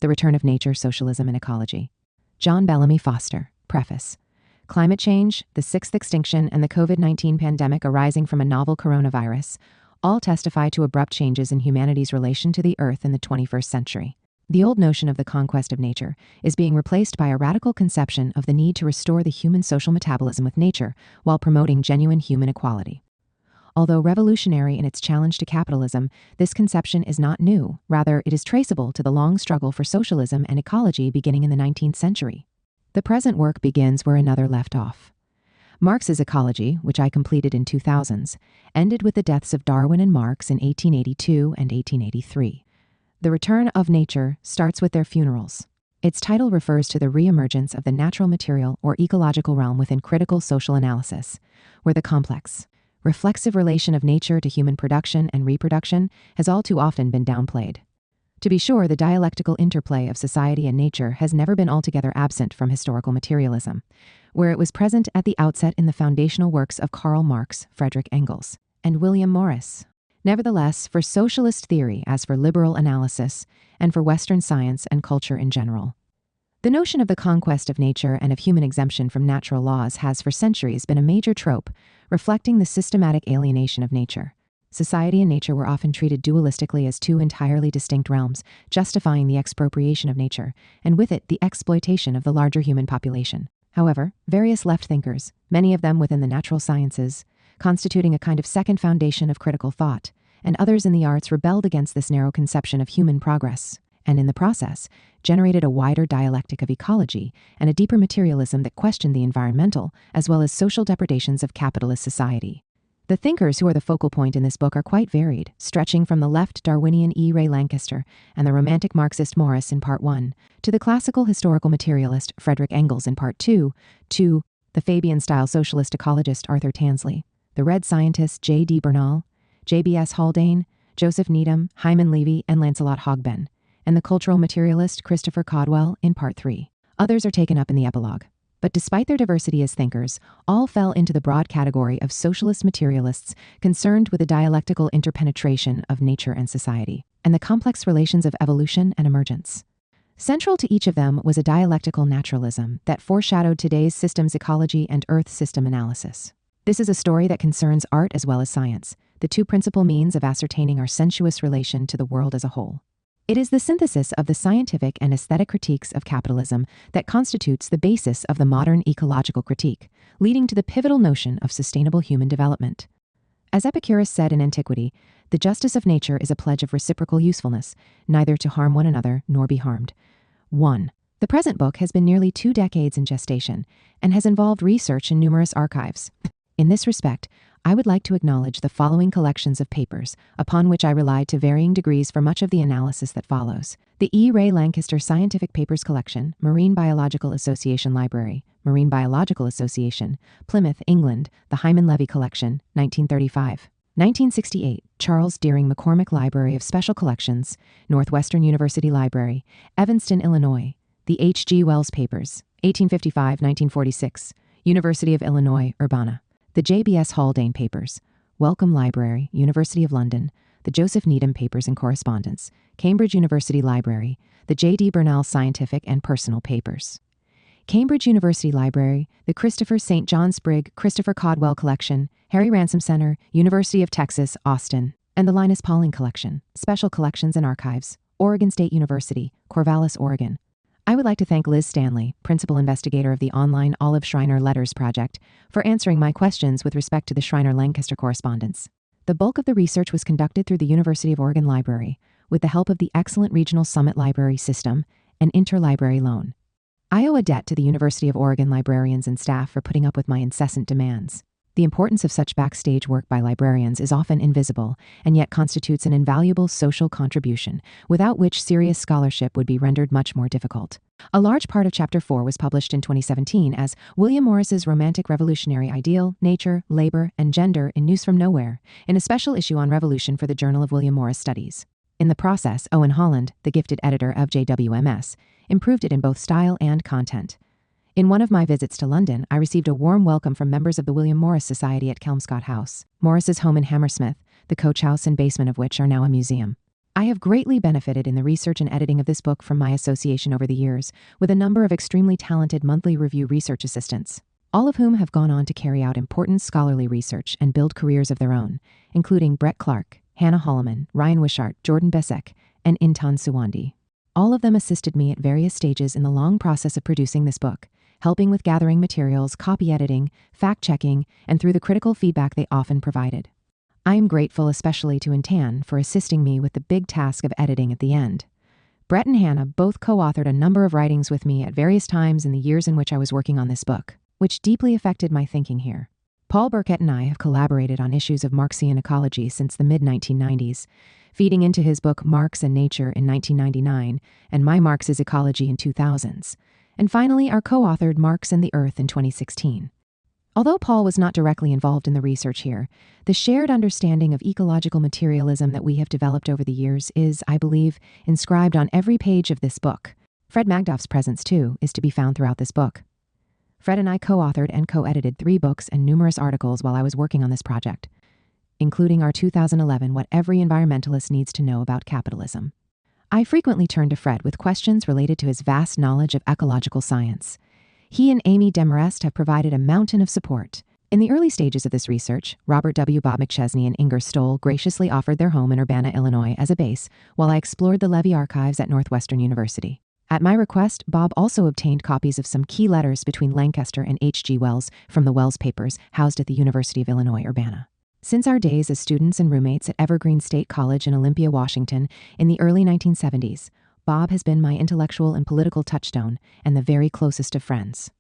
The Return of Nature, Socialism and Ecology. John Bellamy Foster. Preface. Climate change, the sixth extinction, and the COVID-19 pandemic arising from a novel coronavirus all testify to abrupt changes in humanity's relation to the Earth in the 21st century. The old notion of the conquest of nature is being replaced by a radical conception of the need to restore the human social metabolism with nature while promoting genuine human equality. Although revolutionary in its challenge to capitalism, this conception is not new. Rather, it is traceable to the long struggle for socialism and ecology beginning in the 19th century. The present work begins where another left off. Marx's Ecology, which I completed in 2000s, ended with the deaths of Darwin and Marx in 1882 and 1883. The Return of Nature starts with their funerals. Its title refers to the re-emergence of the natural material or ecological realm within critical social analysis, where the complex, reflexive relation of nature to human production and reproduction has all too often been downplayed. To be sure, the dialectical interplay of society and nature has never been altogether absent from historical materialism, where it was present at the outset in the foundational works of Karl Marx, Friedrich Engels, and William Morris. Nevertheless, for socialist theory as for liberal analysis, and for Western science and culture in general, the notion of the conquest of nature and of human exemption from natural laws has for centuries been a major trope, reflecting the systematic alienation of nature. Society and nature were often treated dualistically as two entirely distinct realms, justifying the expropriation of nature, and with it the exploitation of the larger human population. However, various left thinkers, many of them within the natural sciences, constituting a kind of second foundation of critical thought, and others in the arts rebelled against this narrow conception of human progress, and in the process, generated a wider dialectic of ecology and a deeper materialism that questioned the environmental as well as social depredations of capitalist society. The thinkers who are the focal point in this book are quite varied, stretching from the left Darwinian E. Ray Lankester and the romantic Marxist Morris in Part 1, to the classical historical materialist Friedrich Engels in Part 2, to the Fabian-style socialist ecologist Arthur Tansley, the red scientists J. D. Bernal, J.B.S. Haldane, Joseph Needham, Hyman Levy, and Lancelot Hogben, and the cultural materialist Christopher Caldwell in Part 3. Others are taken up in the epilogue. But despite their diversity as thinkers, all fell into the broad category of socialist materialists concerned with the dialectical interpenetration of nature and society, and the complex relations of evolution and emergence. Central to each of them was a dialectical naturalism that foreshadowed today's systems ecology and Earth system analysis. This is a story that concerns art as well as science, the two principal means of ascertaining our sensuous relation to the world as a whole. It is the synthesis of the scientific and aesthetic critiques of capitalism that constitutes the basis of the modern ecological critique, leading to the pivotal notion of sustainable human development. As Epicurus said in antiquity, the justice of nature is a pledge of reciprocal usefulness, neither to harm one another nor be harmed. 1. The present book has been nearly 2 decades in gestation and has involved research in numerous archives. In this respect, I would like to acknowledge the following collections of papers, upon which I relied to varying degrees for much of the analysis that follows. The E. Ray Lankester Scientific Papers Collection, Marine Biological Association Library, Marine Biological Association, Plymouth, England, the Hyman Levy Collection, 1935. 1968, Charles Deering McCormick Library of Special Collections, Northwestern University Library, Evanston, Illinois. The H. G. Wells Papers, 1855-1946, University of Illinois, Urbana. The J.B.S. Haldane Papers, Wellcome Library, University of London, the Joseph Needham Papers and Correspondence, Cambridge University Library, the J. D. Bernal Scientific and Personal Papers. Cambridge University Library, the Christopher St. John Sprigg Christopher Caldwell Collection, Harry Ransom Center, University of Texas, Austin, and the Linus Pauling Collection, Special Collections and Archives, Oregon State University, Corvallis, Oregon. I would like to thank Liz Stanley, principal investigator of the online Olive Schreiner Letters Project, for answering my questions with respect to the Schreiner-Lancaster correspondence. The bulk of the research was conducted through the University of Oregon Library, with the help of the excellent Regional Summit Library System and interlibrary loan. I owe a debt to the University of Oregon librarians and staff for putting up with my incessant demands. The importance of such backstage work by librarians is often invisible, and yet constitutes an invaluable social contribution, without which serious scholarship would be rendered much more difficult. A large part of Chapter 4 was published in 2017 as William Morris's Romantic Revolutionary Ideal, Nature, Labor, and Gender in News from Nowhere, in a special issue on revolution for the Journal of William Morris Studies. In the process, Owen Holland, the gifted editor of JWMS, improved it in both style and content. In one of my visits to London, I received a warm welcome from members of the William Morris Society at Kelmscott House, Morris's home in Hammersmith, the coach house and basement of which are now a museum. I have greatly benefited in the research and editing of this book from my association over the years with a number of extremely talented monthly review research assistants, all of whom have gone on to carry out important scholarly research and build careers of their own, including Brett Clark, Hannah Holloman, Ryan Wishart, Jordan Bisek, and Intan Suwandi. All of them assisted me at various stages in the long process of producing this book, helping with gathering materials, copy editing, fact-checking, and through the critical feedback they often provided. I am grateful especially to Intan for assisting me with the big task of editing at the end. Brett and Hannah both co-authored a number of writings with me at various times in the years in which I was working on this book, which deeply affected my thinking here. Paul Burkett and I have collaborated on issues of Marxian ecology since the mid-1990s, feeding into his book Marx and Nature in 1999 and My Marx's Ecology in 2000s, and finally our co-authored Marx and the Earth in 2016. Although Paul was not directly involved in the research here, the shared understanding of ecological materialism that we have developed over the years is, I believe, inscribed on every page of this book. Fred Magdoff's presence, too, is to be found throughout this book. Fred and I co-authored and co-edited 3 books and numerous articles while I was working on this project, including our 2011 What Every Environmentalist Needs to Know About Capitalism. I frequently turn to Fred with questions related to his vast knowledge of ecological science. He and Amy Demarest have provided a mountain of support. In the early stages of this research, Robert W. Bob McChesney and Inger Stoll graciously offered their home in Urbana, Illinois as a base while I explored the Levy archives at Northwestern University. At my request, Bob also obtained copies of some key letters between Lancaster and H.G. Wells from the Wells Papers housed at the University of Illinois, Urbana. Since our days as students and roommates at Evergreen State College in Olympia, Washington, in the early 1970s, Bob has been my intellectual and political touchstone and the very closest of friends.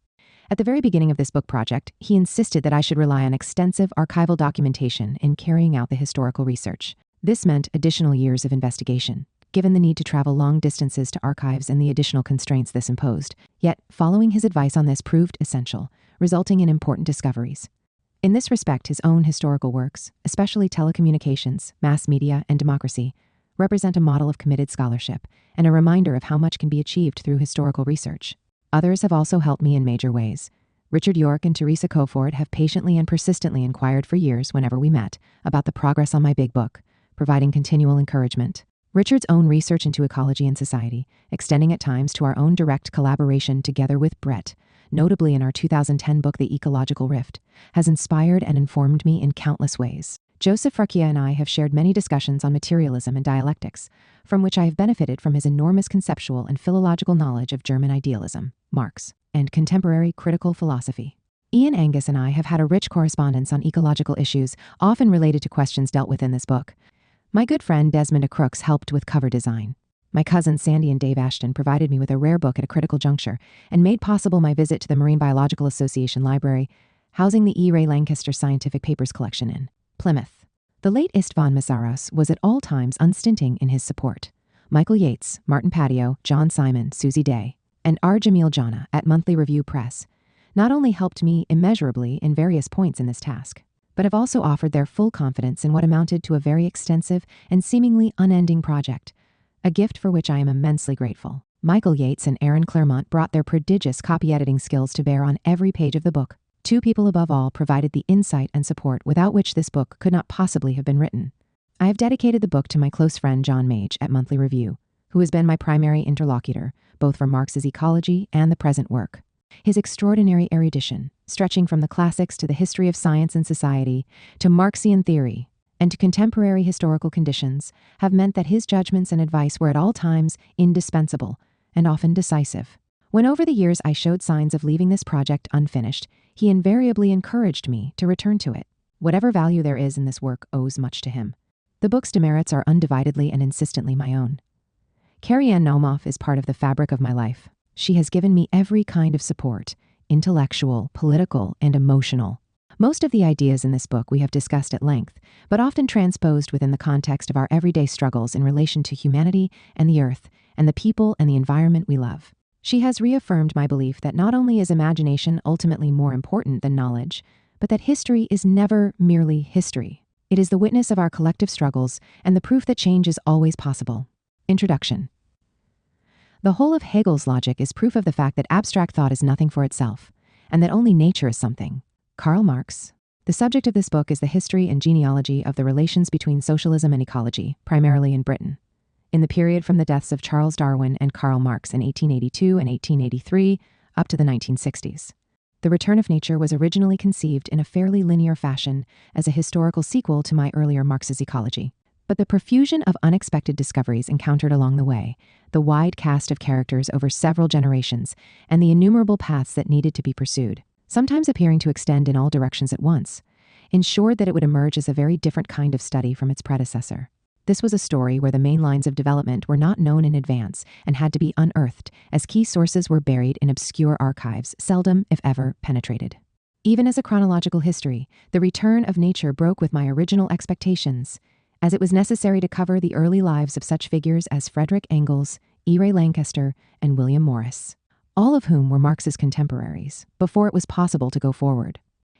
At the very beginning of this book project, he insisted that I should rely on extensive archival documentation in carrying out the historical research. This meant additional years of investigation, given the need to travel long distances to archives and the additional constraints this imposed. Yet, following his advice on this proved essential, resulting in important discoveries. In this respect, his own historical works, especially Telecommunications, Mass Media, and Democracy, represent a model of committed scholarship and a reminder of how much can be achieved through historical research. Others have also helped me in major ways. Richard York and Teresa Koford have patiently and persistently inquired for years whenever we met about the progress on my big book, providing continual encouragement. Richard's own research into ecology and society, extending at times to our own direct collaboration together with Brett, notably in our 2010 book The Ecological Rift, has inspired and informed me in countless ways. Joseph Fracchia and I have shared many discussions on materialism and dialectics, from which I have benefited from his enormous conceptual and philological knowledge of German idealism, Marx, and contemporary critical philosophy. Ian Angus and I have had a rich correspondence on ecological issues, often related to questions dealt with in this book. My good friend Desmond Crooks helped with cover design. My cousins Sandy and Dave Ashton provided me with a rare book at a critical juncture and made possible my visit to the Marine Biological Association Library, housing the E. Ray Lancaster Scientific Papers collection in Plymouth. The late Istvan Meszaros was at all times unstinting in his support. Michael Yates, Martin Patio, John Simon, Susie Day, and R. Jamil Jana at Monthly Review Press not only helped me immeasurably in various points in this task, but have also offered their full confidence in what amounted to a very extensive and seemingly unending project, a gift for which I am immensely grateful. Michael Yates and Aaron Claremont brought their prodigious copy editing skills to bear on every page of the book. 2 people above all provided the insight and support without which this book could not possibly have been written. I have dedicated the book to my close friend John Mage at Monthly Review, who has been my primary interlocutor, both for Marx's Ecology and the present work. His extraordinary erudition, stretching from the classics to the history of science and society, to Marxian theory, and to contemporary historical conditions, have meant that his judgments and advice were at all times indispensable and often decisive. When over the years I showed signs of leaving this project unfinished, he invariably encouraged me to return to it. Whatever value there is in this work owes much to him. The book's demerits are undividedly and insistently my own. Carrie Ann Naumoff is part of the fabric of my life. She has given me every kind of support, intellectual, political, and emotional. Most of the ideas in this book we have discussed at length, but often transposed within the context of our everyday struggles in relation to humanity and the earth, and the people and the environment we love. She has reaffirmed my belief that not only is imagination ultimately more important than knowledge, but that history is never merely history. It is the witness of our collective struggles and the proof that change is always possible. Introduction. The whole of Hegel's logic is proof of the fact that abstract thought is nothing for itself, and that only nature is something. Karl Marx. The subject of this book is the history and genealogy of the relations between socialism and ecology, primarily in Britain. in the period from the deaths of Charles Darwin and Karl Marx in 1882 and 1883 up to the 1960s. The Return of Nature was originally conceived in a fairly linear fashion as a historical sequel to my earlier Marx's Ecology. But the profusion of unexpected discoveries encountered along the way, the wide cast of characters over several generations, and the innumerable paths that needed to be pursued, sometimes appearing to extend in all directions at once, ensured that it would emerge as a very different kind of study from its predecessor. This was a story where the main lines of development were not known in advance and had to be unearthed, as key sources were buried in obscure archives, seldom, if ever, penetrated. Even as a chronological history, The Return of Nature broke with my original expectations, as it was necessary to cover the early lives of such figures as Frederick Engels, E. Ray Lankester, and William Morris, all of whom were Marx's contemporaries, before it was possible to go forward.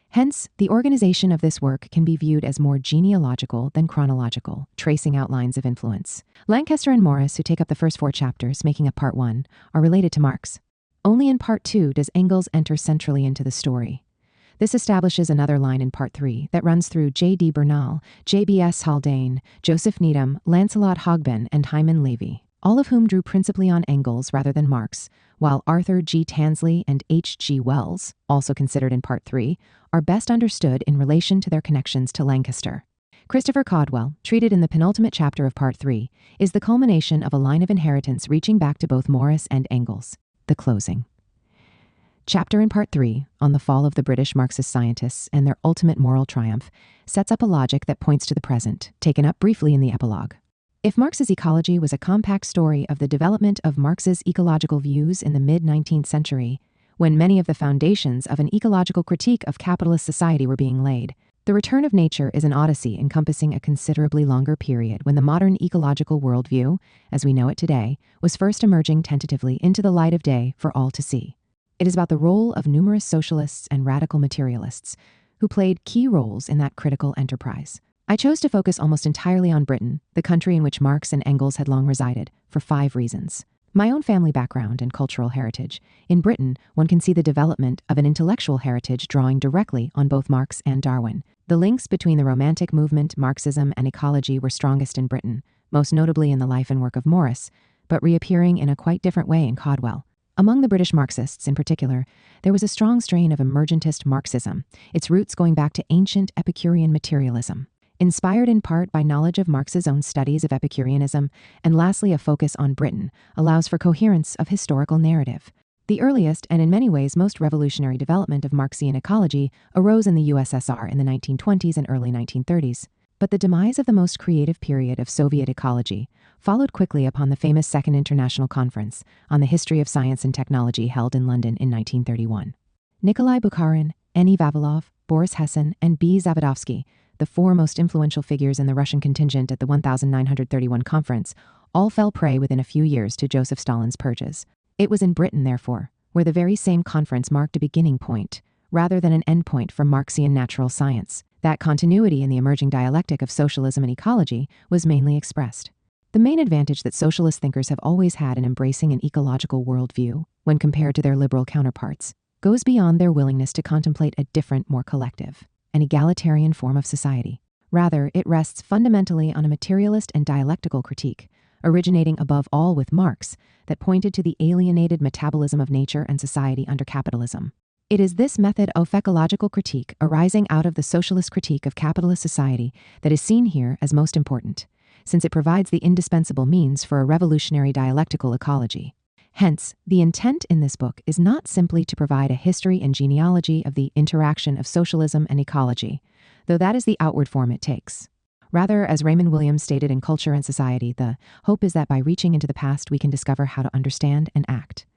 Hence, the organization of this work can be viewed as more genealogical than chronological, tracing out lines of influence. Lankester and Morris, who take up the first 4 chapters, making up Part 1, are related to Marx. Only in Part 2 does Engels enter centrally into the story. This establishes another line in Part 3 that runs through J.D. Bernal, J.B.S. Haldane, Joseph Needham, Lancelot Hogben, and Hyman Levy, all of whom drew principally on Engels rather than Marx, while Arthur G. Tansley and H. G. Wells, also considered in Part 3, are best understood in relation to their connections to Lankester. Christopher Caldwell, treated in the penultimate chapter of Part 3, is the culmination of a line of inheritance reaching back to both Morris and Engels. The closing chapter in Part 3, on the fall of the British Marxist scientists and their ultimate moral triumph, sets up a logic that points to the present, taken up briefly in the epilogue. If Marx's Ecology was a compact story of the development of Marx's ecological views in the mid-19th century, when many of the foundations of an ecological critique of capitalist society were being laid, The Return of Nature is an odyssey encompassing a considerably longer period when the modern ecological worldview, as we know it today, was first emerging tentatively into the light of day for all to see. It is about the role of numerous socialists and radical materialists, who played key roles in that critical enterprise. I chose to focus almost entirely on Britain, the country in which Marx and Engels had long resided, for 5 reasons. My own family background and cultural heritage. In Britain, one can see the development of an intellectual heritage drawing directly on both Marx and Darwin. The links between the Romantic movement, Marxism, and ecology were strongest in Britain, most notably in the life and work of Morris, but reappearing in a quite different way in Caldwell. Among the British Marxists, in particular, there was a strong strain of emergentist Marxism, its roots going back to ancient Epicurean materialism. Inspired in part by knowledge of Marx's own studies of Epicureanism, and lastly a focus on Britain, allows for coherence of historical narrative. The earliest and in many ways most revolutionary development of Marxian ecology arose in the USSR in the 1920s and early 1930s. But the demise of the most creative period of Soviet ecology followed quickly upon the famous Second International Conference on the History of Science and Technology held in London in 1931. Nikolai Bukharin, N.E. Vavilov, Boris Hessen, and B. Zavadovsky, the 4 most influential figures in the Russian contingent at the 1931 conference, all fell prey within a few years to Joseph Stalin's purges. It was in Britain, therefore, where the very same conference marked a beginning point, rather than an end point for Marxian natural science, that continuity in the emerging dialectic of socialism and ecology was mainly expressed. The main advantage that socialist thinkers have always had in embracing an ecological worldview, when compared to their liberal counterparts, goes beyond their willingness to contemplate a different, more collective, an egalitarian form of society. Rather, it rests fundamentally on a materialist and dialectical critique, originating above all with Marx, that pointed to the alienated metabolism of nature and society under capitalism. It is this method of ecological critique arising out of the socialist critique of capitalist society that is seen here as most important, since it provides the indispensable means for a revolutionary dialectical ecology. Hence, the intent in this book is not simply to provide a history and genealogy of the interaction of socialism and ecology, though that is the outward form it takes. Rather, as Raymond Williams stated in Culture and Society, the hope is that by reaching into the past we can discover how to understand and act.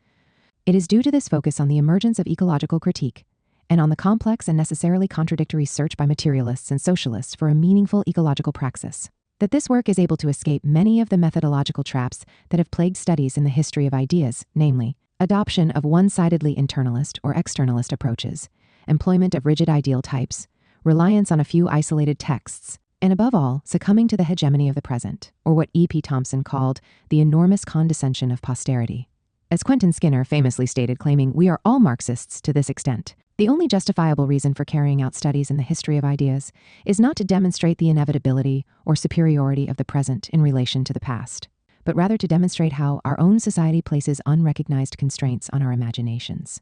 It is due to this focus on the emergence of ecological critique, and on the complex and necessarily contradictory search by materialists and socialists for a meaningful ecological praxis, that this work is able to escape many of the methodological traps that have plagued studies in the history of ideas, namely, adoption of one-sidedly internalist or externalist approaches, employment of rigid ideal types, reliance on a few isolated texts, and above all, succumbing to the hegemony of the present, or what E.P. Thompson called the enormous condescension of posterity. As Quentin Skinner famously stated, claiming, "We are all Marxists to this extent. The only justifiable reason for carrying out studies in the history of ideas is not to demonstrate the inevitability or superiority of the present in relation to the past, but rather to demonstrate how our own society places unrecognized constraints on our imaginations.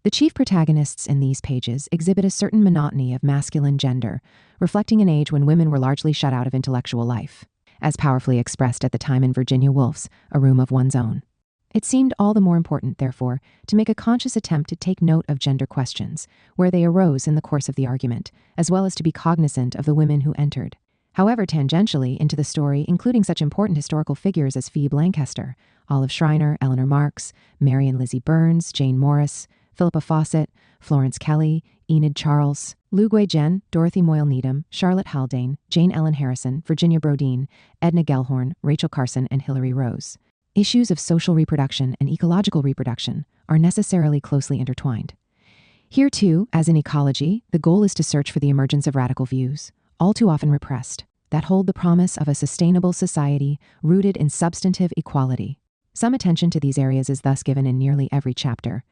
The chief protagonists in these pages exhibit a certain monotony of masculine gender, reflecting an age when women were largely shut out of intellectual life, as powerfully expressed at the time in Virginia Woolf's A Room of One's Own. It seemed all the more important, therefore, to make a conscious attempt to take note of gender questions, where they arose in the course of the argument, as well as to be cognizant of the women who entered. However, tangentially into the story, including such important historical figures as Phoebe Lancaster, Olive Schreiner, Eleanor Marx, Mary and Lizzie Burns, Jane Morris, Philippa Fawcett, Florence Kelly, Enid Charles, Lu Guizhen, Dorothy Moyle Needham, Charlotte Haldane, Jane Ellen Harrison, Virginia Brodeen, Edna Gellhorn, Rachel Carson, and Hilary Rose. Issues of social reproduction and ecological reproduction are necessarily closely intertwined. Here too, as in ecology, the goal is to search for the emergence of radical views, all too often repressed, that hold the promise of a sustainable society rooted in substantive equality. Some attention to these areas is thus given in nearly every chapter.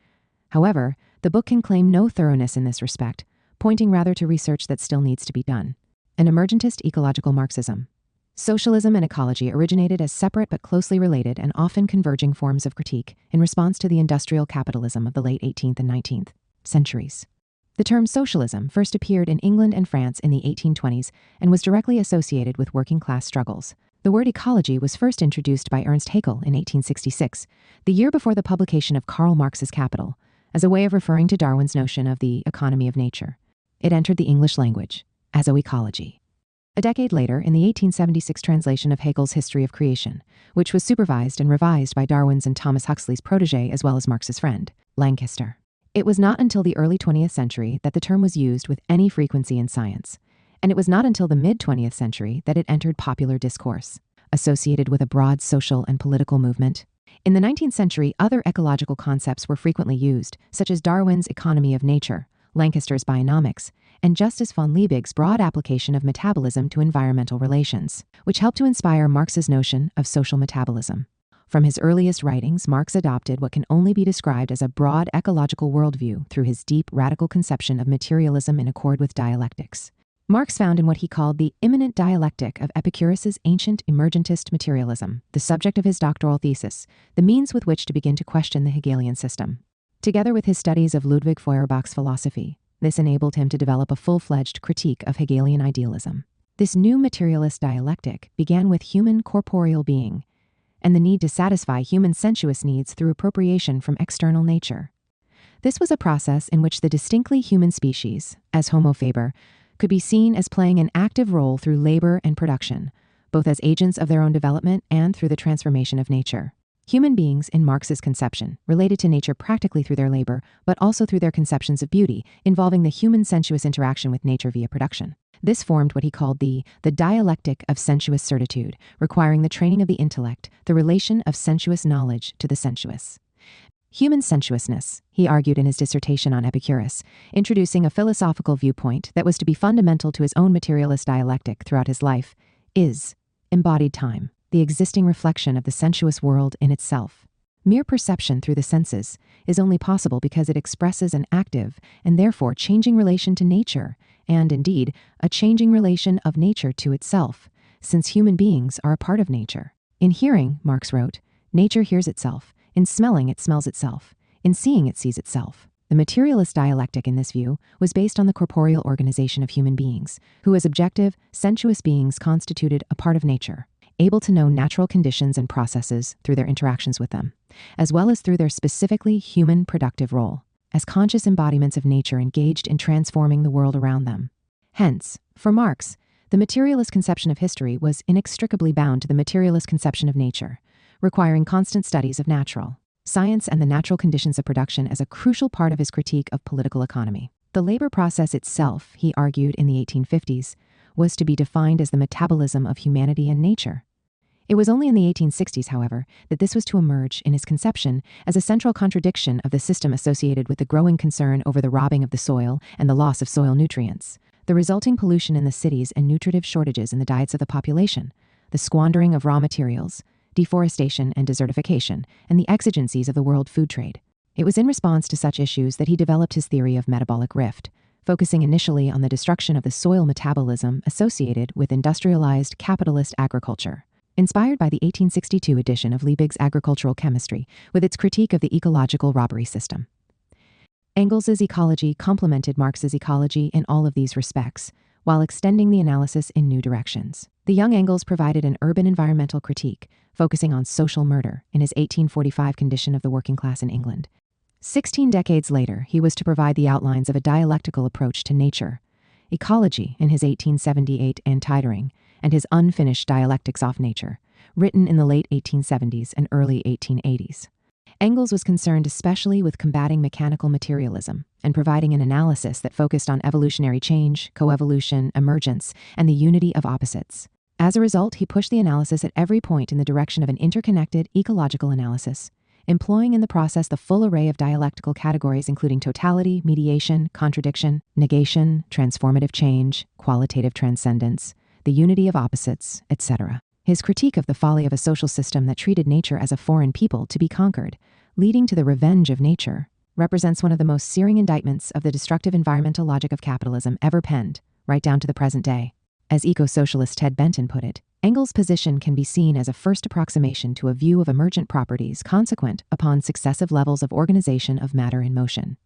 However, the book can claim no thoroughness in this respect, pointing rather to research that still needs to be done. An emergentist ecological Marxism. Socialism and ecology originated as separate but closely related and often converging forms of critique in response to the industrial capitalism of the late 18th and 19th centuries. The term socialism first appeared in England and France in the 1820s and was directly associated with working-class struggles. The word ecology was first introduced by Ernst Haeckel in 1866, the year before the publication of Karl Marx's Capital, as a way of referring to Darwin's notion of the economy of nature. It entered the English language as oecology. A decade later, in the 1876 translation of Haeckel's History of Creation, which was supervised and revised by Darwin's and Thomas Huxley's protege as well as Marx's friend, Lancaster. It was not until the early 20th century that the term was used with any frequency in science, and it was not until the mid-20th century that it entered popular discourse, associated with a broad social and political movement. In the 19th century, other ecological concepts were frequently used, such as Darwin's economy of nature, Lancaster's bionomics, and Justus von Liebig's broad application of metabolism to environmental relations, which helped to inspire Marx's notion of social metabolism. From his earliest writings, Marx adopted what can only be described as a broad ecological worldview through his deep, radical conception of materialism in accord with dialectics. Marx found in what he called the immanent dialectic of Epicurus's ancient emergentist materialism, the subject of his doctoral thesis, the means with which to begin to question the Hegelian system. Together with his studies of Ludwig Feuerbach's philosophy, this enabled him to develop a full-fledged critique of Hegelian idealism. This new materialist dialectic began with human corporeal being, and the need to satisfy human sensuous needs through appropriation from external nature. This was a process in which the distinctly human species, as Homo faber, could be seen as playing an active role through labor and production, both as agents of their own development and through the transformation of nature. Human beings, in Marx's conception, related to nature practically through their labor, but also through their conceptions of beauty, involving the human sensuous interaction with nature via production. This formed what he called the dialectic of sensuous certitude, requiring the training of the intellect, the relation of sensuous knowledge to the sensuous. Human sensuousness, he argued in his dissertation on Epicurus, introducing a philosophical viewpoint that was to be fundamental to his own materialist dialectic throughout his life, is embodied time, the existing reflection of the sensuous world in itself. Mere perception through the senses is only possible because it expresses an active and therefore changing relation to nature, and indeed, a changing relation of nature to itself, since human beings are a part of nature. In hearing, Marx wrote, nature hears itself. In smelling, it smells itself. In seeing, it sees itself. The materialist dialectic in this view was based on the corporeal organization of human beings, who as objective, sensuous beings constituted a part of nature, able to know natural conditions and processes through their interactions with them, as well as through their specifically human productive role, as conscious embodiments of nature engaged in transforming the world around them. Hence, for Marx, the materialist conception of history was inextricably bound to the materialist conception of nature, requiring constant studies of natural science and the natural conditions of production as a crucial part of his critique of political economy. The labor process itself, he argued in the 1850s, was to be defined as the metabolism of humanity and nature. It was only in the 1860s, however, that this was to emerge in his conception as a central contradiction of the system associated with the growing concern over the robbing of the soil and the loss of soil nutrients, the resulting pollution in the cities and nutritive shortages in the diets of the population, the squandering of raw materials, deforestation and desertification, and the exigencies of the world food trade. It was in response to such issues that he developed his theory of metabolic rift, focusing initially on the destruction of the soil metabolism associated with industrialized capitalist agriculture. inspired by the 1862 edition of Liebig's Agricultural Chemistry with its critique of the ecological robbery system. Engels's ecology complemented Marx's ecology in all of these respects, while extending the analysis in new directions. The young Engels provided an urban environmental critique, focusing on social murder in his 1845 Condition of the Working Class in England. 16 decades later, he was to provide the outlines of a dialectical approach to nature, ecology in his 1878 Antidering, and his unfinished Dialectics of Nature, written in the late 1870s and early 1880s. Engels was concerned especially with combating mechanical materialism and providing an analysis that focused on evolutionary change, coevolution, emergence, and the unity of opposites. As a result, he pushed the analysis at every point in the direction of an interconnected ecological analysis, employing in the process the full array of dialectical categories including totality, mediation, contradiction, negation, transformative change, qualitative transcendence, the unity of opposites, etc. His critique of the folly of a social system that treated nature as a foreign people to be conquered, leading to the revenge of nature, represents one of the most searing indictments of the destructive environmental logic of capitalism ever penned, right down to the present day. As eco-socialist Ted Benton put it, Engels' position can be seen as a first approximation to a view of emergent properties consequent upon successive levels of organization of matter in motion.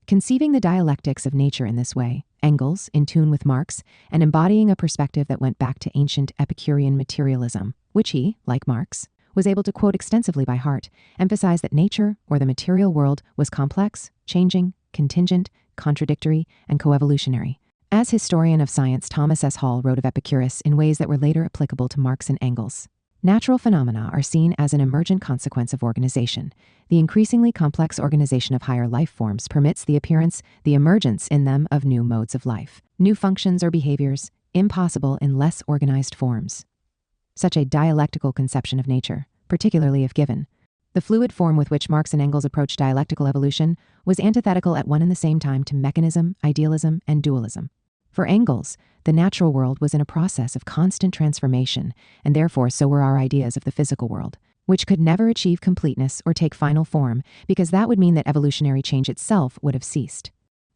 Conceiving the dialectics of nature in this way, Engels, in tune with Marx, and embodying a perspective that went back to ancient Epicurean materialism, which he, like Marx, was able to quote extensively by heart, emphasized that nature, or the material world, was complex, changing, contingent, contradictory, and coevolutionary. As historian of science Thomas S. Hall wrote of Epicurus in ways that were later applicable to Marx and Engels, natural phenomena are seen as an emergent consequence of organization. The increasingly complex organization of higher life forms permits the appearance, the emergence in them of new modes of life, new functions or behaviors, impossible in less organized forms. Such a dialectical conception of nature, particularly if given the fluid form with which Marx and Engels approached dialectical evolution, was antithetical at one and the same time to mechanism, idealism, and dualism. For Engels, the natural world was in a process of constant transformation, and therefore so were our ideas of the physical world, which could never achieve completeness or take final form, because that would mean that evolutionary change itself would have ceased.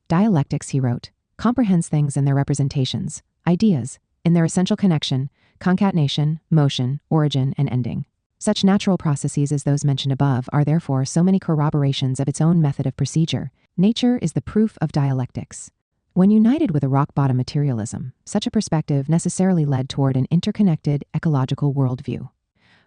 Dialectics, he wrote, comprehends things in their representations, ideas, in their essential connection, concatenation, motion, origin, and ending. Such natural processes as those mentioned above are therefore so many corroborations of its own method of procedure. Nature is the proof of dialectics. When united with a rock-bottom materialism, such a perspective necessarily led toward an interconnected ecological worldview.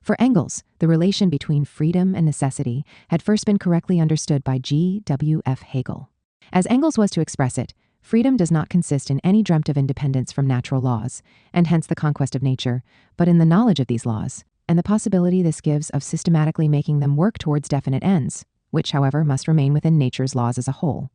For Engels, the relation between freedom and necessity had first been correctly understood by G.W.F. Hegel. As Engels was to express it, freedom does not consist in any dreamt of independence from natural laws, and hence the conquest of nature, but in the knowledge of these laws, and the possibility this gives of systematically making them work towards definite ends, which, however, must remain within nature's laws as a whole.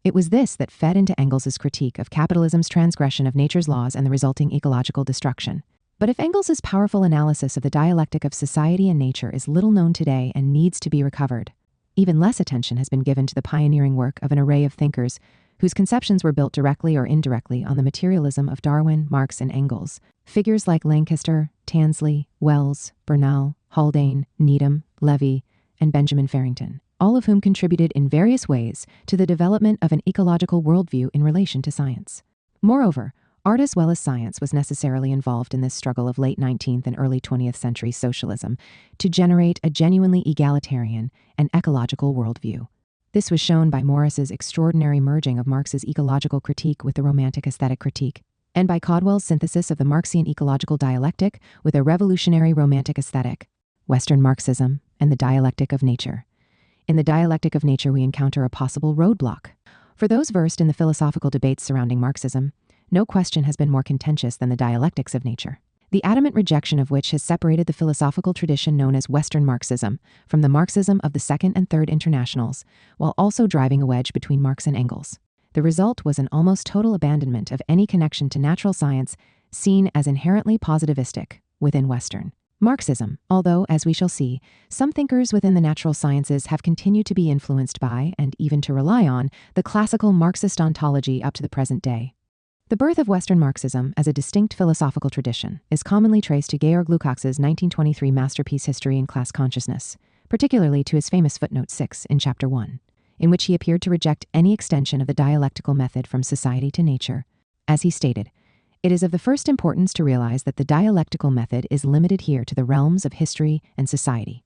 It was this that fed into Engels's critique of capitalism's transgression of nature's laws and the resulting ecological destruction. But if Engels's powerful analysis of the dialectic of society and nature is little known today and needs to be recovered, even less attention has been given to the pioneering work of an array of thinkers whose conceptions were built directly or indirectly on the materialism of Darwin, Marx, and Engels. Figures like Lancaster, Tansley, Wells, Bernal, Haldane, Needham, Levy, and Benjamin Farrington, all of whom contributed in various ways to the development of an ecological worldview in relation to science. Moreover, art as well as science was necessarily involved in this struggle of late 19th and early 20th century socialism to generate a genuinely egalitarian and ecological worldview. This was shown by Morris's extraordinary merging of Marx's ecological critique with the Romantic aesthetic critique, and by Caldwell's synthesis of the Marxian ecological dialectic with a revolutionary Romantic aesthetic, Western Marxism, and the dialectic of nature. In the dialectic of nature, we encounter a possible roadblock. For those versed in the philosophical debates surrounding Marxism, no question has been more contentious than the dialectics of nature, the adamant rejection of which has separated the philosophical tradition known as Western Marxism from the Marxism of the Second and Third Internationals, while also driving a wedge between Marx and Engels. The result was an almost total abandonment of any connection to natural science seen as inherently positivistic within Western Marxism, although, as we shall see, some thinkers within the natural sciences have continued to be influenced by, and even to rely on, the classical Marxist ontology up to the present day. The birth of Western Marxism as a distinct philosophical tradition is commonly traced to Georg Lukács's 1923 masterpiece History and Class Consciousness, particularly to his famous footnote 6 in Chapter 1, in which he appeared to reject any extension of the dialectical method from society to nature. As he stated, It is of the first importance to realize that the dialectical method is limited here to the realms of history and society.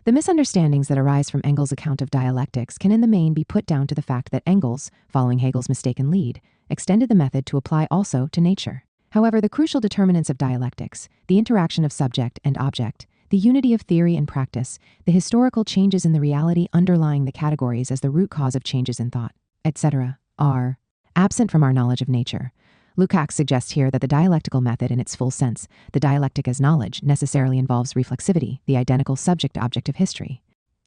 The misunderstandings that arise from Engels' account of dialectics can in the main be put down to the fact that Engels, following Hegel's mistaken lead, extended the method to apply also to nature. However, the crucial determinants of dialectics, the interaction of subject and object, the unity of theory and practice, the historical changes in the reality underlying the categories as the root cause of changes in thought, etc., are absent from our knowledge of nature. Lukács suggests here that the dialectical method in its full sense, the dialectic as knowledge, necessarily involves reflexivity, the identical subject-object of history.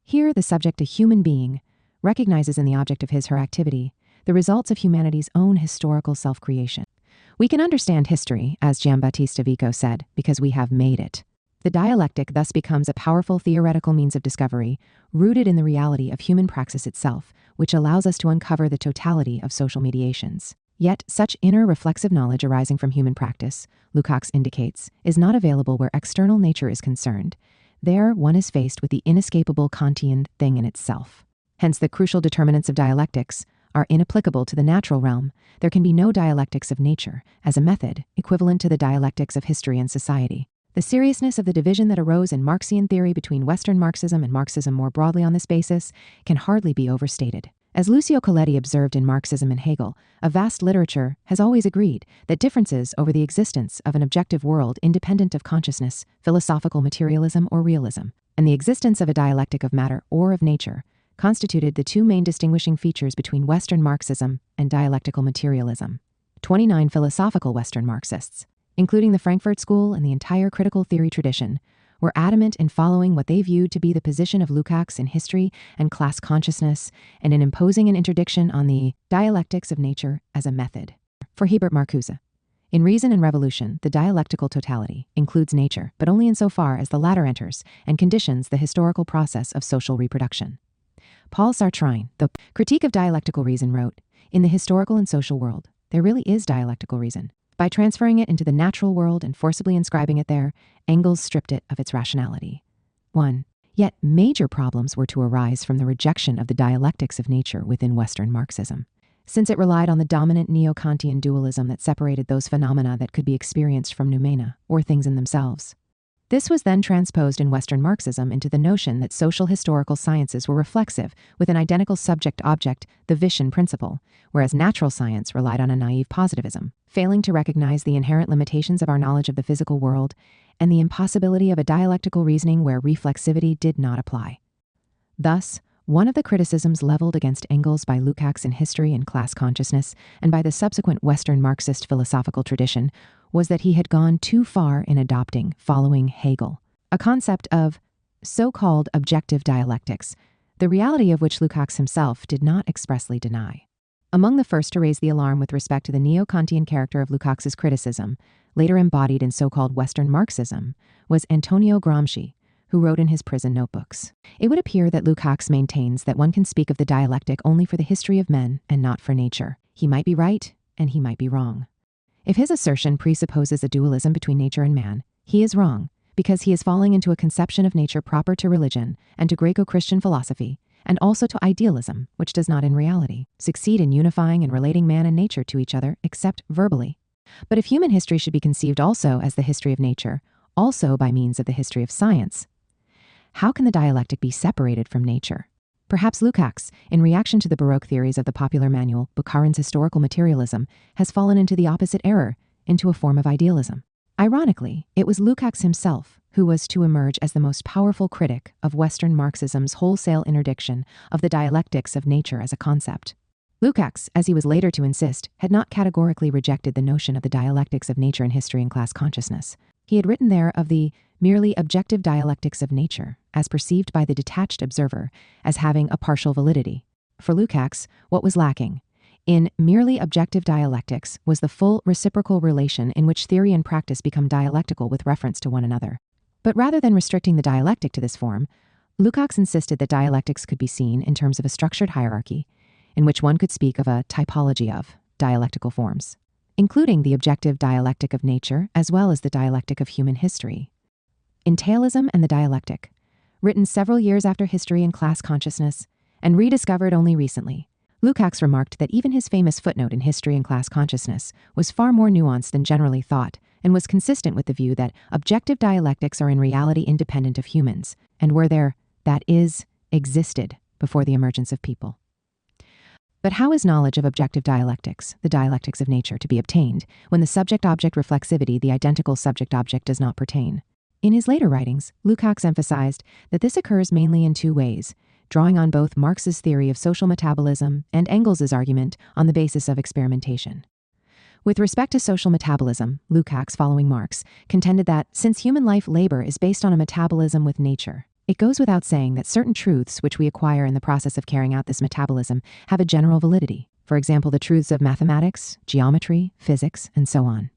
Here, the subject, a human being, recognizes in the object of his/her activity the results of humanity's own historical self-creation. We can understand history, as Giambattista Vico said, because we have made it. The dialectic thus becomes a powerful theoretical means of discovery, rooted in the reality of human praxis itself, which allows us to uncover the totality of social mediations. Yet, such inner reflexive knowledge arising from human practice, Lukács indicates, is not available where external nature is concerned. There, one is faced with the inescapable Kantian thing in itself. Hence, the crucial determinants of dialectics are inapplicable to the natural realm. There can be no dialectics of nature, as a method, equivalent to the dialectics of history and society. The seriousness of the division that arose in Marxian theory between Western Marxism and Marxism more broadly on this basis can hardly be overstated. As Lucio Colletti observed in Marxism and Hegel, a vast literature has always agreed that differences over the existence of an objective world independent of consciousness, philosophical materialism or realism, and the existence of a dialectic of matter or of nature, constituted the two main distinguishing features between Western Marxism and dialectical materialism. 29 philosophical Western Marxists, including the Frankfurt School and the entire critical theory tradition, were adamant in following what they viewed to be the position of Lukács in history and class consciousness, and in imposing an interdiction on the dialectics of nature as a method. For Herbert Marcuse, in Reason and Revolution, the dialectical totality includes nature, but only insofar as the latter enters and conditions the historical process of social reproduction. Paul Sartre, the Critique of Dialectical Reason, wrote, "In the historical and social world, there really is dialectical reason. By transferring it into the natural world and forcibly inscribing it there, Engels stripped it of its rationality." 1. Yet major problems were to arise from the rejection of the dialectics of nature within Western Marxism, since it relied on the dominant neo-Kantian dualism that separated those phenomena that could be experienced from noumena, or things in themselves. This was then transposed in Western Marxism into the notion that social historical sciences were reflexive, with an identical subject-object, the Wischen principle, whereas natural science relied on a naive positivism, failing to recognize the inherent limitations of our knowledge of the physical world and the impossibility of a dialectical reasoning where reflexivity did not apply. Thus, one of the criticisms leveled against Engels by Lukács in History and Class Consciousness, and by the subsequent Western Marxist philosophical tradition, was that he had gone too far in adopting, following Hegel, a concept of so-called objective dialectics, the reality of which Lukács himself did not expressly deny. Among the first to raise the alarm with respect to the neo-Kantian character of Lukács's criticism, later embodied in so-called Western Marxism, was Antonio Gramsci, who wrote in his prison notebooks. It would appear that Lukács maintains that one can speak of the dialectic only for the history of men and not for nature. He might be right, and he might be wrong. If his assertion presupposes a dualism between nature and man, he is wrong, because he is falling into a conception of nature proper to religion and to Greco-Christian philosophy, and also to idealism, which does not in reality succeed in unifying and relating man and nature to each other except verbally. But if human history should be conceived also as the history of nature, also by means of the history of science, how can the dialectic be separated from nature? Perhaps Lukács, in reaction to the Baroque theories of the popular manual Bukharin's Historical Materialism, has fallen into the opposite error, into a form of idealism. Ironically, it was Lukács himself who was to emerge as the most powerful critic of Western Marxism's wholesale interdiction of the dialectics of nature as a concept. Lukács, as he was later to insist, had not categorically rejected the notion of the dialectics of nature in history and class consciousness. He had written there of the merely objective dialectics of nature, as perceived by the detached observer, as having a partial validity. For Lukács, what was lacking in merely objective dialectics was the full reciprocal relation in which theory and practice become dialectical with reference to one another. But rather than restricting the dialectic to this form, Lukács insisted that dialectics could be seen in terms of a structured hierarchy, in which one could speak of a typology of dialectical forms, including the objective dialectic of nature as well as the dialectic of human history. In Materialism and the Dialectic, written several years after History and Class Consciousness, and rediscovered only recently, Lukács remarked that even his famous footnote in History and Class Consciousness was far more nuanced than generally thought, and was consistent with the view that objective dialectics are in reality independent of humans, and were there, that is, existed before the emergence of people. But how is knowledge of objective dialectics, the dialectics of nature, to be obtained when the subject-object reflexivity, the identical subject-object, does not pertain? In his later writings, Lukács emphasized that this occurs mainly in two ways, drawing on both Marx's theory of social metabolism and Engels's argument on the basis of experimentation. With respect to social metabolism, Lukács, following Marx, contended that since human life labor is based on a metabolism with nature, it goes without saying that certain truths which we acquire in the process of carrying out this metabolism have a general validity. For example, the truths of mathematics, geometry, physics, and so on.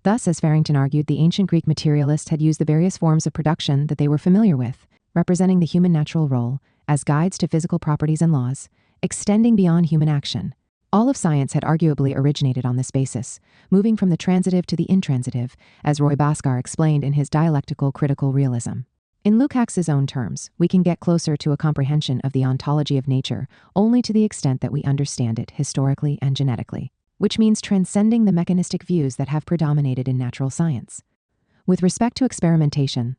Thus, as Farrington argued, the ancient Greek materialists had used the various forms of production that they were familiar with, representing the human natural role, as guides to physical properties and laws, extending beyond human action. All of science had arguably originated on this basis, moving from the transitive to the intransitive, as Roy Bhaskar explained in his Dialectical Critical Realism. In Lukács's own terms, we can get closer to a comprehension of the ontology of nature only to the extent that we understand it historically and genetically, which means transcending the mechanistic views that have predominated in natural science. With respect to experimentation,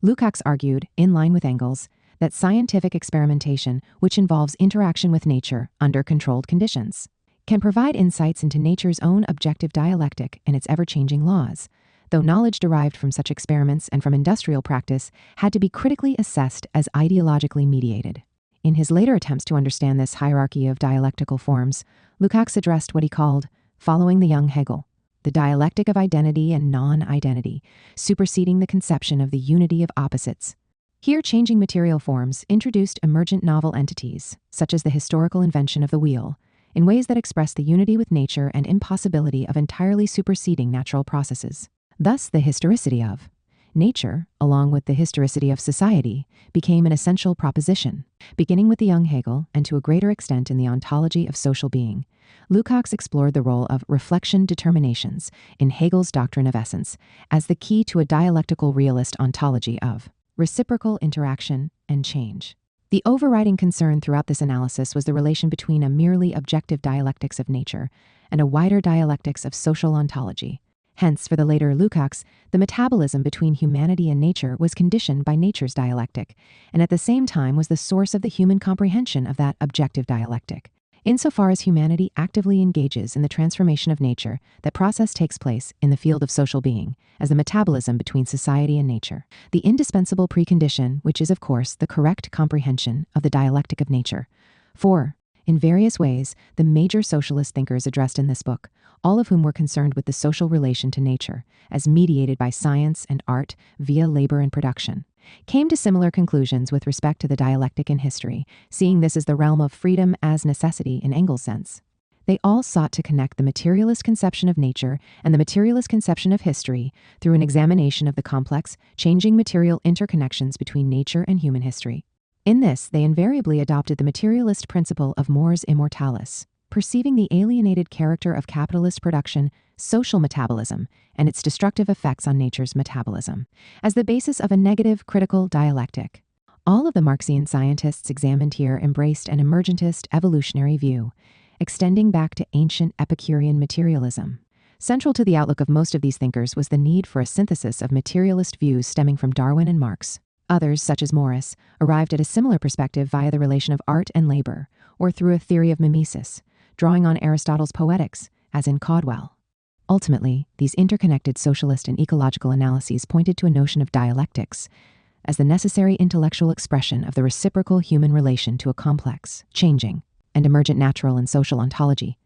Lukács argued, in line with Engels, that scientific experimentation, which involves interaction with nature under controlled conditions, can provide insights into nature's own objective dialectic and its ever-changing laws, though knowledge derived from such experiments and from industrial practice had to be critically assessed as ideologically mediated. In his later attempts to understand this hierarchy of dialectical forms, Lukács addressed what he called, following the young Hegel, the dialectic of identity and non-identity, superseding the conception of the unity of opposites. Here, changing material forms introduced emergent novel entities, such as the historical invention of the wheel, in ways that express the unity with nature and impossibility of entirely superseding natural processes. Thus, the historicity of nature, along with the historicity of society, became an essential proposition. Beginning with the young Hegel, and to a greater extent in the ontology of social being, Lukács explored the role of reflection determinations in Hegel's doctrine of essence as the key to a dialectical realist ontology of reciprocal interaction and change. The overriding concern throughout this analysis was the relation between a merely objective dialectics of nature and a wider dialectics of social ontology. Hence, for the later Lukács, the metabolism between humanity and nature was conditioned by nature's dialectic, and at the same time was the source of the human comprehension of that objective dialectic. Insofar as humanity actively engages in the transformation of nature, that process takes place in the field of social being, as the metabolism between society and nature. The indispensable precondition, which is, of course, the correct comprehension of the dialectic of nature. For, in various ways, the major socialist thinkers addressed in this book, all of whom were concerned with the social relation to nature, as mediated by science and art via labor and production, came to similar conclusions with respect to the dialectic in history, seeing this as the realm of freedom as necessity in Engels' sense. They all sought to connect the materialist conception of nature and the materialist conception of history through an examination of the complex, changing material interconnections between nature and human history. In this, they invariably adopted the materialist principle of mors immortalis, perceiving the alienated character of capitalist production, social metabolism, and its destructive effects on nature's metabolism, as the basis of a negative critical dialectic. All of the Marxian scientists examined here embraced an emergentist evolutionary view, extending back to ancient Epicurean materialism. Central to the outlook of most of these thinkers was the need for a synthesis of materialist views stemming from Darwin and Marx. Others, such as Morris, arrived at a similar perspective via the relation of art and labor, or through a theory of mimesis, drawing on Aristotle's Poetics, as in Caudwell. Ultimately, these interconnected socialist and ecological analyses pointed to a notion of dialectics as the necessary intellectual expression of the reciprocal human relation to a complex, changing, and emergent natural and social ontology,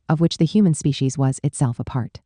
of which the human species was itself a part.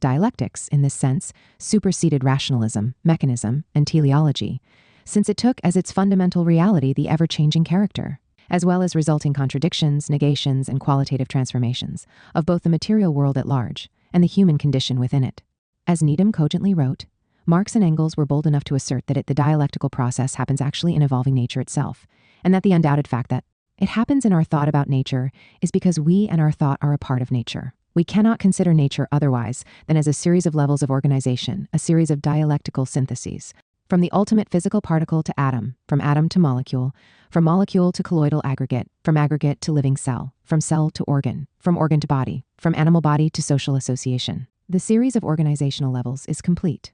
Dialectics, in this sense, superseded rationalism, mechanism, and teleology, since it took as its fundamental reality the ever-changing character, as well as resulting contradictions, negations, and qualitative transformations of both the material world at large and the human condition within it. As Needham cogently wrote, Marx and Engels were bold enough to assert that the dialectical process happens actually in evolving nature itself, and that the undoubted fact that it happens in our thought about nature is because we and our thought are a part of nature. We cannot consider nature otherwise than as a series of levels of organization, a series of dialectical syntheses, From the ultimate physical particle to atom, from atom to molecule, from molecule to colloidal aggregate, from aggregate to living cell, from cell to organ, from organ to body, from animal body to social association. The series of organizational levels is complete.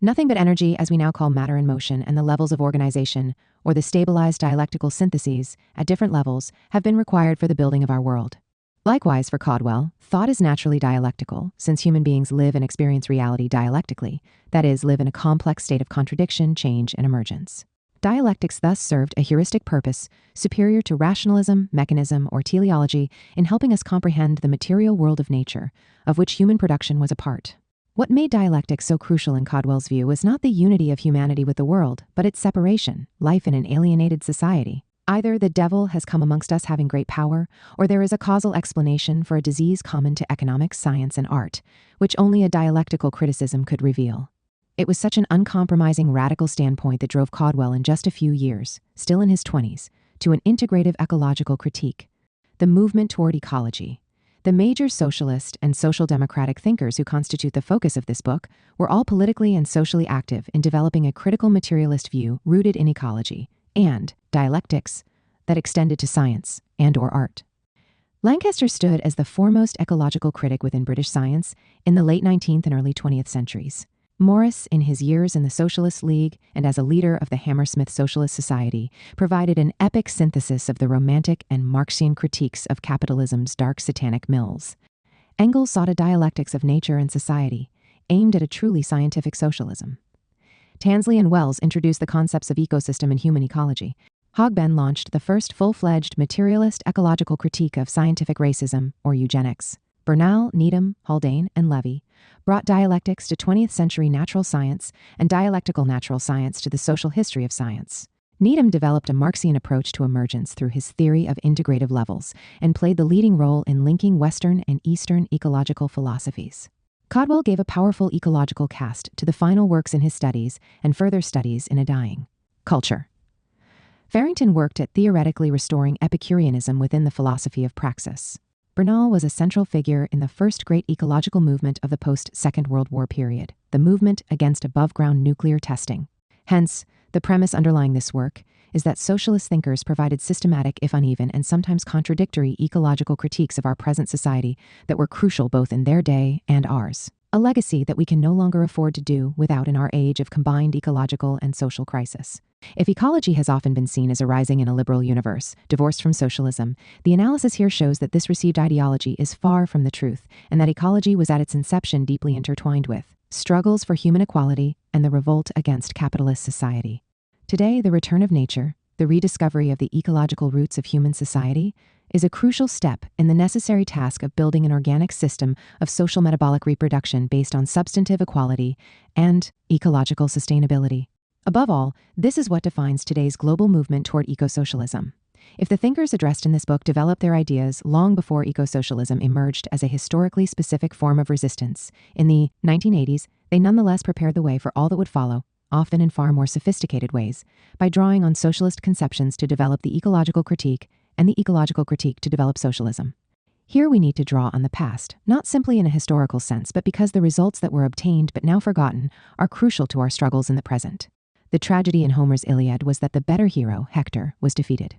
Nothing but energy, as we now call matter in motion, and the levels of organization, or the stabilized dialectical syntheses, at different levels, have been required for the building of our world. Likewise, for Caudwell, thought is naturally dialectical, since human beings live and experience reality dialectically, that is, live in a complex state of contradiction, change, and emergence. Dialectics thus served a heuristic purpose superior to rationalism, mechanism, or teleology in helping us comprehend the material world of nature, of which human production was a part. What made dialectics so crucial in Caudwell's view was not the unity of humanity with the world, but its separation, life in an alienated society. Either the devil has come amongst us having great power, or there is a causal explanation for a disease common to economics, science, and art, which only a dialectical criticism could reveal. It was such an uncompromising radical standpoint that drove Caudwell in just a few years, still in his 20s, to an integrative ecological critique, the movement toward ecology. The major socialist and social democratic thinkers who constitute the focus of this book were all politically and socially active in developing a critical materialist view rooted in ecology and dialectics that extended to science and/or art. Lancaster stood as the foremost ecological critic within British science in the late 19th and early 20th centuries. Morris, in his years in the Socialist League and as a leader of the Hammersmith Socialist Society, provided an epic synthesis of the Romantic and Marxian critiques of capitalism's dark satanic mills. Engels sought a dialectics of nature and society, aimed at a truly scientific socialism. Tansley and Wells introduced the concepts of ecosystem and human ecology. Hogben launched the first full-fledged materialist ecological critique of scientific racism, or eugenics. Bernal, Needham, Haldane, and Levy brought dialectics to 20th century natural science and dialectical natural science to the social history of science. Needham developed a Marxian approach to emergence through his theory of integrative levels and played the leading role in linking Western and Eastern ecological philosophies. Caudwell gave a powerful ecological cast to the final works in his studies and further studies in a dying culture. Farrington worked at theoretically restoring Epicureanism within the philosophy of praxis. Bernal was a central figure in the first great ecological movement of the post-Second World War period, the movement against above-ground nuclear testing. Hence, the premise underlying this work is that socialist thinkers provided systematic, if uneven, and sometimes contradictory ecological critiques of our present society that were crucial both in their day and ours. A legacy that we can no longer afford to do without in our age of combined ecological and social crisis. If ecology has often been seen as arising in a liberal universe, divorced from socialism, the analysis here shows that this received ideology is far from the truth, and that ecology was at its inception deeply intertwined with struggles for human equality and the revolt against capitalist society. Today, the return of nature, the rediscovery of the ecological roots of human society, is a crucial step in the necessary task of building an organic system of social metabolic reproduction based on substantive equality and ecological sustainability. Above all, this is what defines today's global movement toward eco-socialism. If the thinkers addressed in this book developed their ideas long before eco-socialism emerged as a historically specific form of resistance in the 1980s, they nonetheless prepared the way for all that would follow, often in far more sophisticated ways, by drawing on socialist conceptions to develop the ecological critique and the ecological critique to develop socialism. Here we need to draw on the past, not simply in a historical sense, but because the results that were obtained but now forgotten are crucial to our struggles in the present. The tragedy in Homer's Iliad was that the better hero, Hector, was defeated.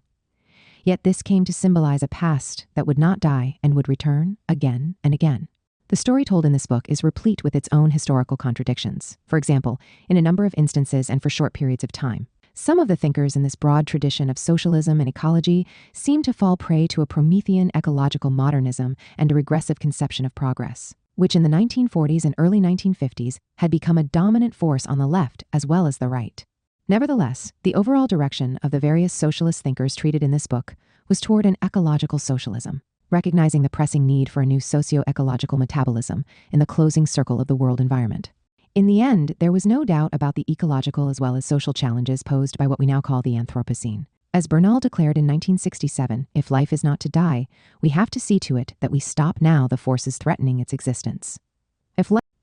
Yet this came to symbolize a past that would not die and would return again and again. The story told in this book is replete with its own historical contradictions, for example, in a number of instances and for short periods of time. Some of the thinkers in this broad tradition of socialism and ecology seem to fall prey to a Promethean ecological modernism and a regressive conception of progress, which in the 1940s and early 1950s had become a dominant force on the left as well as the right. Nevertheless, the overall direction of the various socialist thinkers treated in this book was toward an ecological socialism, recognizing the pressing need for a new socio-ecological metabolism in the closing circle of the world environment. In the end, there was no doubt about the ecological as well as social challenges posed by what we now call the Anthropocene. As Bernal declared in 1967, if life is not to die, we have to see to it that we stop now the forces threatening its existence.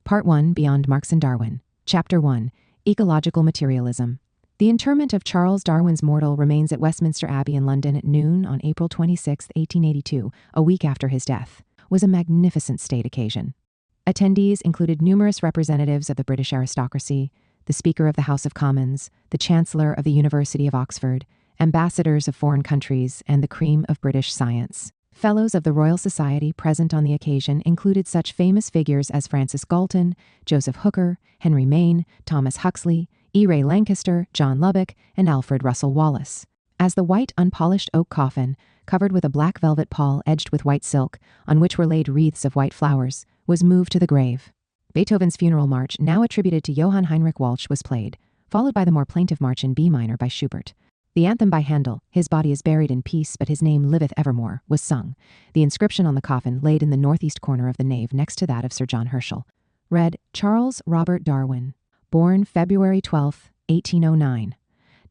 Part 1, Beyond Marx and Darwin. Chapter 1, Ecological Materialism. The interment of Charles Darwin's mortal remains at Westminster Abbey in London at noon on April 26, 1882, a week after his death, was a magnificent state occasion. Attendees included numerous representatives of the British aristocracy, the Speaker of the House of Commons, the Chancellor of the University of Oxford, ambassadors of foreign countries, and the cream of British science. Fellows of the Royal Society present on the occasion included such famous figures as Francis Galton, Joseph Hooker, Henry Maine, Thomas Huxley, E. Ray Lankester, John Lubbock, and Alfred Russel Wallace. As the white, unpolished oak coffin, covered with a black velvet pall edged with white silk, on which were laid wreaths of white flowers, was moved to the grave, Beethoven's funeral march, now attributed to Johann Heinrich Walch, was played, followed by the more plaintive march in B minor by Schubert. The anthem by Handel, "His body is buried in peace, but his name liveth evermore," was sung. The inscription on the coffin, laid in the northeast corner of the nave next to that of Sir John Herschel, read, "Charles Robert Darwin, born February 12, 1809,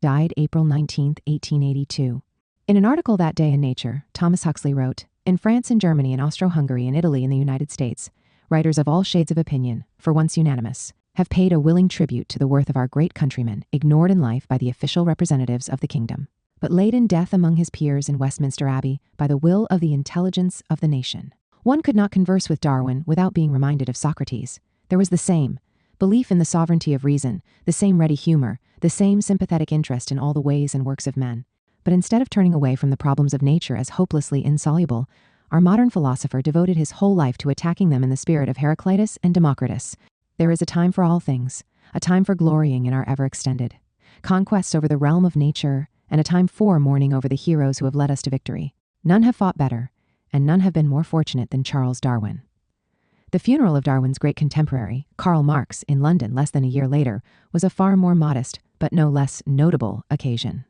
died April 19, 1882. In an article that day in Nature, Thomas Huxley wrote, "In France and Germany and Austro-Hungary and Italy and the United States, writers of all shades of opinion, for once unanimous, have paid a willing tribute to the worth of our great countryman, ignored in life by the official representatives of the kingdom, but laid in death among his peers in Westminster Abbey by the will of the intelligence of the nation." One could not converse with Darwin without being reminded of Socrates. There was the same belief in the sovereignty of reason, the same ready humor, the same sympathetic interest in all the ways and works of men. But instead of turning away from the problems of nature as hopelessly insoluble, our modern philosopher devoted his whole life to attacking them in the spirit of Heraclitus and Democritus. There is a time for all things, a time for glorying in our ever-extended conquests over the realm of nature, and a time for mourning over the heroes who have led us to victory. None have fought better, and none have been more fortunate than Charles Darwin. The funeral of Darwin's great contemporary, Karl Marx, in London less than a year later, was a far more modest, but no less notable occasion.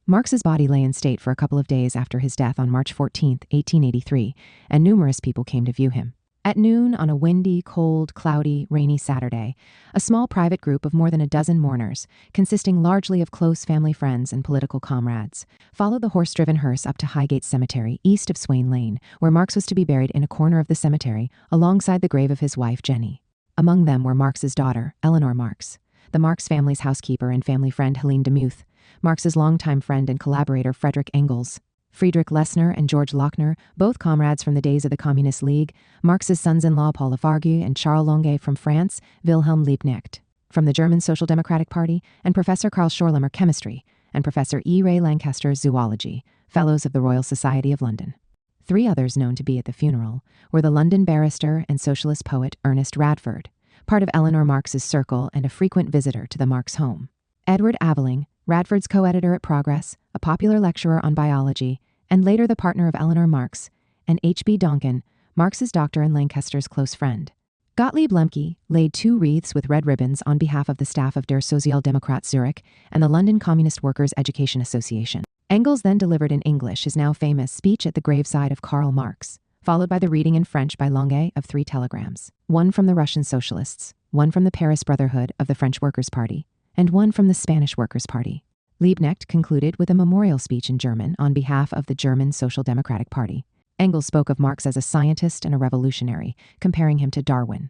Marx's body lay in state for a couple of days after his death on March 14, 1883, and numerous people came to view him. At noon on a windy, cold, cloudy, rainy Saturday, a small private group of more than a dozen mourners, consisting largely of close family friends and political comrades, followed the horse-driven hearse up to Highgate Cemetery, east of Swain Lane, where Marx was to be buried in a corner of the cemetery alongside the grave of his wife, Jenny. Among them were Marx's daughter, Eleanor Marx, the Marx family's housekeeper and family friend Helene Demuth, Marx's longtime friend and collaborator Frederick Engels, Friedrich Lessner and George Lochner, both comrades from the days of the Communist League, Marx's sons-in-law Paul Lafargue and Charles Longuet from France, Wilhelm Liebknecht from the German Social Democratic Party, and Professor Karl Schorlemmer chemistry, and Professor E. Ray Lankester zoology, fellows of the Royal Society of London. Three others known to be at the funeral were the London barrister and socialist poet Ernest Radford, part of Eleanor Marx's circle and a frequent visitor to the Marx home; Edward Aveling, Radford's co-editor at Progress, a popular lecturer on biology, and later the partner of Eleanor Marx, and H.B. Donkin, Marx's doctor and Lankester's close friend. Gottlieb Lemke laid 2 wreaths with red ribbons on behalf of the staff of Der Sozialdemokrat Zurich and the London Communist Workers' Education Association. Engels then delivered in English his now famous speech at the graveside of Karl Marx, followed by the reading in French by Longuet of 3 telegrams, one from the Russian Socialists, one from the Paris Brotherhood of the French Workers' Party, and one from the Spanish Workers' Party. Liebknecht concluded with a memorial speech in German on behalf of the German Social Democratic Party. Engels spoke of Marx as a scientist and a revolutionary, comparing him to Darwin.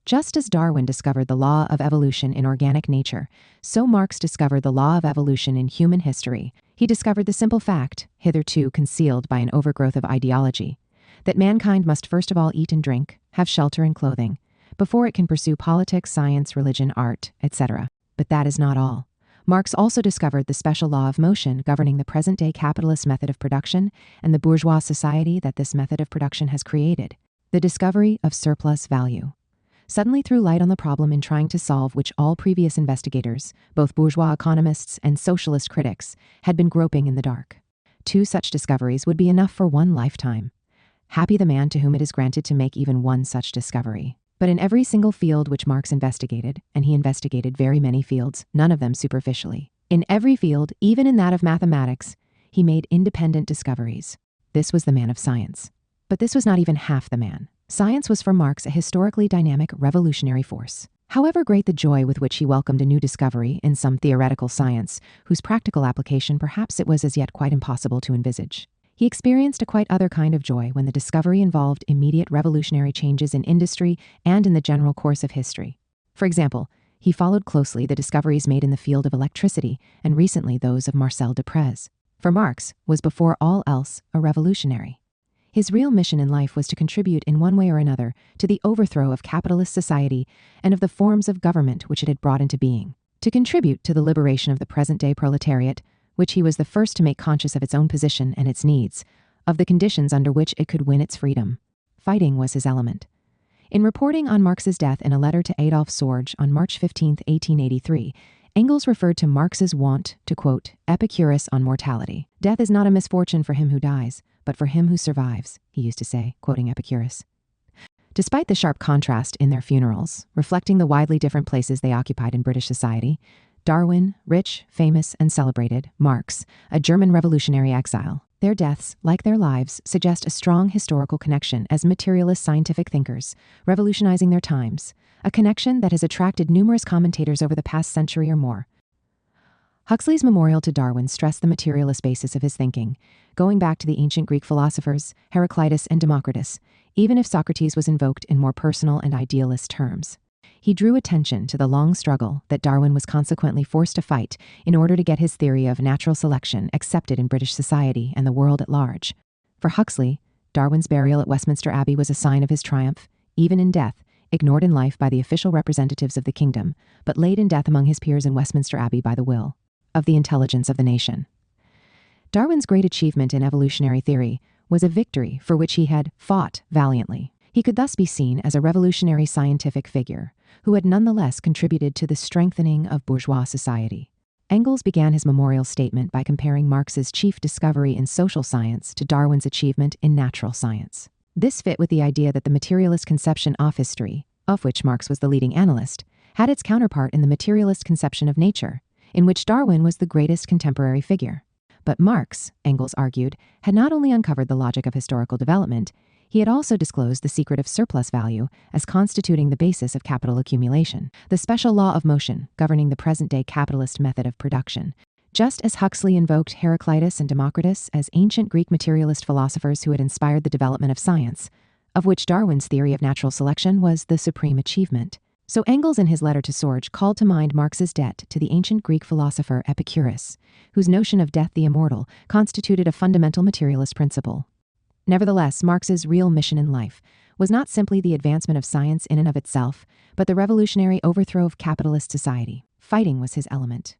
Just as Darwin discovered the law of evolution in organic nature, so Marx discovered the law of evolution in human history. He discovered the simple fact, hitherto concealed by an overgrowth of ideology, that mankind must first of all eat and drink, have shelter and clothing, before it can pursue politics, science, religion, art, etc. But that is not all. Marx also discovered the special law of motion governing the present-day capitalist method of production and the bourgeois society that this method of production has created, the discovery of surplus value. Suddenly threw light on the problem in trying to solve which all previous investigators, both bourgeois economists and socialist critics, had been groping in the dark. 2 such discoveries would be enough for one lifetime. Happy the man to whom it is granted to make even one such discovery. But in every single field which Marx investigated, and he investigated very many fields, none of them superficially, in every field, even in that of mathematics, he made independent discoveries. This was the man of science. But this was not even half the man. Science was for Marx a historically dynamic, revolutionary force. However great the joy with which he welcomed a new discovery in some theoretical science, whose practical application perhaps it was as yet quite impossible to envisage, he experienced a quite other kind of joy when the discovery involved immediate revolutionary changes in industry and in the general course of history. For example, he followed closely the discoveries made in the field of electricity and recently those of Marcel Duprez. For Marx was before all else a revolutionary. His real mission in life was to contribute in one way or another to the overthrow of capitalist society and of the forms of government which it had brought into being. to contribute to the liberation of the present-day proletariat, which he was the first to make conscious of its own position and its needs, of the conditions under which it could win its freedom. Fighting was his element. In reporting on Marx's death in a letter to Adolf Sorge on March 15, 1883, Engels referred to Marx's wont to quote, Epicurus on mortality. Death is not a misfortune for him who dies, but for him who survives, he used to say, quoting Epicurus. Despite the sharp contrast in their funerals, reflecting the widely different places they occupied in British society, Darwin, rich, famous, and celebrated, Marx, a German revolutionary exile, their deaths, like their lives, suggest a strong historical connection as materialist scientific thinkers, revolutionizing their times, a connection that has attracted numerous commentators over the past century or more. Huxley's memorial to Darwin stressed the materialist basis of his thinking, going back to the ancient Greek philosophers, Heraclitus and Democritus, even if Socrates was invoked in more personal and idealist terms. He drew attention to the long struggle that Darwin was consequently forced to fight in order to get his theory of natural selection accepted in British society and the world at large. For Huxley, Darwin's burial at Westminster Abbey was a sign of his triumph, even in death, ignored in life by the official representatives of the kingdom, but laid in death among his peers in Westminster Abbey by the will of the intelligence of the nation. Darwin's great achievement in evolutionary theory was a victory for which he had fought valiantly. He could thus be seen as a revolutionary scientific figure who had nonetheless contributed to the strengthening of bourgeois society. Engels began his memorial statement by comparing Marx's chief discovery in social science to Darwin's achievement in natural science. This fit with the idea that the materialist conception of history, of which Marx was the leading analyst, had its counterpart in the materialist conception of nature, in which Darwin was the greatest contemporary figure. But Marx, Engels argued, had not only uncovered the logic of historical development, he had also disclosed the secret of surplus value as constituting the basis of capital accumulation, the special law of motion governing the present-day capitalist method of production. Just as Huxley invoked Heraclitus and Democritus as ancient Greek materialist philosophers who had inspired the development of science, of which Darwin's theory of natural selection was the supreme achievement. So Engels in his letter to Sorge called to mind Marx's debt to the ancient Greek philosopher Epicurus, whose notion of death the immortal constituted a fundamental materialist principle. Nevertheless, Marx's real mission in life was not simply the advancement of science in and of itself, but the revolutionary overthrow of capitalist society. Fighting was his element.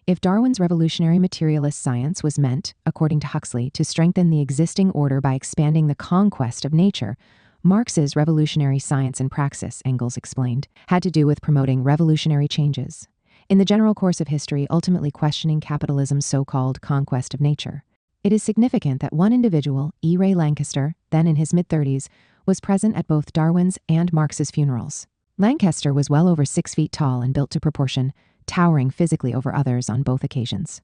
If Darwin's revolutionary materialist science was meant, according to Huxley, to strengthen the existing order by expanding the conquest of nature, Marx's revolutionary science and praxis, Engels explained, had to do with promoting revolutionary changes in the general course of history, ultimately questioning capitalism's so-called conquest of nature. It is significant that one individual, E. Ray Lankester, then in his mid-30s, was present at both Darwin's and Marx's funerals. Lankester was well over 6 feet tall and built to proportion, towering physically over others on both occasions.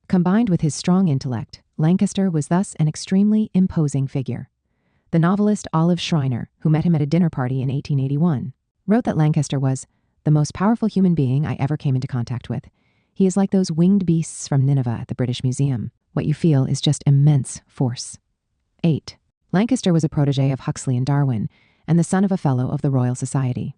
Combined with his strong intellect, Lankester was thus an extremely imposing figure. The novelist Olive Schreiner, who met him at a dinner party in 1881, wrote that Lankester was the most powerful human being I ever came into contact with. He is like those winged beasts from Nineveh at the British Museum. What you feel is just immense force. 8. Lankester was a protege of Huxley and Darwin, and the son of a fellow of the Royal Society.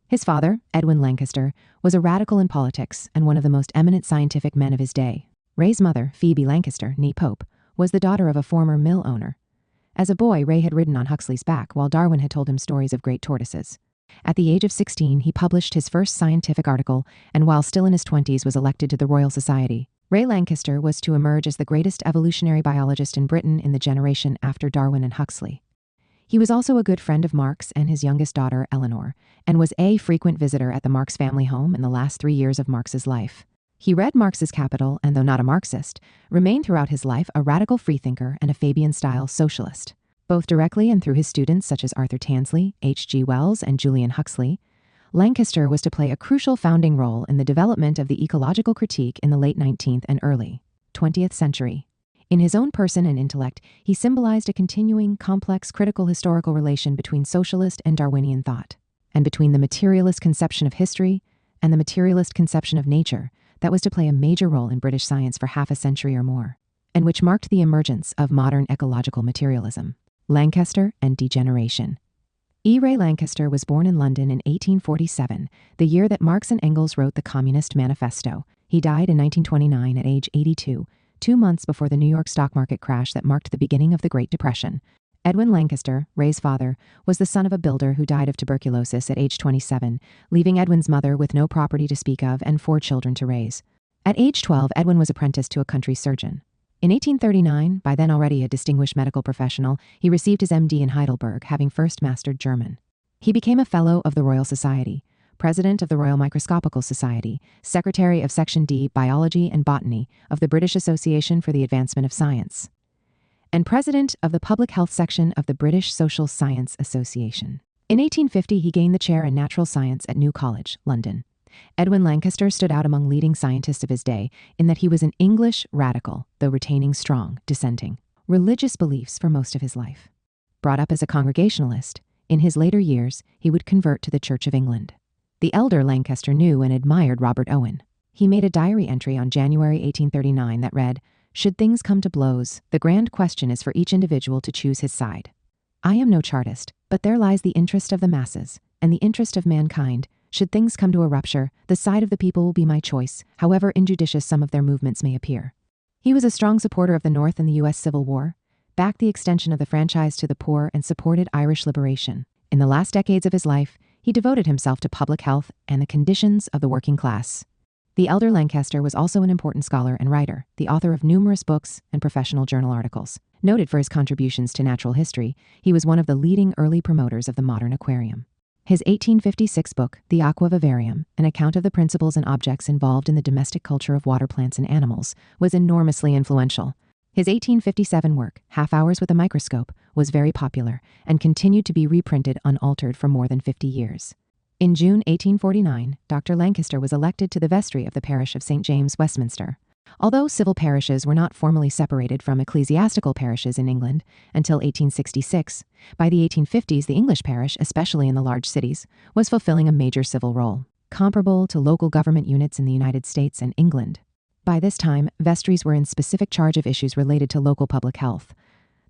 His father, Edwin Lankester, was a radical in politics and one of the most eminent scientific men of his day. Ray's mother, Phoebe Lancaster, née Pope, was the daughter of a former mill owner. As a boy, Ray had ridden on Huxley's back while Darwin had told him stories of great tortoises. At the age of 16, he published his first scientific article, and while still in his 20s was elected to the Royal Society. Ray Lankester was to emerge as the greatest evolutionary biologist in Britain in the generation after Darwin and Huxley. He was also a good friend of Marx and his youngest daughter, Eleanor, and was a frequent visitor at the Marx family home in the last 3 years of Marx's life. He read Marx's Capital, and though not a Marxist, remained throughout his life a radical freethinker and a Fabian-style socialist. Both directly and through his students such as Arthur Tansley, H.G. Wells, and Julian Huxley, Lankester was to play a crucial founding role in the development of the ecological critique in the late 19th and early 20th century. In his own person and intellect, he symbolized a continuing, complex, critical historical relation between socialist and Darwinian thought, and between the materialist conception of history and the materialist conception of nature that was to play a major role in British science for half a century or more, and which marked the emergence of modern ecological materialism. Lankester and degeneration. E. Ray Lankester was born in London in 1847, the year that Marx and Engels wrote the Communist Manifesto. He died in 1929 at age 82, 2 months before the New York stock market crash that marked the beginning of the Great Depression. Edwin Lancaster, Ray's father, was the son of a builder who died of tuberculosis at age 27, leaving Edwin's mother with no property to speak of and 4 children to raise. At age 12, Edwin was apprenticed to a country surgeon. In 1839, by then already a distinguished medical professional, he received his MD in Heidelberg, having first mastered German. He became a Fellow of the Royal Society, President of the Royal Microscopical Society, Secretary of Section D, Biology and Botany of the British Association for the Advancement of Science, and President of the Public Health Section of the British Social Science Association. In 1850, he gained the chair in natural science at New College, London. Edwin Lancaster stood out among leading scientists of his day in that he was an English radical, though retaining strong, dissenting, religious beliefs for most of his life. Brought up as a Congregationalist, in his later years, he would convert to the Church of England. The elder Lancaster knew and admired Robert Owen. He made a diary entry on January 1839 that read, "Should things come to blows, the grand question is for each individual to choose his side. I am no Chartist, but there lies the interest of the masses, and the interest of mankind. Should things come to a rupture, the side of the people will be my choice, however injudicious some of their movements may appear." He was a strong supporter of the North in the U.S. Civil War, backed the extension of the franchise to the poor, and supported Irish liberation. In the last decades of his life, he devoted himself to public health and the conditions of the working class. The elder Lancaster was also an important scholar and writer, the author of numerous books and professional journal articles. Noted for his contributions to natural history, he was one of the leading early promoters of the modern aquarium. His 1856 book, The Aqua Vivarium, an account of the principles and objects involved in the domestic culture of water plants and animals, was enormously influential. His 1857 work, Half Hours with a Microscope, was very popular and continued to be reprinted unaltered for more than 50 years. In June 1849, Dr. Lancaster was elected to the vestry of the parish of St. James, Westminster. Although civil parishes were not formally separated from ecclesiastical parishes in England until 1866, by the 1850s the English parish, especially in the large cities, was fulfilling a major civil role, comparable to local government units in the United States and England. By this time, vestries were in specific charge of issues related to local public health.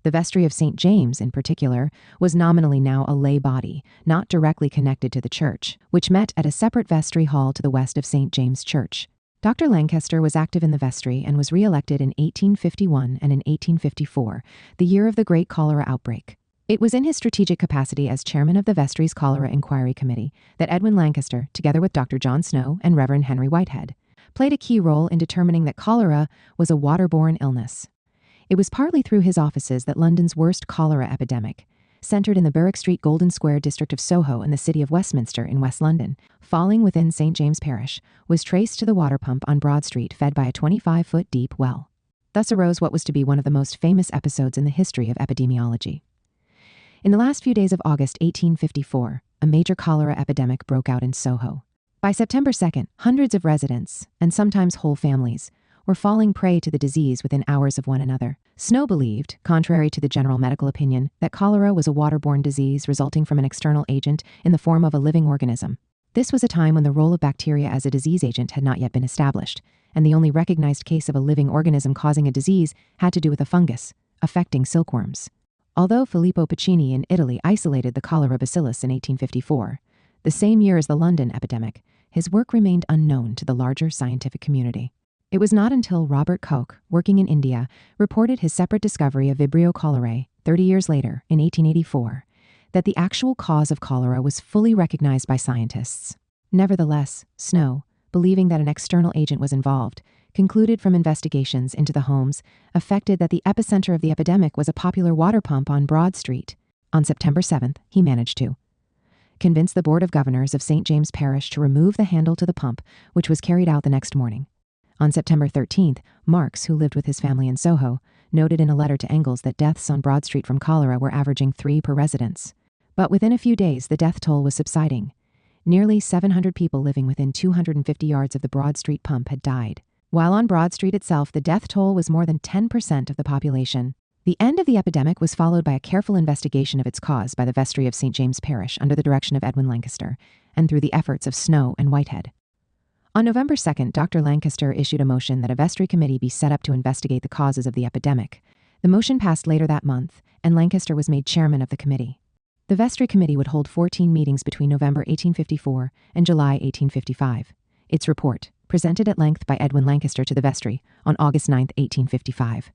The vestry of St. James, in particular, was nominally now a lay body, not directly connected to the church, which met at a separate vestry hall to the west of St. James Church. Dr. Lancaster was active in the vestry and was re-elected in 1851 and in 1854, the year of the Great Cholera outbreak. It was in his strategic capacity as chairman of the vestry's Cholera Inquiry Committee that Edwin Lancaster, together with Dr. John Snow and Reverend Henry Whitehead, played a key role in determining that cholera was a waterborne illness. It was partly through his offices that London's worst cholera epidemic, centered in the Berwick Street Golden Square district of Soho in the city of Westminster in West London, falling within St. James Parish, was traced to the water pump on Broad Street fed by a 25-foot deep well. Thus arose what was to be one of the most famous episodes in the history of epidemiology. In the last few days of August 1854, a major cholera epidemic broke out in Soho. By September 2nd, hundreds of residents, and sometimes whole families, were falling prey to the disease within hours of one another. Snow believed, contrary to the general medical opinion, that cholera was a waterborne disease resulting from an external agent in the form of a living organism. This was a time when the role of bacteria as a disease agent had not yet been established, and the only recognized case of a living organism causing a disease had to do with a fungus, affecting silkworms. Although Filippo Pacini in Italy isolated the cholera bacillus in 1854, the same year as the London epidemic, his work remained unknown to the larger scientific community. It was not until Robert Koch, working in India, reported his separate discovery of Vibrio cholerae 30 years later, in 1884, that the actual cause of cholera was fully recognized by scientists. Nevertheless, Snow, believing that an external agent was involved, concluded from investigations into the homes affected that the epicenter of the epidemic was a popular water pump on Broad Street. On September 7th, he managed to convince the Board of Governors of St. James Parish to remove the handle to the pump, which was carried out the next morning. On September 13th, Marx, who lived with his family in Soho, noted in a letter to Engels that deaths on Broad Street from cholera were averaging 3 per residence. But within a few days, the death toll was subsiding. Nearly 700 people living within 250 yards of the Broad Street pump had died. While on Broad Street itself, the death toll was more than 10% of the population. The end of the epidemic was followed by a careful investigation of its cause by the vestry of St. James Parish under the direction of Edwin Lancaster, and through the efforts of Snow and Whitehead. On November 2nd, Dr. Lancaster issued a motion that a vestry committee be set up to investigate the causes of the epidemic. The motion passed later that month, and Lancaster was made chairman of the committee. The vestry committee would hold 14 meetings between November 1854 and July 1855. Its report, presented at length by Edwin Lancaster to the vestry on August 9, 1855.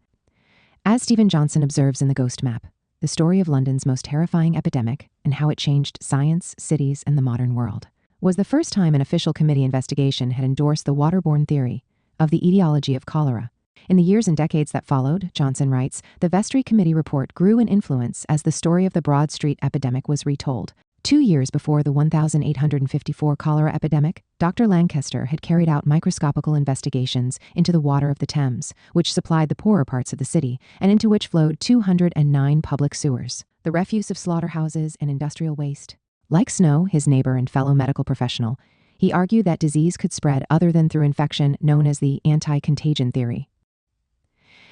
As Stephen Johnson observes in The Ghost Map, the story of London's most terrifying epidemic and how it changed science, cities, and the modern world, was the first time an official committee investigation had endorsed the waterborne theory of the etiology of cholera. In the years and decades that followed, Johnson writes, the Vestry Committee report grew in influence as the story of the Broad Street epidemic was retold. 2 years before the 1854 cholera epidemic, Dr. Lancaster had carried out microscopical investigations into the water of the Thames, which supplied the poorer parts of the city, and into which flowed 209 public sewers, the refuse of slaughterhouses and industrial waste. Like Snow, his neighbor and fellow medical professional, he argued that disease could spread other than through infection, known as the anti-contagion theory.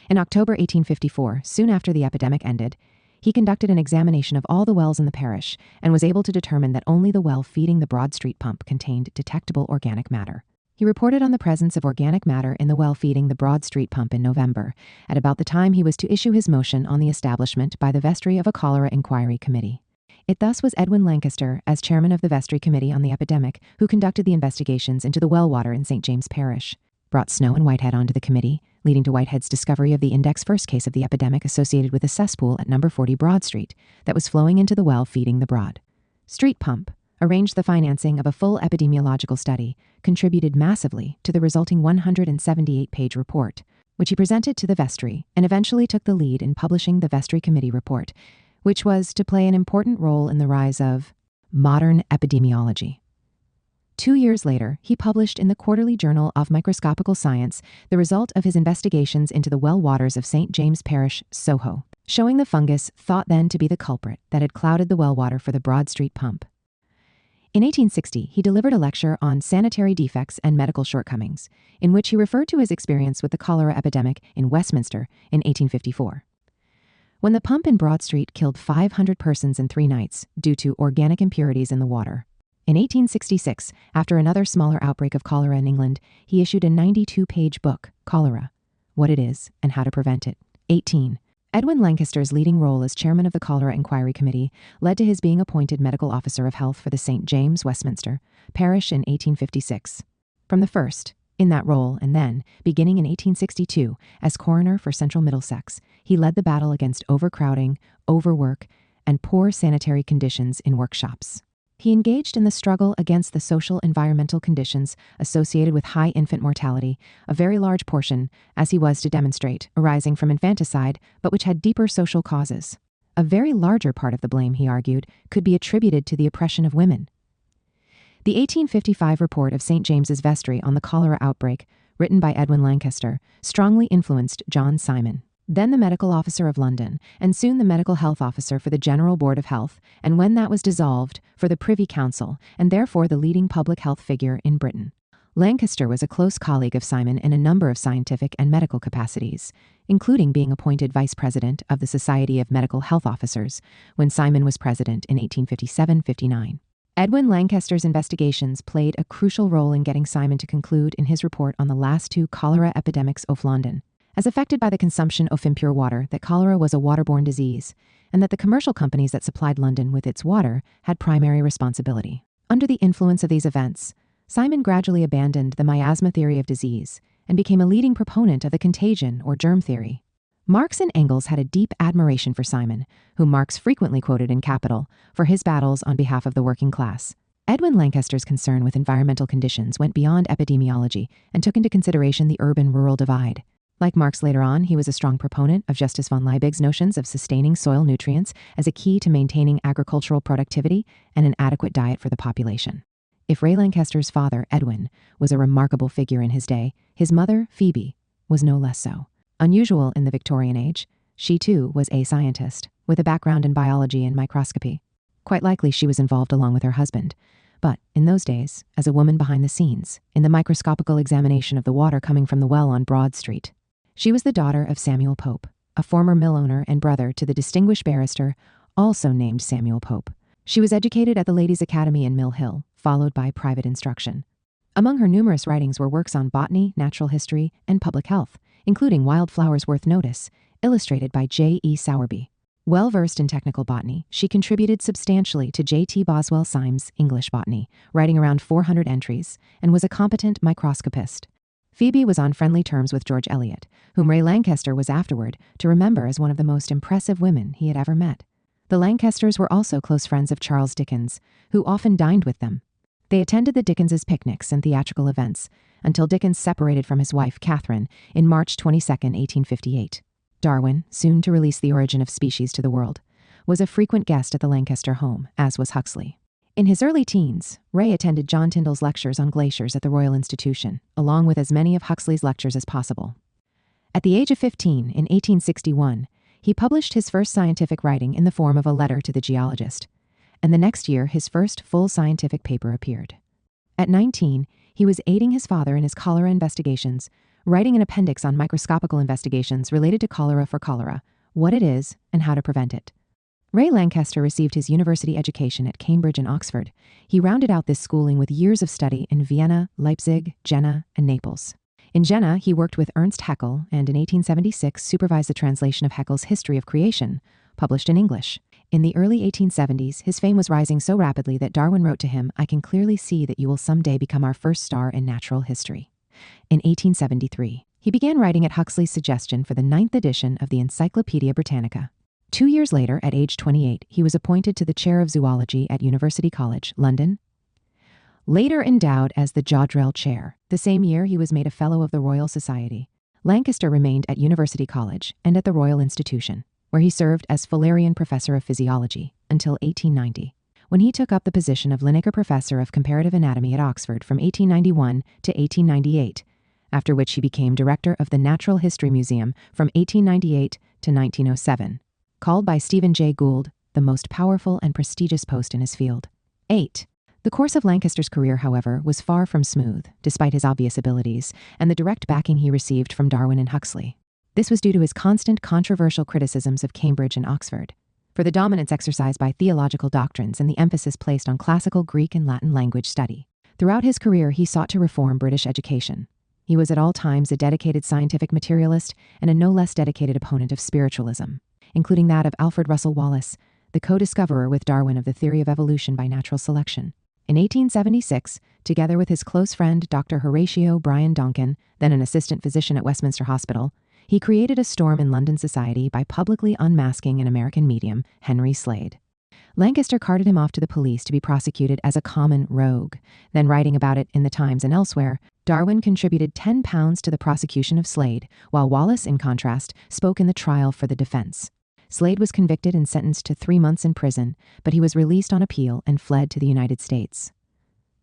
In October 1854, soon after the epidemic ended, he conducted an examination of all the wells in the parish and was able to determine that only the well feeding the Broad Street pump contained detectable organic matter. He reported on the presence of organic matter in the well feeding the Broad Street pump in November, at about the time he was to issue his motion on the establishment by the Vestry of a Cholera Inquiry Committee. It thus was Edwin Lancaster, as chairman of the Vestry Committee on the epidemic, who conducted the investigations into the well water in St. James Parish, brought Snow and Whitehead onto the committee, leading to Whitehead's discovery of the index first case of the epidemic associated with a cesspool at number 40 Broad Street that was flowing into the well feeding the Broad Street pump, arranged the financing of a full epidemiological study, contributed massively to the resulting 178-page report, which he presented to the Vestry and eventually took the lead in publishing the Vestry Committee report, which was to play an important role in the rise of modern epidemiology. 2 years later, he published in the Quarterly Journal of Microscopical Science the result of his investigations into the well waters of St. James Parish, Soho, showing the fungus thought then to be the culprit that had clouded the well water for the Broad Street pump. In 1860, he delivered a lecture on sanitary defects and medical shortcomings, in which he referred to his experience with the cholera epidemic in Westminster in 1854. When the pump in Broad Street killed 500 persons in 3 nights due to organic impurities in the water. In 1866, after another smaller outbreak of cholera in England, he issued a 92-page book, Cholera, What It Is and How to Prevent It. 18. Edwin Lancaster's leading role as chairman of the Cholera Inquiry Committee led to his being appointed medical officer of health for the St. James, Westminster, parish in 1856. From the first, in that role, and then, beginning in 1862, as coroner for Central Middlesex, he led the battle against overcrowding, overwork, and poor sanitary conditions in workshops. He engaged in the struggle against the social environmental conditions associated with high infant mortality, a very large portion, as he was to demonstrate, arising from infanticide, but which had deeper social causes. A very larger part of the blame, he argued, could be attributed to the oppression of women. The 1855 report of St. James's Vestry on the cholera outbreak, written by Edwin Lancaster, strongly influenced John Simon, then the medical officer of London, and soon the medical health officer for the General Board of Health, and when that was dissolved, for the Privy Council, and therefore the leading public health figure in Britain. Lancaster was a close colleague of Simon in a number of scientific and medical capacities, including being appointed vice president of the Society of Medical Health Officers when Simon was president in 1857-59. Edwin Lancaster's investigations played a crucial role in getting Simon to conclude in his report on the last 2 cholera epidemics of London, as affected by the consumption of impure water, that cholera was a waterborne disease, and that the commercial companies that supplied London with its water had primary responsibility. Under the influence of these events, Simon gradually abandoned the miasma theory of disease and became a leading proponent of the contagion or germ theory. Marx and Engels had a deep admiration for Simon, whom Marx frequently quoted in Capital, for his battles on behalf of the working class. Edwin Lancaster's concern with environmental conditions went beyond epidemiology and took into consideration the urban-rural divide. Like Marx later on, he was a strong proponent of Justus von Liebig's notions of sustaining soil nutrients as a key to maintaining agricultural productivity and an adequate diet for the population. If Ray Lancaster's father, Edwin, was a remarkable figure in his day, his mother, Phoebe, was no less so. Unusual in the Victorian age, she too was a scientist, with a background in biology and microscopy. Quite likely she was involved along with her husband, but, in those days, as a woman behind the scenes, in the microscopical examination of the water coming from the well on Broad Street. She was the daughter of Samuel Pope, a former mill owner and brother to the distinguished barrister, also named Samuel Pope. She was educated at the Ladies' Academy in Mill Hill, followed by private instruction. Among her numerous writings were works on botany, natural history, and public health, including Wildflowers Worth Notice, illustrated by J.E. Sowerby. Well-versed in technical botany, she contributed substantially to J.T. Boswell Syme's English Botany, writing around 400 entries, and was a competent microscopist. Phoebe was on friendly terms with George Eliot, whom Ray Lankester was afterward to remember as one of the most impressive women he had ever met. The Lankesters were also close friends of Charles Dickens, who often dined with them. They attended the Dickens' picnics and theatrical events until Dickens separated from his wife, Catherine, in March 22, 1858. Darwin, soon to release The Origin of Species to the world, was a frequent guest at the Lankester home, as was Huxley. In his early teens, Ray attended John Tyndall's lectures on glaciers at the Royal Institution, along with as many of Huxley's lectures as possible. At the age of 15, in 1861, he published his first scientific writing in the form of a letter to the geologist, and the next year his first full scientific paper appeared. At 19, he was aiding his father in his cholera investigations, writing an appendix on microscopical investigations related to cholera for cholera, what it is, and how to prevent it. Ray Lankester received his university education at Cambridge and Oxford. He rounded out this schooling with years of study in Vienna, Leipzig, Jena, and Naples. In Jena, he worked with Ernst Haeckel and in 1876 supervised the translation of Haeckel's History of Creation, published in English. In the early 1870s, his fame was rising so rapidly that Darwin wrote to him, "I can clearly see that you will someday become our first star in natural history." In 1873, he began writing at Huxley's suggestion for the 9th edition of the Encyclopaedia Britannica. 2 years later, at age 28, he was appointed to the chair of zoology at University College, London. Later endowed as the Jodrell Chair, the same year he was made a Fellow of the Royal Society. Lankester remained at University College and at the Royal Institution, where he served as Fullerian Professor of Physiology until 1890, when he took up the position of Linacre Professor of Comparative Anatomy at Oxford from 1891 to 1898, after which he became Director of the Natural History Museum from 1898 to 1907. Called by Stephen Jay Gould, the most powerful and prestigious post in his field. 8. The course of Lankester's career, however, was far from smooth, despite his obvious abilities, and the direct backing he received from Darwin and Huxley. This was due to his constant controversial criticisms of Cambridge and Oxford, for the dominance exercised by theological doctrines and the emphasis placed on classical Greek and Latin language study. Throughout his career, he sought to reform British education. He was at all times a dedicated scientific materialist and a no less dedicated opponent of spiritualism, including that of Alfred Russel Wallace, the co-discoverer with Darwin of the theory of evolution by natural selection. In 1876, together with his close friend Dr. Horatio Bryan Donkin, then an assistant physician at Westminster Hospital, he created a storm in London society by publicly unmasking an American medium, Henry Slade. Lankester carted him off to the police to be prosecuted as a common rogue. Then, writing about it in the Times and elsewhere, Darwin contributed £10 to the prosecution of Slade, while Wallace, in contrast, spoke in the trial for the defense. Slade was convicted and sentenced to 3 months in prison, but he was released on appeal and fled to the United States.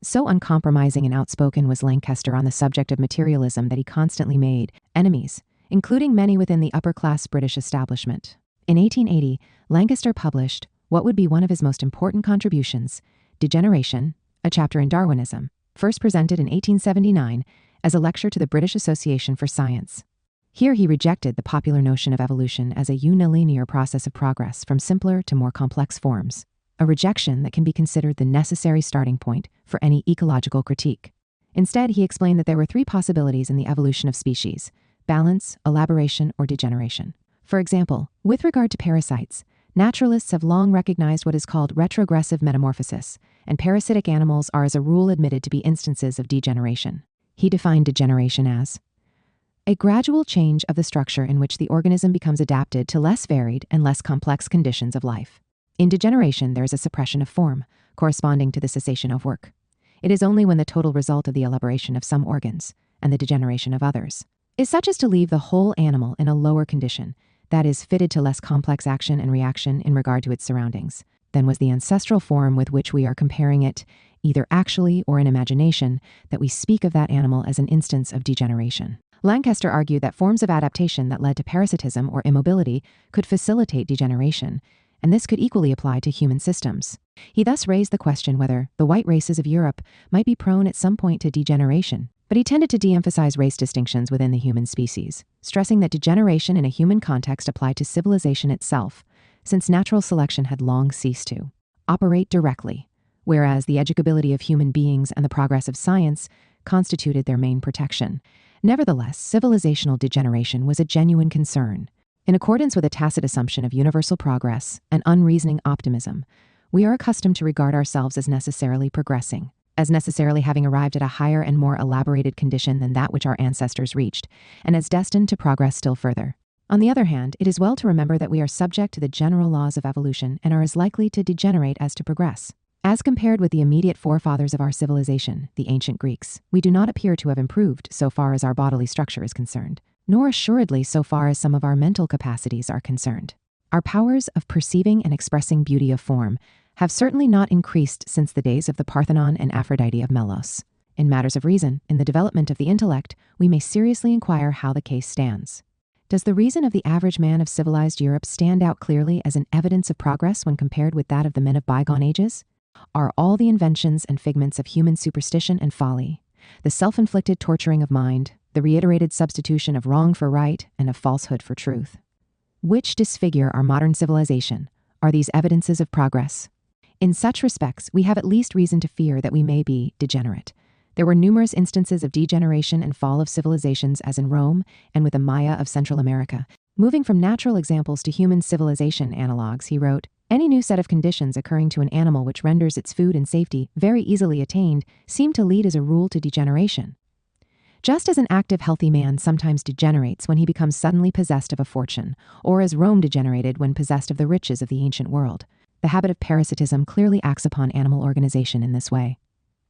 So uncompromising and outspoken was Lankester on the subject of materialism that he constantly made enemies, including many within the upper-class British establishment. In 1880, Lankester published what would be one of his most important contributions, Degeneration, a chapter in Darwinism, first presented in 1879 as a lecture to the British Association for Science. Here he rejected the popular notion of evolution as a unilinear process of progress from simpler to more complex forms, a rejection that can be considered the necessary starting point for any ecological critique. Instead, he explained that there were 3 possibilities in the evolution of species: balance, elaboration, or degeneration. For example, with regard to parasites, naturalists have long recognized what is called retrogressive metamorphosis, and parasitic animals are as a rule admitted to be instances of degeneration. He defined degeneration as a gradual change of the structure in which the organism becomes adapted to less varied and less complex conditions of life. In degeneration, there is a suppression of form, corresponding to the cessation of work. It is only when the total result of the elaboration of some organs, and the degeneration of others, is such as to leave the whole animal in a lower condition, that is, fitted to less complex action and reaction in regard to its surroundings, than was the ancestral form with which we are comparing it, either actually or in imagination, that we speak of that animal as an instance of degeneration. Lankester argued that forms of adaptation that led to parasitism or immobility could facilitate degeneration, and this could equally apply to human systems. He thus raised the question whether the white races of Europe might be prone at some point to degeneration, but he tended to de-emphasize race distinctions within the human species, stressing that degeneration in a human context applied to civilization itself, since natural selection had long ceased to operate directly, whereas the educability of human beings and the progress of science constituted their main protection. Nevertheless, civilizational degeneration was a genuine concern. In accordance with a tacit assumption of universal progress and unreasoning optimism, we are accustomed to regard ourselves as necessarily progressing, as necessarily having arrived at a higher and more elaborated condition than that which our ancestors reached, and as destined to progress still further. On the other hand, it is well to remember that we are subject to the general laws of evolution and are as likely to degenerate as to progress. As compared with the immediate forefathers of our civilization, the ancient Greeks, we do not appear to have improved so far as our bodily structure is concerned, nor assuredly so far as some of our mental capacities are concerned. Our powers of perceiving and expressing beauty of form have certainly not increased since the days of the Parthenon and Aphrodite of Melos. In matters of reason, in the development of the intellect, we may seriously inquire how the case stands. Does the reason of the average man of civilized Europe stand out clearly as an evidence of progress when compared with that of the men of bygone ages? Are all the inventions and figments of human superstition and folly, the self-inflicted torturing of mind, the reiterated substitution of wrong for right and of falsehood for truth, which disfigure our modern civilization, are these evidences of progress? In such respects, we have at least reason to fear that we may be degenerate. There were numerous instances of degeneration and fall of civilizations, as in Rome and with the Maya of Central America. Moving from natural examples to human civilization analogues, he wrote, "Any new set of conditions occurring to an animal which renders its food and safety very easily attained seem to lead as a rule to degeneration. Just as an active, healthy man sometimes degenerates when he becomes suddenly possessed of a fortune, or as Rome degenerated when possessed of the riches of the ancient world. The habit of parasitism clearly acts upon animal organization in this way."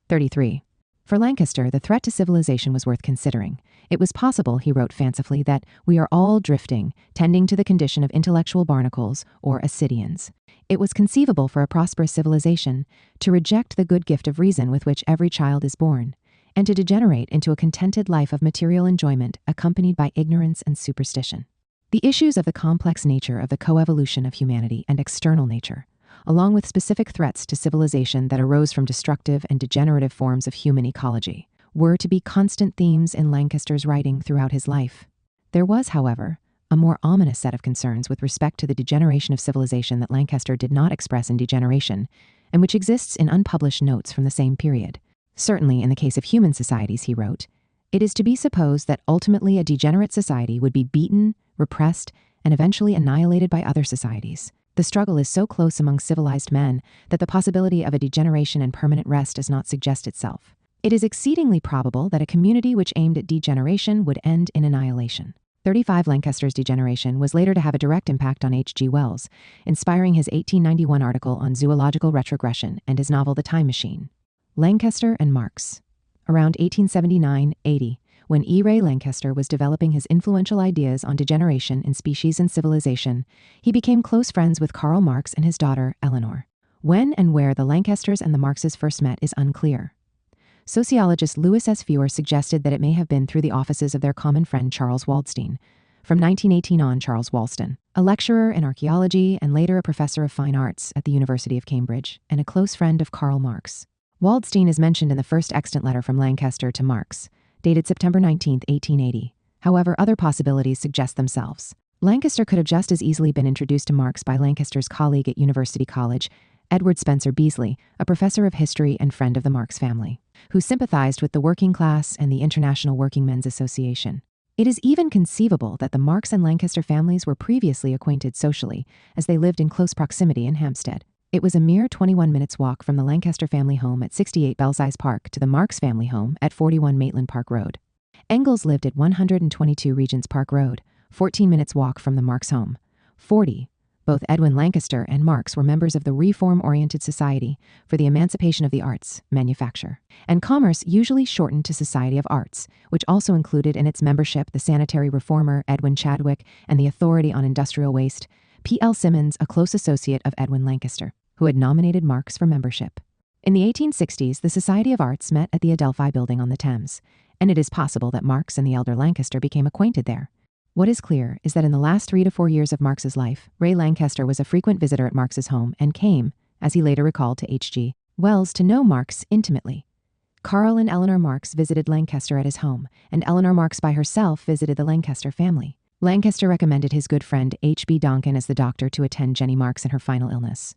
33. For Lancaster, the threat to civilization was worth considering. It was possible, he wrote fancifully, that we are all drifting, tending to the condition of intellectual barnacles or ascidians. It was conceivable for a prosperous civilization to reject the good gift of reason with which every child is born, and to degenerate into a contented life of material enjoyment accompanied by ignorance and superstition. The issues of the complex nature of the coevolution of humanity and external nature, along with specific threats to civilization that arose from destructive and degenerative forms of human ecology, were to be constant themes in Lancaster's writing throughout his life. There was, however, a more ominous set of concerns with respect to the degeneration of civilization that Lancaster did not express in Degeneration, and which exists in unpublished notes from the same period. Certainly, in the case of human societies, he wrote, "It is to be supposed that ultimately a degenerate society would be beaten, repressed, and eventually annihilated by other societies. The struggle is so close among civilized men that the possibility of a degeneration and permanent rest does not suggest itself. It is exceedingly probable that a community which aimed at degeneration would end in annihilation." 35. Lancaster's degeneration was later to have a direct impact on H.G. Wells, inspiring his 1891 article on zoological retrogression and his novel The Time Machine. Lancaster and Marx. Around 1879-80, when E. Ray Lancaster was developing his influential ideas on degeneration in species and civilization, he became close friends with Karl Marx and his daughter, Eleanor. When and where the Lancasters and the Marxes first met is unclear. Sociologist Louis S. Fewer suggested that it may have been through the offices of their common friend Charles Waldstein. From 1918 on, Charles Waldstein, a lecturer in archaeology and later a professor of fine arts at the University of Cambridge, and a close friend of Karl Marx. Waldstein is mentioned in the first extant letter from Lancaster to Marx, dated September 19, 1880. However, other possibilities suggest themselves. Lancaster could have just as easily been introduced to Marx by Lancaster's colleague at University College, Edward Spencer Beasley, a professor of history and friend of the Marx family, who sympathized with the working class and the International Workingmen's Association. It is even conceivable that the Marx and Lancaster families were previously acquainted socially, as they lived in close proximity in Hampstead. It was a mere 21 minutes walk from the Lancaster family home at 68 Belsize Park to the Marx family home at 41 Maitland Park Road. Engels lived at 122 Regents Park Road, 14 minutes walk from the Marx home. 40. Both Edwin Lancaster and Marx were members of the Reform-Oriented Society for the Emancipation of the Arts, Manufacture, and Commerce, usually shortened to Society of Arts, which also included in its membership the sanitary reformer Edwin Chadwick and the Authority on Industrial Waste, P. L. Simmons, a close associate of Edwin Lancaster, who had nominated Marx for membership. In the 1860s, the Society of Arts met at the Adelphi Building on the Thames, and it is possible that Marx and the elder Lancaster became acquainted there. What is clear is that in the last 3 to 4 years of Marx's life, Ray Lancaster was a frequent visitor at Marx's home and came, as he later recalled to H.G. Wells, to know Marx intimately. Karl and Eleanor Marx visited Lancaster at his home, and Eleanor Marx by herself visited the Lancaster family. Lancaster recommended his good friend H.B. Donkin as the doctor to attend Jenny Marx in her final illness.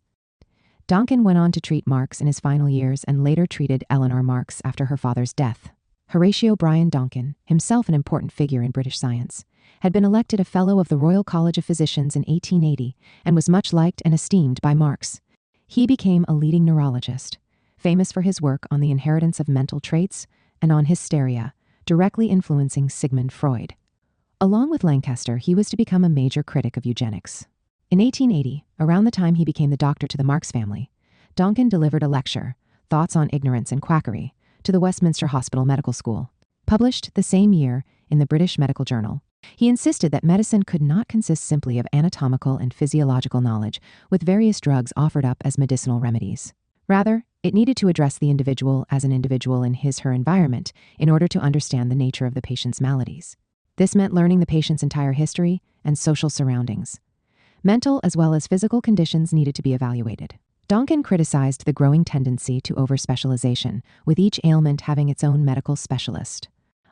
Donkin went on to treat Marx in his final years and later treated Eleanor Marx after her father's death. Horatio Bryan Donkin, himself an important figure in British science, had been elected a Fellow of the Royal College of Physicians in 1880 and was much liked and esteemed by Marx. He became a leading neurologist. famous for his work on the inheritance of mental traits and on hysteria, directly influencing Sigmund Freud. Along with Lancaster, he was to become a major critic of eugenics. In 1880, around the time he became the doctor to the Marx family, Donkin delivered a lecture, Thoughts on Ignorance and Quackery, to the Westminster Hospital Medical School, published the same year in the British Medical Journal. He insisted that medicine could not consist simply of anatomical and physiological knowledge, with various drugs offered up as medicinal remedies. Rather, it needed to address the individual as an individual in his/her environment in order to understand the nature of the patient's maladies. This meant learning the patient's entire history and social surroundings. Mental as well as physical conditions needed to be evaluated. Donkin criticized the growing tendency to over-specialization, with each ailment having its own medical specialist.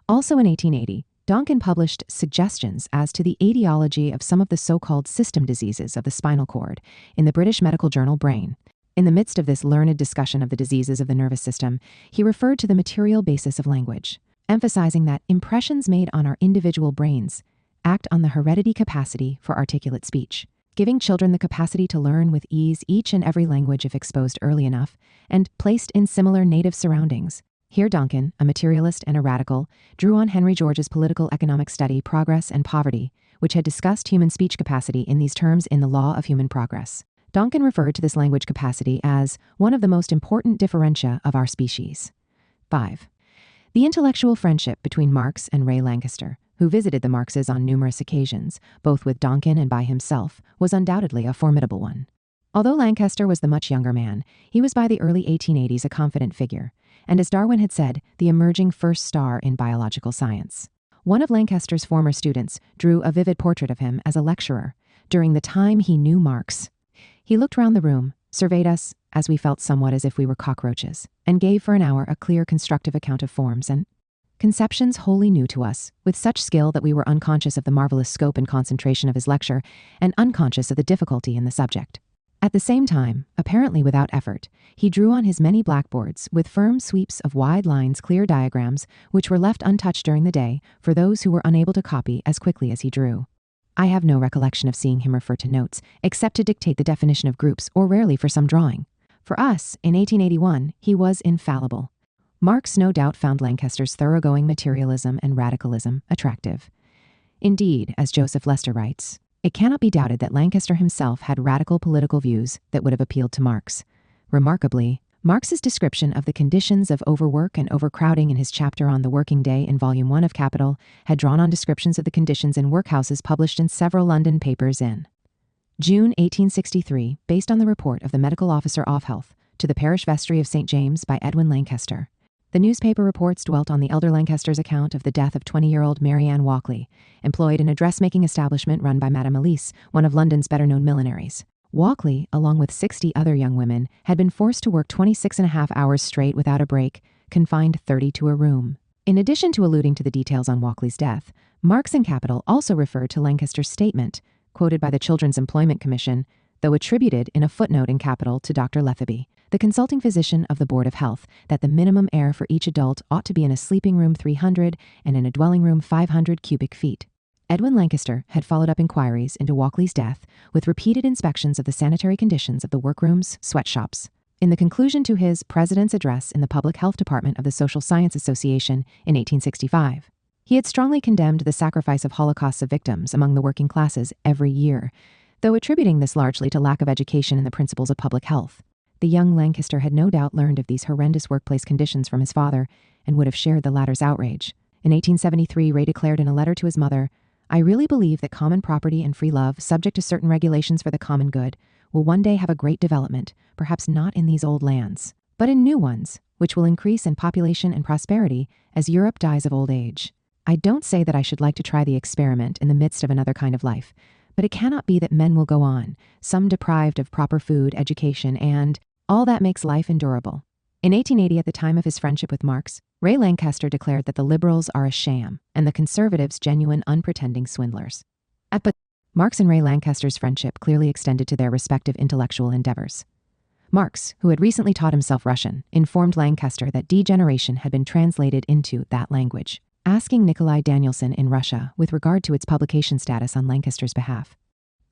Also in 1880, Donkin published suggestions as to the etiology of some of the so-called system diseases of the spinal cord in the British medical journal Brain. In the midst of this learned discussion of the diseases of the nervous system, he referred to the material basis of language, emphasizing that impressions made on our individual brains act on the heredity capacity for articulate speech, giving children the capacity to learn with ease each and every language if exposed early enough and placed in similar native surroundings. Here Donkin, a materialist and a radical, drew on Henry George's political economic study Progress and Poverty, which had discussed human speech capacity in these terms in The Law of Human Progress. Donkin referred to this language capacity as one of the most important differentia of our species. 5. The intellectual friendship between Marx and Ray Lancaster, who visited the Marxes on numerous occasions, both with Donkin and by himself, was undoubtedly a formidable one. Although Lancaster was the much younger man, he was by the early 1880s a confident figure, and as Darwin had said, the emerging first star in biological science. One of Lancaster's former students drew a vivid portrait of him as a lecturer during the time he knew Marx. He looked round the room, surveyed us, as we felt somewhat as if we were cockroaches, and gave for an hour a clear constructive account of forms and conceptions wholly new to us, with such skill that we were unconscious of the marvelous scope and concentration of his lecture, and unconscious of the difficulty in the subject. At the same time, apparently without effort, he drew on his many blackboards, with firm sweeps of wide lines, clear diagrams, which were left untouched during the day for those who were unable to copy as quickly as he drew. I have no recollection of seeing him refer to notes, except to dictate the definition of groups, or rarely for some drawing. For us, in 1881, he was infallible. Marx no doubt found Lancaster's thoroughgoing materialism and radicalism attractive. Indeed, as Joseph Lester writes, it cannot be doubted that Lancaster himself had radical political views that would have appealed to Marx. Remarkably, Marx's description of the conditions of overwork and overcrowding in his chapter on the working day in Volume 1 of Capital had drawn on descriptions of the conditions in workhouses published in several London papers in June 1863, based on the report of the medical officer of health to the parish vestry of St. James by Edwin Lancaster. The newspaper reports dwelt on the elder Lancaster's account of the death of 20-year-old Mary Ann Walkley, employed in a dressmaking establishment run by Madame Elise, one of London's better-known millineries. Walkley, along with 60 other young women, had been forced to work 26.5 hours straight without a break, confined 30 to a room. In addition to alluding to the details on Walkley's death, Marx in Capital also referred to Lancaster's statement, quoted by the Children's Employment Commission, though attributed in a footnote in Capital to Dr. Letheby, the consulting physician of the Board of Health, that the minimum air for each adult ought to be in a sleeping room 300 and in a dwelling room 500 cubic feet. Edwin Lancaster had followed up inquiries into Walkley's death with repeated inspections of the sanitary conditions of the workrooms, sweatshops. In the conclusion to his President's Address in the Public Health Department of the Social Science Association in 1865, he had strongly condemned the sacrifice of holocausts of victims among the working classes every year, though attributing this largely to lack of education in the principles of public health. The young Lancaster had no doubt learned of these horrendous workplace conditions from his father and would have shared the latter's outrage. In 1873, Ray declared in a letter to his mother, "I really believe that common property and free love, subject to certain regulations for the common good, will one day have a great development, perhaps not in these old lands, but in new ones, which will increase in population and prosperity as Europe dies of old age. I don't say that I should like to try the experiment in the midst of another kind of life, but it cannot be that men will go on, some deprived of proper food, education, and all that makes life endurable." In 1880, at the time of his friendship with Marx, Ray Lancaster declared that the liberals are a sham and the conservatives genuine unpretending swindlers. But Marx and Ray Lancaster's friendship clearly extended to their respective intellectual endeavors. Marx, who had recently taught himself Russian, informed Lancaster that degeneration had been translated into that language, asking Nikolai Danielson in Russia with regard to its publication status on Lancaster's behalf.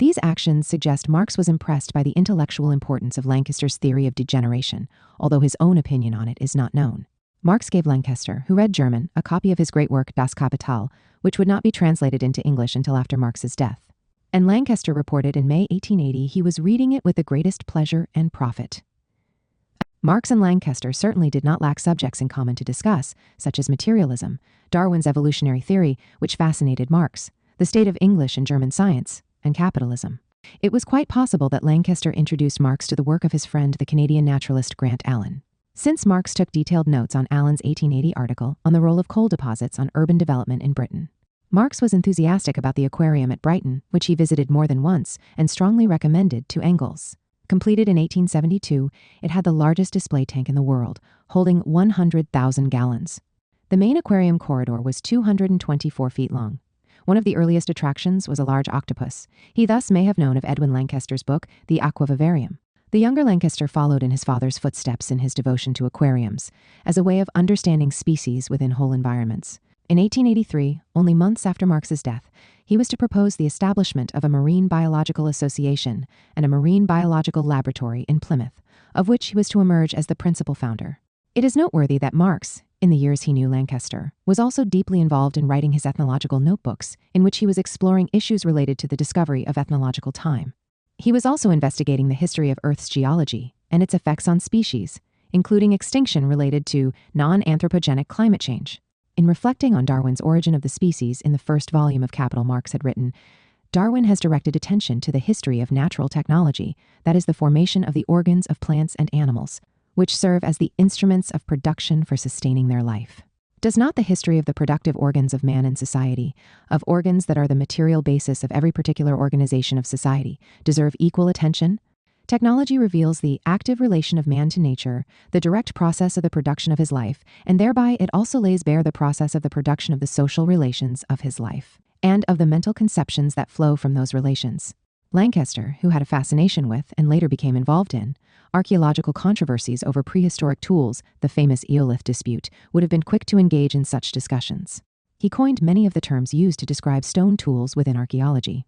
These actions suggest Marx was impressed by the intellectual importance of Lancaster's theory of degeneration, although his own opinion on it is not known. Marx gave Lancaster, who read German, a copy of his great work Das Kapital, which would not be translated into English until after Marx's death. And Lancaster reported in May 1880 he was reading it with the greatest pleasure and profit. Marx and Lancaster certainly did not lack subjects in common to discuss, such as materialism, Darwin's evolutionary theory, which fascinated Marx, the state of English and German science, and capitalism. It was quite possible that Lancaster introduced Marx to the work of his friend, the Canadian naturalist Grant Allen. Since Marx took detailed notes on Allen's 1880 article on the role of coal deposits on urban development in Britain, Marx was enthusiastic about the aquarium at Brighton, which he visited more than once and strongly recommended to Engels. Completed in 1872, it had the largest display tank in the world, holding 100,000 gallons. The main aquarium corridor was 224 feet long. One of the earliest attractions was a large octopus. He thus may have known of Edwin Lancaster's book, The Aquavivarium. The younger Lancaster followed in his father's footsteps in his devotion to aquariums, as a way of understanding species within whole environments. In 1883, only months after Marx's death, he was to propose the establishment of a marine biological association and a marine biological laboratory in Plymouth, of which he was to emerge as the principal founder. It is noteworthy that Marx, in the years he knew Lancaster, was also deeply involved in writing his ethnological notebooks, in which he was exploring issues related to the discovery of ethnological time. He was also investigating the history of Earth's geology and its effects on species, including extinction related to non-anthropogenic climate change. In reflecting on Darwin's Origin of the Species in the first volume of Capital, Marx had written, Darwin has directed attention to the history of natural technology, that is the formation of the organs of plants and animals, which serve as the instruments of production for sustaining their life. Does not the history of the productive organs of man and society, of organs that are the material basis of every particular organization of society, deserve equal attention? Technology reveals the active relation of man to nature, the direct process of the production of his life, and thereby it also lays bare the process of the production of the social relations of his life, and of the mental conceptions that flow from those relations. Lancaster, who had a fascination with, and later became involved in, archaeological controversies over prehistoric tools, the famous Eolith dispute, would have been quick to engage in such discussions. He coined many of the terms used to describe stone tools within archaeology.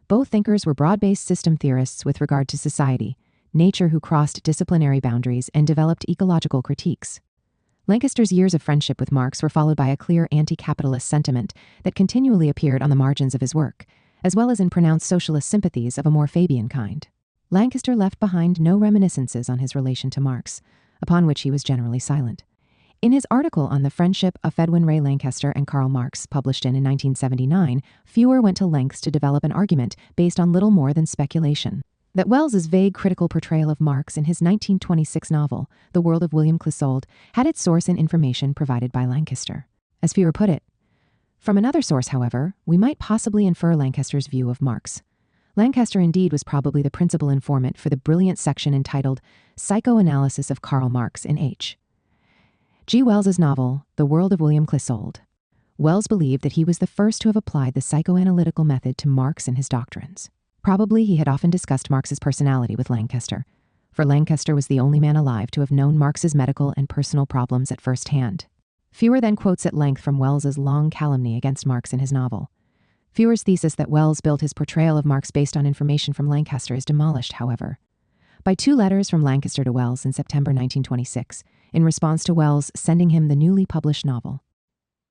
Both thinkers were broad-based system theorists with regard to society, nature who crossed disciplinary boundaries and developed ecological critiques. Lancaster's years of friendship with Marx were followed by a clear anti-capitalist sentiment that continually appeared on the margins of his work, as well as in pronounced socialist sympathies of a more Fabian kind. Lancaster left behind no reminiscences on his relation to Marx, upon which he was generally silent. In his article on the friendship of Edwin Ray Lancaster and Karl Marx, published in 1979, Fewer went to lengths to develop an argument based on little more than speculation that Wells's vague critical portrayal of Marx in his 1926 novel, The World of William Clissold, had its source in information provided by Lancaster. As Fewer put it, from another source, however, we might possibly infer Lancaster's view of Marx. Lancaster indeed was probably the principal informant for the brilliant section entitled Psychoanalysis of Karl Marx in H. G. Wells's novel, The World of William Clissold. Wells believed that he was the first to have applied the psychoanalytical method to Marx and his doctrines. Probably he had often discussed Marx's personality with Lancaster, for Lancaster was the only man alive to have known Marx's medical and personal problems at first hand. Fewer then quotes at length from Wells's long calumny against Marx in his novel. Fewer's thesis that Wells built his portrayal of Marx based on information from Lancaster is demolished, however, by two letters from Lancaster to Wells in September 1926, in response to Wells sending him the newly published novel.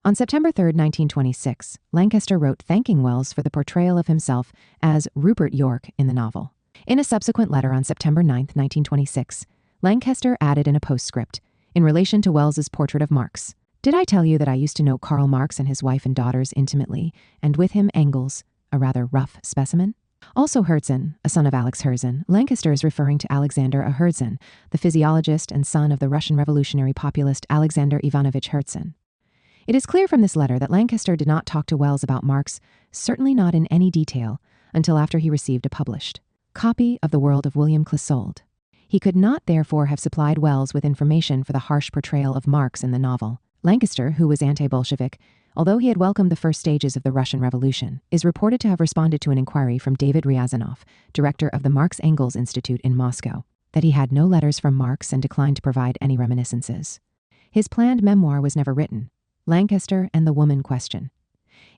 On September 3, 1926, Lancaster wrote thanking Wells for the portrayal of himself as Rupert York in the novel. In a subsequent letter on September 9, 1926, Lancaster added in a postscript, in relation to Wells's portrait of Marx, "Did I tell you that I used to know Karl Marx and his wife and daughters intimately, and with him Engels, a rather rough specimen? Also Herzen, a son of Alex Herzen." Lancaster is referring to Alexander A. Herzen, the physiologist and son of the Russian revolutionary populist Alexander Ivanovich Herzen. It is clear from this letter that Lancaster did not talk to Wells about Marx, certainly not in any detail, until after he received a published copy of The World of William Clissold. He could not therefore have supplied Wells with information for the harsh portrayal of Marx in the novel. Lancaster, who was anti-Bolshevik, although he had welcomed the first stages of the Russian Revolution, is reported to have responded to an inquiry from David Ryazanov, director of the Marx-Engels Institute in Moscow, that he had no letters from Marx and declined to provide any reminiscences. His planned memoir was never written, Lancaster and the Woman Question.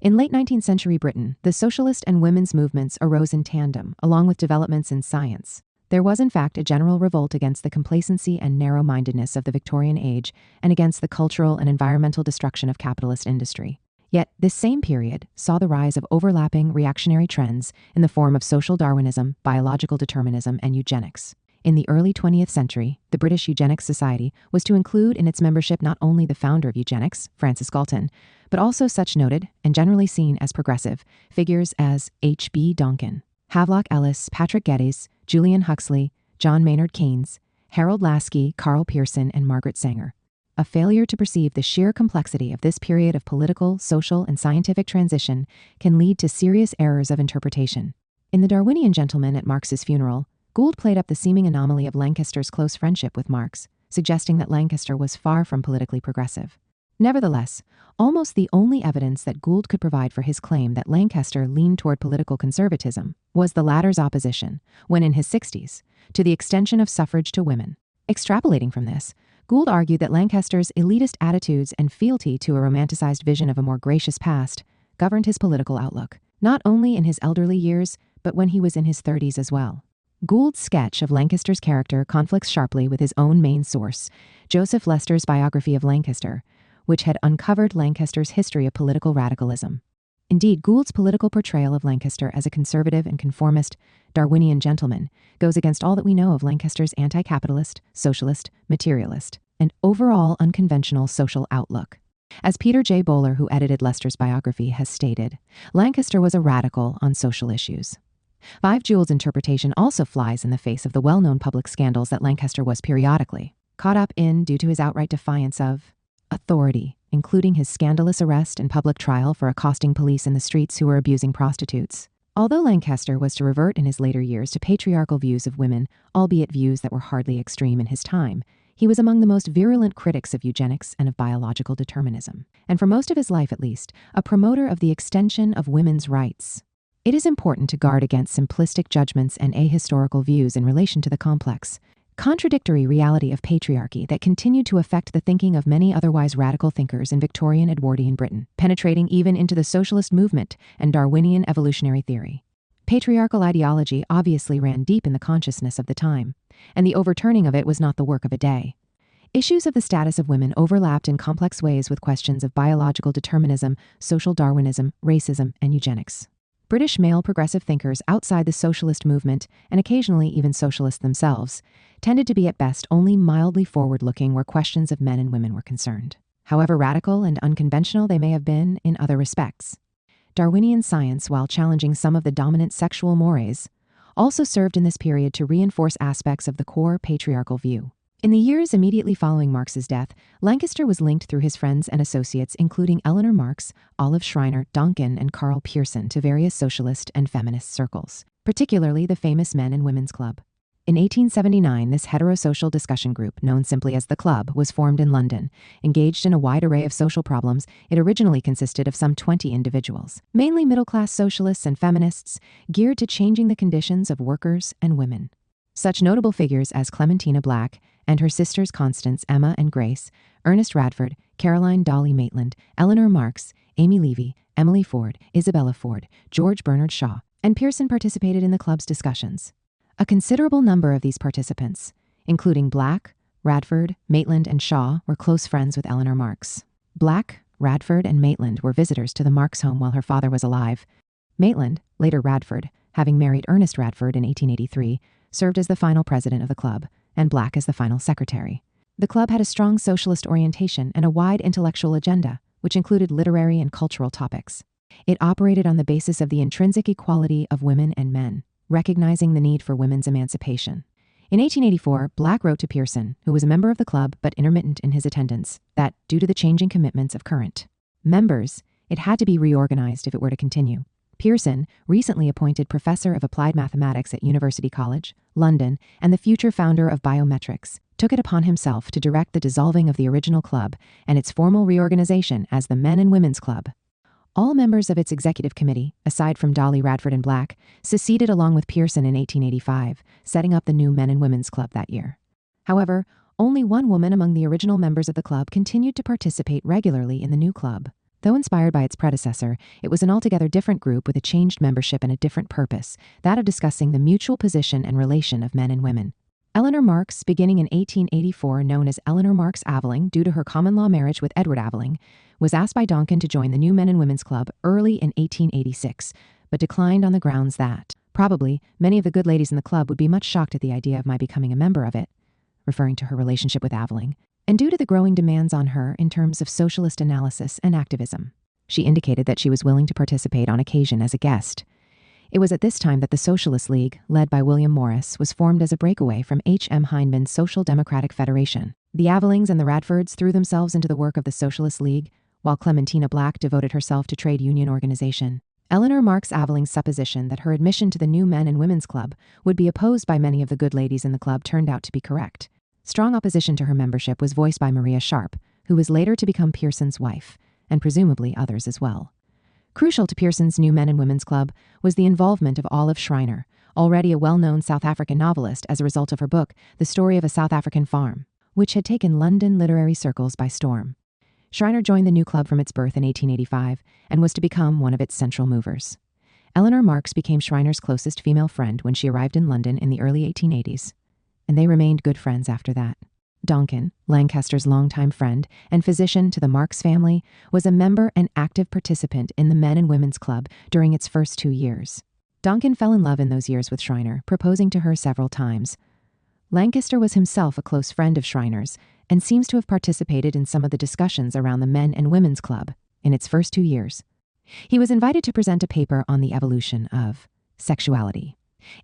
In late 19th century Britain, the socialist and women's movements arose in tandem, along with developments in science. There was in fact a general revolt against the complacency and narrow-mindedness of the Victorian age and against the cultural and environmental destruction of capitalist industry. Yet, this same period saw the rise of overlapping reactionary trends in the form of social Darwinism, biological determinism, and eugenics. In the early 20th century, the British Eugenics Society was to include in its membership not only the founder of eugenics, Francis Galton, but also such noted, and generally seen as progressive, figures as H.B. Donkin, Havelock Ellis, Patrick Geddes, Julian Huxley, John Maynard Keynes, Harold Lasky, Karl Pearson, and Margaret Sanger. A failure to perceive the sheer complexity of this period of political, social, and scientific transition can lead to serious errors of interpretation. In The Darwinian Gentleman at Marx's Funeral, Gould played up the seeming anomaly of Lancaster's close friendship with Marx, suggesting that Lancaster was far from politically progressive. Nevertheless, almost the only evidence that Gould could provide for his claim that Lancaster leaned toward political conservatism was the latter's opposition, when in his 60s, to the extension of suffrage to women. Extrapolating from this, Gould argued that Lancaster's elitist attitudes and fealty to a romanticized vision of a more gracious past governed his political outlook, not only in his elderly years, but when he was in his 30s as well. Gould's sketch of Lancaster's character conflicts sharply with his own main source, Joseph Lester's biography of Lancaster, which had uncovered Lancaster's history of political radicalism. Indeed, Gould's political portrayal of Lancaster as a conservative and conformist Darwinian gentleman goes against all that we know of Lancaster's anti-capitalist, socialist, materialist, and overall unconventional social outlook. As Peter J. Bowler, who edited Lester's biography, has stated, Lancaster was a radical on social issues. Gould's interpretation also flies in the face of the well-known public scandals that Lancaster was periodically caught up in due to his outright defiance of authority, including his scandalous arrest and public trial for accosting police in the streets who were abusing prostitutes. Although Lancaster was to revert in his later years to patriarchal views of women, albeit views that were hardly extreme in his time, he was among the most virulent critics of eugenics and of biological determinism, and for most of his life at least, a promoter of the extension of women's rights. It is important to guard against simplistic judgments and ahistorical views in relation to the complex, contradictory reality of patriarchy that continued to affect the thinking of many otherwise radical thinkers in Victorian Edwardian Britain, penetrating even into the socialist movement and Darwinian evolutionary theory. Patriarchal ideology obviously ran deep in the consciousness of the time, and the overturning of it was not the work of a day. Issues of the status of women overlapped in complex ways with questions of biological determinism, social Darwinism, racism, and eugenics. British male progressive thinkers outside the socialist movement, and occasionally even socialists themselves, tended to be at best only mildly forward-looking where questions of men and women were concerned, however radical and unconventional they may have been in other respects. Darwinian science, while challenging some of the dominant sexual mores, also served in this period to reinforce aspects of the core patriarchal view. In the years immediately following Marx's death, Lancaster was linked through his friends and associates, including Eleanor Marx, Olive Schreiner, Donkin, and Karl Pearson, to various socialist and feminist circles, particularly the famous Men and Women's Club. In 1879, this heterosocial discussion group, known simply as the Club, was formed in London. Engaged in a wide array of social problems, it originally consisted of some 20 individuals, mainly middle-class socialists and feminists, geared to changing the conditions of workers and women. Such notable figures as Clementina Black and her sisters Constance, Emma, and Grace, Ernest Radford, Caroline Dolly Maitland, Eleanor Marx, Amy Levy, Emily Ford, Isabella Ford, George Bernard Shaw, and Pearson participated in the club's discussions. A considerable number of these participants, including Black, Radford, Maitland, and Shaw, were close friends with Eleanor Marx. Black, Radford, and Maitland were visitors to the Marx home while her father was alive. Maitland, later Radford, having married Ernest Radford in 1883, served as the final president of the club, and Black as the final secretary. The club had a strong socialist orientation and a wide intellectual agenda, which included literary and cultural topics. It operated on the basis of the intrinsic equality of women and men, recognizing the need for women's emancipation. In 1884, Black wrote to Pearson, who was a member of the club but intermittent in his attendance, that, due to the changing commitments of current members, it had to be reorganized if it were to continue. Pearson, recently appointed professor of applied mathematics at University College, London, and the future founder of biometrics, took it upon himself to direct the dissolving of the original club and its formal reorganization as the Men and Women's Club. All members of its executive committee, aside from Dolly Radford and Black, seceded along with Pearson in 1885, setting up the new Men and Women's Club that year. However, only one woman among the original members of the club continued to participate regularly in the new club. Though inspired by its predecessor, it was an altogether different group with a changed membership and a different purpose, that of discussing the mutual position and relation of men and women. Eleanor Marx, beginning in 1884, known as Eleanor Marx Aveling due to her common-law marriage with Edward Aveling, was asked by Donkin to join the new Men and Women's Club early in 1886, but declined on the grounds that, probably, many of the good ladies in the club would be much shocked at the idea of my becoming a member of it, referring to her relationship with Aveling, and due to the growing demands on her in terms of socialist analysis and activism. She indicated that she was willing to participate on occasion as a guest. It was at this time that the Socialist League, led by William Morris, was formed as a breakaway from H.M. Hindman's Social Democratic Federation. The Avelings and the Radfords threw themselves into the work of the Socialist League, while Clementina Black devoted herself to trade union organization. Eleanor Marx Aveling's supposition that her admission to the new Men and Women's Club would be opposed by many of the good ladies in the club turned out to be correct. Strong opposition to her membership was voiced by Maria Sharp, who was later to become Pearson's wife, and presumably others as well. Crucial to Pearson's new Men and Women's Club was the involvement of Olive Schreiner, already a well-known South African novelist as a result of her book, The Story of a South African Farm, which had taken London literary circles by storm. Schreiner joined the new club from its birth in 1885 and was to become one of its central movers. Eleanor Marx became Schreiner's closest female friend when she arrived in London in the early 1880s. And they remained good friends after that. Donkin, Lancaster's longtime friend and physician to the Marx family, was a member and active participant in the Men and Women's Club during its first 2 years. Donkin fell in love in those years with Schreiner, proposing to her several times. Lancaster was himself a close friend of Schreiner's and seems to have participated in some of the discussions around the Men and Women's Club in its first 2 years. He was invited to present a paper on the evolution of sexuality.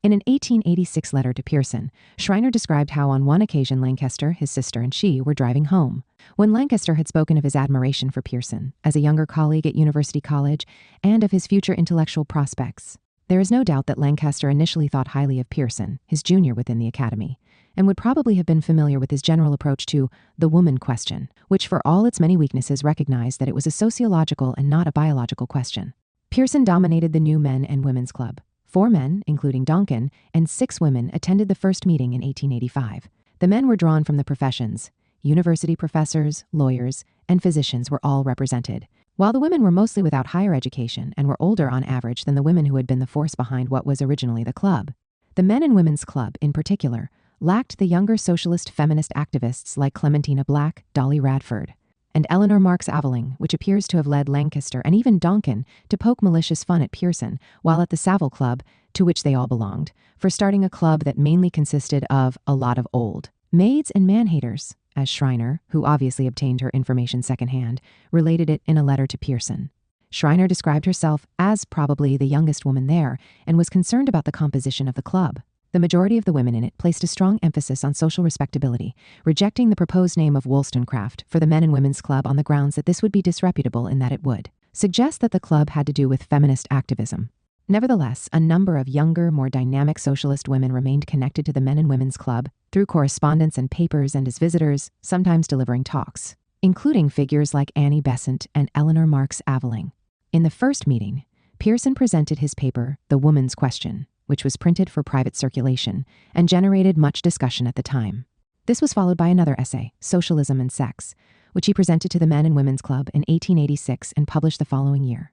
In an 1886 letter to Pearson, Schreiner described how on one occasion Lancaster, his sister, and she were driving home. When Lancaster had spoken of his admiration for Pearson as a younger colleague at University College and of his future intellectual prospects, there is no doubt that Lancaster initially thought highly of Pearson, his junior within the academy, and would probably have been familiar with his general approach to the woman question, which for all its many weaknesses recognized that it was a sociological and not a biological question. Pearson dominated the new Men and Women's Club. 4 men, including Donkin, and 6 women attended the first meeting in 1885. The men were drawn from the professions. University professors, lawyers, and physicians were all represented, while the women were mostly without higher education and were older on average than the women who had been the force behind what was originally the club. The Men and Women's Club, in particular, lacked the younger socialist feminist activists like Clementina Black, Dolly Radford, and Eleanor Marx Aveling, which appears to have led Lancaster and even Donkin to poke malicious fun at Pearson while at the Savile Club, to which they all belonged, for starting a club that mainly consisted of a lot of old maids and man-haters, as Schreiner, who obviously obtained her information secondhand, related it in a letter to Pearson. Schreiner described herself as probably the youngest woman there and was concerned about the composition of the club. The majority of the women in it placed a strong emphasis on social respectability, rejecting the proposed name of Wollstonecraft for the Men and Women's Club on the grounds that this would be disreputable in that it would suggest that the club had to do with feminist activism. Nevertheless, a number of younger, more dynamic socialist women remained connected to the Men and Women's Club through correspondence and papers and as visitors, sometimes delivering talks, including figures like Annie Besant and Eleanor Marx Aveling. In the first meeting, Pearson presented his paper, The Woman's Question, which was printed for private circulation and generated much discussion at the time. This was followed by another essay, Socialism and Sex, which he presented to the Men and Women's Club in 1886 and published the following year.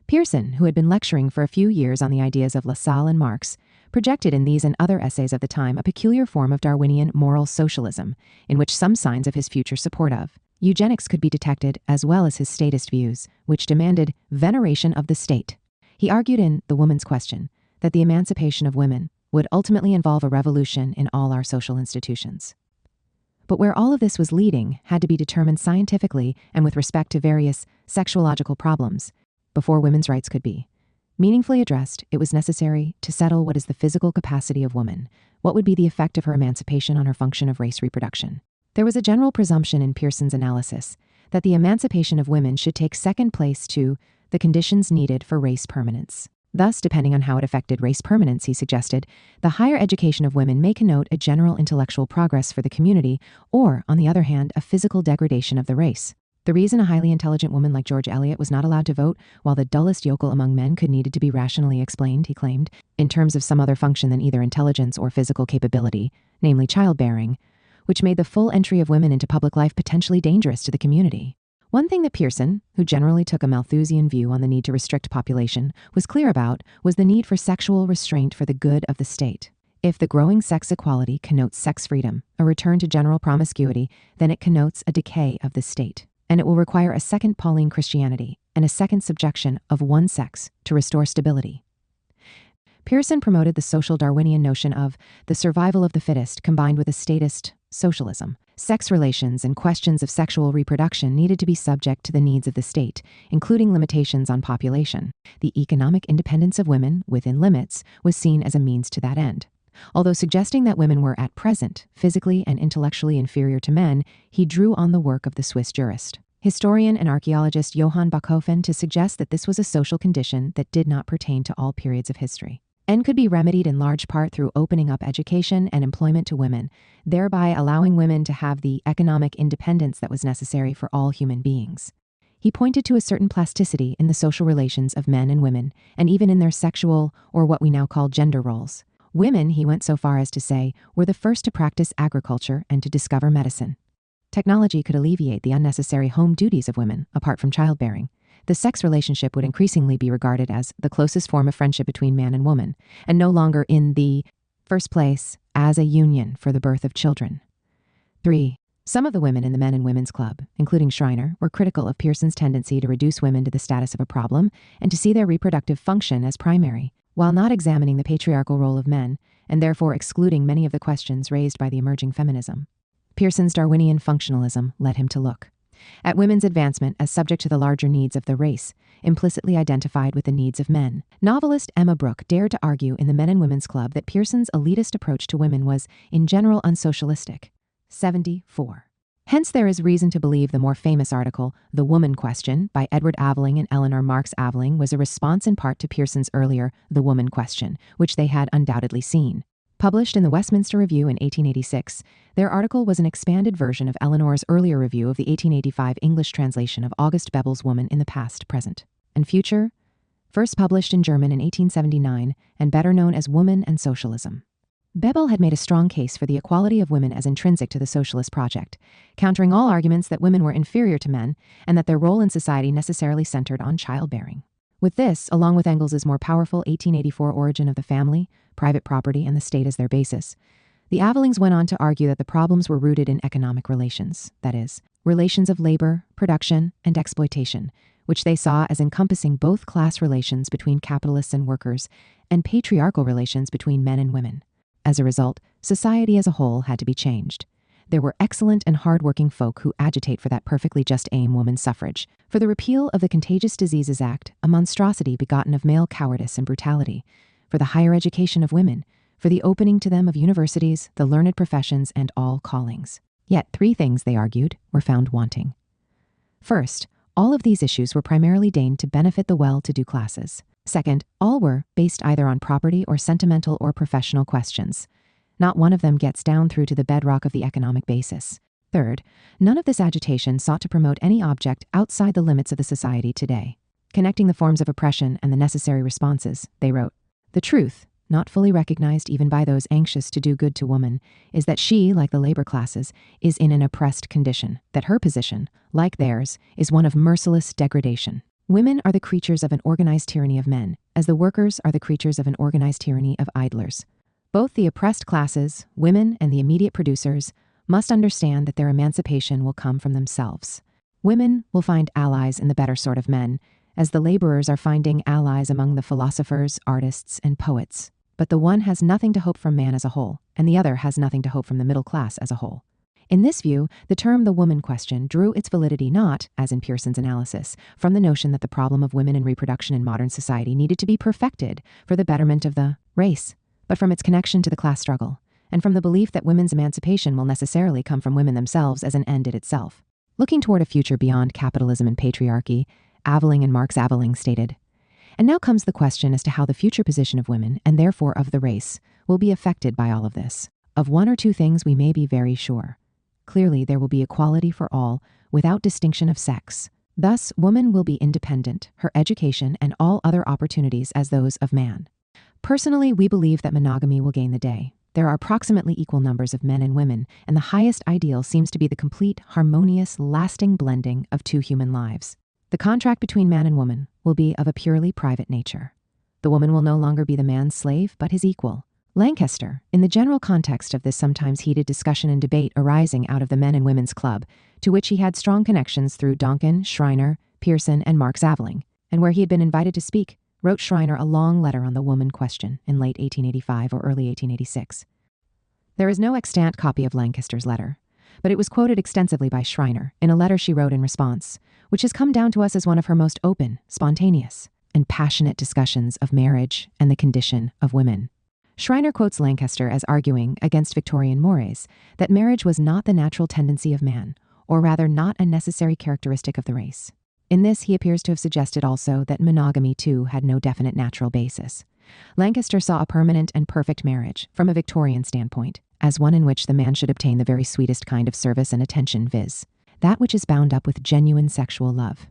Pearson, who had been lecturing for a few years on the ideas of Lassalle and Marx, projected in these and other essays of the time a peculiar form of Darwinian moral socialism, in which some signs of his future support of eugenics could be detected, as well as his statist views, which demanded veneration of the state. He argued in The Woman's Question that the emancipation of women would ultimately involve a revolution in all our social institutions. But where all of this was leading had to be determined scientifically and with respect to various sexuological problems. Before women's rights could be meaningfully addressed, it was necessary to settle what is the physical capacity of woman, what would be the effect of her emancipation on her function of race reproduction. There was a general presumption in Pearson's analysis that the emancipation of women should take second place to the conditions needed for race permanence. Thus, depending on how it affected race permanence, he suggested, the higher education of women may connote a general intellectual progress for the community, or, on the other hand, a physical degradation of the race. The reason a highly intelligent woman like George Eliot was not allowed to vote, while the dullest yokel among men could needed to be rationally explained, he claimed, in terms of some other function than either intelligence or physical capability, namely childbearing, which made the full entry of women into public life potentially dangerous to the community. One thing that Pearson, who generally took a Malthusian view on the need to restrict population, was clear about was the need for sexual restraint for the good of the state. If the growing sex equality connotes sex freedom, a return to general promiscuity, then it connotes a decay of the state. And it will require a second Pauline Christianity and a second subjection of one sex to restore stability. Pearson promoted the social Darwinian notion of the survival of the fittest combined with a statist socialism. Sex relations and questions of sexual reproduction needed to be subject to the needs of the state, including limitations on population. The economic independence of women, within limits, was seen as a means to that end. Although suggesting that women were at present physically and intellectually inferior to men, he drew on the work of the Swiss jurist, historian and archaeologist Johann Backhofen to suggest that this was a social condition that did not pertain to all periods of history, and could be remedied in large part through opening up education and employment to women, thereby allowing women to have the economic independence that was necessary for all human beings. He pointed to a certain plasticity in the social relations of men and women, and even in their sexual, or what we now call gender roles. Women, he went so far as to say, were the first to practice agriculture and to discover medicine. Technology could alleviate the unnecessary home duties of women, apart from childbearing. The sex relationship would increasingly be regarded as the closest form of friendship between man and woman, and no longer in the first place as a union for the birth of children. 3. Some of the women in the Men and Women's Club, including Schreiner, were critical of Pearson's tendency to reduce women to the status of a problem and to see their reproductive function as primary, while not examining the patriarchal role of men, and therefore excluding many of the questions raised by the emerging feminism. Pearson's Darwinian functionalism led him to look at women's advancement as subject to the larger needs of the race, implicitly identified with the needs of men. Novelist Emma Brooke dared to argue in the Men and Women's Club that Pearson's elitist approach to women was, in general, unsocialistic. 74. Hence there is reason to believe the more famous article, The Woman Question, by Edward Aveling and Eleanor Marx Aveling, was a response in part to Pearson's earlier The Woman Question, which they had undoubtedly seen. Published in the Westminster Review in 1886, their article was an expanded version of Eleanor's earlier review of the 1885 English translation of August Bebel's Woman in the Past, Present, and Future, first published in German in 1879 and better known as Woman and Socialism. Bebel had made a strong case for the equality of women as intrinsic to the socialist project, countering all arguments that women were inferior to men and that their role in society necessarily centered on childbearing. With this, along with Engels's more powerful 1884 origin of the family, private property, and the state as their basis, the Avelings went on to argue that the problems were rooted in economic relations, that is, relations of labor, production, and exploitation, which they saw as encompassing both class relations between capitalists and workers and patriarchal relations between men and women. As a result, society as a whole had to be changed. There were excellent and hard-working folk who agitate for that perfectly just aim, woman's suffrage, for the repeal of the Contagious Diseases Act, a monstrosity begotten of male cowardice and brutality, for the higher education of women, for the opening to them of universities, the learned professions, and all callings. Yet 3 things, they argued, were found wanting. First, all of these issues were primarily deigned to benefit the well-to-do classes. Second, all were based either on property or sentimental or professional questions. Not one of them gets down through to the bedrock of the economic basis. Third, none of this agitation sought to promote any object outside the limits of the society today. Connecting the forms of oppression and the necessary responses, they wrote, "The truth, not fully recognized even by those anxious to do good to woman, is that she, like the labor classes, is in an oppressed condition, that her position, like theirs, is one of merciless degradation. Women are the creatures of an organized tyranny of men, as the workers are the creatures of an organized tyranny of idlers. Both the oppressed classes, women and the immediate producers, must understand that their emancipation will come from themselves. Women will find allies in the better sort of men, as the laborers are finding allies among the philosophers, artists, and poets. But the one has nothing to hope from man as a whole, and the other has nothing to hope from the middle class as a whole." In this view, the term the woman question drew its validity not, as in Pearson's analysis, from the notion that the problem of women and reproduction in modern society needed to be perfected for the betterment of the race, but from its connection to the class struggle, and from the belief that women's emancipation will necessarily come from women themselves as an end in itself. Looking toward a future beyond capitalism and patriarchy, Aveling and Marx Aveling stated, "And now comes the question as to how the future position of women, and therefore of the race, will be affected by all of this. Of 1 or 2 things we may be very sure. Clearly, there will be equality for all, without distinction of sex. Thus, woman will be independent, her education and all other opportunities as those of man. Personally, we believe that monogamy will gain the day. There are approximately equal numbers of men and women, and the highest ideal seems to be the complete, harmonious, lasting blending of two human lives. The contract between man and woman will be of a purely private nature. The woman will no longer be the man's slave, but his equal. Lancaster, in the general context of this sometimes heated discussion and debate arising out of the Men and Women's Club, to which he had strong connections through Donkin, Schreiner, Pearson, and Marx Aveling, and where he had been invited to speak, wrote Schreiner a long letter on the woman question in late 1885 or early 1886. There is no extant copy of Lancaster's letter, but it was quoted extensively by Schreiner in a letter she wrote in response, which has come down to us as one of her most open, spontaneous, and passionate discussions of marriage and the condition of women. Schreiner quotes Lancaster as arguing against Victorian mores that marriage was not the natural tendency of man, or rather not a necessary characteristic of the race. In this, he appears to have suggested also that monogamy, too, had no definite natural basis. Lancaster saw a permanent and perfect marriage, from a Victorian standpoint, as one in which the man should obtain the very sweetest kind of service and attention, viz., that which is bound up with genuine sexual love.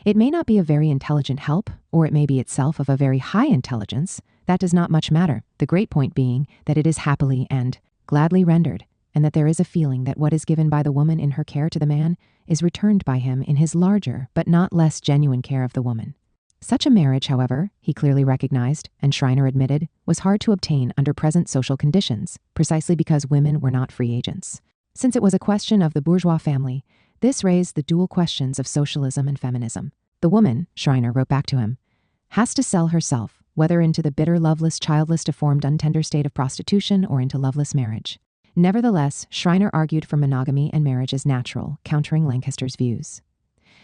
It may not be a very intelligent help, or it may be itself of a very high intelligence. That does not much matter, the great point being that it is happily and gladly rendered, and that there is a feeling that what is given by the woman in her care to the man is returned by him in his larger but not less genuine care of the woman. Such a marriage, however, he clearly recognized, and Schreiner admitted, was hard to obtain under present social conditions, precisely because women were not free agents. Since it was a question of the bourgeois family, this raised the dual questions of socialism and feminism. The woman, Schreiner wrote back to him, has to sell herself, whether into the bitter, loveless, childless, deformed, untender state of prostitution or into loveless marriage. Nevertheless, Schreiner argued for monogamy and marriage as natural, countering Lancaster's views.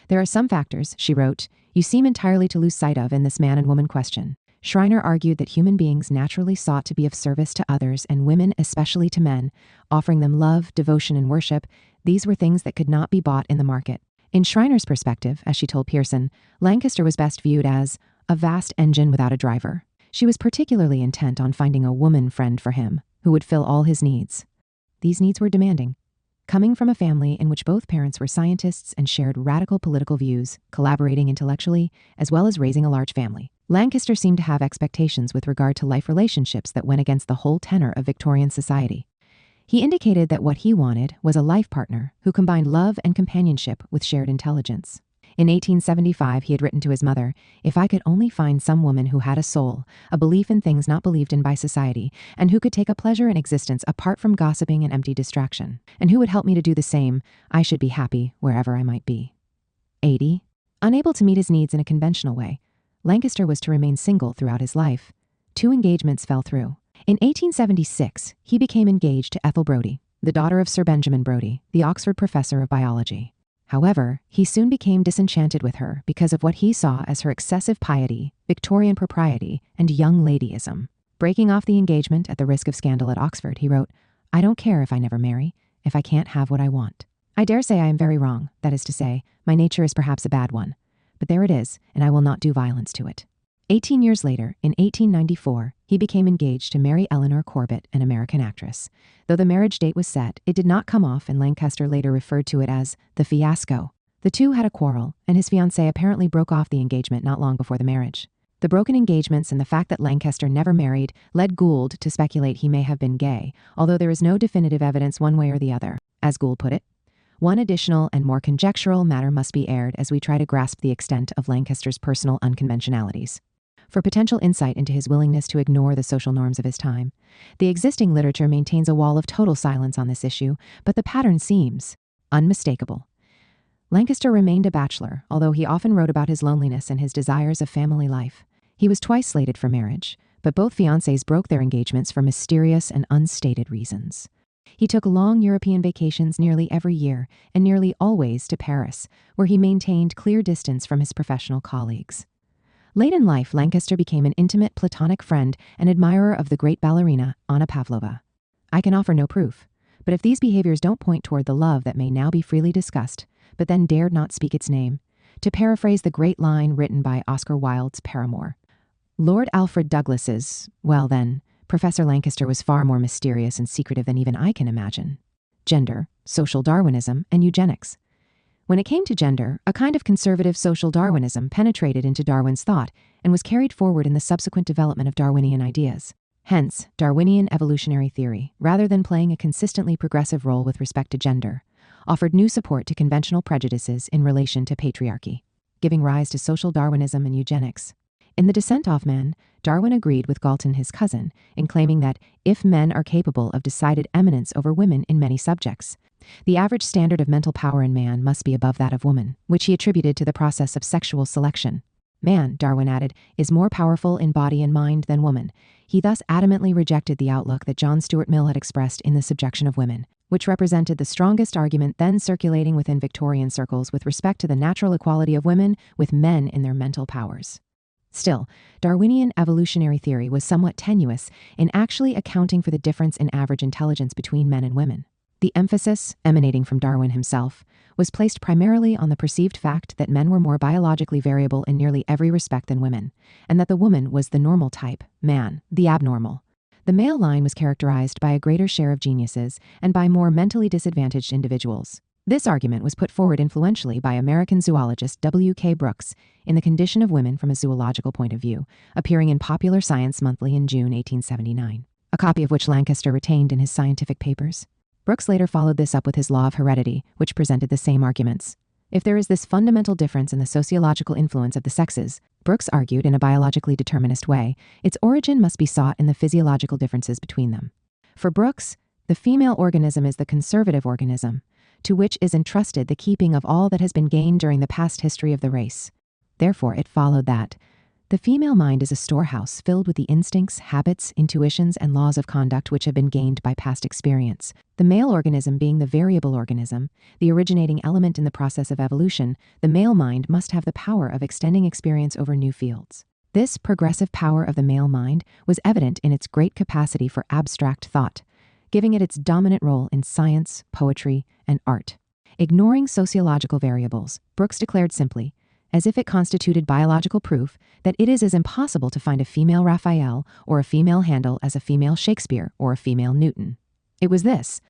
There are some factors, she wrote, you seem entirely to lose sight of in this man and woman question. Schreiner argued that human beings naturally sought to be of service to others, and women, especially to men, offering them love, devotion, and worship. These were things that could not be bought in the market. In Schreiner's perspective, as she told Pearson, Lancaster was best viewed as a vast engine without a driver. She was particularly intent on finding a woman friend for him, who would fill all his needs. These needs were demanding. Coming from a family in which both parents were scientists and shared radical political views, collaborating intellectually, as well as raising a large family, Lancaster seemed to have expectations with regard to life relationships that went against the whole tenor of Victorian society. He indicated that what he wanted was a life partner who combined love and companionship with shared intelligence. In 1875, he had written to his mother, "If I could only find some woman who had a soul, a belief in things not believed in by society, and who could take a pleasure in existence apart from gossiping and empty distraction, and who would help me to do the same, I should be happy wherever I might be." 80. Unable to meet his needs in a conventional way, Lancaster was to remain single throughout his life. 2 engagements fell through. In 1876, he became engaged to Ethel Brodie, the daughter of Sir Benjamin Brodie, the Oxford professor of biology. However, he soon became disenchanted with her because of what he saw as her excessive piety, Victorian propriety, and young ladyism. Breaking off the engagement at the risk of scandal at Oxford, he wrote, "I don't care if I never marry, if I can't have what I want. I dare say I am very wrong, that is to say, my nature is perhaps a bad one, but there it is, and I will not do violence to it." 18 years later, in 1894, he became engaged to Mary Eleanor Corbett, an American actress. Though the marriage date was set, it did not come off, and Lancaster later referred to it as the fiasco. The two had a quarrel, and his fiancée apparently broke off the engagement not long before the marriage. The broken engagements and the fact that Lancaster never married led Gould to speculate he may have been gay, although there is no definitive evidence one way or the other. As Gould put it, "One additional and more conjectural matter must be aired as we try to grasp the extent of Lancaster's personal unconventionalities." For potential insight into his willingness to ignore the social norms of his time, the existing literature maintains a wall of total silence on this issue, but the pattern seems unmistakable. Lancaster remained a bachelor, although he often wrote about his loneliness and his desires of family life. He was twice slated for marriage, but both fiancés broke their engagements for mysterious and unstated reasons. He took long European vacations nearly every year, and nearly always to Paris, where he maintained clear distance from his professional colleagues. Late in life, Lancaster became an intimate platonic friend and admirer of the great ballerina, Anna Pavlova. I can offer no proof, but if these behaviors don't point toward the love that may now be freely discussed, but then dared not speak its name, to paraphrase the great line written by Oscar Wilde's paramour, Lord Alfred Douglas's, well then, Professor Lancaster was far more mysterious and secretive than even I can imagine. Gender, social Darwinism, and eugenics. When it came to gender, a kind of conservative social Darwinism penetrated into Darwin's thought and was carried forward in the subsequent development of Darwinian ideas. Hence, Darwinian evolutionary theory, rather than playing a consistently progressive role with respect to gender, offered new support to conventional prejudices in relation to patriarchy, giving rise to social Darwinism and eugenics. In The Descent of Man, Darwin agreed with Galton, his cousin, in claiming that if men are capable of decided eminence over women in many subjects, the average standard of mental power in man must be above that of woman, which he attributed to the process of sexual selection. Man, Darwin added, is more powerful in body and mind than woman. He thus adamantly rejected the outlook that John Stuart Mill had expressed in The Subjection of Women, which represented the strongest argument then circulating within Victorian circles with respect to the natural equality of women with men in their mental powers. Still, Darwinian evolutionary theory was somewhat tenuous in actually accounting for the difference in average intelligence between men and women. The emphasis, emanating from Darwin himself, was placed primarily on the perceived fact that men were more biologically variable in nearly every respect than women, and that the woman was the normal type, man, the abnormal. The male line was characterized by a greater share of geniuses and by more mentally disadvantaged individuals. This argument was put forward influentially by American zoologist W.K. Brooks in The Condition of Women from a Zoological Point of View, appearing in Popular Science Monthly in June 1879, a copy of which Lancaster retained in his scientific papers. Brooks later followed this up with his Law of Heredity, which presented the same arguments. If there is this fundamental difference in the sociological influence of the sexes, Brooks argued in a biologically determinist way, its origin must be sought in the physiological differences between them. For Brooks, the female organism is the conservative organism, to which is entrusted the keeping of all that has been gained during the past history of the race. Therefore, it followed that the female mind is a storehouse filled with the instincts, habits, intuitions, and laws of conduct which have been gained by past experience. The male organism being the variable organism, the originating element in the process of evolution, the male mind must have the power of extending experience over new fields. This progressive power of the male mind was evident in its great capacity for abstract thought, giving it its dominant role in science, poetry, and art. Ignoring sociological variables, Brooks declared simply, as if it constituted biological proof, that it is as impossible to find a female Raphael or a female Handel as a female Shakespeare or a female Newton. It was this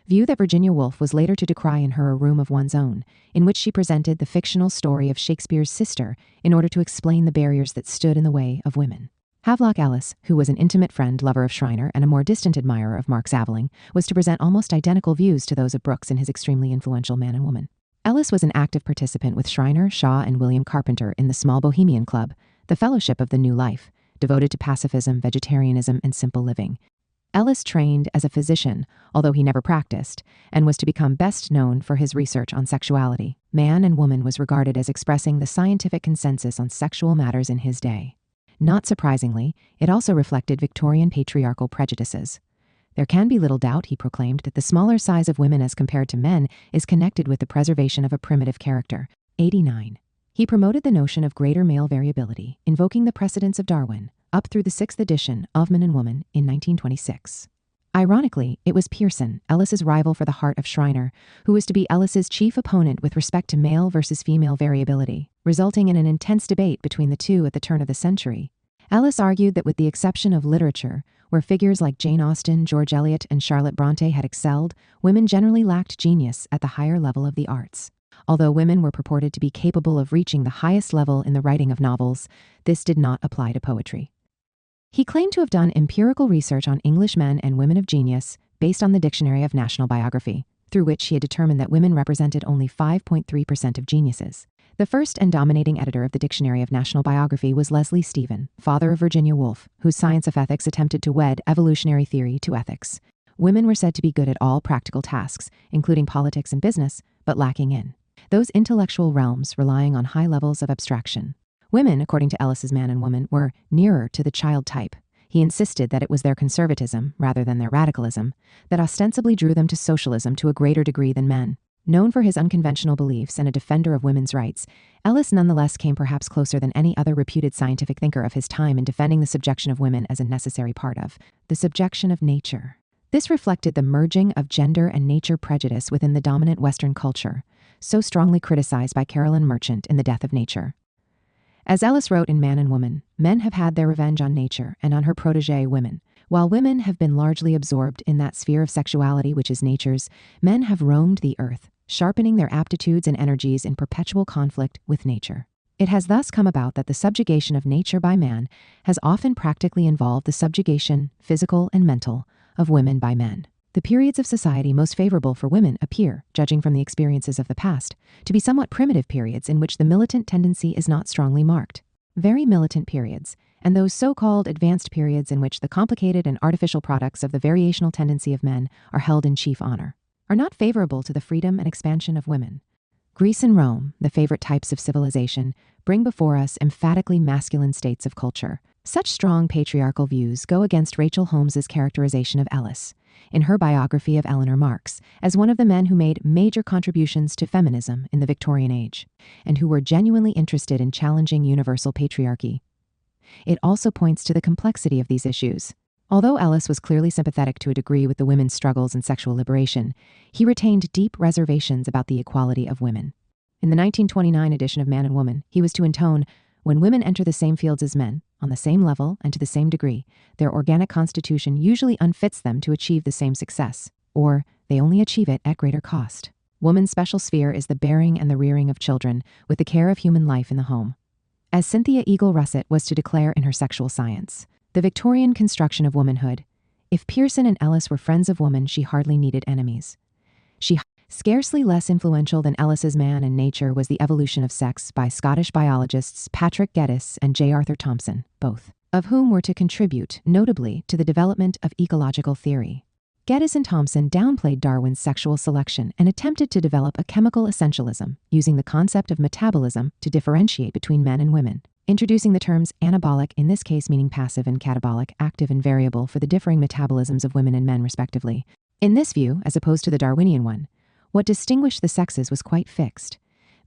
view that Virginia Woolf was later to decry in her A Room of One's Own, in which she presented the fictional story of Shakespeare's sister in order to explain the barriers that stood in the way of women. Havelock Ellis, who was an intimate friend, lover of Schreiner, and a more distant admirer of Marx Aveling, was to present almost identical views to those of Brooks in his extremely influential Man and Woman. Ellis was an active participant with Schreiner, Shaw, and William Carpenter in the small bohemian club, the Fellowship of the New Life, devoted to pacifism, vegetarianism, and simple living. Ellis trained as a physician, although he never practiced, and was to become best known for his research on sexuality. Man and Woman was regarded as expressing the scientific consensus on sexual matters in his day. Not surprisingly, it also reflected Victorian patriarchal prejudices. There can be little doubt, he proclaimed, that the smaller size of women as compared to men is connected with the preservation of a primitive character. 89. He promoted the notion of greater male variability, invoking the precedents of Darwin, up through the 6th edition of Man and Woman in 1926. Ironically, it was Pearson, Ellis's rival for the heart of Schreiner, who was to be Ellis's chief opponent with respect to male versus female variability, resulting in an intense debate between the two at the turn of the century. Ellis argued that with the exception of literature, where figures like Jane Austen, George Eliot, and Charlotte Bronte had excelled, women generally lacked genius at the higher level of the arts. Although women were purported to be capable of reaching the highest level in the writing of novels, this did not apply to poetry. He claimed to have done empirical research on English men and women of genius based on the Dictionary of National Biography, through which he had determined that women represented only 5.3% of geniuses. The first and dominating editor of the Dictionary of National Biography was Leslie Stephen, father of Virginia Woolf, whose Science of Ethics attempted to wed evolutionary theory to ethics. Women were said to be good at all practical tasks, including politics and business, but lacking in those intellectual realms relying on high levels of abstraction. Women, according to Ellis's Man and Woman, were nearer to the child type. He insisted that it was their conservatism, rather than their radicalism, that ostensibly drew them to socialism to a greater degree than men. Known for his unconventional beliefs and a defender of women's rights, Ellis nonetheless came perhaps closer than any other reputed scientific thinker of his time in defending the subjection of women as a necessary part of the subjection of nature. This reflected the merging of gender and nature prejudice within the dominant Western culture, so strongly criticized by Carolyn Merchant in The Death of Nature. As Ellis wrote in Man and Woman, men have had their revenge on nature and on her protégée women. While women have been largely absorbed in that sphere of sexuality which is nature's, men have roamed the earth, sharpening their aptitudes and energies in perpetual conflict with nature. It has thus come about that the subjugation of nature by man has often practically involved the subjugation, physical and mental, of women by men. The periods of society most favorable for women appear, judging from the experiences of the past, to be somewhat primitive periods in which the militant tendency is not strongly marked. Very militant periods, and those so-called advanced periods in which the complicated and artificial products of the variational tendency of men are held in chief honor, are not favorable to the freedom and expansion of women. Greece and Rome, the favorite types of civilization, bring before us emphatically masculine states of culture. Such strong patriarchal views go against Rachel Holmes's characterization of Ellis, in her biography of Eleanor Marx, as one of the men who made major contributions to feminism in the Victorian age, and who were genuinely interested in challenging universal patriarchy. It also points to the complexity of these issues. Although Ellis was clearly sympathetic to a degree with the women's struggles and sexual liberation, he retained deep reservations about the equality of women. In the 1929 edition of Man and Woman, he was to intone, "When women enter the same fields as men, on the same level and to the same degree, their organic constitution usually unfits them to achieve the same success, or they only achieve it at greater cost. Woman's special sphere is the bearing and the rearing of children, with the care of human life in the home." As Cynthia Eagle Russett was to declare in her Sexual Science, the Victorian construction of womanhood, if Pearson and Ellis were friends of woman, she hardly needed enemies. Scarcely less influential than Ellis's Man and Nature was The Evolution of Sex by Scottish biologists Patrick Geddes and J. Arthur Thomson, both of whom were to contribute, notably, to the development of ecological theory. Geddes and Thomson downplayed Darwin's sexual selection and attempted to develop a chemical essentialism, using the concept of metabolism to differentiate between men and women, introducing the terms anabolic, in this case meaning passive, and catabolic, active and variable, for the differing metabolisms of women and men respectively. In this view, as opposed to the Darwinian one, what distinguished the sexes was quite fixed.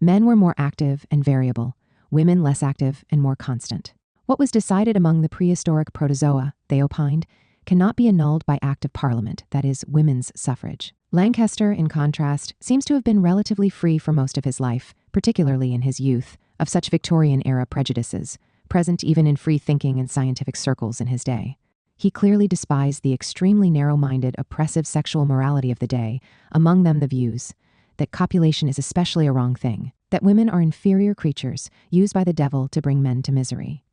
Men were more active and variable, women less active and more constant. What was decided among the prehistoric protozoa, they opined, cannot be annulled by act of parliament, that is, women's suffrage. Lancaster, in contrast, seems to have been relatively free for most of his life, particularly in his youth, of such Victorian-era prejudices, present even in free-thinking and scientific circles in his day. He clearly despised the extremely narrow-minded, oppressive sexual morality of the day, among them the views that copulation is especially a wrong thing, that women are inferior creatures used by the devil to bring men to misery.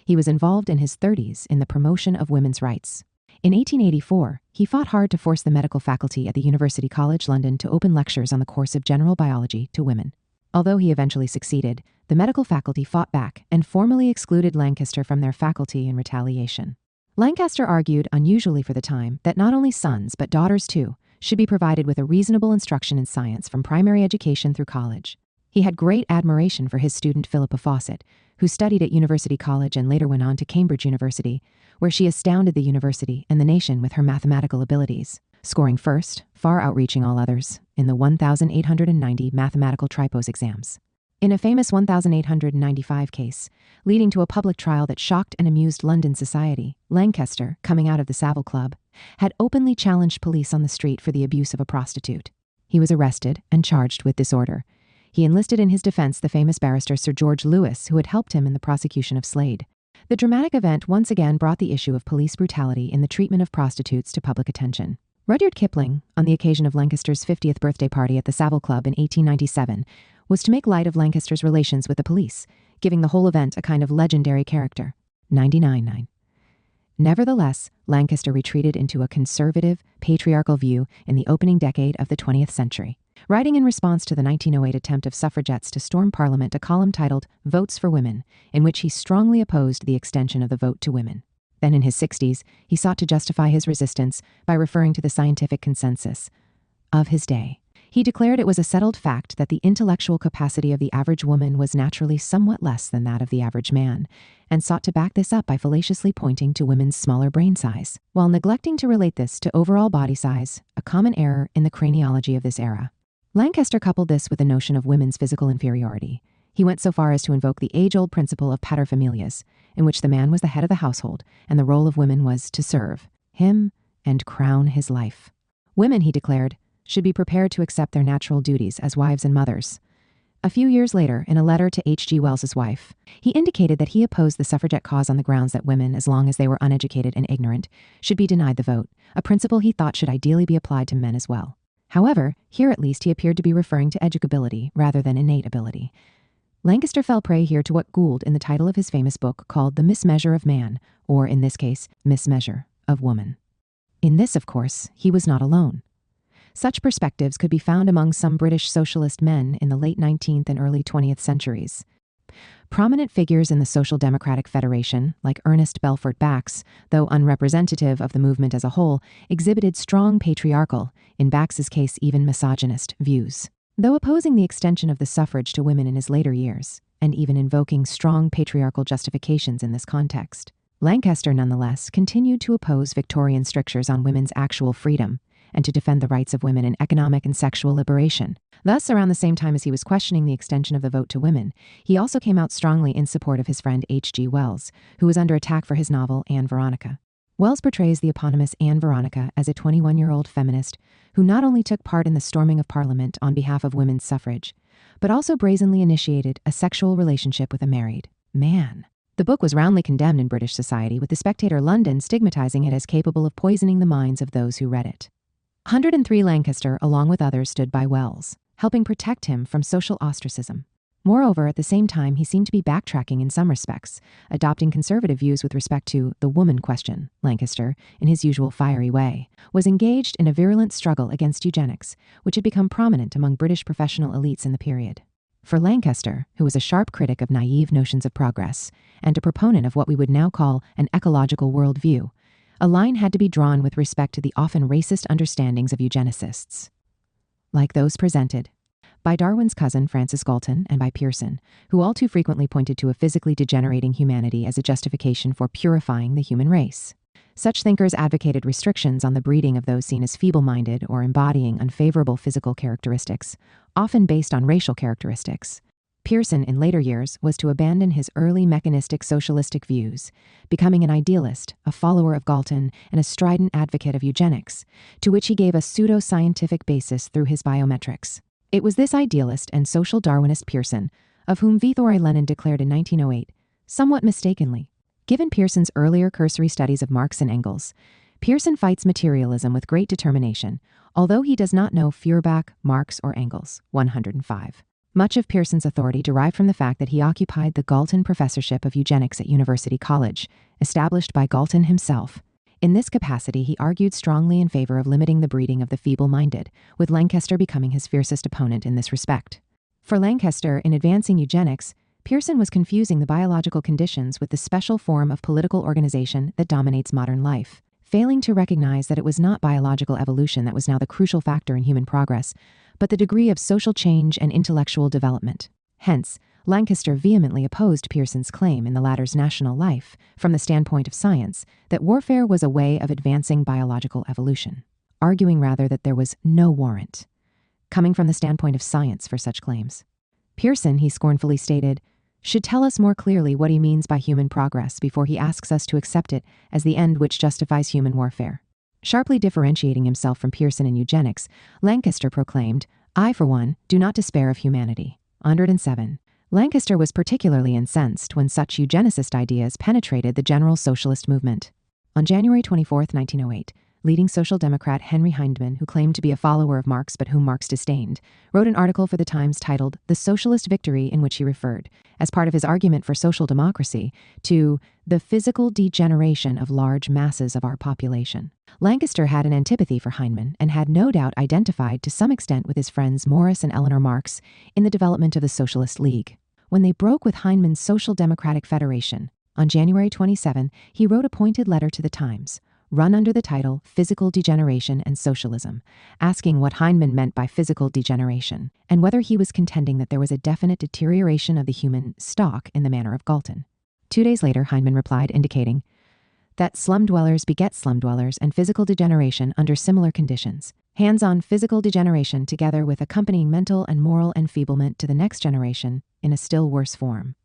He was involved in his 30s in the promotion of women's rights. In 1884, he fought hard to force the medical faculty at the University College London to open lectures on the course of general biology to women. Although he eventually succeeded, the medical faculty fought back and formally excluded Lancaster from their faculty in retaliation. Lancaster argued, unusually for the time, that not only sons, but daughters too, should be provided with a reasonable instruction in science from primary education through college. He had great admiration for his student Philippa Fawcett, who studied at University College and later went on to Cambridge University, where she astounded the university and the nation with her mathematical abilities, scoring first, far outreaching all others, in the 1,890 mathematical tripos exams. In a famous 1,895 case, leading to a public trial that shocked and amused London society, Lancaster, coming out of the Savile Club, had openly challenged police on the street for the abuse of a prostitute. He was arrested and charged with disorder. He enlisted in his defense the famous barrister Sir George Lewis, who had helped him in the prosecution of Slade. The dramatic event once again brought the issue of police brutality in the treatment of prostitutes to public attention. Rudyard Kipling, on the occasion of Lancaster's 50th birthday party at the Savile Club in 1897, was to make light of Lancaster's relations with the police, giving the whole event a kind of legendary character. 99.9. Nevertheless, Lancaster retreated into a conservative, patriarchal view in the opening decade of the 20th century, writing in response to the 1908 attempt of suffragettes to storm Parliament a column titled Votes for Women, in which he strongly opposed the extension of the vote to women. Then in his 60s, he sought to justify his resistance by referring to the scientific consensus of his day. He declared it was a settled fact that the intellectual capacity of the average woman was naturally somewhat less than that of the average man, and sought to back this up by fallaciously pointing to women's smaller brain size, while neglecting to relate this to overall body size, a common error in the craniology of this era. Lancaster coupled this with the notion of women's physical inferiority. He went so far as to invoke the age-old principle of paterfamilias, in which the man was the head of the household, and the role of women was to serve him and crown his life. Women, he declared, should be prepared to accept their natural duties as wives and mothers. A few years later, in a letter to H.G. Wells's wife, he indicated that he opposed the suffragette cause on the grounds that women, as long as they were uneducated and ignorant, should be denied the vote, a principle he thought should ideally be applied to men as well. However, here at least he appeared to be referring to educability rather than innate ability. Lancaster fell prey here to what Gould in the title of his famous book called The Mismeasure of Man, or in this case, Mismeasure of Woman. In this, of course, he was not alone. Such perspectives could be found among some British socialist men in the late 19th and early 20th centuries. Prominent figures in the Social Democratic Federation, like Ernest Belfort Bax, though unrepresentative of the movement as a whole, exhibited strong patriarchal, in Bax's case even misogynist, views. Though opposing the extension of the suffrage to women in his later years, and even invoking strong patriarchal justifications in this context, Lancaster nonetheless continued to oppose Victorian strictures on women's actual freedom, and to defend the rights of women in economic and sexual liberation. Thus, around the same time as he was questioning the extension of the vote to women, he also came out strongly in support of his friend H.G. Wells, who was under attack for his novel Anne Veronica. Wells portrays the eponymous Anne Veronica as a 21-year-old feminist who not only took part in the storming of Parliament on behalf of women's suffrage, but also brazenly initiated a sexual relationship with a married man. The book was roundly condemned in British society, with The Spectator London stigmatizing it as capable of poisoning the minds of those who read it. 103 Lancaster, along with others, stood by Wells, helping protect him from social ostracism. Moreover, at the same time, he seemed to be backtracking in some respects, adopting conservative views with respect to the woman question. Lancaster, in his usual fiery way, was engaged in a virulent struggle against eugenics, which had become prominent among British professional elites in the period. For Lancaster, who was a sharp critic of naive notions of progress, and a proponent of what we would now call an ecological worldview, a line had to be drawn with respect to the often racist understandings of eugenicists, like those presented by Darwin's cousin Francis Galton and by Pearson, who all too frequently pointed to a physically degenerating humanity as a justification for purifying the human race. Such thinkers advocated restrictions on the breeding of those seen as feeble-minded or embodying unfavorable physical characteristics, often based on racial characteristics. Pearson, in later years, was to abandon his early mechanistic socialistic views, becoming an idealist, a follower of Galton, and a strident advocate of eugenics, to which he gave a pseudo-scientific basis through his biometrics. It was this idealist and social Darwinist Pearson, of whom Vittorio Lenin declared in 1908, somewhat mistakenly. Given Pearson's earlier cursory studies of Marx and Engels, Pearson fights materialism with great determination, although he does not know Feuerbach, Marx, or Engels. 105. Much of Pearson's authority derived from the fact that he occupied the Galton Professorship of Eugenics at University College, established by Galton himself. In this capacity, he argued strongly in favor of limiting the breeding of the feeble-minded, with Lancaster becoming his fiercest opponent in this respect. For Lancaster, in advancing eugenics, Pearson was confusing the biological conditions with the special form of political organization that dominates modern life, failing to recognize that it was not biological evolution that was now the crucial factor in human progress, but the degree of social change and intellectual development. Hence, Lancaster vehemently opposed Pearson's claim in the latter's National Life, from the standpoint of science, that warfare was a way of advancing biological evolution, arguing rather that there was no warrant, coming from the standpoint of science, for such claims. Pearson, he scornfully stated, should tell us more clearly what he means by human progress before he asks us to accept it as the end which justifies human warfare. Sharply differentiating himself from Pearson in eugenics, Lancaster proclaimed, I, for one, do not despair of humanity. 107. Lancaster was particularly incensed when such eugenicist ideas penetrated the general socialist movement. On January 24, 1908, leading social democrat Henry Hyndman, who claimed to be a follower of Marx but whom Marx disdained, wrote an article for the Times titled The Socialist Victory, in which he referred, as part of his argument for social democracy, to the physical degeneration of large masses of our population. Lancaster had an antipathy for Hyndman and had no doubt identified to some extent with his friends Morris and Eleanor Marx in the development of the Socialist League. When they broke with Hyndman's Social Democratic Federation, on January 27, he wrote a pointed letter to the Times, run under the title Physical Degeneration and Socialism, asking what Hyndman meant by physical degeneration, and whether he was contending that there was a definite deterioration of the human stock in the manner of Galton. 2 days later, Hyndman replied, indicating that slum dwellers beget slum dwellers and physical degeneration under similar conditions. Hands-on physical degeneration together with accompanying mental and moral enfeeblement to the next generation in a still worse form.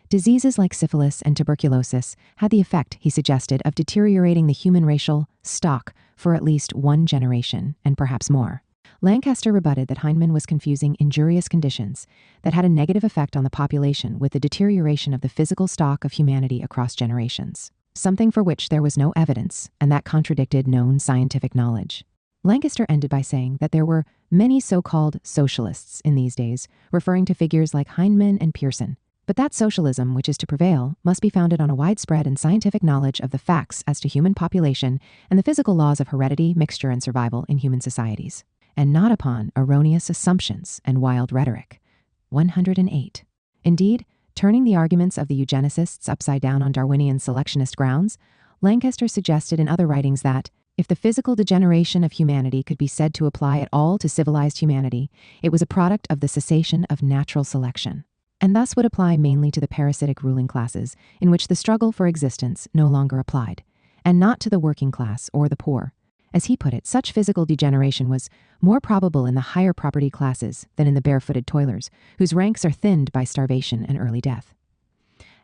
Diseases like syphilis and tuberculosis had the effect, he suggested, of deteriorating the human racial stock for at least one generation, and perhaps more. Lancaster rebutted that Hyndman was confusing injurious conditions that had a negative effect on the population with the deterioration of the physical stock of humanity across generations, something for which there was no evidence, and that contradicted known scientific knowledge. Lancaster ended by saying that there were many so-called socialists in these days, referring to figures like Heinemann and Pearson. But that socialism which is to prevail must be founded on a widespread and scientific knowledge of the facts as to human population and the physical laws of heredity, mixture, and survival in human societies, and not upon erroneous assumptions and wild rhetoric. 108. Indeed, turning the arguments of the eugenicists upside down on Darwinian selectionist grounds, Lancaster suggested in other writings that, if the physical degeneration of humanity could be said to apply at all to civilized humanity, it was a product of the cessation of natural selection, and thus would apply mainly to the parasitic ruling classes, in which the struggle for existence no longer applied, and not to the working class or the poor. As he put it, such physical degeneration was more probable in the higher property classes than in the barefooted toilers, whose ranks are thinned by starvation and early death.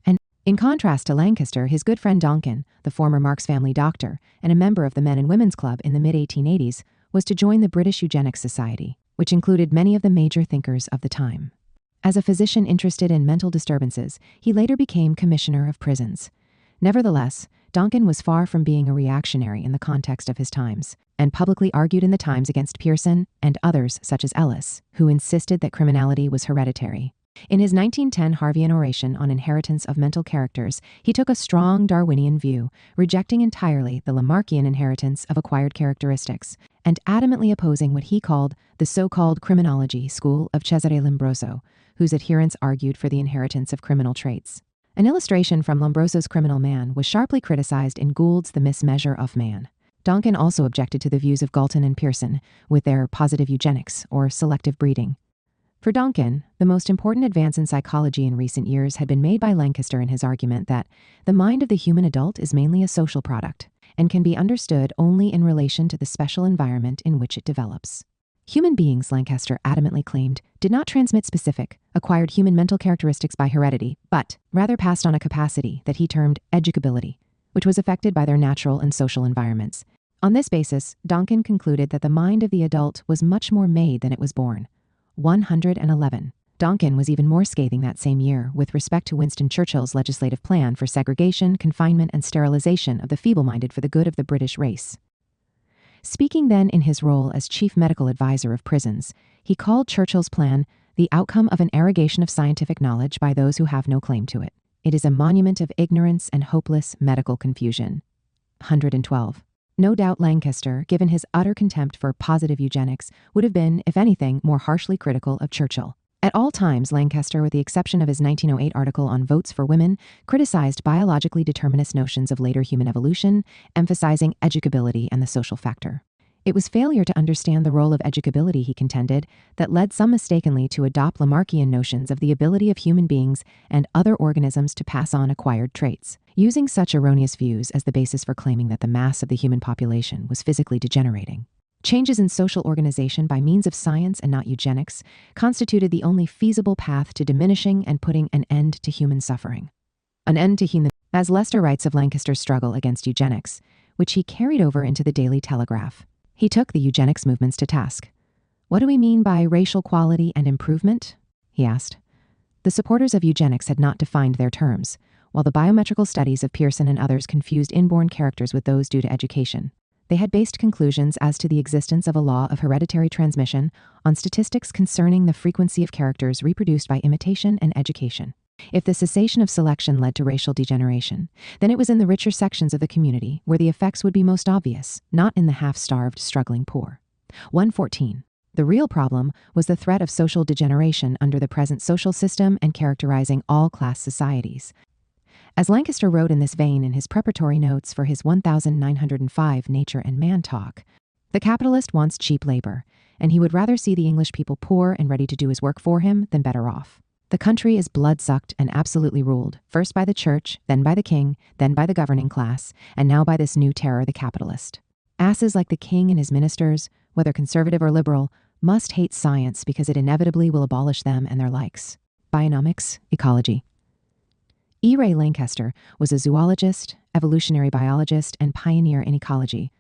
And in contrast to Lancaster, his good friend Donkin, the former Marx family doctor and a member of the Men and Women's Club in the mid-1880s, was to join the British Eugenics Society, which included many of the major thinkers of the time. As a physician interested in mental disturbances, he later became commissioner of prisons. Nevertheless, Donkin was far from being a reactionary in the context of his times, and publicly argued in the Times against Pearson and others such as Ellis, who insisted that criminality was hereditary. In his 1910 Harveian oration on inheritance of mental characters, he took a strong Darwinian view, rejecting entirely the Lamarckian inheritance of acquired characteristics, and adamantly opposing what he called the so-called criminology school of Cesare Lombroso, whose adherents argued for the inheritance of criminal traits. An illustration from Lombroso's Criminal Man was sharply criticized in Gould's The Mismeasure of Man. Donkin also objected to the views of Galton and Pearson, with their positive eugenics, or selective breeding. For Donkin, the most important advance in psychology in recent years had been made by Lancaster in his argument that the mind of the human adult is mainly a social product, and can be understood only in relation to the special environment in which it develops. Human beings, Lancaster adamantly claimed, did not transmit specific, acquired human mental characteristics by heredity, but rather passed on a capacity that he termed educability, which was affected by their natural and social environments. On this basis, Donkin concluded that the mind of the adult was much more made than it was born. 111. Donkin was even more scathing that same year with respect to Winston Churchill's legislative plan for segregation, confinement, and sterilization of the feeble-minded for the good of the British race. Speaking then in his role as chief medical advisor of prisons, he called Churchill's plan the outcome of an arrogation of scientific knowledge by those who have no claim to it. It is a monument of ignorance and hopeless medical confusion. 112. No doubt Lancaster, given his utter contempt for positive eugenics, would have been, if anything, more harshly critical of Churchill. At all times, Lancaster, with the exception of his 1908 article on votes for women, criticized biologically determinist notions of later human evolution, emphasizing educability and the social factor. It was failure to understand the role of educability, he contended, that led some mistakenly to adopt Lamarckian notions of the ability of human beings and other organisms to pass on acquired traits, using such erroneous views as the basis for claiming that the mass of the human population was physically degenerating. Changes in social organization by means of science and not eugenics constituted the only feasible path to diminishing and putting an end to human suffering. An end to human, as Lester writes of Lancaster's struggle against eugenics, which he carried over into the Daily Telegraph. He took the eugenics movements to task. "What do we mean by racial quality and improvement?" he asked. The supporters of eugenics had not defined their terms, while the biometrical studies of Pearson and others confused inborn characters with those due to education. They had based conclusions as to the existence of a law of hereditary transmission on statistics concerning the frequency of characters reproduced by imitation and education. If the cessation of selection led to racial degeneration, then it was in the richer sections of the community where the effects would be most obvious, not in the half-starved, struggling poor. 114. The real problem was the threat of social degeneration under the present social system and characterizing all class societies. As Lancaster wrote in this vein in his preparatory notes for his 1905 Nature and Man talk, the capitalist wants cheap labor, and he would rather see the English people poor and ready to do his work for him than better off. The country is blood-sucked and absolutely ruled, first by the church, then by the king, then by the governing class, and now by this new terror, the capitalist. Asses like the king and his ministers, whether conservative or liberal, must hate science because it inevitably will abolish them and their likes. Bionomics, Ecology. E. Ray Lancaster was a zoologist, evolutionary biologist, and pioneer in ecology.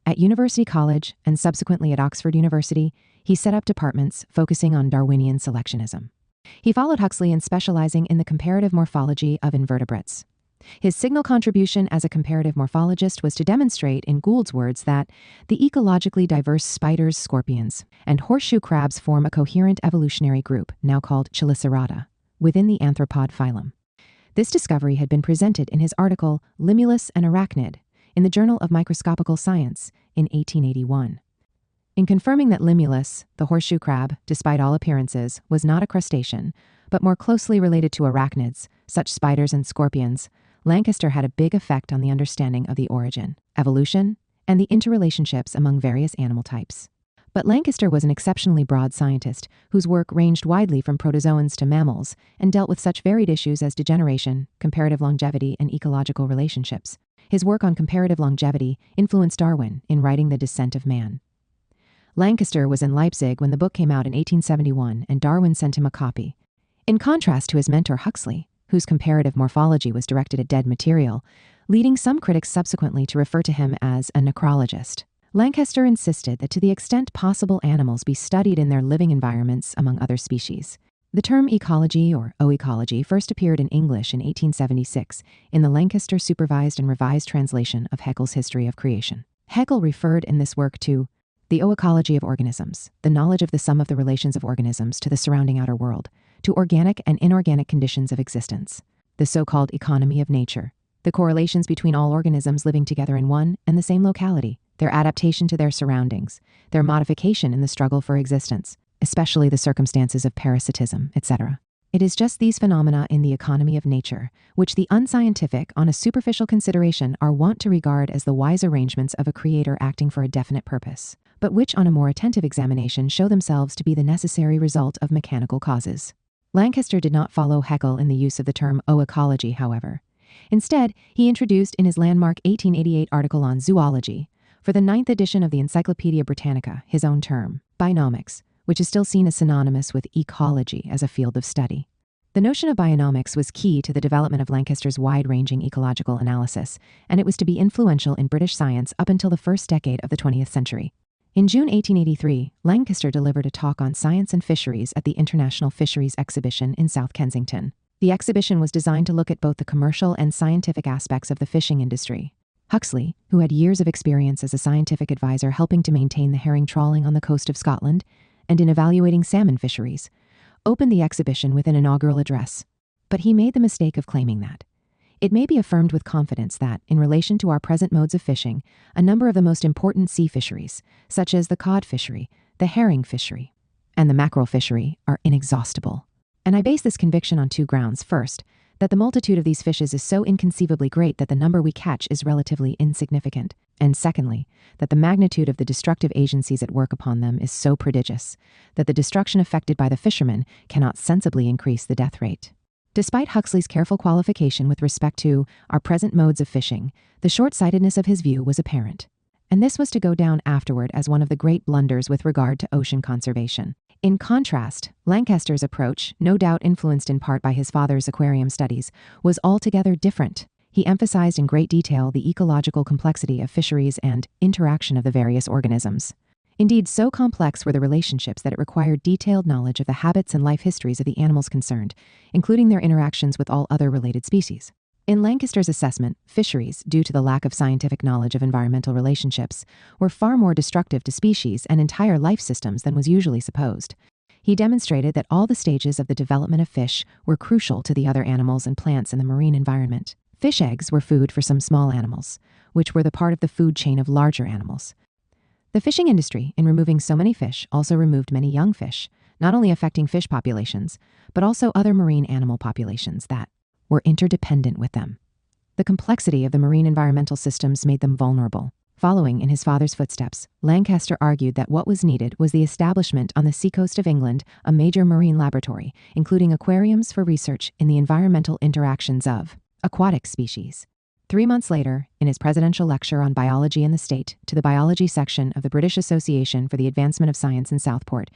At University College, and subsequently at Oxford University, he set up departments focusing on Darwinian selectionism. He followed Huxley in specializing in the comparative morphology of invertebrates. His signal contribution as a comparative morphologist was to demonstrate, in Gould's words, that the ecologically diverse spiders, scorpions, and horseshoe crabs form a coherent evolutionary group, now called Chelicerata, within the arthropod phylum. This discovery had been presented in his article Limulus and Arachnid in the Journal of Microscopical Science in 1881. In confirming that Limulus, the horseshoe crab, despite all appearances, was not a crustacean, but more closely related to arachnids, such spiders and scorpions, Lancaster had a big effect on the understanding of the origin, evolution, and the interrelationships among various animal types. But Lancaster was an exceptionally broad scientist whose work ranged widely from protozoans to mammals and dealt with such varied issues as degeneration, comparative longevity, and ecological relationships. His work on comparative longevity influenced Darwin in writing The Descent of Man. Lancaster was in Leipzig when the book came out in 1871, and Darwin sent him a copy. In contrast to his mentor Huxley, whose comparative morphology was directed at dead material, leading some critics subsequently to refer to him as a necrologist, Lancaster insisted that to the extent possible animals be studied in their living environments among other species. The term ecology or oecology first appeared in English in 1876 in the Lancaster supervised and revised translation of Haeckel's History of Creation. Haeckel referred in this work to the oecology of organisms, the knowledge of the sum of the relations of organisms to the surrounding outer world, to organic and inorganic conditions of existence, the so-called economy of nature, the correlations between all organisms living together in one and the same locality, their adaptation to their surroundings, their modification in the struggle for existence, especially the circumstances of parasitism, etc. It is just these phenomena in the economy of nature, which the unscientific, on a superficial consideration, are wont to regard as the wise arrangements of a creator acting for a definite purpose, but which on a more attentive examination show themselves to be the necessary result of mechanical causes. Lancaster did not follow Haeckel in the use of the term oecology, however. Instead, he introduced in his landmark 1888 article on zoology, for the 9th edition of the Encyclopaedia Britannica, his own term, bionomics, which is still seen as synonymous with ecology as a field of study. The notion of bionomics was key to the development of Lancaster's wide-ranging ecological analysis, and it was to be influential in British science up until the first decade of the 20th century. In June 1883, Lancaster delivered a talk on science and fisheries at the International Fisheries Exhibition in South Kensington. The exhibition was designed to look at both the commercial and scientific aspects of the fishing industry. Huxley, who had years of experience as a scientific advisor helping to maintain the herring trawling on the coast of Scotland and in evaluating salmon fisheries, opened the exhibition with an inaugural address. But he made the mistake of claiming that it may be affirmed with confidence that, in relation to our present modes of fishing, a number of the most important sea fisheries, such as the cod fishery, the herring fishery, and the mackerel fishery, are inexhaustible. And I base this conviction on 2 grounds. First, that the multitude of these fishes is so inconceivably great that the number we catch is relatively insignificant. And secondly, that the magnitude of the destructive agencies at work upon them is so prodigious that the destruction effected by the fishermen cannot sensibly increase the death rate. Despite Huxley's careful qualification with respect to our present modes of fishing, the short-sightedness of his view was apparent. And this was to go down afterward as one of the great blunders with regard to ocean conservation. In contrast, Lancaster's approach, no doubt influenced in part by his father's aquarium studies, was altogether different. He emphasized in great detail the ecological complexity of fisheries and interaction of the various organisms. Indeed, so complex were the relationships that it required detailed knowledge of the habits and life histories of the animals concerned, including their interactions with all other related species. In Lancaster's assessment, fisheries, due to the lack of scientific knowledge of environmental relationships, were far more destructive to species and entire life systems than was usually supposed. He demonstrated that all the stages of the development of fish were crucial to the other animals and plants in the marine environment. Fish eggs were food for some small animals, which were the part of the food chain of larger animals. The fishing industry, in removing so many fish, also removed many young fish, not only affecting fish populations, but also other marine animal populations that were interdependent with them. The complexity of the marine environmental systems made them vulnerable. Following in his father's footsteps, Lancaster argued that what was needed was the establishment on the seacoast of England a major marine laboratory, including aquariums for research in the environmental interactions of aquatic species. 3 months later, in his presidential lecture on biology in the state to the biology section of the British Association for the Advancement of Science in Southport,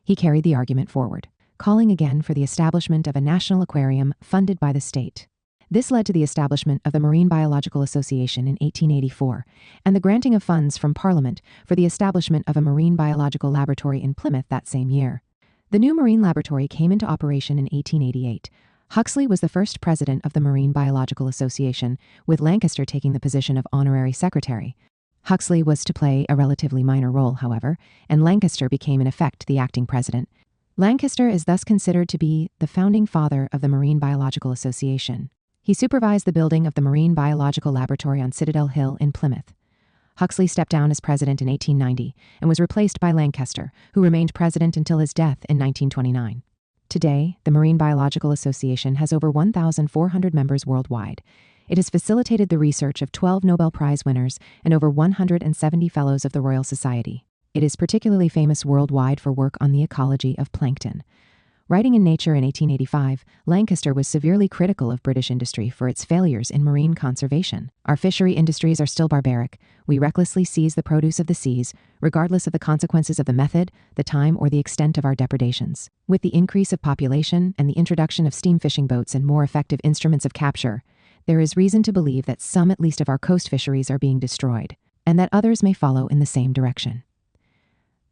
he carried the argument forward, calling again for the establishment of a national aquarium funded by the state. This led to the establishment of the Marine Biological Association in 1884 and the granting of funds from Parliament for the establishment of a marine biological laboratory in Plymouth that same year. The new marine laboratory came into operation in 1888, Huxley was the first president of the Marine Biological Association, with Lancaster taking the position of honorary secretary. Huxley was to play a relatively minor role, however, and Lancaster became in effect the acting president. Lancaster is thus considered to be the founding father of the Marine Biological Association. He supervised the building of the Marine Biological Laboratory on Citadel Hill in Plymouth. Huxley stepped down as president in 1890 and was replaced by Lancaster, who remained president until his death in 1929. Today, the Marine Biological Association has over 1,400 members worldwide. It has facilitated the research of 12 Nobel Prize winners and over 170 fellows of the Royal Society. It is particularly famous worldwide for work on the ecology of plankton. Writing in Nature in 1885, Lancaster was severely critical of British industry for its failures in marine conservation. Our fishery industries are still barbaric. We recklessly seize the produce of the seas, regardless of the consequences of the method, the time, or the extent of our depredations. With the increase of population and the introduction of steam fishing boats and more effective instruments of capture, there is reason to believe that some at least of our coast fisheries are being destroyed, and that others may follow in the same direction.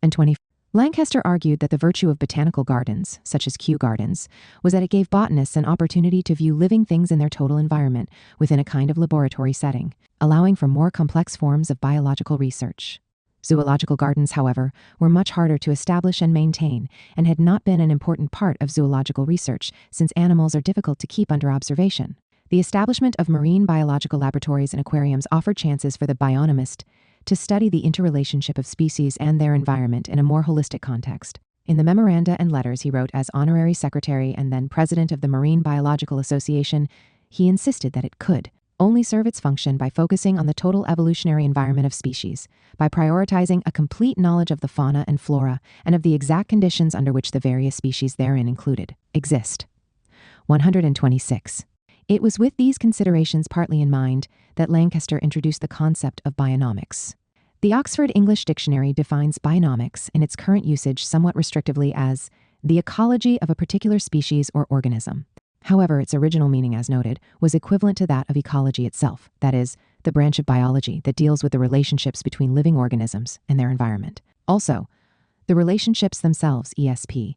And 20. Lancaster argued that the virtue of botanical gardens, such as Kew Gardens, was that it gave botanists an opportunity to view living things in their total environment within a kind of laboratory setting, allowing for more complex forms of biological research. Zoological gardens, however, were much harder to establish and maintain, and had not been an important part of zoological research, since animals are difficult to keep under observation. The establishment of marine biological laboratories and aquariums offered chances for the bionomist to study the interrelationship of species and their environment in a more holistic context. In the memoranda and letters he wrote as honorary secretary and then president of the Marine Biological Association, he insisted that it could only serve its function by focusing on the total evolutionary environment of species, by prioritizing a complete knowledge of the fauna and flora and of the exact conditions under which the various species therein included exist. 126. It was with these considerations partly in mind that Lancaster introduced the concept of bionomics. The Oxford English Dictionary defines bionomics in its current usage somewhat restrictively as the ecology of a particular species or organism. However, its original meaning, as noted, was equivalent to that of ecology itself, that is, the branch of biology that deals with the relationships between living organisms and their environment. Also, the relationships themselves, ESP,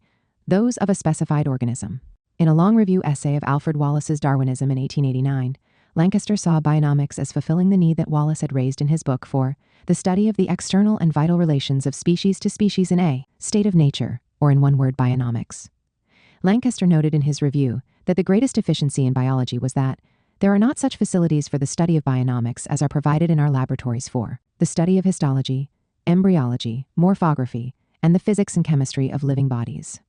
those of a specified organism. In a long review essay of Alfred Wallace's Darwinism in 1889, Lancaster saw bionomics as fulfilling the need that Wallace had raised in his book for the study of the external and vital relations of species to species in a state of nature, or in one word, bionomics. Lancaster noted in his review that the greatest deficiency in biology was that there are not such facilities for the study of bionomics as are provided in our laboratories for the study of histology, embryology, morphography, and the physics and chemistry of living bodies.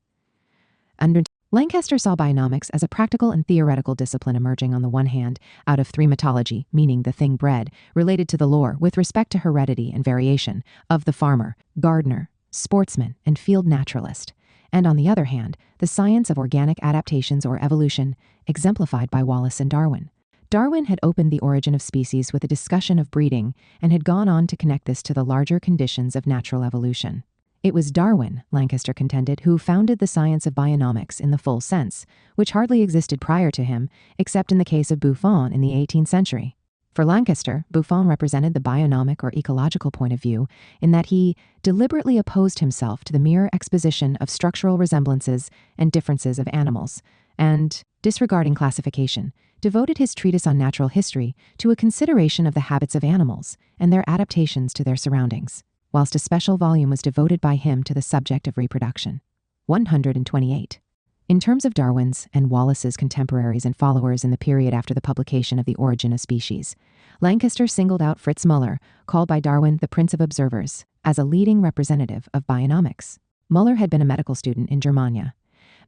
Lancaster saw bionomics as a practical and theoretical discipline emerging on the one hand out of thrematology, meaning the thing bred, related to the lore with respect to heredity and variation of the farmer, gardener, sportsman, and field naturalist, and on the other hand, the science of organic adaptations or evolution, exemplified by Wallace and Darwin. Darwin had opened the origin of species with a discussion of breeding and had gone on to connect this to the larger conditions of natural evolution. It was Darwin, Lancaster contended, who founded the science of bionomics in the full sense, which hardly existed prior to him, except in the case of Buffon in the 18th century. For Lancaster, Buffon represented the bionomic or ecological point of view in that he deliberately opposed himself to the mere exposition of structural resemblances and differences of animals, and, disregarding classification, devoted his treatise on natural history to a consideration of the habits of animals and their adaptations to their surroundings, whilst a special volume was devoted by him to the subject of reproduction. 128. In terms of Darwin's and Wallace's contemporaries and followers in the period after the publication of The Origin of Species, Lancaster singled out Fritz Müller, called by Darwin the Prince of Observers, as a leading representative of bionomics. Müller had been a medical student in Germania,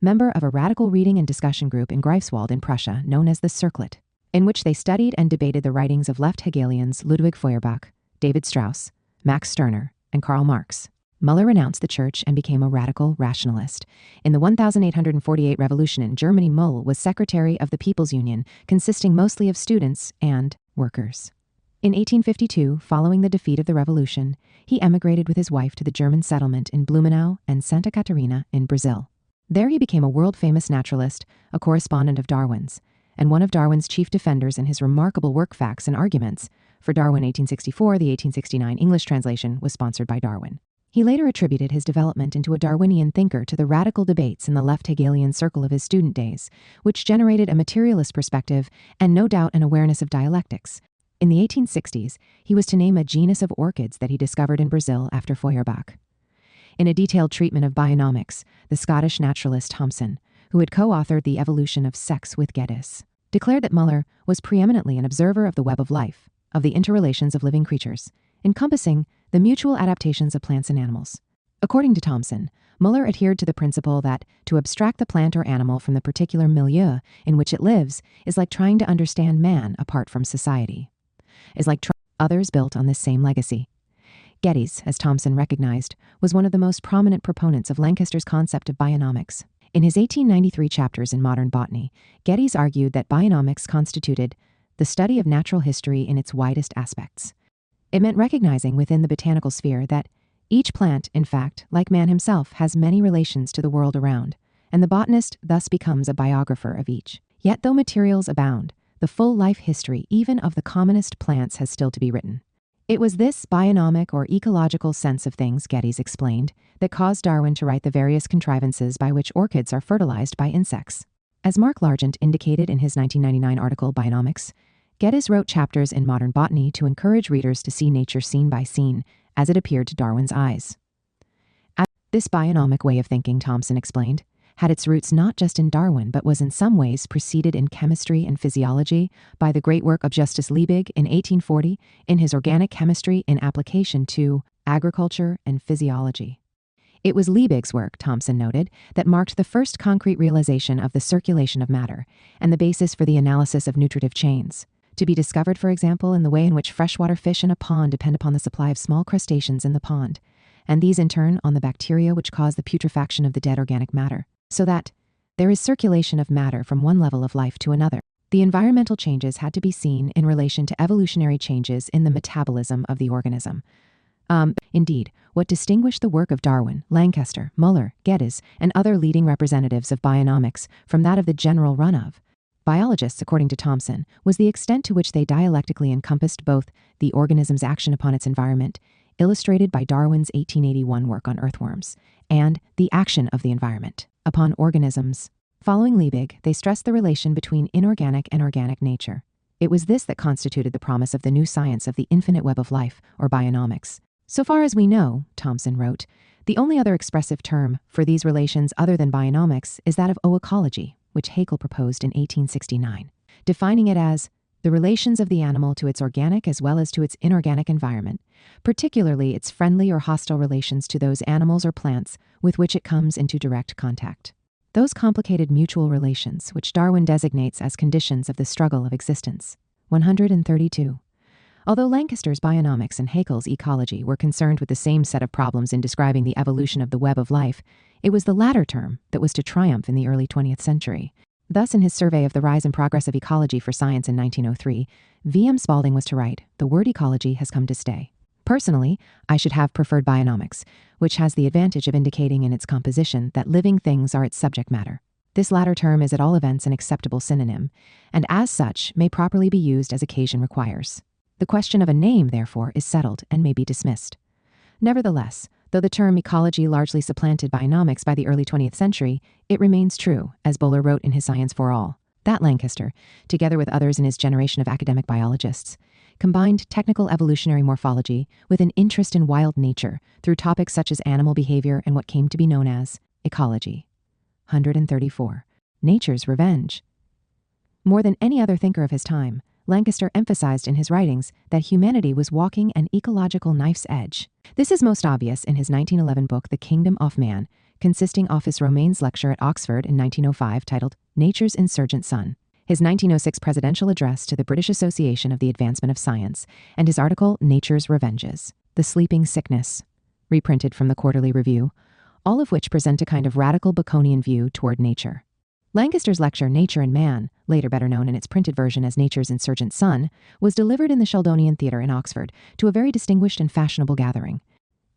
member of a radical reading and discussion group in Greifswald in Prussia known as the Circlet, in which they studied and debated the writings of left Hegelians Ludwig Feuerbach, David Strauss, Max Stirner, and Karl Marx. Müller renounced the church and became a radical rationalist. In the 1848 revolution in Germany, Müller was secretary of the People's Union, consisting mostly of students and workers. In 1852, following the defeat of the revolution, he emigrated with his wife to the German settlement in Blumenau and Santa Catarina in Brazil. There he became a world-famous naturalist, a correspondent of Darwin's, and one of Darwin's chief defenders in his remarkable work Facts and Arguments. For Darwin 1864, the 1869 English translation was sponsored by Darwin. He later attributed his development into a Darwinian thinker to the radical debates in the left Hegelian circle of his student days, which generated a materialist perspective and no doubt an awareness of dialectics. In the 1860s, he was to name a genus of orchids that he discovered in Brazil after Feuerbach. In a detailed treatment of bionomics, the Scottish naturalist Thomson, who had co-authored The Evolution of Sex with Geddes, declared that Muller was preeminently an observer of the web of life, of the interrelations of living creatures, encompassing the mutual adaptations of plants and animals. According to Thomson, Muller adhered to the principle that to abstract the plant or animal from the particular milieu in which it lives is like trying to understand man apart from society. Others built on this same legacy. Geddes, as Thomson recognized, was one of the most prominent proponents of Lancaster's concept of bionomics. In his 1893 chapters in Modern Botany, Geddes argued that bionomics constituted the study of natural history in its widest aspects. It meant recognizing within the botanical sphere that each plant, in fact, like man himself, has many relations to the world around, and the botanist thus becomes a biographer of each. Yet though materials abound, the full life history even of the commonest plants has still to be written. It was this bionomic or ecological sense of things, Geddes explained, that caused Darwin to write the various contrivances by which orchids are fertilized by insects. As Mark Largent indicated in his 1999 article Bionomics, Geddes wrote chapters in Modern Botany to encourage readers to see nature scene by scene as it appeared to Darwin's eyes. This bionomic way of thinking, Thomson explained, had its roots not just in Darwin but was in some ways preceded in chemistry and physiology by the great work of Justus Liebig in 1840 in his Organic Chemistry in application to agriculture and physiology. It was Liebig's work, Thomson noted, that marked the first concrete realization of the circulation of matter and the basis for the analysis of nutritive chains, to be discovered, for example, in the way in which freshwater fish in a pond depend upon the supply of small crustaceans in the pond, and these in turn on the bacteria which cause the putrefaction of the dead organic matter, so that there is circulation of matter from one level of life to another. The environmental changes had to be seen in relation to evolutionary changes in the metabolism of the organism. Indeed, what distinguished the work of Darwin, Lancaster, Muller, Geddes, and other leading representatives of bionomics from that of the general run of biologists, according to Thomson, was the extent to which they dialectically encompassed both the organism's action upon its environment, illustrated by Darwin's 1881 work on earthworms, and the action of the environment upon organisms. Following Liebig, they stressed the relation between inorganic and organic nature. It was this that constituted the promise of the new science of the infinite web of life, or bionomics. So far as we know, Thomson wrote, the only other expressive term for these relations other than bionomics is that of oecology, which Haeckel proposed in 1869, defining it as the relations of the animal to its organic as well as to its inorganic environment, particularly its friendly or hostile relations to those animals or plants with which it comes into direct contact. Those complicated mutual relations which Darwin designates as conditions of the struggle of existence. 132. Although Lancaster's bionomics and Haeckel's ecology were concerned with the same set of problems in describing the evolution of the web of life, it was the latter term that was to triumph in the early 20th century. Thus, in his survey of the rise and progress of ecology for science in 1903, V.M. Spalding was to write, "The word ecology has come to stay. Personally, I should have preferred bionomics, which has the advantage of indicating in its composition that living things are its subject matter. This latter term is at all events an acceptable synonym, and as such may properly be used as occasion requires. The question of a name, therefore, is settled and may be dismissed." Nevertheless, though the term ecology largely supplanted bionomics by the early 20th century, it remains true, as Bowler wrote in his Science for All, that Lancaster, together with others in his generation of academic biologists, combined technical evolutionary morphology with an interest in wild nature through topics such as animal behavior and what came to be known as ecology. 134. Nature's revenge. More than any other thinker of his time, Lancaster emphasized in his writings that humanity was walking an ecological knife's edge. This is most obvious in his 1911 book The Kingdom of Man, consisting of his Romanes lecture at Oxford in 1905 titled Nature's Insurgent Son, his 1906 presidential address to the British Association of the Advancement of Science, and his article Nature's Revenges, The Sleeping Sickness, reprinted from the Quarterly Review, all of which present a kind of radical Baconian view toward nature. Lancaster's lecture Nature and Man, later better known in its printed version as Nature's Insurgent Son, was delivered in the Sheldonian Theatre in Oxford to a very distinguished and fashionable gathering.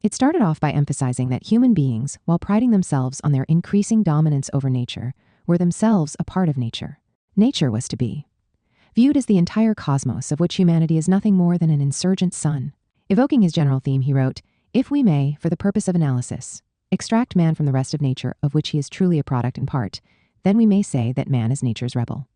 It started off by emphasizing that human beings, while priding themselves on their increasing dominance over nature, were themselves a part of nature. Nature was to be viewed as the entire cosmos of which humanity is nothing more than an insurgent son. Evoking his general theme, he wrote, If we may, for the purpose of analysis, extract man from the rest of nature of which he is truly a product in part, then we may say that man is nature's rebel.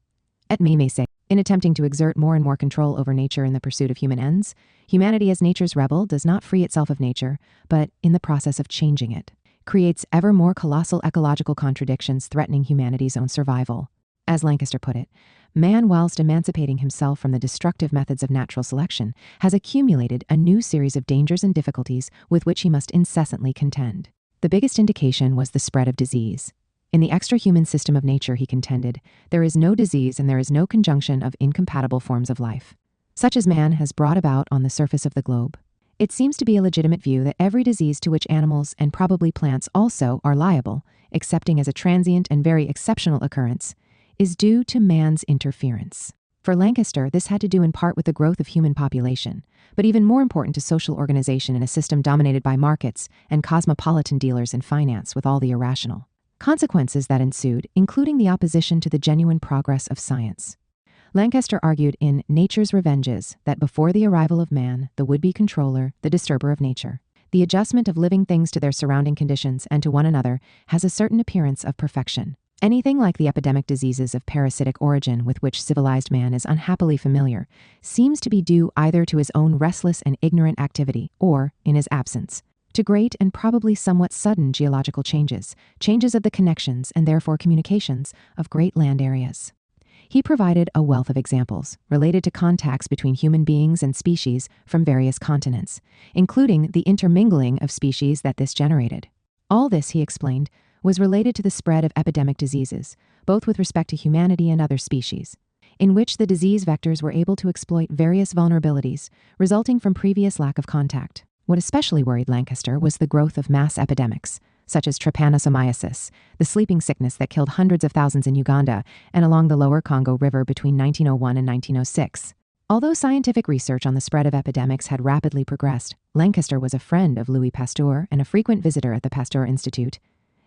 We may say, in attempting to exert more and more control over nature in the pursuit of human ends, humanity as nature's rebel does not free itself of nature, but, in the process of changing it, creates ever more colossal ecological contradictions threatening humanity's own survival. As Lancaster put it, man, whilst emancipating himself from the destructive methods of natural selection, has accumulated a new series of dangers and difficulties with which he must incessantly contend. The biggest indication was the spread of disease. In the extra-human system of nature, he contended, there is no disease and there is no conjunction of incompatible forms of life, such as man has brought about on the surface of the globe. It seems to be a legitimate view that every disease to which animals and probably plants also are liable, excepting as a transient and very exceptional occurrence, is due to man's interference. For Lancaster, this had to do in part with the growth of human population, but even more important to social organization in a system dominated by markets and cosmopolitan dealers in finance with all the irrational consequences that ensued, including the opposition to the genuine progress of science. Lancaster argued in Nature's Revenges that before the arrival of man, the would-be controller, the disturber of nature, the adjustment of living things to their surrounding conditions and to one another has a certain appearance of perfection. Anything like the epidemic diseases of parasitic origin with which civilized man is unhappily familiar seems to be due either to his own restless and ignorant activity or, in his absence, to great and probably somewhat sudden geological changes of the connections and therefore communications of great land areas. He provided a wealth of examples related to contacts between human beings and species from various continents, including the intermingling of species that this generated. All this, he explained, was related to the spread of epidemic diseases, both with respect to humanity and other species, in which the disease vectors were able to exploit various vulnerabilities resulting from previous lack of contact. What especially worried Lancaster was the growth of mass epidemics, such as trypanosomiasis, the sleeping sickness that killed hundreds of thousands in Uganda and along the lower Congo River between 1901 and 1906. Although scientific research on the spread of epidemics had rapidly progressed, Lancaster was a friend of Louis Pasteur and a frequent visitor at the Pasteur Institute.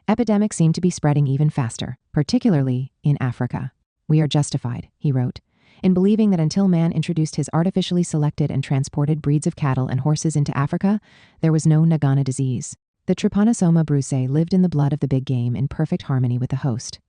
Epidemics seemed to be spreading even faster, particularly in Africa. We are justified, he wrote, in believing that until man introduced his artificially selected and transported breeds of cattle and horses into Africa, there was no Nagana disease. The Trypanosoma brucei lived in the blood of the big game in perfect harmony with the host.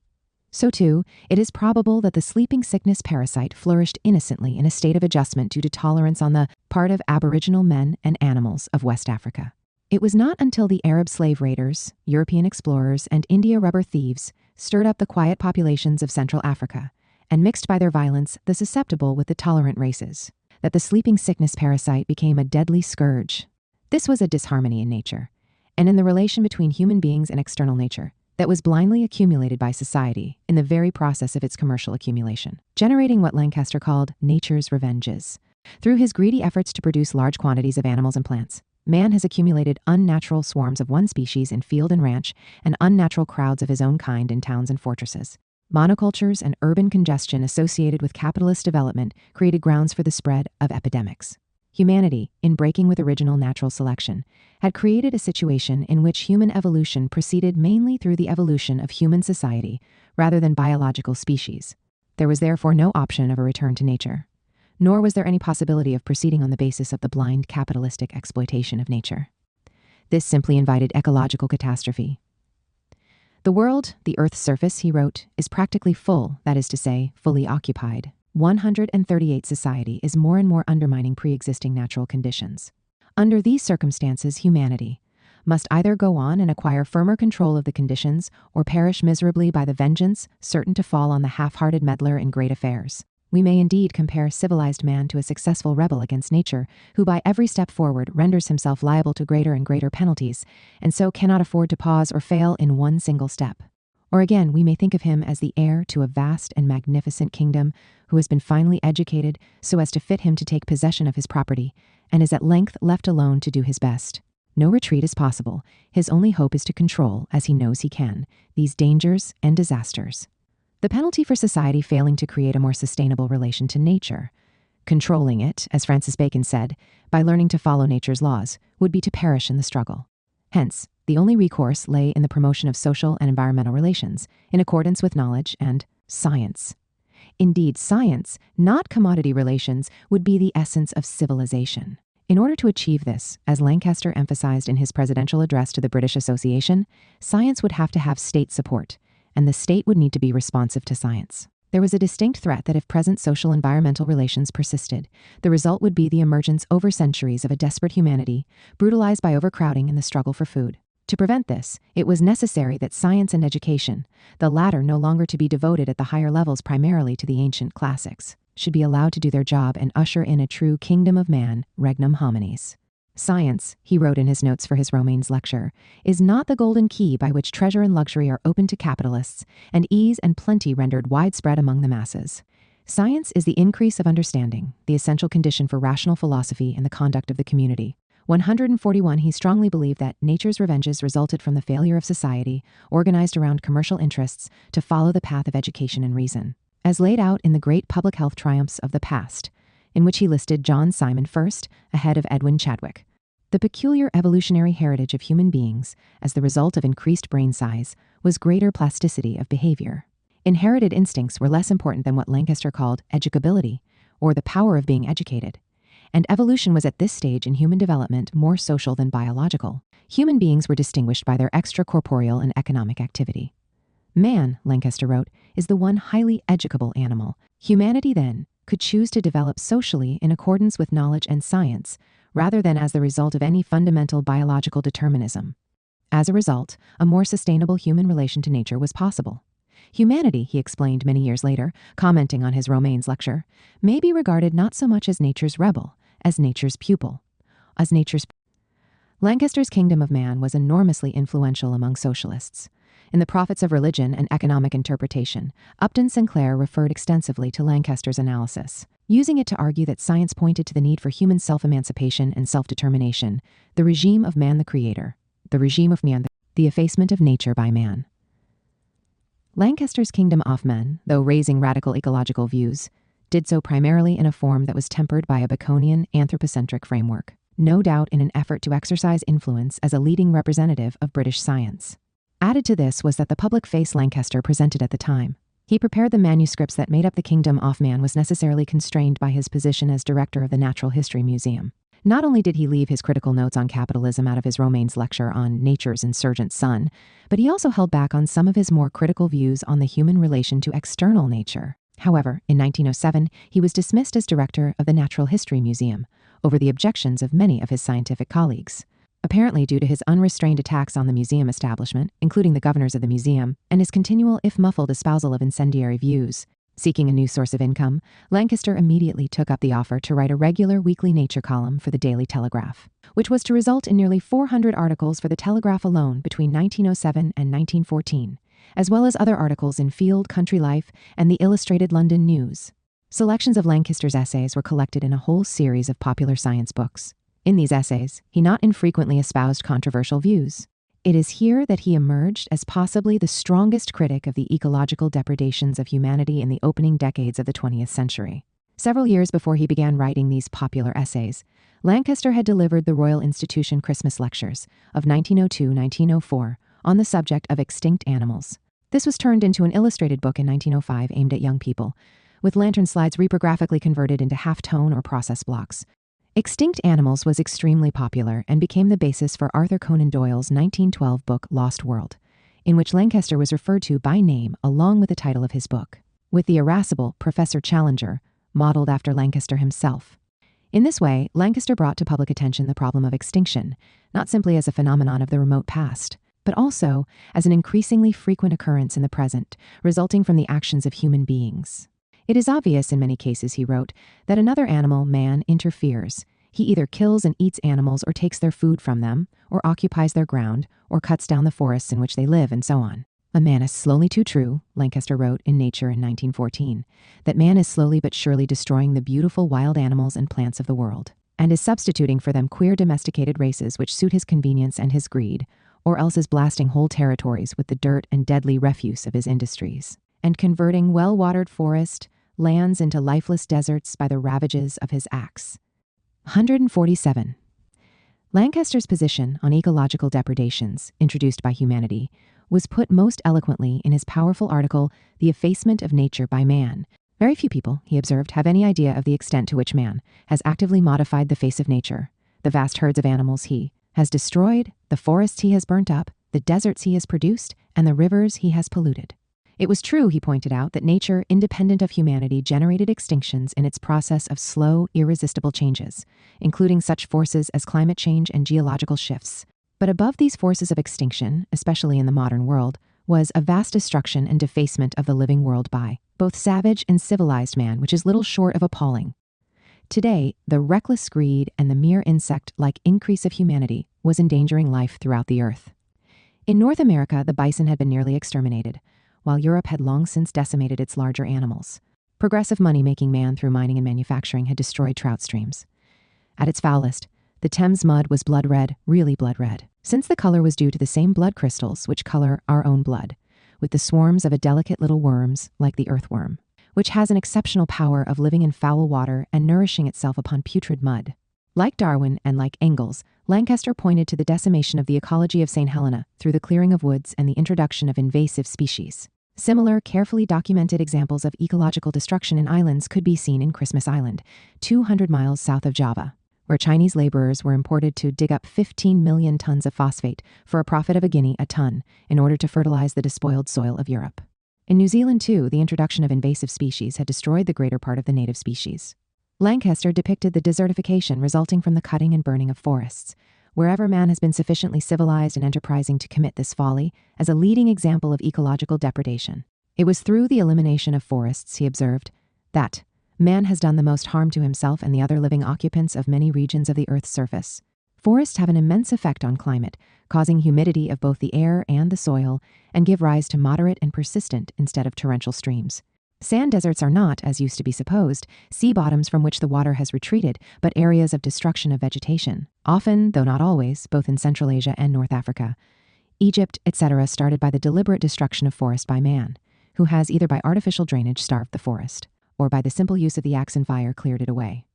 So too, it is probable that the sleeping sickness parasite flourished innocently in a state of adjustment due to tolerance on the part of Aboriginal men and animals of West Africa. It was not until the Arab slave raiders, European explorers, and India rubber thieves stirred up the quiet populations of Central Africa and mixed by their violence the susceptible with the tolerant races, that the sleeping sickness parasite became a deadly scourge. This was a disharmony in nature, and in the relation between human beings and external nature, that was blindly accumulated by society in the very process of its commercial accumulation, generating what Lancaster called nature's revenges. Through his greedy efforts to produce large quantities of animals and plants, man has accumulated unnatural swarms of one species in field and ranch and unnatural crowds of his own kind in towns and fortresses. Monocultures and urban congestion associated with capitalist development created grounds for the spread of epidemics. Humanity, in breaking with original natural selection, had created a situation in which human evolution proceeded mainly through the evolution of human society rather than biological species. There was therefore no option of a return to nature, nor was there any possibility of proceeding on the basis of the blind capitalistic exploitation of nature. This simply invited ecological catastrophe. The world, the Earth's surface, he wrote, is practically full, that is to say, fully occupied. 138 society is more and more undermining pre-existing natural conditions. Under these circumstances, humanity must either go on and acquire firmer control of the conditions or perish miserably by the vengeance certain to fall on the half-hearted meddler in great affairs. We may indeed compare civilized man to a successful rebel against nature, who by every step forward renders himself liable to greater and greater penalties, and so cannot afford to pause or fail in one single step. Or again, we may think of him as the heir to a vast and magnificent kingdom, who has been finally educated so as to fit him to take possession of his property, and is at length left alone to do his best. No retreat is possible. His only hope is to control, as he knows he can, these dangers and disasters. The penalty for society failing to create a more sustainable relation to nature, controlling it, as Francis Bacon said, by learning to follow nature's laws, would be to perish in the struggle. Hence, the only recourse lay in the promotion of social and environmental relations, in accordance with knowledge and science. Indeed, science, not commodity relations, would be the essence of civilization. In order to achieve this, as Lancaster emphasized in his presidential address to the British Association, science would have to have state support, and the state would need to be responsive to science. There was a distinct threat that if present social-environmental relations persisted, the result would be the emergence over centuries of a desperate humanity, brutalized by overcrowding and the struggle for food. To prevent this, it was necessary that science and education, the latter no longer to be devoted at the higher levels primarily to the ancient classics, should be allowed to do their job and usher in a true kingdom of man, regnum homines. Science, he wrote in his notes for his Romanes lecture, is not the golden key by which treasure and luxury are opened to capitalists, and ease and plenty rendered widespread among the masses. Science is the increase of understanding, the essential condition for rational philosophy and the conduct of the community. 141 He strongly believed that nature's revenges resulted from the failure of society, organized around commercial interests, to follow the path of education and reason, as laid out in the great public health triumphs of the past, in which he listed John Simon first, ahead of Edwin Chadwick. The peculiar evolutionary heritage of human beings, as the result of increased brain size, was greater plasticity of behavior. Inherited instincts were less important than what Lancaster called educability, or the power of being educated. And evolution was at this stage in human development more social than biological. Human beings were distinguished by their extracorporeal and economic activity. Man, Lancaster wrote, is the one highly educable animal. Humanity, then, could choose to develop socially in accordance with knowledge and science, rather than as the result of any fundamental biological determinism. As a result, a more sustainable human relation to nature was possible. Humanity, he explained many years later, commenting on his Romanes lecture, may be regarded not so much as nature's rebel, as nature's pupil. Lancaster's kingdom of man was enormously influential among socialists. In The Prophets of Religion and Economic Interpretation, Upton Sinclair referred extensively to Lancaster's analysis, using it to argue that science pointed to the need for human self-emancipation and self-determination, the regime of man the creator, the regime of man, the effacement of nature by man. Lancaster's kingdom of men, though raising radical ecological views, did so primarily in a form that was tempered by a Baconian anthropocentric framework, no doubt in an effort to exercise influence as a leading representative of British science. Added to this was that the public face Lancaster presented at the time. He prepared the manuscripts that made up the kingdom of man was necessarily constrained by his position as director of the Natural History Museum. Not only did he leave his critical notes on capitalism out of his Romanes lecture on nature's insurgent son, but he also held back on some of his more critical views on the human relation to external nature. However, in 1907, he was dismissed as director of the Natural History Museum over the objections of many of his scientific colleagues, apparently due to his unrestrained attacks on the museum establishment, including the governors of the museum, and his continual, if muffled, espousal of incendiary views. Seeking a new source of income, Lancaster immediately took up the offer to write a regular weekly nature column for the Daily Telegraph, which was to result in nearly 400 articles for the Telegraph alone between 1907 and 1914, as well as other articles in Field, Country Life, and the Illustrated London News. Selections of Lancaster's essays were collected in a whole series of popular science books. In these essays, he not infrequently espoused controversial views. It is here that he emerged as possibly the strongest critic of the ecological depredations of humanity in the opening decades of the 20th century. Several years before he began writing these popular essays, Lancaster had delivered the Royal Institution Christmas Lectures of 1902-1904 on the subject of extinct animals. This was turned into an illustrated book in 1905 aimed at young people, with lantern slides reprographically converted into half-tone or process blocks. Extinct Animals was extremely popular and became the basis for Arthur Conan Doyle's 1912 book Lost World, in which Lancaster was referred to by name along with the title of his book, with the irascible Professor Challenger modeled after Lancaster himself. In this way, Lancaster brought to public attention the problem of extinction, not simply as a phenomenon of the remote past, but also as an increasingly frequent occurrence in the present, resulting from the actions of human beings. It is obvious in many cases, he wrote, that another animal, man, interferes. He either kills and eats animals or takes their food from them, or occupies their ground, or cuts down the forests in which they live, and so on. A man is slowly too true, Lancaster wrote in Nature in 1914, that man is slowly but surely destroying the beautiful wild animals and plants of the world, and is substituting for them queer domesticated races which suit his convenience and his greed, or else is blasting whole territories with the dirt and deadly refuse of his industries, and converting well-watered forest lands into lifeless deserts by the ravages of his axe. 147. Lancaster's position on ecological depredations introduced by humanity was put most eloquently in his powerful article, The Effacement of Nature by Man. Very few people, he observed, have any idea of the extent to which man has actively modified the face of nature, the vast herds of animals he has destroyed, the forests he has burnt up, the deserts he has produced, and the rivers he has polluted. It was true, he pointed out, that nature, independent of humanity, generated extinctions in its process of slow, irresistible changes, including such forces as climate change and geological shifts. But above these forces of extinction, especially in the modern world, was a vast destruction and defacement of the living world by both savage and civilized man, which is little short of appalling. Today, the reckless greed and the mere insect-like increase of humanity was endangering life throughout the earth. In North America, the bison had been nearly exterminated, while Europe had long since decimated its larger animals. Progressive money-making man through mining and manufacturing had destroyed trout streams. At its foulest, the Thames mud was blood red, really blood red, since the color was due to the same blood crystals which color our own blood, with the swarms of a delicate little worms like the earthworm, which has an exceptional power of living in foul water and nourishing itself upon putrid mud. Like Darwin and like Engels, Lancaster pointed to the decimation of the ecology of St. Helena through the clearing of woods and the introduction of invasive species. Similar, carefully documented examples of ecological destruction in islands could be seen in Christmas Island, 200 miles south of Java, where Chinese laborers were imported to dig up 15 million tons of phosphate for a profit of a guinea a ton in order to fertilize the despoiled soil of Europe. In New Zealand, too, the introduction of invasive species had destroyed the greater part of the native species. Lancaster depicted the desertification resulting from the cutting and burning of forests, wherever man has been sufficiently civilized and enterprising to commit this folly, as a leading example of ecological depredation. It was through the elimination of forests, he observed, that man has done the most harm to himself and the other living occupants of many regions of the Earth's surface. Forests have an immense effect on climate, causing humidity of both the air and the soil, and give rise to moderate and persistent instead of torrential streams. Sand deserts are not, as used to be supposed, sea bottoms from which the water has retreated, but areas of destruction of vegetation, often, though not always, both in Central Asia and North Africa. Egypt, etc., started by the deliberate destruction of forest by man, who has either by artificial drainage starved the forest, or by the simple use of the axe and fire cleared it away.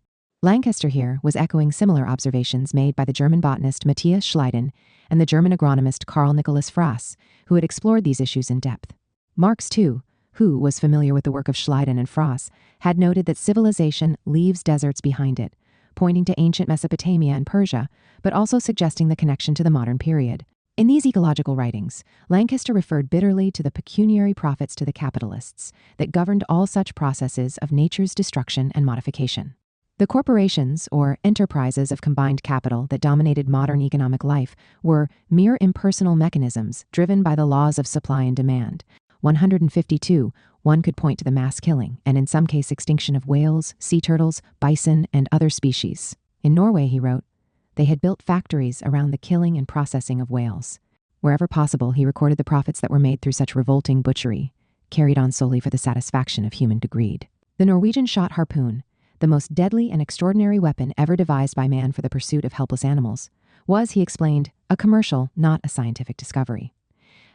Lancaster here was echoing similar observations made by the German botanist Matthias Schleiden and the German agronomist Karl Nicholas Frass, who had explored these issues in depth. Marx, too, who was familiar with the work of Schleiden and Frass, had noted that civilization leaves deserts behind it, pointing to ancient Mesopotamia and Persia, but also suggesting the connection to the modern period. In these ecological writings, Lancaster referred bitterly to the pecuniary profits to the capitalists that governed all such processes of nature's destruction and modification. The corporations, or enterprises of combined capital that dominated modern economic life, were mere impersonal mechanisms driven by the laws of supply and demand. 152, one could point to the mass killing, and in some case extinction of whales, sea turtles, bison, and other species. In Norway, he wrote, they had built factories around the killing and processing of whales. Wherever possible, he recorded the profits that were made through such revolting butchery, carried on solely for the satisfaction of human greed. The Norwegian shot harpoon, the most deadly and extraordinary weapon ever devised by man for the pursuit of helpless animals, was, he explained, a commercial, not a scientific discovery.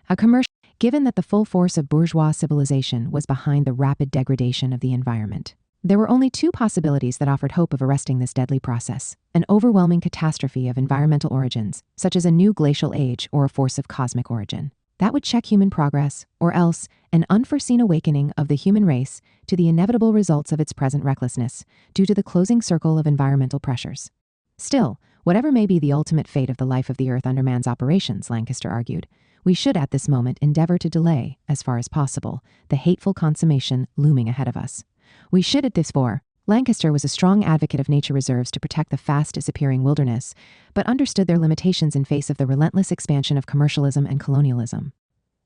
A commercial, given that the full force of bourgeois civilization was behind the rapid degradation of the environment. There were only two possibilities that offered hope of arresting this deadly process: an overwhelming catastrophe of environmental origins, such as a new glacial age or a force of cosmic origin, that would check human progress, or else an unforeseen awakening of the human race to the inevitable results of its present recklessness due to the closing circle of environmental pressures. Still, whatever may be the ultimate fate of the life of the earth under man's operations, Lancaster argued, we should at this moment endeavor to delay, as far as possible, the hateful consummation looming ahead of us. We should at this for. Lancaster was a strong advocate of nature reserves to protect the fast disappearing wilderness, but understood their limitations in face of the relentless expansion of commercialism and colonialism.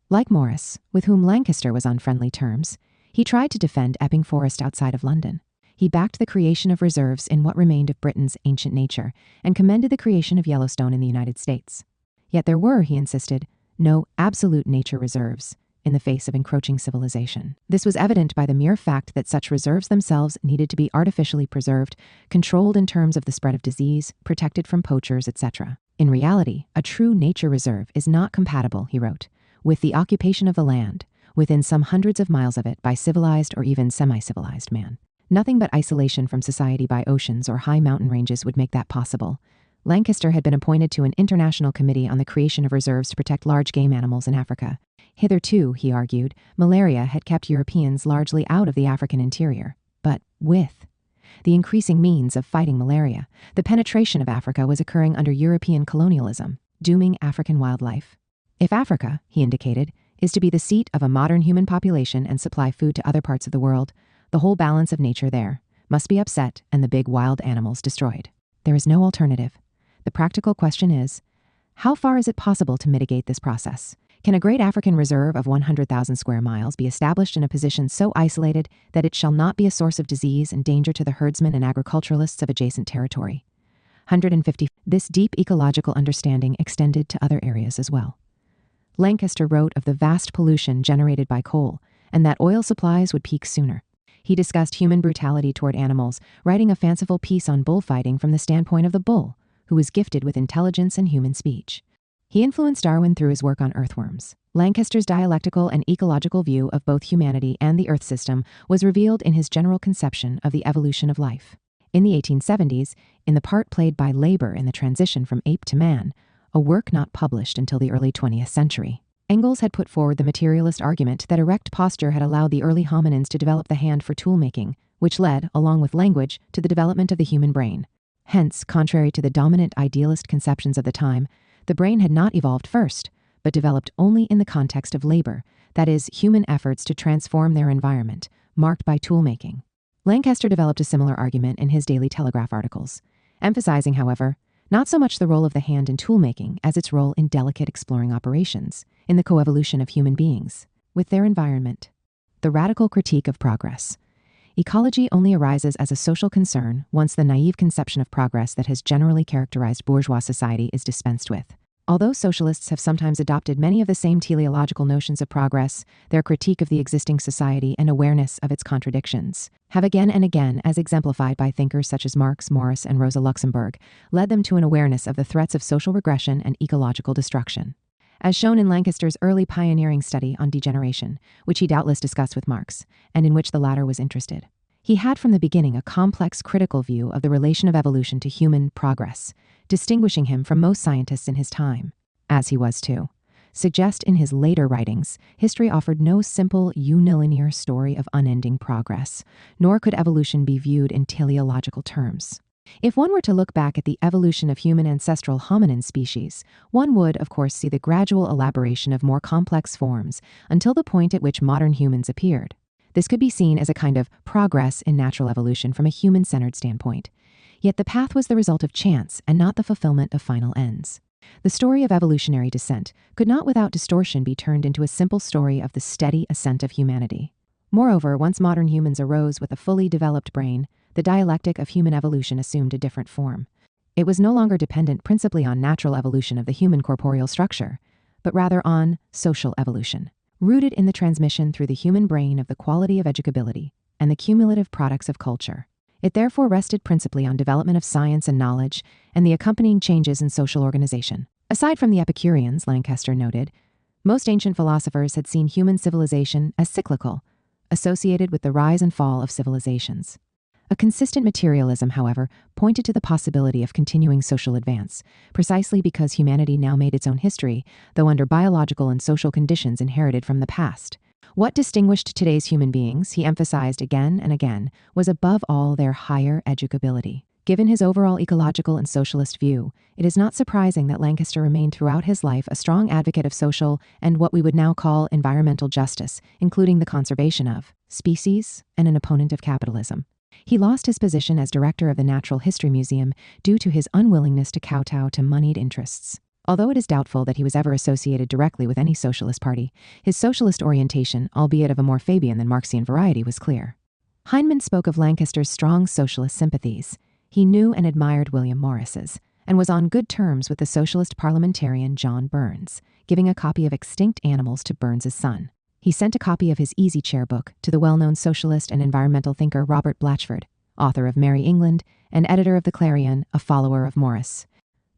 Like Morris, with whom Lancaster was on friendly terms, he tried to defend Epping Forest outside of London. He backed the creation of reserves in what remained of Britain's ancient nature, and commended the creation of Yellowstone in the United States. Yet there were, he insisted, no absolute nature reserves in the face of encroaching civilization. This was evident by the mere fact that such reserves themselves needed to be artificially preserved, controlled in terms of the spread of disease, protected from poachers, etc. In reality, a true nature reserve is not compatible, he wrote, with the occupation of the land, within some hundreds of miles of it, by civilized or even semi-civilized man. Nothing but isolation from society by oceans or high mountain ranges would make that possible. Lancaster had been appointed to an international committee on the creation of reserves to protect large game animals in Africa. Hitherto, he argued, malaria had kept Europeans largely out of the African interior. But with the increasing means of fighting malaria. The penetration of Africa was occurring under European colonialism, dooming African wildlife. If Africa, he indicated, is to be the seat of a modern human population and supply food to other parts of the world, the whole balance of nature there must be upset and the big wild animals destroyed. There is no alternative. The practical question is, how far is it possible to mitigate this process? Can a great African reserve of 100,000 square miles be established in a position so isolated that it shall not be a source of disease and danger to the herdsmen and agriculturalists of adjacent territory? 150. This deep ecological understanding extended to other areas as well. Lancaster wrote of the vast pollution generated by coal and that oil supplies would peak sooner. He discussed human brutality toward animals, writing a fanciful piece on bullfighting from the standpoint of the bull, who was gifted with intelligence and human speech. He influenced Darwin through his work on earthworms. Lancaster's dialectical and ecological view of both humanity and the Earth system was revealed in his general conception of the evolution of life. In the 1870s, in the part played by labor in the transition from ape to man, a work not published until the early 20th century, Engels had put forward the materialist argument that erect posture had allowed the early hominins to develop the hand for tool-making, which led, along with language, to the development of the human brain. Hence, contrary to the dominant idealist conceptions of the time, the brain had not evolved first, but developed only in the context of labor, that is, human efforts to transform their environment, marked by tool-making. Lancaster developed a similar argument in his Daily Telegraph articles, emphasizing, however, not so much the role of the hand in tool-making as its role in delicate exploring operations, in the coevolution of human beings with their environment. The radical critique of progress. Ecology only arises as a social concern once the naive conception of progress that has generally characterized bourgeois society is dispensed with. Although socialists have sometimes adopted many of the same teleological notions of progress, their critique of the existing society and awareness of its contradictions have again and again, as exemplified by thinkers such as Marx, Morris, and Rosa Luxemburg, led them to an awareness of the threats of social regression and ecological destruction. As shown in Lancaster's early pioneering study on degeneration, which he doubtless discussed with Marx, and in which the latter was interested. He had from the beginning a complex critical view of the relation of evolution to human progress, distinguishing him from most scientists in his time, as he was too. Suggest in his later writings, history offered no simple unilinear story of unending progress, nor could evolution be viewed in teleological terms. If one were to look back at the evolution of human ancestral hominin species, one would, of course, see the gradual elaboration of more complex forms until the point at which modern humans appeared. This could be seen as a kind of progress in natural evolution from a human-centered standpoint. Yet the path was the result of chance and not the fulfillment of final ends. The story of evolutionary descent could not without distortion be turned into a simple story of the steady ascent of humanity. Moreover, once modern humans arose with a fully developed brain, the dialectic of human evolution assumed a different form. It was no longer dependent principally on natural evolution of the human corporeal structure, but rather on social evolution, rooted in the transmission through the human brain of the quality of educability and the cumulative products of culture. It therefore rested principally on development of science and knowledge and the accompanying changes in social organization. Aside from the Epicureans, Lancaster noted, most ancient philosophers had seen human civilization as cyclical, associated with the rise and fall of civilizations. A consistent materialism, however, pointed to the possibility of continuing social advance, precisely because humanity now made its own history, though under biological and social conditions inherited from the past. What distinguished today's human beings, he emphasized again and again, was above all their higher educability. Given his overall ecological and socialist view, it is not surprising that Lancaster remained throughout his life a strong advocate of social and what we would now call environmental justice, including the conservation of species, and an opponent of capitalism. He lost his position as director of the Natural History Museum due to his unwillingness to kowtow to moneyed interests. Although it is doubtful that he was ever associated directly with any socialist party, his socialist orientation, albeit of a more Fabian than Marxian variety, was clear. Heinemann spoke of Lancaster's strong socialist sympathies. He knew and admired William Morris's, and was on good terms with the socialist parliamentarian John Burns, giving a copy of Extinct Animals to Burns's son. He sent a copy of his Easy Chair book to the well-known socialist and environmental thinker Robert Blatchford, author of Merry England and editor of the Clarion, a follower of Morris.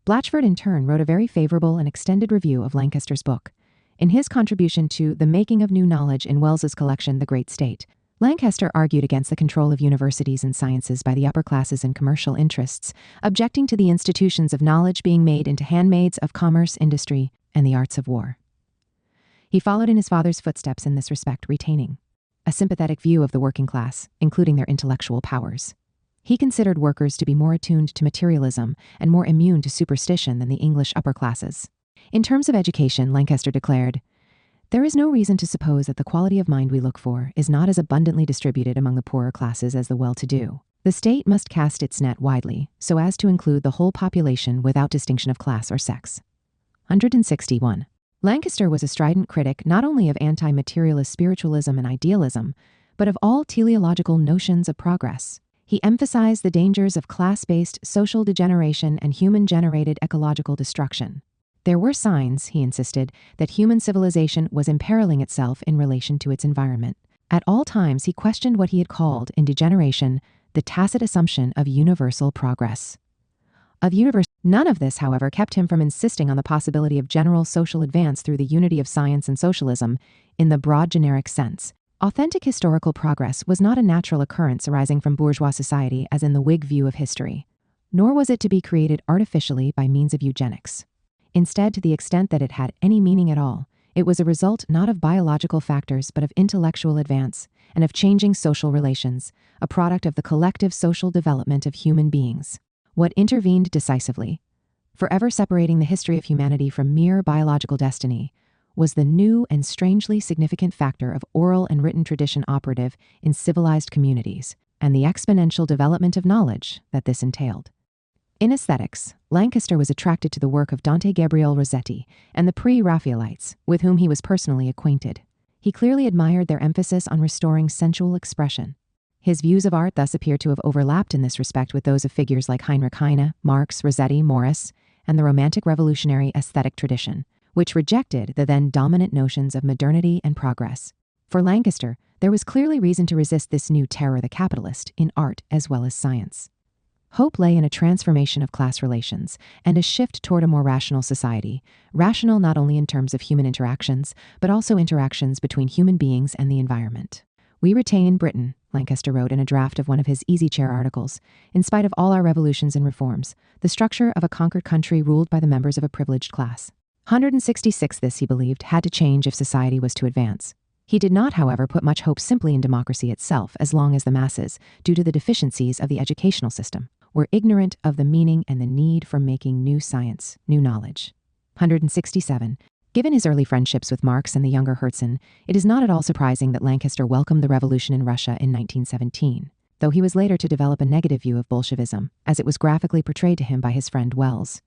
Blatchford, in turn, wrote a very favorable and extended review of Lancaster's book. In his contribution to The Making of New Knowledge in Wells's collection, The Great State, Lancaster argued against the control of universities and sciences by the upper classes and commercial interests, objecting to the institutions of knowledge being made into handmaids of commerce, industry, and the arts of war. He followed in his father's footsteps in this respect, retaining a sympathetic view of the working class, including their intellectual powers. He considered workers to be more attuned to materialism and more immune to superstition than the English upper classes. In terms of education, Lancaster declared, "There is no reason to suppose that the quality of mind we look for is not as abundantly distributed among the poorer classes as the well-to-do. The state must cast its net widely, so as to include the whole population without distinction of class or sex." 161. Lancaster was a strident critic not only of anti-materialist spiritualism and idealism, but of all teleological notions of progress. He emphasized the dangers of class-based social degeneration and human-generated ecological destruction. There were signs, he insisted, that human civilization was imperiling itself in relation to its environment. At all times, he questioned what he had called, in degeneration, the tacit assumption of universal progress. None of this, however, kept him from insisting on the possibility of general social advance through the unity of science and socialism in the broad generic sense. Authentic historical progress was not a natural occurrence arising from bourgeois society as in the Whig view of history, nor was it to be created artificially by means of eugenics. Instead, to the extent that it had any meaning at all, it was a result not of biological factors but of intellectual advance and of changing social relations, a product of the collective social development of human beings. What intervened decisively, forever separating the history of humanity from mere biological destiny, was the new and strangely significant factor of oral and written tradition operative in civilized communities, and the exponential development of knowledge that this entailed. In aesthetics, Lancaster was attracted to the work of Dante Gabriel Rossetti and the pre-Raphaelites, with whom he was personally acquainted. He clearly admired their emphasis on restoring sensual expression. His views of art thus appear to have overlapped in this respect with those of figures like Heinrich Heine, Marx, Rossetti, Morris, and the Romantic Revolutionary aesthetic tradition, which rejected the then dominant notions of modernity and progress. For Lancaster, there was clearly reason to resist this new terror, the capitalist, in art as well as science. Hope lay in a transformation of class relations and a shift toward a more rational society, rational not only in terms of human interactions, but also interactions between human beings and the environment. "We retain in Britain," Lancaster wrote in a draft of one of his Easy Chair articles, "in spite of all our revolutions and reforms, the structure of a conquered country ruled by the members of a privileged class." 166. This, he believed, had to change if society was to advance. He did not, however, put much hope simply in democracy itself, as long as the masses, due to the deficiencies of the educational system, were ignorant of the meaning and the need for making new science, new knowledge. 167. Given his early friendships with Marx and the younger Herzen, it is not at all surprising that Lancaster welcomed the revolution in Russia in 1917, though he was later to develop a negative view of Bolshevism, as it was graphically portrayed to him by his friend Wells.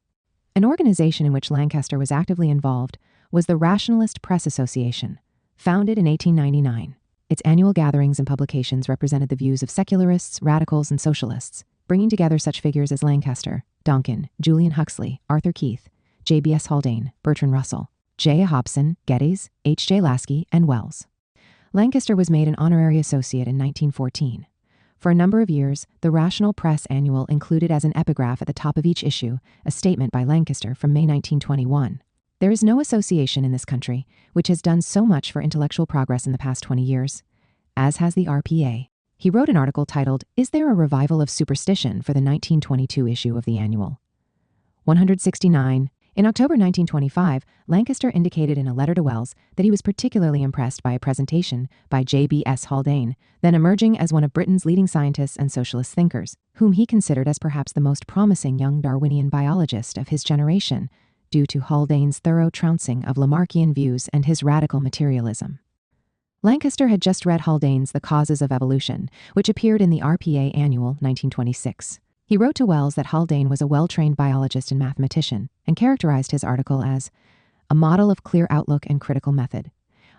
An organization in which Lancaster was actively involved was the Rationalist Press Association, founded in 1899. Its annual gatherings and publications represented the views of secularists, radicals, and socialists, bringing together such figures as Lancaster, Donkin, Julian Huxley, Arthur Keith, J.B.S. Haldane, Bertrand Russell, J. Hobson, Geddes, H.J. Lasky, and Wells. Lancaster was made an honorary associate in 1914. For a number of years, the Rational Press Annual included as an epigraph at the top of each issue a statement by Lancaster from May 1921. "There is no association in this country which has done so much for intellectual progress in the past 20 years, as has the RPA." He wrote an article titled, "Is There a Revival of Superstition?" for the 1922 issue of the Annual. 169. In October 1925, Lancaster indicated in a letter to Wells that he was particularly impressed by a presentation by J.B.S. Haldane, then emerging as one of Britain's leading scientists and socialist thinkers, whom he considered as perhaps the most promising young Darwinian biologist of his generation, due to Haldane's thorough trouncing of Lamarckian views and his radical materialism. Lancaster had just read Haldane's The Causes of Evolution, which appeared in the RPA Annual 1926. He wrote to Wells that Haldane was a well-trained biologist and mathematician, and characterized his article as a model of clear outlook and critical method.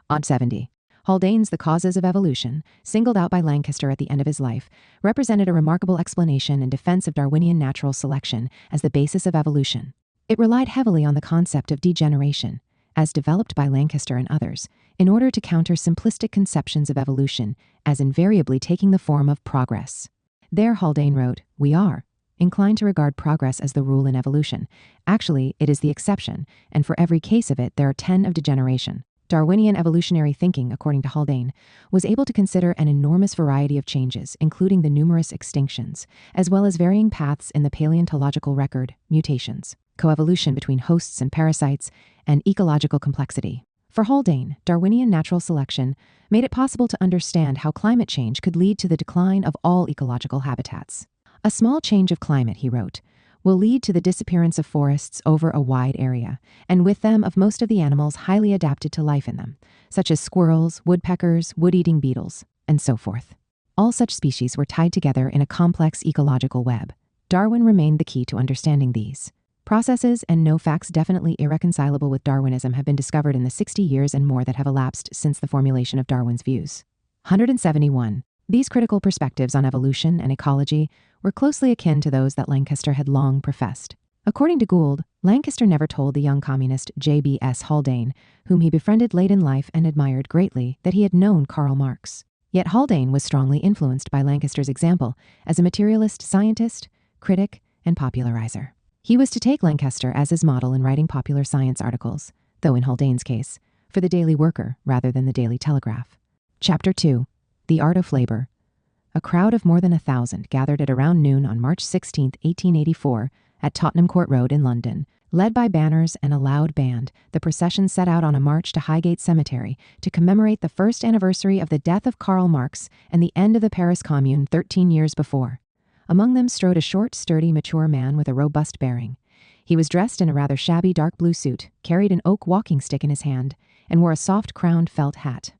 Odd 70. Haldane's The Causes of Evolution, singled out by Lancaster at the end of his life, represented a remarkable explanation and defense of Darwinian natural selection as the basis of evolution. It relied heavily on the concept of degeneration, as developed by Lancaster and others, in order to counter simplistic conceptions of evolution as invariably taking the form of progress. There, Haldane wrote, "We are inclined to regard progress as the rule in evolution. Actually, it is the exception, and for every case of it, there are 10 of degeneration." Darwinian evolutionary thinking, according to Haldane, was able to consider an enormous variety of changes, including the numerous extinctions, as well as varying paths in the paleontological record, mutations, coevolution between hosts and parasites, and ecological complexity. For Haldane, Darwinian natural selection made it possible to understand how climate change could lead to the decline of all ecological habitats. A small change of climate, he wrote, will lead to the disappearance of forests over a wide area, and with them of most of the animals highly adapted to life in them, such as squirrels, woodpeckers, wood-eating beetles, and so forth. All such species were tied together in a complex ecological web. Darwin remained the key to understanding these processes, and no facts definitely irreconcilable with Darwinism have been discovered in the 60 years and more that have elapsed since the formulation of Darwin's views. 171. These critical perspectives on evolution and ecology were closely akin to those that Lancaster had long professed. According to Gould, Lancaster never told the young communist J.B.S. Haldane, whom he befriended late in life and admired greatly, that he had known Karl Marx. Yet Haldane was strongly influenced by Lancaster's example as a materialist scientist, critic, and popularizer. He was to take Lancaster as his model in writing popular science articles, though in Haldane's case, for the Daily Worker rather than the Daily Telegraph. Chapter 2. The Art of Labor. A crowd of more than 1,000 gathered at around noon on March 16, 1884, at Tottenham Court Road in London. Led by banners and a loud band, the procession set out on a march to Highgate Cemetery to commemorate the first anniversary of the death of Karl Marx and the end of the Paris Commune 13 years before. Among them strode a short, sturdy, mature man with a robust bearing. He was dressed in a rather shabby dark blue suit, carried an oak walking stick in his hand, and wore a soft-crowned felt hat.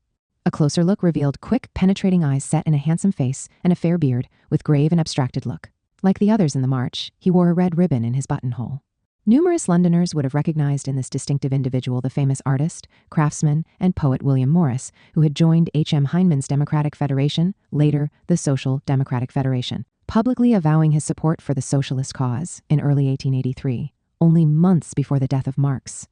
A closer look revealed quick, penetrating eyes set in a handsome face and a fair beard with grave and abstracted look. Like the others in the march, he wore a red ribbon in his buttonhole. Numerous Londoners would have recognized in this distinctive individual the famous artist, craftsman, and poet William Morris, who had joined H.M. Heineman's Democratic Federation, later the Social Democratic Federation, publicly avowing his support for the socialist cause in early 1883, only months before the death of Marx.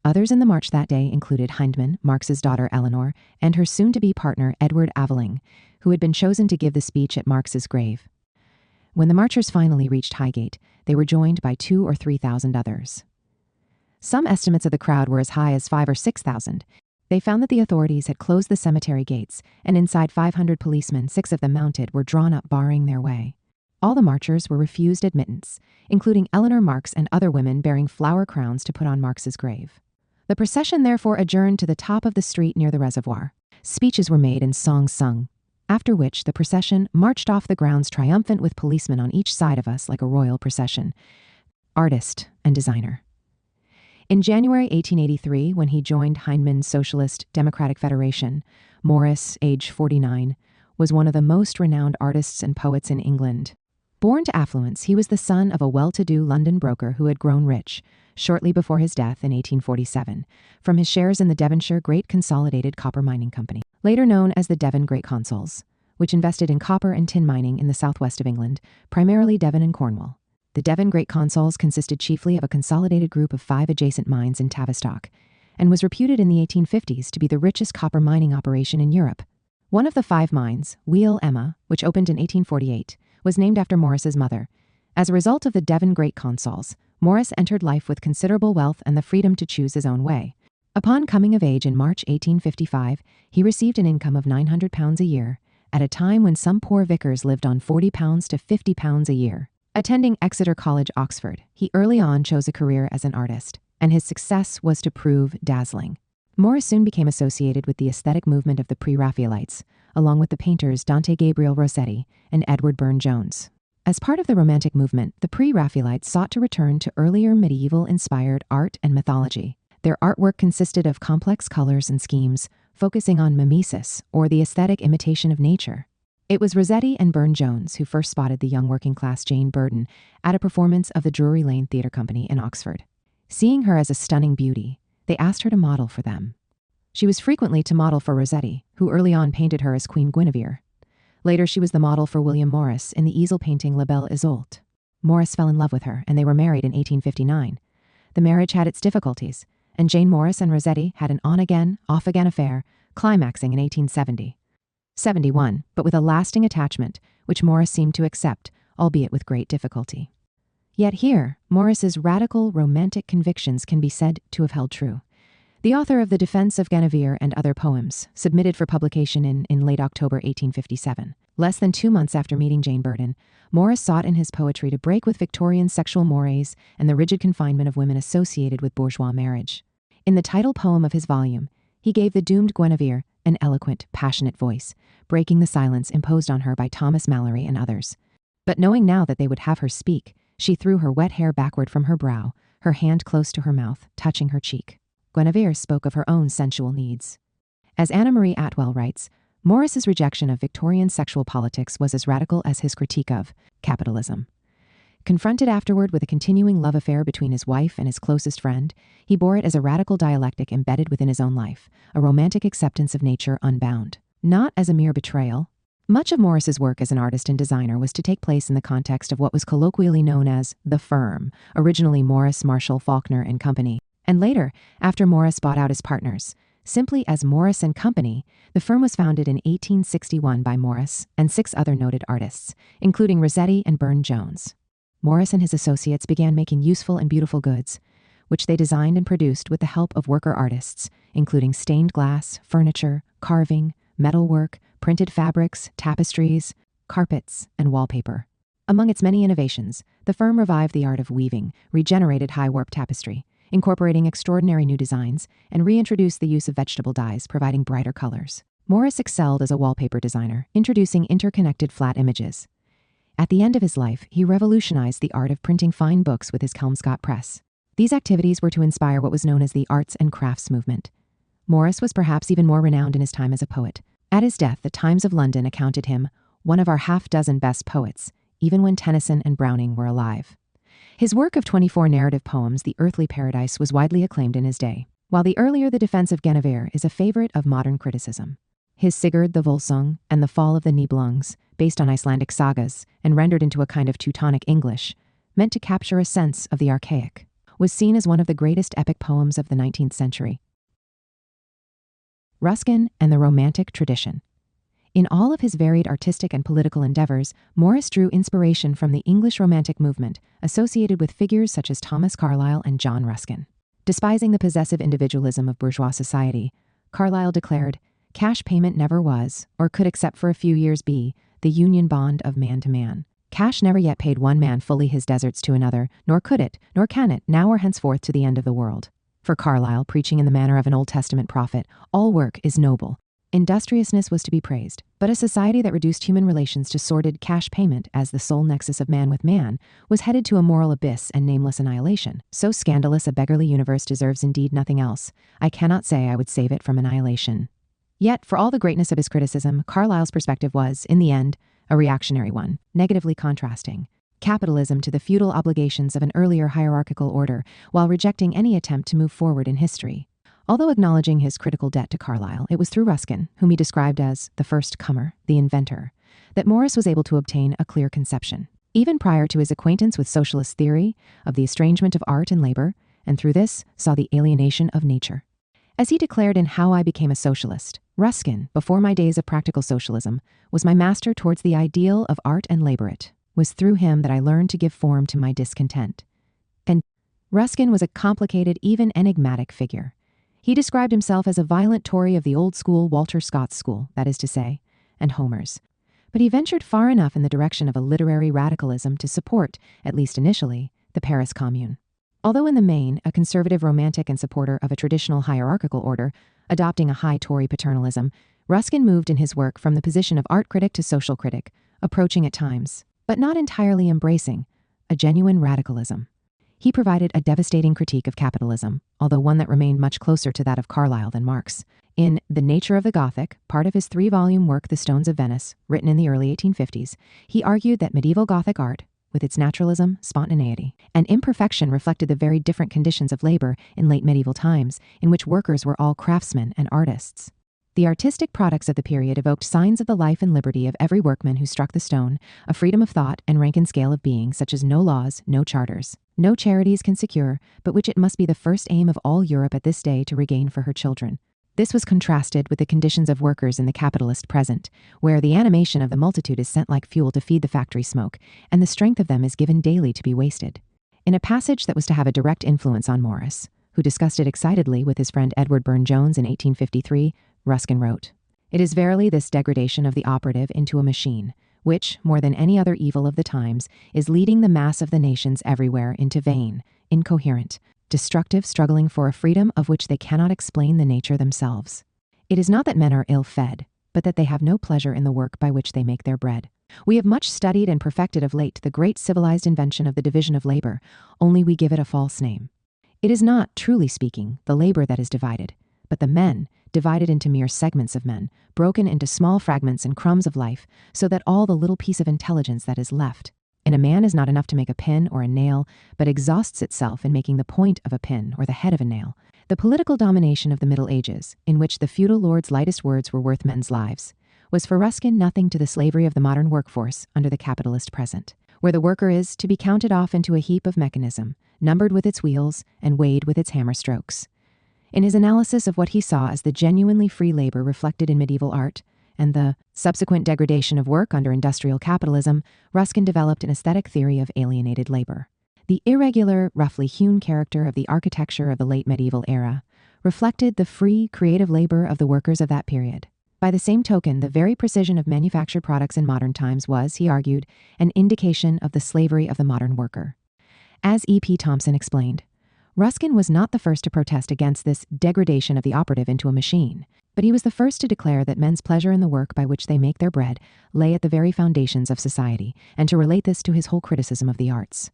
Others in the march that day included Heinemann, Marx's daughter Eleanor, and her soon-to-be partner Edward Aveling, who had been chosen to give the speech at Marx's grave. When the marchers finally reached Highgate, they were joined by 2,000 or 3,000 others. Some estimates of the crowd were as high as 5,000 or 6,000. They found that the authorities had closed the cemetery gates, and inside 500 policemen, 6 of them mounted, were drawn up barring their way. All the marchers were refused admittance, including Eleanor Marx and other women bearing flower crowns to put on Marx's grave. The procession therefore adjourned to the top of the street near the reservoir. Speeches were made and songs sung, after which the procession marched off the grounds triumphant with policemen on each side of us like a royal procession. Artist and designer. In January 1883, when he joined Heineman's Socialist Democratic Federation, Morris, age 49, was one of the most renowned artists and poets in England. Born to affluence, he was the son of a well-to-do London broker who had grown rich, shortly before his death in 1847, from his shares in the Devonshire Great Consolidated Copper Mining Company, later known as the Devon Great Consols, which invested in copper and tin mining in the southwest of England, primarily Devon and Cornwall. The Devon Great Consols consisted chiefly of a consolidated group of 5 adjacent mines in Tavistock, and was reputed in the 1850s to be the richest copper mining operation in Europe. One of the 5 mines, Wheel Emma, which opened in 1848, was named after Morris's mother. As a result of the Devon Great Consols, Morris entered life with considerable wealth and the freedom to choose his own way. Upon coming of age in March 1855, he received an income of £900 a year, at a time when some poor vicars lived on £40 to £50 a year. Attending Exeter College, Oxford, he early on chose a career as an artist, and his success was to prove dazzling. Morris soon became associated with the aesthetic movement of the Pre-Raphaelites, along with the painters Dante Gabriel Rossetti and Edward Burne-Jones. As part of the Romantic movement, the Pre-Raphaelites sought to return to earlier medieval-inspired art and mythology. Their artwork consisted of complex colors and schemes, focusing on mimesis, or the aesthetic imitation of nature. It was Rossetti and Burne-Jones who first spotted the young working-class Jane Burden at a performance of the Drury Lane Theatre Company in Oxford. Seeing her as a stunning beauty, they asked her to model for them. She was frequently to model for Rossetti, who early on painted her as Queen Guinevere. Later, she was the model for William Morris in the easel painting La Belle Isolte. Morris fell in love with her, and they were married in 1859. The marriage had its difficulties, and Jane Morris and Rossetti had an on-again, off-again affair, climaxing in 1871, but with a lasting attachment, which Morris seemed to accept, albeit with great difficulty. Yet here, Morris's radical, romantic convictions can be said to have held true. The author of The Defense of Guinevere and Other Poems, submitted for publication in late October 1857. Less than 2 months after meeting Jane Burden, Morris sought in his poetry to break with Victorian sexual mores and the rigid confinement of women associated with bourgeois marriage. In the title poem of his volume, he gave the doomed Guinevere an eloquent, passionate voice, breaking the silence imposed on her by Thomas Malory and others. But knowing now that they would have her speak, she threw her wet hair backward from her brow, her hand close to her mouth, touching her cheek. Guinevere spoke of her own sensual needs. As Anna Marie Atwell writes, Morris's rejection of Victorian sexual politics was as radical as his critique of capitalism. Confronted afterward with a continuing love affair between his wife and his closest friend, he bore it as a radical dialectic embedded within his own life, a romantic acceptance of nature unbound. Not as a mere betrayal. Much of Morris's work as an artist and designer was to take place in the context of what was colloquially known as the firm, originally Morris, Marshall, Faulkner and Company, and later, after Morris bought out his partners, simply as Morris and Company. The firm was founded in 1861 by Morris and 6 other noted artists, including Rossetti and Burne-Jones. Morris and his associates began making useful and beautiful goods, which they designed and produced with the help of worker artists, including stained glass, furniture, carving, metalwork, printed fabrics, tapestries, carpets, and wallpaper. Among its many innovations, the firm revived the art of weaving, regenerated high-warp tapestry, incorporating extraordinary new designs, and reintroduced the use of vegetable dyes, providing brighter colors. Morris excelled as a wallpaper designer, introducing interconnected flat images. At the end of his life, he revolutionized the art of printing fine books with his Kelmscott press. These activities were to inspire what was known as the arts and crafts movement. Morris was perhaps even more renowned in his time as a poet. At his death, the Times of London accounted him one of our half-dozen best poets, even when Tennyson and Browning were alive. His work of 24 narrative poems, The Earthly Paradise, was widely acclaimed in his day, while the earlier The Defense of Guinevere is a favorite of modern criticism. His Sigurd the Volsung and The Fall of the Nibelungs, based on Icelandic sagas and rendered into a kind of Teutonic English, meant to capture a sense of the archaic, was seen as one of the greatest epic poems of the 19th century. Ruskin and the Romantic Tradition. In all of his varied artistic and political endeavors, Morris drew inspiration from the English Romantic movement, associated with figures such as Thomas Carlyle and John Ruskin. Despising the possessive individualism of bourgeois society, Carlyle declared, "Cash payment never was, or could except for a few years be, the union bond of man to man. Cash never yet paid one man fully his deserts to another, nor could it, nor can it, now or henceforth to the end of the world." For Carlyle, preaching in the manner of an Old Testament prophet, all work is noble. Industriousness was to be praised, but a society that reduced human relations to sordid cash payment as the sole nexus of man with man was headed to a moral abyss and nameless annihilation. So scandalous a beggarly universe deserves indeed nothing else. I cannot say I would save it from annihilation. Yet, for all the greatness of his criticism, Carlyle's perspective was, in the end, a reactionary one, negatively contrasting capitalism to the feudal obligations of an earlier hierarchical order, while rejecting any attempt to move forward in history. Although acknowledging his critical debt to Carlyle, it was through Ruskin, whom he described as the first comer, the inventor, that Morris was able to obtain a clear conception. Even prior to his acquaintance with socialist theory, of the estrangement of art and labor, and through this saw the alienation of nature. As he declared in How I Became a Socialist, Ruskin, before my days of practical socialism, was my master towards the ideal of art and labor. It was through him that I learned to give form to my discontent. And Ruskin was a complicated, even enigmatic figure. He described himself as a violent Tory of the old school Walter Scott's school, that is to say, and Homer's. But he ventured far enough in the direction of a literary radicalism to support, at least initially, the Paris Commune. Although in the main a conservative romantic and supporter of a traditional hierarchical order, adopting a high Tory paternalism, Ruskin moved in his work from the position of art critic to social critic, approaching at times, but not entirely embracing, a genuine radicalism. He provided a devastating critique of capitalism, although one that remained much closer to that of Carlyle than Marx. In The Nature of the Gothic, part of his 3-volume work The Stones of Venice, written in the early 1850s, he argued that medieval Gothic art, with its naturalism, spontaneity, and imperfection, reflected the very different conditions of labor in late medieval times, in which workers were all craftsmen and artists. The artistic products of the period evoked signs of the life and liberty of every workman who struck the stone, a freedom of thought and rank and scale of being, such as no laws, no charters, no charities can secure, but which it must be the first aim of all Europe at this day to regain for her children. This was contrasted with the conditions of workers in the capitalist present, where the animation of the multitude is sent like fuel to feed the factory smoke, and the strength of them is given daily to be wasted. In a passage that was to have a direct influence on Morris, who discussed it excitedly with his friend Edward Burne-Jones in 1853, Ruskin wrote, "It is verily this degradation of the operative into a machine, which, more than any other evil of the times, is leading the mass of the nations everywhere into vain, incoherent, destructive struggling for a freedom of which they cannot explain the nature themselves. It is not that men are ill-fed, but that they have no pleasure in the work by which they make their bread. We have much studied and perfected of late the great civilized invention of the division of labor, only we give it a false name. It is not, truly speaking, the labor that is divided, but the men, divided into mere segments of men, broken into small fragments and crumbs of life, so that all the little piece of intelligence that is left in a man is not enough to make a pin or a nail, but exhausts itself in making the point of a pin or the head of a nail. The political domination of the Middle Ages, in which the feudal lord's lightest words were worth men's lives, was for Ruskin nothing to the slavery of the modern workforce under the capitalist present, where the worker is to be counted off into a heap of mechanism, numbered with its wheels and weighed with its hammer strokes. In his analysis of what he saw as the genuinely free labor reflected in medieval art and the subsequent degradation of work under industrial capitalism, Ruskin developed an aesthetic theory of alienated labor. The irregular, roughly hewn character of the architecture of the late medieval era reflected the free, creative labor of the workers of that period. By the same token, the very precision of manufactured products in modern times was, he argued, an indication of the slavery of the modern worker. As E.P. Thompson explained, Ruskin was not the first to protest against this degradation of the operative into a machine, but he was the first to declare that men's pleasure in the work by which they make their bread lay at the very foundations of society, and to relate this to his whole criticism of the arts.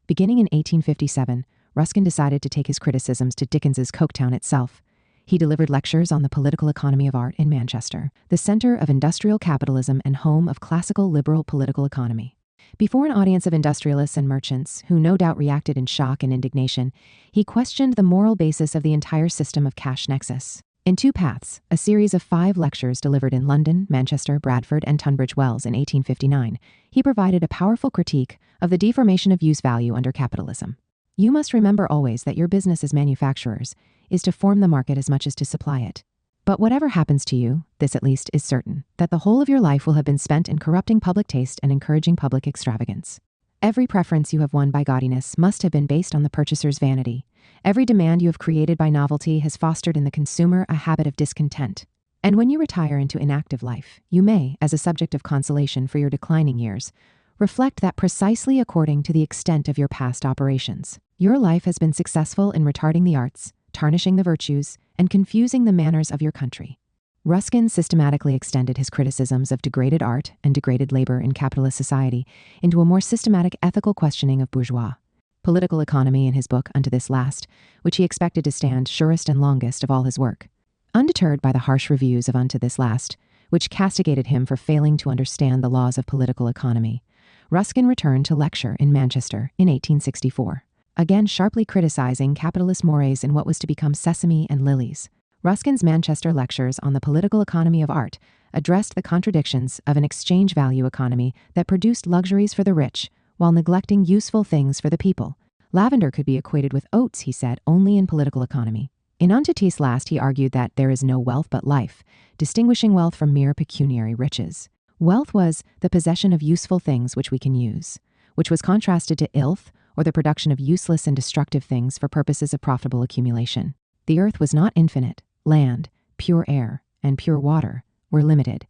Beginning in 1857, Ruskin decided to take his criticisms to Dickens's Coketown itself. He delivered lectures on the political economy of art in Manchester, the center of industrial capitalism and home of classical liberal political economy. Before an audience of industrialists and merchants, who no doubt reacted in shock and indignation, he questioned the moral basis of the entire system of cash nexus. In Two Paths, a series of 5 lectures delivered in London, Manchester, Bradford, and Tunbridge Wells in 1859, he provided a powerful critique of the deformation of use value under capitalism. You must remember always that your business as manufacturers is to form the market as much as to supply it. But whatever happens to you, this at least is certain, that the whole of your life will have been spent in corrupting public taste and encouraging public extravagance. Every preference you have won by gaudiness must have been based on the purchaser's vanity. Every demand you have created by novelty has fostered in the consumer a habit of discontent. And when you retire into inactive life, you may, as a subject of consolation for your declining years, reflect that precisely according to the extent of your past operations, your life has been successful in retarding the arts, tarnishing the virtues, and confusing the manners of your country. Ruskin systematically extended his criticisms of degraded art and degraded labor in capitalist society into a more systematic ethical questioning of bourgeois political economy in his book Unto This Last, which he expected to stand surest and longest of all his work. Undeterred by the harsh reviews of Unto This Last, which castigated him for failing to understand the laws of political economy, Ruskin returned to lecture in Manchester in 1864, again sharply criticizing capitalist mores in what was to become Sesame and Lilies. Ruskin's Manchester lectures on the political economy of art addressed the contradictions of an exchange value economy that produced luxuries for the rich while neglecting useful things for the people. Lavender could be equated with oats, he said, only in political economy. In Unto This Last, he argued that there is no wealth but life, distinguishing wealth from mere pecuniary riches. Wealth was the possession of useful things which we can use, which was contrasted to ilth, or the production of useless and destructive things for purposes of profitable accumulation. The earth was not infinite. Land, pure air, and pure water were limited.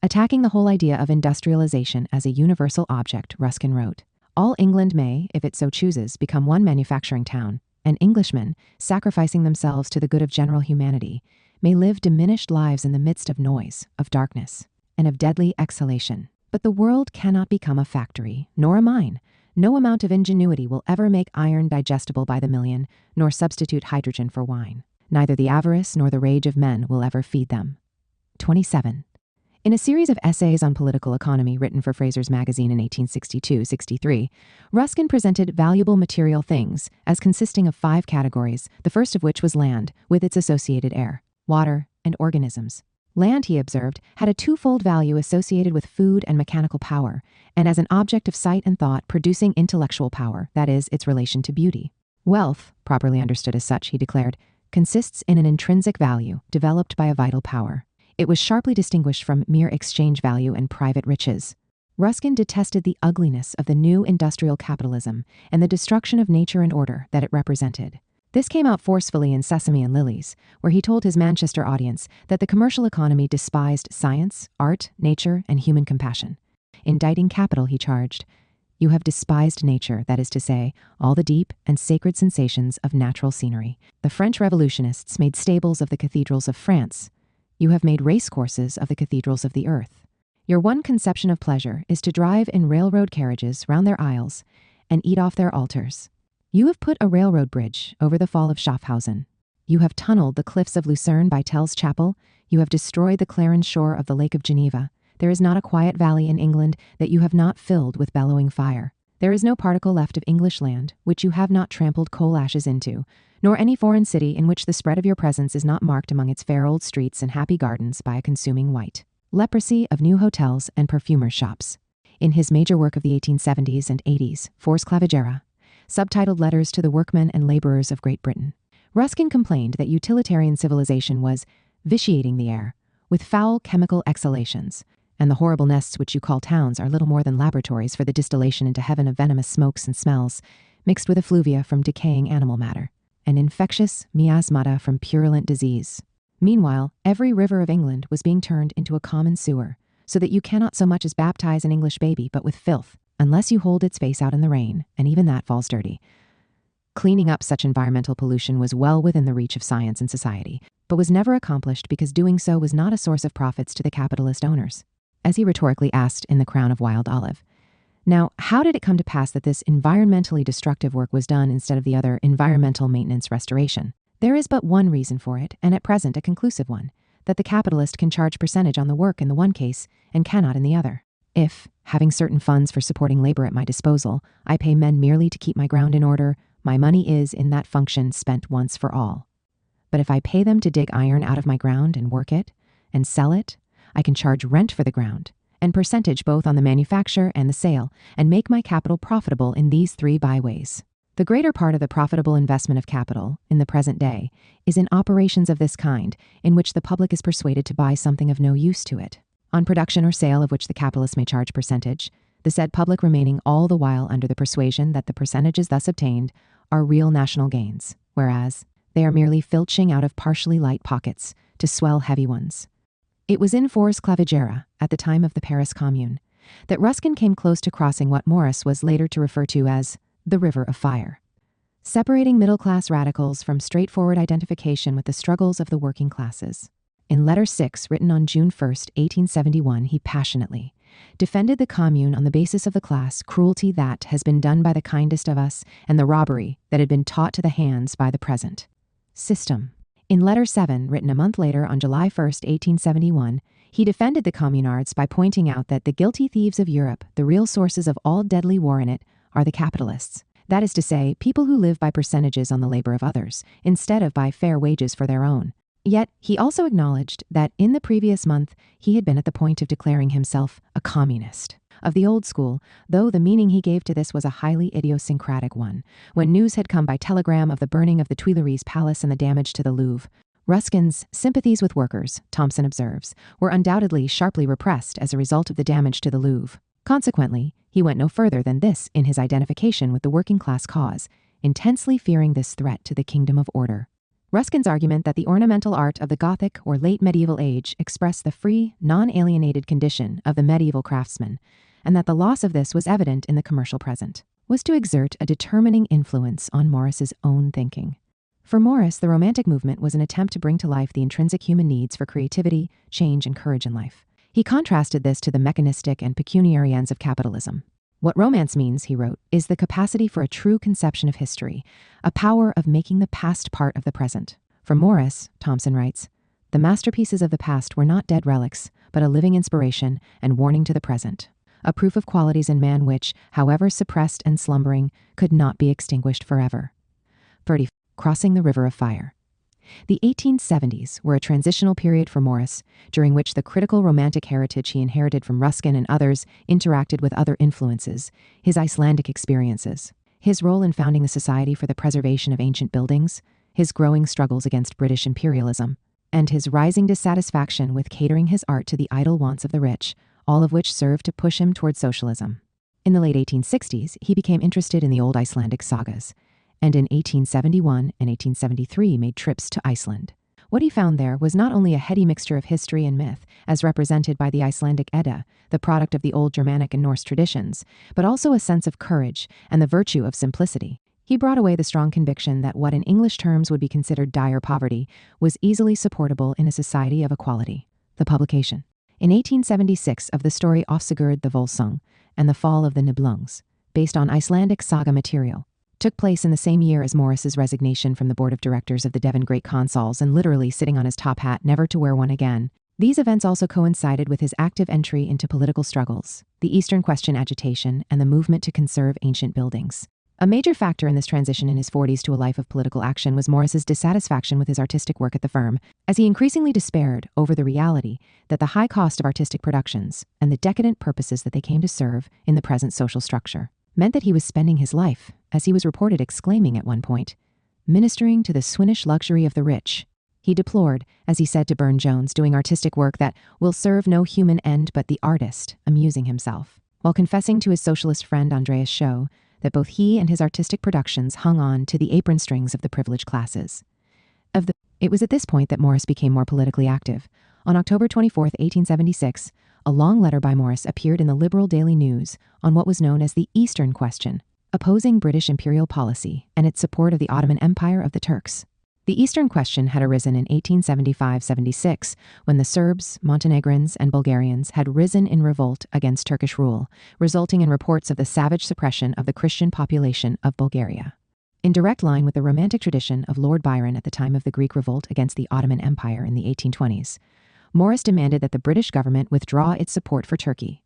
Attacking the whole idea of industrialization as a universal object, Ruskin wrote, "All England may, if it so chooses, become one manufacturing town, and Englishmen, sacrificing themselves to the good of general humanity, may live diminished lives in the midst of noise, of darkness, and of deadly exhalation. But the world cannot become a factory, nor a mine. No amount of ingenuity will ever make iron digestible by the million, nor substitute hydrogen for wine. Neither the avarice nor the rage of men will ever feed them." 27. In a series of essays on political economy written for Fraser's magazine in 1862-63, Ruskin presented valuable material things as consisting of 5 categories, the first of which was land, with its associated air, water, and organisms. Land, he observed, had a twofold value associated with food and mechanical power, and as an object of sight and thought producing intellectual power, that is, its relation to beauty. Wealth, properly understood as such, he declared, consists in an intrinsic value developed by a vital power. It was sharply distinguished from mere exchange value and private riches. Ruskin detested the ugliness of the new industrial capitalism and the destruction of nature and order that it represented. This came out forcefully in Sesame and Lilies, where he told his Manchester audience that the commercial economy despised science, art, nature, and human compassion. Indicting capital, he charged, "You have despised nature, that is to say, all the deep and sacred sensations of natural scenery. The French revolutionists made stables of the cathedrals of France. You have made race courses of the cathedrals of the earth. Your one conception of pleasure is to drive in railroad carriages round their aisles and eat off their altars. You have put a railroad bridge over the fall of Schaffhausen. You have tunneled the cliffs of Lucerne by Tell's Chapel. You have destroyed the Clarence shore of the Lake of Geneva. There is not a quiet valley in England that you have not filled with bellowing fire. There is no particle left of English land which you have not trampled coal ashes into, nor any foreign city in which the spread of your presence is not marked among its fair old streets and happy gardens by a consuming white leprosy of new hotels and perfumers' shops. In his major work of the 1870s and 80s, Fors Clavigera, subtitled Letters to the Workmen and Laborers of Great Britain, Ruskin complained that utilitarian civilization was vitiating the air with foul chemical exhalations, and the horrible nests which you call towns are little more than laboratories for the distillation into heaven of venomous smokes and smells, mixed with effluvia from decaying animal matter, and infectious miasmata from purulent disease. Meanwhile, every river of England was being turned into a common sewer, so that you cannot so much as baptize an English baby but with filth, unless you hold its face out in the rain, and even that falls dirty. Cleaning up such environmental pollution was well within the reach of science and society, but was never accomplished because doing so was not a source of profits to the capitalist owners, as he rhetorically asked in The Crown of Wild Olive. Now, how did it come to pass that this environmentally destructive work was done instead of the other environmental maintenance restoration? There is but one reason for it, and at present a conclusive one, that the capitalist can charge percentage on the work in the one case and cannot in the other. If, having certain funds for supporting labor at my disposal, I pay men merely to keep my ground in order, my money is, in that function, spent once for all. But if I pay them to dig iron out of my ground and work it, and sell it, I can charge rent for the ground, and percentage both on the manufacture and the sale, and make my capital profitable in these three byways. The greater part of the profitable investment of capital, in the present day, is in operations of this kind, in which the public is persuaded to buy something of no use to it, on production or sale of which the capitalist may charge percentage, the said public remaining all the while under the persuasion that the percentages thus obtained are real national gains, whereas they are merely filching out of partially light pockets to swell heavy ones. It was in Fors Clavigera, at the time of the Paris Commune, that Ruskin came close to crossing what Morris was later to refer to as the river of fire, separating middle-class radicals from straightforward identification with the struggles of the working classes. In Letter 6, written on June 1, 1871, he passionately defended the Commune on the basis of the class cruelty that has been done by the kindest of us and the robbery that had been taught to the hands by the present system. In Letter 7, written a month later on July 1, 1871, he defended the communards by pointing out that the guilty thieves of Europe, the real sources of all deadly war in it, are the capitalists. That is to say, people who live by percentages on the labor of others, instead of by fair wages for their own. Yet, he also acknowledged that in the previous month he had been at the point of declaring himself a communist, of the old school, though the meaning he gave to this was a highly idiosyncratic one. When news had come by telegram of the burning of the Tuileries Palace and the damage to the Louvre, Ruskin's sympathies with workers, Thompson observes, were undoubtedly sharply repressed as a result of the damage to the Louvre. Consequently, he went no further than this in his identification with the working class cause, intensely fearing this threat to the kingdom of order. Ruskin's argument that the ornamental art of the Gothic or late medieval age expressed the free, non-alienated condition of the medieval craftsman, and that the loss of this was evident in the commercial present, was to exert a determining influence on Morris's own thinking. For Morris, the Romantic movement was an attempt to bring to life the intrinsic human needs for creativity, change, and courage in life. He contrasted this to the mechanistic and pecuniary ends of capitalism. What romance means, he wrote, is the capacity for a true conception of history, a power of making the past part of the present. For Morris, Thompson writes, the masterpieces of the past were not dead relics, but a living inspiration and warning to the present, a proof of qualities in man which, however suppressed and slumbering, could not be extinguished forever. 30. Crossing the River of Fire. The 1870s were a transitional period for Morris, during which the critical romantic heritage he inherited from Ruskin and others interacted with other influences, his Icelandic experiences, his role in founding the Society for the Preservation of Ancient Buildings, his growing struggles against British imperialism, and his rising dissatisfaction with catering his art to the idle wants of the rich, all of which served to push him toward socialism. In the late 1860s, he became interested in the old Icelandic sagas, and in 1871 and 1873 made trips to Iceland. What he found there was not only a heady mixture of history and myth, as represented by the Icelandic Edda, the product of the old Germanic and Norse traditions, but also a sense of courage and the virtue of simplicity. He brought away the strong conviction that what in English terms would be considered dire poverty was easily supportable in a society of equality. The publication. In 1876 of the story Ofsigurd the Volsung and the Fall of the Nibelungs, based on Icelandic saga material, took place in the same year as Morris's resignation from the board of directors of the Devon Great Consols and literally sitting on his top hat never to wear one again. These events also coincided with his active entry into political struggles, the Eastern Question agitation, and the movement to conserve ancient buildings. A major factor in this transition in his 40s to a life of political action was Morris's dissatisfaction with his artistic work at the firm, as he increasingly despaired over the reality that the high cost of artistic productions and the decadent purposes that they came to serve in the present social structure meant that he was spending his life, as he was reported exclaiming at one point, ministering to the swinish luxury of the rich. He deplored, as he said to Burne-Jones, doing artistic work that will serve no human end but the artist, amusing himself, while confessing to his socialist friend Andreas Schoe that both he and his artistic productions hung on to the apron strings of the privileged classes. It was at this point that Morris became more politically active. On October 24, 1876, a long letter by Morris appeared in the Liberal Daily News on what was known as the Eastern Question, opposing British imperial policy and its support of the Ottoman Empire of the Turks. The Eastern Question had arisen in 1875-76 when the Serbs, Montenegrins, and Bulgarians had risen in revolt against Turkish rule, resulting in reports of the savage suppression of the Christian population of Bulgaria. In direct line with the Romantic tradition of Lord Byron at the time of the Greek revolt against the Ottoman Empire in the 1820s, Morris demanded that the British government withdraw its support for Turkey.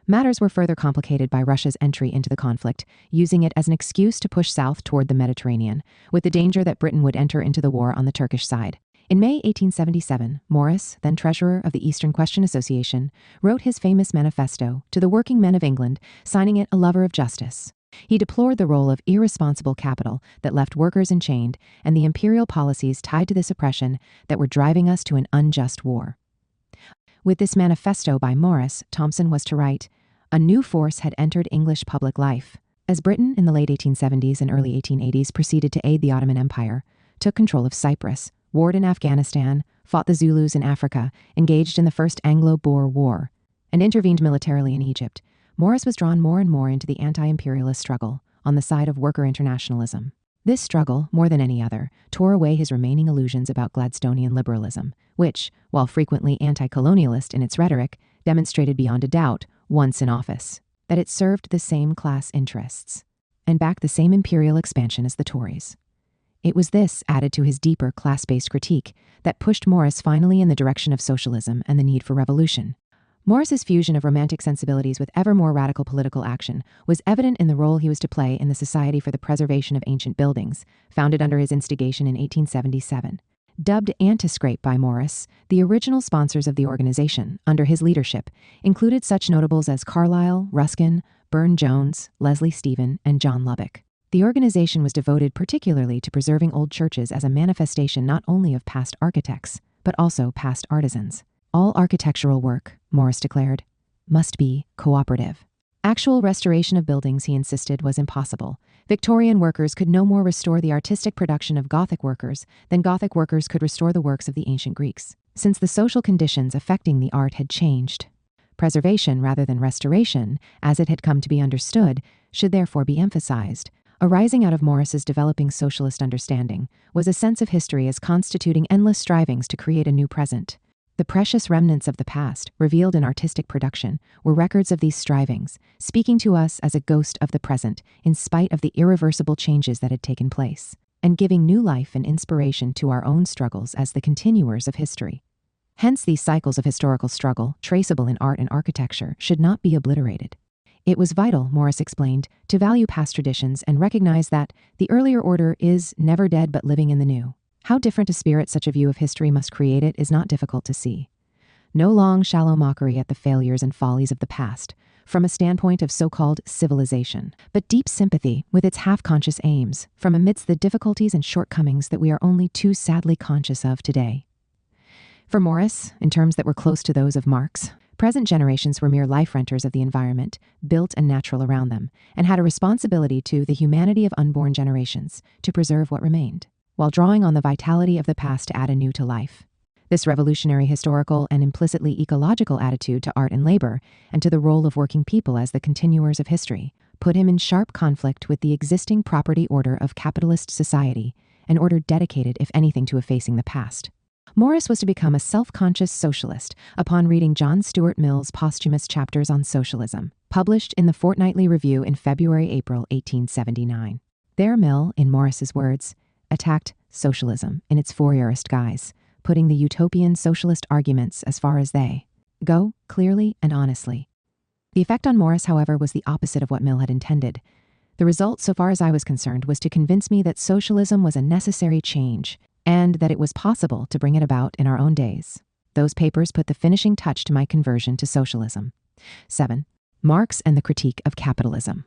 Matters were further complicated by Russia's entry into the conflict, using it as an excuse to push south toward the Mediterranean, with the danger that Britain would enter into the war on the Turkish side. In May 1877, Morris, then treasurer of the Eastern Question Association, wrote his famous manifesto to the working men of England, signing it a lover of justice. He deplored the role of irresponsible capital that left workers enchained and the imperial policies tied to this oppression that were driving us to an unjust war. With this manifesto by Morris, Thomson was to write, "A new force had entered English public life. As Britain in the late 1870s and early 1880s proceeded to aid the Ottoman Empire, took control of Cyprus, warred in Afghanistan, fought the Zulus in Africa, engaged in the First Anglo-Boer War, and intervened militarily in Egypt, Morris was drawn more and more into the anti-imperialist struggle on the side of worker internationalism. This struggle, more than any other, tore away his remaining illusions about Gladstonian liberalism, which, while frequently anti-colonialist in its rhetoric, demonstrated beyond a doubt, once in office, that it served the same class interests and backed the same imperial expansion as the Tories. It was this, added to his deeper class-based critique, that pushed Morris finally in the direction of socialism and the need for revolution. Morris's fusion of romantic sensibilities with ever more radical political action was evident in the role he was to play in the Society for the Preservation of Ancient Buildings, founded under his instigation in 1877. Dubbed Antiscrape by Morris, the original sponsors of the organization, under his leadership, included such notables as Carlyle, Ruskin, Burne-Jones, Leslie Stephen, and John Lubbock. The organization was devoted particularly to preserving old churches as a manifestation not only of past architects, but also past artisans. All architectural work, Morris declared, must be cooperative. Actual restoration of buildings, he insisted, was impossible. Victorian workers could no more restore the artistic production of Gothic workers than Gothic workers could restore the works of the ancient Greeks, since the social conditions affecting the art had changed. Preservation rather than restoration, as it had come to be understood, should therefore be emphasized. Arising out of Morris's developing socialist understanding was a sense of history as constituting endless strivings to create a new present. The precious remnants of the past, revealed in artistic production, were records of these strivings, speaking to us as a ghost of the present, in spite of the irreversible changes that had taken place, and giving new life and inspiration to our own struggles as the continuers of history. Hence, these cycles of historical struggle, traceable in art and architecture, should not be obliterated. It was vital, Morris explained, to value past traditions and recognize that the earlier order is never dead but living in the new. How different a spirit such a view of history must create it is not difficult to see. No long, shallow mockery at the failures and follies of the past, from a standpoint of so-called civilization, but deep sympathy with its half-conscious aims, from amidst the difficulties and shortcomings that we are only too sadly conscious of today. For Morris, in terms that were close to those of Marx, present generations were mere life renters of the environment, built and natural around them, and had a responsibility to the humanity of unborn generations to preserve what remained, while drawing on the vitality of the past to add anew to life. This revolutionary historical and implicitly ecological attitude to art and labor, and to the role of working people as the continuers of history, put him in sharp conflict with the existing property order of capitalist society, an order dedicated, if anything, to effacing the past. Morris was to become a self-conscious socialist upon reading John Stuart Mill's posthumous chapters on socialism, published in the Fortnightly Review in February-April 1879. There Mill, in Morris's words, attacked socialism in its Fourierist guise, putting the utopian socialist arguments as far as they go, clearly and honestly. The effect on Morris, however, was the opposite of what Mill had intended. The result, so far as I was concerned, was to convince me that socialism was a necessary change, and that it was possible to bring it about in our own days. Those papers put the finishing touch to my conversion to socialism. 7. Marx and the Critique of Capitalism.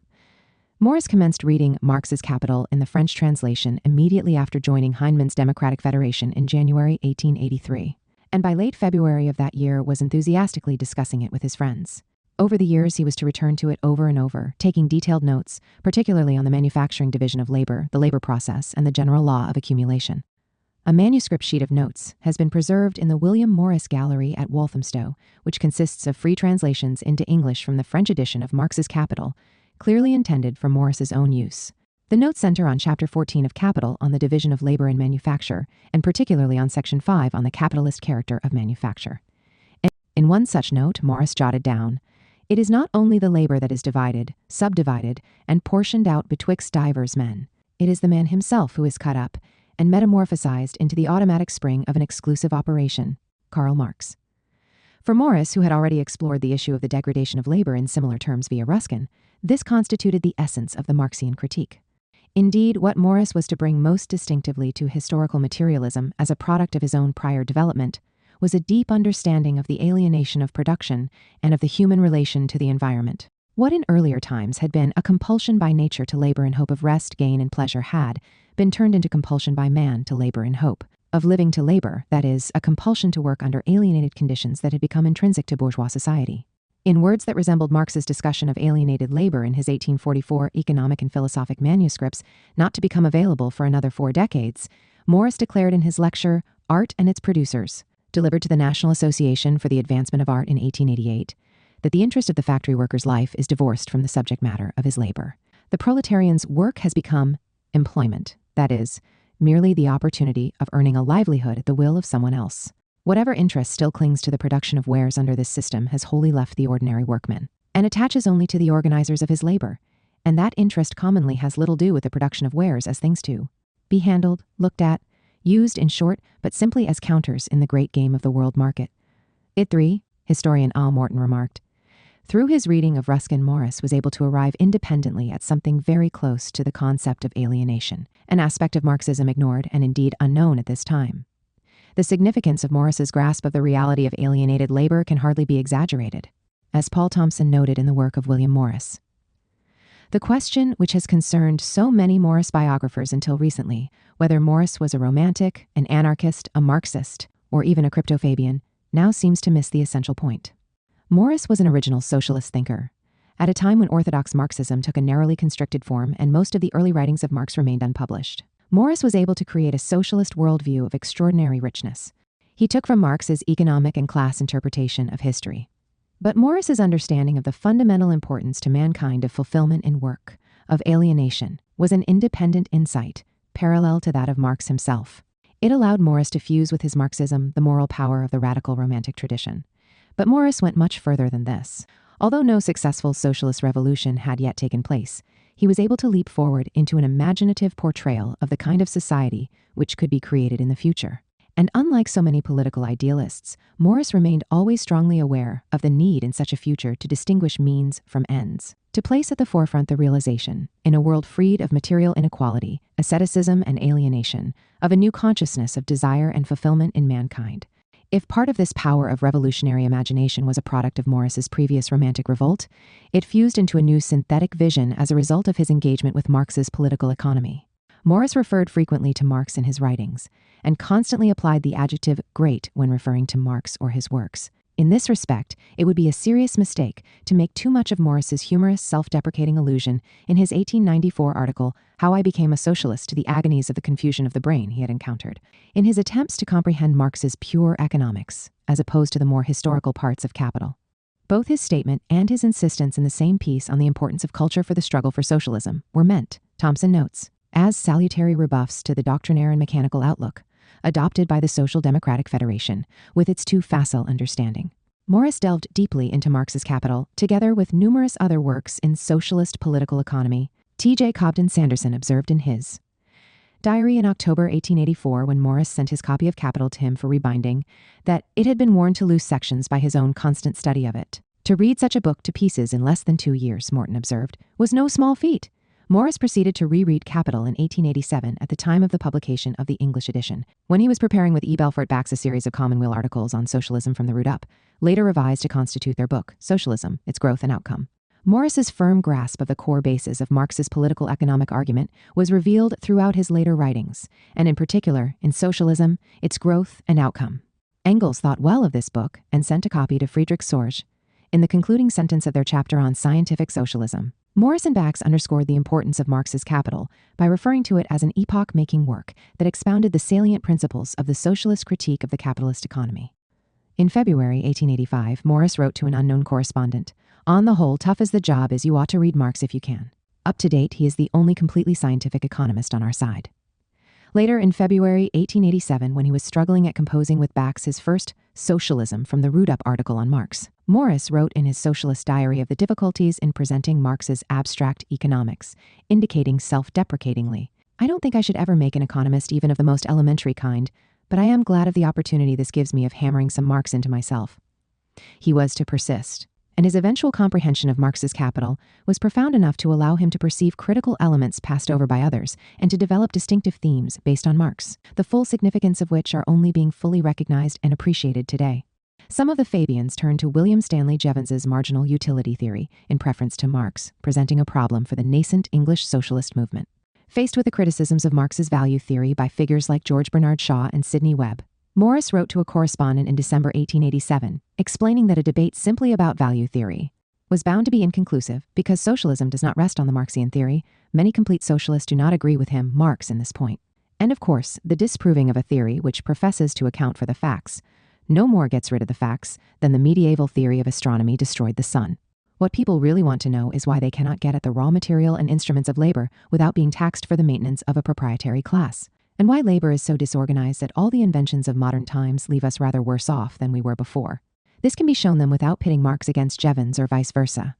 Morris commenced reading Marx's Capital in the French translation immediately after joining Heineman's Democratic Federation in January 1883, and by late February of that year was enthusiastically discussing it with his friends. Over the years, he was to return to it over and over, taking detailed notes, particularly on the manufacturing division of labor, the labor process, and the general law of accumulation. A manuscript sheet of notes has been preserved in the William Morris Gallery at Walthamstow, which consists of free translations into English from the French edition of Marx's Capital, clearly intended for Morris's own use. The notes center on Chapter 14 of Capital on the division of labor and manufacture, and particularly on Section 5 on the capitalist character of manufacture. In one such note, Morris jotted down, "It is not only the labor that is divided, subdivided, and portioned out betwixt divers men. It is the man himself who is cut up and metamorphosized into the automatic spring of an exclusive operation." Karl Marx. For Morris, who had already explored the issue of the degradation of labor in similar terms via Ruskin, this constituted the essence of the Marxian critique. Indeed, what Morris was to bring most distinctively to historical materialism as a product of his own prior development was a deep understanding of the alienation of production and of the human relation to the environment. What in earlier times had been a compulsion by nature to labor in hope of rest, gain, and pleasure had been turned into compulsion by man to labor in hope of living to labor, that is, a compulsion to work under alienated conditions that had become intrinsic to bourgeois society. In words that resembled Marx's discussion of alienated labor in his 1844 economic and philosophic manuscripts, not to become available for another 4 decades, Morris declared in his lecture, Art and Its Producers, delivered to the National Association for the Advancement of Art in 1888, that the interest of the factory worker's life is divorced from the subject matter of his labor. The proletarian's work has become employment, that is, merely the opportunity of earning a livelihood at the will of someone else. Whatever interest still clings to the production of wares under this system has wholly left the ordinary workman, and attaches only to the organizers of his labor, and that interest commonly has little do with the production of wares as things to be handled, looked at, used, in short, but simply as counters in the great game of the world market. It 3, historian A. Morton remarked, through his reading of Ruskin, Morris was able to arrive independently at something very close to the concept of alienation, an aspect of Marxism ignored and indeed unknown at this time. The significance of Morris's grasp of the reality of alienated labor can hardly be exaggerated, as Paul Thompson noted in the work of William Morris. The question which has concerned so many Morris biographers until recently, whether Morris was a romantic, an anarchist, a Marxist, or even a crypto-Fabian, now seems to miss the essential point. Morris was an original socialist thinker, at a time when orthodox Marxism took a narrowly constricted form and most of the early writings of Marx remained unpublished. Morris was able to create a socialist worldview of extraordinary richness. He took from Marx's economic and class interpretation of history. But Morris's understanding of the fundamental importance to mankind of fulfillment in work, of alienation, was an independent insight, parallel to that of Marx himself. It allowed Morris to fuse with his Marxism the moral power of the radical romantic tradition. But Morris went much further than this. Although no successful socialist revolution had yet taken place, he was able to leap forward into an imaginative portrayal of the kind of society which could be created in the future. And unlike so many political idealists, Morris remained always strongly aware of the need in such a future to distinguish means from ends, to place at the forefront the realization, in a world freed of material inequality, asceticism, and alienation, of a new consciousness of desire and fulfillment in mankind. If part of this power of revolutionary imagination was a product of Morris's previous romantic revolt, it fused into a new synthetic vision as a result of his engagement with Marx's political economy. Morris referred frequently to Marx in his writings, and constantly applied the adjective great when referring to Marx or his works. In this respect, it would be a serious mistake to make too much of Morris's humorous, self-deprecating allusion in his 1894 article, How I Became a Socialist, to the agonies of the confusion of the brain he had encountered, in his attempts to comprehend Marx's pure economics, as opposed to the more historical parts of Capital. Both his statement and his insistence in the same piece on the importance of culture for the struggle for socialism were meant, Thompson notes, as salutary rebuffs to the doctrinaire and mechanical outlook, adopted by the Social Democratic Federation, with its too facile understanding. Morris delved deeply into Marx's Capital, together with numerous other works in socialist political economy. T.J. Cobden Sanderson observed in his diary in October 1884, when Morris sent his copy of Capital to him for rebinding, that it had been worn to loose sections by his own constant study of it. To read such a book to pieces in less than 2 years, Morton observed, was no small feat. Morris proceeded to reread Capital in 1887 at the time of the publication of the English edition, when he was preparing with E. Belfort Bax a series of Commonweal articles on socialism from the root up, later revised to constitute their book, Socialism, Its Growth and Outcome. Morris's firm grasp of the core basis of Marx's political economic argument was revealed throughout his later writings, and in particular in Socialism, Its Growth and Outcome. Engels thought well of this book and sent a copy to Friedrich Sorge. In the concluding sentence of their chapter on scientific socialism, Morris and Bax underscored the importance of Marx's Capital by referring to it as an epoch-making work that expounded the salient principles of the socialist critique of the capitalist economy. In February 1885, Morris wrote to an unknown correspondent, "On the whole, tough as the job is, you ought to read Marx if you can. Up to date, he is the only completely scientific economist on our side." Later, in February 1887, when he was struggling at composing with Bax his first Socialism from the Root Up article on Marx, Morris wrote in his socialist diary of the difficulties in presenting Marx's abstract economics, indicating self-deprecatingly, "I don't think I should ever make an economist even of the most elementary kind, but I am glad of the opportunity this gives me of hammering some Marx into myself." He was to persist, and his eventual comprehension of Marx's Capital was profound enough to allow him to perceive critical elements passed over by others and to develop distinctive themes based on Marx, the full significance of which are only being fully recognized and appreciated today. Some of the Fabians turned to William Stanley Jevons's marginal utility theory in preference to Marx, presenting a problem for the nascent English socialist movement. Faced with the criticisms of Marx's value theory by figures like George Bernard Shaw and Sidney Webb, Morris wrote to a correspondent in December 1887, explaining that a debate simply about value theory was bound to be inconclusive because socialism does not rest on the Marxian theory. Many complete socialists do not agree with him, Marx, in this point. And of course, the disproving of a theory which professes to account for the facts no more gets rid of the facts than the medieval theory of astronomy destroyed the sun. What people really want to know is why they cannot get at the raw material and instruments of labor without being taxed for the maintenance of a proprietary class, and why labor is so disorganized that all the inventions of modern times leave us rather worse off than we were before. This can be shown them without pitting Marx against Jevons or vice versa.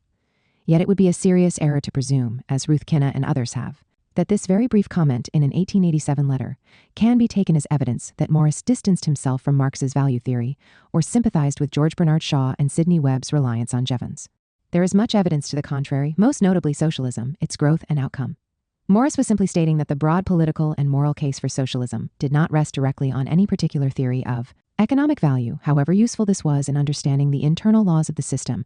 Yet it would be a serious error to presume, as Ruth Kinna and others have, that this very brief comment in an 1887 letter can be taken as evidence that Morris distanced himself from Marx's value theory or sympathized with George Bernard Shaw and Sidney Webb's reliance on Jevons. There is much evidence to the contrary, most notably Socialism, Its Growth and Outcome. Morris was simply stating that the broad political and moral case for socialism did not rest directly on any particular theory of economic value, however useful this was in understanding the internal laws of the system,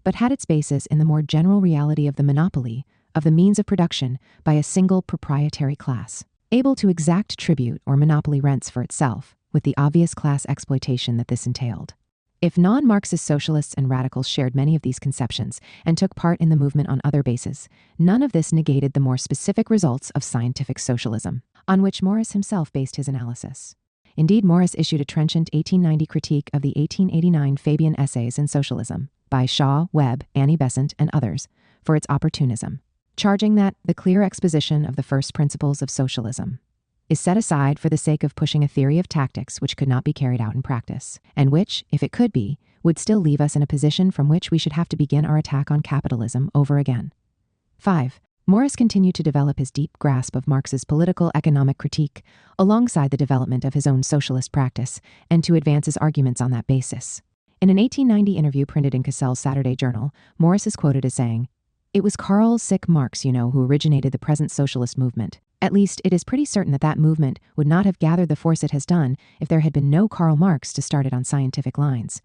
but had its basis in the more general reality of the monopoly of the means of production by a single proprietary class, able to exact tribute or monopoly rents for itself, with the obvious class exploitation that this entailed. If non-Marxist socialists and radicals shared many of these conceptions and took part in the movement on other bases, none of this negated the more specific results of scientific socialism, on which Morris himself based his analysis. Indeed, Morris issued a trenchant 1890 critique of the 1889 Fabian Essays in Socialism by Shaw, Webb, Annie Besant, and others for its opportunism, charging that the clear exposition of the first principles of socialism is set aside for the sake of pushing a theory of tactics which could not be carried out in practice, and which, if it could be, would still leave us in a position from which we should have to begin our attack on capitalism over again. 5. Morris continued to develop his deep grasp of Marx's political economic critique alongside the development of his own socialist practice and to advance his arguments on that basis. In an 1890 interview printed in Cassell's Saturday Journal, Morris is quoted as saying, "It was Karl Marx, who originated the present socialist movement. At least, it is pretty certain that that movement would not have gathered the force it has done if there had been no Karl Marx to start it on scientific lines."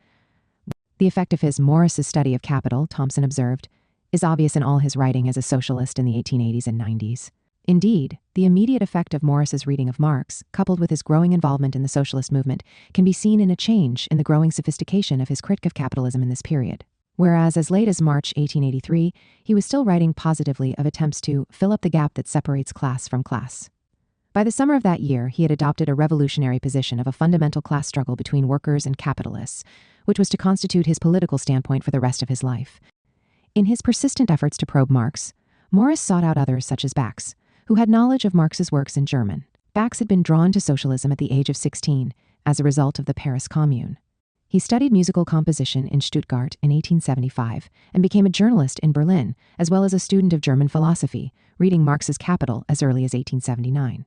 The effect of his Morris's study of capital, Thompson observed, is obvious in all his writing as a socialist in the 1880s and 90s. Indeed, the immediate effect of Morris's reading of Marx, coupled with his growing involvement in the socialist movement, can be seen in a change in the growing sophistication of his critique of capitalism in this period. Whereas as late as March 1883, he was still writing positively of attempts to fill up the gap that separates class from class. By the summer of that year, he had adopted a revolutionary position of a fundamental class struggle between workers and capitalists, which was to constitute his political standpoint for the rest of his life. In his persistent efforts to probe Marx, Morris sought out others such as Bax, who had knowledge of Marx's works in German, Bax had been drawn to socialism at the age of 16 as a result of the Paris Commune. He studied musical composition in Stuttgart in 1875 and became a journalist in Berlin, as well as a student of German philosophy, reading Marx's Capital as early as 1879.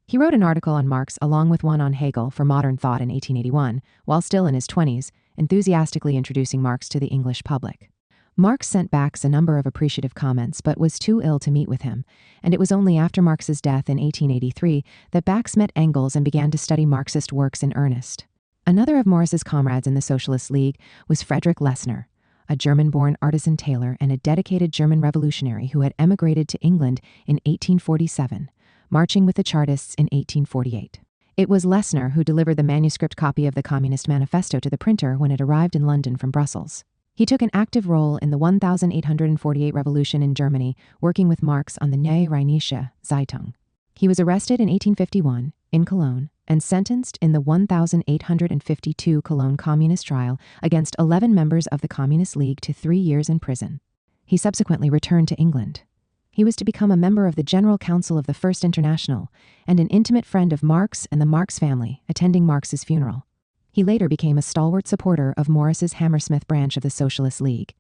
He wrote an article on Marx along with one on Hegel for Modern Thought in 1881, while still in his 20s, enthusiastically introducing Marx to the English public. Marx sent Bax a number of appreciative comments but was too ill to meet with him, and it was only after Marx's death in 1883 that Bax met Engels and began to study Marxist works in earnest. Another of Morris's comrades in the Socialist League was Friedrich Lessner, a German-born artisan tailor and a dedicated German revolutionary who had emigrated to England in 1847, marching with the Chartists in 1848. It was Lessner who delivered the manuscript copy of the Communist Manifesto to the printer when it arrived in London from Brussels. He took an active role in the 1848 revolution in Germany, working with Marx on the Neue Rheinische Zeitung. He was arrested in 1851 in Cologne and sentenced in the 1852 Cologne Communist trial against 11 members of the Communist League to 3 years in prison. He subsequently returned to England. He was to become a member of the General Council of the First International and an intimate friend of Marx and the Marx family, attending Marx's funeral. He later became a stalwart supporter of Morris's Hammersmith branch of the Socialist League.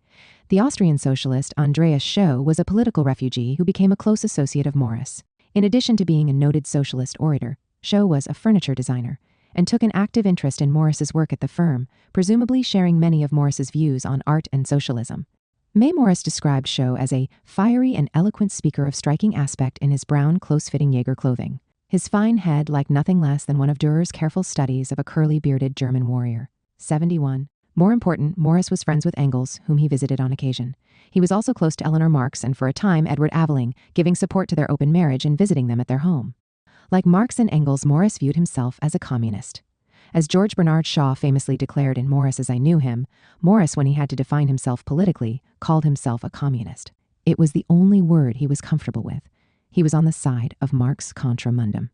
The Austrian socialist Andreas Schoe was a political refugee who became a close associate of Morris. In addition to being a noted socialist orator, Schoe was a furniture designer and took an active interest in Morris's work at the firm, presumably sharing many of Morris's views on art and socialism. May Morris described Schoe as a fiery and eloquent speaker of striking aspect in his brown, close-fitting Jaeger clothing. His fine head like nothing less than one of Dürer's careful studies of a curly-bearded German warrior. 71. More important, Morris was friends with Engels, whom he visited on occasion. He was also close to Eleanor Marx and, for a time, Edward Aveling, giving support to their open marriage and visiting them at their home. Like Marx and Engels, Morris viewed himself as a communist. As George Bernard Shaw famously declared in Morris as I Knew Him, Morris, when he had to define himself politically, called himself a communist. It was the only word he was comfortable with. He was on the side of Marx contra mundum.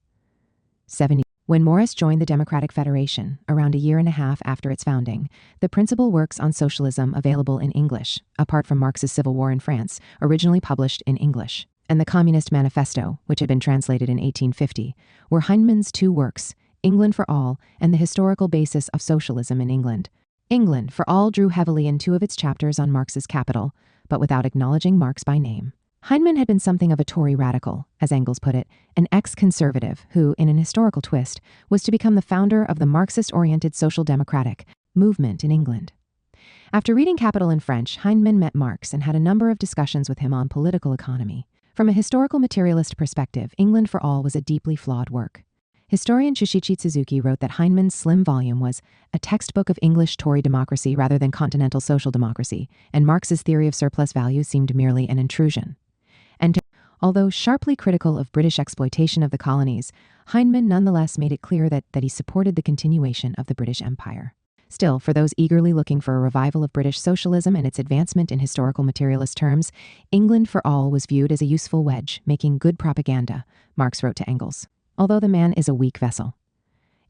70. When Morris joined the Democratic Federation, around a year and a half after its founding, the principal works on socialism available in English, apart from Marx's Civil War in France, originally published in English, and the Communist Manifesto, which had been translated in 1850, were Heinemann's two works, England for All and the Historical Basis of Socialism in England. England for All drew heavily in two of its chapters on Marx's Capital, but without acknowledging Marx by name. Heinemann had been something of a Tory radical, as Engels put it, an ex-conservative who, in an historical twist, was to become the founder of the Marxist-oriented social democratic movement in England. After reading Capital in French, Heinemann met Marx and had a number of discussions with him on political economy. From a historical materialist perspective, England for All was a deeply flawed work. Historian Tsushichi Suzuki wrote that Heinemann's slim volume was a textbook of English Tory democracy rather than continental social democracy, and Marx's theory of surplus value seemed merely an intrusion. Although sharply critical of British exploitation of the colonies, Heinemann nonetheless made it clear that he supported the continuation of the British Empire. Still, for those eagerly looking for a revival of British socialism and its advancement in historical materialist terms, England for All was viewed as a useful wedge, making good propaganda, Marx wrote to Engels. Although the man is a weak vessel.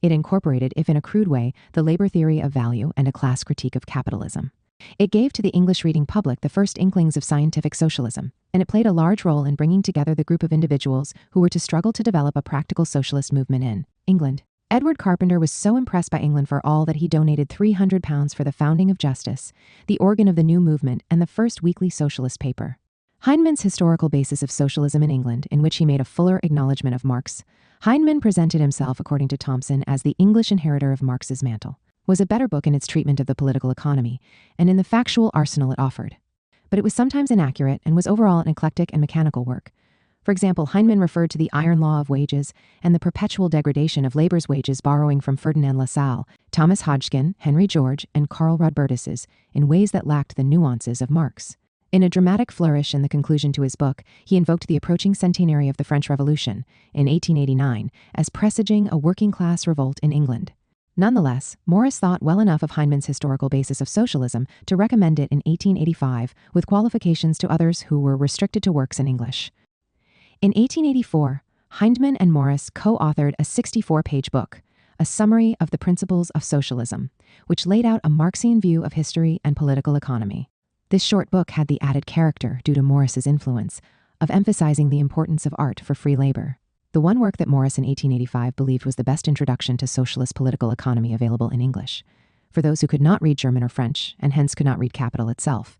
It incorporated, if in a crude way, the labor theory of value and a class critique of capitalism. It gave to the English-reading public the first inklings of scientific socialism, and it played a large role in bringing together the group of individuals who were to struggle to develop a practical socialist movement in England. Edward Carpenter was so impressed by England for All that he donated £300 for the founding of Justice, the organ of the new movement, and the first weekly socialist paper. Heinemann's Historical Basis of Socialism in England, in which he made a fuller acknowledgement of Marx, Heinemann presented himself, according to Thompson, as the English inheritor of Marx's mantle, was a better book in its treatment of the political economy and in the factual arsenal it offered. But it was sometimes inaccurate and was overall an eclectic and mechanical work. For example, Heinemann referred to the iron law of wages and the perpetual degradation of labor's wages, borrowing from Ferdinand Lassalle, Thomas Hodgkin, Henry George, and Karl Rodbertus in ways that lacked the nuances of Marx. In a dramatic flourish in the conclusion to his book, he invoked the approaching centenary of the French Revolution, in 1889, as presaging a working-class revolt in England. Nonetheless, Morris thought well enough of Heinemann's Historical Basis of Socialism to recommend it in 1885, with qualifications to others who were restricted to works in English. In 1884, Heinemann and Morris co-authored a 64-page book, A Summary of the Principles of Socialism, which laid out a Marxian view of history and political economy. This short book had the added character, due to Morris's influence, of emphasizing the importance of art for free labor. the one work that Morris in 1885 believed was the best introduction to socialist political economy available in English, for those who could not read German or French, and hence could not read Capital itself,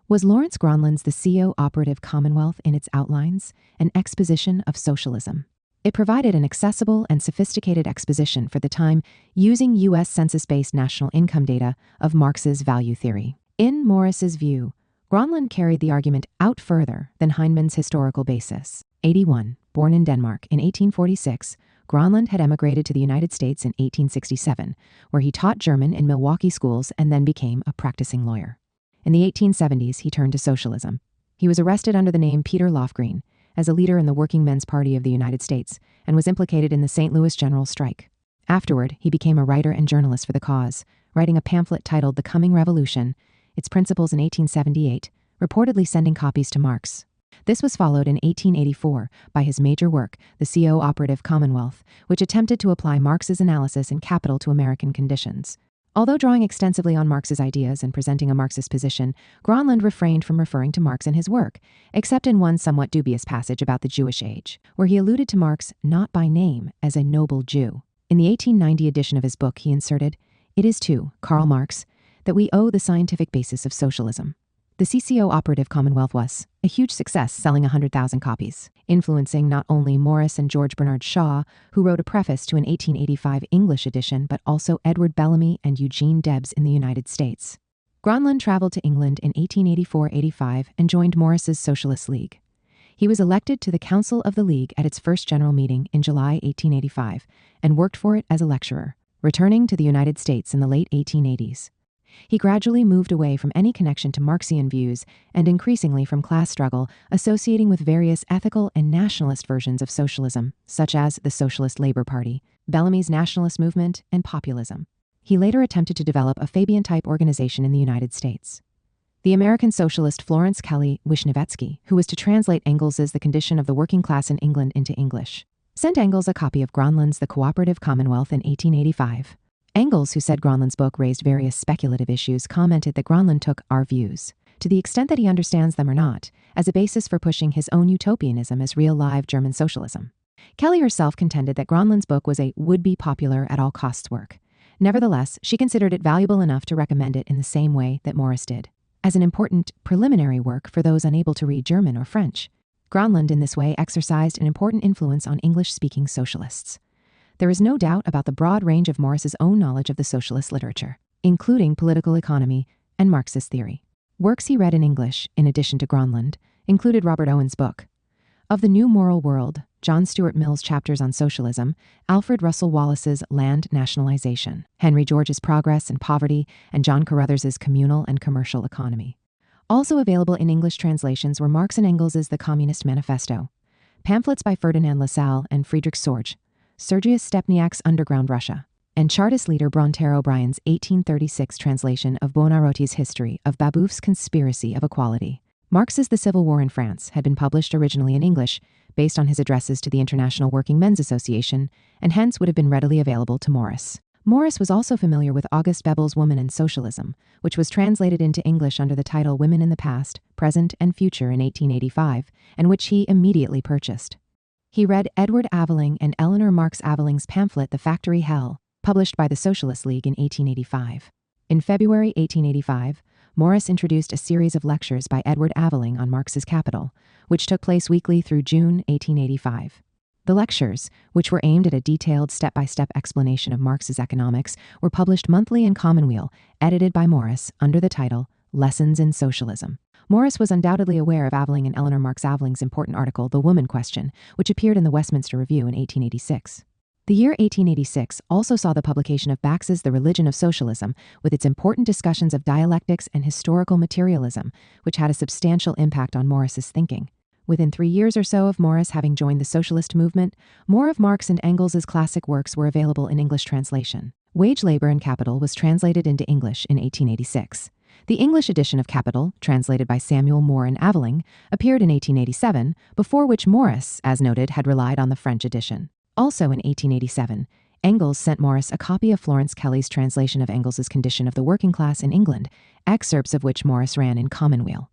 was Lawrence Gronlund's The Co-operative Commonwealth in its outlines, an exposition of socialism. It provided an accessible and sophisticated exposition for the time using U.S. census-based national income data of Marx's value theory. In Morris's view, Gronlund carried the argument out further than Heinemann's historical basis. 81, born in Denmark in 1846, Gronlund had emigrated to the United States in 1867, where he taught German in Milwaukee schools and then became a practicing lawyer. In the 1870s, he turned to socialism. He was arrested under the name Peter Lofgren as a leader in the Working Men's Party of the United States and was implicated in the St. Louis General Strike. Afterward, he became a writer and journalist for the cause, writing a pamphlet titled The Coming Revolution, its principles in 1878, reportedly sending copies to Marx. This was followed in 1884 by his major work, The Co-operative Commonwealth, which attempted to apply Marx's analysis in Capital to American conditions. Although drawing extensively on Marx's ideas and presenting a Marxist position, Gronlund refrained from referring to Marx in his work, except in one somewhat dubious passage about the Jewish age, where he alluded to Marx not by name as a noble Jew. In the 1890 edition of his book, he inserted, "It is to Karl Marx that we owe the scientific basis of socialism." The Co-operative Commonwealth was a huge success, selling 100,000 copies, influencing not only Morris and George Bernard Shaw, who wrote a preface to an 1885 English edition, but also Edward Bellamy and Eugene Debs in the United States. Gronlund traveled to England in 1884-85 and joined Morris's Socialist League. He was elected to the Council of the League at its first general meeting in July 1885 and worked for it as a lecturer, returning to the United States in the late 1880s. He gradually moved away from any connection to Marxian views and increasingly from class struggle, associating with various ethical and nationalist versions of socialism, such as the Socialist Labor Party, Bellamy's nationalist movement, and populism. He later attempted to develop a Fabian-type organization in the United States. The American socialist Florence Kelly Wisniewski, who was to translate Engels's The Condition of the Working Class in England into English, sent Engels a copy of Gronlund's The Cooperative Commonwealth in 1885. Engels, who said Gronlund's book raised various speculative issues, commented that Gronlund took our views, to the extent that he understands them or not, as a basis for pushing his own utopianism as real live German socialism. Kelly herself contended that Gronlund's book was a would-be popular at all costs work. Nevertheless, she considered it valuable enough to recommend it in the same way that Morris did, as an important preliminary work for those unable to read German or French. Gronlund in this way exercised an important influence on English-speaking socialists. There is no doubt about the broad range of Morris's own knowledge of the socialist literature, including political economy and Marxist theory. Works he read in English, in addition to Gronlund, included Robert Owen's book, Of the New Moral World, John Stuart Mill's chapters on socialism, Alfred Russel Wallace's Land Nationalization, Henry George's Progress and Poverty, and John Carruthers's Communal and Commercial Economy. Also available in English translations were Marx and Engels's The Communist Manifesto, pamphlets by Ferdinand Lassalle and Friedrich Sorge, Sergius Stepniak's Underground Russia, and Chartist leader Bronter O'Brien's 1836 translation of Buonarroti's History of Babeuf's Conspiracy of Equality. Marx's The Civil War in France had been published originally in English, based on his addresses to the International Working Men's Association, and hence would have been readily available to Morris. Morris was also familiar with August Bebel's Woman and Socialism, which was translated into English under the title Women in the Past, Present, and Future in 1885, and which he immediately purchased. He read Edward Aveling and Eleanor Marx Aveling's pamphlet The Factory Hell, published by the Socialist League in 1885. In February 1885, Morris introduced a series of lectures by Edward Aveling on Marx's Capital, which took place weekly through June 1885. The lectures, which were aimed at a detailed step-by-step explanation of Marx's economics, were published monthly in Commonweal, edited by Morris, under the title Lessons in Socialism. Morris was undoubtedly aware of Aveling and Eleanor Marx Aveling's important article, The Woman Question, which appeared in the Westminster Review in 1886. The year 1886 also saw the publication of Bax's The Religion of Socialism, with its important discussions of dialectics and historical materialism, which had a substantial impact on Morris's thinking. Within 3 years or so of Morris having joined the socialist movement, more of Marx and Engels's classic works were available in English translation. Wage Labor and Capital was translated into English in 1886. The English edition of Capital, translated by Samuel Moore and Aveling, appeared in 1887, before which Morris, as noted, had relied on the French edition. Also in 1887, Engels sent Morris a copy of Florence Kelly's translation of Engels's Condition of the Working Class in England, excerpts of which Morris ran in Commonweal.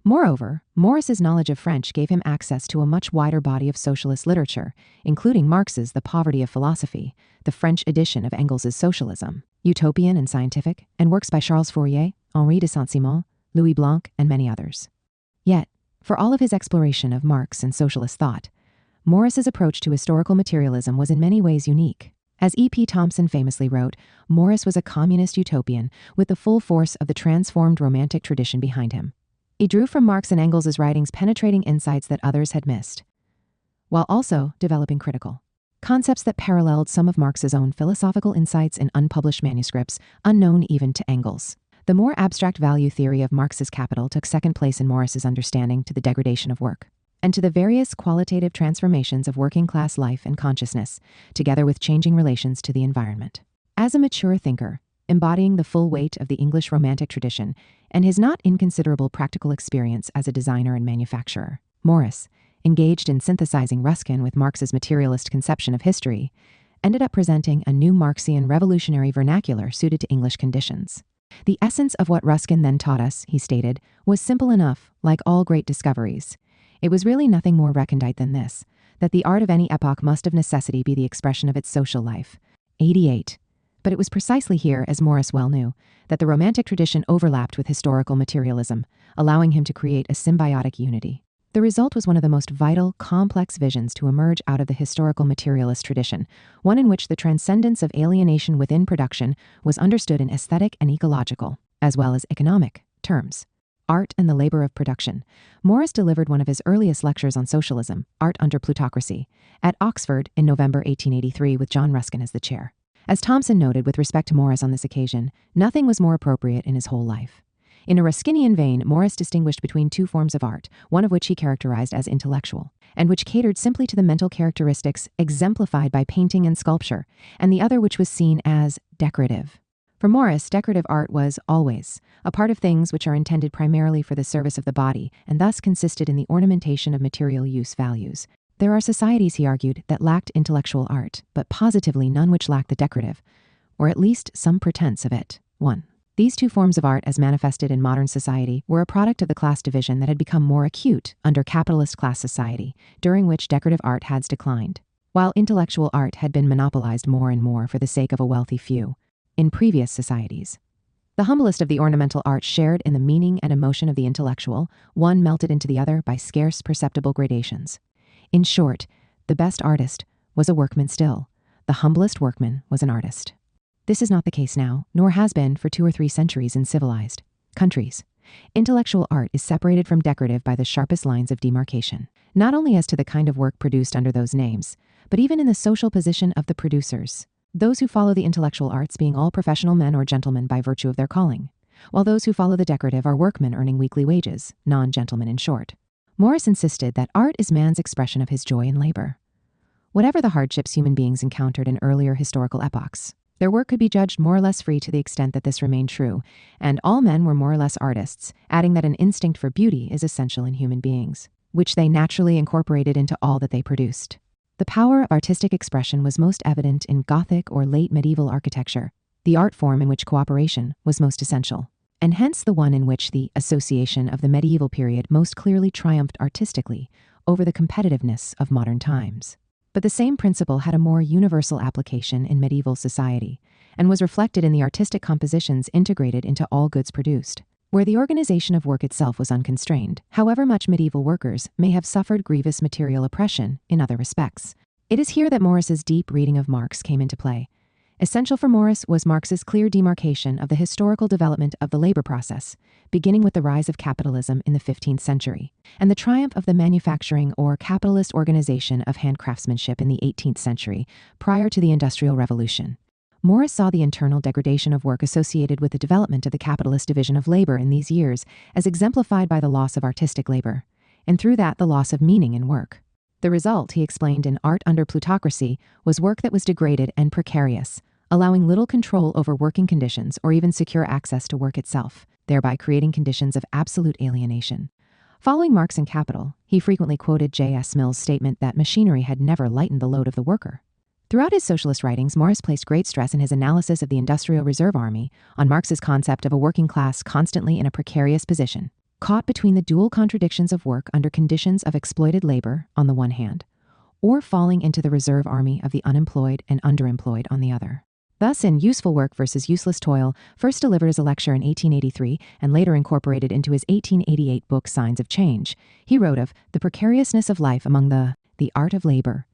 Moreover, Morris's knowledge of French gave him access to a much wider body of socialist literature, including Marx's The Poverty of Philosophy, the French edition of Engels's Socialism, utopian and scientific, and works by Charles Fourier, Henri de Saint-Simon, Louis Blanc, and many others. Yet, for all of his exploration of Marx and socialist thought, Morris's approach to historical materialism was in many ways unique. As E.P. Thompson famously wrote, Morris was a communist utopian with the full force of the transformed Romantic tradition behind him. He drew from Marx and Engels' writings penetrating insights that others had missed, while also developing critical concepts that paralleled some of Marx's own philosophical insights in unpublished manuscripts, unknown even to Engels. The more abstract value theory of Marx's Capital took second place in Morris's understanding to the degradation of work, and to the various qualitative transformations of working-class life and consciousness, together with changing relations to the environment. As a mature thinker, embodying the full weight of the English Romantic tradition and his not inconsiderable practical experience as a designer and manufacturer, Morris, engaged in synthesizing Ruskin with Marx's materialist conception of history, ended up presenting a new Marxian revolutionary vernacular suited to English conditions. The essence of what Ruskin then taught us, he stated, was simple enough, like all great discoveries. It was really nothing more recondite than this, that the art of any epoch must of necessity be the expression of its social life. 88. But it was precisely here, as Morris well knew, that the Romantic tradition overlapped with historical materialism, allowing him to create a symbiotic unity. The result was one of the most vital, complex visions to emerge out of the historical materialist tradition, one in which the transcendence of alienation within production was understood in aesthetic and ecological, as well as economic, terms. Art and the Labor of Production. Morris delivered one of his earliest lectures on socialism, Art under Plutocracy, at Oxford in November 1883 with John Ruskin as the chair. As Thompson noted with respect to Morris on this occasion, nothing was more appropriate in his whole life. In a Ruskinian vein, Morris distinguished between two forms of art, one of which he characterized as intellectual, and which catered simply to the mental characteristics exemplified by painting and sculpture, and the other which was seen as decorative. For Morris, decorative art was always a part of things which are intended primarily for the service of the body, and thus consisted in the ornamentation of material use values. There are societies, he argued, that lacked intellectual art, but positively none which lacked the decorative, or at least some pretense of it. 1. These two forms of art, as manifested in modern society, were a product of the class division that had become more acute under capitalist class society, during which decorative art has declined, while intellectual art had been monopolized more and more for the sake of a wealthy few in previous societies. The humblest of the ornamental arts shared in the meaning and emotion of the intellectual, one melted into the other by scarce perceptible gradations. In short, the best artist was a workman still. The humblest workman was an artist. This is not the case now, nor has been for 2 or 3 centuries in civilized countries. Intellectual art is separated from decorative by the sharpest lines of demarcation, not only as to the kind of work produced under those names, but even in the social position of the producers. Those who follow the intellectual arts being all professional men or gentlemen by virtue of their calling, while those who follow the decorative are workmen earning weekly wages, non-gentlemen in short. Morris insisted that art is man's expression of his joy in labor. Whatever the hardships human beings encountered in earlier historical epochs, their work could be judged more or less free to the extent that this remained true, and all men were more or less artists, adding that an instinct for beauty is essential in human beings, which they naturally incorporated into all that they produced. The power of artistic expression was most evident in Gothic or late medieval architecture, the art form in which cooperation was most essential, and hence the one in which the association of the medieval period most clearly triumphed artistically over the competitiveness of modern times. But the same principle had a more universal application in medieval society, and was reflected in the artistic compositions integrated into all goods produced, where the organization of work itself was unconstrained, however much medieval workers may have suffered grievous material oppression in other respects. It is here that Morris's deep reading of Marx came into play. Essential for Morris was Marx's clear demarcation of the historical development of the labor process, beginning with the rise of capitalism in the 15th century, and the triumph of the manufacturing or capitalist organization of handcraftsmanship in the 18th century, prior to the Industrial Revolution. Morris saw the internal degradation of work associated with the development of the capitalist division of labor in these years as exemplified by the loss of artistic labor, and through that the loss of meaning in work. The result, he explained in Art under Plutocracy, was work that was degraded and precarious, allowing little control over working conditions or even secure access to work itself, thereby creating conditions of absolute alienation. Following Marx and Capital, he frequently quoted J.S. Mill's statement that machinery had never lightened the load of the worker. Throughout his socialist writings, Morris placed great stress in his analysis of the Industrial Reserve Army on Marx's concept of a working class constantly in a precarious position, caught between the dual contradictions of work under conditions of exploited labor on the one hand, or falling into the reserve army of the unemployed and underemployed on the other. Thus, in Useful Work versus Useless Toil, first delivered as a lecture in 1883 and later incorporated into his 1888 book Signs of Change, he wrote of the precariousness of life among the art of labor,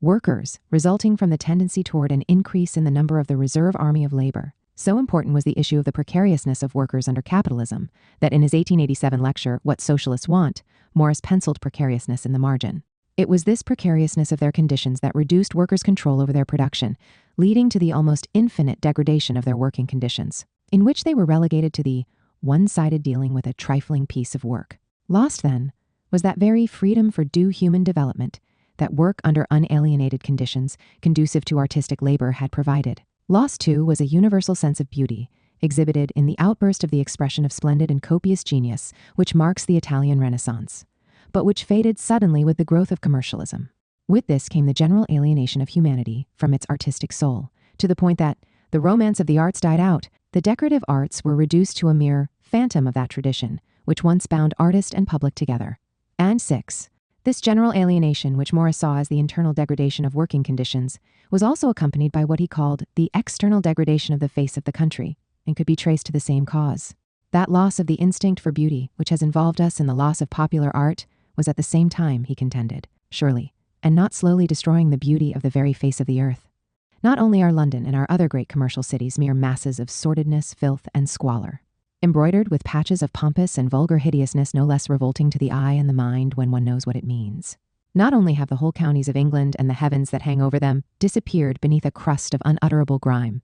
workers, resulting from the tendency toward an increase in the number of the reserve army of labor. So important was the issue of the precariousness of workers under capitalism that in his 1887 lecture, What Socialists Want, Morris penciled precariousness in the margin. It was this precariousness of their conditions that reduced workers' control over their production, leading to the almost infinite degradation of their working conditions, in which they were relegated to the one-sided dealing with a trifling piece of work. Lost, then, was that very freedom for due human development that work under unalienated conditions conducive to artistic labor had provided. Lost, too, was a universal sense of beauty, exhibited in the outburst of the expression of splendid and copious genius which marks the Italian Renaissance, but which faded suddenly with the growth of commercialism. With this came the general alienation of humanity from its artistic soul, to the point that the romance of the arts died out. The decorative arts were reduced to a mere phantom of that tradition, which once bound artist and public together. And 6. This general alienation, which Morris saw as the internal degradation of working conditions, was also accompanied by what he called the external degradation of the face of the country, and could be traced to the same cause. That loss of the instinct for beauty, which has involved us in the loss of popular art, was at the same time, he contended, surely, and not slowly destroying the beauty of the very face of the earth. Not only are London and our other great commercial cities mere masses of sordidness, filth, and squalor, embroidered with patches of pompous and vulgar hideousness no less revolting to the eye and the mind when one knows what it means. Not only have the whole counties of England and the heavens that hang over them disappeared beneath a crust of unutterable grime,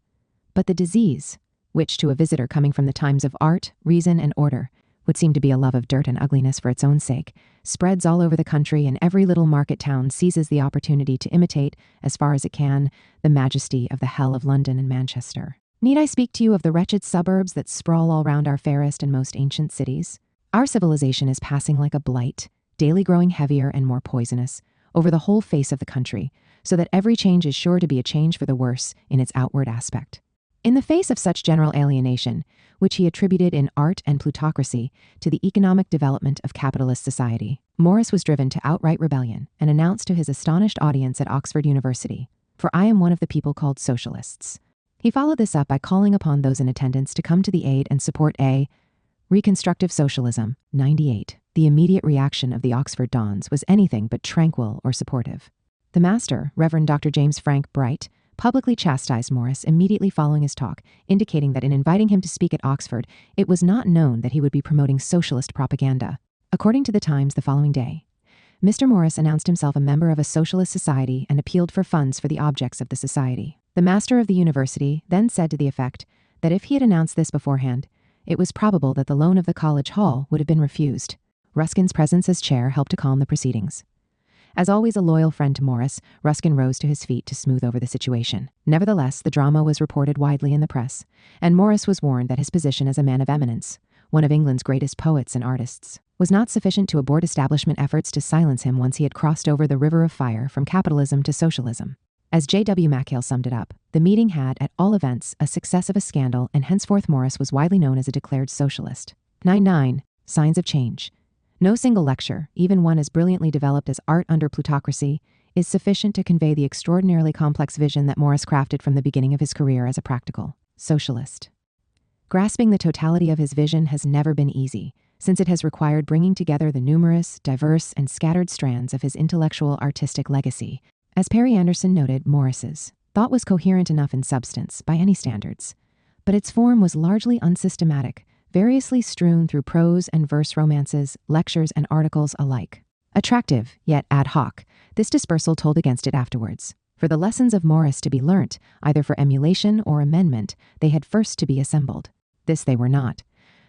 but the disease, which to a visitor coming from the times of art, reason, and order, would seem to be a love of dirt and ugliness for its own sake, spreads all over the country, and every little market town seizes the opportunity to imitate, as far as it can, the majesty of the hell of London and Manchester. Need I speak to you of the wretched suburbs that sprawl all round our fairest and most ancient cities? Our civilization is passing like a blight, daily growing heavier and more poisonous, over the whole face of the country, so that every change is sure to be a change for the worse in its outward aspect. In the face of such general alienation, which he attributed in Art and Plutocracy to the economic development of capitalist society, Morris was driven to outright rebellion and announced to his astonished audience at Oxford University, "For I am one of the people called socialists." He followed this up by calling upon those in attendance to come to the aid and support a reconstructive socialism. 98. The immediate reaction of the Oxford dons was anything but tranquil or supportive. The master, Reverend Dr. James Frank Bright, publicly chastised Morris immediately following his talk, indicating that in inviting him to speak at Oxford, it was not known that he would be promoting socialist propaganda. According to the Times the following day, Mr. Morris announced himself a member of a socialist society and appealed for funds for the objects of the society. The master of the university then said to the effect that if he had announced this beforehand, it was probable that the loan of the college hall would have been refused. Ruskin's presence as chair helped to calm the proceedings. As always a loyal friend to Morris, Ruskin rose to his feet to smooth over the situation. Nevertheless, the drama was reported widely in the press, and Morris was warned that his position as a man of eminence, one of England's greatest poets and artists, was not sufficient to abort establishment efforts to silence him once he had crossed over the river of fire from capitalism to socialism. As J.W. Mackail summed it up, the meeting had, at all events, a success of a scandal, and henceforth Morris was widely known as a declared socialist. 99. Signs of Change. No single lecture, even one as brilliantly developed as Art under Plutocracy, is sufficient to convey the extraordinarily complex vision that Morris crafted from the beginning of his career as a practical socialist. Grasping the totality of his vision has never been easy, since it has required bringing together the numerous, diverse, and scattered strands of his intellectual artistic legacy. As Perry Anderson noted, Morris's thought was coherent enough in substance, by any standards, but its form was largely unsystematic, variously strewn through prose and verse romances, lectures, and articles alike. Attractive, yet ad hoc, this dispersal told against it afterwards. For the lessons of Morris to be learnt, either for emulation or amendment, they had first to be assembled. This they were not.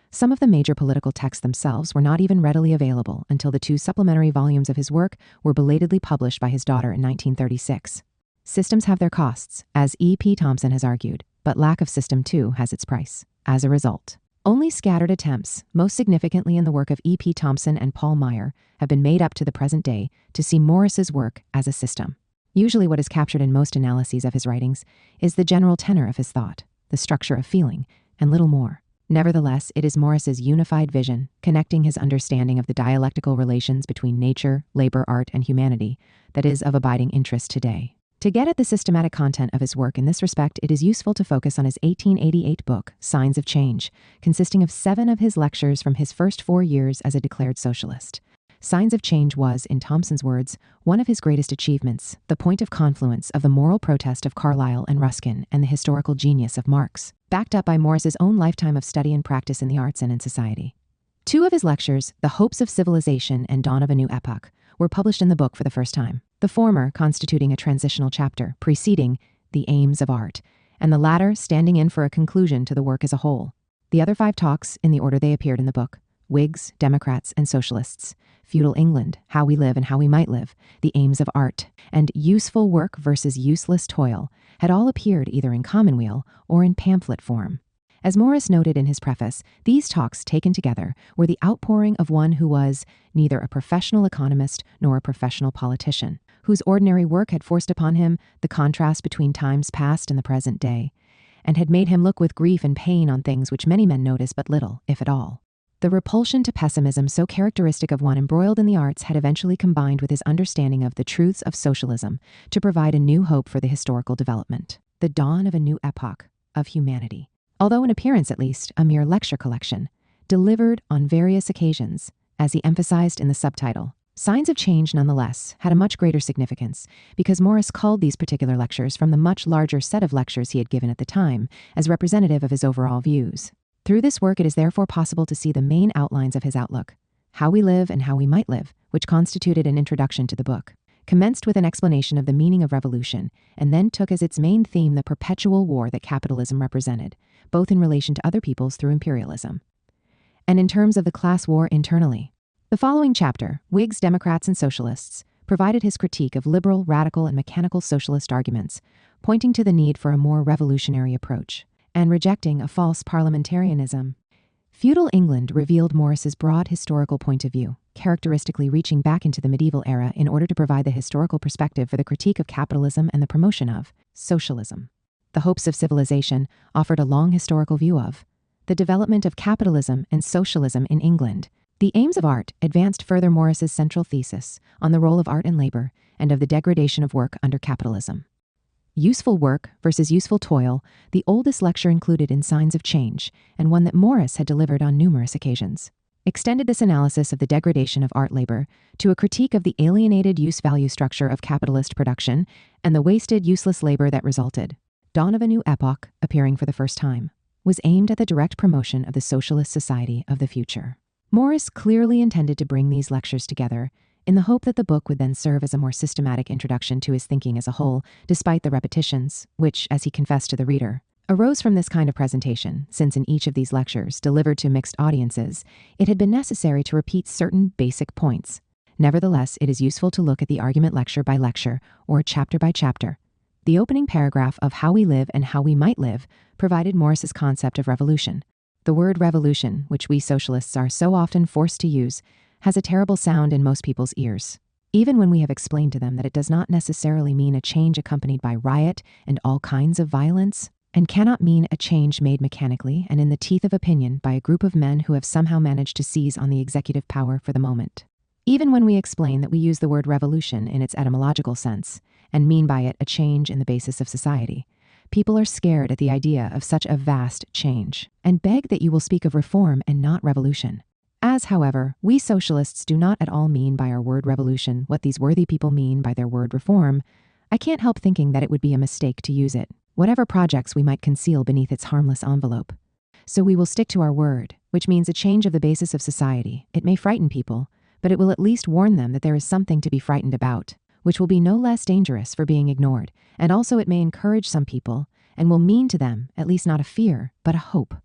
Some of the major political texts themselves were not even readily available until the 2 supplementary volumes of his work were belatedly published by his daughter in 1936. Systems have their costs, as E.P. Thompson has argued, but lack of system too has its price. As a result, only scattered attempts, most significantly in the work of E.P. Thompson and Paul Meyer, have been made up to the present day to see Morris's work as a system. Usually what is captured in most analyses of his writings is the general tenor of his thought, the structure of feeling, and little more. Nevertheless, it is Morris's unified vision, connecting his understanding of the dialectical relations between nature, labor, art, and humanity, that is of abiding interest today. To get at the systematic content of his work in this respect, it is useful to focus on his 1888 book, Signs of Change, consisting of 7 of his lectures from his first 4 years as a declared socialist. Signs of Change was, in Thompson's words, one of his greatest achievements, the point of confluence of the moral protest of Carlyle and Ruskin and the historical genius of Marx, backed up by Morris's own lifetime of study and practice in the arts and in society. 2 of his lectures, The Hopes of Civilization and Dawn of a New Epoch, were published in the book for the first time, the former constituting a transitional chapter preceding The Aims of Art, and the latter standing in for a conclusion to the work as a whole. The other 5 talks, in the order they appeared in the book, Whigs, Democrats, and Socialists, Feudal England, How We Live and How We Might Live, The Aims of Art, and Useful Work versus Useless Toil, had all appeared either in commonweal or in pamphlet form. As Morris noted in his preface, these talks taken together were the outpouring of one who was neither a professional economist nor a professional politician, whose ordinary work had forced upon him the contrast between times past and the present day, and had made him look with grief and pain on things which many men notice but little, if at all. The repulsion to pessimism so characteristic of one embroiled in the arts had eventually combined with his understanding of the truths of socialism to provide a new hope for the historical development, the dawn of a new epoch of humanity. Although in appearance at least a mere lecture collection, delivered on various occasions, as he emphasized in the subtitle, Signs of Change nonetheless had a much greater significance because Morris culled these particular lectures from the much larger set of lectures he had given at the time as representative of his overall views. Through this work, it is therefore possible to see the main outlines of his outlook, How We Live and How We Might Live, which constituted an introduction to the book, commenced with an explanation of the meaning of revolution, and then took as its main theme the perpetual war that capitalism represented, both in relation to other peoples through imperialism, and in terms of the class war internally. The following chapter, Whigs, Democrats, and Socialists, provided his critique of liberal, radical, and mechanical socialist arguments, pointing to the need for a more revolutionary approach, and rejecting a false parliamentarianism. Feudal England revealed Morris's broad historical point of view, characteristically reaching back into the medieval era in order to provide the historical perspective for the critique of capitalism and the promotion of socialism. The Hopes of Civilization offered a long historical view of the development of capitalism and socialism in England. The Aims of Art advanced further Morris's central thesis on the role of art and labor and of the degradation of work under capitalism. Useful Work versus Useful Toil, the oldest lecture included in Signs of Change, and one that Morris had delivered on numerous occasions, extended this analysis of the degradation of art labor to a critique of the alienated use-value structure of capitalist production and the wasted, useless labor that resulted. Dawn of a New Epoch, appearing for the first time, was aimed at the direct promotion of the socialist society of the future. Morris clearly intended to bring these lectures together in the hope that the book would then serve as a more systematic introduction to his thinking as a whole, despite the repetitions, which, as he confessed to the reader, arose from this kind of presentation, since in each of these lectures, delivered to mixed audiences, it had been necessary to repeat certain basic points. Nevertheless, it is useful to look at the argument lecture by lecture, or chapter by chapter. The opening paragraph of How We Live and How We Might Live provided Morris's concept of revolution. The word revolution, which we socialists are so often forced to use, has a terrible sound in most people's ears, even when we have explained to them that it does not necessarily mean a change accompanied by riot and all kinds of violence, and cannot mean a change made mechanically and in the teeth of opinion by a group of men who have somehow managed to seize on the executive power for the moment. Even when we explain that we use the word revolution in its etymological sense, and mean by it a change in the basis of society, people are scared at the idea of such a vast change, and beg that you will speak of reform and not revolution. As, however, we socialists do not at all mean by our word revolution what these worthy people mean by their word reform, I can't help thinking that it would be a mistake to use it, whatever projects we might conceal beneath its harmless envelope. So we will stick to our word, which means a change of the basis of society. It may frighten people, but it will at least warn them that there is something to be frightened about, which will be no less dangerous for being ignored, and also it may encourage some people, and will mean to them, at least not a fear, but a hope.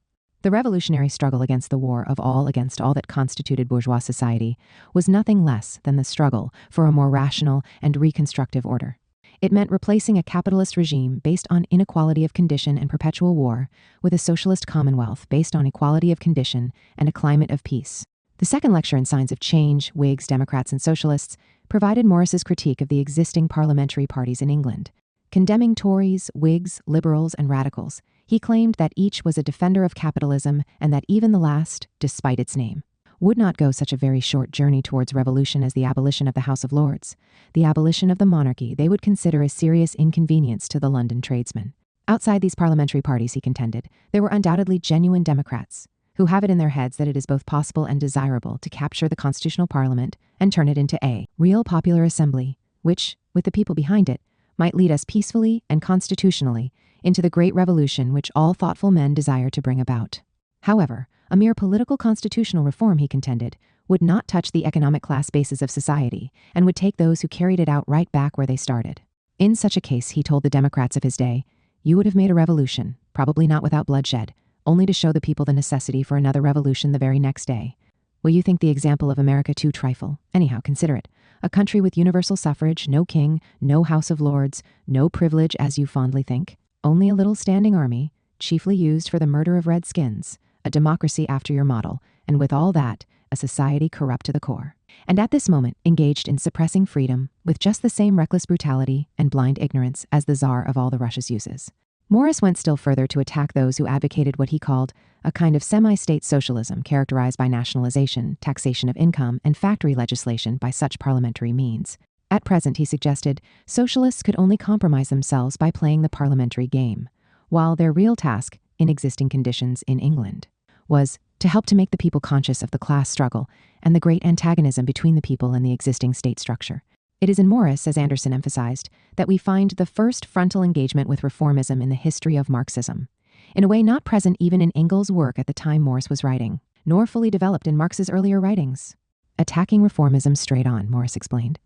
The revolutionary struggle against the war of all against all that constituted bourgeois society was nothing less than the struggle for a more rational and reconstructive order. It meant replacing a capitalist regime based on inequality of condition and perpetual war with a socialist commonwealth based on equality of condition and a climate of peace. The second lecture in Signs of Change, Whigs, Democrats, and Socialists, provided Morris's critique of the existing parliamentary parties in England. Condemning Tories, Whigs, Liberals, and Radicals, He claimed that each was a defender of capitalism and that even the last, despite its name, would not go such a very short journey towards revolution as the abolition of the House of Lords. The abolition of the monarchy they would consider a serious inconvenience to the London tradesmen. Outside these parliamentary parties, he contended, there were undoubtedly genuine Democrats who have it in their heads that it is both possible and desirable to capture the constitutional parliament and turn it into a real popular assembly, which, with the people behind it, might lead us peacefully and constitutionally into the great revolution which all thoughtful men desire to bring about. However, a mere political constitutional reform, he contended, would not touch the economic class bases of society and would take those who carried it out right back where they started. In such a case, he told the Democrats of his day, you would have made a revolution, probably not without bloodshed, only to show the people the necessity for another revolution the very next day. Will you think the example of America too trifle? Anyhow, consider it. A country with universal suffrage, no king, no House of Lords, no privilege as you fondly think, only a little standing army, chiefly used for the murder of redskins, a democracy after your model, and with all that, a society corrupt to the core. And at this moment, engaged in suppressing freedom with just the same reckless brutality and blind ignorance as the Tsar of all the Russias uses. Morris went still further to attack those who advocated what he called a kind of semi-state socialism characterized by nationalization, taxation of income, and factory legislation by such parliamentary means. At present, he suggested, socialists could only compromise themselves by playing the parliamentary game, while their real task, in existing conditions in England, was to help to make the people conscious of the class struggle and the great antagonism between the people and the existing state structure. It is in Morris, as Anderson emphasized, that we find the first frontal engagement with reformism in the history of Marxism, in a way not present even in Engels' work at the time Morris was writing, nor fully developed in Marx's earlier writings. Attacking reformism straight on, Morris explained.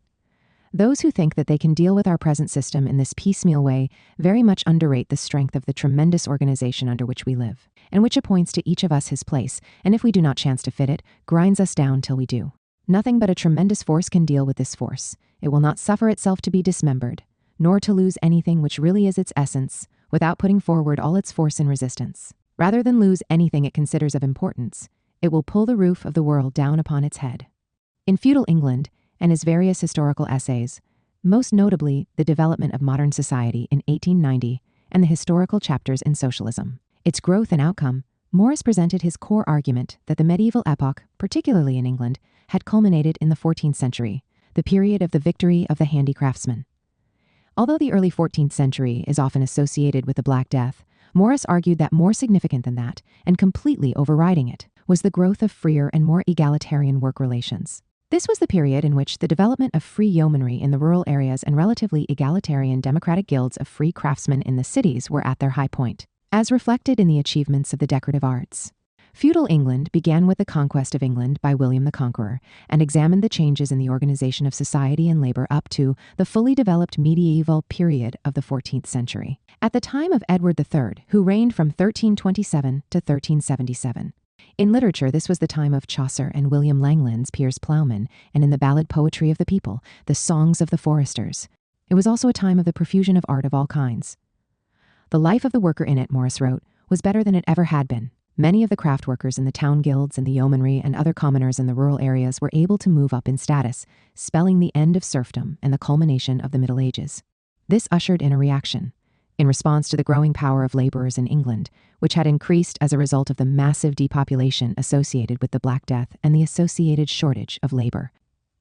Those who think that they can deal with our present system in this piecemeal way very much underrate the strength of the tremendous organization under which we live, and which appoints to each of us his place, and if we do not chance to fit it, grinds us down till we do. Nothing but a tremendous force can deal with this force. It will not suffer itself to be dismembered, nor to lose anything which really is its essence, without putting forward all its force in resistance. Rather than lose anything it considers of importance, it will pull the roof of the world down upon its head. In feudal England, and his various historical essays, most notably The Development of Modern Society in 1890 and the historical chapters in Socialism, its growth and outcome, Morris presented his core argument that the medieval epoch, particularly in England, had culminated in the 14th century, the period of the victory of the handicraftsman. Although the early 14th century is often associated with the Black Death, Morris argued that more significant than that, and completely overriding it, was the growth of freer and more egalitarian work relations. This was the period in which the development of free yeomanry in the rural areas and relatively egalitarian democratic guilds of free craftsmen in the cities were at their high point, as reflected in the achievements of the decorative arts. Feudal England began with the conquest of England by William the Conqueror and examined the changes in the organization of society and labor up to the fully developed medieval period of the 14th century. At the time of Edward III, who reigned from 1327 to 1377. In literature, this was the time of Chaucer and William Langland's Piers Plowman, and in the ballad poetry of the people, the songs of the foresters. It was also a time of the profusion of art of all kinds. The life of the worker in it, Morris wrote, was better than it ever had been. Many of the craft workers in the town guilds and the yeomanry and other commoners in the rural areas were able to move up in status, spelling the end of serfdom and the culmination of the Middle Ages. This ushered in a reaction, in response to the growing power of laborers in England, which had increased as a result of the massive depopulation associated with the Black Death and the associated shortage of labor.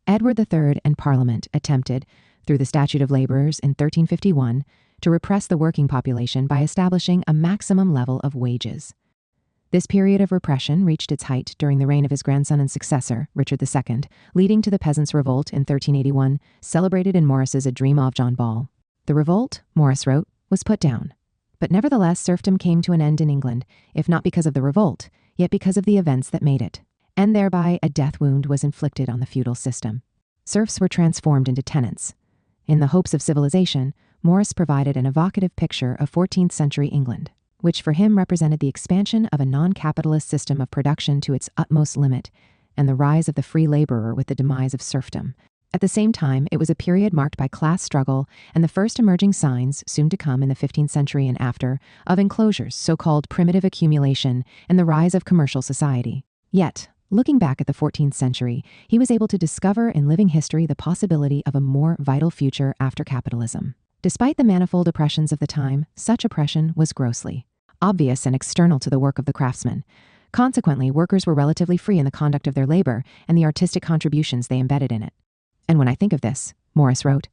Edward III and Parliament attempted, through the Statute of Laborers in 1351, to repress the working population by establishing a maximum level of wages. This period of repression reached its height during the reign of his grandson and successor, Richard II, leading to the Peasants' Revolt in 1381, celebrated in Morris's A Dream of John Ball. The revolt, Morris wrote, was put down. But nevertheless, serfdom came to an end in England, if not because of the revolt, yet because of the events that made it. And thereby a death wound was inflicted on the feudal system. Serfs were transformed into tenants. In the hopes of civilization, Morris provided an evocative picture of 14th century England, which for him represented the expansion of a non-capitalist system of production to its utmost limit, and the rise of the free laborer with the demise of serfdom. At the same time, it was a period marked by class struggle and the first emerging signs, soon to come in the 15th century and after, of enclosures, so-called primitive accumulation, and the rise of commercial society. Yet, looking back at the 14th century, he was able to discover in living history the possibility of a more vital future after capitalism. Despite the manifold oppressions of the time, such oppression was grossly, obvious and external to the work of the craftsman. Consequently, workers were relatively free in the conduct of their labor and the artistic contributions they embedded in it. And when I think of this, Morris wrote,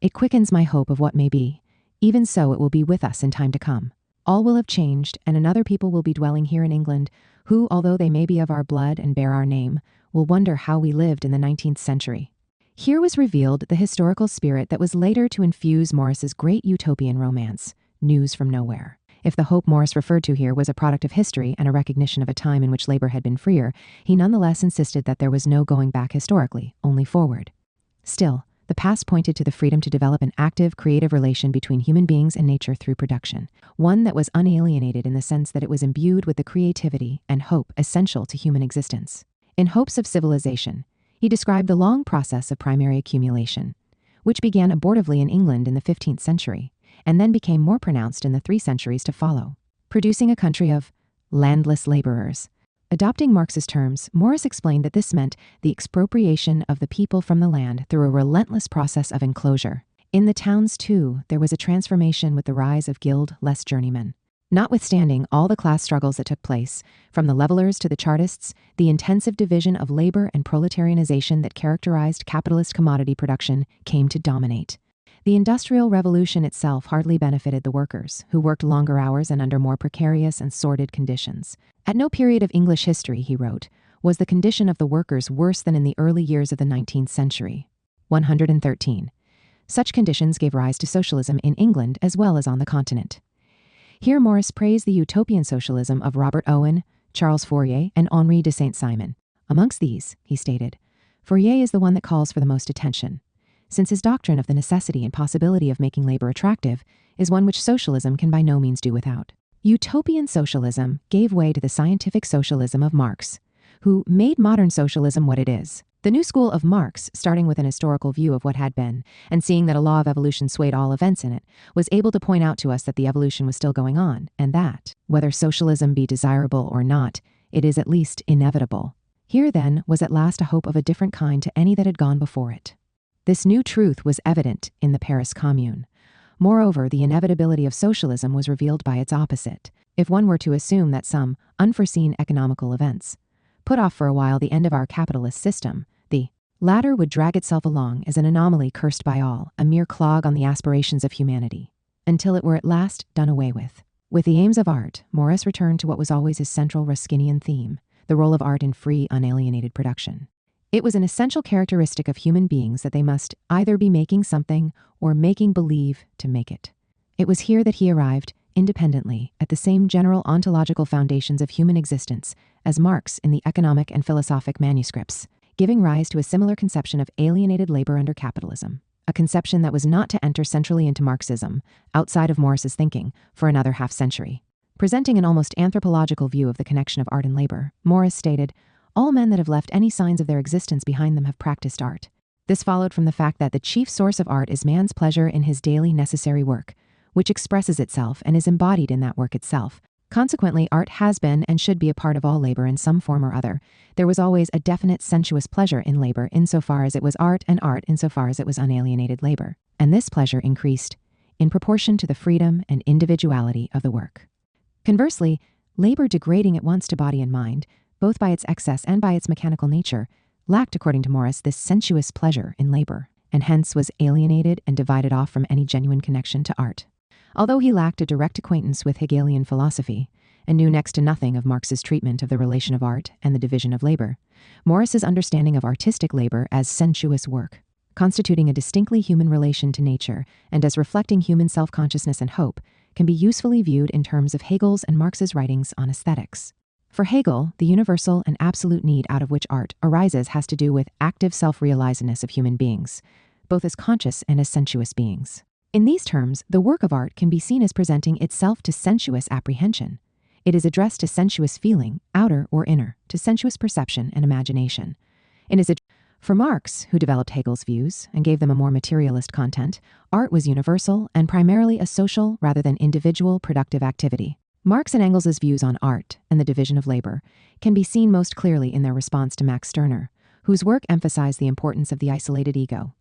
it quickens my hope of what may be. Even so, it will be with us in time to come. All will have changed, and another people will be dwelling here in England, who, although they may be of our blood and bear our name, will wonder how we lived in the 19th century. Here was revealed the historical spirit that was later to infuse Morris's great utopian romance, News from Nowhere. If the hope Morris referred to here was a product of history and a recognition of a time in which labor had been freer, he nonetheless insisted that there was no going back historically, only forward. Still, the past pointed to the freedom to develop an active, creative relation between human beings and nature through production, one that was unalienated in the sense that it was imbued with the creativity and hope essential to human existence. In Hopes of Civilization, he described the long process of primary accumulation, which began abortively in England in the 15th century, and then became more pronounced in the 3 centuries to follow, producing a country of landless laborers. Adopting Marx's terms, Morris explained that this meant the expropriation of the people from the land through a relentless process of enclosure. In the towns, too, there was a transformation with the rise of guild-less journeymen. Notwithstanding all the class struggles that took place, from the levelers to the Chartists, the intensive division of labor and proletarianization that characterized capitalist commodity production came to dominate. The Industrial Revolution itself hardly benefited the workers, who worked longer hours and under more precarious and sordid conditions. At no period of English history, he wrote, was the condition of the workers worse than in the early years of the 19th century. 113. Such conditions gave rise to socialism in England as well as on the continent. Here Morris praised the utopian socialism of Robert Owen, Charles Fourier, and Henri de Saint-Simon. Amongst these, he stated, Fourier is the one that calls for the most attention, since his doctrine of the necessity and possibility of making labor attractive is one which socialism can by no means do without. Utopian socialism gave way to the scientific socialism of Marx, who made modern socialism what it is. The new school of Marx, starting with an historical view of what had been, and seeing that a law of evolution swayed all events in it, was able to point out to us that the evolution was still going on, and that, whether socialism be desirable or not, it is at least inevitable. Here, then, was at last a hope of a different kind to any that had gone before it. This new truth was evident in the Paris Commune. Moreover, the inevitability of socialism was revealed by its opposite, if one were to assume that some unforeseen economical events put off for a while the end of our capitalist system. The latter would drag itself along as an anomaly cursed by all, a mere clog on the aspirations of humanity, until it were at last done away with. With the aims of art, Morris returned to what was always his central Ruskinian theme, the role of art in free, unalienated production. It was an essential characteristic of human beings that they must either be making something or making believe to make it. It was here that he arrived, independently, at the same general ontological foundations of human existence as Marx in the economic and philosophic manuscripts, giving rise to a similar conception of alienated labor under capitalism, a conception that was not to enter centrally into Marxism, outside of Morris's thinking, for another half-century. Presenting an almost anthropological view of the connection of art and labor, Morris stated, all men that have left any signs of their existence behind them have practiced art. This followed from the fact that the chief source of art is man's pleasure in his daily necessary work, which expresses itself and is embodied in that work itself. Consequently, art has been and should be a part of all labor in some form or other. There was always a definite sensuous pleasure in labor insofar as it was art, and art insofar as it was unalienated labor. And this pleasure increased in proportion to the freedom and individuality of the work. Conversely, labor degrading at once to body and mind, both by its excess and by its mechanical nature, lacked, according to Morris, this sensuous pleasure in labor, and hence was alienated and divided off from any genuine connection to art. Although he lacked a direct acquaintance with Hegelian philosophy, and knew next to nothing of Marx's treatment of the relation of art and the division of labor, Morris's understanding of artistic labor as sensuous work, constituting a distinctly human relation to nature and as reflecting human self-consciousness and hope, can be usefully viewed in terms of Hegel's and Marx's writings on aesthetics. For Hegel, the universal and absolute need out of which art arises has to do with active self-realizedness of human beings, both as conscious and as sensuous beings. In these terms, the work of art can be seen as presenting itself to sensuous apprehension. It is addressed to sensuous feeling, outer or inner, to sensuous perception and imagination. For Marx, who developed Hegel's views and gave them a more materialist content, art was universal and primarily a social rather than individual productive activity. Marx and Engels' views on art and the division of labor can be seen most clearly in their response to Max Stirner, whose work emphasized the importance of the isolated ego.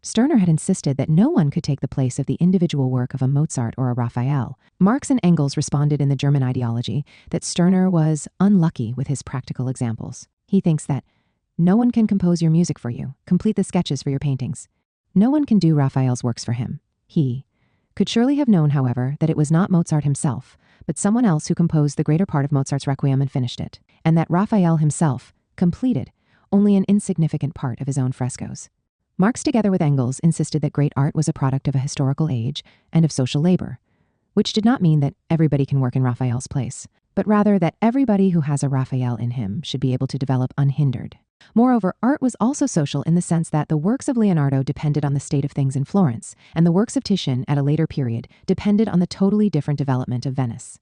Stirner had insisted that no one could take the place of the individual work of a Mozart or a Raphael. Marx and Engels responded in the German ideology that Stirner was unlucky with his practical examples. He thinks that no one can compose your music for you, complete the sketches for your paintings. No one can do Raphael's works for him. He could surely have known, however, that it was not Mozart himself, but someone else who composed the greater part of Mozart's Requiem and finished it, and that Raphael himself completed only an insignificant part of his own frescoes. Marx, together with Engels, insisted that great art was a product of a historical age and of social labor, which did not mean that everybody can work in Raphael's place, but rather that everybody who has a Raphael in him should be able to develop unhindered. Moreover, art was also social in the sense that the works of Leonardo depended on the state of things in Florence, and the works of Titian at a later period depended on the totally different development of Venice.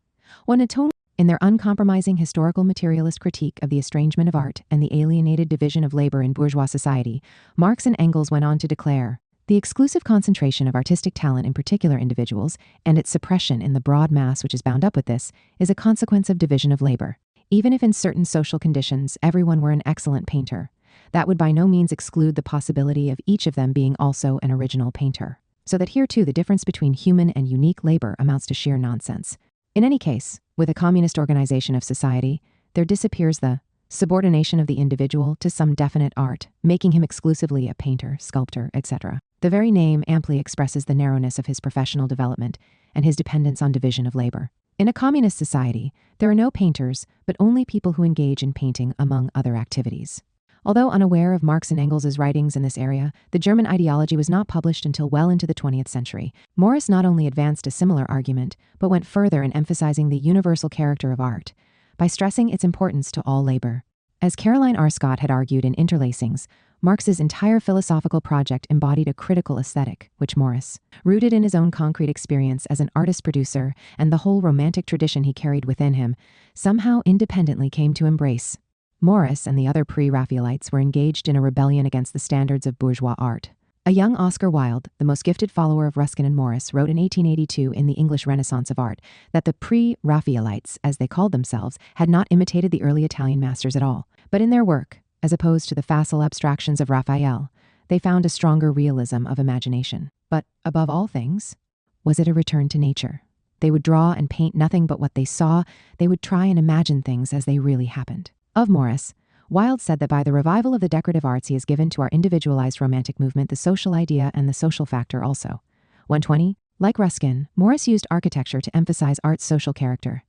In their uncompromising historical materialist critique of the estrangement of art and the alienated division of labor in bourgeois society, Marx and Engels went on to declare, the exclusive concentration of artistic talent in particular individuals and its suppression in the broad mass which is bound up with this is a consequence of division of labor. Even if in certain social conditions everyone were an excellent painter, that would by no means exclude the possibility of each of them being also an original painter. So that here too the difference between human and unique labor amounts to sheer nonsense. In any case, with a communist organization of society, there disappears the subordination of the individual to some definite art, making him exclusively a painter, sculptor, etc. The very name amply expresses the narrowness of his professional development and his dependence on division of labor. In a communist society, there are no painters, but only people who engage in painting among other activities. Although unaware of Marx and Engels' writings in this area, the German ideology was not published until well into the 20th century. Morris not only advanced a similar argument, but went further in emphasizing the universal character of art, by stressing its importance to all labor. As Caroline R. Scott had argued in Interlacings, Marx's entire philosophical project embodied a critical aesthetic, which Morris, rooted in his own concrete experience as an artist-producer and the whole romantic tradition he carried within him, somehow independently came to embrace. Morris and the other pre-Raphaelites were engaged in a rebellion against the standards of bourgeois art. A young Oscar Wilde, the most gifted follower of Ruskin and Morris, wrote in 1882 in The English Renaissance of Art that the pre-Raphaelites, as they called themselves, had not imitated the early Italian masters at all, but in their work, as opposed to the facile abstractions of Raphael, they found a stronger realism of imagination. But, above all things, was it a return to nature? They would draw and paint nothing but what they saw. They would try and imagine things as they really happened. Of Morris, Wilde said that by the revival of the decorative arts he has given to our individualized romantic movement the social idea and the social factor also. 120. Like Ruskin, Morris used architecture to emphasize art's social character,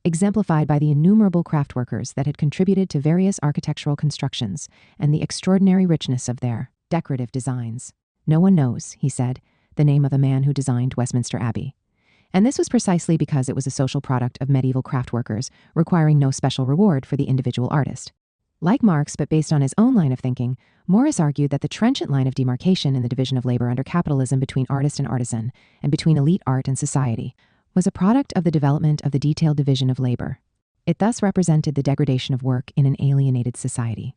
exemplified by the innumerable craft workers that had contributed to various architectural constructions and the extraordinary richness of their decorative designs. No one knows, he said, the name of the man who designed Westminster Abbey. And this was precisely because it was a social product of medieval craft workers, requiring no special reward for the individual artist. Like Marx, but based on his own line of thinking, Morris argued that the trenchant line of demarcation in the division of labor under capitalism between artist and artisan, and between elite art and society, was a product of the development of the detailed division of labor. It thus represented the degradation of work in an alienated society.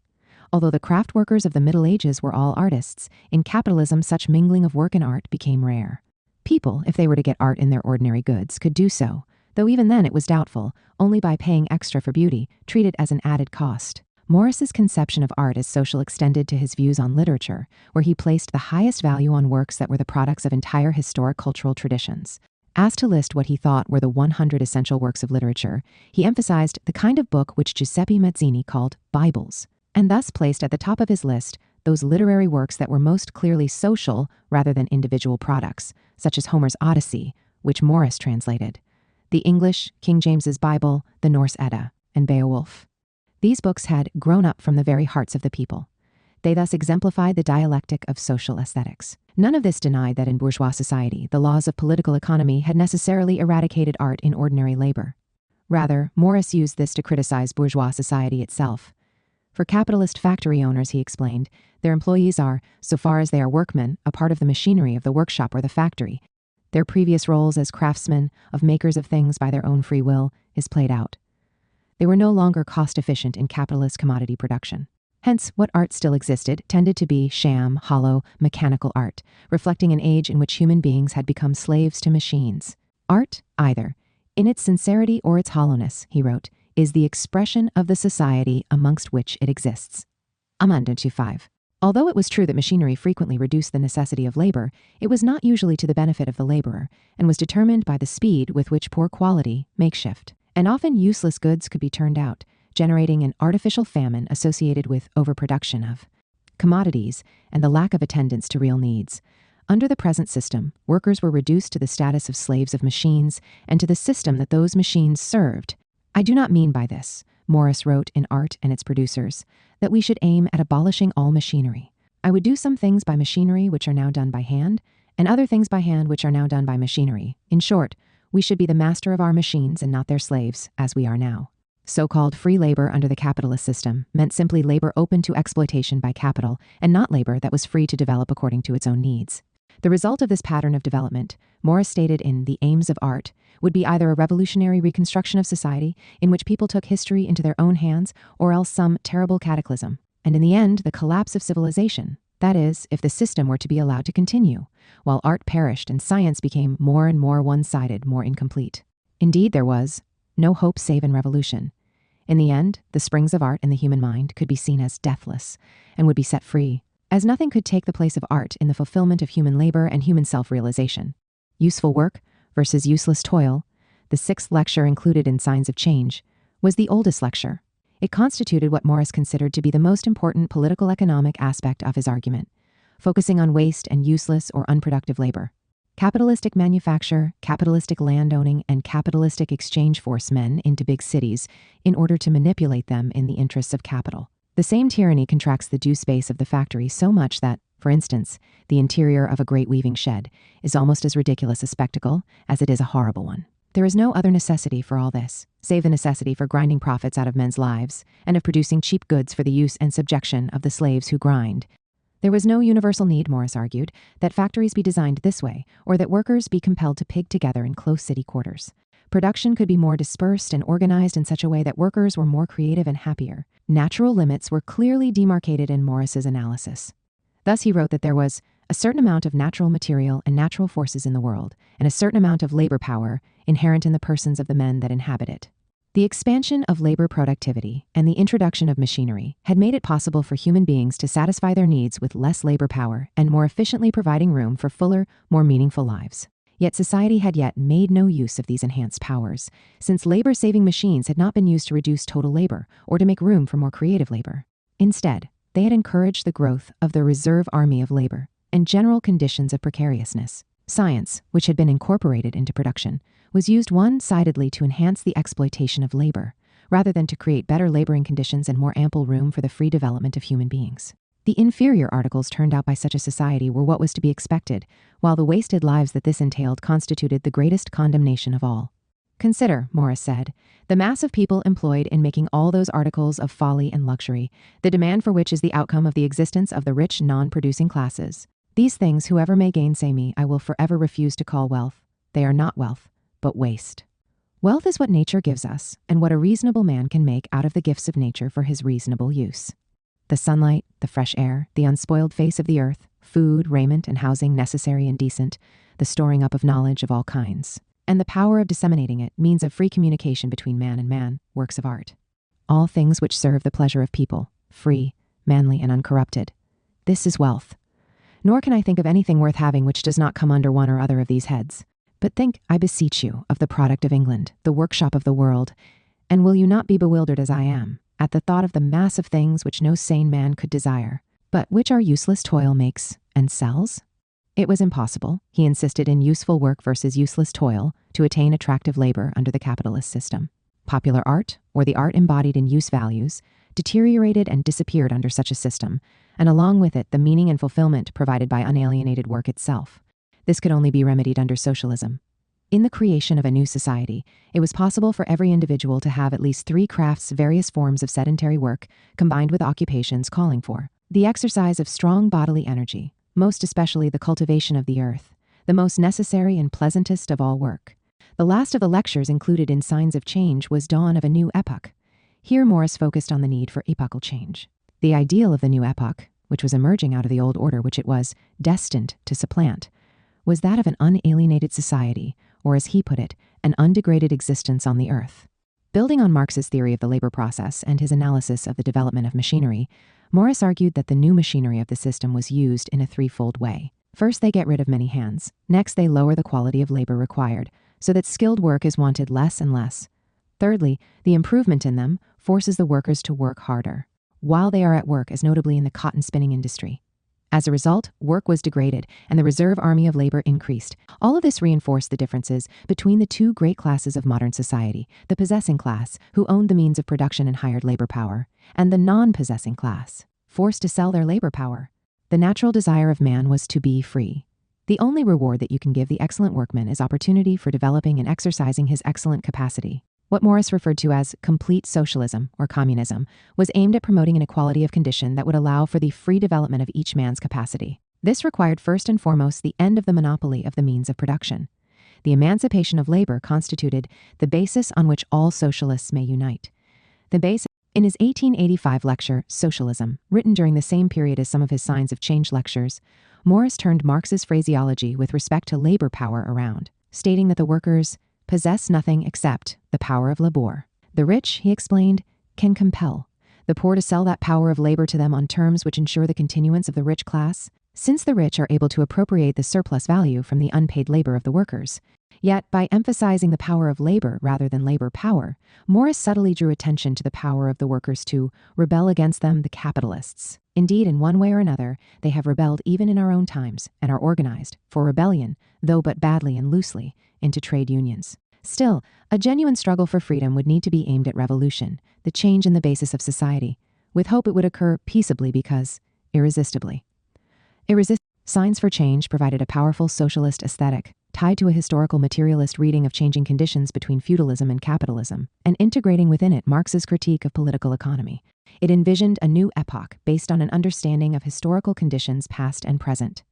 Although the craft workers of the Middle Ages were all artists, in capitalism such mingling of work and art became rare. People, if they were to get art in their ordinary goods, could do so, though even then it was doubtful, only by paying extra for beauty, treated as an added cost. Morris's conception of art as social extended to his views on literature, where he placed the highest value on works that were the products of entire historic cultural traditions. Asked to list what he thought were the 100 essential works of literature, he emphasized the kind of book which Giuseppe Mazzini called Bibles, and thus placed at the top of his list those literary works that were most clearly social rather than individual products, such as Homer's Odyssey, which Morris translated, the English, King James's Bible, the Norse Edda, and Beowulf. These books had grown up from the very hearts of the people. They thus exemplified the dialectic of social aesthetics. None of this denied that in bourgeois society, the laws of political economy had necessarily eradicated art in ordinary labor. Rather, Morris used this to criticize bourgeois society itself. For capitalist factory owners, he explained, their employees are, so far as they are workmen, a part of the machinery of the workshop or the factory. Their previous roles as craftsmen, of makers of things by their own free will, is played out. They were no longer cost-efficient in capitalist commodity production. Hence, what art still existed tended to be sham, hollow, mechanical art, reflecting an age in which human beings had become slaves to machines. Art, either, in its sincerity or its hollowness, he wrote, is the expression of the society amongst which it exists. Amanda 25. Although it was true that machinery frequently reduced the necessity of labor, it was not usually to the benefit of the laborer, and was determined by the speed with which poor quality, makeshift, and often useless goods could be turned out, generating an artificial famine associated with overproduction of commodities and the lack of attendance to real needs. Under the present system, workers were reduced to the status of slaves of machines and to the system that those machines served. I do not mean by this, Morris wrote in Art and Its Producers, that we should aim at abolishing all machinery. I would do some things by machinery which are now done by hand, and other things by hand which are now done by machinery. In short, we should be the master of our machines and not their slaves, as we are now. So-called free labor under the capitalist system meant simply labor open to exploitation by capital, and not labor that was free to develop according to its own needs. The result of this pattern of development, Morris stated in The Aims of Art, would be either a revolutionary reconstruction of society in which people took history into their own hands, or else some terrible cataclysm, and in the end, the collapse of civilization. That is, if the system were to be allowed to continue, while art perished and science became more and more one-sided, more incomplete. Indeed, there was no hope save in revolution. In the end, the springs of art in the human mind could be seen as deathless and would be set free, as nothing could take the place of art in the fulfillment of human labor and human self-realization. Useful work versus useless toil, the sixth lecture included in Signs of Change, was the oldest lecture. It constituted what Morris considered to be the most important political-economic aspect of his argument, focusing on waste and useless or unproductive labor. Capitalistic manufacture, capitalistic landowning, and capitalistic exchange force men into big cities in order to manipulate them in the interests of capital. The same tyranny contracts the due space of the factory so much that, for instance, the interior of a great weaving shed is almost as ridiculous a spectacle as it is a horrible one. There is no other necessity for all this, save the necessity for grinding profits out of men's lives and of producing cheap goods for the use and subjection of the slaves who grind. There was no universal need, Morris argued, that factories be designed this way, or that workers be compelled to pig together in close city quarters. Production could be more dispersed and organized in such a way that workers were more creative and happier. Natural limits were clearly demarcated in Morris's analysis. Thus he wrote that there was a certain amount of natural material and natural forces in the world, and a certain amount of labor power inherent in the persons of the men that inhabit it. The expansion of labor productivity and the introduction of machinery had made it possible for human beings to satisfy their needs with less labor power and more efficiently providing room for fuller, more meaningful lives. Yet society had yet made no use of these enhanced powers, since labor-saving machines had not been used to reduce total labor or to make room for more creative labor. Instead, they had encouraged the growth of the reserve army of labor and general conditions of precariousness. Science, which had been incorporated into production, was used one-sidedly to enhance the exploitation of labor, rather than to create better laboring conditions and more ample room for the free development of human beings. The inferior articles turned out by such a society were what was to be expected, while the wasted lives that this entailed constituted the greatest condemnation of all. Consider, Morris said, the mass of people employed in making all those articles of folly and luxury, the demand for which is the outcome of the existence of the rich non-producing classes. These things, whoever may gainsay me, I will forever refuse to call wealth. They are not wealth, but waste. Wealth is what nature gives us, and what a reasonable man can make out of the gifts of nature for his reasonable use. The sunlight, the fresh air, the unspoiled face of the earth, food, raiment, and housing necessary and decent, the storing up of knowledge of all kinds, and the power of disseminating it, means of free communication between man and man, works of art. All things which serve the pleasure of people, free, manly, and uncorrupted. This is wealth. Nor can I think of anything worth having which does not come under one or other of these heads. But think, I beseech you, of the product of England, the workshop of the world, and will you not be bewildered as I am, at the thought of the mass of things which no sane man could desire, but which our useless toil makes and sells? It was impossible, he insisted in Useful Work versus Useless Toil, to attain attractive labor under the capitalist system. Popular art, or the art embodied in use values, deteriorated and disappeared under such a system, and along with it the meaning and fulfillment provided by unalienated work itself. This could only be remedied under socialism. In the creation of a new society, it was possible for every individual to have at least 3 crafts, various forms of sedentary work, combined with occupations calling for the exercise of strong bodily energy, most especially the cultivation of the earth, the most necessary and pleasantest of all work. The last of the lectures included in Signs of Change was Dawn of a New Epoch. Here Morris focused on the need for epochal change. The ideal of the new epoch, which was emerging out of the old order which it was destined to supplant, was that of an unalienated society, or as he put it, an undegraded existence on the earth. Building on Marx's theory of the labor process and his analysis of the development of machinery, Morris argued that the new machinery of the system was used in a threefold way. First, they get rid of many hands. Next, they lower the quality of labor required, so that skilled work is wanted less and less. Thirdly, the improvement in them forces the workers to work harder, while they are at work, as notably in the cotton spinning industry. As a result, work was degraded, and the reserve army of labor increased. All of this reinforced the differences between the two great classes of modern society, the possessing class, who owned the means of production and hired labor power, and the non-possessing class, forced to sell their labor power. The natural desire of man was to be free. The only reward that you can give the excellent workman is opportunity for developing and exercising his excellent capacity. What Morris referred to as complete socialism, or communism, was aimed at promoting an equality of condition that would allow for the free development of each man's capacity. This required first and foremost the end of the monopoly of the means of production. The emancipation of labor constituted the basis on which all socialists may unite. In his 1885 lecture, Socialism, written during the same period as some of his Signs of Change lectures, Morris turned Marx's phraseology with respect to labor power around, stating that the workers possess nothing except the power of labor. The rich, he explained, can compel the poor to sell that power of labor to them on terms which ensure the continuance of the rich class, since the rich are able to appropriate the surplus value from the unpaid labor of the workers. Yet, by emphasizing the power of labor rather than labor power, Morris subtly drew attention to the power of the workers to rebel against them, the capitalists. Indeed, in one way or another, they have rebelled even in our own times and are organized, for rebellion, though but badly and loosely, into trade unions. Still, a genuine struggle for freedom would need to be aimed at revolution, the change in the basis of society. With hope it would occur peaceably because irresistibly. Signs for Change provided a powerful socialist aesthetic, tied to a historical materialist reading of changing conditions between feudalism and capitalism, and integrating within it Marx's critique of political economy. It envisioned a new epoch based on an understanding of historical conditions past and present.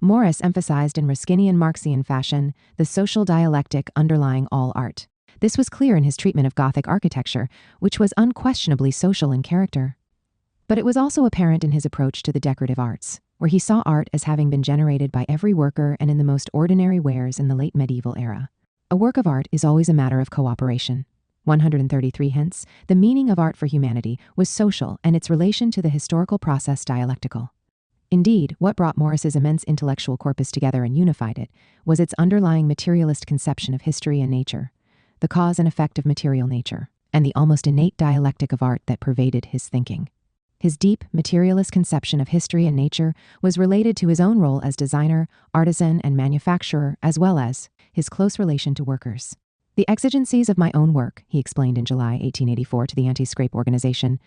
Morris emphasized in Ruskinian Marxian fashion the social dialectic underlying all art. This was clear in his treatment of Gothic architecture, which was unquestionably social in character. But it was also apparent in his approach to the decorative arts, where he saw art as having been generated by every worker and in the most ordinary wares in the late medieval era. A work of art is always a matter of cooperation. 133 hence, the meaning of art for humanity was social and its relation to the historical process dialectical. Indeed, what brought Morris's immense intellectual corpus together and unified it was its underlying materialist conception of history and nature, the cause and effect of material nature, and the almost innate dialectic of art that pervaded his thinking. His deep, materialist conception of history and nature was related to his own role as designer, artisan, and manufacturer, as well as his close relation to workers. The exigencies of my own work, he explained in July 1884 to the Anti-Scrape Organization,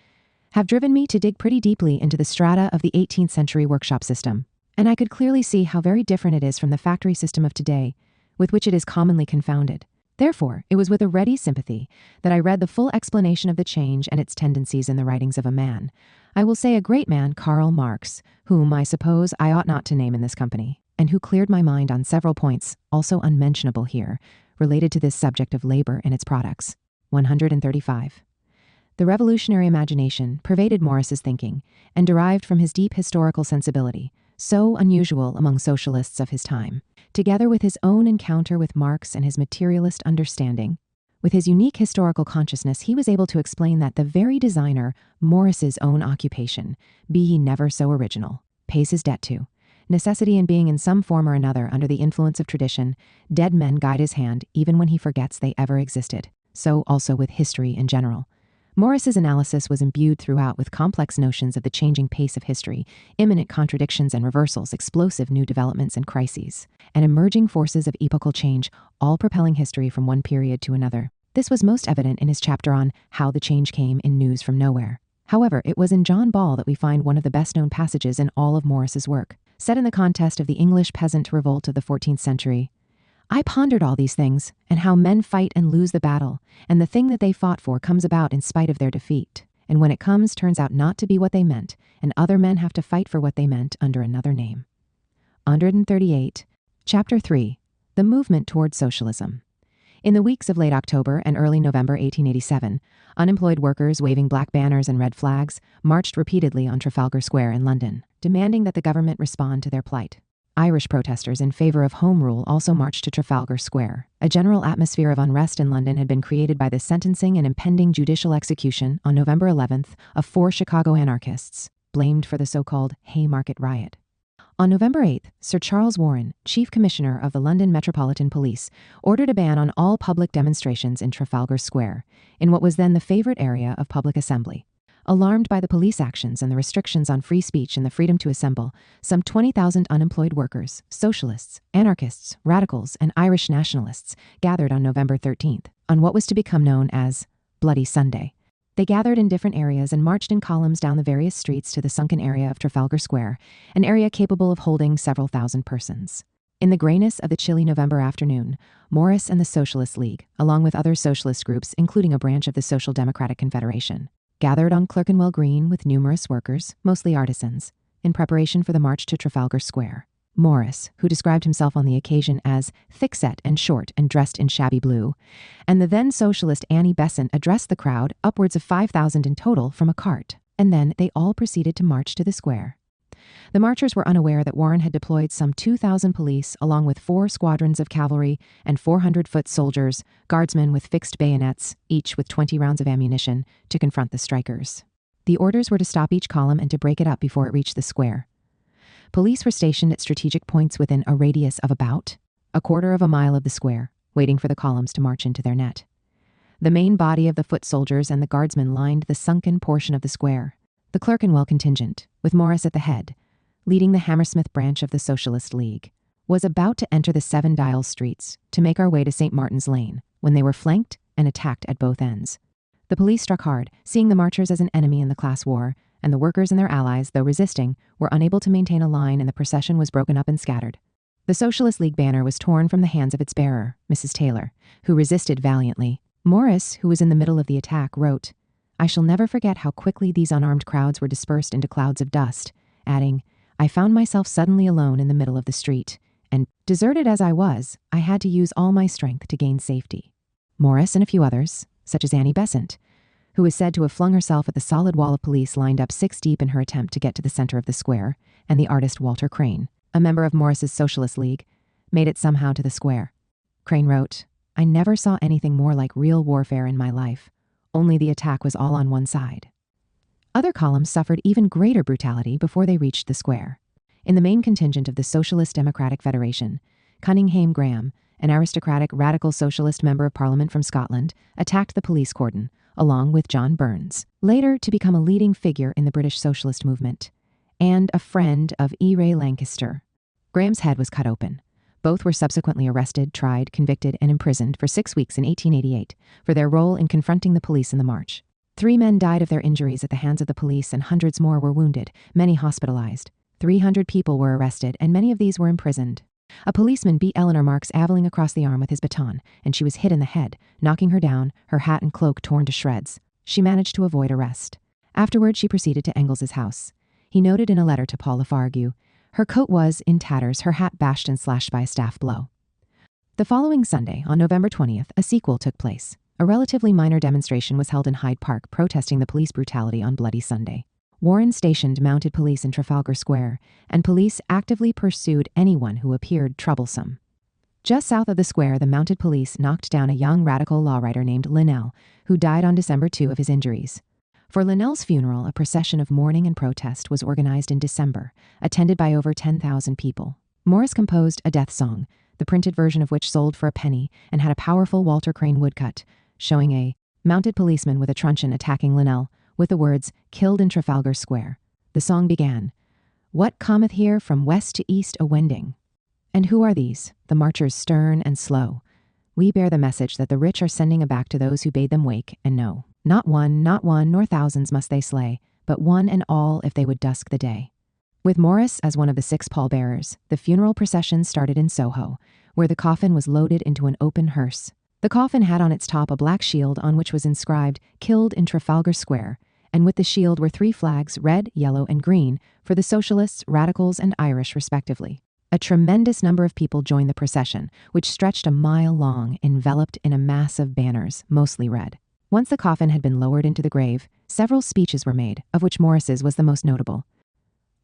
have driven me to dig pretty deeply into the strata of the 18th century workshop system, and I could clearly see how very different it is from the factory system of today, with which it is commonly confounded. Therefore, it was with a ready sympathy that I read the full explanation of the change and its tendencies in the writings of a man, I will say a great man, Karl Marx, whom I suppose I ought not to name in this company, and who cleared my mind on several points, also unmentionable here, related to this subject of labor and its products. 135. The revolutionary imagination pervaded Morris's thinking and derived from his deep historical sensibility, so unusual among socialists of his time. Together with his own encounter with Marx and his materialist understanding, with his unique historical consciousness, he was able to explain that the very designer, Morris's own occupation, be he never so original, pays his debt to necessity in being in some form or another under the influence of tradition. Dead men guide his hand even when he forgets they ever existed. So also with history in general. Morris's analysis was imbued throughout with complex notions of the changing pace of history, imminent contradictions and reversals, explosive new developments and crises, and emerging forces of epochal change, all propelling history from one period to another. This was most evident in his chapter on How the Change Came in News from Nowhere. However, it was in John Ball that we find one of the best-known passages in all of Morris's work. Set in the context of the English peasant revolt of the 14th century, I pondered all these things, and how men fight and lose the battle, and the thing that they fought for comes about in spite of their defeat, and when it comes turns out not to be what they meant, and other men have to fight for what they meant under another name. 138. Chapter 3. The Movement Toward Socialism. In the weeks of late October and early November 1887, unemployed workers waving black banners and red flags marched repeatedly on Trafalgar Square in London, demanding that the government respond to their plight. Irish protesters in favor of Home Rule also marched to Trafalgar Square. A general atmosphere of unrest in London had been created by the sentencing and impending judicial execution on November 11th of 4 Chicago anarchists. blamed for the so-called Haymarket riot. On November 8th, Sir Charles Warren, Chief Commissioner of the London Metropolitan Police, ordered a ban on all public demonstrations in Trafalgar Square, in what was then the favorite area of public assembly. Alarmed by the police actions and the restrictions on free speech and the freedom to assemble, some 20,000 unemployed workers, socialists, anarchists, radicals, and Irish nationalists gathered on November 13th, on what was to become known as Bloody Sunday. They gathered in different areas and marched in columns down the various streets to the sunken area of Trafalgar Square, an area capable of holding several thousand persons. In the grayness of the chilly November afternoon, Morris and the Socialist League, along with other socialist groups including a branch of the Social Democratic Confederation, gathered on Clerkenwell Green with numerous workers, mostly artisans, in preparation for the march to Trafalgar Square. Morris, who described himself on the occasion as thick-set and short and dressed in shabby blue, and the then socialist Annie Besant addressed the crowd, upwards of 5,000 in total, from a cart, and then they all proceeded to march to the square. The marchers were unaware that Warren had deployed some 2,000 police along with 4 squadrons of cavalry and 400-foot soldiers, guardsmen with fixed bayonets, each with 20 rounds of ammunition, to confront the strikers. The orders were to stop each column and to break it up before it reached the square. Police were stationed at strategic points within a radius of about a quarter of a mile of the square, waiting for the columns to march into their net. The main body of the foot soldiers and the guardsmen lined the sunken portion of the square. The Clerkenwell contingent, with Morris at the head, leading the Hammersmith branch of the Socialist League, was about to enter the Seven Dials streets to make our way to St. Martin's Lane, when they were flanked and attacked at both ends. The police struck hard, seeing the marchers as an enemy in the class war, and the workers and their allies, though resisting, were unable to maintain a line and the procession was broken up and scattered. The Socialist League banner was torn from the hands of its bearer, Mrs. Taylor, who resisted valiantly. Morris, who was in the middle of the attack, wrote, "I shall never forget how quickly these unarmed crowds were dispersed into clouds of dust," adding, "I found myself suddenly alone in the middle of the street, and, deserted as I was, I had to use all my strength to gain safety." Morris and a few others, such as Annie Besant, who is said to have flung herself at the solid wall of police lined up 6 deep in her attempt to get to the center of the square, and the artist Walter Crane, a member of Morris's Socialist League, made it somehow to the square. Crane wrote, "I never saw anything more like real warfare in my life, only the attack was all on one side." Other columns suffered even greater brutality before they reached the square. In the main contingent of the Socialist Democratic Federation, Cunninghame Graham, an aristocratic radical socialist member of Parliament from Scotland, attacked the police cordon, along with John Burns, later to become a leading figure in the British socialist movement, and a friend of E. Ray Lancaster. Graham's head was cut open. Both were subsequently arrested, tried, convicted, and imprisoned for 6 weeks in 1888 for their role in confronting the police in the march. 3 men died of their injuries at the hands of the police and hundreds more were wounded, many hospitalized. 300 people were arrested and many of these were imprisoned. A policeman beat Eleanor Marx Aveling across the arm with his baton, and she was hit in the head, knocking her down, her hat and cloak torn to shreds. She managed to avoid arrest. Afterward, she proceeded to Engels's house. He noted in a letter to Paul Lafargue, "Her coat was, in tatters, her hat bashed and slashed by a staff blow." The following Sunday, on November 20th, a sequel took place. A relatively minor demonstration was held in Hyde Park protesting the police brutality on Bloody Sunday. Warren stationed mounted police in Trafalgar Square, and police actively pursued anyone who appeared troublesome. Just south of the square, the mounted police knocked down a young radical law writer named Linnell, who died on December 2 of his injuries. For Linnell's funeral, a procession of mourning and protest was organized in December, attended by over 10,000 people. Morris composed a death song, the printed version of which sold for a penny and had a powerful Walter Crane woodcut, showing a mounted policeman with a truncheon attacking Linnell, with the words, "Killed in Trafalgar Square." The song began, "What cometh here from west to east a-wending?" And who are these, the marchers stern and slow? We bear the message that the rich are sending aback to those who bade them wake and know. Not one, nor thousands must they slay, but one and all if they would dusk the day. With Morris as one of the 6 pallbearers, the funeral procession started in Soho, where the coffin was loaded into an open hearse. The coffin had on its top a black shield on which was inscribed, "Killed in Trafalgar Square," and with the shield were 3 flags, red, yellow, and green, for the Socialists, Radicals, and Irish respectively. A tremendous number of people joined the procession, which stretched a mile long, enveloped in a mass of banners, mostly red. Once the coffin had been lowered into the grave, several speeches were made, of which Morris's was the most notable.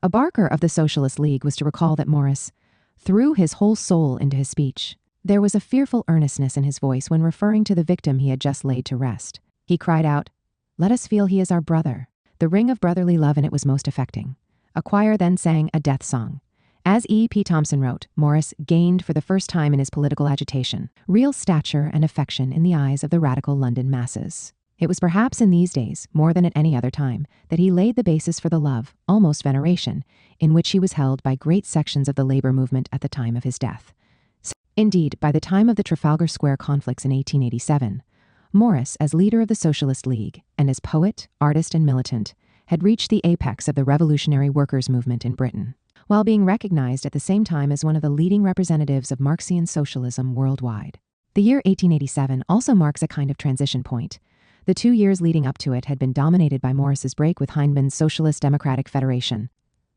A Barker of the Socialist League was to recall that Morris threw his whole soul into his speech. There was a fearful earnestness in his voice when referring to the victim he had just laid to rest. He cried out, "Let us feel he is our brother." The ring of brotherly love in it was most affecting. A choir then sang a death song. As E. P. Thompson wrote, Morris gained for the first time in his political agitation real stature and affection in the eyes of the radical London masses. It was perhaps in these days, more than at any other time, that he laid the basis for the love, almost veneration, in which he was held by great sections of the labor movement at the time of his death. Indeed, by the time of the Trafalgar Square conflicts in 1887, Morris, as leader of the Socialist League, and as poet, artist, and militant, had reached the apex of the revolutionary workers' movement in Britain, while being recognized at the same time as one of the leading representatives of Marxian socialism worldwide. The year 1887 also marks a kind of transition point. The 2 years leading up to it had been dominated by Morris's break with Hyndman's Socialist Democratic Federation,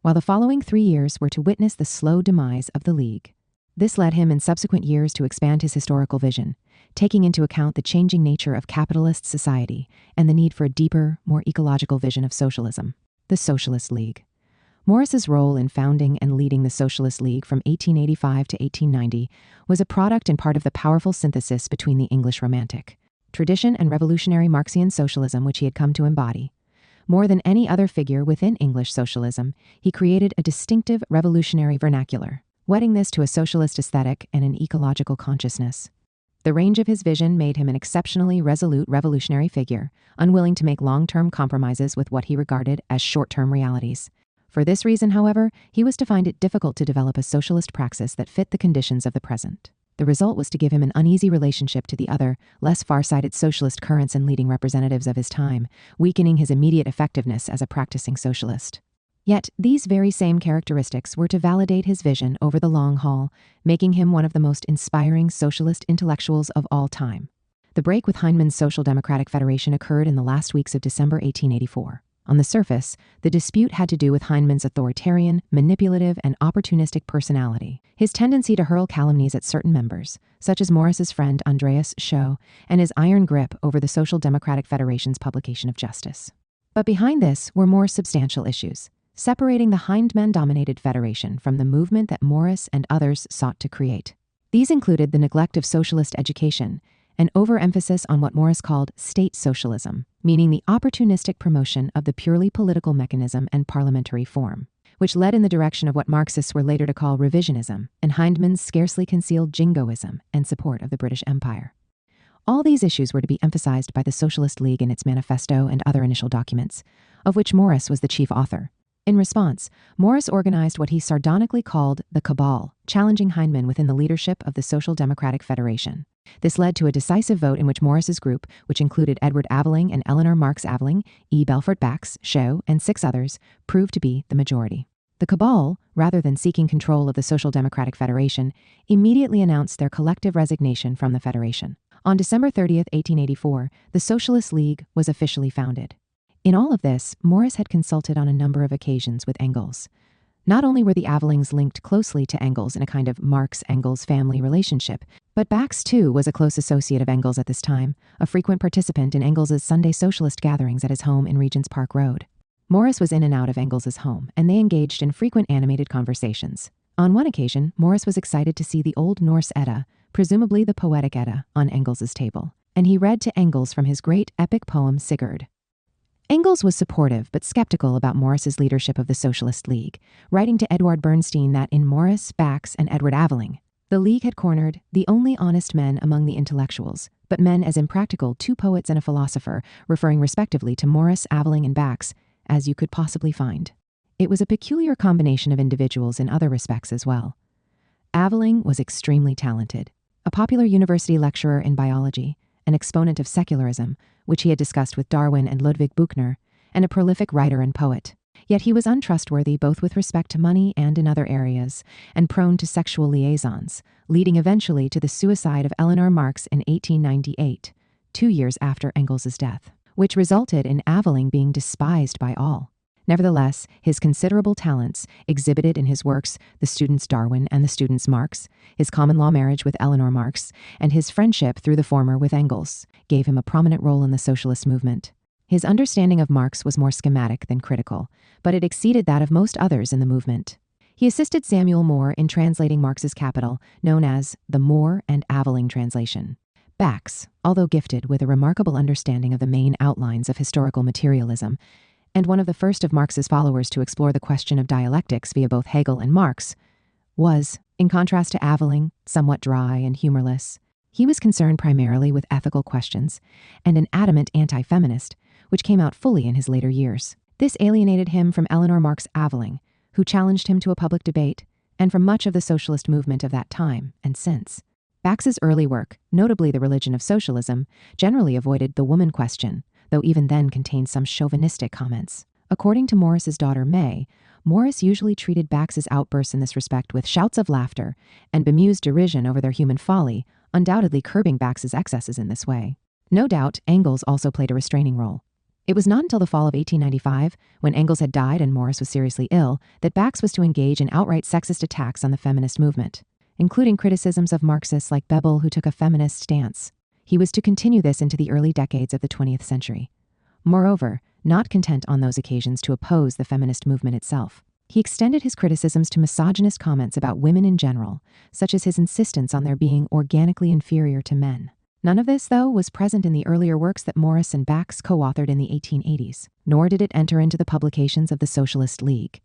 while the following 3 years were to witness the slow demise of the League. This led him in subsequent years to expand his historical vision, taking into account the changing nature of capitalist society and the need for a deeper, more ecological vision of socialism. The Socialist League. Morris's role in founding and leading the Socialist League from 1885 to 1890 was a product and part of the powerful synthesis between the English Romantic tradition and revolutionary Marxian socialism which he had come to embody. More than any other figure within English socialism, he created a distinctive revolutionary vernacular, wedding this to a socialist aesthetic and an ecological consciousness. The range of his vision made him an exceptionally resolute revolutionary figure, unwilling to make long-term compromises with what he regarded as short-term realities. For this reason, however, he was to find it difficult to develop a socialist praxis that fit the conditions of the present. The result was to give him an uneasy relationship to the other, less far-sighted socialist currents and leading representatives of his time, weakening his immediate effectiveness as a practicing socialist. Yet, these very same characteristics were to validate his vision over the long haul, making him one of the most inspiring socialist intellectuals of all time. The break with Hyndman's Social Democratic Federation occurred in the last weeks of December 1884. On the surface, the dispute had to do with Hyndman's authoritarian, manipulative, and opportunistic personality, his tendency to hurl calumnies at certain members, such as Morris's friend Andreas Scho, and his iron grip over the Social Democratic Federation's publication of Justice. But behind this were more substantial issues, separating the Hyndman-dominated federation from the movement that Morris and others sought to create. These included the neglect of socialist education, an overemphasis on what Morris called state socialism, meaning the opportunistic promotion of the purely political mechanism and parliamentary form, which led in the direction of what Marxists were later to call revisionism and Hyndman's scarcely concealed jingoism and support of the British Empire. All these issues were to be emphasized by the Socialist League in its manifesto and other initial documents, of which Morris was the chief author. In response, Morris organized what he sardonically called the Cabal, challenging Hyndman within the leadership of the Social Democratic Federation. This led to a decisive vote in which Morris's group, which included Edward Aveling and Eleanor Marx Aveling, E. Belfort Bax, Scho, and 6 others, proved to be the majority. The Cabal, rather than seeking control of the Social Democratic Federation, immediately announced their collective resignation from the Federation. On December 30th, 1884, the Socialist League was officially founded. In all of this, Morris had consulted on a number of occasions with Engels. Not only were the Avelings linked closely to Engels in a kind of Marx-Engels family relationship, but Bax, too, was a close associate of Engels at this time, a frequent participant in Engels's Sunday socialist gatherings at his home in Regent's Park Road. Morris was in and out of Engels's home, and they engaged in frequent animated conversations. On one occasion, Morris was excited to see the Old Norse Edda, presumably the Poetic Edda, on Engels's table, and he read to Engels from his great epic poem Sigurd. Engels was supportive but skeptical about Morris's leadership of the Socialist League, writing to Edward Bernstein that in Morris, Bax, and Edward Aveling, the League had cornered the only honest men among the intellectuals, but men as impractical 2 poets and a philosopher, referring respectively to Morris, Aveling, and Bax, as you could possibly find. It was a peculiar combination of individuals in other respects as well. Aveling was extremely talented, a popular university lecturer in biology, an exponent of secularism, which he had discussed with Darwin and Ludwig Buchner, and a prolific writer and poet. Yet he was untrustworthy both with respect to money and in other areas, and prone to sexual liaisons, leading eventually to the suicide of Eleanor Marx in 1898, 2 years after Engels's death, which resulted in Aveling being despised by all. Nevertheless, his considerable talents, exhibited in his works The Student's Darwin and The Student's Marx, his common law marriage with Eleanor Marx, and his friendship through the former with Engels, gave him a prominent role in the socialist movement. His understanding of Marx was more schematic than critical, but it exceeded that of most others in the movement. He assisted Samuel Moore in translating Marx's Capital, known as the Moore and Aveling translation. Bax, although gifted with a remarkable understanding of the main outlines of historical materialism, and one of the first of Marx's followers to explore the question of dialectics via both Hegel and Marx, was, in contrast to Aveling, somewhat dry and humorless. He was concerned primarily with ethical questions, and an adamant anti-feminist, which came out fully in his later years. This alienated him from Eleanor Marx Aveling, who challenged him to a public debate, and from much of the socialist movement of that time and since. Bax's early work, notably The Religion of Socialism, generally avoided the woman question, though even then contained some chauvinistic comments. According to Morris's daughter May, Morris usually treated Bax's outbursts in this respect with shouts of laughter and bemused derision over their human folly, undoubtedly curbing Bax's excesses in this way. No doubt, Engels also played a restraining role. It was not until the fall of 1895, when Engels had died and Morris was seriously ill, that Bax was to engage in outright sexist attacks on the feminist movement, including criticisms of Marxists like Bebel, who took a feminist stance. He was to continue this into the early decades of the 20th century. Moreover, not content on those occasions to oppose the feminist movement itself, he extended his criticisms to misogynist comments about women in general, such as his insistence on their being organically inferior to men. None of this, though, was present in the earlier works that Morris and Bax co-authored in the 1880s, nor did it enter into the publications of the Socialist League.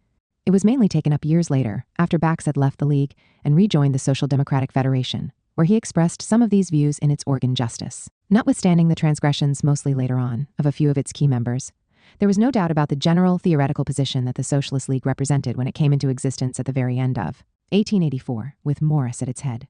It was mainly taken up years later, after Bax had left the League and rejoined the Social Democratic Federation, where he expressed some of these views in its organ Justice. Notwithstanding the transgressions, mostly later on, of a few of its key members, there was no doubt about the general theoretical position that the Socialist League represented when it came into existence at the very end of 1884, with Morris at its head.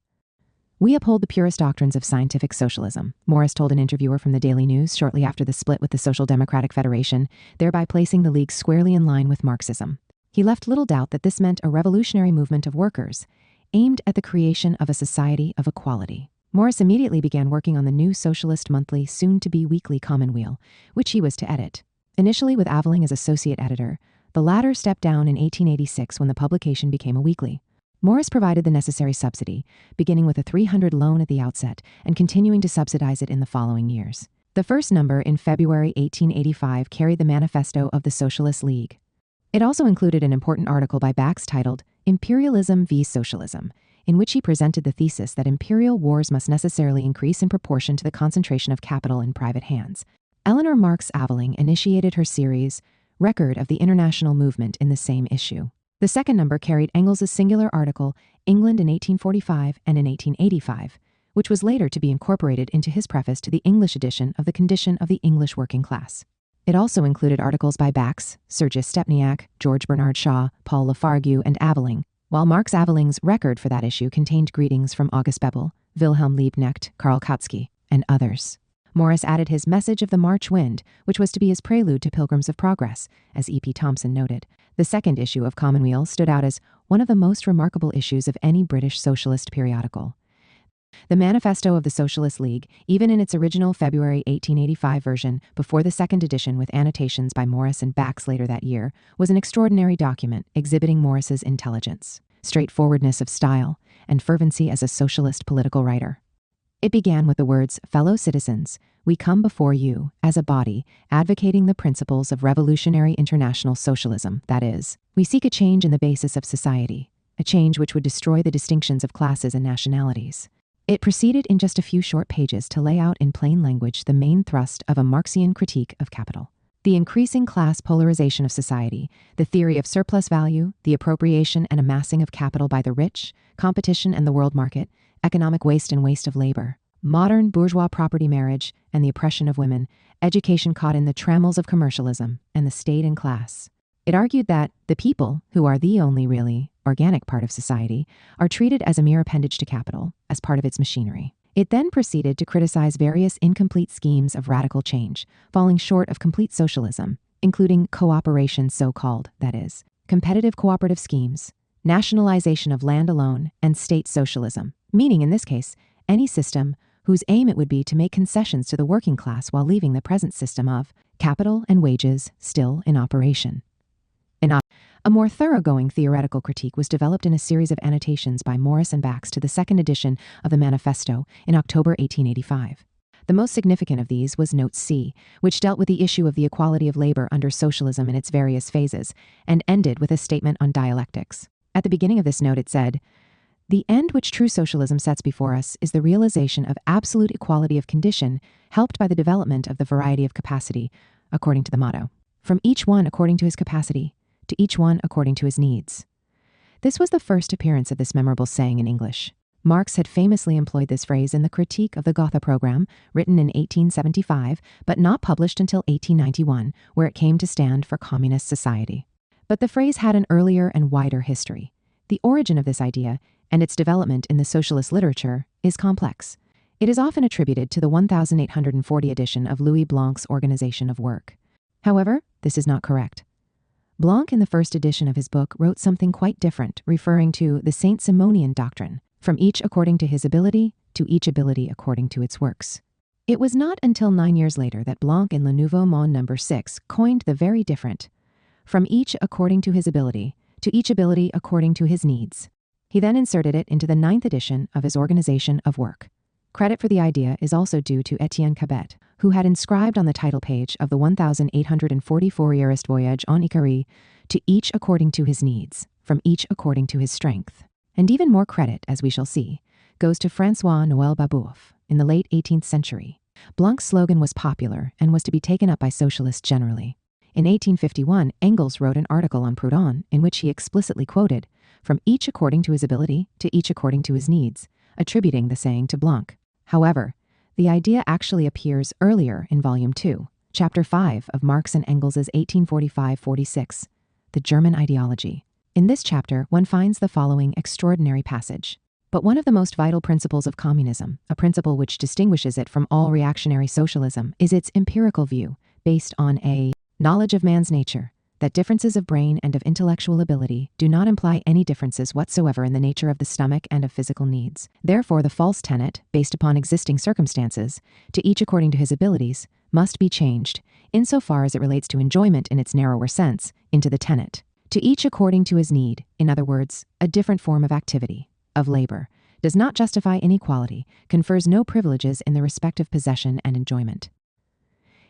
"We uphold the purest doctrines of scientific socialism," Morris told an interviewer from the Daily News shortly after the split with the Social Democratic Federation, thereby placing the League squarely in line with Marxism. He left little doubt that this meant a revolutionary movement of workers, aimed at the creation of a society of equality. Morris immediately began working on the new socialist monthly, soon-to-be weekly Commonweal, which he was to edit. Initially with Aveling as associate editor, the latter stepped down in 1886 when the publication became a weekly. Morris provided the necessary subsidy, beginning with a $300 loan at the outset and continuing to subsidize it in the following years. The first number in February 1885 carried the manifesto of the Socialist League. It also included an important article by Bax titled Imperialism v. Socialism, in which he presented the thesis that imperial wars must necessarily increase in proportion to the concentration of capital in private hands. Eleanor Marx Aveling initiated her series, Record of the International Movement, in the same issue. The second number carried Engels' singular article, England in 1845 and in 1885, which was later to be incorporated into his preface to the English edition of The Condition of the English Working Class. It also included articles by Bax, Sergius Stepniak, George Bernard Shaw, Paul Lafargue, and Aveling, while Marx Aveling's record for that issue contained greetings from August Bebel, Wilhelm Liebknecht, Karl Kautsky, and others. Morris added his Message of the March Wind, which was to be his prelude to Pilgrims of Progress, as E.P. Thompson noted. The second issue of Commonweal stood out as one of the most remarkable issues of any British socialist periodical. The Manifesto of the Socialist League, even in its original February 1885 version, before the second edition with annotations by Morris and Bax later that year, was an extraordinary document exhibiting Morris's intelligence, straightforwardness of style, and fervency as a socialist political writer. It began with the words, "Fellow citizens, we come before you, as a body, advocating the principles of revolutionary international socialism, that is, we seek a change in the basis of society, a change which would destroy the distinctions of classes and nationalities." It proceeded in just a few short pages to lay out in plain language the main thrust of a Marxian critique of capital. The increasing class polarization of society, the theory of surplus value, the appropriation and amassing of capital by the rich, competition and the world market, economic waste and waste of labor, modern bourgeois property marriage and the oppression of women, education caught in the trammels of commercialism, and the state and class. It argued that the people, who are the only really organic part of society, are treated as a mere appendage to capital, as part of its machinery. It then proceeded to criticize various incomplete schemes of radical change, falling short of complete socialism, including cooperation so-called, that is, competitive cooperative schemes, nationalization of land alone, and state socialism, meaning in this case, any system whose aim it would be to make concessions to the working class while leaving the present system of capital and wages still in operation. A more thoroughgoing theoretical critique was developed in a series of annotations by Morris and Bax to the second edition of the Manifesto in October 1885. The most significant of these was Note C, which dealt with the issue of the equality of labor under socialism in its various phases, and ended with a statement on dialectics. At the beginning of this note it said, "The end which true socialism sets before us is the realization of absolute equality of condition, helped by the development of the variety of capacity, according to the motto, from each one according to his capacity, to each one according to his needs. This was the first appearance of this memorable saying in English. Marx had famously employed this phrase in the Critique of the Gotha Program, written in 1875, but not published until 1891, where it came to stand for communist society. But the phrase had an earlier and wider history. The origin of this idea, and its development in the socialist literature, is complex. It is often attributed to the 1840 edition of Louis Blanc's Organization of Work. However, this is not correct. Blanc, in the first edition of his book, wrote something quite different, referring to the Saint-Simonian doctrine, from each according to his ability, to each ability according to its works. It was not until 9 years later that Blanc in Le Nouveau Monde No. 6 coined the very different, from each according to his ability, to each ability according to his needs. He then inserted it into the 9th edition of his Organization of Work. Credit for the idea is also due to Etienne Cabet, who had inscribed on the title page of the 1844 Voyage en Icarie, to each according to his needs, from each according to his strength. And even more credit, as we shall see, goes to François-Noël Babeuf in the late 18th century. Blanc's slogan was popular and was to be taken up by socialists generally. In 1851, Engels wrote an article on Proudhon in which he explicitly quoted, from each according to his ability, to each according to his needs, attributing the saying to Blanc. However, the idea actually appears earlier in Volume 2, Chapter 5 of Marx and Engels' 1845-46, The German Ideology. In this chapter, one finds the following extraordinary passage. But one of the most vital principles of communism, a principle which distinguishes it from all reactionary socialism, is its empirical view, based on a knowledge of man's nature, that differences of brain and of intellectual ability do not imply any differences whatsoever in the nature of the stomach and of physical needs. Therefore, the false tenet, based upon existing circumstances, to each according to his abilities, must be changed, insofar as it relates to enjoyment in its narrower sense, into the tenet, to each according to his need, in other words, a different form of activity, of labor, does not justify inequality, confers no privileges in the respect of possession and enjoyment.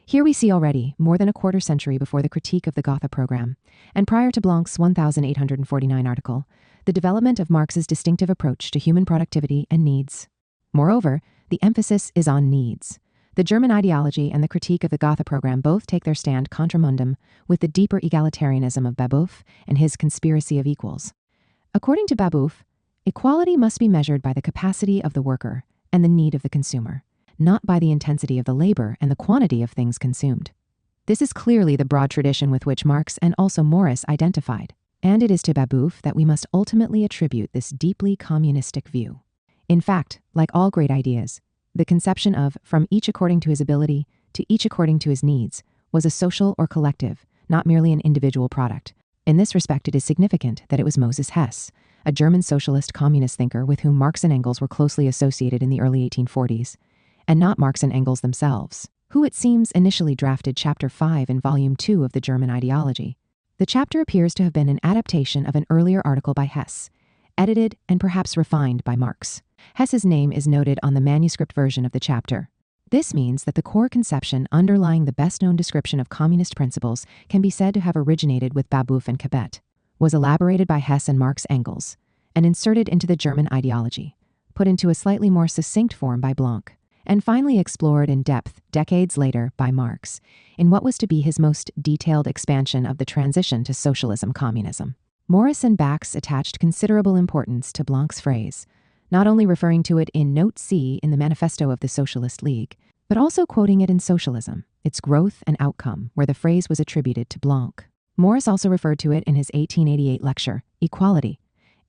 Here we see already, more than a quarter century before the Critique of the Gotha Program, and prior to Blanc's 1849 article, the development of Marx's distinctive approach to human productivity and needs. Moreover, the emphasis is on needs. The German ideology and the Critique of the Gotha Program both take their stand contra mundum with the deeper egalitarianism of Babeuf and his conspiracy of equals. According to Babeuf, equality must be measured by the capacity of the worker and the need of the consumer, not by the intensity of the labor and the quantity of things consumed. This is clearly the broad tradition with which Marx and also Morris identified, and it is to Babeuf that we must ultimately attribute this deeply communistic view. In fact, like all great ideas, the conception of from each according to his ability to each according to his needs was a social or collective, not merely an individual product. In this respect, it is significant that it was Moses Hess, a German socialist communist thinker with whom Marx and Engels were closely associated in the early 1840s, and not Marx and Engels themselves, who it seems initially drafted Chapter 5 in Volume 2 of the German Ideology. The chapter appears to have been an adaptation of an earlier article by Hess, edited and perhaps refined by Marx. Hess's name is noted on the manuscript version of the chapter. This means that the core conception underlying the best-known description of communist principles can be said to have originated with Babeuf and Cabet, was elaborated by Hess and Marx Engels, and inserted into the German Ideology, put into a slightly more succinct form by Blanc, and finally explored in depth decades later by Marx, in what was to be his most detailed expansion of the transition to socialism-communism. Morris and Bax attached considerable importance to Blanc's phrase, not only referring to it in Note C in the Manifesto of the Socialist League, but also quoting it in Socialism, its growth and outcome, where the phrase was attributed to Blanc. Morris also referred to it in his 1888 lecture, Equality.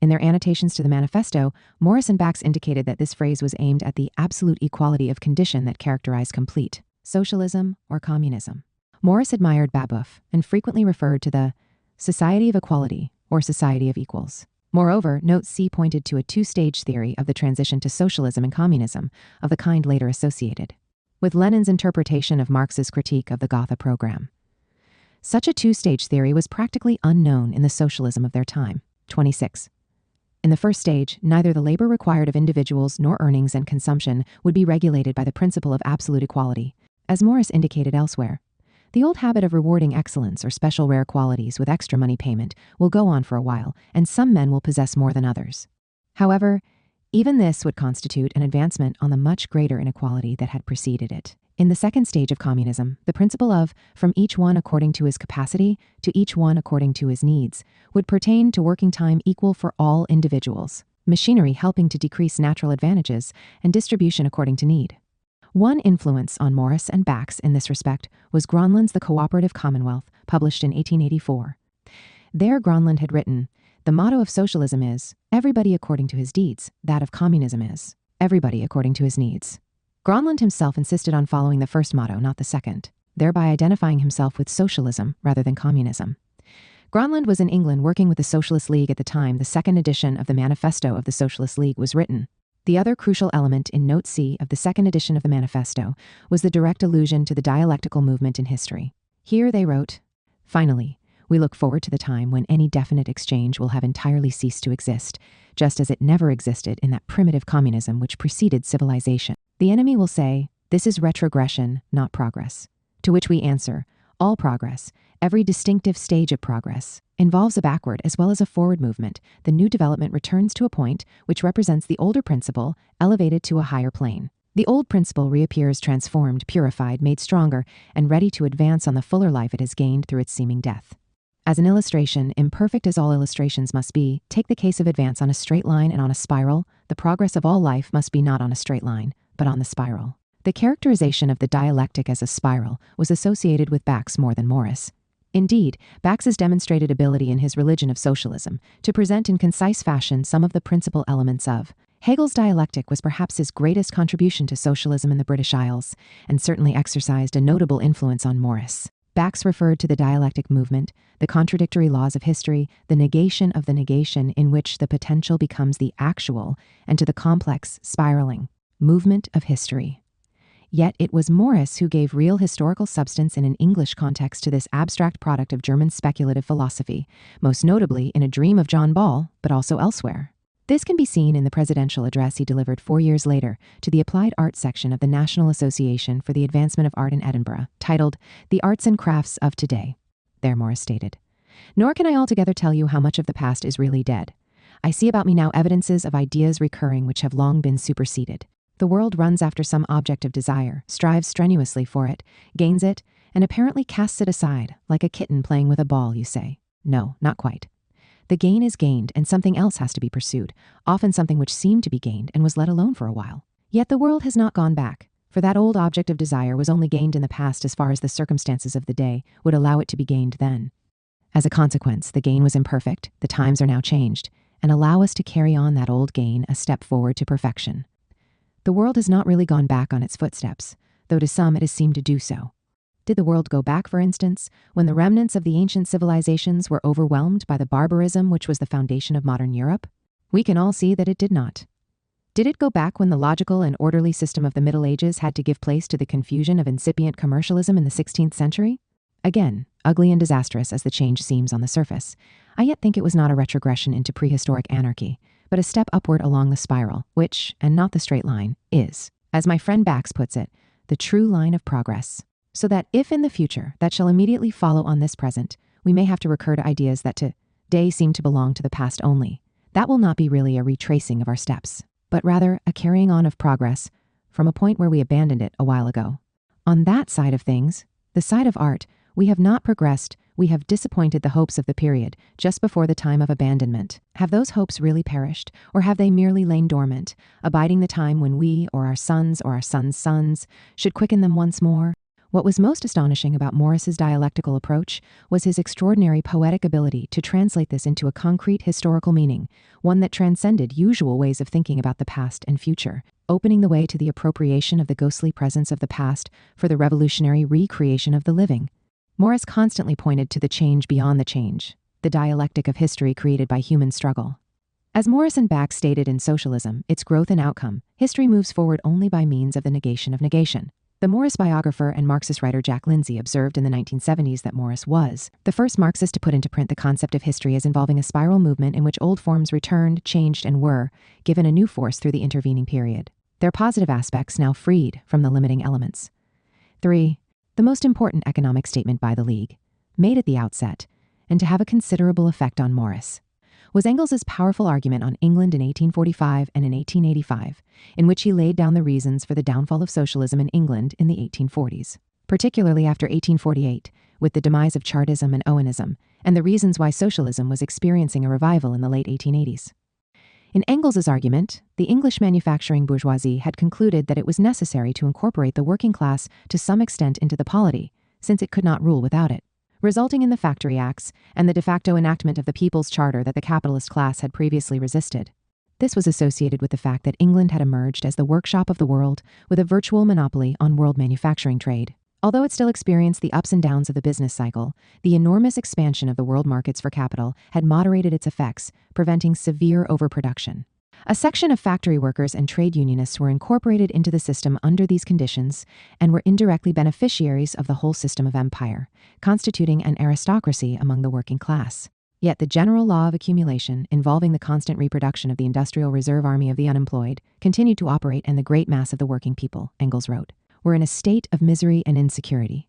In their annotations to the manifesto, Morris and Bax indicated that this phrase was aimed at the absolute equality of condition that characterized complete socialism or communism. Morris admired Babeuf and frequently referred to the Society of Equality or Society of Equals. Moreover, Note C pointed to a two-stage theory of the transition to socialism and communism, of the kind later associated with Lenin's interpretation of Marx's Critique of the Gotha Program. Such a two-stage theory was practically unknown in the socialism of their time. 26. In the first stage, neither the labor required of individuals nor earnings and consumption would be regulated by the principle of absolute equality, as Morris indicated elsewhere. The old habit of rewarding excellence or special rare qualities with extra money payment will go on for a while, and some men will possess more than others. However, even this would constitute an advancement on the much greater inequality that had preceded it. In the second stage of communism, the principle of from each one according to his capacity to each one according to his needs would pertain to working time equal for all individuals, machinery helping to decrease natural advantages, and distribution according to need. One influence on Morris and Bax in this respect was Gronlund's The Cooperative Commonwealth, published in 1884. There Gronlund had written, "The motto of socialism is, everybody according to his deeds. That of communism is, everybody according to his needs." Gronlund himself insisted on following the first motto, not the second, thereby identifying himself with socialism rather than communism. Gronlund was in England working with the Socialist League at the time the second edition of the Manifesto of the Socialist League was written. The other crucial element in Note C of the second edition of the Manifesto was the direct allusion to the dialectical movement in history. Here they wrote, "Finally, we look forward to the time when any definite exchange will have entirely ceased to exist, just as it never existed in that primitive communism which preceded civilization. The enemy will say, this is retrogression, not progress. To which we answer, all progress, every distinctive stage of progress, involves a backward as well as a forward movement. The new development returns to a point which represents the older principle, elevated to a higher plane. The old principle reappears transformed, purified, made stronger, and ready to advance on the fuller life it has gained through its seeming death. As an illustration, imperfect as all illustrations must be, take the case of advance on a straight line and on a spiral. The progress of all life must be not on a straight line, but on the spiral." The characterization of the dialectic as a spiral was associated with Bax more than Morris. Indeed, Bax's demonstrated ability in his Religion of Socialism to present in concise fashion some of the principal elements of Hegel's dialectic was perhaps his greatest contribution to socialism in the British Isles, and certainly exercised a notable influence on Morris. Bax referred to the dialectic movement, the contradictory laws of history, the negation of the negation in which the potential becomes the actual, and to the complex, spiraling movement of history. Yet it was Morris who gave real historical substance in an English context to this abstract product of German speculative philosophy, most notably in A Dream of John Ball, but also elsewhere. This can be seen in the presidential address he delivered 4 years later to the Applied Arts section of the National Association for the Advancement of Art in Edinburgh, titled The Arts and Crafts of Today. There Morris stated, "Nor can I altogether tell you how much of the past is really dead. I see about me now evidences of ideas recurring which have long been superseded. The world runs after some object of desire, strives strenuously for it, gains it, and apparently casts it aside, like a kitten playing with a ball, you say. No, not quite. The gain is gained, and something else has to be pursued, often something which seemed to be gained and was let alone for a while. Yet the world has not gone back, for that old object of desire was only gained in the past as far as the circumstances of the day would allow it to be gained then. As a consequence, the gain was imperfect, the times are now changed, and allow us to carry on that old gain a step forward to perfection. The world has not really gone back on its footsteps, though to some it has seemed to do so. Did the world go back, for instance, when the remnants of the ancient civilizations were overwhelmed by the barbarism which was the foundation of modern Europe? We can all see that it did not. Did it go back when the logical and orderly system of the Middle Ages had to give place to the confusion of incipient commercialism in the 16th century? Again, ugly and disastrous as the change seems on the surface, I yet think it was not a retrogression into prehistoric anarchy, but a step upward along the spiral, which, and not the straight line, is, as my friend Bax puts it, the true line of progress. So that if in the future that shall immediately follow on this present, we may have to recur to ideas that today seem to belong to the past only, that will not be really a retracing of our steps, but rather a carrying on of progress from a point where we abandoned it a while ago. On that side of things, the side of art, we have not progressed, we have disappointed the hopes of the period just before the time of abandonment. Have those hopes really perished, or have they merely lain dormant, abiding the time when we, or our sons' sons, should quicken them once more? What was most astonishing about Morris's dialectical approach was his extraordinary poetic ability to translate this into a concrete historical meaning, one that transcended usual ways of thinking about the past and future, opening the way to the appropriation of the ghostly presence of the past for the revolutionary recreation of the living. Morris constantly pointed to the change beyond the change, the dialectic of history created by human struggle. As Morris and Bax stated in Socialism, its growth and outcome, history moves forward only by means of the negation of negation. The Morris biographer and Marxist writer Jack Lindsay observed in the 1970s that Morris was the first Marxist to put into print the concept of history as involving a spiral movement in which old forms returned, changed, and were given a new force through the intervening period, their positive aspects now freed from the limiting elements. 3. The most important economic statement by the League, made at the outset, and to have a considerable effect on Morris, was Engels's powerful argument on England in 1845 and in 1885, in which he laid down the reasons for the downfall of socialism in England in the 1840s, particularly after 1848, with the demise of Chartism and Owenism, and the reasons why socialism was experiencing a revival in the late 1880s. In Engels's argument, the English manufacturing bourgeoisie had concluded that it was necessary to incorporate the working class to some extent into the polity, since it could not rule without it, resulting in the Factory Acts and the de facto enactment of the People's Charter that the capitalist class had previously resisted. This was associated with the fact that England had emerged as the workshop of the world with a virtual monopoly on world manufacturing trade. Although it still experienced the ups and downs of the business cycle, the enormous expansion of the world markets for capital had moderated its effects, preventing severe overproduction. A section of factory workers and trade unionists were incorporated into the system under these conditions and were indirectly beneficiaries of the whole system of empire, constituting an aristocracy among the working class. Yet the general law of accumulation, involving the constant reproduction of the industrial reserve army of the unemployed, continued to operate, and the great mass of the working people, Engels wrote, were in a state of misery and insecurity,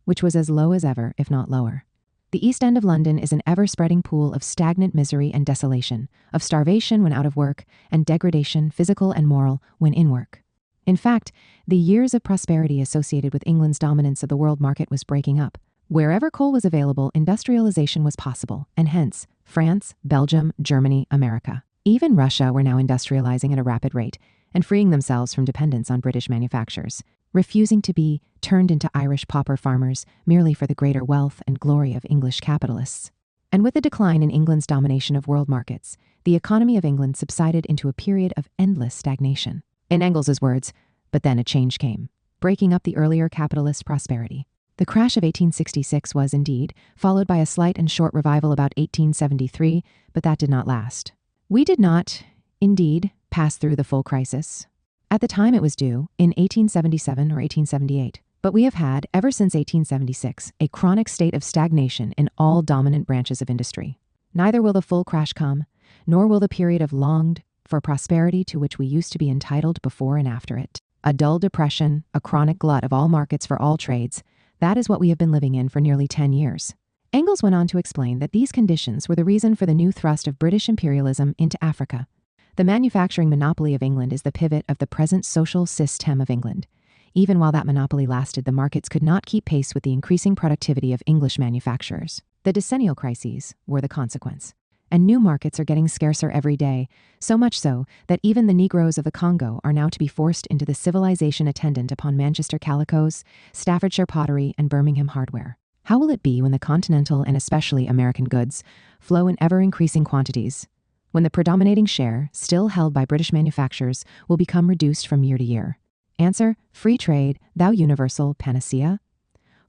which was as low as ever, if not lower. The East End of London is an ever-spreading pool of stagnant misery and desolation, of starvation when out of work, and degradation, physical and moral, when in work. In fact, the years of prosperity associated with England's dominance of the world market was breaking up. Wherever coal was available, industrialization was possible, and hence, France, Belgium, Germany, America, even Russia were now industrializing at a rapid rate and freeing themselves from dependence on British manufacturers, refusing to be turned into Irish pauper farmers merely for the greater wealth and glory of English capitalists. And with the decline in England's domination of world markets, the economy of England subsided into a period of endless stagnation. In Engels's words, but then a change came, breaking up the earlier capitalist prosperity. The crash of 1866 was, indeed, followed by a slight and short revival about 1873, but that did not last. We did not, indeed, pass through the full crisis. At the time it was due, in 1877 or 1878, but we have had, ever since 1876, a chronic state of stagnation in all dominant branches of industry. Neither will the full crash come, nor will the period of longed-for prosperity to which we used to be entitled before and after it. A dull depression, a chronic glut of all markets for all trades, that is what we have been living in for nearly 10 years. Engels went on to explain that these conditions were the reason for the new thrust of British imperialism into Africa. The manufacturing monopoly of England is the pivot of the present social system of England. Even while that monopoly lasted, the markets could not keep pace with the increasing productivity of English manufacturers. The decennial crises were the consequence. And new markets are getting scarcer every day, so much so that even the Negroes of the Congo are now to be forced into the civilization attendant upon Manchester calicos, Staffordshire pottery, and Birmingham hardware. How will it be when the continental and especially American goods flow in ever-increasing quantities? When the predominating share, still held by British manufacturers, will become reduced from year to year? Answer: free trade, thou universal panacea?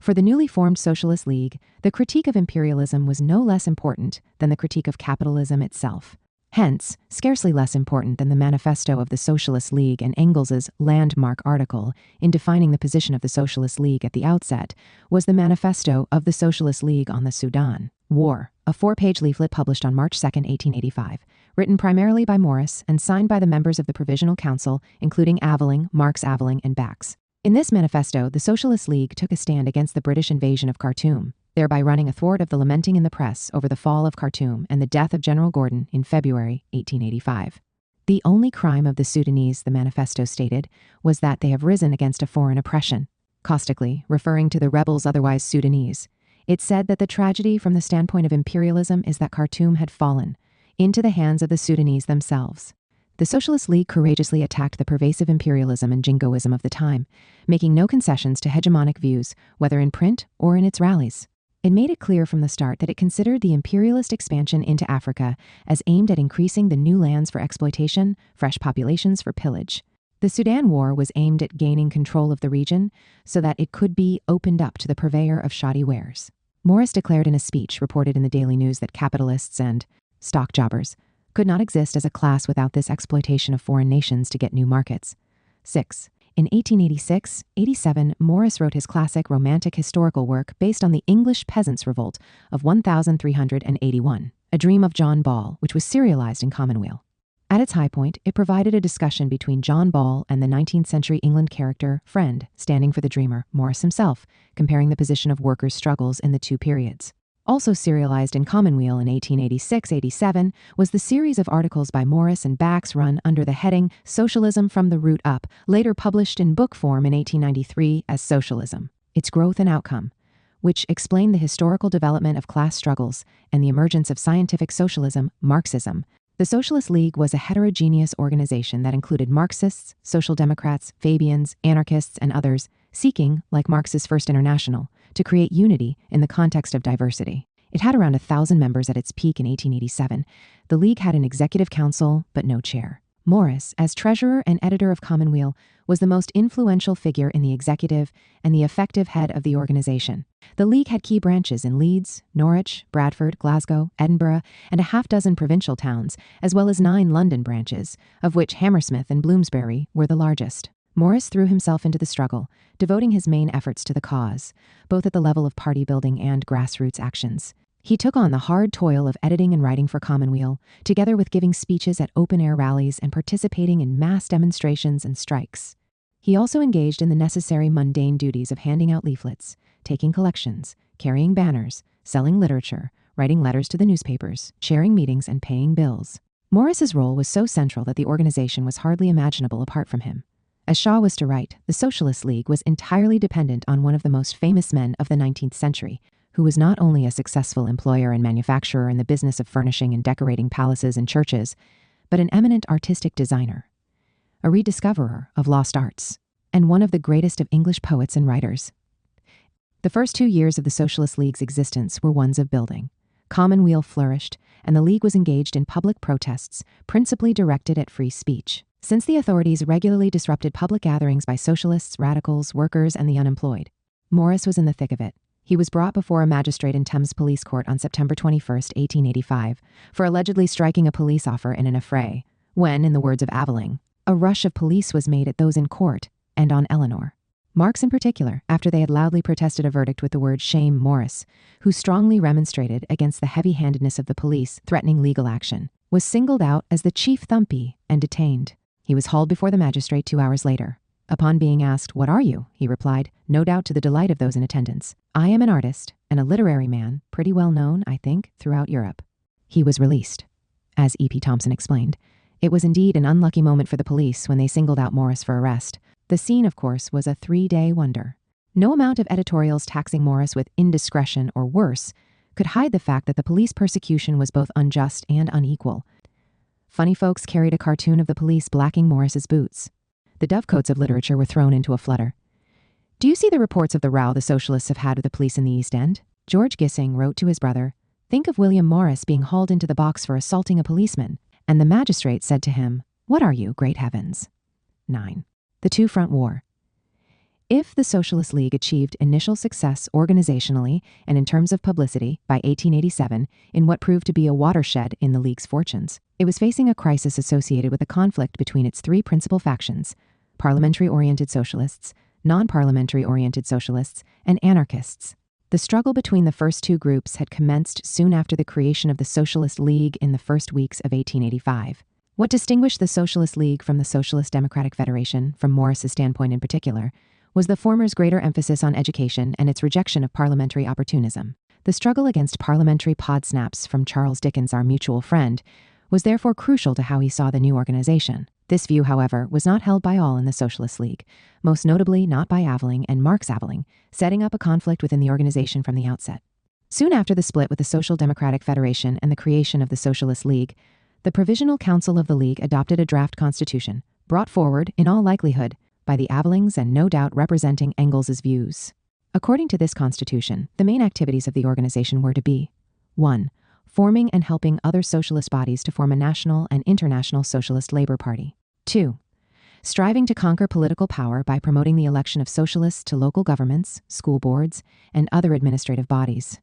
For the newly formed Socialist League, the critique of imperialism was no less important than the critique of capitalism itself. Hence, scarcely less important than the manifesto of the Socialist League and Engels's landmark article in defining the position of the Socialist League at the outset was the manifesto of the Socialist League on the Sudan War, a 4-page leaflet published on March 2, 1885, written primarily by Morris and signed by the members of the Provisional Council, including Aveling, Marx Aveling, and Bax. In this manifesto, the Socialist League took a stand against the British invasion of Khartoum, thereby running athwart of the lamenting in the press over the fall of Khartoum and the death of General Gordon in February 1885. The only crime of the Sudanese, the manifesto stated, was that they have risen against a foreign oppression. Caustically, referring to the rebels otherwise Sudanese, it said that the tragedy from the standpoint of imperialism is that Khartoum had fallen into the hands of the Sudanese themselves. The Socialist League courageously attacked the pervasive imperialism and jingoism of the time, making no concessions to hegemonic views, whether in print or in its rallies. It made it clear from the start that it considered the imperialist expansion into Africa as aimed at increasing the new lands for exploitation, fresh populations for pillage. The Sudan War was aimed at gaining control of the region so that it could be opened up to the purveyor of shoddy wares. Morris declared in a speech reported in the Daily News that capitalists and stock jobbers could not exist as a class without this exploitation of foreign nations to get new markets. 6. In 1886-87, Morris wrote his classic romantic historical work based on the English Peasants' Revolt of 1381, A Dream of John Ball, which was serialized in Commonweal. At its high point, it provided a discussion between John Ball and the 19th century England character, Friend, standing for the dreamer, Morris himself, comparing the position of workers' struggles in the two periods. Also serialized in Commonweal in 1886-87 was the series of articles by Morris and Bax run under the heading Socialism from the Root Up, later published in book form in 1893 as Socialism, Its Growth and Outcome, which explained the historical development of class struggles and the emergence of scientific socialism, Marxism. The Socialist League was a heterogeneous organization that included Marxists, Social Democrats, Fabians, anarchists, and others, seeking, like Marx's First International, to create unity in the context of diversity. It had around 1,000 members at its peak in 1887. The League had an executive council, but no chair. Morris, as treasurer and editor of Commonweal, was the most influential figure in the executive and the effective head of the organization. The League had key branches in Leeds, Norwich, Bradford, Glasgow, Edinburgh, and a half-dozen provincial towns, as well as 9 London branches, of which Hammersmith and Bloomsbury were the largest. Morris threw himself into the struggle, devoting his main efforts to the cause, both at the level of party building and grassroots actions. He took on the hard toil of editing and writing for Commonweal, together with giving speeches at open-air rallies and participating in mass demonstrations and strikes. He also engaged in the necessary mundane duties of handing out leaflets, taking collections, carrying banners, selling literature, writing letters to the newspapers, chairing meetings, and paying bills. Morris's role was so central that the organization was hardly imaginable apart from him. As Shaw was to write, the Socialist League was entirely dependent on one of the most famous men of the 19th century, who was not only a successful employer and manufacturer in the business of furnishing and decorating palaces and churches, but an eminent artistic designer, a rediscoverer of lost arts, and one of the greatest of English poets and writers. The first 2 years of the Socialist League's existence were ones of building. Commonweal flourished, and the League was engaged in public protests, principally directed at free speech. Since the authorities regularly disrupted public gatherings by socialists, radicals, workers, and the unemployed, Morris was in the thick of it. He was brought before a magistrate in Thames Police Court on September 21, 1885, for allegedly striking a police officer in an affray, when, in the words of Aveling, a rush of police was made at those in court and on Eleanor. Marx in particular, after they had loudly protested a verdict with the word shame Morris, who strongly remonstrated against the heavy-handedness of the police threatening legal action, was singled out as the chief thumpy and detained. He was hauled before the magistrate 2 hours later. Upon being asked, "What are you?" he replied, no doubt to the delight of those in attendance, "I am an artist and a literary man, pretty well known, I think, throughout Europe." He was released. As E.P. Thompson explained, it was indeed an unlucky moment for the police when they singled out Morris for arrest. The scene, of course, was a 3-day wonder. No amount of editorials taxing Morris with indiscretion or worse could hide the fact that the police persecution was both unjust and unequal. Funny folks carried a cartoon of the police blacking Morris's boots. The dovecoats of literature were thrown into a flutter. "Do you see the reports of the row the socialists have had with the police in the East End?" George Gissing wrote to his brother, "Think of William Morris being hauled into the box for assaulting a policeman." And the magistrate said to him, "What are you, great heavens?" 9. The Two-Front War. If the Socialist League achieved initial success organizationally and in terms of publicity by 1887 in what proved to be a watershed in the League's fortunes, it was facing a crisis associated with a conflict between its 3 principal factions: parliamentary-oriented socialists, non-parliamentary-oriented socialists, and anarchists. The struggle between the first 2 groups had commenced soon after the creation of the Socialist League in the first weeks of 1885. What distinguished the Socialist League from the Socialist Democratic Federation, from Morris's standpoint in particular, was the former's greater emphasis on education and its rejection of parliamentary opportunism. The struggle against parliamentary podsnaps from Charles Dickens, our mutual friend, was therefore crucial to how he saw the new organization. This view, however, was not held by all in the Socialist League, most notably not by Aveling and Marx Aveling, setting up a conflict within the organization from the outset. Soon after the split with the Social Democratic Federation and the creation of the Socialist League, the Provisional Council of the League adopted a draft constitution, brought forward, in all likelihood, by the Avelings and no doubt representing Engels's views. According to this constitution, the main activities of the organization were to be: 1. Forming and helping other socialist bodies to form a national and international socialist labor party. 2. Striving to conquer political power by promoting the election of socialists to local governments, school boards, and other administrative bodies.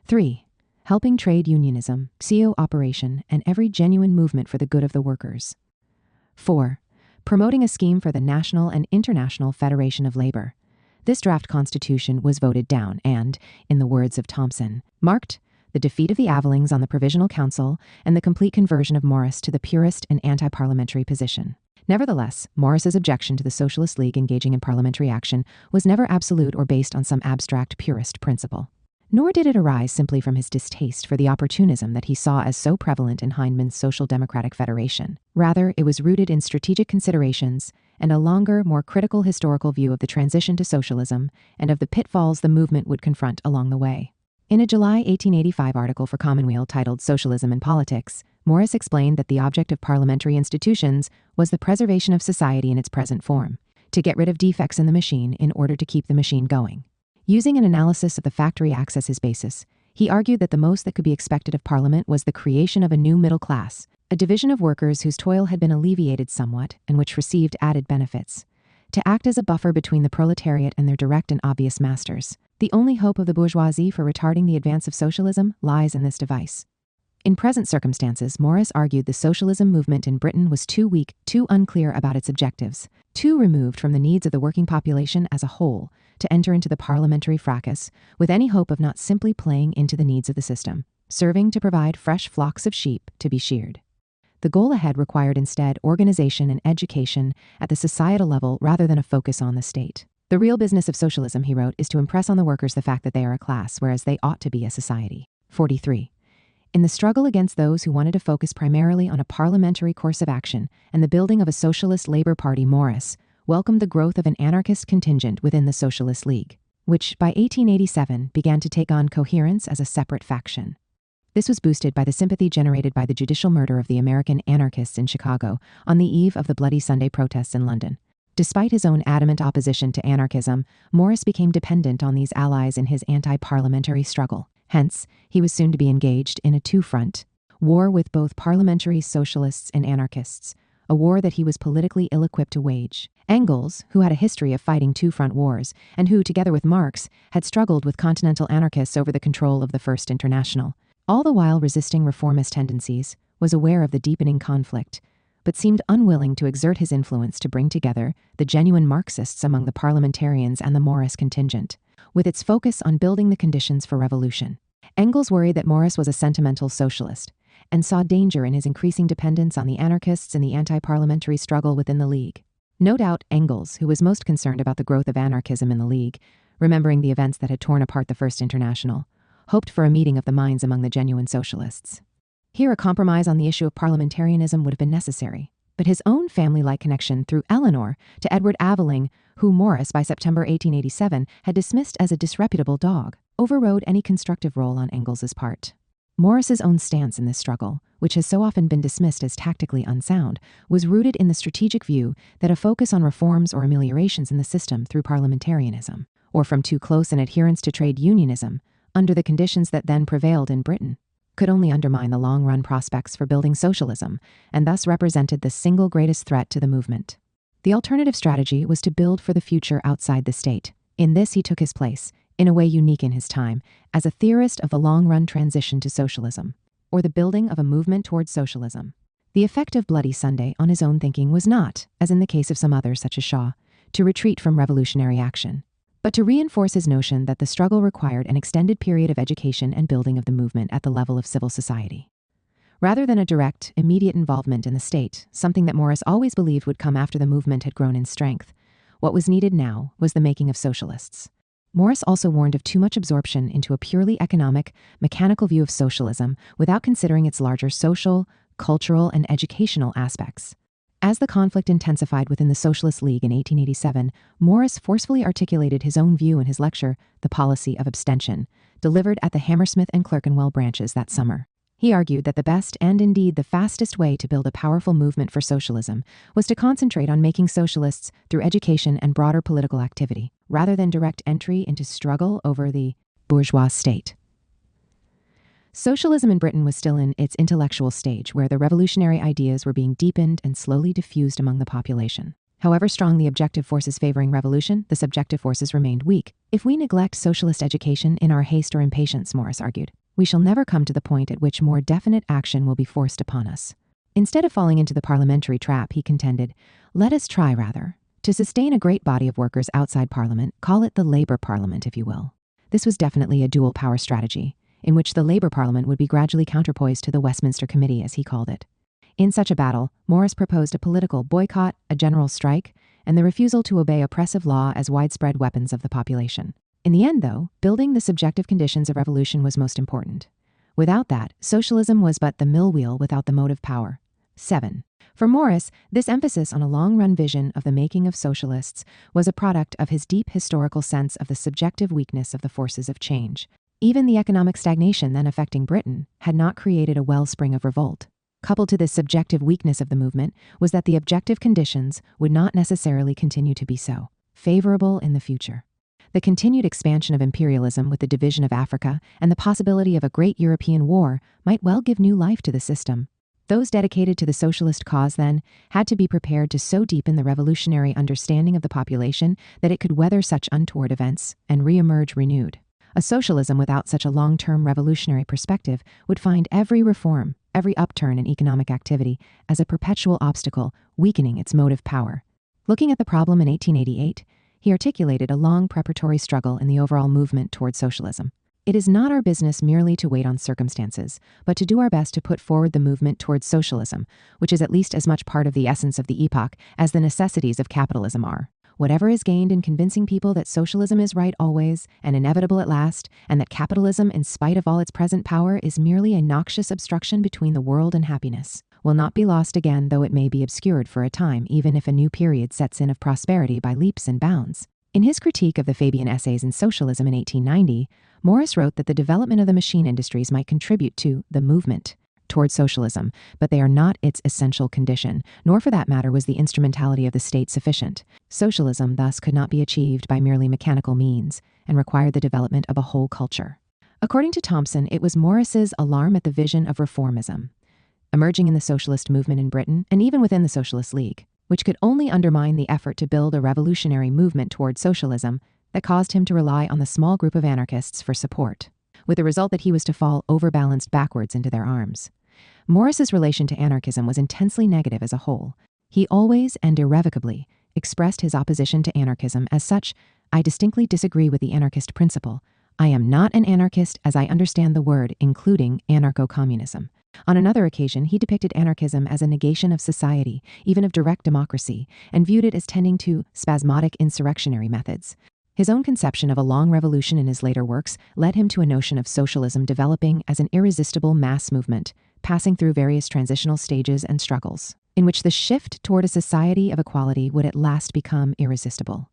3. Helping trade unionism, CO operation, and every genuine movement for the good of the workers. 4. Promoting a scheme for the National and International Federation of Labor. This draft constitution was voted down and, in the words of Thompson, marked the defeat of the Avelings on the Provisional Council and the complete conversion of Morris to the purist and anti-parliamentary position. Nevertheless, Morris's objection to the Socialist League engaging in parliamentary action was never absolute or based on some abstract purist principle. Nor did it arise simply from his distaste for the opportunism that he saw as so prevalent in Heineman's Social Democratic Federation. Rather, it was rooted in strategic considerations and a longer, more critical historical view of the transition to socialism and of the pitfalls the movement would confront along the way. In a July 1885 article for Commonweal titled Socialism and Politics, Morris explained that the object of parliamentary institutions was the preservation of society in its present form, to get rid of defects in the machine in order to keep the machine going. Using an analysis of the factory acts as his basis, he argued that the most that could be expected of Parliament was the creation of a new middle class, a division of workers whose toil had been alleviated somewhat and which received added benefits, to act as a buffer between the proletariat and their direct and obvious masters. The only hope of the bourgeoisie for retarding the advance of socialism lies in this device. In present circumstances, Morris argued the socialism movement in Britain was too weak, too unclear about its objectives, too removed from the needs of the working population as a whole to enter into the parliamentary fracas with any hope of not simply playing into the needs of the system, serving to provide fresh flocks of sheep to be sheared. The goal ahead required instead organization and education at the societal level rather than a focus on the state. The real business of socialism, he wrote, is to impress on the workers the fact that they are a class, whereas they ought to be a society. 43. In the struggle against those who wanted to focus primarily on a parliamentary course of action and the building of a socialist labor party, Morris welcomed the growth of an anarchist contingent within the Socialist League, which by 1887 began to take on coherence as a separate faction. This was boosted by the sympathy generated by the judicial murder of the American anarchists in Chicago on the eve of the Bloody Sunday protests in London. Despite his own adamant opposition to anarchism, Morris became dependent on these allies in his anti-parliamentary struggle. Hence, he was soon to be engaged in a two-front war with both parliamentary socialists and anarchists, a war that he was politically ill-equipped to wage. Engels, who had a history of fighting two-front wars, and who, together with Marx, had struggled with continental anarchists over the control of the First International, all the while resisting reformist tendencies, was aware of the deepening conflict, but seemed unwilling to exert his influence to bring together the genuine Marxists among the parliamentarians and the Morris contingent, with its focus on building the conditions for revolution. Engels worried that Morris was a sentimental socialist, and saw danger in his increasing dependence on the anarchists in the anti-parliamentary struggle within the League. No doubt Engels, who was most concerned about the growth of anarchism in the League, remembering the events that had torn apart the First International, hoped for a meeting of the minds among the genuine socialists. Here a compromise on the issue of parliamentarianism would have been necessary, but his own family-like connection through Eleanor to Edward Aveling, who Morris by September 1887 had dismissed as a disreputable dog, overrode any constructive role on Engels's part. Morris's own stance in this struggle, which has so often been dismissed as tactically unsound, was rooted in the strategic view that a focus on reforms or ameliorations in the system through parliamentarianism, or from too close an adherence to trade unionism, under the conditions that then prevailed in Britain, could only undermine the long-run prospects for building socialism, and thus represented the single greatest threat to the movement. The alternative strategy was to build for the future outside the state. In this he took his place, in a way unique in his time, as a theorist of the long-run transition to socialism, or the building of a movement towards socialism. The effect of Bloody Sunday on his own thinking was not, as in the case of some others such as Shaw, to retreat from revolutionary action, but to reinforce his notion that the struggle required an extended period of education and building of the movement at the level of civil society. Rather than a direct, immediate involvement in the state, something that Morris always believed would come after the movement had grown in strength, what was needed now was the making of socialists. Morris also warned of too much absorption into a purely economic, mechanical view of socialism without considering its larger social, cultural, and educational aspects. As the conflict intensified within the Socialist League in 1887, Morris forcefully articulated his own view in his lecture, The Policy of Abstention, delivered at the Hammersmith and Clerkenwell branches that summer. He argued that the best and indeed the fastest way to build a powerful movement for socialism was to concentrate on making socialists through education and broader political activity, rather than direct entry into struggle over the bourgeois state. Socialism in Britain was still in its intellectual stage, where the revolutionary ideas were being deepened and slowly diffused among the population. However strong the objective forces favoring revolution, the subjective forces remained weak. If we neglect socialist education in our haste or impatience, Morris argued, we shall never come to the point at which more definite action will be forced upon us. Instead of falling into the parliamentary trap, he contended, let us try, rather, to sustain a great body of workers outside Parliament, call it the Labour Parliament, if you will. This was definitely a dual power strategy, in which the Labour Parliament would be gradually counterpoised to the Westminster Committee, as he called it. In such a battle, Morris proposed a political boycott, a general strike, and the refusal to obey oppressive law as widespread weapons of the population. In the end, though, building the subjective conditions of revolution was most important. Without that, socialism was but the mill wheel without the motive power. 7. For Morris, this emphasis on a long-run vision of the making of socialists was a product of his deep historical sense of the subjective weakness of the forces of change. Even the economic stagnation then affecting Britain had not created a wellspring of revolt. Coupled to this subjective weakness of the movement was that the objective conditions would not necessarily continue to be so favorable in the future. The continued expansion of imperialism with the division of Africa and the possibility of a great European war might well give new life to the system. Those dedicated to the socialist cause, then, had to be prepared to so deepen the revolutionary understanding of the population that it could weather such untoward events and re-emerge renewed. A socialism without such a long-term revolutionary perspective would find every reform, every upturn in economic activity as a perpetual obstacle, weakening its motive power. Looking at the problem in 1888, he articulated a long preparatory struggle in the overall movement toward socialism. It is not our business merely to wait on circumstances, but to do our best to put forward the movement towards socialism, which is at least as much part of the essence of the epoch as the necessities of capitalism are. Whatever is gained in convincing people that socialism is right always and inevitable at last, and that capitalism, in spite of all its present power, is merely a noxious obstruction between the world and happiness, will not be lost again, though it may be obscured for a time, even if a new period sets in of prosperity by leaps and bounds. In his critique of the Fabian Essays in Socialism in 1890, Morris wrote that the development of the machine industries might contribute to the movement toward socialism, but they are not its essential condition, nor for that matter was the instrumentality of the state sufficient. Socialism thus could not be achieved by merely mechanical means and required the development of a whole culture. According to Thompson, it was Morris's alarm at the vision of reformism, emerging in the socialist movement in Britain and even within the Socialist League, which could only undermine the effort to build a revolutionary movement toward socialism, that caused him to rely on the small group of anarchists for support, with the result that he was to fall overbalanced backwards into their arms. Morris's relation to anarchism was intensely negative as a whole. He always and irrevocably expressed his opposition to anarchism as such: "I distinctly disagree with the anarchist principle. I am not an anarchist as I understand the word, including anarcho-communism." On another occasion, he depicted anarchism as a negation of society, even of direct democracy, and viewed it as tending to spasmodic insurrectionary methods. His own conception of a long revolution in his later works led him to a notion of socialism developing as an irresistible mass movement, passing through various transitional stages and struggles, in which the shift toward a society of equality would at last become irresistible.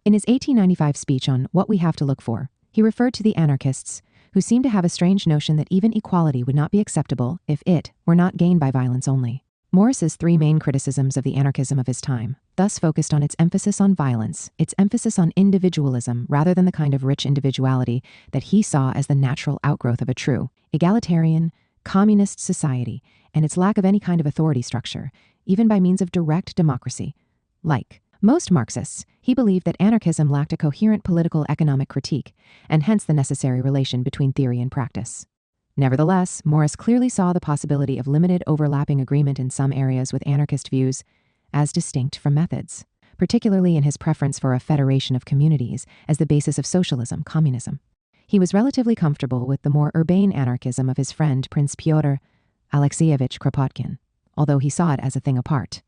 In his 1895 speech on What We Have to Look For, he referred to the anarchists, who seemed to have a strange notion that even equality would not be acceptable if it were not gained by violence only. Morris's three main criticisms of the anarchism of his time thus focused on its emphasis on violence, its emphasis on individualism rather than the kind of rich individuality that he saw as the natural outgrowth of a true, egalitarian, communist society, and its lack of any kind of authority structure, even by means of direct democracy. Like most Marxists, he believed that anarchism lacked a coherent political economic critique, and hence the necessary relation between theory and practice. Nevertheless, Morris clearly saw the possibility of limited overlapping agreement in some areas with anarchist views as distinct from methods, particularly in his preference for a federation of communities as the basis of socialism, communism. He was relatively comfortable with the more urbane anarchism of his friend Prince Pyotr Alexeyevich Kropotkin, although he saw it as a thing apart.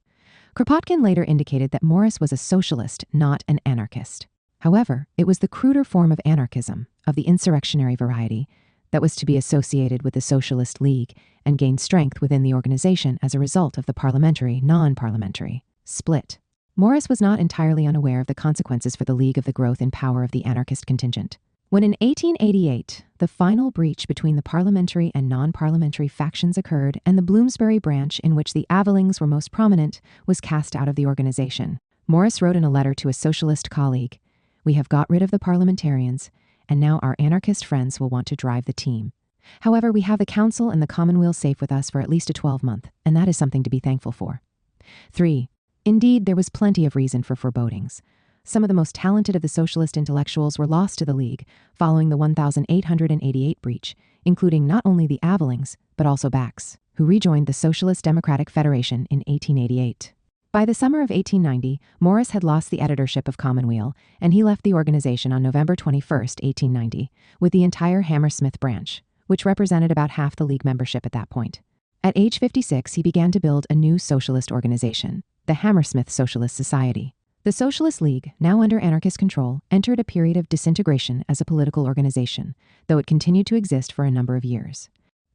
Kropotkin later indicated that Morris was a socialist, not an anarchist. However, it was the cruder form of anarchism, of the insurrectionary variety, that was to be associated with the Socialist League and gain strength within the organization as a result of the parliamentary, non-parliamentary split. Morris was not entirely unaware of the consequences for the League of the growth in power of the anarchist contingent. When in 1888, the final breach between the parliamentary and non-parliamentary factions occurred and the Bloomsbury branch, in which the Avelings were most prominent, was cast out of the organization, Morris wrote in a letter to a socialist colleague, "We have got rid of the parliamentarians, and now our anarchist friends will want to drive the team. However, we have the council and the commonweal safe with us for at least a 12-month, and that is something to be thankful for." 3. Indeed, there was plenty of reason for forebodings. Some of the most talented of the socialist intellectuals were lost to the League following the 1888 breach, including not only the Avelings, but also Bax, who rejoined the Socialist Democratic Federation in 1888. By the summer of 1890, Morris had lost the editorship of Commonweal, and he left the organization on November 21, 1890, with the entire Hammersmith branch, which represented about half the League membership at that point. At age 56, he began to build a new socialist organization, the Hammersmith Socialist Society. The Socialist League, now under anarchist control, entered a period of disintegration as a political organization, though it continued to exist for a number of years.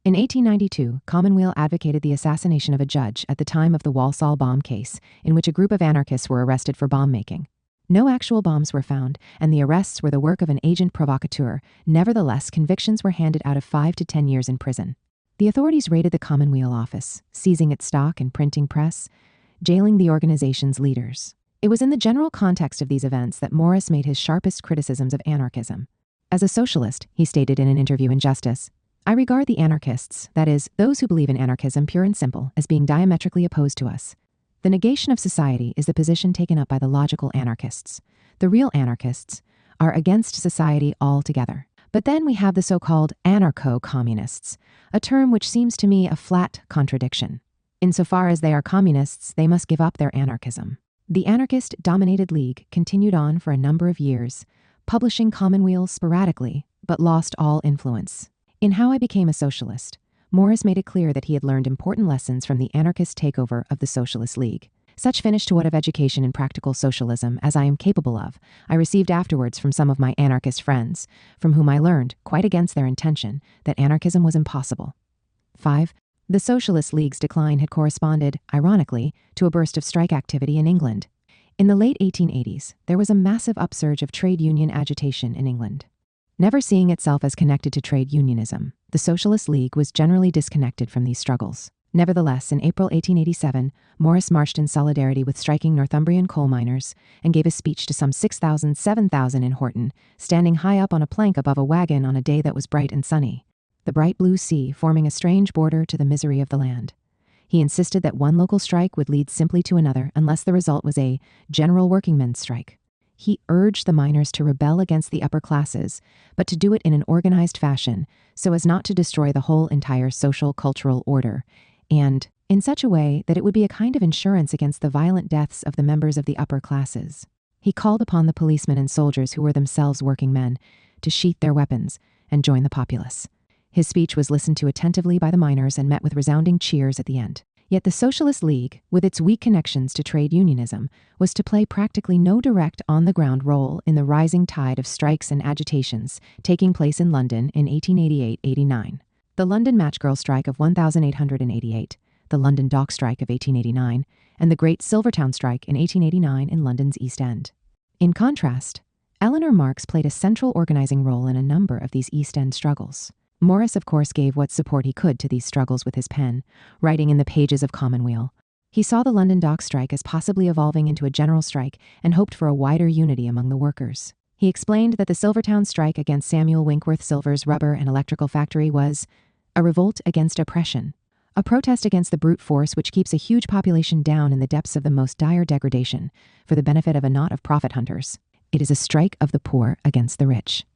In 1892, Commonweal advocated the assassination of a judge at the time of the Walsall bomb case, in which a group of anarchists were arrested for bomb making. No actual bombs were found, and the arrests were the work of an agent provocateur. Nevertheless, convictions were handed out of 5 to 10 years in prison. The authorities raided the Commonweal office, seizing its stock and printing press, jailing the organization's leaders. It was in the general context of these events that Morris made his sharpest criticisms of anarchism. As a socialist, he stated in an interview in Justice, "I regard the anarchists, that is, those who believe in anarchism pure and simple, as being diametrically opposed to us. The negation of society is the position taken up by the logical anarchists. The real anarchists are against society altogether. But then we have the so-called anarcho-communists, a term which seems to me a flat contradiction. Insofar as they are communists, they must give up their anarchism." The anarchist-dominated league continued on for a number of years, publishing Commonweal sporadically, but lost all influence. In How I Became a Socialist, Morris made it clear that he had learned important lessons from the anarchist takeover of the Socialist League. "Such finish to what of education in practical socialism as I am capable of, I received afterwards from some of my anarchist friends, from whom I learned, quite against their intention, that anarchism was impossible." 5. The Socialist League's decline had corresponded, ironically, to a burst of strike activity in England. In the late 1880s, there was a massive upsurge of trade union agitation in England. Never seeing itself as connected to trade unionism, the Socialist League was generally disconnected from these struggles. Nevertheless, in April 1887, Morris marched in solidarity with striking Northumbrian coal miners and gave a speech to some 7,000 in Horton, standing high up on a plank above a wagon on a day that was bright and sunny, the bright blue sea forming a strange border to the misery of the land. He insisted that one local strike would lead simply to another unless the result was a general workingmen's strike. He urged the miners to rebel against the upper classes, but to do it in an organized fashion so as not to destroy the whole entire social cultural order, and in such a way that it would be a kind of insurance against the violent deaths of the members of the upper classes. He called upon the policemen and soldiers who were themselves working men to sheath their weapons and join the populace. His speech was listened to attentively by the miners and met with resounding cheers at the end. Yet the Socialist League, with its weak connections to trade unionism, was to play practically no direct on-the-ground role in the rising tide of strikes and agitations taking place in London in 1888-89. The London Matchgirl Strike of 1888, the London Dock Strike of 1889, and the Great Silvertown Strike in 1889 in London's East End. In contrast, Eleanor Marx played a central organizing role in a number of these East End struggles. Morris, of course, gave what support he could to these struggles with his pen, writing in the pages of Commonweal. He saw the London Dock Strike as possibly evolving into a general strike and hoped for a wider unity among the workers. He explained that the Silvertown Strike against Samuel Winkworth Silver's rubber and electrical factory was a revolt against oppression, a protest against the brute force which keeps a huge population down in the depths of the most dire degradation for the benefit of a knot of profit hunters. It is a strike of the poor against the rich.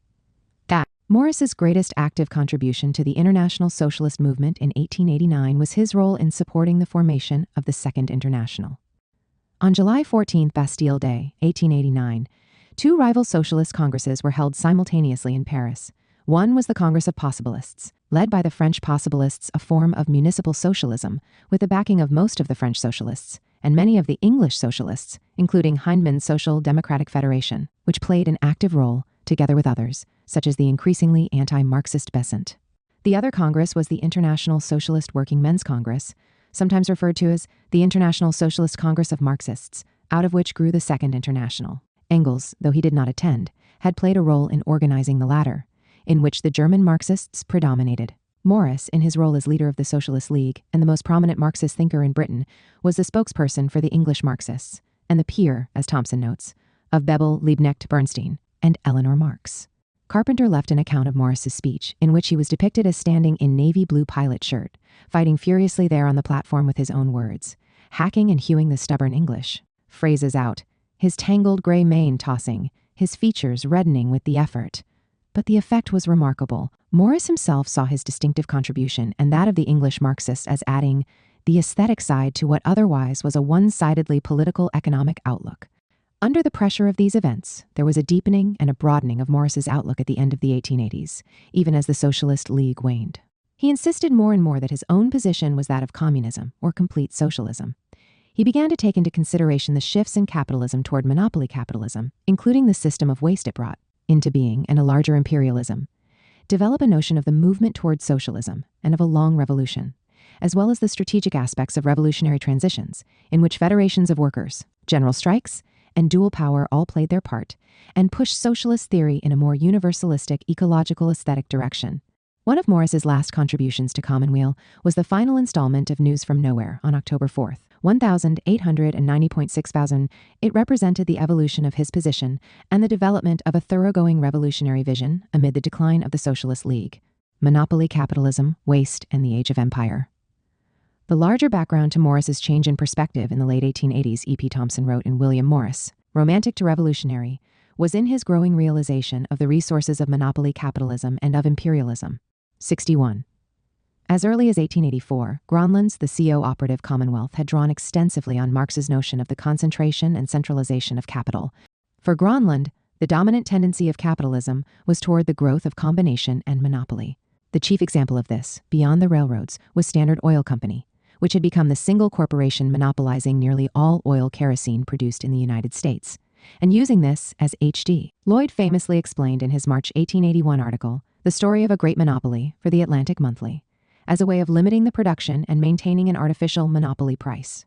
Morris's greatest active contribution to the international socialist movement in 1889 was his role in supporting the formation of the Second International. On July 14, Bastille Day, 1889, two rival socialist congresses were held simultaneously in Paris. One was the Congress of Possibilists, led by the French Possibilists, a form of municipal socialism, with the backing of most of the French socialists, and many of the English socialists, including Hindman's Social Democratic Federation, which played an active role, together with others, such as the increasingly anti-Marxist Besant. The other Congress was the International Socialist Working Men's Congress, sometimes referred to as the International Socialist Congress of Marxists, out of which grew the Second International. Engels, though he did not attend, had played a role in organizing the latter, in which the German Marxists predominated. Morris, in his role as leader of the Socialist League and the most prominent Marxist thinker in Britain, was the spokesperson for the English Marxists, and the peer, as Thompson notes, of Bebel, Liebknecht, Bernstein, and Eleanor Marx. Carpenter left an account of Morris's speech, in which he was depicted as standing in navy blue pilot shirt, fighting furiously there on the platform with his own words, hacking and hewing the stubborn English, phrases out, his tangled gray mane tossing, his features reddening with the effort. But the effect was remarkable. Morris himself saw his distinctive contribution and that of the English Marxists as adding the aesthetic side to what otherwise was a one-sidedly political economic outlook. Under the pressure of these events, there was a deepening and a broadening of Morris's outlook at the end of the 1880s, even as the Socialist League waned. He insisted more and more that his own position was that of communism, or complete socialism. He began to take into consideration the shifts in capitalism toward monopoly capitalism, including the system of waste it brought into being and a larger imperialism, develop a notion of the movement toward socialism and of a long revolution, as well as the strategic aspects of revolutionary transitions, in which federations of workers, general strikes, and dual power all played their part, and pushed socialist theory in a more universalistic ecological aesthetic direction. One of Morris's last contributions to Commonweal was the final installment of News from Nowhere on October 4th, 1890.6000. It represented the evolution of his position and the development of a thoroughgoing revolutionary vision amid the decline of the Socialist League, monopoly capitalism, waste, and the age of empire. The larger background to Morris's change in perspective in the late 1880s, E.P. Thompson wrote in William Morris, Romantic to Revolutionary, was in his growing realization of the resources of monopoly capitalism and of imperialism. 61. As early as 1884, Gronlund's The CO-Operative Commonwealth had drawn extensively on Marx's notion of the concentration and centralization of capital. For Gronlund, the dominant tendency of capitalism was toward the growth of combination and monopoly. The chief example of this, beyond the railroads, was Standard Oil Company, which had become the single corporation monopolizing nearly all oil kerosene produced in the United States, and using this as H.D. Lloyd famously explained in his March 1881 article, The Story of a Great Monopoly for the Atlantic Monthly, as a way of limiting the production and maintaining an artificial monopoly price.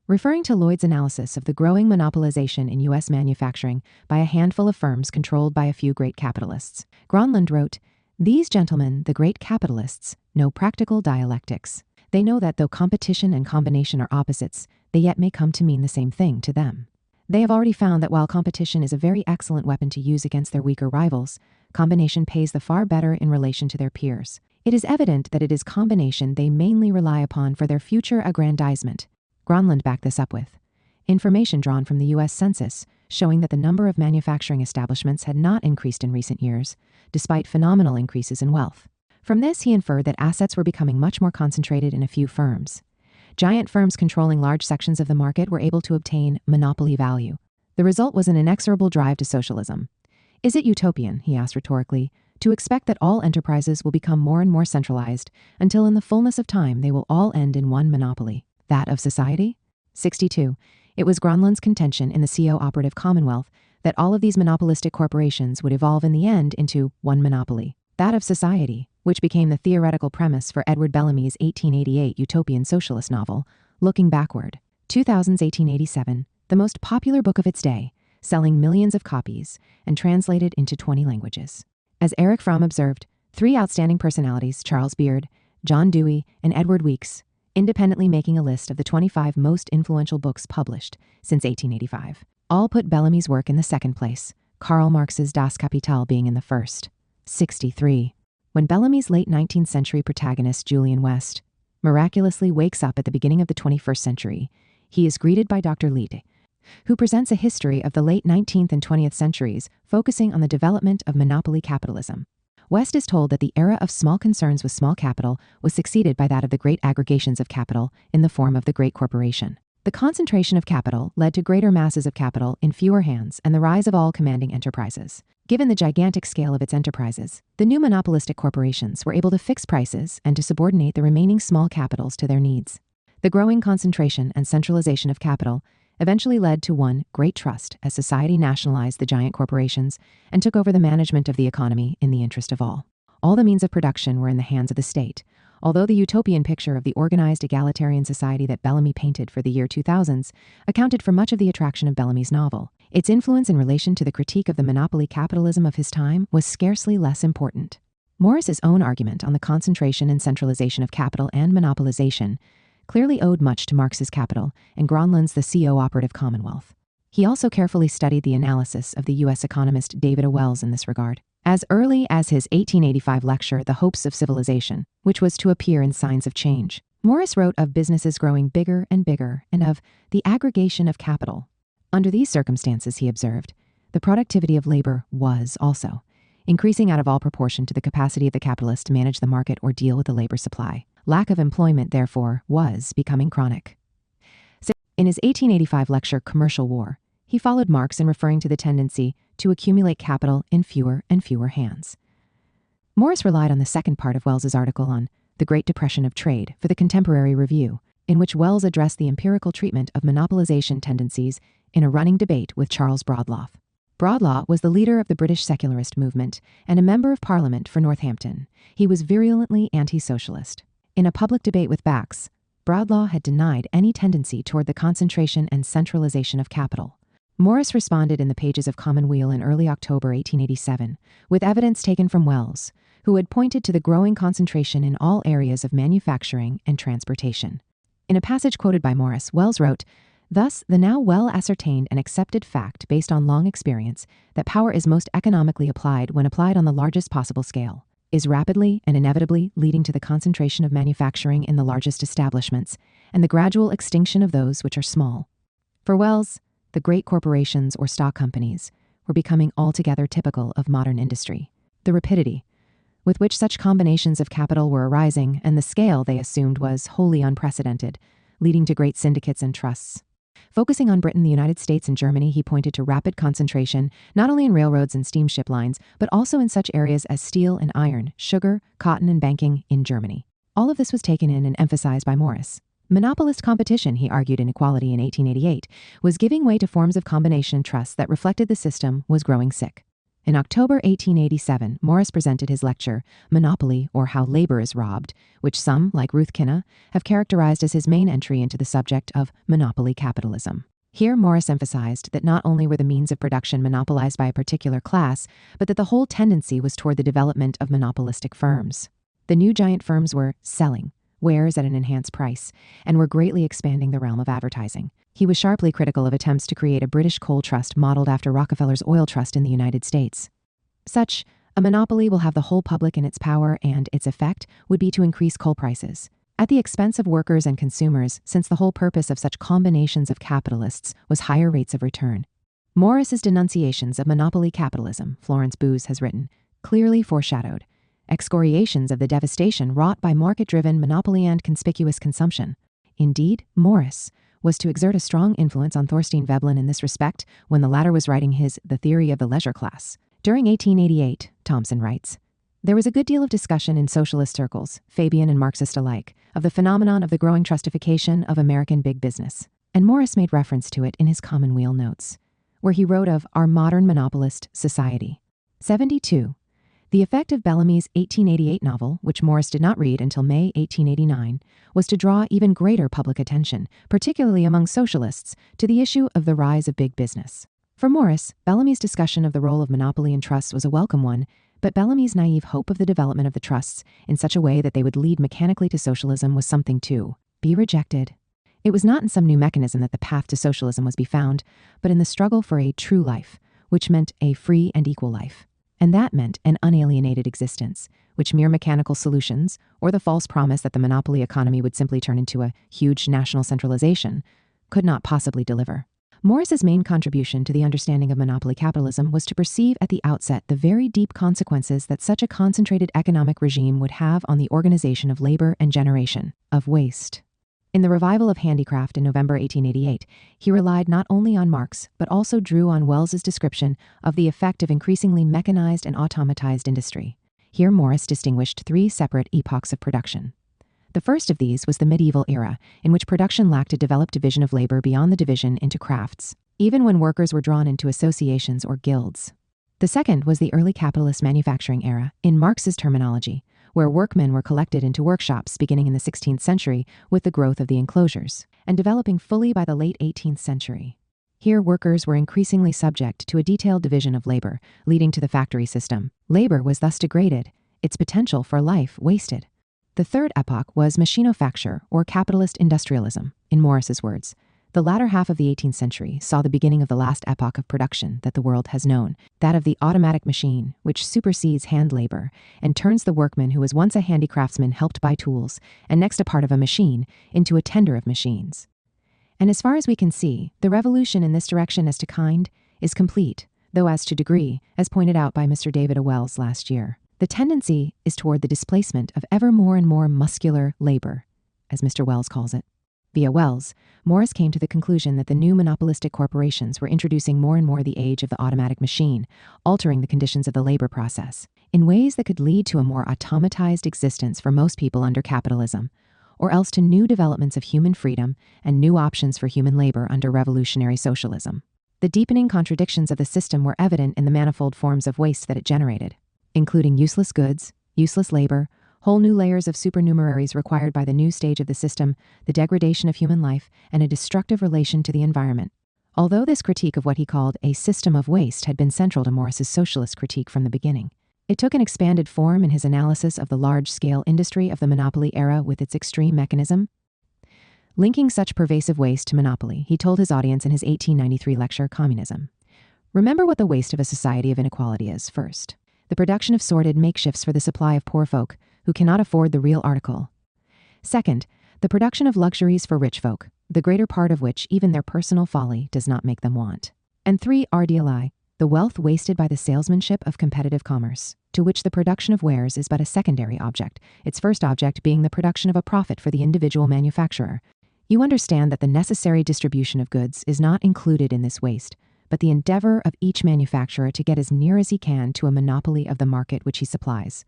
Referring to Lloyd's analysis of the growing monopolization in U.S. manufacturing by a handful of firms controlled by a few great capitalists, Gronlund wrote, "These gentlemen, the great capitalists, know practical dialectics. They know that though competition and combination are opposites, they yet may come to mean the same thing to them. They have already found that while competition is a very excellent weapon to use against their weaker rivals, combination pays the far better in relation to their peers. It is evident that it is combination they mainly rely upon for their future aggrandizement." Gronlund backed this up with information drawn from the U.S. Census, showing that the number of manufacturing establishments had not increased in recent years, despite phenomenal increases in wealth. From this, he inferred that assets were becoming much more concentrated in a few firms. Giant firms controlling large sections of the market were able to obtain monopoly value. The result was an inexorable drive to socialism. Is it utopian, he asked rhetorically, to expect that all enterprises will become more and more centralized until in the fullness of time they will all end in one monopoly, that of society? 62. It was Gronlund's contention in the CO-Operative Commonwealth that all of these monopolistic corporations would evolve in the end into one monopoly, that of society, which became the theoretical premise for Edward Bellamy's 1888 utopian socialist novel, Looking Backward, 2000's 1887, the most popular book of its day, selling millions of copies and translated into 20 languages. As Erich Fromm observed, three outstanding personalities, Charles Beard, John Dewey, and Edward Weeks, independently making a list of the 25 most influential books published since 1885, all put Bellamy's work in the second place, Karl Marx's Das Kapital being in the first. 63. When Bellamy's late 19th century protagonist, Julian West, miraculously wakes up at the beginning of the 21st century, he is greeted by Dr. Leete, who presents a history of the late 19th and 20th centuries, focusing on the development of monopoly capitalism. West is told that the era of small concerns with small capital was succeeded by that of the great aggregations of capital in the form of the great corporation. The concentration of capital led to greater masses of capital in fewer hands and the rise of all commanding enterprises. Given the gigantic scale of its enterprises, the new monopolistic corporations were able to fix prices and to subordinate the remaining small capitals to their needs. The growing concentration and centralization of capital eventually led to one great trust as society nationalized the giant corporations and took over the management of the economy in the interest of all. All the means of production were in the hands of the state, although the utopian picture of the organized egalitarian society that Bellamy painted for the year 2000s accounted for much of the attraction of Bellamy's novel. Its influence in relation to the critique of the monopoly capitalism of his time was scarcely less important. Morris's own argument on the concentration and centralization of capital and monopolization clearly owed much to Marx's Capital and Gronlund's The CO-Operative Commonwealth. He also carefully studied the analysis of the U.S. economist David O. Wells in this regard. As early as his 1885 lecture, The Hopes of Civilization, which was to appear in Signs of Change, Morris wrote of businesses growing bigger and bigger and of the aggregation of capital. Under these circumstances, he observed, the productivity of labor was also increasing out of all proportion to the capacity of the capitalist to manage the market or deal with the labor supply. Lack of employment, therefore, was becoming chronic. In his 1885 lecture, Commercial War, he followed Marx in referring to the tendency to accumulate capital in fewer and fewer hands. Morris relied on the second part of Wells's article on The Great Depression of Trade for the Contemporary Review, in which Wells addressed the empirical treatment of monopolization tendencies in a running debate with Charles Brodlaugh. Brodlaugh was the leader of the British secularist movement and a member of Parliament for Northampton. He was virulently anti-socialist. In a public debate with Bax, Brodlaugh had denied any tendency toward the concentration and centralization of capital. Morris responded in the pages of Commonweal in early October 1887, with evidence taken from Wells, who had pointed to the growing concentration in all areas of manufacturing and transportation. In a passage quoted by Morris, Wells wrote, "Thus, the now well ascertained and accepted fact based on long experience that power is most economically applied when applied on the largest possible scale, is rapidly and inevitably leading to the concentration of manufacturing in the largest establishments and the gradual extinction of those which are small." For Wells, the great corporations or stock companies were becoming altogether typical of modern industry. The rapidity with which such combinations of capital were arising and the scale they assumed was wholly unprecedented, leading to great syndicates and trusts. Focusing on Britain, the United States, and Germany, he pointed to rapid concentration, not only in railroads and steamship lines, but also in such areas as steel and iron, sugar, cotton, and banking in Germany. All of this was taken in and emphasized by Morris. Monopolist competition, he argued in Equality in 1888, was giving way to forms of combination trusts that reflected the system was growing sick. In October 1887, Morris presented his lecture, Monopoly, or How Labor is Robbed, which some, like Ruth Kinna, have characterized as his main entry into the subject of monopoly capitalism. Here, Morris emphasized that not only were the means of production monopolized by a particular class, but that the whole tendency was toward the development of monopolistic firms. The new giant firms were selling wares at an enhanced price, and were greatly expanding the realm of advertising. He was sharply critical of attempts to create a British coal trust modeled after Rockefeller's oil trust in the United States. Such a monopoly will have the whole public in its power, and its effect would be to increase coal prices at the expense of workers and consumers, since the whole purpose of such combinations of capitalists was higher rates of return. Morris's denunciations of monopoly capitalism, Florence Booz has written, clearly foreshadowed excoriations of the devastation wrought by market-driven monopoly and conspicuous consumption. Indeed, Morris was to exert a strong influence on Thorstein Veblen in this respect when the latter was writing his The Theory of the Leisure Class. During 1888, Thompson writes, there was a good deal of discussion in socialist circles, Fabian and Marxist alike, of the phenomenon of the growing trustification of American big business, and Morris made reference to it in his Commonweal notes, where he wrote of our modern monopolist society. 72. The effect of Bellamy's 1888 novel, which Morris did not read until May 1889, was to draw even greater public attention, particularly among socialists, to the issue of the rise of big business. For Morris, Bellamy's discussion of the role of monopoly and trusts was a welcome one, but Bellamy's naive hope of the development of the trusts in such a way that they would lead mechanically to socialism was something to be rejected. It was not in some new mechanism that the path to socialism was to be found, but in the struggle for a true life, which meant a free and equal life. And that meant an unalienated existence, which mere mechanical solutions, or the false promise that the monopoly economy would simply turn into a huge national centralization, could not possibly deliver. Morris's main contribution to the understanding of monopoly capitalism was to perceive at the outset the very deep consequences that such a concentrated economic regime would have on the organization of labor and generation of waste. In the revival of handicraft in November 1888, he relied not only on Marx, but also drew on Wells's description of the effect of increasingly mechanized and automatized industry. Here Morris distinguished three separate epochs of production. The first of these was the medieval era, in which production lacked a developed division of labor beyond the division into crafts, even when workers were drawn into associations or guilds. The second was the early capitalist manufacturing era, in Marx's terminology, where workmen were collected into workshops beginning in the 16th century with the growth of the enclosures, and developing fully by the late 18th century. Here, workers were increasingly subject to a detailed division of labor, leading to the factory system. Labor was thus degraded, its potential for life wasted. The third epoch was machinofacture, or capitalist industrialism, in Morris's words. The latter half of the 18th century saw the beginning of the last epoch of production that the world has known, that of the automatic machine, which supersedes hand labor and turns the workman who was once a handicraftsman helped by tools, and next a part of a machine, into a tender of machines. And as far as we can see, the revolution in this direction as to kind is complete, though as to degree, as pointed out by Mr. David O. Wells last year. The tendency is toward the displacement of ever more and more muscular labor, as Mr. Wells calls it. Via Wells, Morris came to the conclusion that the new monopolistic corporations were introducing more and more the age of the automatic machine, altering the conditions of the labor process, in ways that could lead to a more automatized existence for most people under capitalism, or else to new developments of human freedom and new options for human labor under revolutionary socialism. The deepening contradictions of the system were evident in the manifold forms of waste that it generated, including useless goods, useless labor, whole new layers of supernumeraries required by the new stage of the system, the degradation of human life, and a destructive relation to the environment. Although this critique of what he called a system of waste had been central to Morris's socialist critique from the beginning, it took an expanded form in his analysis of the large-scale industry of the monopoly era with its extreme mechanism. Linking such pervasive waste to monopoly, he told his audience in his 1893 lecture, Communism. Remember what the waste of a society of inequality is, first. The production of sordid makeshifts for the supply of poor folk who cannot afford the real article. Second, the production of luxuries for rich folk, the greater part of which even their personal folly does not make them want. And three, RDLI, the wealth wasted by the salesmanship of competitive commerce, to which the production of wares is but a secondary object, its first object being the production of a profit for the individual manufacturer. You understand that the necessary distribution of goods is not included in this waste, but the endeavor of each manufacturer to get as near as he can to a monopoly of the market which he supplies.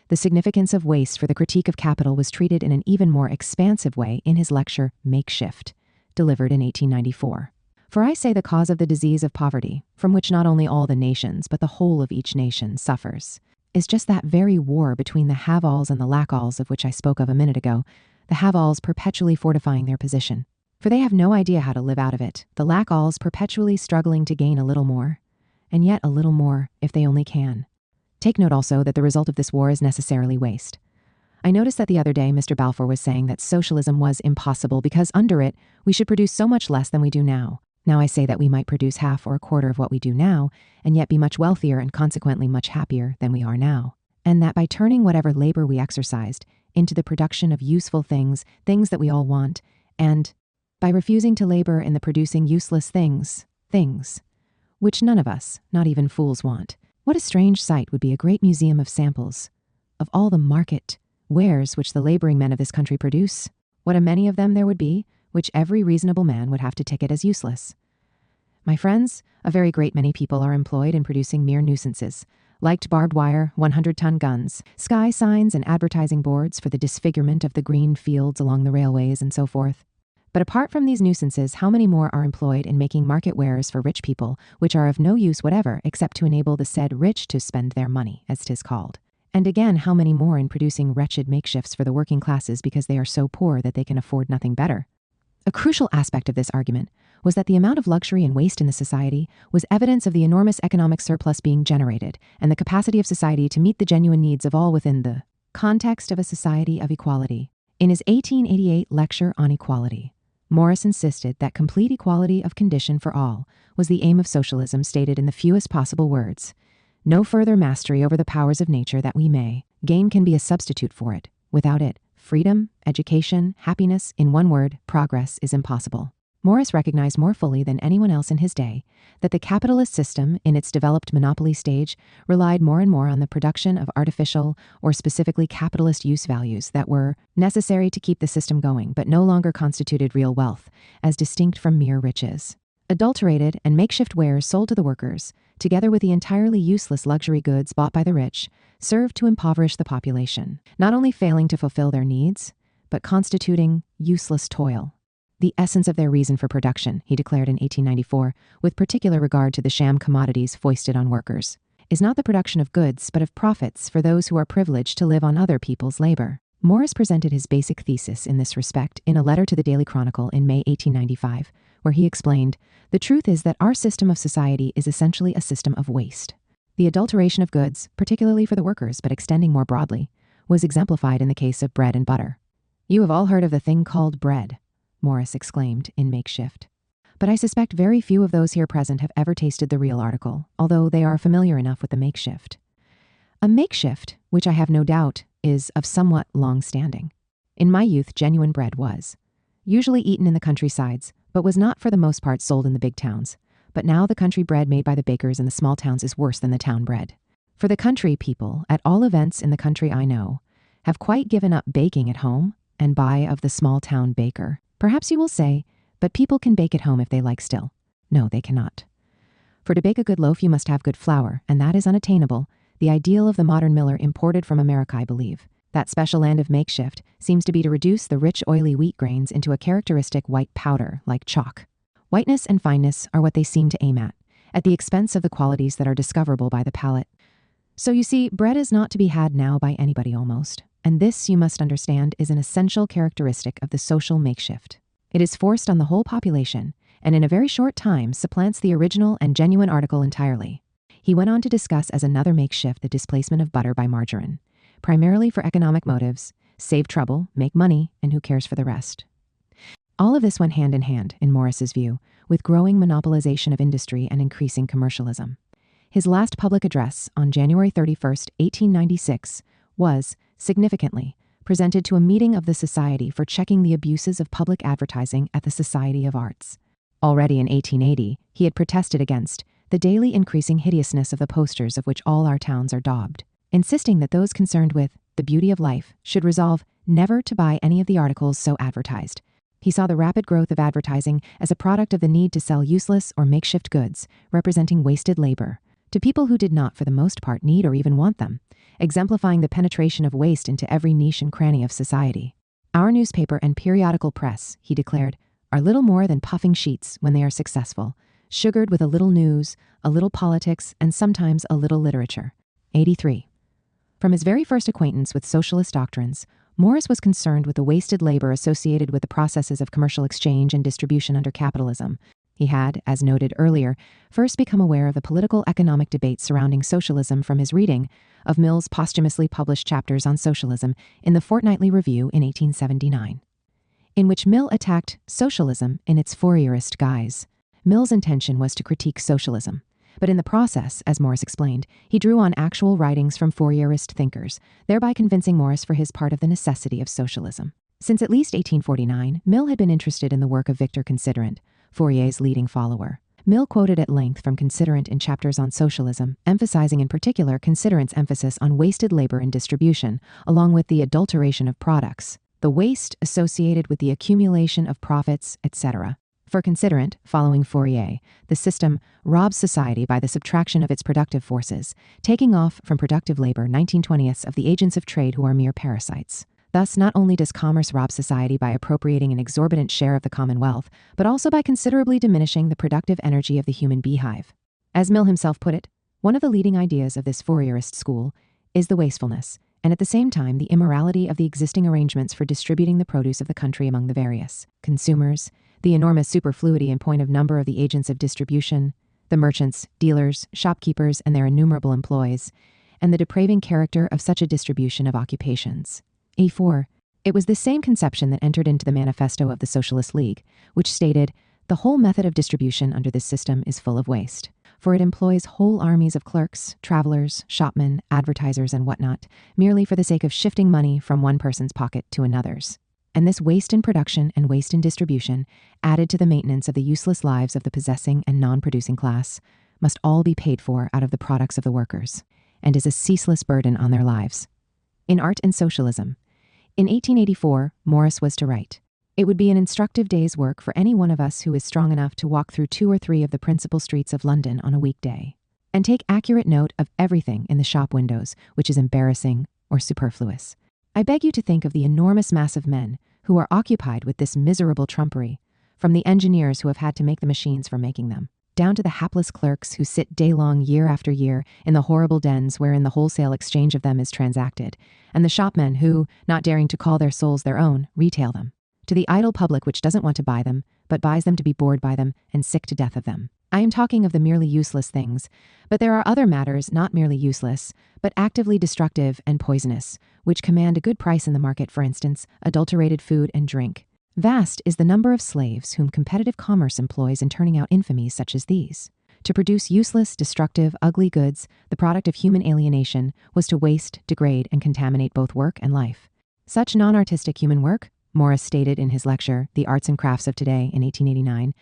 The significance of waste for the critique of capital was treated in an even more expansive way in his lecture, Makeshift, delivered in 1894. For I say the cause of the disease of poverty, from which not only all the nations, but the whole of each nation suffers, is just that very war between the have-alls and the lack-alls of which I spoke of a minute ago, the have-alls perpetually fortifying their position. For they have no idea how to live out of it, the lack-alls perpetually struggling to gain a little more, and yet a little more if they only can. Take note also that the result of this war is necessarily waste. I noticed that the other day Mr. Balfour was saying that socialism was impossible because under it we should produce so much less than we do now. Now I say that we might produce half or a quarter of what we do now, and yet be much wealthier and consequently much happier than we are now. And that by turning whatever labor we exercised into the production of useful things, things that we all want, and by refusing to labor in the producing useless things, which none of us, not even fools, want. What a strange sight would be a great museum of samples, of all the market wares which the laboring men of this country produce. What a many of them there would be, which every reasonable man would have to ticket as useless. My friends, a very great many people are employed in producing mere nuisances, like barbed wire, 100-ton guns, sky signs and advertising boards for the disfigurement of the green fields along the railways and so forth. But apart from these nuisances, how many more are employed in making market wares for rich people, which are of no use whatever except to enable the said rich to spend their money, as 'tis called? And again, how many more in producing wretched makeshifts for the working classes because they are so poor that they can afford nothing better? A crucial aspect of this argument was that the amount of luxury and waste in the society was evidence of the enormous economic surplus being generated and the capacity of society to meet the genuine needs of all within the context of a society of equality. In his 1888 lecture on equality, Morris insisted that complete equality of condition for all was the aim of socialism, stated in the fewest possible words. No further mastery over the powers of nature that we may gain can be a substitute for it. Without it, freedom, education, happiness, in one word, progress is impossible. Morris recognized more fully than anyone else in his day that the capitalist system, in its developed monopoly stage, relied more and more on the production of artificial or specifically capitalist use values that were necessary to keep the system going, but no longer constituted real wealth, as distinct from mere riches. Adulterated and makeshift wares sold to the workers, together with the entirely useless luxury goods bought by the rich, served to impoverish the population, not only failing to fulfill their needs, but constituting useless toil. The essence of their reason for production, he declared in 1894, with particular regard to the sham commodities foisted on workers, is not the production of goods, but of profits for those who are privileged to live on other people's labor. Morris presented his basic thesis in this respect in a letter to the Daily Chronicle in May 1895, where he explained, "The truth is that our system of society is essentially a system of waste. The adulteration of goods, particularly for the workers, but extending more broadly, was exemplified in the case of bread and butter. You have all heard of the thing called bread," Morris exclaimed in Makeshift. "But I suspect very few of those here present have ever tasted the real article, although they are familiar enough with the makeshift. A makeshift, which I have no doubt is of somewhat long standing. In my youth, genuine bread was usually eaten in the countrysides, but was not for the most part sold in the big towns. But now the country bread made by the bakers in the small towns is worse than the town bread. For the country people, at all events in the country I know, have quite given up baking at home and buy of the small town baker. Perhaps you will say, but people can bake at home if they like still. No, they cannot. For to bake a good loaf you must have good flour, and that is unattainable, the ideal of the modern miller imported from America, I believe. That special land of makeshift seems to be to reduce the rich, oily wheat grains into a characteristic white powder, like chalk. Whiteness and fineness are what they seem to aim at the expense of the qualities that are discoverable by the palate. So you see, bread is not to be had now by anybody almost, and this, you must understand, is an essential characteristic of the social makeshift. It is forced on the whole population, and in a very short time supplants the original and genuine article entirely. He went on to discuss as another makeshift the displacement of butter by margarine, primarily for economic motives, save trouble, make money, and who cares for the rest. All of this went hand in hand, in Morris's view, with growing monopolization of industry and increasing commercialism. His last public address on January 31st, 1896, was, significantly, presented to a meeting of the Society for Checking the Abuses of Public Advertising at the Society of Arts. Already in 1880, he had protested against the daily increasing hideousness of the posters of which all our towns are daubed, insisting that those concerned with the beauty of life should resolve never to buy any of the articles so advertised. He saw the rapid growth of advertising as a product of the need to sell useless or makeshift goods, representing wasted labor, to people who did not for the most part need or even want them, exemplifying the penetration of waste into every niche and cranny of society. Our newspaper and periodical press, he declared, are little more than puffing sheets when they are successful, sugared with a little news, a little politics, and sometimes a little literature. 83. From his very first acquaintance with socialist doctrines, Morris was concerned with the wasted labor associated with the processes of commercial exchange and distribution under capitalism. He had, as noted earlier, first become aware of the political economic debate surrounding socialism from his reading of Mill's posthumously published chapters on socialism in the Fortnightly Review in 1879, in which Mill attacked socialism in its Fourierist guise. Mill's intention was to critique socialism, but in the process, as Morris explained, he drew on actual writings from Fourierist thinkers, thereby convincing Morris for his part of the necessity of socialism. Since at least 1849, Mill had been interested in the work of Victor Considerant, Fourier's leading follower. Mill quoted at length from Considerant in chapters on socialism, emphasizing in particular Considerant's emphasis on wasted labor in distribution, along with the adulteration of products, the waste associated with the accumulation of profits, etc. For Considerant, following Fourier, the system robs society by the subtraction of its productive forces, taking off from productive labor 19/20ths of the agents of trade who are mere parasites. Thus, not only does commerce rob society by appropriating an exorbitant share of the commonwealth, but also by considerably diminishing the productive energy of the human beehive. As Mill himself put it, one of the leading ideas of this Fourierist school is the wastefulness, and at the same time the immorality of the existing arrangements for distributing the produce of the country among the various consumers, the enormous superfluity in point of number of the agents of distribution, the merchants, dealers, shopkeepers, and their innumerable employees, and the depraving character of such a distribution of occupations. A4. It was this same conception that entered into the manifesto of the Socialist League, which stated, "The whole method of distribution under this system is full of waste, for it employs whole armies of clerks, travelers, shopmen, advertisers, and whatnot, merely for the sake of shifting money from one person's pocket to another's. And this waste in production and waste in distribution, added to the maintenance of the useless lives of the possessing and non-producing class, must all be paid for out of the products of the workers, and is a ceaseless burden on their lives." In Art and Socialism. In 1884, Morris was to write, "It would be an instructive day's work for any one of us who is strong enough to walk through 2 or 3 of the principal streets of London on a weekday, and take accurate note of everything in the shop windows which is embarrassing or superfluous. I beg you to think of the enormous mass of men who are occupied with this miserable trumpery, from the engineers who have had to make the machines for making them, down to the hapless clerks who sit day-long year after year in the horrible dens wherein the wholesale exchange of them is transacted, and the shopmen who, not daring to call their souls their own, retail them, to the idle public which doesn't want to buy them, but buys them to be bored by them and sick to death of them. I am talking of the merely useless things, but there are other matters not merely useless, but actively destructive and poisonous, which command a good price in the market, for instance, adulterated food and drink. Vast is the number of slaves whom competitive commerce employs in turning out infamies such as these. To produce useless, destructive, ugly goods, the product of human alienation, was to waste, degrade, and contaminate both work and life. Such non-artistic human work, Morris stated in his lecture, The Arts and Crafts of Today in 1889,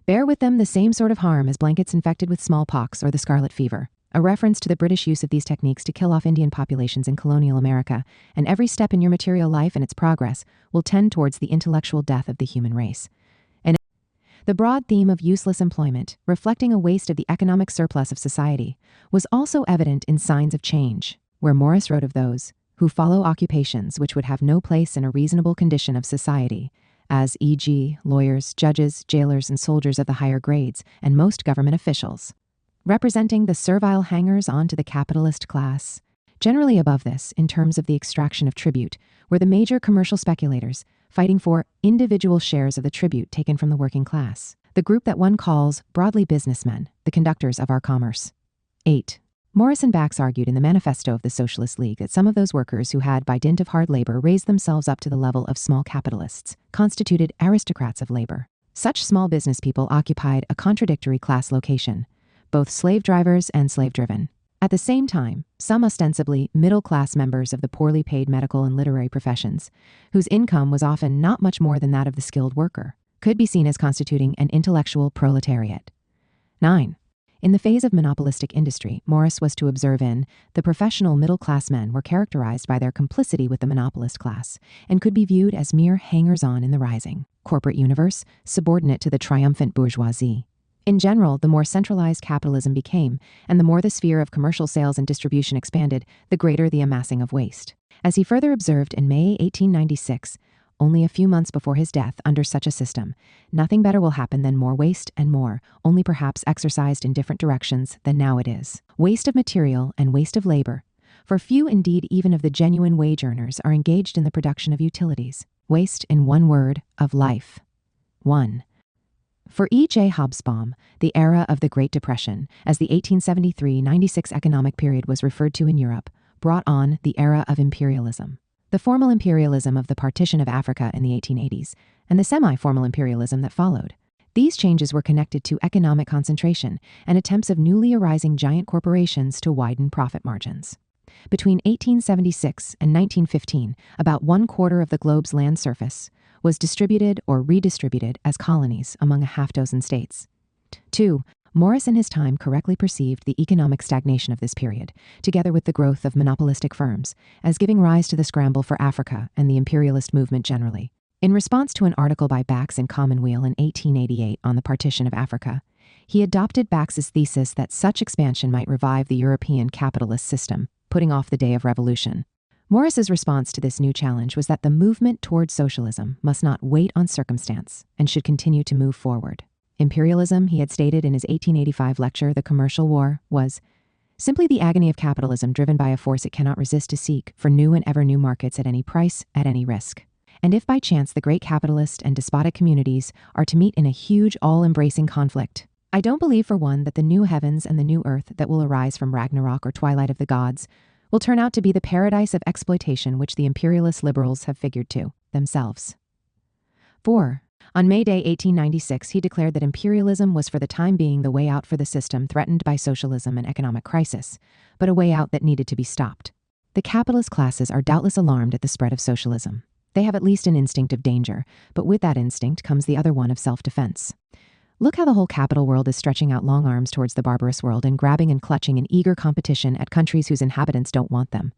bear with them the same sort of harm as blankets infected with smallpox or the scarlet fever, a reference to the British use of these techniques to kill off Indian populations in colonial America, and every step in your material life and its progress will tend towards the intellectual death of the human race." And the broad theme of useless employment, reflecting a waste of the economic surplus of society, was also evident in Signs of Change, where Morris wrote of those who follow occupations which would have no place in a reasonable condition of society, as e.g., lawyers, judges, jailers, and soldiers of the higher grades, and most government officials. Representing the servile hangers-on to the capitalist class. Generally above this, in terms of the extraction of tribute, were the major commercial speculators, fighting for individual shares of the tribute taken from the working class, the group that one calls broadly businessmen, the conductors of our commerce. 8. Morris and Bax argued in the manifesto of the Socialist League that some of those workers who had, by dint of hard labor, raised themselves up to the level of small capitalists, constituted aristocrats of labor. Such small business people occupied a contradictory class location, both slave drivers and slave-driven. At the same time, some ostensibly middle-class members of the poorly paid medical and literary professions, whose income was often not much more than that of the skilled worker, could be seen as constituting an intellectual proletariat. 9. In the phase of monopolistic industry, Morris was to observe the professional middle-class men were characterized by their complicity with the monopolist class and could be viewed as mere hangers-on in the rising corporate universe, subordinate to the triumphant bourgeoisie. In general, the more centralized capitalism became, and the more the sphere of commercial sales and distribution expanded, the greater the amassing of waste. As he further observed in May 1896, only a few months before his death, under such a system, nothing better will happen than more waste and more, only perhaps exercised in different directions than now it is. Waste of material and waste of labor, for few indeed even of the genuine wage earners are engaged in the production of utilities. Waste, in one word, of life. 1. For E. J. Hobsbawm, the era of the Great Depression, as the 1873-96 economic period was referred to in Europe, brought on the era of imperialism. The formal imperialism of the partition of Africa in the 1880s, and the semi-formal imperialism that followed. These changes were connected to economic concentration and attempts of newly arising giant corporations to widen profit margins. Between 1876 and 1915, about 1/4 of the globe's land surface was distributed or redistributed as colonies among a half-dozen states. 2. Morris in his time correctly perceived the economic stagnation of this period, together with the growth of monopolistic firms, as giving rise to the scramble for Africa and the imperialist movement generally. In response to an article by Bax in Commonweal in 1888 on the partition of Africa, he adopted Bax's thesis that such expansion might revive the European capitalist system, putting off the day of revolution. Morris's response to this new challenge was that the movement toward socialism must not wait on circumstance and should continue to move forward. Imperialism, he had stated in his 1885 lecture, The Commercial War, was simply the agony of capitalism driven by a force it cannot resist to seek for new and ever new markets at any price, at any risk. And if by chance the great capitalist and despotic communities are to meet in a huge, all-embracing conflict, I don't believe for one that the new heavens and the new earth that will arise from Ragnarok or twilight of the gods will turn out to be the paradise of exploitation which the imperialist liberals have figured to themselves. 4. On May Day 1896, he declared that imperialism was for the time being the way out for the system threatened by socialism and economic crisis, but a way out that needed to be stopped. The capitalist classes are doubtless alarmed at the spread of socialism. They have at least an instinct of danger, but with that instinct comes the other one of self-defense. Look how the whole capital world is stretching out long arms towards the barbarous world and grabbing and clutching in eager competition at countries whose inhabitants don't want them.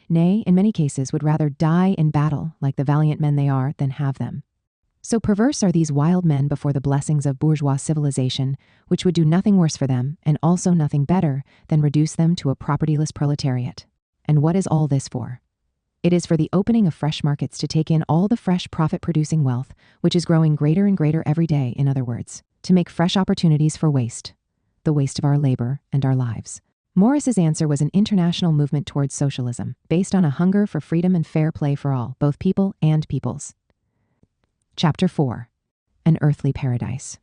Nay, in many cases would rather die in battle, like the valiant men they are, than have them. So perverse are these wild men before the blessings of bourgeois civilization, which would do nothing worse for them, and also nothing better than reduce them to a propertyless proletariat. And what is all this for? It is for the opening of fresh markets to take in all the fresh profit-producing wealth, which is growing greater and greater every day, in other words, to make fresh opportunities for waste, the waste of our labor and our lives. Morris's answer was an international movement towards socialism, based on a hunger for freedom and fair play for all, both people and peoples. Chapter 4. An Earthly Paradise.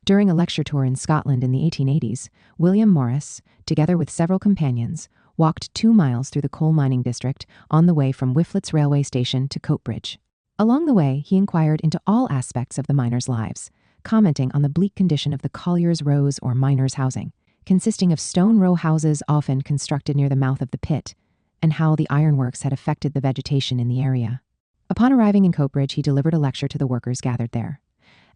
During a lecture tour in Scotland in the 1880s, William Morris, together with several companions, walked 2 miles through the coal mining district on the way from Whifflet's railway station to Coatbridge. Along the way, he inquired into all aspects of the miners' lives, commenting on the bleak condition of the colliers' rows or miners' housing, consisting of stone row houses often constructed near the mouth of the pit, and how the ironworks had affected the vegetation in the area. Upon arriving in Coatbridge, he delivered a lecture to the workers gathered there.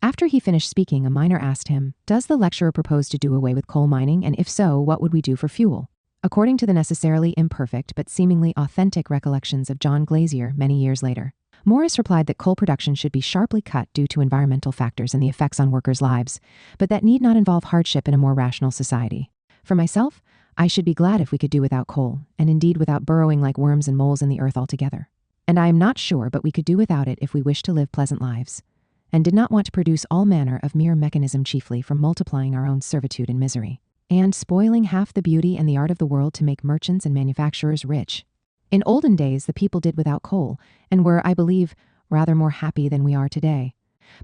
After he finished speaking, a miner asked him, "Does the lecturer propose to do away with coal mining, and if so, what would we do for fuel?" According to the necessarily imperfect but seemingly authentic recollections of John Glazier many years later, Morris replied that coal production should be sharply cut due to environmental factors and the effects on workers' lives, but that need not involve hardship in a more rational society. For myself, I should be glad if we could do without coal, and indeed without burrowing like worms and moles in the earth altogether. And I am not sure but we could do without it if we wished to live pleasant lives, and did not want to produce all manner of mere mechanism, chiefly from multiplying our own servitude and misery, and spoiling half the beauty and the art of the world to make merchants and manufacturers rich. In olden days the people did without coal, and were, I believe, rather more happy than we are today.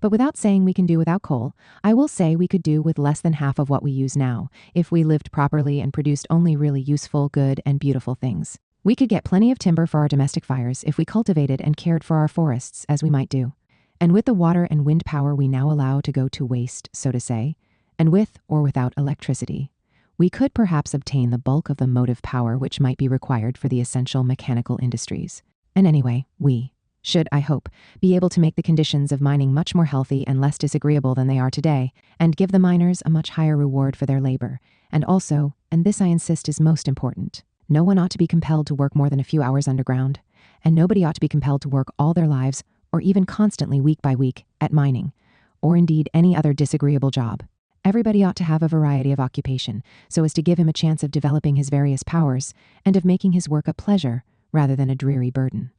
But without saying we can do without coal, I will say we could do with less than half of what we use now, if we lived properly and produced only really useful, good, and beautiful things. We could get plenty of timber for our domestic fires if we cultivated and cared for our forests, as we might do. And with the water and wind power we now allow to go to waste, so to say, and with or without electricity, we could perhaps obtain the bulk of the motive power which might be required for the essential mechanical industries. And anyway, we should, I hope, be able to make the conditions of mining much more healthy and less disagreeable than they are today, and give the miners a much higher reward for their labor. And also, and this I insist is most important, no one ought to be compelled to work more than a few hours underground, and nobody ought to be compelled to work all their lives, or even constantly week by week, at mining, or indeed any other disagreeable job. Everybody ought to have a variety of occupation, so as to give him a chance of developing his various powers, and of making his work a pleasure rather than a dreary burden.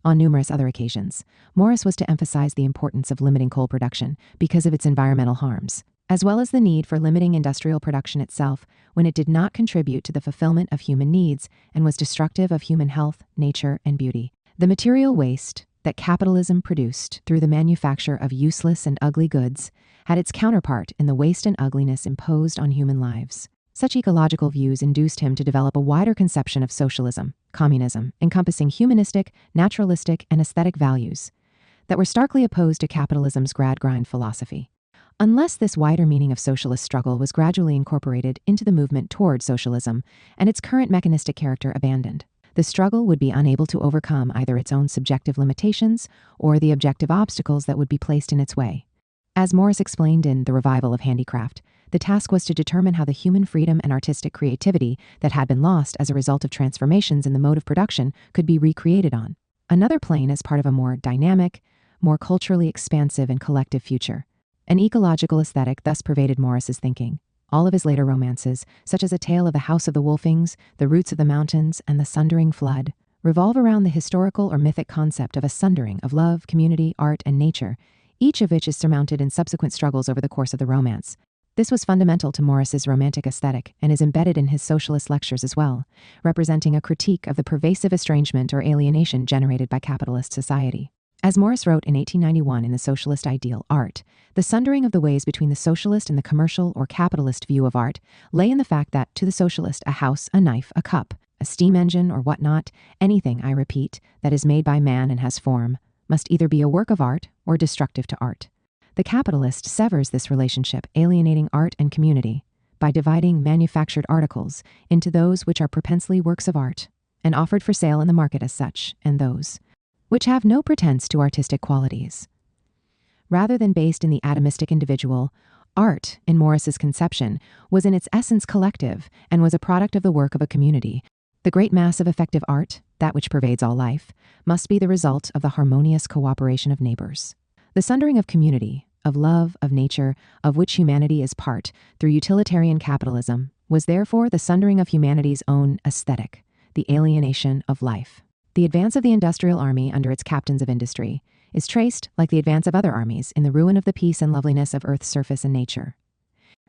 On numerous other occasions, Morris was to emphasize the importance of limiting coal production because of its environmental harms, as well as the need for limiting industrial production itself when it did not contribute to the fulfillment of human needs and was destructive of human health, nature, and beauty. The material waste that capitalism produced through the manufacture of useless and ugly goods had its counterpart in the waste and ugliness imposed on human lives. Such ecological views induced him to develop a wider conception of socialism, communism, encompassing humanistic, naturalistic, and aesthetic values that were starkly opposed to capitalism's grad-grind philosophy. Unless this wider meaning of socialist struggle was gradually incorporated into the movement toward socialism and its current mechanistic character abandoned, the struggle would be unable to overcome either its own subjective limitations or the objective obstacles that would be placed in its way. As Morris explained in The Revival of Handicraft, the task was to determine how the human freedom and artistic creativity that had been lost as a result of transformations in the mode of production could be recreated on another plane as part of a more dynamic, more culturally expansive and collective future. An ecological aesthetic thus pervaded Morris's thinking. All of his later romances, such as A Tale of the House of the Wolfings, The Roots of the Mountains, and The Sundering Flood, revolve around the historical or mythic concept of a sundering of love, community, art, and nature, each of which is surmounted in subsequent struggles over the course of the romance. This was fundamental to Morris's romantic aesthetic and is embedded in his socialist lectures as well, representing a critique of the pervasive estrangement or alienation generated by capitalist society. As Morris wrote in 1891 in The Socialist Ideal, art, the sundering of the ways between the socialist and the commercial or capitalist view of art lay in the fact that, to the socialist, a house, a knife, a cup, a steam engine, or whatnot, anything, I repeat, that is made by man and has form, must either be a work of art or destructive to art. The capitalist severs this relationship, alienating art and community, by dividing manufactured articles into those which are propensely works of art and offered for sale in the market as such, and those which have no pretense to artistic qualities. Rather than based in the atomistic individual, art, in Morris's conception, was in its essence collective and was a product of the work of a community. The great mass of effective art, that which pervades all life, must be the result of the harmonious cooperation of neighbors. The sundering of community, of love, of nature, of which humanity is part, through utilitarian capitalism, was therefore the sundering of humanity's own aesthetic, the alienation of life. The advance of the industrial army under its captains of industry is traced, like the advance of other armies, in the ruin of the peace and loveliness of earth's surface and nature.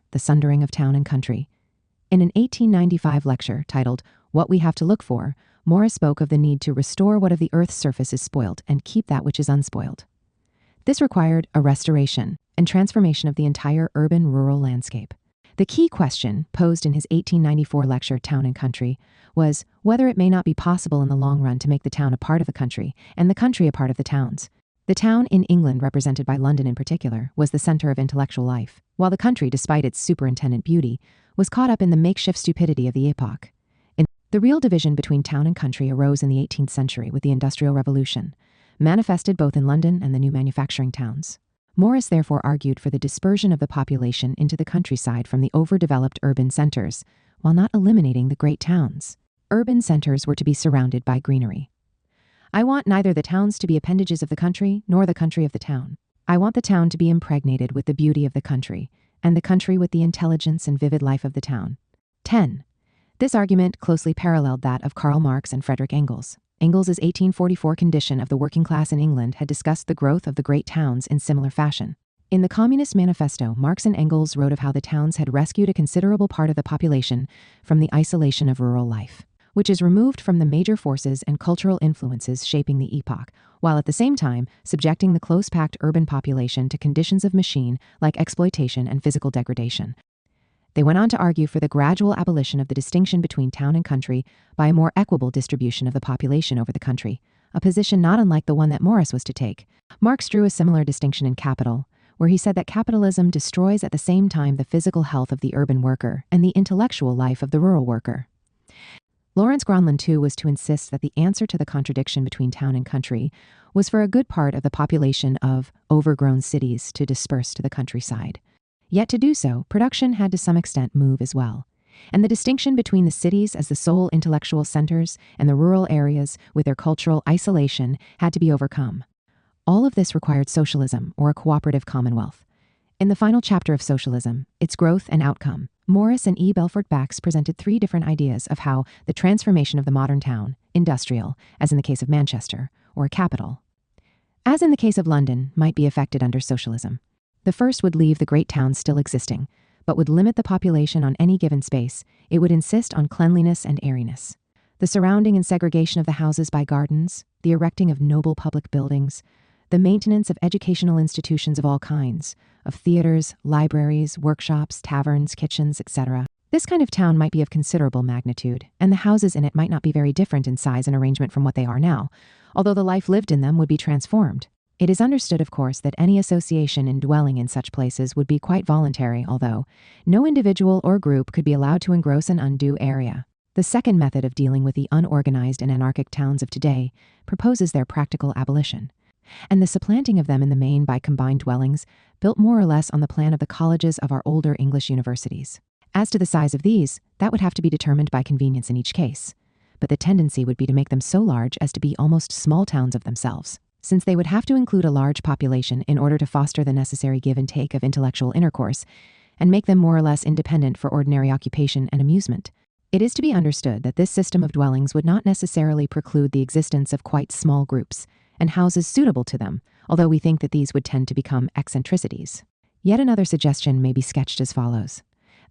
The sundering of town and country. In an 1895 lecture titled, What We Have to Look For, Morris spoke of the need to restore what of the earth's surface is spoiled and keep that which is unspoiled. This required a restoration and transformation of the entire urban-rural landscape. The key question, posed in his 1894 lecture, Town and Country, was whether it may not be possible in the long run to make the town a part of the country and the country a part of the towns. The town in England, represented by London in particular, was the center of intellectual life, while the country, despite its superintendent beauty, was caught up in the makeshift stupidity of the epoch. The real division between town and country arose in the 18th century with the Industrial Revolution, manifested both in London and the new manufacturing towns. Morris therefore argued for the dispersion of the population into the countryside from the overdeveloped urban centers, while not eliminating the great towns. Urban centers were to be surrounded by greenery. I want neither the towns to be appendages of the country nor the country of the town. I want the town to be impregnated with the beauty of the country, and the country with the intelligence and vivid life of the town. 10. This argument closely paralleled that of Karl Marx and Friedrich Engels. Engels' 1844 Condition of the Working Class in England had discussed the growth of the great towns in similar fashion. In the Communist Manifesto, Marx and Engels wrote of how the towns had rescued a considerable part of the population from the isolation of rural life, which is removed from the major forces and cultural influences shaping the epoch, while at the same time subjecting the close-packed urban population to conditions of machine-like exploitation and physical degradation. They went on to argue for the gradual abolition of the distinction between town and country by a more equitable distribution of the population over the country, a position not unlike the one that Morris was to take. Marx drew a similar distinction in Capital, where he said that capitalism destroys at the same time the physical health of the urban worker and the intellectual life of the rural worker. Lawrence Gronlund, too, was to insist that the answer to the contradiction between town and country was for a good part of the population of overgrown cities to disperse to the countryside. Yet to do so, production had to some extent move as well. And the distinction between the cities as the sole intellectual centers and the rural areas with their cultural isolation had to be overcome. All of this required socialism, or a cooperative commonwealth. In the final chapter of Socialism, Its Growth and Outcome, Morris and E. Belfort Bax presented three different ideas of how the transformation of the modern town, industrial, as in the case of Manchester, or capital, as in the case of London, might be effected under socialism. The first would leave the great towns still existing, but would limit the population on any given space. It would insist on cleanliness and airiness. The surrounding and segregation of the houses by gardens, the erecting of noble public buildings, the maintenance of educational institutions of all kinds, of theaters, libraries, workshops, taverns, kitchens, etc. This kind of town might be of considerable magnitude, and the houses in it might not be very different in size and arrangement from what they are now, although the life lived in them would be transformed. It is understood, of course, that any association in dwelling in such places would be quite voluntary, although no individual or group could be allowed to engross an undue area. The second method of dealing with the unorganized and anarchic towns of today proposes their practical abolition, and the supplanting of them in the main by combined dwellings, built more or less on the plan of the colleges of our older English universities. As to the size of these, that would have to be determined by convenience in each case, but the tendency would be to make them so large as to be almost small towns of themselves, since they would have to include a large population in order to foster the necessary give and take of intellectual intercourse, and make them more or less independent for ordinary occupation and amusement. It is to be understood that this system of dwellings would not necessarily preclude the existence of quite small groups, and houses suitable to them, although we think that these would tend to become eccentricities. Yet another suggestion may be sketched as follows.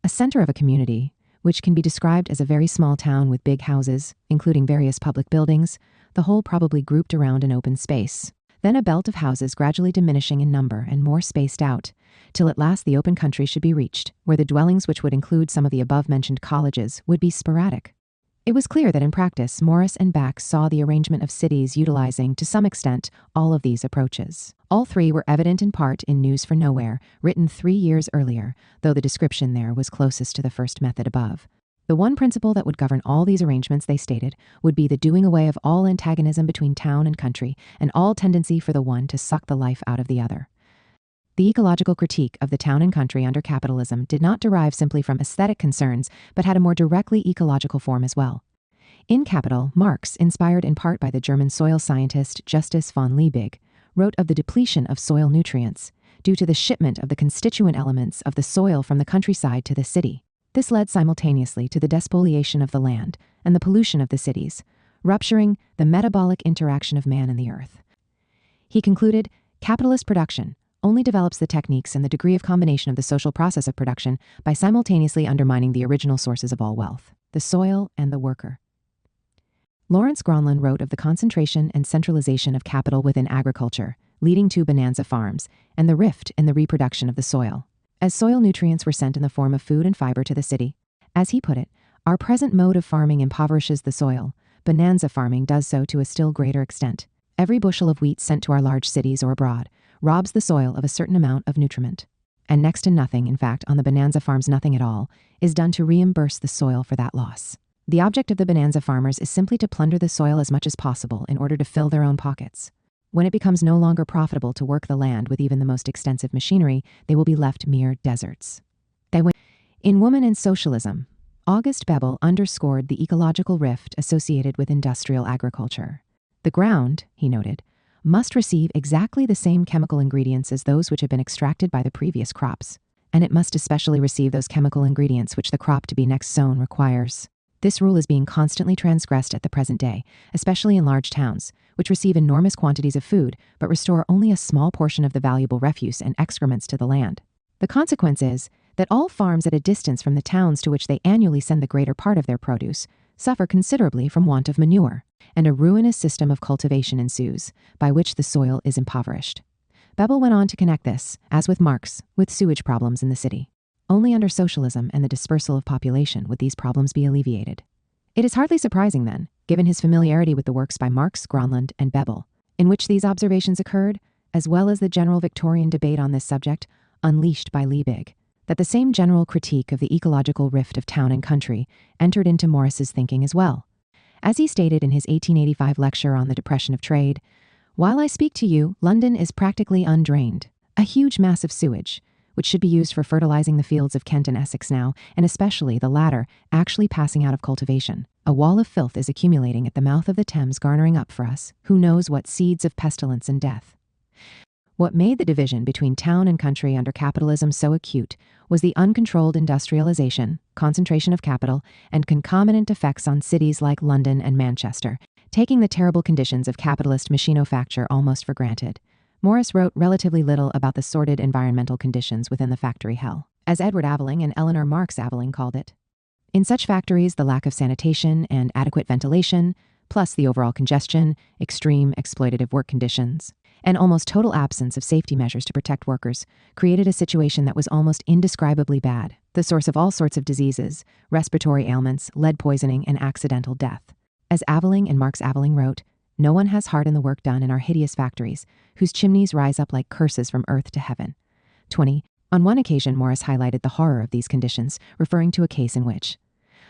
A center of a community, which can be described as a very small town with big houses, including various public buildings, the whole probably grouped around an open space. Then a belt of houses gradually diminishing in number and more spaced out, till at last the open country should be reached, where the dwellings which would include some of the above-mentioned colleges would be sporadic. It was clear that in practice, Morris and Bax saw the arrangement of cities utilizing, to some extent, all of these approaches. All three were evident in part in News for Nowhere, written 3 years earlier, though the description there was closest to the first method above. The one principle that would govern all these arrangements, they stated, would be the doing away of all antagonism between town and country, and all tendency for the one to suck the life out of the other. The ecological critique of the town and country under capitalism did not derive simply from aesthetic concerns, but had a more directly ecological form as well. In Capital, Marx, inspired in part by the German soil scientist Justus von Liebig, wrote of the depletion of soil nutrients due to the shipment of the constituent elements of the soil from the countryside to the city. This led simultaneously to the despoliation of the land and the pollution of the cities, rupturing the metabolic interaction of man and the earth. He concluded, capitalist production only develops the techniques and the degree of combination of the social process of production by simultaneously undermining the original sources of all wealth, the soil and the worker. Lawrence Gronlund wrote of the concentration and centralization of capital within agriculture, leading to bonanza farms, and the rift in the reproduction of the soil, as soil nutrients were sent in the form of food and fiber to the city. As he put it, our present mode of farming impoverishes the soil. Bonanza farming does so to a still greater extent. Every bushel of wheat sent to our large cities or abroad robs the soil of a certain amount of nutriment. And next to nothing, in fact, on the bonanza farms nothing at all, is done to reimburse the soil for that loss. The object of the bonanza farmers is simply to plunder the soil as much as possible in order to fill their own pockets. When it becomes no longer profitable to work the land with even the most extensive machinery, they will be left mere deserts. In Woman and Socialism, August Bebel underscored the ecological rift associated with industrial agriculture. The ground, he noted, must receive exactly the same chemical ingredients as those which have been extracted by the previous crops, and it must especially receive those chemical ingredients which the crop to be next sown requires. This rule is being constantly transgressed at the present day, especially in large towns, which receive enormous quantities of food but restore only a small portion of the valuable refuse and excrements to the land. The consequence is that all farms at a distance from the towns to which they annually send the greater part of their produce suffer considerably from want of manure, and a ruinous system of cultivation ensues, by which the soil is impoverished. Bebel went on to connect this, as with Marx, with sewage problems in the city. Only under socialism and the dispersal of population would these problems be alleviated. It is hardly surprising, then, given his familiarity with the works by Marx, Gronlund, and Bebel, in which these observations occurred, as well as the general Victorian debate on this subject, unleashed by Liebig, that the same general critique of the ecological rift of town and country entered into Morris's thinking as well. As he stated in his 1885 lecture on the depression of trade, "While I speak to you, London is practically undrained, a huge mass of sewage, which should be used for fertilizing the fields of Kent and Essex now, and especially the latter, actually passing out of cultivation. A wall of filth is accumulating at the mouth of the Thames, garnering up for us, who knows what seeds of pestilence and death." What made the division between town and country under capitalism so acute was the uncontrolled industrialization, concentration of capital, and concomitant effects on cities like London and Manchester, taking the terrible conditions of capitalist machinofacture almost for granted. Morris wrote relatively little about the sordid environmental conditions within the factory hell, as Edward Aveling and Eleanor Marx Aveling called it. In such factories, the lack of sanitation and adequate ventilation, plus the overall congestion, extreme exploitative work conditions, and almost total absence of safety measures to protect workers, created a situation that was almost indescribably bad, the source of all sorts of diseases, respiratory ailments, lead poisoning, and accidental death. As Aveling and Marx Aveling wrote, "No one has heart in the work done in our hideous factories, whose chimneys rise up like curses from earth to heaven." 20. On one occasion, Morris highlighted the horror of these conditions, referring to a case in which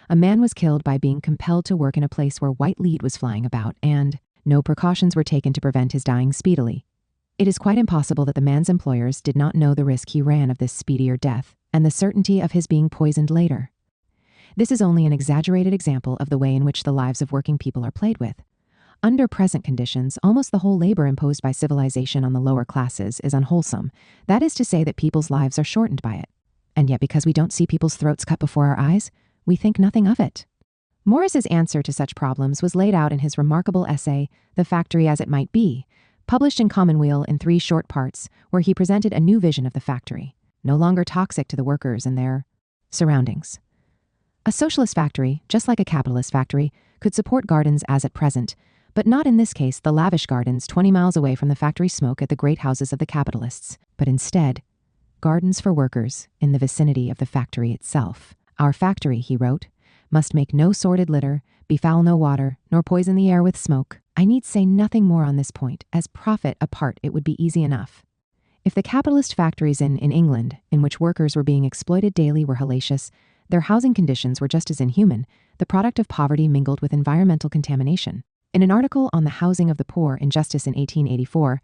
a man was killed by being compelled to work in a place where white lead was flying about, and no precautions were taken to prevent his dying speedily. It is quite impossible that the man's employers did not know the risk he ran of this speedier death, and the certainty of his being poisoned later. This is only an exaggerated example of the way in which the lives of working people are played with. Under present conditions, almost the whole labor imposed by civilization on the lower classes is unwholesome. That is to say that people's lives are shortened by it. And yet, because we don't see people's throats cut before our eyes, we think nothing of it. Morris's answer to such problems was laid out in his remarkable essay, The Factory as It Might Be, published in Commonweal in 3 short parts, where he presented a new vision of the factory, no longer toxic to the workers and their surroundings. A socialist factory, just like a capitalist factory, could support gardens as at present, but not in this case the lavish gardens 20 miles away from the factory smoke at the great houses of the capitalists, but instead, gardens for workers in the vicinity of the factory itself. "Our factory," he wrote, "must make no sordid litter, befoul no water, nor poison the air with smoke. I need say nothing more on this point, as profit apart it would be easy enough. If the capitalist factories in England, in which workers were being exploited daily, were hellacious, their housing conditions were just as inhuman, the product of poverty mingled with environmental contamination." In an article on the housing of the poor in Justice in 1884,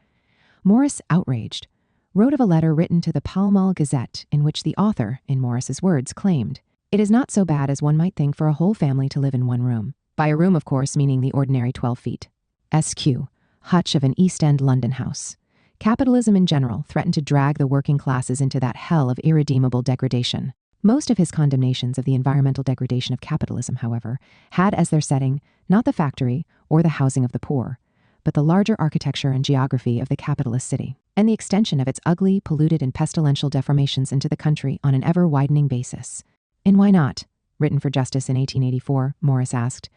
Morris, outraged, wrote of a letter written to the Pall Mall Gazette in which the author, in Morris's words, claimed, "It is not so bad as one might think for a whole family to live in one room." By a room, of course, meaning the ordinary 12 feet. SQ, hutch of an East End London house. Capitalism in general threatened to drag the working classes into that hell of irredeemable degradation. Most of his condemnations of the environmental degradation of capitalism, however, had as their setting not the factory or the housing of the poor, but the larger architecture and geography of the capitalist city, and the extension of its ugly, polluted, and pestilential deformations into the country on an ever-widening basis. In Why Not?, written for Justice in 1884, Morris asked,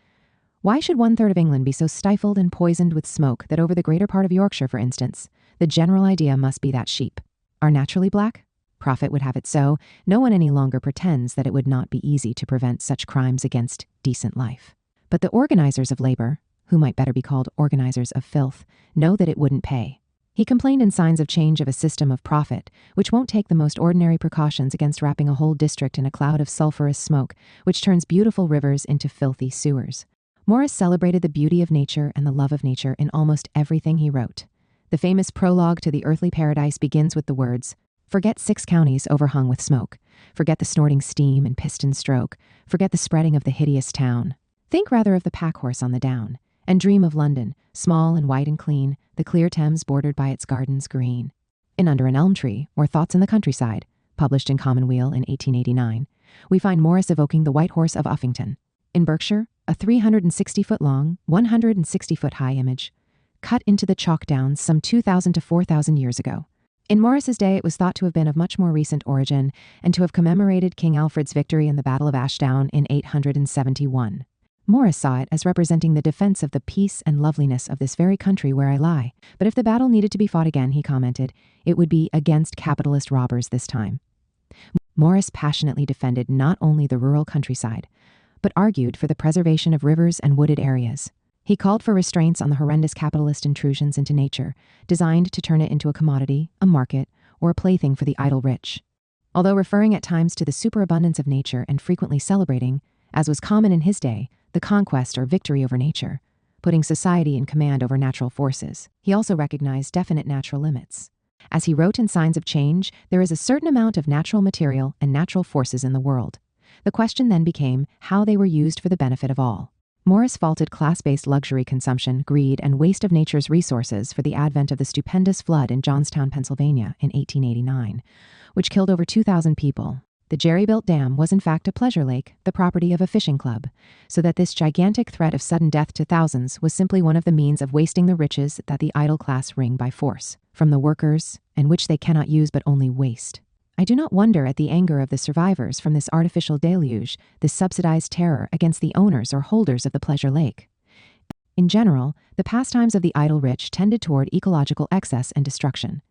"Why should 1/3 of England be so stifled and poisoned with smoke that over the greater part of Yorkshire, for instance, the general idea must be that sheep are naturally black? Profit would have it so. No one any longer pretends that it would not be easy to prevent such crimes against decent life. But the organizers of labor, who might better be called organizers of filth, know that it wouldn't pay." He complained in Signs of Change of a system of profit, which won't take the most ordinary precautions against wrapping a whole district in a cloud of sulfurous smoke, which turns beautiful rivers into filthy sewers. Morris celebrated the beauty of nature and the love of nature in almost everything he wrote. The famous prologue to The Earthly Paradise begins with the words, "Forget 6 counties overhung with smoke. Forget the snorting steam and piston stroke. Forget the spreading of the hideous town. Think rather of the pack horse on the down, and dream of London, small and white and clean, the clear Thames bordered by its gardens green." In Under an Elm Tree, or Thoughts in the Countryside, published in Commonweal in 1889, we find Morris evoking the white horse of Uffington. In Berkshire, a 360-foot-long, 160-foot-high image, cut into the chalk downs some 2,000 to 4,000 years ago. In Morris's day, it was thought to have been of much more recent origin and to have commemorated King Alfred's victory in the Battle of Ashdown in 871. Morris saw it as representing the defense of the peace and loveliness of this very country where I lie. But if the battle needed to be fought again, he commented, it would be against capitalist robbers this time. Morris passionately defended not only the rural countryside, but argued for the preservation of rivers and wooded areas. He called for restraints on the horrendous capitalist intrusions into nature, designed to turn it into a commodity, a market, or a plaything for the idle rich. Although referring at times to the superabundance of nature and frequently celebrating, as was common in his day, the conquest or victory over nature, putting society in command over natural forces, he also recognized definite natural limits. As he wrote in Signs of Change, there is a certain amount of natural material and natural forces in the world. The question then became how they were used for the benefit of all. Morris faulted class-based luxury consumption, greed, and waste of nature's resources for the advent of the stupendous flood in Johnstown, Pennsylvania in 1889, which killed over 2,000 people. The jerry-built dam was in fact a pleasure lake, the property of a fishing club, so that this gigantic threat of sudden death to thousands was simply one of the means of wasting the riches that the idle class wring by force from the workers, and which they cannot use but only waste. I do not wonder at the anger of the survivors from this artificial deluge, this subsidized terror against the owners or holders of the pleasure lake. In general, the pastimes of the idle rich tended toward ecological excess and destruction.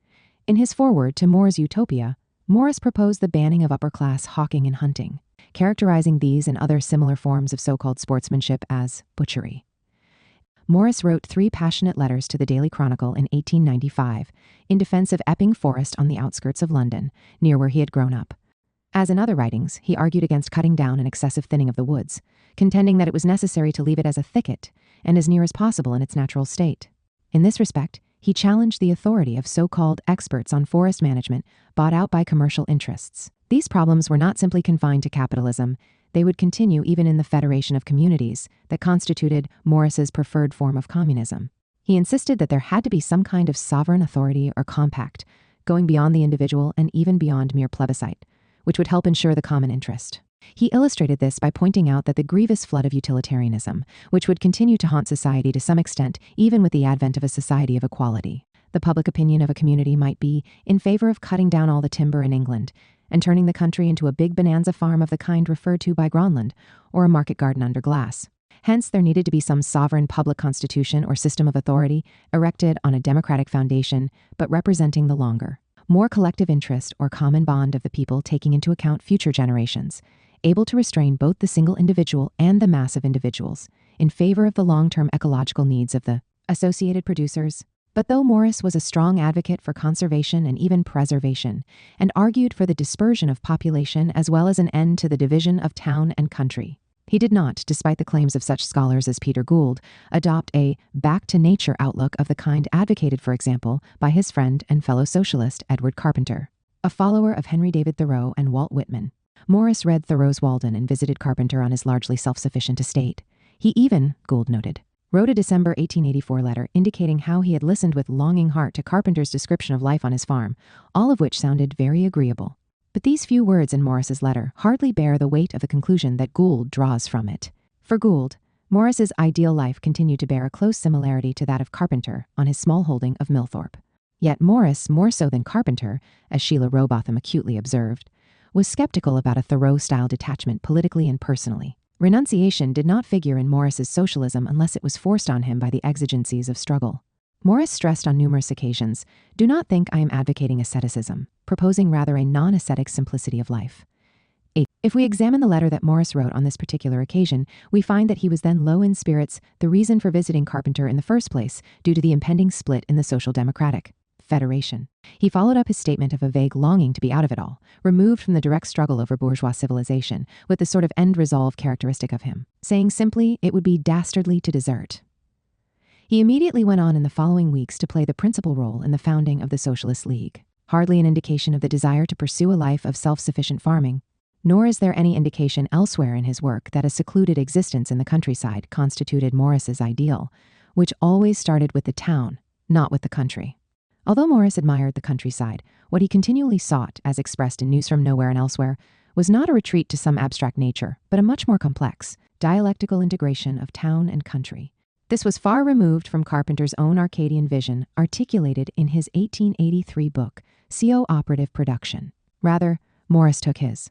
In his foreword to More's Utopia, Morris proposed the banning of upper-class hawking and hunting, characterizing these and other similar forms of so-called sportsmanship as butchery. Morris wrote 3 passionate letters to the Daily Chronicle in 1895 in defense of Epping Forest on the outskirts of London, near where he had grown up. As in other writings, he argued against cutting down and excessive thinning of the woods, contending that it was necessary to leave it as a thicket and as near as possible in its natural state. In this respect, he challenged the authority of so-called experts on forest management bought out by commercial interests. These problems were not simply confined to capitalism. They would continue even in the federation of communities that constituted Morris's preferred form of communism. He insisted that there had to be some kind of sovereign authority or compact, going beyond the individual and even beyond mere plebiscite, which would help ensure the common interest. He illustrated this by pointing out that the grievous flood of utilitarianism, which would continue to haunt society to some extent even with the advent of a society of equality. The public opinion of a community might be in favor of cutting down all the timber in England and turning the country into a big bonanza farm of the kind referred to by Gronland, or a market garden under glass. Hence, there needed to be some sovereign public constitution or system of authority erected on a democratic foundation, but representing the longer, more collective interest or common bond of the people, taking into account future generations, able to restrain both the single individual and the mass of individuals in favor of the long-term ecological needs of the associated producers. But though Morris was a strong advocate for conservation and even preservation, and argued for the dispersion of population as well as an end to the division of town and country, he did not, despite the claims of such scholars as Peter Gould, adopt a back-to-nature outlook of the kind advocated, for example, by his friend and fellow socialist Edward Carpenter, a follower of Henry David Thoreau and Walt Whitman. Morris read Thoreau's Walden and visited Carpenter on his largely self-sufficient estate. He even, Gould noted, wrote a December 1884 letter indicating how he had listened with longing heart to Carpenter's description of life on his farm, all of which sounded very agreeable. But these few words in Morris's letter hardly bear the weight of the conclusion that Gould draws from it. For Gould, Morris's ideal life continued to bear a close similarity to that of Carpenter on his small holding of Millthorpe. Yet Morris, more so than Carpenter, as Sheila Rowbotham acutely observed, was skeptical about a Thoreau-style detachment politically and personally. Renunciation did not figure in Morris's socialism unless it was forced on him by the exigencies of struggle. Morris stressed on numerous occasions, "Do not think I am advocating asceticism, proposing rather a non-ascetic simplicity of life." 8. If we examine the letter that Morris wrote on this particular occasion, we find that he was then low in spirits, the reason for visiting Carpenter in the first place, due to the impending split in the Social Democratic Federation. He followed up his statement of a vague longing to be out of it all, removed from the direct struggle over bourgeois civilization, with the sort of end resolve characteristic of him, saying simply it would be dastardly to desert. He immediately went on in the following weeks to play the principal role in the founding of the Socialist League. Hardly an indication of the desire to pursue a life of self-sufficient farming, nor is there any indication elsewhere in his work that a secluded existence in the countryside constituted Morris's ideal, which always started with the town, not with the country. Although Morris admired the countryside, what he continually sought, as expressed in News from Nowhere and elsewhere, was not a retreat to some abstract nature, but a much more complex, dialectical integration of town and country. This was far removed from Carpenter's own Arcadian vision, articulated in his 1883 book, Co-operative Production. Rather, Morris took his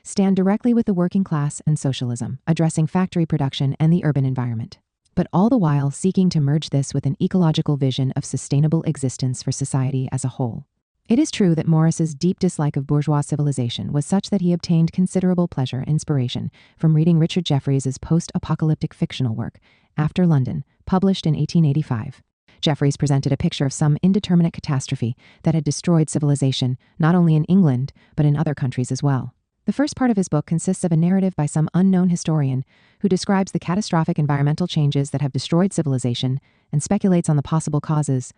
stand directly with the working class and socialism, addressing factory production and the urban environment, but all the while seeking to merge this with an ecological vision of sustainable existence for society as a whole. It is true that Morris's deep dislike of bourgeois civilization was such that he obtained considerable pleasure and inspiration from reading Richard Jefferies' post-apocalyptic fictional work, After London, published in 1885. Jefferies presented a picture of some indeterminate catastrophe that had destroyed civilization not only in England, but in other countries as well. The first part of his book consists of a narrative by some unknown historian who describes the catastrophic environmental changes that have destroyed civilization and speculates on the possible causes,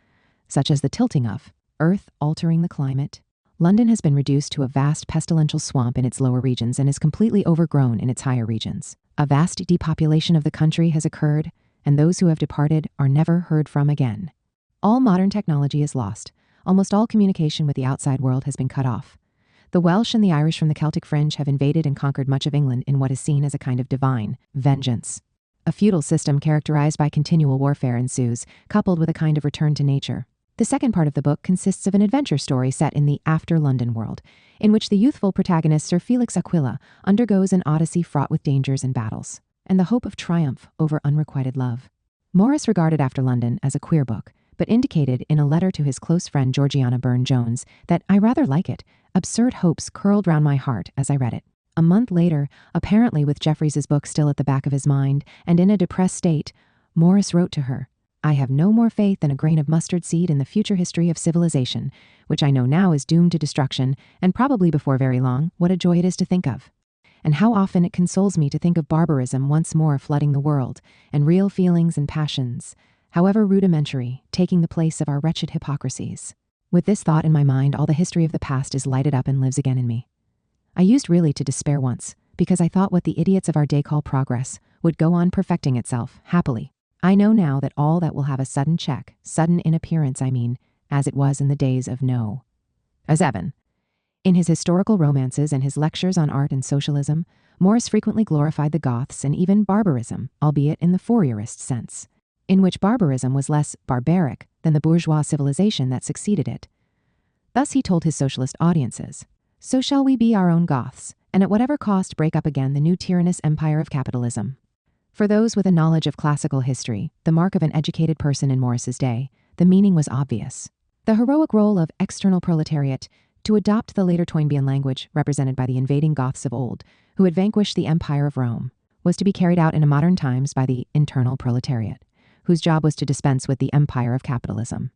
such as the tilting of Earth altering the climate. London has been reduced to a vast pestilential swamp in its lower regions and is completely overgrown in its higher regions. A vast depopulation of the country has occurred, and those who have departed are never heard from again. All modern technology is lost. Almost all communication with the outside world has been cut off. The Welsh and the Irish from the Celtic fringe have invaded and conquered much of England in what is seen as a kind of divine vengeance. A feudal system characterized by continual warfare ensues, coupled with a kind of return to nature. The second part of the book consists of an adventure story set in the After London world, in which the youthful protagonist Sir Felix Aquila undergoes an odyssey fraught with dangers and battles, and the hope of triumph over unrequited love. Morris regarded After London as a queer book, but indicated in a letter to his close friend Georgiana Burne-Jones that I rather like it. Absurd hopes curled round my heart as I read it. A month later, apparently with Jefferies' book still at the back of his mind and in a depressed state, Morris wrote to her, I have no more faith than a grain of mustard seed in the future history of civilization, which I know now is doomed to destruction, and probably before very long, what a joy it is to think of. And how often it consoles me to think of barbarism once more flooding the world, and real feelings and passions, however rudimentary, taking the place of our wretched hypocrisies. With this thought in my mind, all the history of the past is lighted up and lives again in me. I used really to despair once, because I thought what the idiots of our day call progress would go on perfecting itself, happily. I know now that all that will have a sudden check, sudden in appearance, I mean, as it was in the days of No. As Evan. In his historical romances and his lectures on art and socialism, Morris frequently glorified the Goths and even barbarism, albeit in the Fourierist sense, in which barbarism was less barbaric than the bourgeois civilization that succeeded it. Thus he told his socialist audiences, so shall we be our own Goths, and at whatever cost break up again the new tyrannous empire of capitalism. For those with a knowledge of classical history, the mark of an educated person in Morris's day, the meaning was obvious. The heroic role of external proletariat, to adopt the later Toynbean language represented by the invading Goths of old, who had vanquished the empire of Rome, was to be carried out in modern times by the internal proletariat, whose job was to dispense with the empire of capitalism.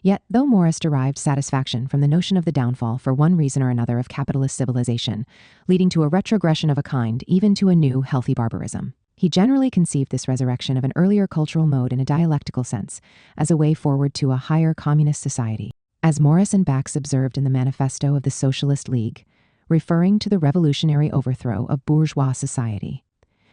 Yet, though Morris derived satisfaction from the notion of the downfall for one reason or another of capitalist civilization, leading to a retrogression of a kind, even to a new, healthy barbarism, he generally conceived this resurrection of an earlier cultural mode in a dialectical sense as a way forward to a higher communist society. As Morris and Bax observed in the manifesto of the Socialist League, referring to the revolutionary overthrow of bourgeois society,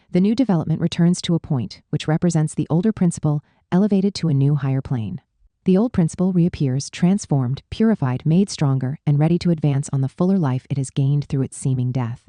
the new development returns to a point which represents the older principle elevated to a new higher plane. The old principle reappears, transformed, purified, made stronger, and ready to advance on the fuller life it has gained through its seeming death.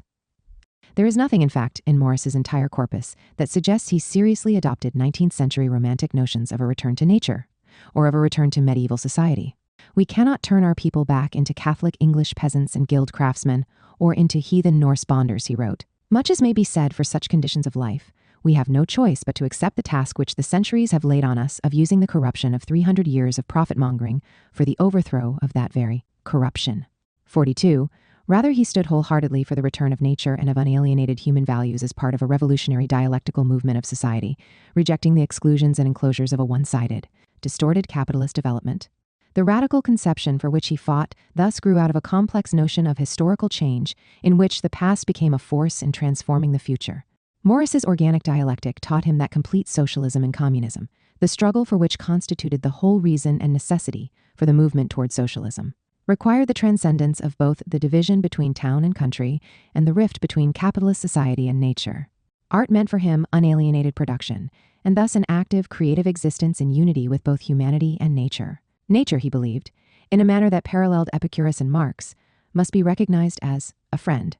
There is nothing, in fact, in Morris's entire corpus that suggests he seriously adopted 19th century romantic notions of a return to nature, or of a return to medieval society. We cannot turn our people back into Catholic English peasants and guild craftsmen, or into heathen Norse bonders, he wrote. Much as may be said for such conditions of life, we have no choice but to accept the task which the centuries have laid on us of using the corruption of 300 years of profit-mongering for the overthrow of that very corruption. 42. Rather, he stood wholeheartedly for the return of nature and of unalienated human values as part of a revolutionary dialectical movement of society, rejecting the exclusions and enclosures of a one-sided, distorted capitalist development. The radical conception for which he fought thus grew out of a complex notion of historical change in which the past became a force in transforming the future. Morris's organic dialectic taught him that complete socialism and communism, the struggle for which constituted the whole reason and necessity for the movement toward socialism, required the transcendence of both the division between town and country and the rift between capitalist society and nature. Art meant for him unalienated production, and thus an active, creative existence in unity with both humanity and nature. Nature, he believed, in a manner that paralleled Epicurus and Marx, must be recognized as a friend.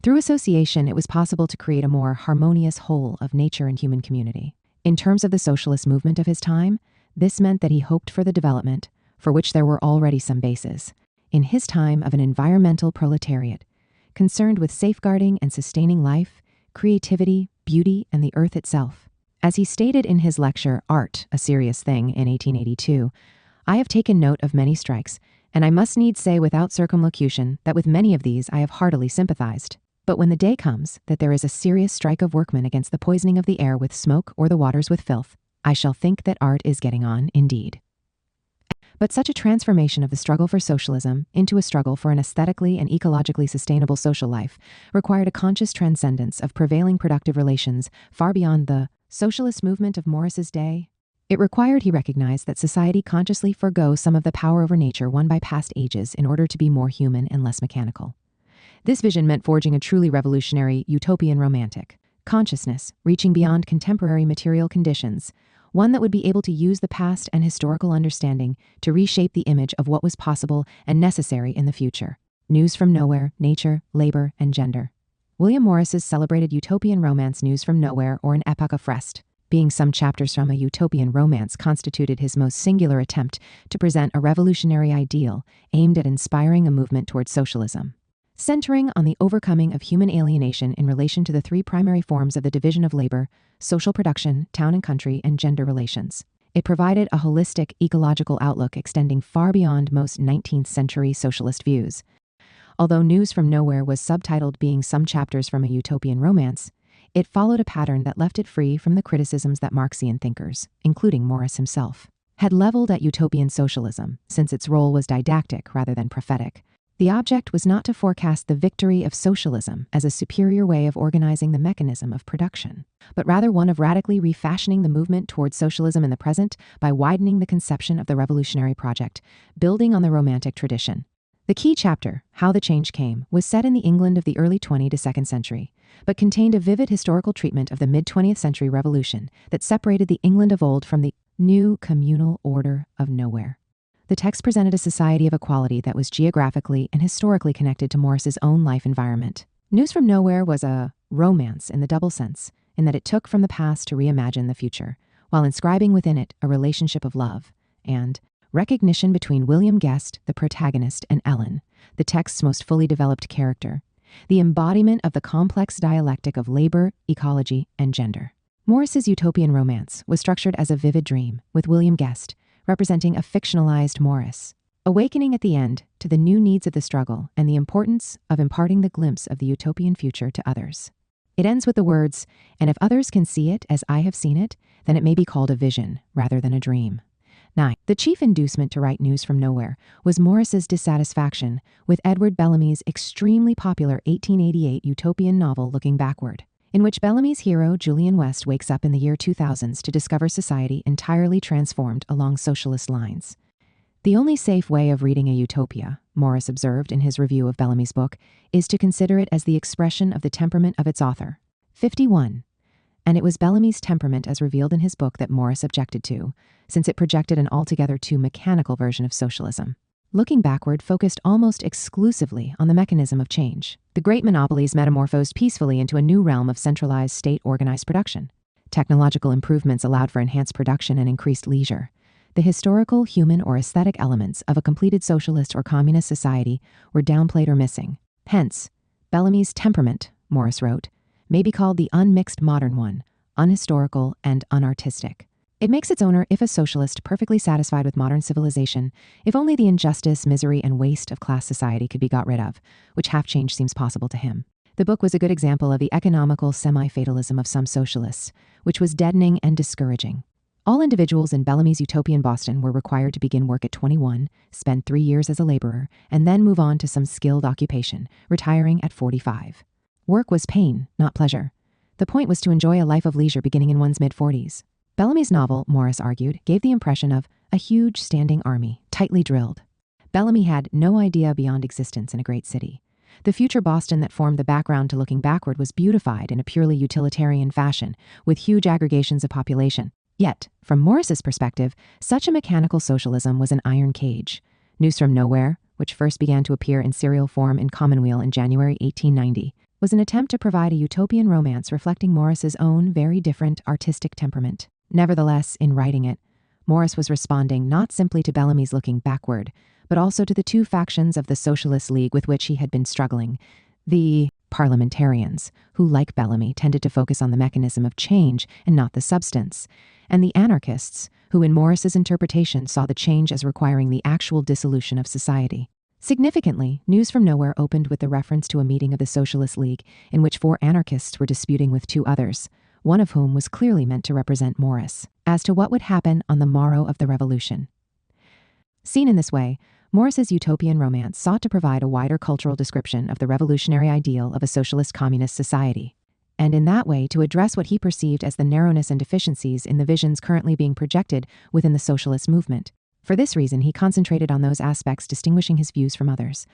Through association, it was possible to create a more harmonious whole of nature and human community. In terms of the socialist movement of his time, this meant that he hoped for the development, for which there were already some bases, in his time of an environmental proletariat, concerned with safeguarding and sustaining life, creativity, beauty, and the earth itself. As he stated in his lecture, Art, a Serious Thing, in 1882, I have taken note of many strikes, and I must needs say without circumlocution that with many of these I have heartily sympathized. But when the day comes that there is a serious strike of workmen against the poisoning of the air with smoke or the waters with filth, I shall think that art is getting on indeed. But such a transformation of the struggle for socialism into a struggle for an aesthetically and ecologically sustainable social life required a conscious transcendence of prevailing productive relations far beyond the socialist movement of Morris's day. It required, he recognized, that society consciously forego some of the power over nature won by past ages in order to be more human and less mechanical. This vision meant forging a truly revolutionary, utopian romantic consciousness, reaching beyond contemporary material conditions, one that would be able to use the past and historical understanding to reshape the image of what was possible and necessary in the future. News from Nowhere, Nature, Labor, and Gender. William Morris's celebrated utopian romance News from Nowhere, or An Epoch of Rest, being some chapters from a utopian romance, constituted his most singular attempt to present a revolutionary ideal aimed at inspiring a movement towards socialism. Centering on the overcoming of human alienation in relation to the three primary forms of the division of labor, social production, town and country, and gender relations. It provided a holistic ecological outlook extending far beyond most 19th century socialist views. Although News from Nowhere was subtitled being some chapters from a utopian romance, it followed a pattern that left it free from the criticisms that Marxian thinkers, including Morris himself, had leveled at utopian socialism, since its role was didactic rather than prophetic. The object was not to forecast the victory of socialism as a superior way of organizing the mechanism of production, but rather one of radically refashioning the movement towards socialism in the present by widening the conception of the revolutionary project, building on the Romantic tradition. The key chapter, How the Change Came, was set in the England of the early 20th to 2nd century, but contained a vivid historical treatment of the mid-20th century revolution that separated the England of old from the new communal order of nowhere. The text presented a society of equality that was geographically and historically connected to Morris's own life environment. News from Nowhere was a romance in the double sense, in that it took from the past to reimagine the future, while inscribing within it a relationship of love and recognition between William Guest, the protagonist, and Ellen, the text's most fully developed character, the embodiment of the complex dialectic of labor, ecology, and gender. Morris's utopian romance was structured as a vivid dream, with William Guest representing a fictionalized Morris, awakening at the end to the new needs of the struggle and the importance of imparting the glimpse of the utopian future to others. It ends with the words, "And if others can see it as I have seen it, then it may be called a vision rather than a dream." 9. The chief inducement to write News from Nowhere was Morris's dissatisfaction with Edward Bellamy's extremely popular 1888 utopian novel Looking Backward, in which Bellamy's hero Julian West wakes up in the year 2000s to discover society entirely transformed along socialist lines. The only safe way of reading a utopia, Morris observed in his review of Bellamy's book, is to consider it as the expression of the temperament of its author. 51. And it was Bellamy's temperament as revealed in his book that Morris objected to, since it projected an altogether too mechanical version of socialism. Looking Backward focused almost exclusively on the mechanism of change. The great monopolies metamorphosed peacefully into a new realm of centralized state-organized production. Technological improvements allowed for enhanced production and increased leisure. The historical, human, or aesthetic elements of a completed socialist or communist society were downplayed or missing. Hence, Bellamy's temperament, Morris wrote, may be called the unmixed modern one, unhistorical and unartistic. It makes its owner, if a socialist, perfectly satisfied with modern civilization, if only the injustice, misery, and waste of class society could be got rid of, which half change seems possible to him. The book was a good example of the economical semi-fatalism of some socialists, which was deadening and discouraging. All individuals in Bellamy's utopian Boston were required to begin work at 21, spend 3 years as a laborer, and then move on to some skilled occupation, retiring at 45. Work was pain, not pleasure. The point was to enjoy a life of leisure beginning in one's mid-40s. Bellamy's novel, Morris argued, gave the impression of a huge standing army, tightly drilled. Bellamy had no idea beyond existence in a great city. The future Boston that formed the background to Looking Backward was beautified in a purely utilitarian fashion, with huge aggregations of population. Yet, from Morris's perspective, such a mechanical socialism was an iron cage. News from Nowhere which first began to appear in serial form in Commonweal in January 1890, was an attempt to provide a utopian romance reflecting Morris's own very different artistic temperament. Nevertheless, in writing it, Morris was responding not simply to Bellamy's looking backward, but also to the two factions of the Socialist League with which he had been struggling: the parliamentarians, who, like Bellamy, tended to focus on the mechanism of change and not the substance, and the anarchists, who in Morris's interpretation saw the change as requiring the actual dissolution of society. Significantly, News from Nowhere opened with the reference to a meeting of the Socialist League in which 4 anarchists were disputing with 2 others, one of whom was clearly meant to represent Morris, as to what would happen on the morrow of the revolution. Seen in this way, Morris's utopian romance sought to provide a wider cultural description of the revolutionary ideal of a socialist communist society, and in that way to address what he perceived as the narrowness and deficiencies in the visions currently being projected within the socialist movement. For this reason, he concentrated on those aspects distinguishing his views from others,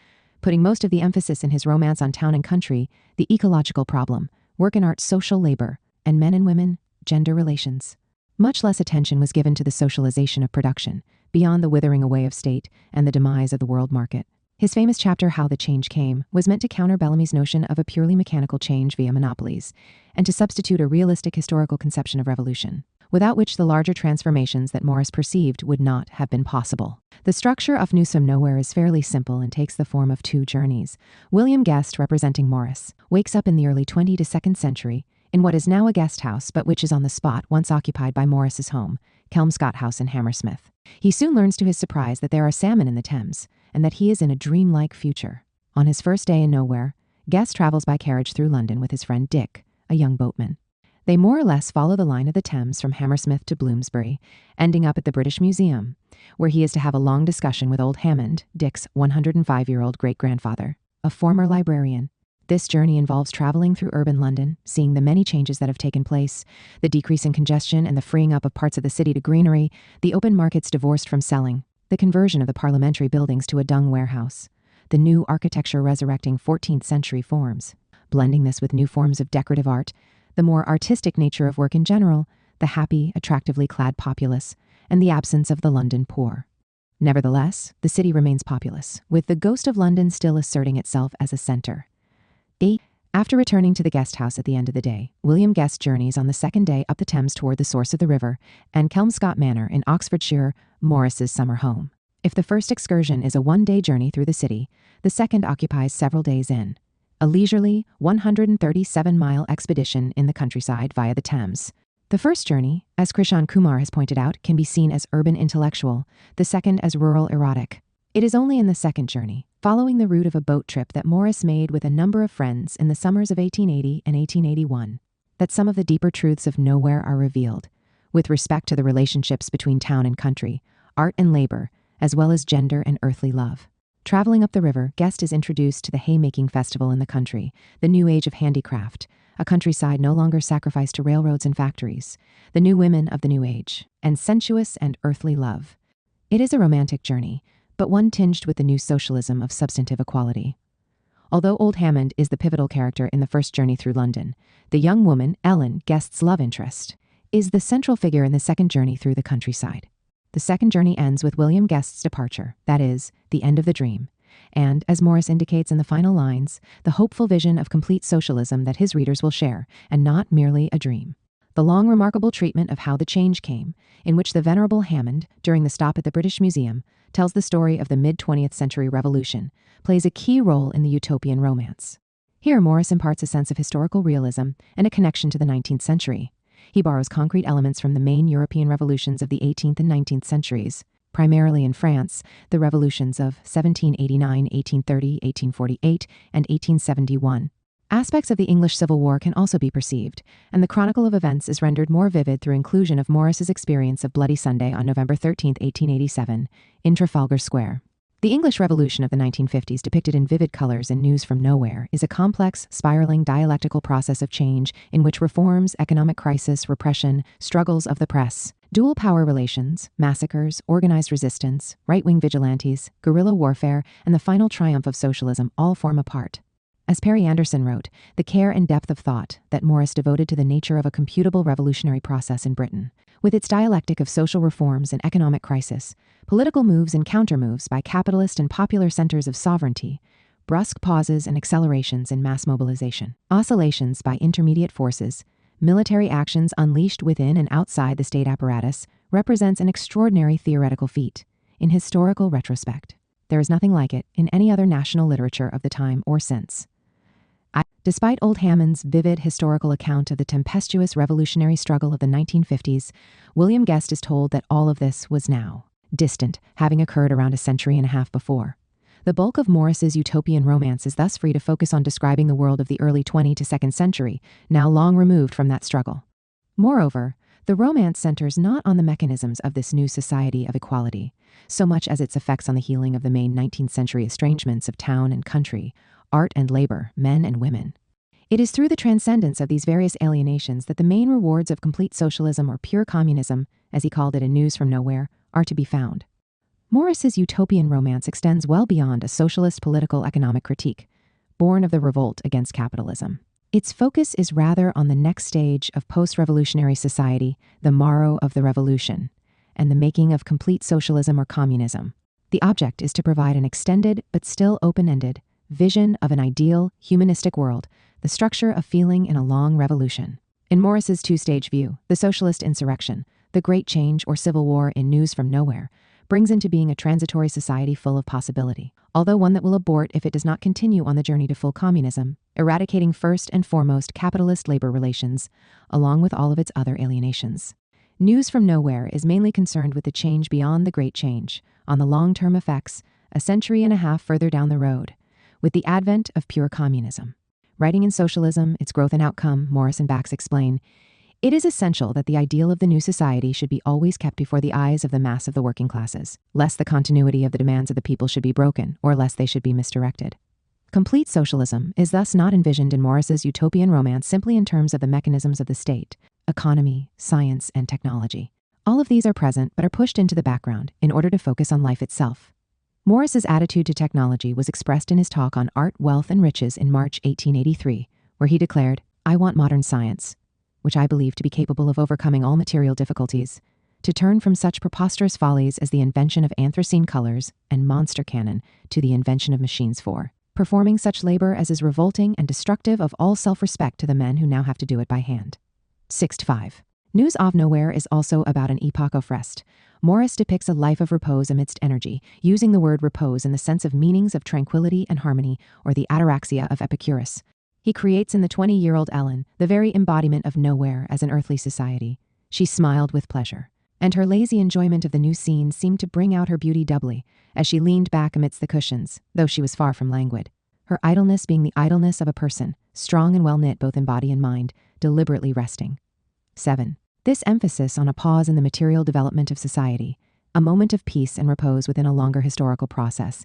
putting most of the emphasis in his romance on town and country, the ecological problem, work and art, social labor, and men and women, gender relations. Much less attention was given to the socialization of production, beyond the withering away of state and the demise of the world market. His famous chapter, How the Change Came, was meant to counter Bellamy's notion of a purely mechanical change via monopolies, and to substitute a realistic historical conception of revolution, without which the larger transformations that Morris perceived would not have been possible. The structure of News from Nowhere is fairly simple and takes the form of 2 journeys. William Guest, representing Morris, wakes up in the early 22nd century in what is now a guest house, but which is on the spot once occupied by Morris's home, Kelmscott House in Hammersmith. He soon learns to his surprise that there are salmon in the Thames, and that he is in a dreamlike future. On his first day in Nowhere, Guest travels by carriage through London with his friend Dick, a young boatman. They more or less follow the line of the Thames from Hammersmith to Bloomsbury, ending up at the British Museum, where he is to have a long discussion with old Hammond, Dick's 105-year-old great-grandfather, a former librarian. This journey involves traveling through urban London, seeing the many changes that have taken place, the decrease in congestion and the freeing up of parts of the city to greenery, the open markets divorced from selling, the conversion of the parliamentary buildings to a dung warehouse, the new architecture resurrecting 14th century forms, blending this with new forms of decorative art, the more artistic nature of work in general, the happy, attractively clad populace, and the absence of the London poor. Nevertheless, the city remains populous, with the ghost of London still asserting itself as a center. After returning to the guest house at the end of the day, William Guest journeys on the second day up the Thames toward the source of the river and Kelmscott Manor in Oxfordshire, Morris's summer home. If the first excursion is a 1-day journey through the city, the second occupies several days in a leisurely 137-mile expedition in the countryside via the Thames. The first journey, as Krishan Kumar has pointed out, can be seen as urban intellectual, the second as rural erotic. It is only in the second journey, following the route of a boat trip that Morris made with a number of friends in the summers of 1880 and 1881, that some of the deeper truths of Nowhere are revealed, with respect to the relationships between town and country, art and labor, as well as gender and earthly love. Traveling up the river, Guest is introduced to the haymaking festival in the country, the new age of handicraft, a countryside no longer sacrificed to railroads and factories, the new women of the new age, and sensuous and earthly love. It is a romantic journey, but one tinged with the new socialism of substantive equality. Although old Hammond is the pivotal character in the first journey through London, the young woman, Ellen, Guest's love interest, is the central figure in the second journey through the countryside. The second journey ends with William Guest's departure, that is, the end of the dream, and, as Morris indicates in the final lines, the hopeful vision of complete socialism that his readers will share, and not merely a dream. The long remarkable treatment of How the Change Came, in which the venerable Hammond, during the stop at the British Museum, tells the story of the mid-20th century revolution, plays a key role in the utopian romance. Here, Morris imparts a sense of historical realism and a connection to the 19th century. He borrows concrete elements from the main European revolutions of the 18th and 19th centuries, primarily in France, the revolutions of 1789, 1830, 1848, and 1871. Aspects of the English Civil War can also be perceived, and the chronicle of events is rendered more vivid through inclusion of Morris's experience of Bloody Sunday on November 13, 1887, in Trafalgar Square. The English Revolution of the 1950s, depicted in vivid colors in News from Nowhere, is a complex, spiraling, dialectical process of change in which reforms, economic crisis, repression, struggles of the press, dual power relations, massacres, organized resistance, right-wing vigilantes, guerrilla warfare, and the final triumph of socialism all form a part. As Perry Anderson wrote, the care and depth of thought that Morris devoted to the nature of a computable revolutionary process in Britain, with its dialectic of social reforms and economic crisis, political moves and countermoves by capitalist and popular centers of sovereignty, brusque pauses and accelerations in mass mobilization, oscillations by intermediate forces, military actions unleashed within and outside the state apparatus, represents an extraordinary theoretical feat. In historical retrospect, there is nothing like it in any other national literature of the time or since. Despite Old Hammond's vivid historical account of the tempestuous revolutionary struggle of the 1950s, William Guest is told that all of this was now distant, having occurred around a century and a half before. The bulk of Morris's utopian romance is thus free to focus on describing the world of the early 20th to 2nd century, now long removed from that struggle. Moreover, the romance centers not on the mechanisms of this new society of equality, so much as its effects on the healing of the main 19th century estrangements of town and country, art and labor, men and women. It is through the transcendence of these various alienations that the main rewards of complete socialism or pure communism, as he called it in News from Nowhere, are to be found. Morris's utopian romance extends well beyond a socialist political economic critique, born of the revolt against capitalism. Its focus is rather on the next stage of post-revolutionary society, the morrow of the revolution, and the making of complete socialism or communism. The object is to provide an extended, but still open-ended, vision of an ideal, humanistic world, the structure of feeling in a long revolution. In Morris's two-stage view, the socialist insurrection, the Great Change or Civil War in News from Nowhere, brings into being a transitory society full of possibility, although one that will abort if it does not continue on the journey to full communism, eradicating first and foremost capitalist labor relations, along with all of its other alienations. News from Nowhere is mainly concerned with the change beyond the Great Change, on the long-term effects, a century and a half further down the road, with the advent of pure communism. Writing in Socialism, Its Growth and Outcome, Morris and Bax explain, it is essential that the ideal of the new society should be always kept before the eyes of the mass of the working classes, lest the continuity of the demands of the people should be broken, or lest they should be misdirected. Complete socialism is thus not envisioned in Morris's utopian romance simply in terms of the mechanisms of the state, economy, science, and technology. All of these are present but are pushed into the background in order to focus on life itself. Morris's attitude to technology was expressed in his talk on Art, Wealth, and Riches in March 1883, where he declared, "I want modern science, which I believe to be capable of overcoming all material difficulties, to turn from such preposterous follies as the invention of anthracene colors and monster cannon to the invention of machines for performing such labor as is revolting and destructive of all self-respect to the men who now have to do it by hand." 6-5. News of Nowhere is also about an epoch of rest. Morris depicts a life of repose amidst energy, using the word repose in the sense of meanings of tranquility and harmony, or the ataraxia of Epicurus. He creates in the 20-year-old Ellen the very embodiment of nowhere as an earthly society. She smiled with pleasure, and her lazy enjoyment of the new scene seemed to bring out her beauty doubly, as she leaned back amidst the cushions, though she was far from languid. Her idleness being the idleness of a person, strong and well-knit both in body and mind, deliberately resting. 7. This emphasis on a pause in the material development of society, a moment of peace and repose within a longer historical process,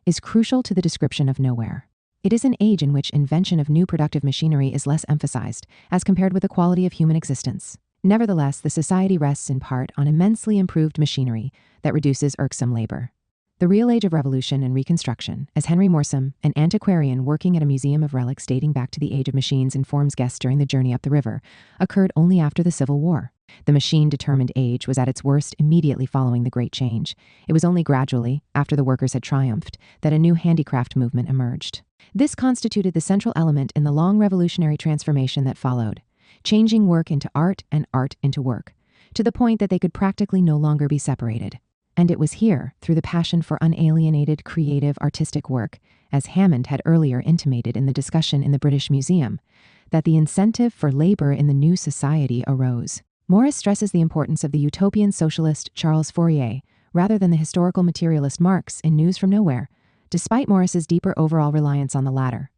is crucial to the description of nowhere. It is an age in which invention of new productive machinery is less emphasized, as compared with the quality of human existence. Nevertheless, the society rests in part on immensely improved machinery that reduces irksome labor. The real age of revolution and reconstruction, as Henry Morsom, an antiquarian working at a museum of relics dating back to the age of machines, informs guests during the journey up the river, occurred only after the Civil War. The machine-determined age was at its worst immediately following the Great Change. It was only gradually, after the workers had triumphed, that a new handicraft movement emerged. This constituted the central element in the long revolutionary transformation that followed, changing work into art and art into work, to the point that they could practically no longer be separated. And it was here, through the passion for unalienated, creative, artistic work, as Hammond had earlier intimated in the discussion in the British Museum, that the incentive for labor in the new society arose. Morris stresses the importance of the utopian socialist Charles Fourier, rather than the historical materialist Marx in News from Nowhere, despite Morris's deeper overall reliance on the latter.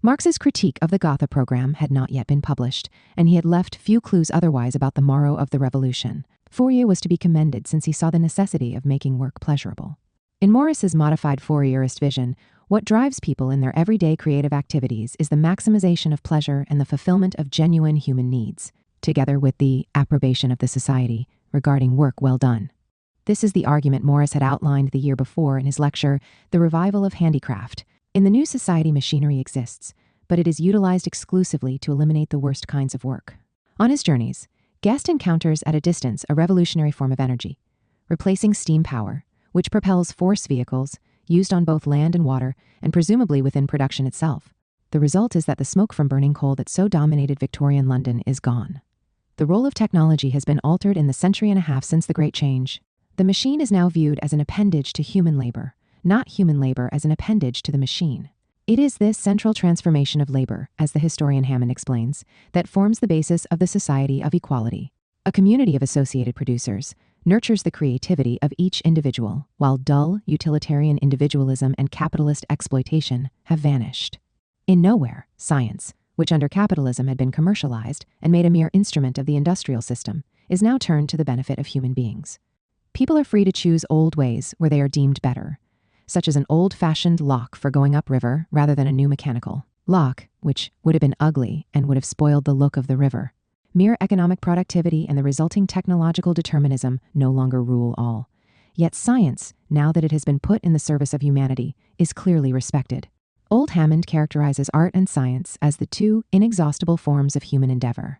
Marx's critique of the Gotha program had not yet been published, and he had left few clues otherwise about the morrow of the revolution. Fourier was to be commended since he saw the necessity of making work pleasurable. In Morris's modified Fourierist vision, what drives people in their everyday creative activities is the maximization of pleasure and the fulfillment of genuine human needs, together with the approbation of the society regarding work well done. This is the argument Morris had outlined the year before in his lecture, The Revival of Handicraft. In the new society, machinery exists, but it is utilized exclusively to eliminate the worst kinds of work. On his journeys, Guest encounters at a distance a revolutionary form of energy, replacing steam power, which propels force vehicles used on both land and water and presumably within production itself. The result is that the smoke from burning coal that so dominated Victorian London is gone. The role of technology has been altered in the century and a half since the Great Change. The machine is now viewed as an appendage to human labor, not human labor as an appendage to the machine. It is this central transformation of labor, as the historian Hammond explains, that forms the basis of the society of equality. A community of associated producers nurtures the creativity of each individual, while dull, utilitarian individualism and capitalist exploitation have vanished. In Nowhere, science, which under capitalism had been commercialized and made a mere instrument of the industrial system, is now turned to the benefit of human beings. People are free to choose old ways where they are deemed better, such as an old-fashioned lock for going upriver rather than a new mechanical lock, which would have been ugly and would have spoiled the look of the river. Mere economic productivity and the resulting technological determinism no longer rule all. Yet science, now that it has been put in the service of humanity, is clearly respected. Old Hammond characterizes art and science as the two inexhaustible forms of human endeavor.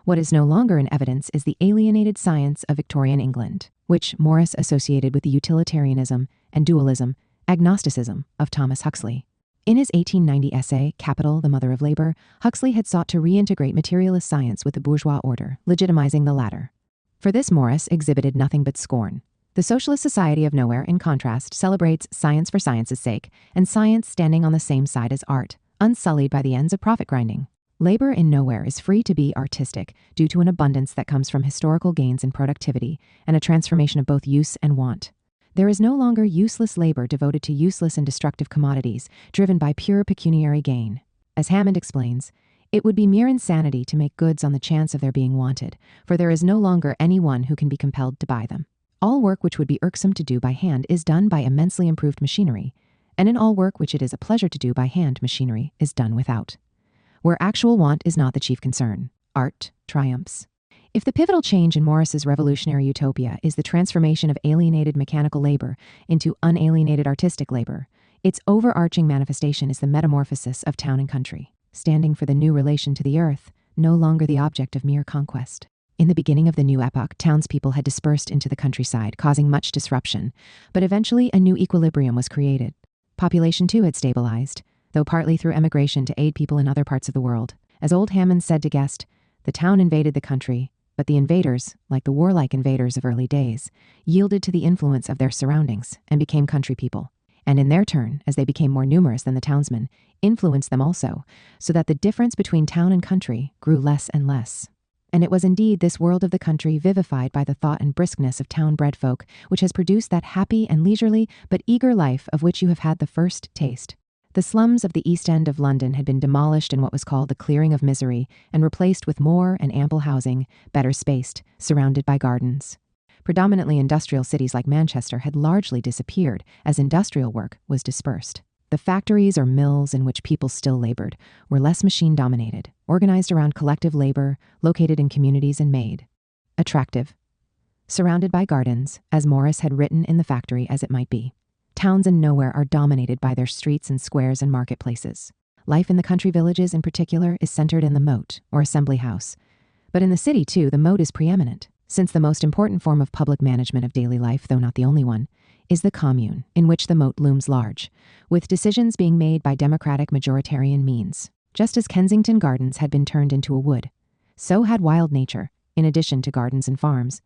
What is no longer in evidence is the alienated science of Victorian England, which Morris associated with the utilitarianism and dualism, agnosticism of Thomas Huxley. In his 1890 essay, Capital, the Mother of Labor, Huxley had sought to reintegrate materialist science with the bourgeois order, legitimizing the latter. For this, Morris exhibited nothing but scorn. The Socialist Society of Nowhere, in contrast, celebrates science for science's sake, and science standing on the same side as art, unsullied by the ends of profit grinding. Labor in Nowhere is free to be artistic due to an abundance that comes from historical gains in productivity and a transformation of both use and want. There is no longer useless labor devoted to useless and destructive commodities, driven by pure pecuniary gain. As Hammond explains, it would be mere insanity to make goods on the chance of their being wanted, for there is no longer anyone who can be compelled to buy them. All work which would be irksome to do by hand is done by immensely improved machinery, and in all work which it is a pleasure to do by hand, machinery is done without. Where actual want is not the chief concern, art triumphs. If the pivotal change in Morris's revolutionary utopia is the transformation of alienated mechanical labor into unalienated artistic labor, its overarching manifestation is the metamorphosis of town and country, standing for the new relation to the earth, no longer the object of mere conquest. In the beginning of the new epoch, townspeople had dispersed into the countryside, causing much disruption, but eventually a new equilibrium was created. Population too had stabilized, though partly through emigration to aid people in other parts of the world. As old Hammond said to Guest, the town invaded the country, but the invaders, like the warlike invaders of early days, yielded to the influence of their surroundings and became country people. And in their turn, as they became more numerous than the townsmen, influenced them also, so that the difference between town and country grew less and less. And it was indeed this world of the country, vivified by the thought and briskness of town-bred folk, which has produced that happy and leisurely but eager life of which you have had the first taste. The slums of the East End of London had been demolished in what was called the clearing of misery and replaced with more and ample housing, better spaced, surrounded by gardens. Predominantly industrial cities like Manchester had largely disappeared as industrial work was dispersed. The factories or mills in which people still labored were less machine-dominated, organized around collective labor, located in communities and made attractive, surrounded by gardens, as Morris had written in The Factory as it might be. Towns in Nowhere are dominated by their streets and squares and marketplaces. Life in the country villages in particular is centered in the moat, or assembly house. But in the city, too, the moat is preeminent, since the most important form of public management of daily life, though not the only one, is the commune, in which the moat looms large, with decisions being made by democratic majoritarian means. Just as Kensington Gardens had been turned into a wood, so had wild nature, in addition to gardens and farms,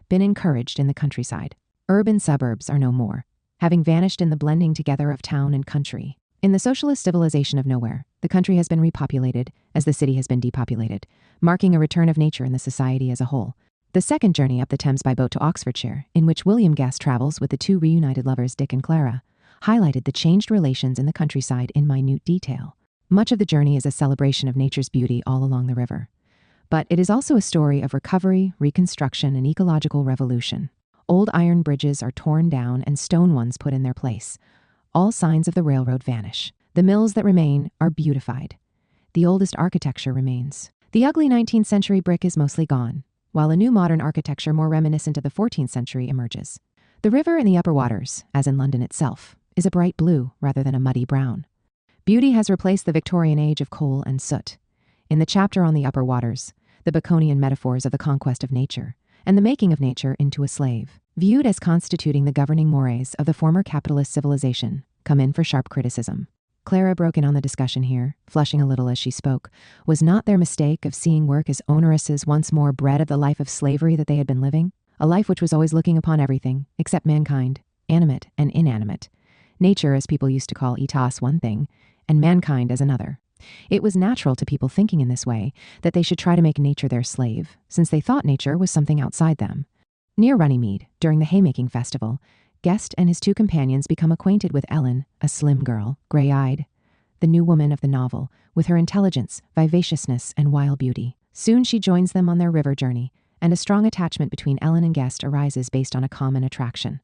been encouraged in the countryside. Urban suburbs are no more, having vanished in the blending together of town and country. In the socialist civilization of Nowhere, the country has been repopulated as the city has been depopulated, marking a return of nature in the society as a whole. The second journey up the Thames by boat to Oxfordshire, in which William Guest travels with the two reunited lovers Dick and Clara, highlighted the changed relations in the countryside in minute detail. Much of the journey is a celebration of nature's beauty all along the river. But it is also a story of recovery, reconstruction, and ecological revolution. Old iron bridges are torn down and stone ones put in their place. All signs of the railroad vanish. The mills that remain are beautified. The oldest architecture remains. The ugly 19th century brick is mostly gone, while a new modern architecture more reminiscent of the 14th century emerges. The river in the upper waters, as in London itself, is a bright blue rather than a muddy brown. Beauty has replaced the Victorian age of coal and soot. In the chapter on the upper waters, the Baconian metaphors of the conquest of nature and the making of nature into a slave, viewed as constituting the governing mores of the former capitalist civilization, come in for sharp criticism. Clara broke in on the discussion here, flushing a little as she spoke. Was not their mistake of seeing work as onerous as once more bred of the life of slavery that they had been living? A life which was always looking upon everything, except mankind, animate and inanimate. Nature, as people used to call etos, one thing, and mankind as another. It was natural to people thinking in this way that they should try to make nature their slave, since they thought nature was something outside them. Near Runnymede, during the haymaking festival, Guest and his two companions become acquainted with Ellen, a slim girl, gray-eyed, the new woman of the novel, with her intelligence, vivaciousness, and wild beauty. Soon she joins them on their river journey, and a strong attachment between Ellen and Guest arises based on a common attraction.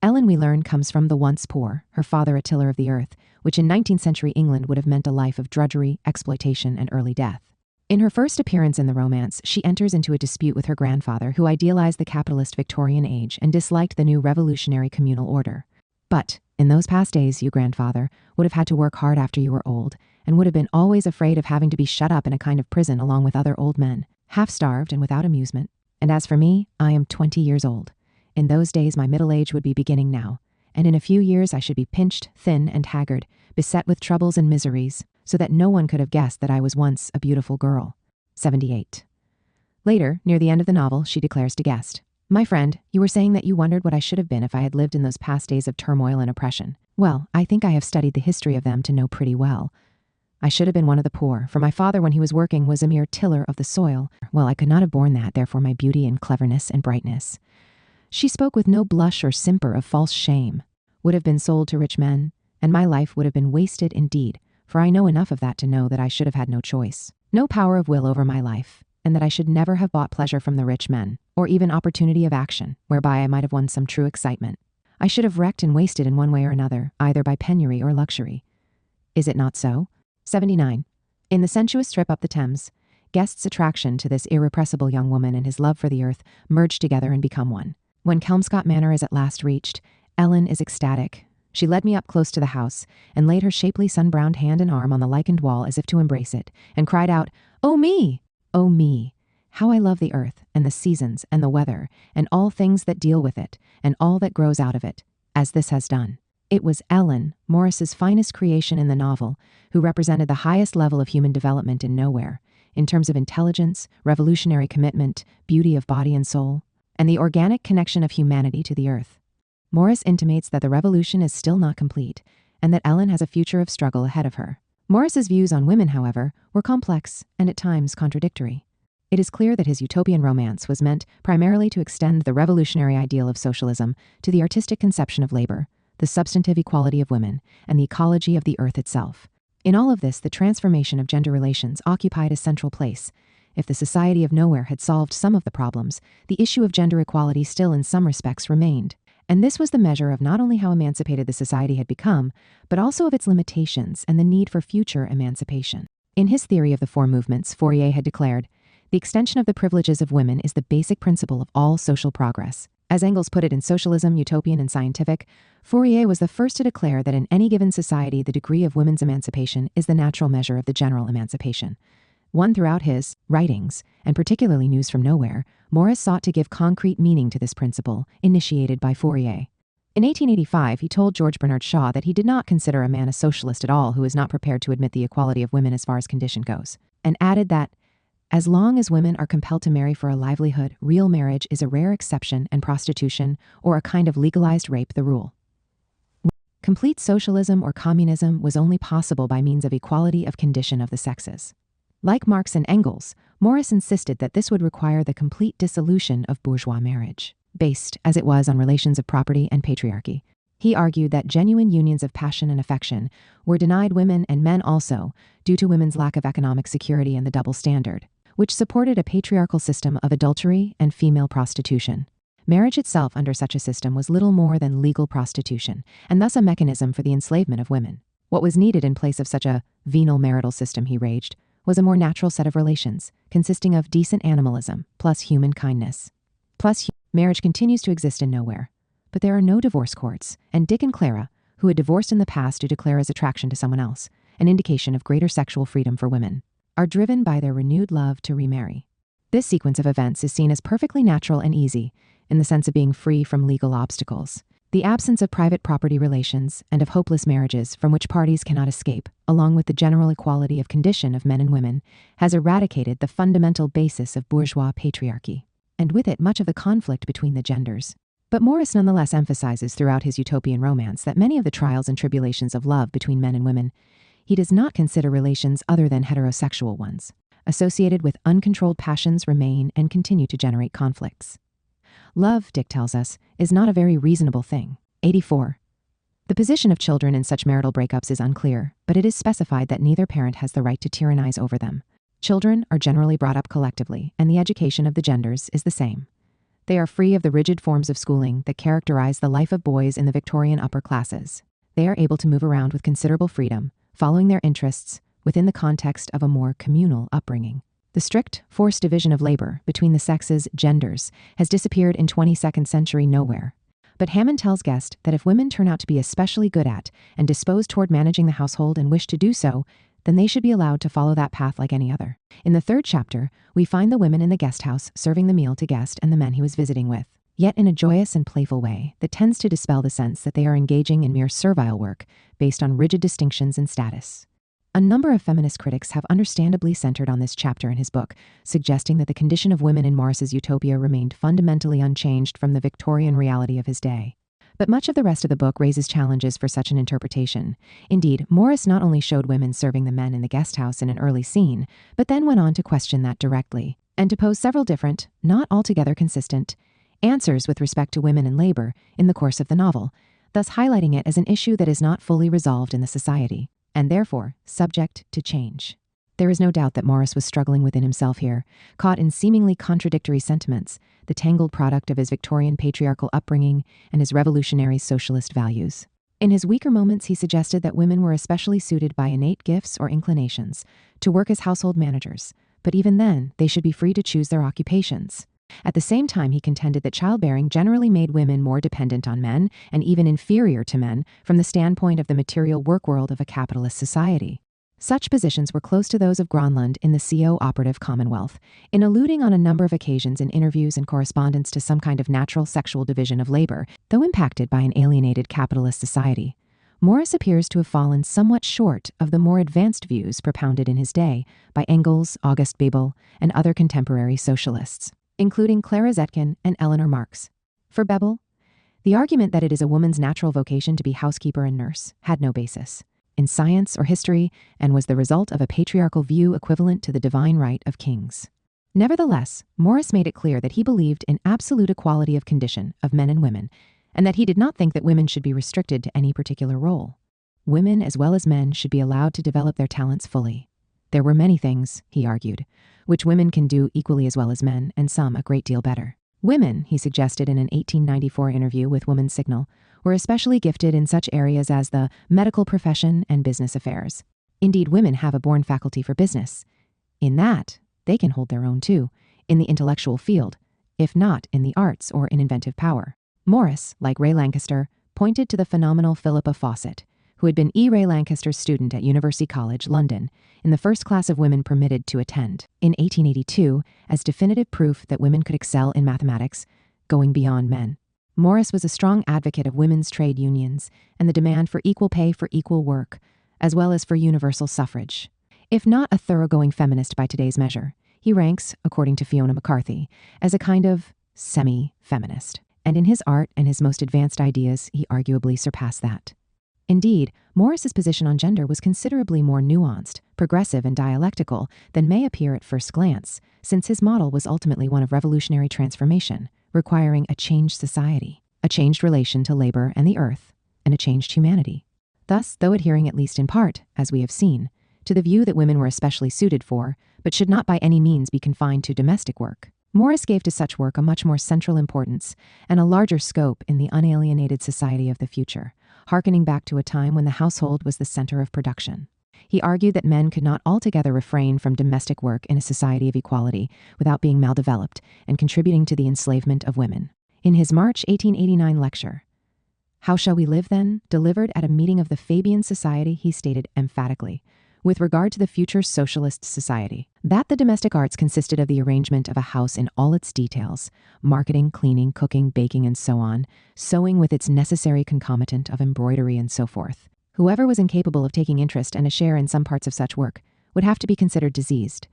Ellen, we learn, comes from the once poor, her father a tiller of the earth, which in 19th century England would have meant a life of drudgery, exploitation, and early death. In her first appearance in the romance, she enters into a dispute with her grandfather, who idealized the capitalist Victorian age and disliked the new revolutionary communal order. But, in those past days, you, grandfather, would have had to work hard after you were old, and would have been always afraid of having to be shut up in a kind of prison along with other old men, half-starved and without amusement. And as for me, I am 20 years old. In those days my middle age would be beginning now, and in a few years I should be pinched, thin, and haggard, beset with troubles and miseries, so that no one could have guessed that I was once a beautiful girl. 78. Later, near the end of the novel, she declares to Guest, "My friend, you were saying that you wondered what I should have been if I had lived in those past days of turmoil and oppression. Well, I think I have studied the history of them to know pretty well. I should have been one of the poor, for my father, when he was working, was a mere tiller of the soil. Well, I could not have borne that, therefore my beauty and cleverness and brightness." She spoke with no blush or simper of false shame. "Would have been sold to rich men, and my life would have been wasted indeed, for I know enough of that to know that I should have had no choice, no power of will over my life, and that I should never have bought pleasure from the rich men, or even opportunity of action, whereby I might have won some true excitement. I should have wrecked and wasted in one way or another, either by penury or luxury. Is it not so?" 79. In the sensuous trip up the Thames, Guest's attraction to this irrepressible young woman and his love for the earth merge together and become one. When Kelmscott Manor is at last reached, Ellen is ecstatic. She led me up close to the house, and laid her shapely sun-browned hand and arm on the lichened wall as if to embrace it, and cried out, "Oh me! Oh me! How I love the earth, and the seasons, and the weather, and all things that deal with it, and all that grows out of it, as this has done." It was Ellen, Morris's finest creation in the novel, who represented the highest level of human development in Nowhere, in terms of intelligence, revolutionary commitment, beauty of body and soul, and the organic connection of humanity to the earth. Morris intimates that the revolution is still not complete, and that Ellen has a future of struggle ahead of her. Morris's views on women, however, were complex and at times contradictory. It is clear that his utopian romance was meant primarily to extend the revolutionary ideal of socialism to the artistic conception of labor, the substantive equality of women, and the ecology of the earth itself. In all of this, the transformation of gender relations occupied a central place. If the Society of Nowhere had solved some of the problems, the issue of gender equality still in some respects remained. And this was the measure of not only how emancipated the society had become, but also of its limitations and the need for future emancipation. In his theory of the four movements, Fourier had declared, "The extension of the privileges of women is the basic principle of all social progress." As Engels put it in Socialism, Utopian, and Scientific, Fourier was the first to declare that in any given society the degree of women's emancipation is the natural measure of the general emancipation. One throughout his writings, and particularly News from Nowhere, Morris sought to give concrete meaning to this principle, initiated by Fourier. In 1885, he told George Bernard Shaw that he did not consider a man a socialist at all who is not prepared to admit the equality of women as far as condition goes, and added that, "As long as women are compelled to marry for a livelihood, real marriage is a rare exception and prostitution, or a kind of legalized rape, the rule." Complete socialism or communism was only possible by means of equality of condition of the sexes. Like Marx and Engels, Morris insisted that this would require the complete dissolution of bourgeois marriage, based, as it was, on relations of property and patriarchy. He argued that genuine unions of passion and affection were denied women and men also, due to women's lack of economic security and the double standard, which supported a patriarchal system of adultery and female prostitution. Marriage itself under such a system was little more than legal prostitution, and thus a mechanism for the enslavement of women. What was needed in place of such a venal marital system, he raged, was a more natural set of relations, consisting of decent animalism, plus human kindness. Marriage continues to exist in Nowhere, but there are no divorce courts, and Dick and Clara, who had divorced in the past due to Clara's attraction to someone else, an indication of greater sexual freedom for women, are driven by their renewed love to remarry. This sequence of events is seen as perfectly natural and easy, in the sense of being free from legal obstacles. The absence of private property relations and of hopeless marriages from which parties cannot escape, along with the general equality of condition of men and women, has eradicated the fundamental basis of bourgeois patriarchy, and with it much of the conflict between the genders. But Morris nonetheless emphasizes throughout his utopian romance that many of the trials and tribulations of love between men and women, he does not consider relations other than heterosexual ones, associated with uncontrolled passions, remain and continue to generate conflicts. Love, Dick tells us, is not a very reasonable thing. 84. The position of children in such marital breakups is unclear, but it is specified that neither parent has the right to tyrannize over them. Children are generally brought up collectively, and the education of the genders is the same. They are free of the rigid forms of schooling that characterize the life of boys in the Victorian upper classes. They are able to move around with considerable freedom, following their interests within the context of a more communal upbringing. The strict, forced division of labor between the sexes, genders, has disappeared in 22nd century nowhere. But Hammond tells Guest that if women turn out to be especially good at and disposed toward managing the household and wish to do so, then they should be allowed to follow that path like any other. In the third chapter, we find the women in the guest house serving the meal to Guest and the men he was visiting with, yet in a joyous and playful way that tends to dispel the sense that they are engaging in mere servile work based on rigid distinctions and status. A number of feminist critics have understandably centered on this chapter in his book, suggesting that the condition of women in Morris's utopia remained fundamentally unchanged from the Victorian reality of his day. But much of the rest of the book raises challenges for such an interpretation. Indeed, Morris not only showed women serving the men in the guest house in an early scene, but then went on to question that directly, and to pose several different, not altogether consistent, answers with respect to women in labor in the course of the novel, thus highlighting it as an issue that is not fully resolved in the society, and therefore subject to change. There is no doubt that Morris was struggling within himself here, caught in seemingly contradictory sentiments, the tangled product of his Victorian patriarchal upbringing and his revolutionary socialist values. In his weaker moments, he suggested that women were especially suited by innate gifts or inclinations to work as household managers, but even then, they should be free to choose their occupations. At the same time, he contended that childbearing generally made women more dependent on men and even inferior to men from the standpoint of the material work world of a capitalist society. Such positions were close to those of Gronlund in the CO operative Commonwealth, in alluding on a number of occasions in interviews and correspondence to some kind of natural sexual division of labor, though impacted by an alienated capitalist society. Morris appears to have fallen somewhat short of the more advanced views propounded in his day by Engels, August Bebel, and other contemporary socialists, including Clara Zetkin and Eleanor Marx. For Bebel, the argument that it is a woman's natural vocation to be housekeeper and nurse had no basis in science or history and was the result of a patriarchal view equivalent to the divine right of kings. Nevertheless, Morris made it clear that he believed in absolute equality of condition of men and women, and that he did not think that women should be restricted to any particular role. Women as well as men should be allowed to develop their talents fully. There were many things, he argued, which women can do equally as well as men, and some a great deal better. Women, he suggested in an 1894 interview with Woman's Signal, were especially gifted in such areas as the medical profession and business affairs. Indeed, women have a born faculty for business. In that, they can hold their own too, in the intellectual field, if not in the arts or in inventive power. Morris, like Ray Lancaster, pointed to the phenomenal Philippa Fawcett, who had been E. Ray Lancaster's student at University College, London, in the first class of women permitted to attend, in 1882, as definitive proof that women could excel in mathematics, going beyond men. Morris was a strong advocate of women's trade unions and the demand for equal pay for equal work, as well as for universal suffrage. If not a thoroughgoing feminist by today's measure, he ranks, according to Fiona McCarthy, as a kind of semi-feminist. And in his art and his most advanced ideas, he arguably surpassed that. Indeed, Morris's position on gender was considerably more nuanced, progressive, and dialectical than may appear at first glance, since his model was ultimately one of revolutionary transformation, requiring a changed society, a changed relation to labor and the earth, and a changed humanity. Thus, though adhering at least in part, as we have seen, to the view that women were especially suited for, but should not by any means be confined to domestic work, Morris gave to such work a much more central importance and a larger scope in the unalienated society of the future, hearkening back to a time when the household was the center of production. He argued that men could not altogether refrain from domestic work in a society of equality without being maldeveloped and contributing to the enslavement of women. In his March 1889 lecture, How shall we live then? Delivered at a meeting of the Fabian Society, he stated emphatically, with regard to the future socialist society, that the domestic arts consisted of the arrangement of a house in all its details, marketing, cleaning, cooking, baking, and so on, sewing with its necessary concomitant of embroidery and so forth. Whoever was incapable of taking interest and a share in some parts of such work would have to be considered diseased,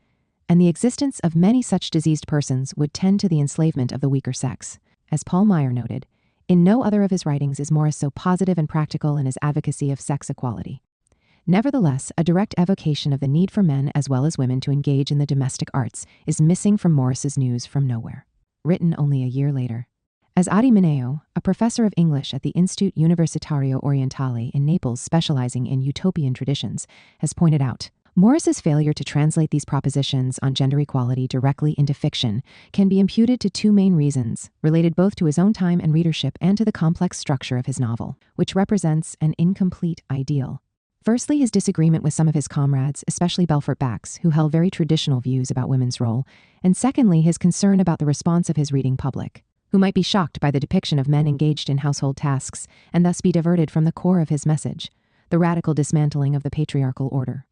and the existence of many such diseased persons would tend to the enslavement of the weaker sex. As Paul Meyer noted, in no other of his writings is Morris so positive and practical in his advocacy of sex equality. Nevertheless, a direct evocation of the need for men as well as women to engage in the domestic arts is missing from Morris's News from Nowhere, written only a year later. As Adi Mineo, a professor of English at the Institute Universitario Orientale in Naples specializing in utopian traditions, has pointed out, Morris's failure to translate these propositions on gender equality directly into fiction can be imputed to two main reasons, related both to his own time and readership and to the complex structure of his novel, which represents an incomplete ideal. Firstly, his disagreement with some of his comrades, especially Belfort Bax, who held very traditional views about women's role, and secondly, his concern about the response of his reading public, who might be shocked by the depiction of men engaged in household tasks and thus be diverted from the core of his message, the radical dismantling of the patriarchal order.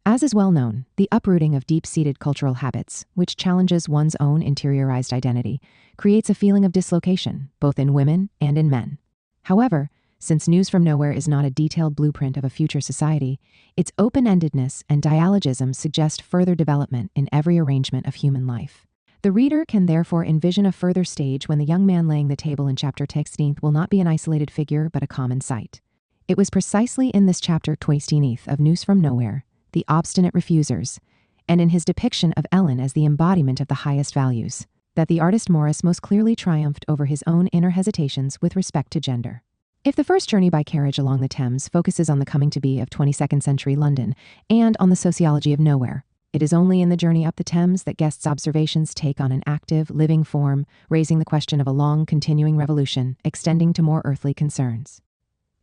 As is well known, the uprooting of deep-seated cultural habits, which challenges one's own interiorized identity, creates a feeling of dislocation, both in women and in men. However, since News from Nowhere is not a detailed blueprint of a future society, its open-endedness and dialogism suggest further development in every arrangement of human life. The reader can therefore envision a further stage when the young man laying the table in chapter 16 will not be an isolated figure but a common sight. It was precisely in this chapter 16 of News from Nowhere, The Obstinate Refusers, and in his depiction of Ellen as the embodiment of the highest values, that the artist Morris most clearly triumphed over his own inner hesitations with respect to gender. If the first journey by carriage along the Thames focuses on the coming to be of 22nd century London and on the sociology of nowhere, it is only in the journey up the Thames that Guest's observations take on an active, living form, raising the question of a long, continuing revolution, extending to more earthly concerns.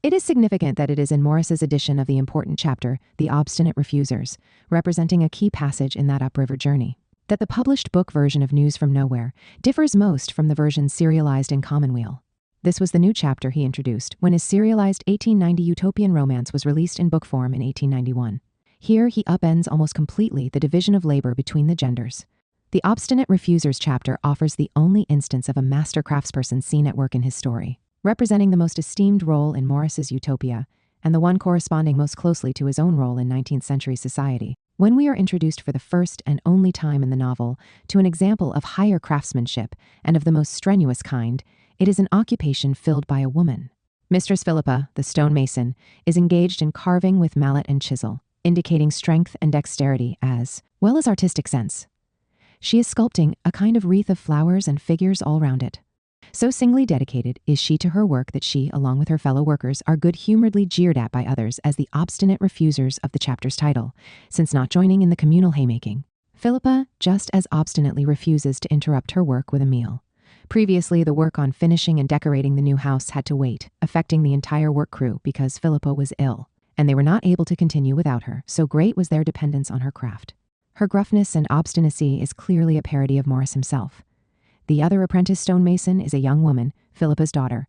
It is significant that it is in Morris's edition of the important chapter, The Obstinate Refusers, representing a key passage in that upriver journey, that the published book version of News from Nowhere differs most from the version serialized in Commonweal. This was the new chapter he introduced when his serialized 1890 utopian romance was released in book form in 1891. Here he upends almost completely the division of labor between the genders. The Obstinate Refusers chapter offers the only instance of a master craftsperson seen at work in his story, representing the most esteemed role in Morris's utopia, and the one corresponding most closely to his own role in 19th century society. When we are introduced for the first and only time in the novel to an example of higher craftsmanship and of the most strenuous kind, it is an occupation filled by a woman. Mistress Philippa, the stonemason, is engaged in carving with mallet and chisel, indicating strength and dexterity as well as artistic sense. She is sculpting a kind of wreath of flowers and figures all round it. So singly dedicated is she to her work that she, along with her fellow workers, are good-humoredly jeered at by others as the obstinate refusers of the chapter's title, since not joining in the communal haymaking. Philippa just as obstinately refuses to interrupt her work with a meal. Previously, the work on finishing and decorating the new house had to wait, affecting the entire work crew because Philippa was ill, and they were not able to continue without her, so great was their dependence on her craft. Her gruffness and obstinacy is clearly a parody of Morris himself. The other apprentice stonemason is a young woman, Philippa's daughter.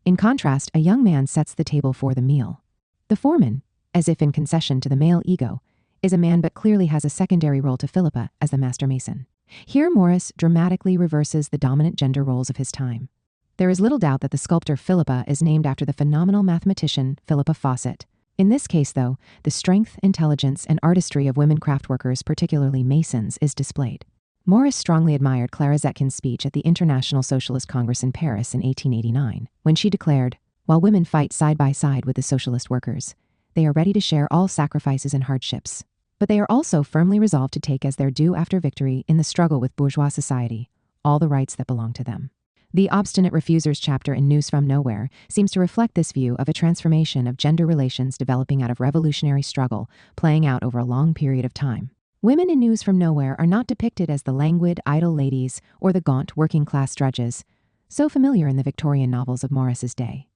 In contrast, a young man sets the table for the meal. The foreman, as if in concession to the male ego, is a man but clearly has a secondary role to Philippa as the master mason. Here Morris dramatically reverses the dominant gender roles of his time. There is little doubt that the sculptor Philippa is named after the phenomenal mathematician Philippa Fawcett. In this case, though, the strength, intelligence, and artistry of women craftworkers, particularly masons, is displayed. Morris strongly admired Clara Zetkin's speech at the International Socialist Congress in Paris in 1889, when she declared, "While women fight side by side with the socialist workers, they are ready to share all sacrifices and hardships. But they are also firmly resolved to take as their due after victory in the struggle with bourgeois society all the rights that belong to them." The Obstinate Refusers chapter in News from Nowhere seems to reflect this view of a transformation of gender relations developing out of revolutionary struggle, playing out over a long period of time. Women in News from Nowhere are not depicted as the languid, idle ladies or the gaunt working-class drudges, so familiar in the Victorian novels of Morris's day.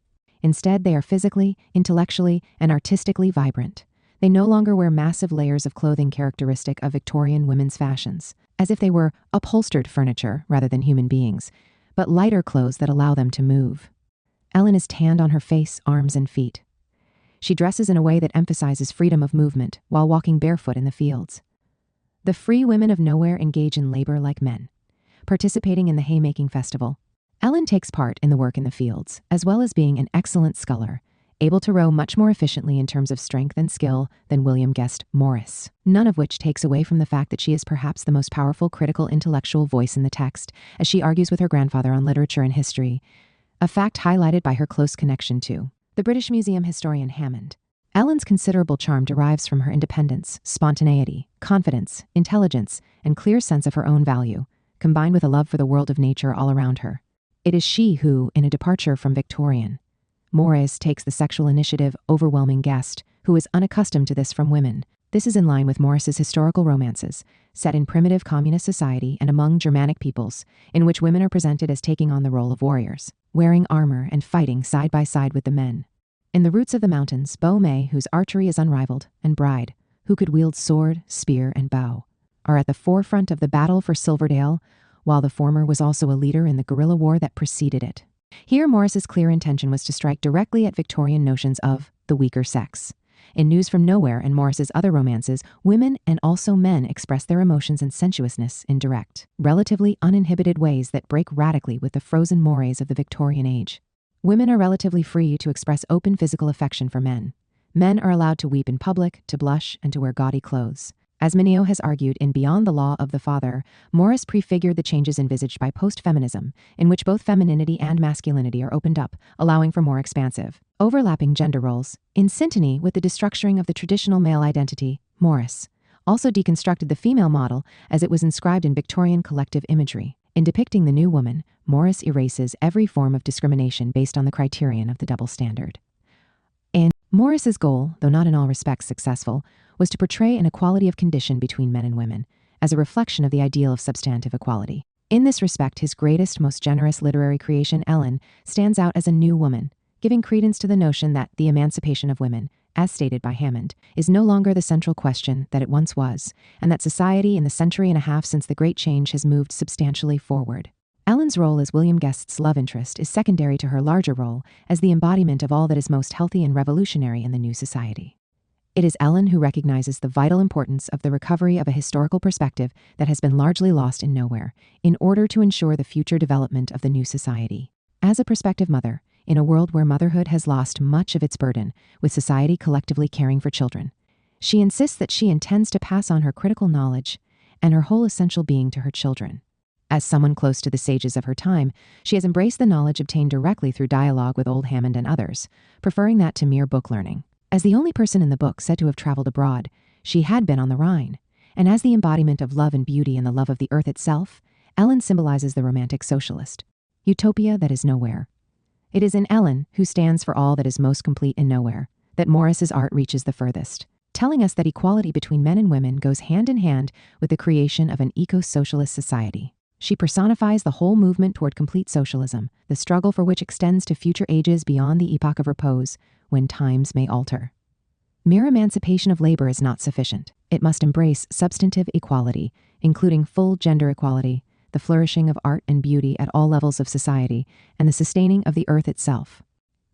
Instead, they are physically, intellectually, and artistically vibrant. They no longer wear massive layers of clothing characteristic of Victorian women's fashions, as if they were upholstered furniture rather than human beings, but lighter clothes that allow them to move. Ellen is tanned on her face, arms, and feet. She dresses in a way that emphasizes freedom of movement while walking barefoot in the fields. The free women of nowhere engage in labor like men. Participating in the haymaking festival, Ellen takes part in the work in the fields, as well as being an excellent sculler, able to row much more efficiently in terms of strength and skill than William guessed Morris, none of which takes away from the fact that she is perhaps the most powerful critical intellectual voice in the text, as she argues with her grandfather on literature and history, a fact highlighted by her close connection to the British Museum historian Hammond. Ellen's considerable charm derives from her independence, spontaneity, confidence, intelligence, and clear sense of her own value, combined with a love for the world of nature all around her. It is she who, in a departure from Victorian Morris, takes the sexual initiative, overwhelming guest, who is unaccustomed to this from women. This is in line with Morris's historical romances, set in primitive communist society and among Germanic peoples, in which women are presented as taking on the role of warriors, wearing armor and fighting side by side with the men. In the roots of the mountains, Beau May, whose archery is unrivaled, and Bride, who could wield sword, spear, and bow, are at the forefront of the battle for Silverdale, while the former was also a leader in the guerrilla war that preceded it. Here, Morris's clear intention was to strike directly at Victorian notions of the weaker sex. In News from Nowhere and Morris's other romances, women and also men express their emotions and sensuousness in direct, relatively uninhibited ways that break radically with the frozen mores of the Victorian age. Women are relatively free to express open physical affection for men. Men are allowed to weep in public, to blush, and to wear gaudy clothes. As Mineo has argued in Beyond the Law of the Father, Morris prefigured the changes envisaged by post-feminism, in which both femininity and masculinity are opened up, allowing for more expansive, overlapping gender roles. In syntony with the destructuring of the traditional male identity, Morris also deconstructed the female model as it was inscribed in Victorian collective imagery. In depicting the new woman, Morris erases every form of discrimination based on the criterion of the double standard. Morris's goal, though not in all respects successful, was to portray an equality of condition between men and women, as a reflection of the ideal of substantive equality. In this respect, his greatest, most generous literary creation, Ellen, stands out as a new woman, giving credence to the notion that the emancipation of women, as stated by Hammond, is no longer the central question that it once was, and that society in the century and a half since the Great Change has moved substantially forward. Ellen's role as William Guest's love interest is secondary to her larger role as the embodiment of all that is most healthy and revolutionary in the new society. It is Ellen who recognizes the vital importance of the recovery of a historical perspective that has been largely lost in nowhere, in order to ensure the future development of the new society. As a prospective mother, in a world where motherhood has lost much of its burden, with society collectively caring for children, she insists that she intends to pass on her critical knowledge and her whole essential being to her children. As someone close to the sages of her time, she has embraced the knowledge obtained directly through dialogue with old Hammond and others, preferring that to mere book learning. As the only person in the book said to have traveled abroad, she had been on the Rhine, and as the embodiment of love and beauty and the love of the earth itself, Ellen symbolizes the romantic socialist, utopia that is nowhere. It is in Ellen, who stands for all that is most complete in nowhere, that Morris's art reaches the furthest, telling us that equality between men and women goes hand in hand with the creation of an eco-socialist society. She personifies the whole movement toward complete socialism, the struggle for which extends to future ages beyond the epoch of repose, when times may alter. Mere emancipation of labor is not sufficient. It must embrace substantive equality, including full gender equality, the flourishing of art and beauty at all levels of society, and the sustaining of the earth itself.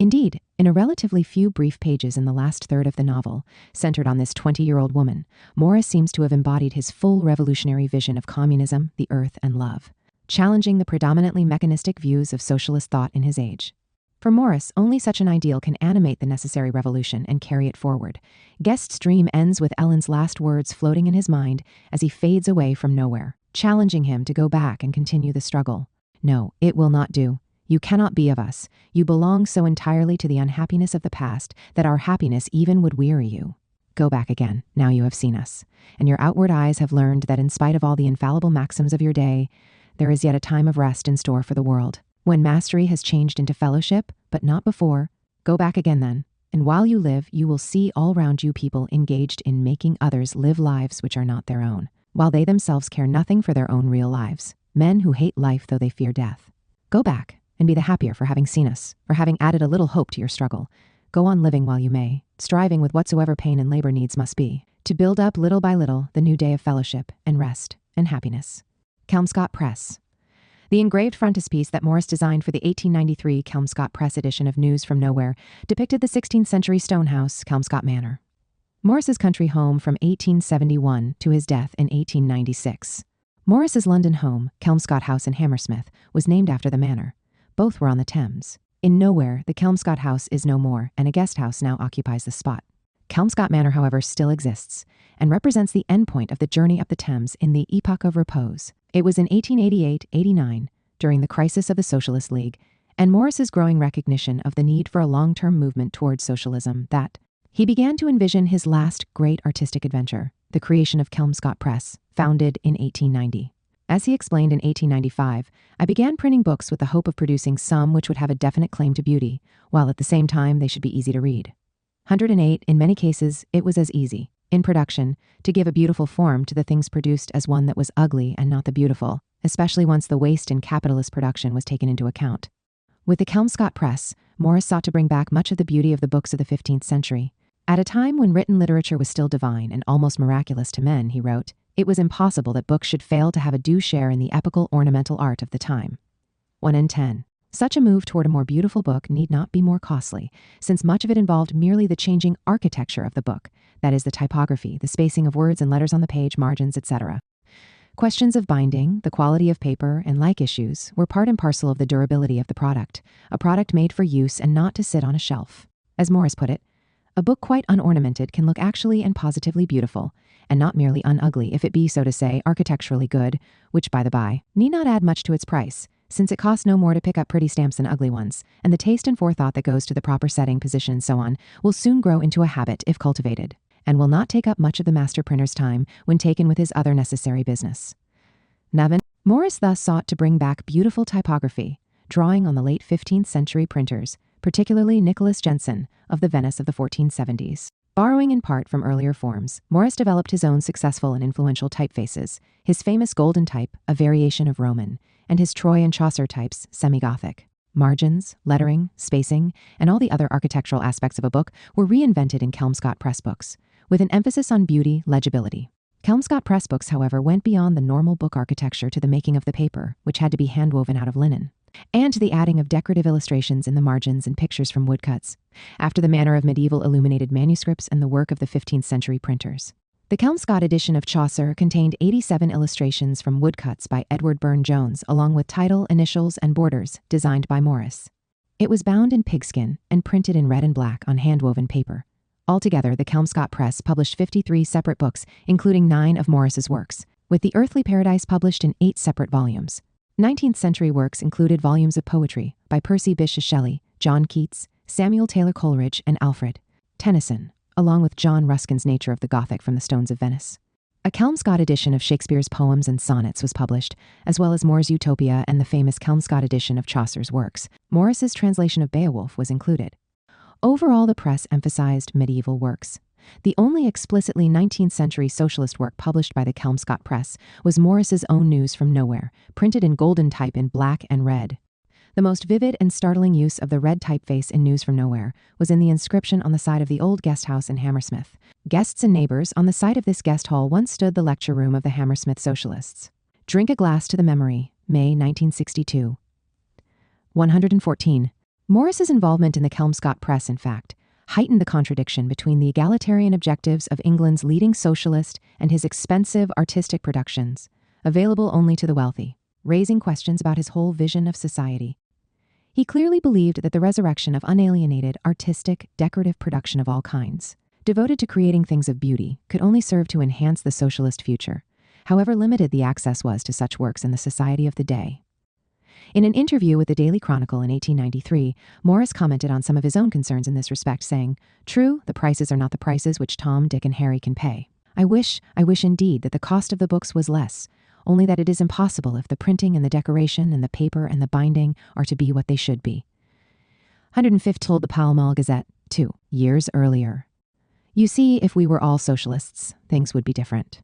Indeed, in a relatively few brief pages in the last third of the novel, centered on this 20-year-old woman, Morris seems to have embodied his full revolutionary vision of communism, the earth, and love, challenging the predominantly mechanistic views of socialist thought in his age. For Morris, only such an ideal can animate the necessary revolution and carry it forward. Guest's dream ends with Ellen's last words floating in his mind as he fades away from nowhere, challenging him to go back and continue the struggle. No, it will not do. You cannot be of us. You belong so entirely to the unhappiness of the past that our happiness even would weary you. Go back again, now you have seen us, and your outward eyes have learned that in spite of all the infallible maxims of your day, there is yet a time of rest in store for the world, when mastery has changed into fellowship, but not before. Go back again then, and while you live, you will see all round you people engaged in making others live lives which are not their own, while they themselves care nothing for their own real lives, men who hate life though they fear death. Go back, and be the happier for having seen us, for having added a little hope to your struggle. Go on living while you may, striving with whatsoever pain and labor needs must be, to build up little by little the new day of fellowship and rest and happiness. Kelmscott Press. The engraved frontispiece that Morris designed for the 1893 Kelmscott Press edition of News from Nowhere depicted the 16th century stone house, Kelmscott Manor. Morris's country home from 1871 to his death in 1896. Morris's London home, Kelmscott House in Hammersmith, was named after the manor. Both were on the Thames. In Nowhere, the Kelmscott House is no more, and a guest house now occupies the spot. Kelmscott Manor, however, still exists, and represents the endpoint of the journey up the Thames in the Epoch of Repose. It was in 1888-89, during the crisis of the Socialist League, and Morris's growing recognition of the need for a long-term movement towards socialism, that he began to envision his last great artistic adventure, the creation of Kelmscott Press, founded in 1890. As he explained in 1895, I began printing books with the hope of producing some which would have a definite claim to beauty, while at the same time they should be easy to read. 108, in many cases, it was as easy, in production, to give a beautiful form to the things produced as one that was ugly and not the beautiful, especially once the waste in capitalist production was taken into account. With the Kelmscott Press, Morris sought to bring back much of the beauty of the books of the 15th century. At a time when written literature was still divine and almost miraculous to men, he wrote, it was impossible that books should fail to have a due share in the epical ornamental art of the time. 1 in 10. Such a move toward a more beautiful book need not be more costly, since much of it involved merely the changing architecture of the book, that is, the typography, the spacing of words and letters on the page, margins, etc. Questions of binding, the quality of paper, and like issues were part and parcel of the durability of the product, a product made for use and not to sit on a shelf. As Morris put it, a book quite unornamented can look actually and positively beautiful, and not merely unugly if it be, so to say, architecturally good, which, by the by, need not add much to its price, since it costs no more to pick up pretty stamps than ugly ones, and the taste and forethought that goes to the proper setting, position, and so on, will soon grow into a habit if cultivated, and will not take up much of the master printer's time when taken with his other necessary business. 9. Morris thus sought to bring back beautiful typography, drawing on the late 15th century printers, particularly Nicholas Jensen, of the Venice of the 1470s. Borrowing in part from earlier forms, Morris developed his own successful and influential typefaces, his famous golden type, a variation of Roman, and his Troy and Chaucer types, semi-Gothic. Margins, lettering, spacing, and all the other architectural aspects of a book were reinvented in Kelmscott Press books, with an emphasis on beauty, legibility. Kelmscott Press books, however, went beyond the normal book architecture to the making of the paper, which had to be hand-woven out of linen, and to the adding of decorative illustrations in the margins and pictures from woodcuts, after the manner of medieval illuminated manuscripts and the work of the 15th century printers. The Kelmscott edition of Chaucer contained 87 illustrations from woodcuts by Edward Burne-Jones, along with title, initials, and borders, designed by Morris. It was bound in pigskin and printed in red and black on hand-woven paper. Altogether, the Kelmscott Press published 53 separate books, including 9 of Morris's works, with The Earthly Paradise published in 8 separate volumes. 19th century works included volumes of poetry by Percy Bysshe Shelley, John Keats, Samuel Taylor Coleridge, and Alfred Tennyson, along with John Ruskin's Nature of the Gothic from the Stones of Venice. A Kelmscott edition of Shakespeare's poems and sonnets was published, as well as More's Utopia and the famous Kelmscott edition of Chaucer's works. Morris's translation of Beowulf was included. Overall, the press emphasized medieval works. The only explicitly 19th century socialist work published by the Kelmscott Press was Morris's own News from Nowhere, printed in golden type in black and red. The most vivid and startling use of the red typeface in News from Nowhere was in the inscription on the side of the old guest house in Hammersmith. Guests and neighbors, on the site of this guest hall once stood the lecture room of the Hammersmith Socialists. Drink a glass to the memory, May 1962. 114. Morris's involvement in the Kelmscott Press, in fact, heightened the contradiction between the egalitarian objectives of England's leading socialist and his expensive artistic productions, available only to the wealthy, raising questions about his whole vision of society. He clearly believed that the resurrection of unalienated, artistic, decorative production of all kinds, devoted to creating things of beauty, could only serve to enhance the socialist future, however limited the access was to such works in the society of the day. In an interview with the Daily Chronicle in 1893, Morris commented on some of his own concerns in this respect, saying, "True, the prices are not the prices which Tom, Dick, and Harry can pay. I wish indeed that the cost of the books was less, only that it is impossible if the printing and the decoration and the paper and the binding are to be what they should be." 105 told the Pall Mall Gazette, 2 years earlier. "You see, if we were all socialists, things would be different.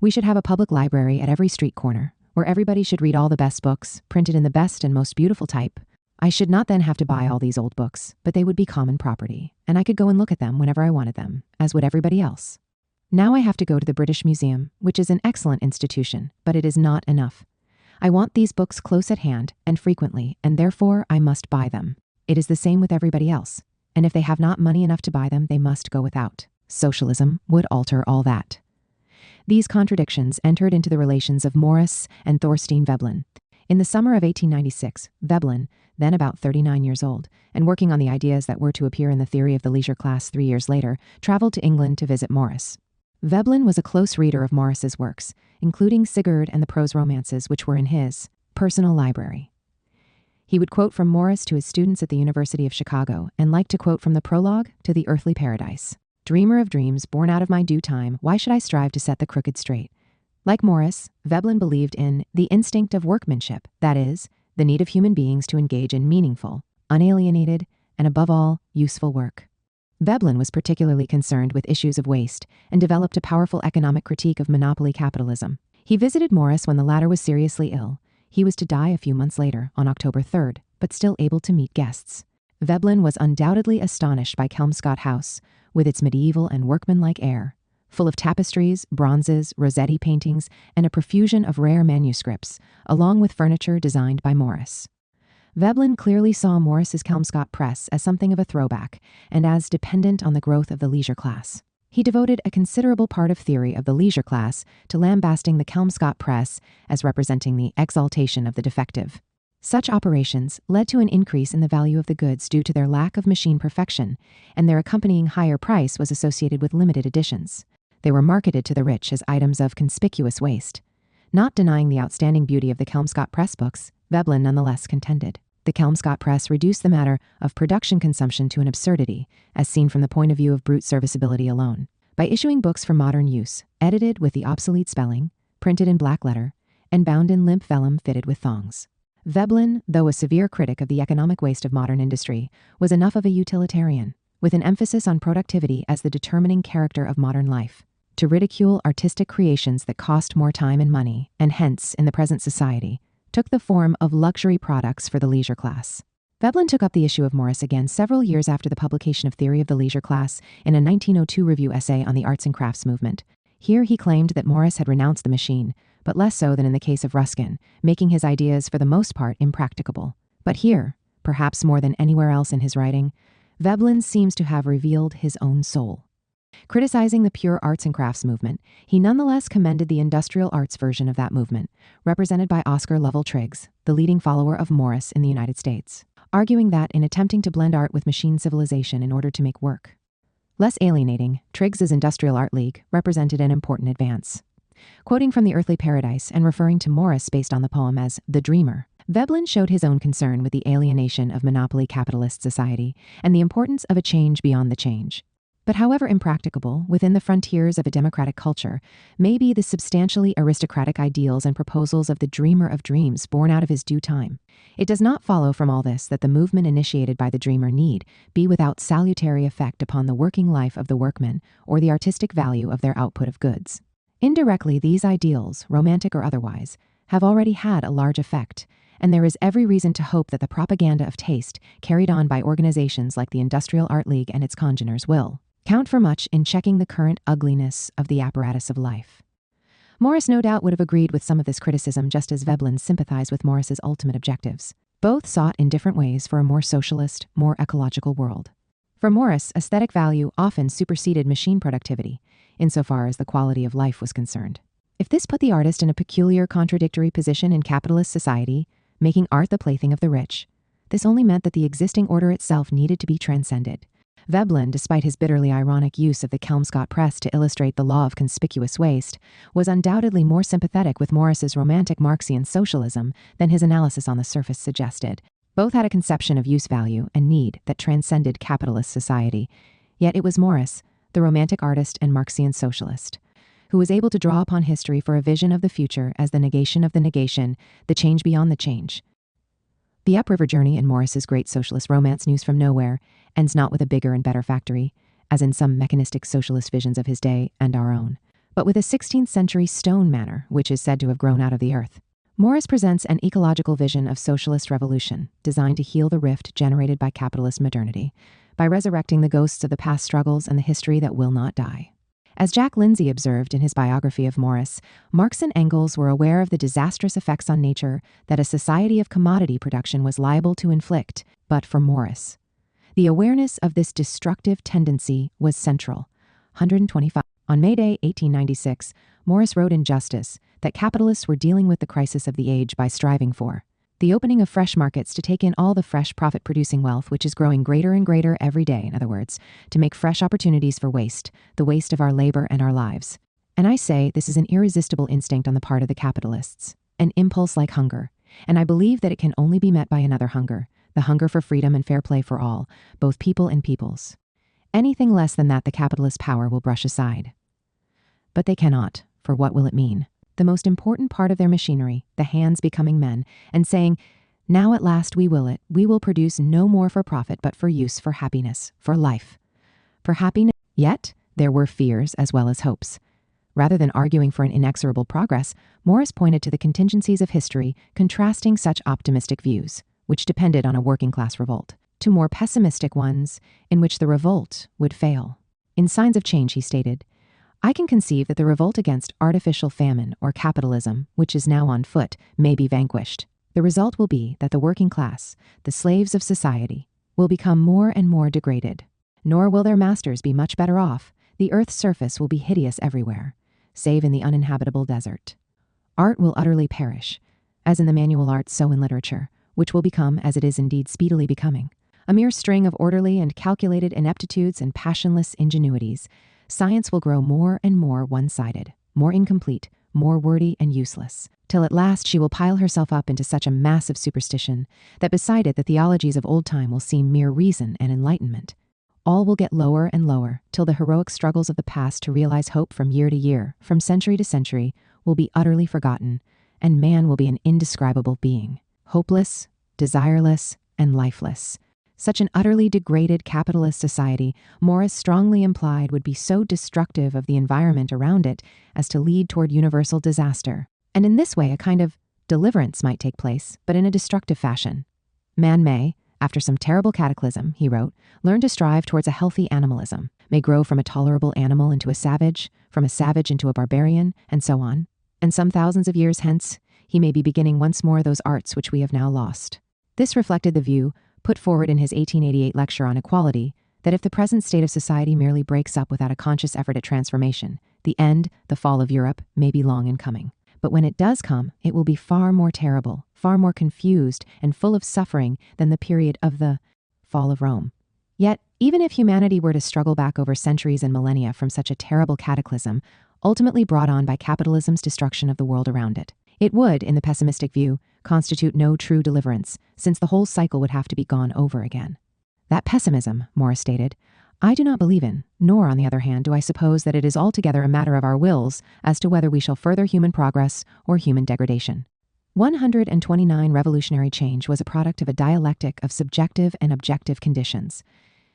We should have a public library at every street corner, where everybody should read all the best books, printed in the best and most beautiful type. I should not then have to buy all these old books, but they would be common property, and I could go and look at them whenever I wanted them, as would everybody else. Now I have to go to the British Museum, which is an excellent institution, but it is not enough. I want these books close at hand and frequently, and therefore I must buy them. It is the same with everybody else, and if they have not money enough to buy them, they must go without. Socialism would alter all that. These contradictions entered into the relations of Morris and Thorstein Veblen. In the summer of 1896, Veblen, then about 39 years old, and working on the ideas that were to appear in the Theory of the Leisure Class 3 years later, traveled to England to visit Morris. Veblen was a close reader of Morris's works, including Sigurd and the prose romances which were in his personal library. He would quote from Morris to his students at the University of Chicago and liked to quote from the prologue to The Earthly Paradise. Dreamer of dreams, born out of my due time, why should I strive to set the crooked straight? Like Morris, Veblen believed in the instinct of workmanship, that is, the need of human beings to engage in meaningful, unalienated, and above all, useful work. Veblen was particularly concerned with issues of waste and developed a powerful economic critique of monopoly capitalism. He visited Morris when the latter was seriously ill. He was to die a few months later, on October 3rd, but still able to meet guests. Veblen was undoubtedly astonished by Kelmscott House, with its medieval and workmanlike air, full of tapestries, bronzes, Rossetti paintings, and a profusion of rare manuscripts, along with furniture designed by Morris. Veblen clearly saw Morris's Kelmscott Press as something of a throwback and as dependent on the growth of the leisure class. He devoted a considerable part of theory of the leisure class to lambasting the Kelmscott Press as representing the exaltation of the defective. Such operations led to an increase in the value of the goods due to their lack of machine perfection, and their accompanying higher price was associated with limited editions. They were marketed to the rich as items of conspicuous waste. Not denying the outstanding beauty of the Kelmscott Press books, Veblen nonetheless contended. The Kelmscott Press reduced the matter of production consumption to an absurdity, as seen from the point of view of brute serviceability alone. By issuing books for modern use, edited with the obsolete spelling, printed in black letter, and bound in limp vellum fitted with thongs. Veblen, though a severe critic of the economic waste of modern industry, was enough of a utilitarian, with an emphasis on productivity as the determining character of modern life, to ridicule artistic creations that cost more time and money, and hence, in the present society, took the form of luxury products for the leisure class. Veblen took up the issue of Morris again several years after the publication of Theory of the Leisure Class in a 1902 review essay on the arts and crafts movement. Here he claimed that Morris had renounced the machine, but less so than in the case of Ruskin, making his ideas for the most part impracticable. But here, perhaps more than anywhere else in his writing, Veblen seems to have revealed his own soul. Criticizing the pure arts and crafts movement, he nonetheless commended the industrial arts version of that movement, represented by Oscar Lovell Triggs, the leading follower of Morris in the United States, arguing that in attempting to blend art with machine civilization in order to make work less alienating, Triggs's Industrial Art League represented an important advance. Quoting from The Earthly Paradise and referring to Morris based on the poem as the dreamer, Veblen showed his own concern with the alienation of monopoly capitalist society and the importance of a change beyond the change. But however impracticable within the frontiers of a democratic culture may be the substantially aristocratic ideals and proposals of the dreamer of dreams born out of his due time, it does not follow from all this that the movement initiated by the dreamer need be without salutary effect upon the working life of the workman or the artistic value of their output of goods. Indirectly, these ideals, romantic or otherwise, have already had a large effect, and there is every reason to hope that the propaganda of taste carried on by organizations like the Industrial Art League and its congeners will count for much in checking the current ugliness of the apparatus of life. Morris no doubt would have agreed with some of this criticism, just as Veblen sympathized with Morris's ultimate objectives. Both sought in different ways for a more socialist, more ecological world. For Morris, aesthetic value often superseded machine productivity, insofar as the quality of life was concerned. If this put the artist in a peculiar contradictory position in capitalist society, making art the plaything of the rich, this only meant that the existing order itself needed to be transcended. Veblen, despite his bitterly ironic use of the Kelmscott Press to illustrate the law of conspicuous waste, was undoubtedly more sympathetic with Morris's romantic Marxian socialism than his analysis on the surface suggested. Both had a conception of use value and need that transcended capitalist society, yet it was Morris, the romantic artist and Marxian socialist, who was able to draw upon history for a vision of the future as the negation of the negation, the change beyond the change. The upriver journey in Morris's great socialist romance, News from Nowhere, ends not with a bigger and better factory, as in some mechanistic socialist visions of his day and our own, but with a 16th century stone manor which is said to have grown out of the earth. Morris presents an ecological vision of socialist revolution designed to heal the rift generated by capitalist modernity, by resurrecting the ghosts of the past struggles and the history that will not die. As Jack Lindsay observed in his biography of Morris, Marx and Engels were aware of the disastrous effects on nature that a society of commodity production was liable to inflict, but for Morris, the awareness of this destructive tendency was central. 125. On May Day, 1896, Morris wrote in Justice that capitalists were dealing with the crisis of the age by striving for the opening of fresh markets to take in all the fresh profit-producing wealth which is growing greater and greater every day, in other words, to make fresh opportunities for waste, the waste of our labor and our lives. And I say this is an irresistible instinct on the part of the capitalists, an impulse like hunger, and I believe that it can only be met by another hunger, the hunger for freedom and fair play for all, both people and peoples. Anything less than that the capitalist power will brush aside. But they cannot, for what will it mean? The most important part of their machinery, the hands becoming men, and saying, now at last we will it, we will produce no more for profit but for use, for happiness, for life. For happiness. Yet, there were fears as well as hopes. Rather than arguing for an inexorable progress, Morris pointed to the contingencies of history, contrasting such optimistic views, which depended on a working-class revolt, to more pessimistic ones, in which the revolt would fail. In Signs of Change, he stated, I can conceive that the revolt against artificial famine or capitalism, which is now on foot, may be vanquished. The result will be that the working class, the slaves of society, will become more and more degraded. Nor will their masters be much better off. The earth's surface will be hideous everywhere, save in the uninhabitable desert. Art will utterly perish, as in the manual arts so in literature, which will become, as it is indeed speedily becoming, a mere string of orderly and calculated ineptitudes and passionless ingenuities. Science will grow more and more one-sided, more incomplete, more wordy and useless, till at last she will pile herself up into such a mass of superstition that beside it the theologies of old time will seem mere reason and enlightenment. All will get lower and lower, till the heroic struggles of the past to realize hope from year to year, from century to century, will be utterly forgotten, and man will be an indescribable being, hopeless, desireless, and lifeless. Such an utterly degraded capitalist society, Morris strongly implied, would be so destructive of the environment around it as to lead toward universal disaster. And in this way, a kind of deliverance might take place, but in a destructive fashion. Man may, after some terrible cataclysm, he wrote, learn to strive towards a healthy animalism, may grow from a tolerable animal into a savage, from a savage into a barbarian, and so on. And some thousands of years hence, he may be beginning once more those arts which we have now lost. This reflected the view put forward in his 1888 lecture on equality, that if the present state of society merely breaks up without a conscious effort at transformation, the end, the fall of Europe, may be long in coming. But when it does come, it will be far more terrible, far more confused, and full of suffering than the period of the fall of Rome. Yet, even if humanity were to struggle back over centuries and millennia from such a terrible cataclysm, ultimately brought on by capitalism's destruction of the world around it, it would, in the pessimistic view, constitute no true deliverance, since the whole cycle would have to be gone over again. That pessimism, Morris stated, I do not believe in, nor, on the other hand, do I suppose that it is altogether a matter of our wills as to whether we shall further human progress or human degradation. 129 revolutionary change was a product of a dialectic of subjective and objective conditions.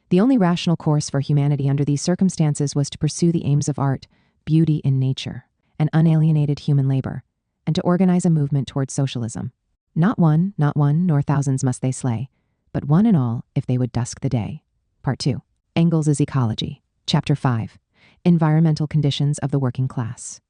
The only rational course for humanity under these circumstances was to pursue the aims of art, beauty in nature, and unalienated human labor, and to organize a movement towards socialism. Not one, nor thousands must they slay, but one and all if they would dusk the day. Part 2. Engels' Ecology. Chapter 5. Environmental Conditions of the Working Class.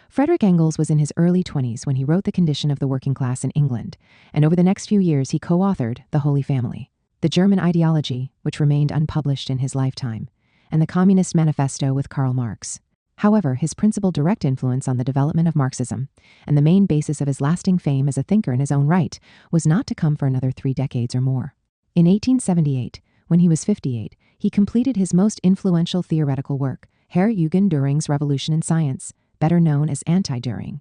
Frederick Engels was in his early 20s when he wrote The Condition of the Working Class in England, and over the next few years he co-authored The Holy Family, the German ideology, which remained unpublished in his lifetime, and the Communist Manifesto with Karl Marx. However, his principal direct influence on the development of Marxism, and the main basis of his lasting fame as a thinker in his own right, was not to come for another 3 decades or more. In 1878, when he was 58, he completed his most influential theoretical work, Herr Eugen Düring's Revolution in Science, better known as Anti-Düring.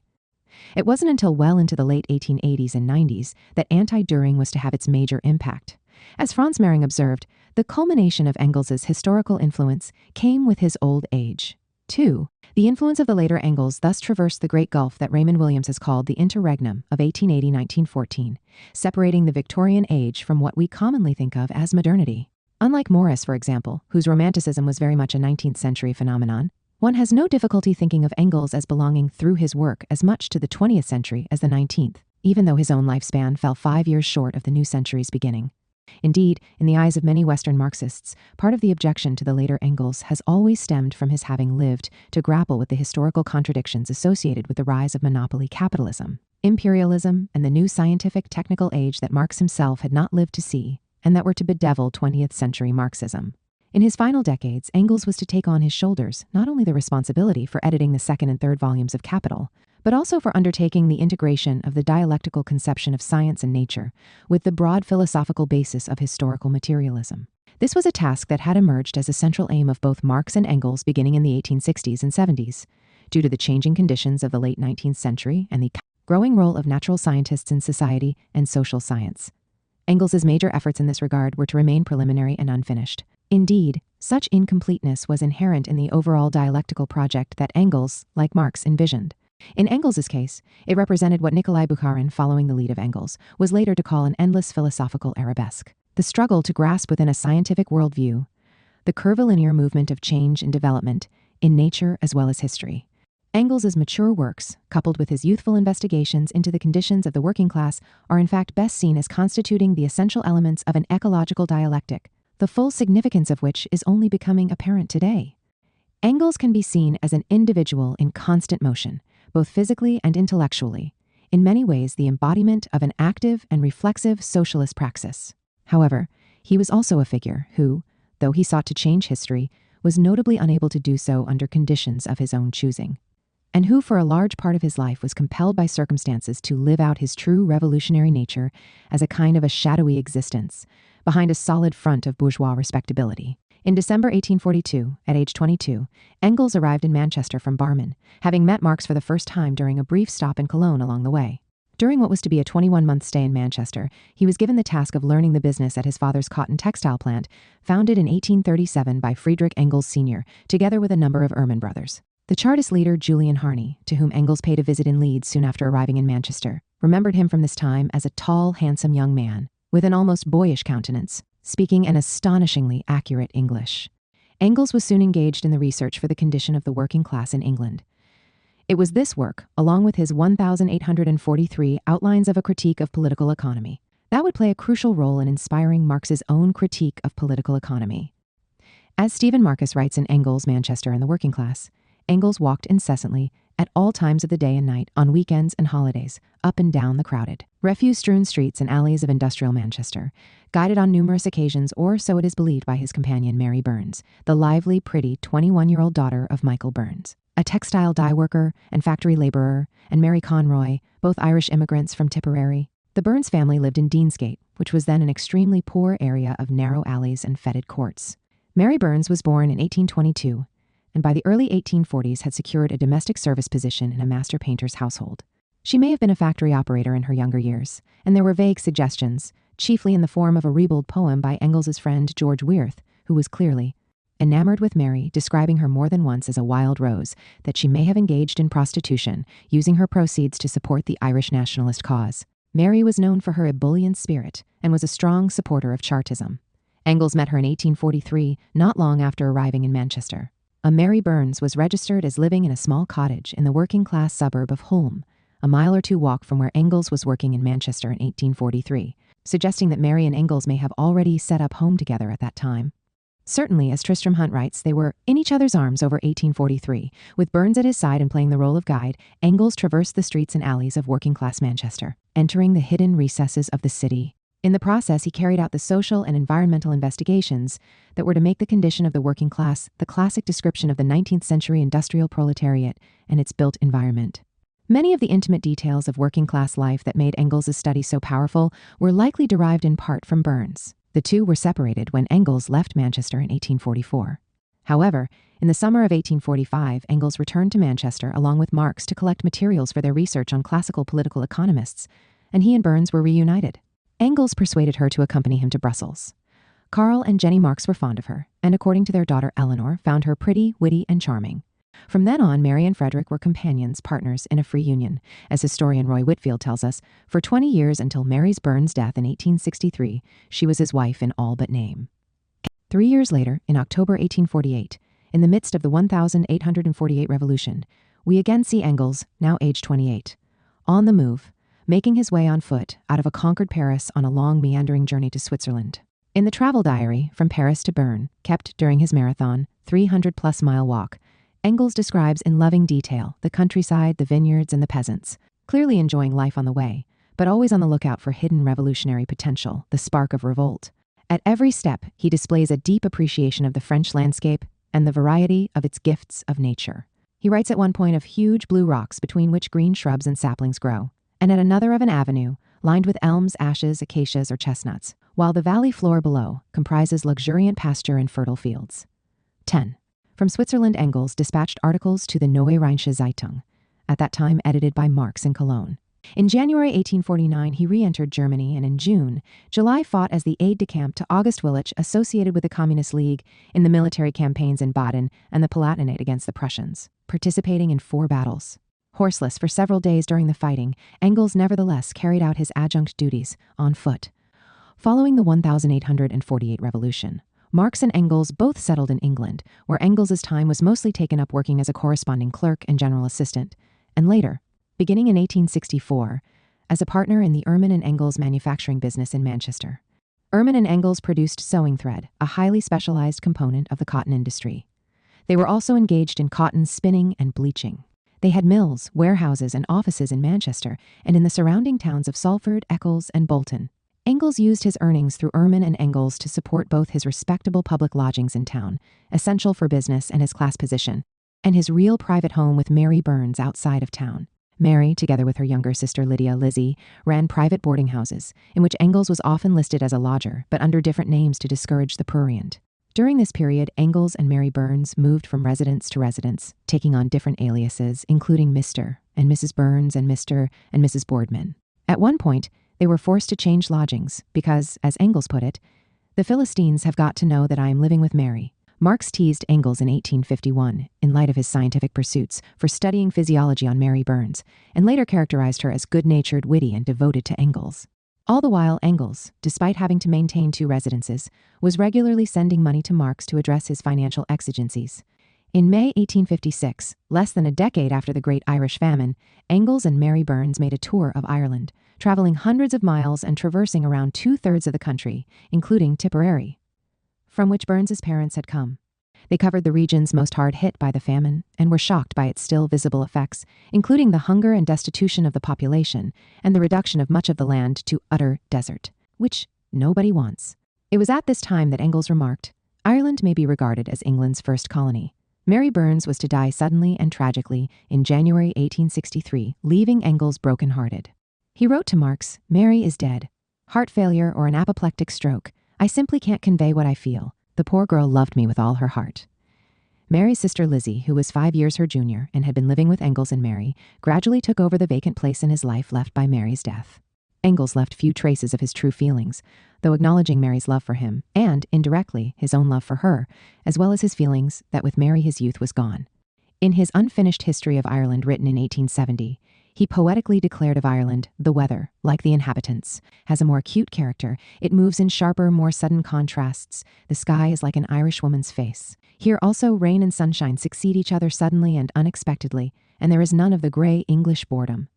It wasn't until well into the late 1880s and 90s that Anti-Düring was to have its major impact. As Franz Mehring observed, the culmination of Engels' historical influence came with his old age. 2. The influence of the later Engels thus traversed the great gulf that Raymond Williams has called the interregnum of 1880-1914, separating the Victorian age from what we commonly think of as modernity. Unlike Morris, for example, whose Romanticism was very much a 19th century phenomenon, one has no difficulty thinking of Engels as belonging through his work as much to the 20th century as the 19th, even though his own lifespan fell 5 years short of the new century's beginning. Indeed, in the eyes of many Western Marxists, part of the objection to the later Engels has always stemmed from his having lived to grapple with the historical contradictions associated with the rise of monopoly capitalism, imperialism, and the new scientific technical age that Marx himself had not lived to see, and that were to bedevil 20th century Marxism. In his final decades, Engels was to take on his shoulders not only the responsibility for editing the second and third volumes of Capital, but also for undertaking the integration of the dialectical conception of science and nature with the broad philosophical basis of historical materialism. This was a task that had emerged as a central aim of both Marx and Engels beginning in the 1860s and 70s, due to the changing conditions of the late 19th century and the growing role of natural scientists in society and social science. Engels's major efforts in this regard were to remain preliminary and unfinished. Indeed, such incompleteness was inherent in the overall dialectical project that Engels, like Marx, envisioned. In Engels's case, it represented what Nikolai Bukharin, following the lead of Engels, was later to call an endless philosophical arabesque. The struggle to grasp within a scientific worldview the curvilinear movement of change and development in nature as well as history. Engels's mature works, coupled with his youthful investigations into the conditions of the working class, are in fact best seen as constituting the essential elements of an ecological dialectic, the full significance of which is only becoming apparent today. Engels can be seen as an individual in constant motion, both physically and intellectually, in many ways the embodiment of an active and reflexive socialist praxis. However, he was also a figure who, though he sought to change history, was notably unable to do so under conditions of his own choosing, and who for a large part of his life was compelled by circumstances to live out his true revolutionary nature as a kind of a shadowy existence, behind a solid front of bourgeois respectability. In December 1842, at age 22, Engels arrived in Manchester from Barman, having met Marx for the first time during a brief stop in Cologne along the way. During what was to be a 21-month stay in Manchester, he was given the task of learning the business at his father's cotton textile plant, founded in 1837 by Friedrich Engels Sr., together with a number of Erman brothers. The Chartist leader Julian Harney, to whom Engels paid a visit in Leeds soon after arriving in Manchester, remembered him from this time as a tall, handsome young man, with an almost boyish countenance, speaking an astonishingly accurate English. Engels was soon engaged in the research for the condition of the working class in England. It was this work, along with his 1,843 Outlines of a Critique of Political Economy, that would play a crucial role in inspiring Marx's own critique of political economy. As Stephen Marcus writes in Engels, Manchester and the Working Class, Engels walked incessantly, at all times of the day and night, on weekends and holidays, up and down the crowded, refuse-strewn streets and alleys of industrial Manchester, guided on numerous occasions, or so it is believed by his companion Mary Burns, the lively, pretty 21-year-old daughter of Michael Burns, a textile dye worker and factory laborer, and Mary Conroy, both Irish immigrants from Tipperary. The Burns family lived in Deansgate, which was then an extremely poor area of narrow alleys and fetid courts. Mary Burns was born in 1822, and by the early 1840s had secured a domestic service position in a master painter's household. She may have been a factory operator in her younger years, and there were vague suggestions, chiefly in the form of a ribald poem by Engels's friend George Weirth, who was clearly enamored with Mary, describing her more than once as a wild rose, that she may have engaged in prostitution, using her proceeds to support the Irish nationalist cause. Mary was known for her ebullient spirit and was a strong supporter of Chartism. Engels met her in 1843, not long after arriving in Manchester. A Mary Burns was registered as living in a small cottage in the working-class suburb of Hulme, a mile or two walk from where Engels was working in Manchester in 1843, suggesting that Mary and Engels may have already set up home together at that time. Certainly, as Tristram Hunt writes, they were in each other's arms over 1843. With Burns at his side and playing the role of guide, Engels traversed the streets and alleys of working-class Manchester, entering the hidden recesses of the city. In the process, he carried out the social and environmental investigations that were to make the condition of the working class the classic description of the 19th century industrial proletariat and its built environment. Many of the intimate details of working-class life that made Engels' study so powerful were likely derived in part from Burns. The two were separated when Engels left Manchester in 1844. However, in the summer of 1845, Engels returned to Manchester along with Marx to collect materials for their research on classical political economists, and he and Burns were reunited. Engels persuaded her to accompany him to Brussels. Karl and Jenny Marx were fond of her, and according to their daughter Eleanor, found her pretty, witty, and charming. From then on, Mary and Frederick were companions, partners in a free union. As historian Roy Whitfield tells us, for 20 years until Mary's Burns' death in 1863, she was his wife in all but name. 3 years later, in October 1848, in the midst of the 1848 revolution, we again see Engels, now aged 28, on the move, making his way on foot out of a conquered Paris on a long meandering journey to Switzerland. In the travel diary, From Paris to Bern, kept during his marathon, 300-plus mile walk, Engels describes in loving detail the countryside, the vineyards, and the peasants, clearly enjoying life on the way, but always on the lookout for hidden revolutionary potential, the spark of revolt. At every step, he displays a deep appreciation of the French landscape and the variety of its gifts of nature. He writes at one point of huge blue rocks between which green shrubs and saplings grow, and at another of an avenue lined with elms, ashes, acacias, or chestnuts, while the valley floor below comprises luxuriant pasture and fertile fields. 10. From Switzerland, Engels dispatched articles to the Neue Rheinische Zeitung, at that time edited by Marx in Cologne. In January 1849, he re-entered Germany, and in July fought as the aide-de-camp to August Willich, associated with the Communist League, in the military campaigns in Baden and the Palatinate against the Prussians, participating in 4 battles. Horseless for several days during the fighting, Engels nevertheless carried out his adjunct duties on foot. Following the 1848 revolution, Marx and Engels both settled in England, where Engels' time was mostly taken up working as a corresponding clerk and general assistant, and later, beginning in 1864, as a partner in the Ehrman and Engels manufacturing business in Manchester. Ehrman and Engels produced sewing thread, a highly specialized component of the cotton industry. They were also engaged in cotton spinning and bleaching. They had mills, warehouses, and offices in Manchester and in the surrounding towns of Salford, Eccles, and Bolton. Engels used his earnings through Ehrman and Engels to support both his respectable public lodgings in town, essential for business and his class position, and his real private home with Mary Burns outside of town. Mary, together with her younger sister Lizzie, ran private boarding houses, in which Engels was often listed as a lodger, but under different names to discourage the prurient. During this period, Engels and Mary Burns moved from residence to residence, taking on different aliases, including Mr. and Mrs. Burns and Mr. and Mrs. Boardman. At one point, they were forced to change lodgings because, as Engels put it, "The Philistines have got to know that I am living with Mary." Marx teased Engels in 1851, in light of his scientific pursuits, for studying physiology on Mary Burns, and later characterized her as good-natured, witty, and devoted to Engels. All the while, Engels, despite having to maintain 2 residences, was regularly sending money to Marx to address his financial exigencies. In May 1856, less than a decade after the Great Irish Famine, Engels and Mary Burns made a tour of Ireland, traveling hundreds of miles and traversing around 2/3 of the country, including Tipperary, from which Burns's parents had come. They covered the regions most hard hit by the famine and were shocked by its still visible effects, including the hunger and destitution of the population and the reduction of much of the land to utter desert, which nobody wants. It was at this time that Engels remarked, "Ireland may be regarded as England's first colony." Mary Burns was to die suddenly and tragically in January 1863, leaving Engels brokenhearted. He wrote to Marx, "Mary is dead. Heart failure or an apoplectic stroke. I simply can't convey what I feel. The poor girl loved me with all her heart." Mary's sister Lizzie, who was 5 years her junior and had been living with Engels and Mary, gradually took over the vacant place in his life left by Mary's death. Engels left few traces of his true feelings, though acknowledging Mary's love for him, and, indirectly, his own love for her, as well as his feelings that with Mary his youth was gone. In his unfinished History of Ireland written in 1870, he poetically declared of Ireland, "The weather, like the inhabitants, has a more acute character. It moves in sharper, more sudden contrasts. The sky is like an Irish woman's face. Here also rain and sunshine succeed each other suddenly and unexpectedly, and there is none of the grey English boredom."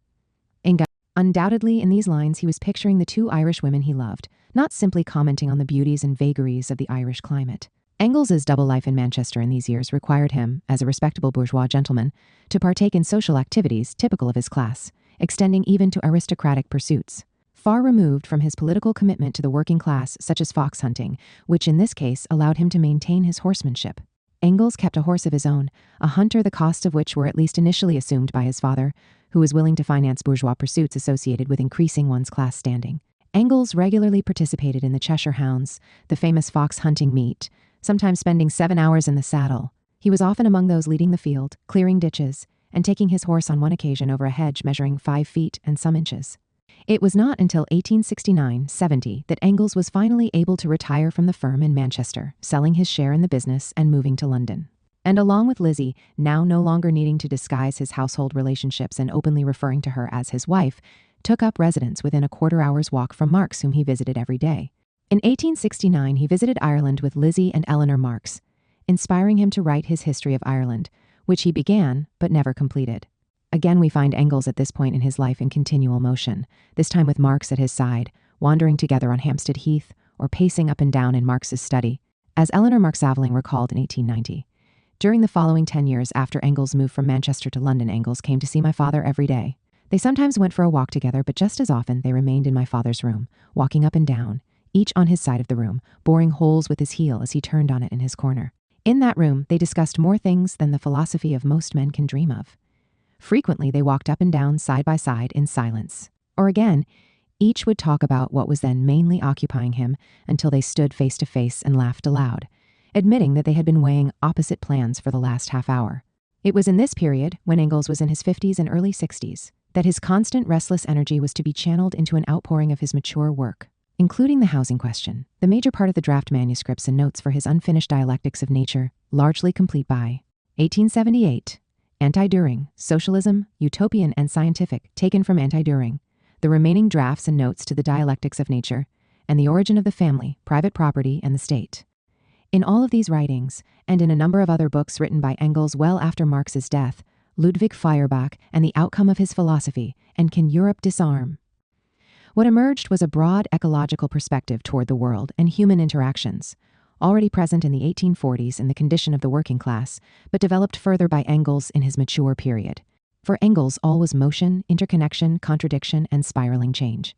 Undoubtedly, in these lines, he was picturing the 2 Irish women he loved, not simply commenting on the beauties and vagaries of the Irish climate. Engels's double life in Manchester in these years required him, as a respectable bourgeois gentleman, to partake in social activities typical of his class, extending even to aristocratic pursuits. Far removed from his political commitment to the working class, such as fox hunting, which in this case allowed him to maintain his horsemanship. Engels kept a horse of his own, a hunter the costs of which were at least initially assumed by his father, who was willing to finance bourgeois pursuits associated with increasing one's class standing. Engels regularly participated in the Cheshire Hounds, the famous fox hunting meet, sometimes spending 7 hours in the saddle. He was often among those leading the field, clearing ditches, and taking his horse on one occasion over a hedge measuring 5 feet and some inches. It was not until 1869-70 that Engels was finally able to retire from the firm in Manchester, selling his share in the business and moving to London. And along with Lizzie, now no longer needing to disguise his household relationships and openly referring to her as his wife, took up residence within a quarter-hour's walk from Marx, whom he visited every day. In 1869, he visited Ireland with Lizzie and Eleanor Marx, inspiring him to write his History of Ireland, which he began but never completed. Again, we find Engels at this point in his life in continual motion, this time with Marx at his side, wandering together on Hampstead Heath or pacing up and down in Marx's study, as Eleanor Marx-Aveling recalled in 1890. During the following 10 years after Engels moved from Manchester to London, Engels came to see my father every day. They sometimes went for a walk together, but just as often they remained in my father's room, walking up and down, each on his side of the room, boring holes with his heel as he turned on it in his corner. In that room, they discussed more things than the philosophy of most men can dream of. Frequently, they walked up and down side by side in silence. Or again, each would talk about what was then mainly occupying him until they stood face to face and laughed aloud, admitting that they had been weighing opposite plans for the last half hour. It was in this period, when Engels was in his 50s and early 60s, that his constant restless energy was to be channeled into an outpouring of his mature work, including the housing question, the major part of the draft manuscripts and notes for his unfinished Dialectics of Nature, largely complete by 1878. Anti-Dühring, Socialism, Utopian and Scientific, taken from Anti-Dühring, the remaining drafts and notes to the Dialectics of Nature, and the Origin of the Family, Private Property and the State. In all of these writings, and in a number of other books written by Engels well after Marx's death, Ludwig Feuerbach and the Outcome of His Philosophy, and Can Europe Disarm? What emerged was a broad ecological perspective toward the world and human interactions, already present in the 1840s in the condition of the working class, but developed further by Engels in his mature period. For Engels, all was motion, interconnection, contradiction, and spiraling change.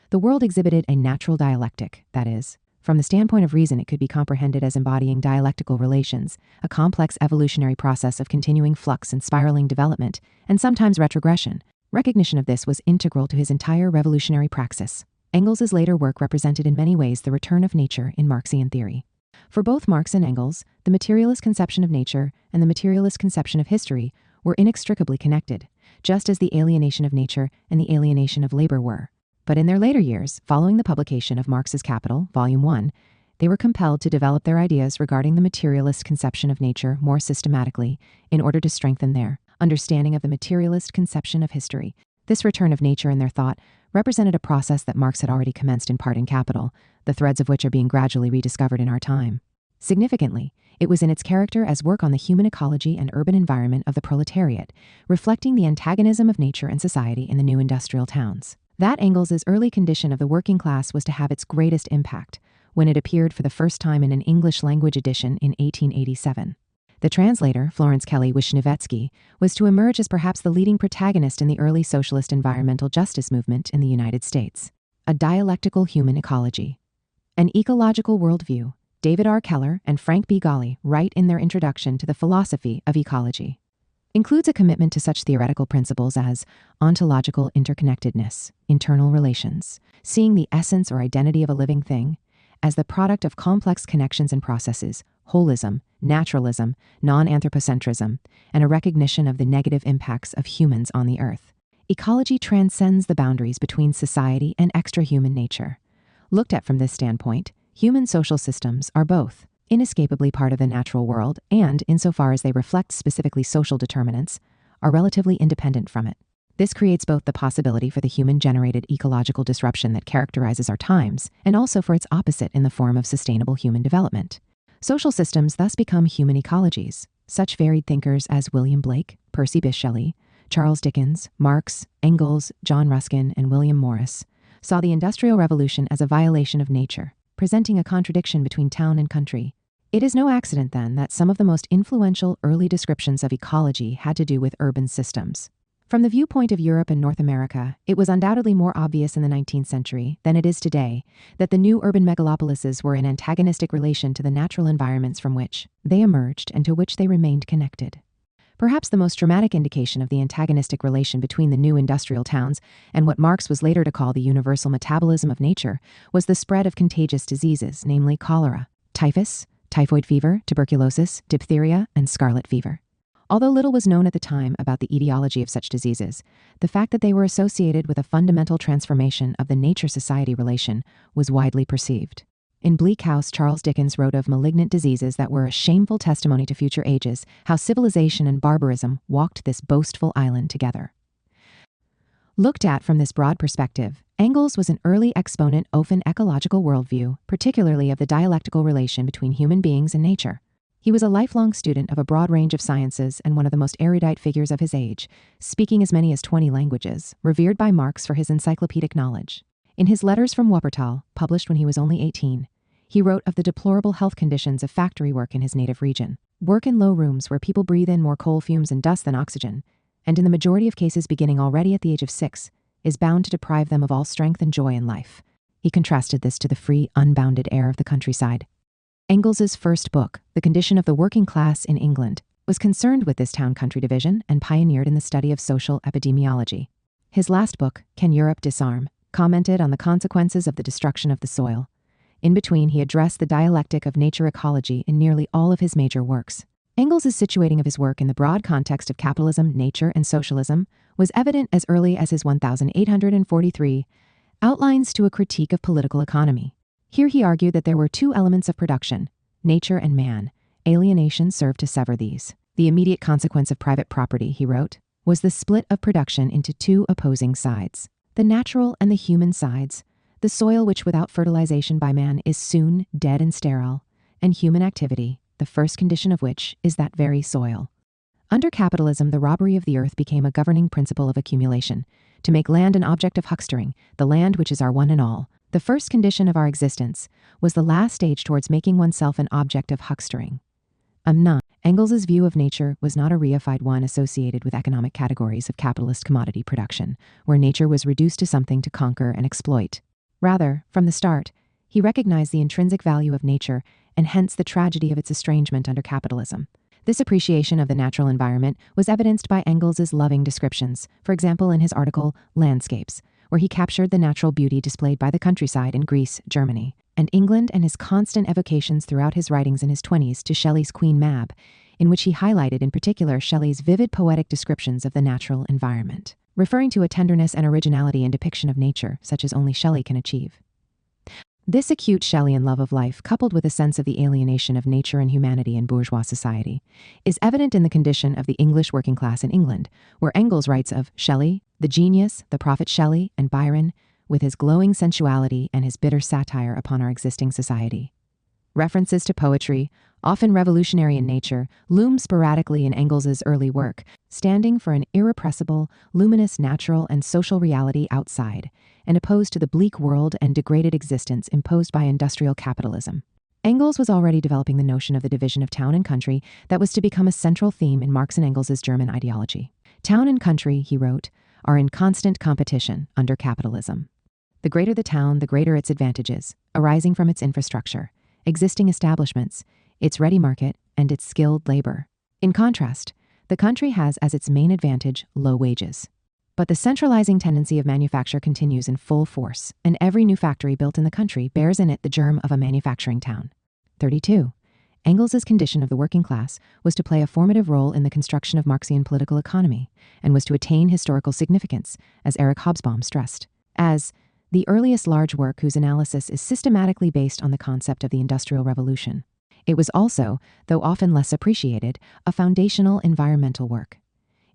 The world exhibited a natural dialectic, that is, from the standpoint of reason, it could be comprehended as embodying dialectical relations, a complex evolutionary process of continuing flux and spiraling development, and sometimes retrogression. Recognition of this was integral to his entire revolutionary praxis. Engels's later work represented in many ways the return of nature in Marxian theory. For both Marx and Engels, the materialist conception of nature and the materialist conception of history were inextricably connected, just as the alienation of nature and the alienation of labor were. But in their later years, following the publication of Marx's Capital, Volume 1, they were compelled to develop their ideas regarding the materialist conception of nature more systematically in order to strengthen their understanding of the materialist conception of history. This return of nature in their thought represented a process that Marx had already commenced in part in Capital, the threads of which are being gradually rediscovered in our time. Significantly, it was in its character as work on the human ecology and urban environment of the proletariat, reflecting the antagonism of nature and society in the new industrial towns. That Engels's early condition of the working class was to have its greatest impact when it appeared for the first time in an English-language edition in 1887. The translator, Florence Kelly Wisniewski, was to emerge as perhaps the leading protagonist in the early socialist environmental justice movement in the United States. A Dialectical Human Ecology. An Ecological Worldview, David R. Keller and Frank B. Galli write in their introduction to the philosophy of ecology. Includes a commitment to such theoretical principles as ontological interconnectedness, internal relations, seeing the essence or identity of a living thing as the product of complex connections and processes, holism, naturalism, non-anthropocentrism, and a recognition of the negative impacts of humans on the earth. Ecology transcends the boundaries between society and extra-human nature. Looked at from this standpoint, human social systems are both inescapably part of the natural world and, insofar as they reflect specifically social determinants, are relatively independent from it. This creates both the possibility for the human-generated ecological disruption that characterizes our times, and also for its opposite in the form of sustainable human development. Social systems thus become human ecologies. Such varied thinkers as William Blake, Percy Bysshe Shelley, Charles Dickens, Marx, Engels, John Ruskin, and William Morris saw the Industrial Revolution as a violation of nature, presenting a contradiction between town and country. It is no accident, then, that some of the most influential early descriptions of ecology had to do with urban systems. From the viewpoint of Europe and North America, it was undoubtedly more obvious in the 19th century than it is today that the new urban megalopolises were in antagonistic relation to the natural environments from which they emerged and to which they remained connected. Perhaps the most dramatic indication of the antagonistic relation between the new industrial towns and what Marx was later to call the universal metabolism of nature was the spread of contagious diseases, namely cholera, typhus, typhoid fever, tuberculosis, diphtheria, and scarlet fever. Although little was known at the time about the etiology of such diseases, the fact that they were associated with a fundamental transformation of the nature-society relation was widely perceived. In Bleak House, Charles Dickens wrote of malignant diseases that were a shameful testimony to future ages, how civilization and barbarism walked this boastful island together. Looked at from this broad perspective, Engels was an early exponent of an ecological worldview, particularly of the dialectical relation between human beings and nature. He was a lifelong student of a broad range of sciences and one of the most erudite figures of his age, speaking as many as 20 languages, revered by Marx for his encyclopedic knowledge. In his Letters from Wuppertal, published when he was only 18, he wrote of the deplorable health conditions of factory work in his native region. Work in low rooms where people breathe in more coal fumes and dust than oxygen, and in the majority of cases beginning already at the age of 6, is bound to deprive them of all strength and joy in life. He contrasted this to the free, unbounded air of the countryside. Engels's first book, The Condition of the Working Class in England, was concerned with this town-country division and pioneered in the study of social epidemiology. His last book, Can Europe Disarm?, commented on the consequences of the destruction of the soil. In between, he addressed the dialectic of nature ecology in nearly all of his major works. Engels's situating of his work in the broad context of capitalism, nature, and socialism was evident as early as his 1843 Outlines to a Critique of Political Economy. Here he argued that there were two elements of production, nature and man. Alienation served to sever these. The immediate consequence of private property, he wrote, was the split of production into two opposing sides. The natural and the human sides, the soil which without fertilization by man is soon dead and sterile, and human activity, the first condition of which is that very soil. Under capitalism, the robbery of the earth became a governing principle of accumulation, to make land an object of huckstering, the land which is our one and all. The first condition of our existence was the last stage towards making oneself an object of huckstering. Engels's view of nature was not a reified one associated with economic categories of capitalist commodity production, where nature was reduced to something to conquer and exploit. Rather, from the start, he recognized the intrinsic value of nature and hence the tragedy of its estrangement under capitalism. This appreciation of the natural environment was evidenced by Engels's loving descriptions, for example in his article Landscapes, where he captured the natural beauty displayed by the countryside in Greece, Germany, and England, and his constant evocations throughout his writings in his 20s to Shelley's Queen Mab, in which he highlighted in particular Shelley's vivid poetic descriptions of the natural environment, referring to a tenderness and originality in depiction of nature such as only Shelley can achieve. This acute Shelleyan love of life, coupled with a sense of the alienation of nature and humanity in bourgeois society, is evident in the condition of the English working class in England, where Engels writes of Shelley, the genius, the prophet Shelley, and Byron, with his glowing sensuality and his bitter satire upon our existing society. References to poetry, often revolutionary in nature, loom sporadically in Engels's early work, standing for an irrepressible, luminous natural and social reality outside, and opposed to the bleak world and degraded existence imposed by industrial capitalism. Engels was already developing the notion of the division of town and country that was to become a central theme in Marx and Engels's German ideology. Town and country, he wrote, are in constant competition under capitalism. The greater the town, the greater its advantages, arising from its infrastructure, existing establishments, its ready market, and its skilled labor. In contrast, the country has as its main advantage low wages. But the centralizing tendency of manufacture continues in full force, and every new factory built in the country bears in it the germ of a manufacturing town. 32. Engels's condition of the working class was to play a formative role in the construction of Marxian political economy, and was to attain historical significance, as Eric Hobsbawm stressed, as the earliest large work whose analysis is systematically based on the concept of the Industrial Revolution. It was also, though often less appreciated, a foundational environmental work.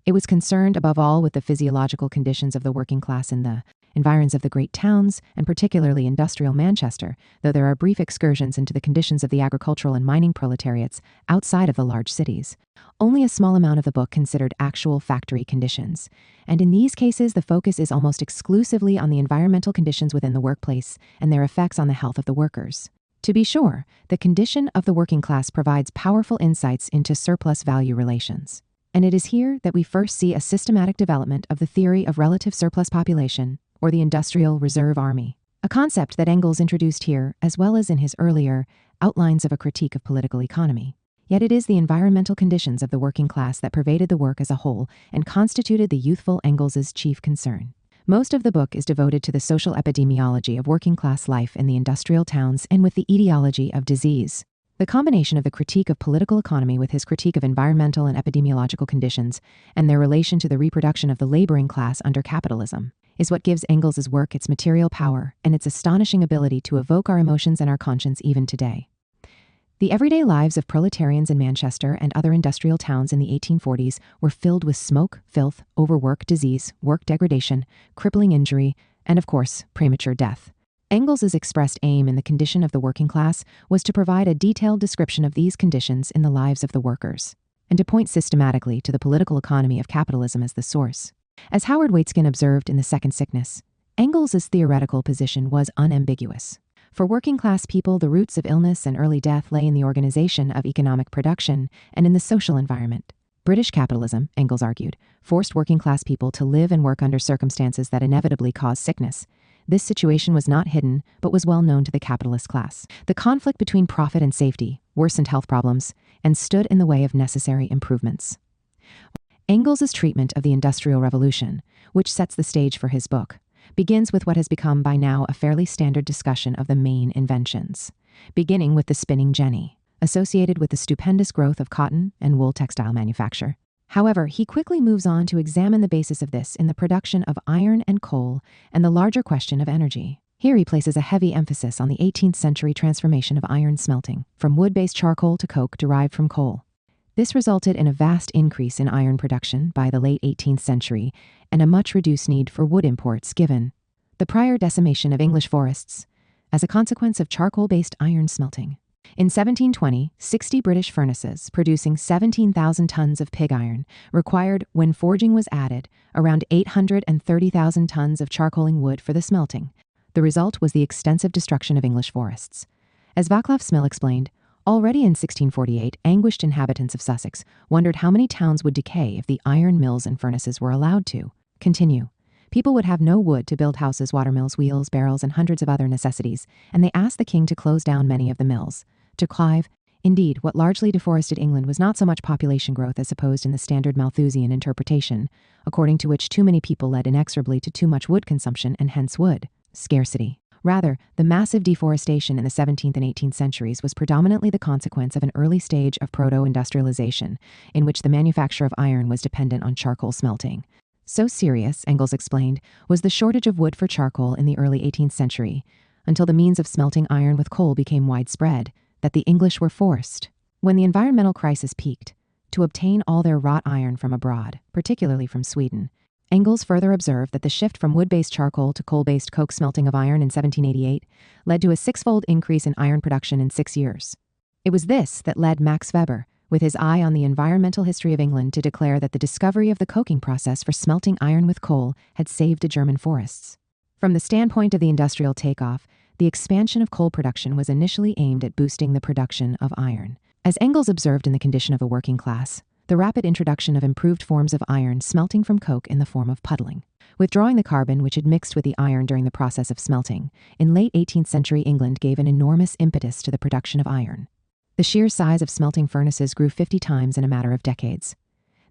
It was concerned above all with the physiological conditions of the working class in the environs of the great towns, and particularly industrial Manchester, though there are brief excursions into the conditions of the agricultural and mining proletariats outside of the large cities. Only a small amount of the book considered actual factory conditions, and in these cases the focus is almost exclusively on the environmental conditions within the workplace and their effects on the health of the workers. To be sure, the condition of the working class provides powerful insights into surplus value relations. And it is here that we first see a systematic development of the theory of relative surplus population, or the industrial reserve army, a concept that Engels introduced here as well as in his earlier Outlines of a Critique of Political Economy. Yet it is the environmental conditions of the working class that pervaded the work as a whole and constituted the youthful Engels's chief concern. Most of the book is devoted to the social epidemiology of working class life in the industrial towns and with the etiology of disease. The combination of the critique of political economy with his critique of environmental and epidemiological conditions and their relation to the reproduction of the laboring class under capitalism is what gives Engels's work its material power and its astonishing ability to evoke our emotions and our conscience even today. The everyday lives of proletarians in Manchester and other industrial towns in the 1840s were filled with smoke, filth, overwork, disease, work degradation, crippling injury, and of course, premature death. Engels's expressed aim in The Condition of the Working Class was to provide a detailed description of these conditions in the lives of the workers, and to point systematically to the political economy of capitalism as the source. As Howard Waitzkin observed in The Second Sickness, Engels's theoretical position was unambiguous. For working-class people, the roots of illness and early death lay in the organization of economic production and in the social environment. British capitalism, Engels argued, forced working-class people to live and work under circumstances that inevitably cause sickness. This situation was not hidden, but was well known to the capitalist class. The conflict between profit and safety worsened health problems and stood in the way of necessary improvements. Engels's treatment of the Industrial Revolution, which sets the stage for his book, begins with what has become by now a fairly standard discussion of the main inventions, beginning with the spinning jenny, associated with the stupendous growth of cotton and wool textile manufacture. However, he quickly moves on to examine the basis of this in the production of iron and coal and the larger question of energy. Here he places a heavy emphasis on the 18th century transformation of iron smelting, from wood-based charcoal to coke derived from coal. This resulted in a vast increase in iron production by the late 18th century and a much reduced need for wood imports given the prior decimation of English forests as a consequence of charcoal-based iron smelting. In 1720, 60 British furnaces producing 17,000 tons of pig iron required, when forging was added, around 830,000 tons of charcoaling wood for the smelting. The result was the extensive destruction of English forests. As Václav Smil explained, already in 1648, anguished inhabitants of Sussex wondered how many towns would decay if the iron mills and furnaces were allowed to continue. People would have no wood to build houses, watermills, wheels, barrels, and hundreds of other necessities, and they asked the king to close down many of the mills. To Clive, indeed, what largely deforested England was not so much population growth as supposed in the standard Malthusian interpretation, according to which too many people led inexorably to too much wood consumption and hence wood scarcity. Rather, the massive deforestation in the 17th and 18th centuries was predominantly the consequence of an early stage of proto-industrialization, in which the manufacture of iron was dependent on charcoal smelting. So serious, Engels explained, was the shortage of wood for charcoal in the early 18th century, until the means of smelting iron with coal became widespread, that the English were forced, when the environmental crisis peaked, to obtain all their wrought iron from abroad, particularly from Sweden. Engels further observed that the shift from wood-based charcoal to coal-based coke smelting of iron in 1788 led to a six-fold increase in iron production in 6 years. It was this that led Max Weber, with his eye on the environmental history of England, to declare that the discovery of the coking process for smelting iron with coal had saved the German forests. From the standpoint of the industrial takeoff, the expansion of coal production was initially aimed at boosting the production of iron. As Engels observed in The Condition of the Working Class, the rapid introduction of improved forms of iron smelting from coke in the form of puddling, withdrawing the carbon which had mixed with the iron during the process of smelting, in late 18th century England gave an enormous impetus to the production of iron. The sheer size of smelting furnaces grew 50 times in a matter of decades.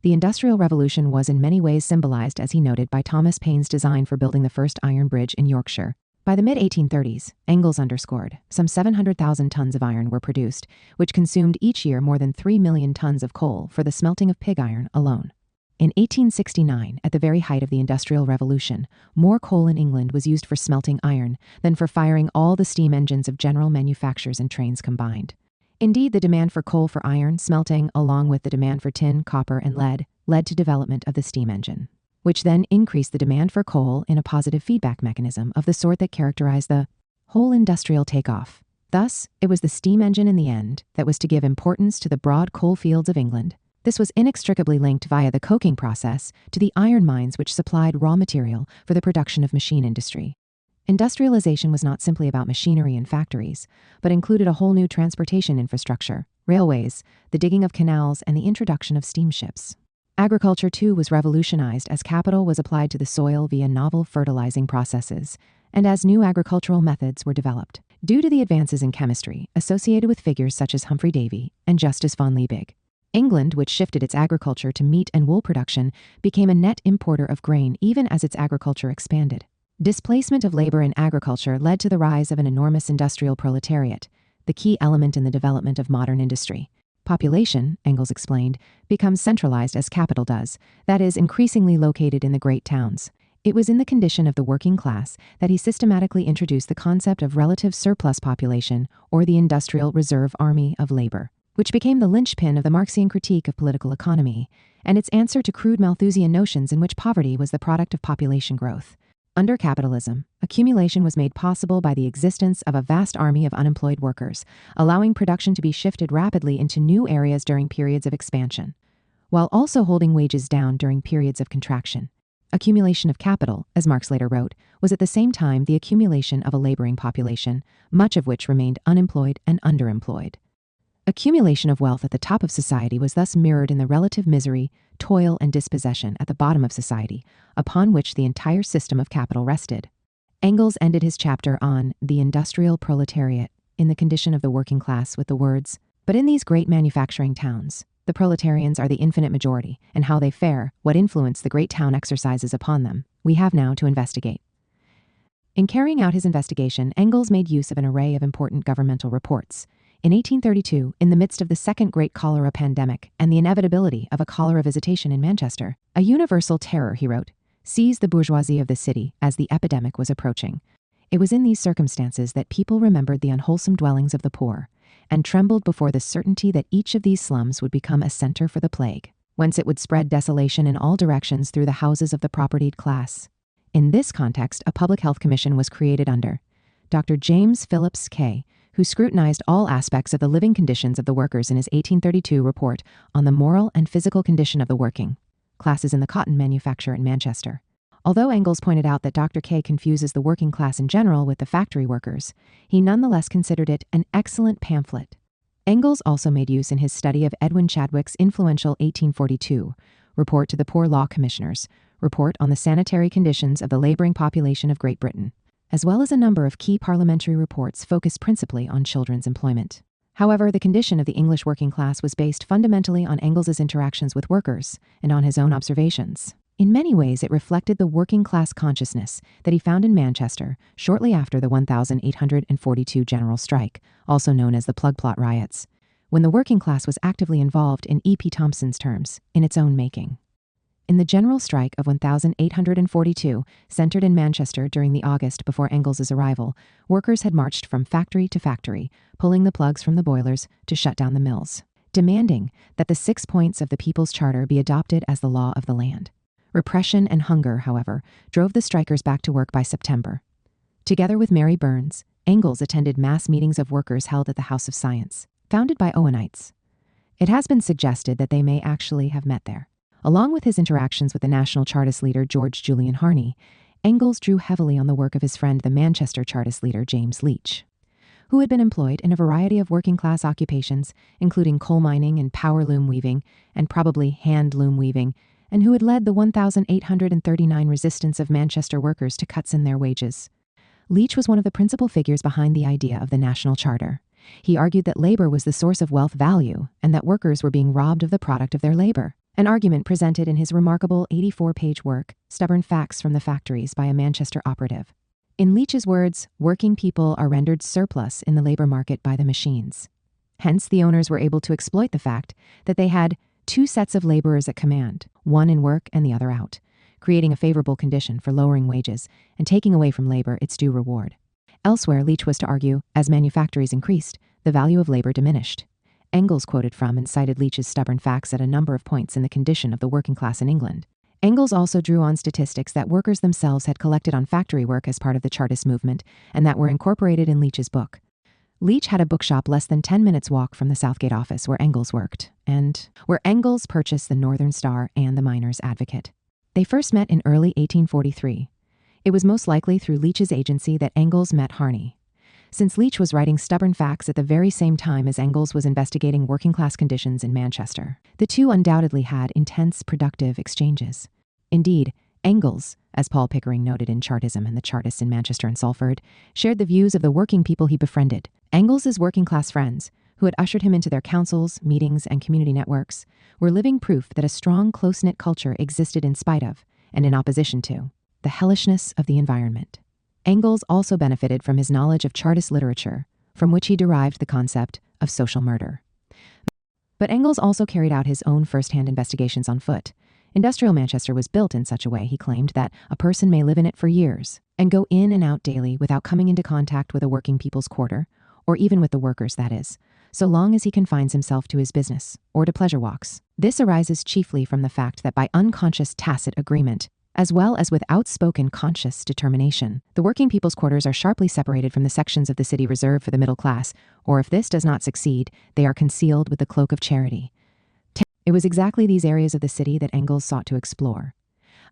The Industrial Revolution was in many ways symbolized, as he noted, by Thomas Paine's design for building the first iron bridge in Yorkshire. By the mid-1830s, Engels underscored, some 700,000 tons of iron were produced, which consumed each year more than 3 million tons of coal for the smelting of pig iron alone. In 1869, at the very height of the Industrial Revolution, more coal in England was used for smelting iron than for firing all the steam engines of general manufactures and trains combined. Indeed, the demand for coal for iron smelting, along with the demand for tin, copper, and lead, led to development of the steam engine, which then increased the demand for coal in a positive feedback mechanism of the sort that characterized the whole industrial takeoff. Thus, it was the steam engine in the end that was to give importance to the broad coal fields of England. This was inextricably linked via the coking process to the iron mines which supplied raw material for the production of machine industry. Industrialization was not simply about machinery and factories, but included a whole new transportation infrastructure, railways, the digging of canals, and the introduction of steamships. Agriculture, too, was revolutionized as capital was applied to the soil via novel fertilizing processes, and as new agricultural methods were developed. Due to the advances in chemistry associated with figures such as Humphrey Davy and Justus von Liebig, England, which shifted its agriculture to meat and wool production, became a net importer of grain even as its agriculture expanded. Displacement of labor in agriculture led to the rise of an enormous industrial proletariat, the key element in the development of modern industry. Population, Engels explained, becomes centralized as capital does, that is, increasingly located in the great towns. It was in the condition of the working class that he systematically introduced the concept of relative surplus population, or the industrial reserve army of labor, which became the linchpin of the Marxian critique of political economy, and its answer to crude Malthusian notions in which poverty was the product of population growth. Under capitalism, accumulation was made possible by the existence of a vast army of unemployed workers, allowing production to be shifted rapidly into new areas during periods of expansion, while also holding wages down during periods of contraction. Accumulation of capital, as Marx later wrote, was at the same time the accumulation of a laboring population, much of which remained unemployed and underemployed. Accumulation of wealth at the top of society was thus mirrored in the relative misery, toil, and dispossession at the bottom of society, upon which the entire system of capital rested. Engels ended his chapter on the industrial proletariat in the condition of the working class with the words, "But in these great manufacturing towns, the proletarians are the infinite majority, and how they fare, what influence the great town exercises upon them, we have now to investigate." In carrying out his investigation, Engels made use of an array of important governmental reports. In 1832, in the midst of the second great cholera pandemic and the inevitability of a cholera visitation in Manchester, a universal terror, he wrote, seized the bourgeoisie of the city as the epidemic was approaching. It was in these circumstances that people remembered the unwholesome dwellings of the poor, and trembled before the certainty that each of these slums would become a center for the plague, whence it would spread desolation in all directions through the houses of the propertied class. In this context, a public health commission was created under Dr. James Phillips Kay, who scrutinized all aspects of the living conditions of the workers in his 1832 report on the moral and physical condition of the working classes in the cotton manufacture in Manchester. Although Engels pointed out that Dr. Kay confuses the working class in general with the factory workers, he nonetheless considered it an excellent pamphlet. Engels also made use in his study of Edwin Chadwick's influential 1842 report to the Poor Law Commissioners, report on the sanitary conditions of the laboring population of Great Britain, as well as a number of key parliamentary reports focused principally on children's employment. However, the condition of the English working class was based fundamentally on Engels's interactions with workers and on his own observations. In many ways, it reflected the working class consciousness that he found in Manchester shortly after the 1842 general strike, also known as the Plug Plot riots, when the working class was actively involved in E.P. Thompson's terms, in its own making. In the general strike of 1842, centered in Manchester during the August before Engels's arrival, workers had marched from factory to factory, pulling the plugs from the boilers to shut down the mills, demanding that the 6 points of the People's Charter be adopted as the law of the land. Repression and hunger, however, drove the strikers back to work by September. Together with Mary Burns, Engels attended mass meetings of workers held at the House of Science, founded by Owenites. It has been suggested that they may actually have met there. Along with his interactions with the National Chartist leader George Julian Harney, Engels drew heavily on the work of his friend the Manchester Chartist leader James Leach, who had been employed in a variety of working-class occupations, including coal mining and power loom weaving, and probably hand loom weaving, and who had led the 1839 resistance of Manchester workers to cuts in their wages. Leach was one of the principal figures behind the idea of the National Charter. He argued that labor was the source of wealth value and that workers were being robbed of the product of their labor. An argument presented in his remarkable 84-page work, Stubborn Facts from the Factories by a Manchester operative. In Leach's words, working people are rendered surplus in the labor market by the machines. Hence, the owners were able to exploit the fact that they had two sets of laborers at command, one in work and the other out, creating a favorable condition for lowering wages and taking away from labor its due reward. Elsewhere, Leach was to argue, as manufactories increased, the value of labor diminished. Engels quoted from and cited Leach's Stubborn Facts at a number of points in the condition of the working class in England. Engels also drew on statistics that workers themselves had collected on factory work as part of the Chartist movement and that were incorporated in Leach's book. Leach had a bookshop less than 10 minutes' walk from the Southgate office where Engels worked, and where Engels purchased the Northern Star and the Miners' Advocate. They first met in early 1843. It was most likely through Leach's agency that Engels met Harney, since Leach was writing Stubborn Facts at the very same time as Engels was investigating working-class conditions in Manchester. The two undoubtedly had intense, productive exchanges. Indeed, Engels, as Paul Pickering noted in Chartism and the Chartists in Manchester and Salford, shared the views of the working people he befriended. Engels's working-class friends, who had ushered him into their councils, meetings, and community networks, were living proof that a strong, close-knit culture existed in spite of, and in opposition to, the hellishness of the environment. Engels also benefited from his knowledge of Chartist literature, from which he derived the concept of social murder. But Engels also carried out his own first-hand investigations on foot. Industrial Manchester was built in such a way, he claimed, that a person may live in it for years and go in and out daily without coming into contact with a working people's quarter, or even with the workers, that is, so long as he confines himself to his business or to pleasure walks. This arises chiefly from the fact that by unconscious tacit agreement, as well as with outspoken conscious determination. The working people's quarters are sharply separated from the sections of the city reserved for the middle class, or if this does not succeed, they are concealed with the cloak of charity. It was exactly these areas of the city that Engels sought to explore.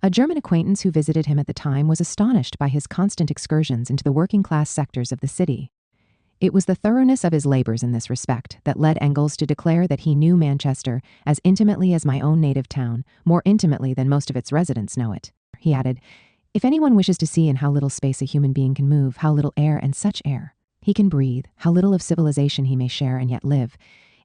A German acquaintance who visited him at the time was astonished by his constant excursions into the working class sectors of the city. It was the thoroughness of his labors in this respect that led Engels to declare that he knew Manchester as intimately as my own native town, more intimately than most of its residents know it. He added, "If anyone wishes to see in how little space a human being can move, how little air and such air he can breathe, how little of civilization he may share and yet live,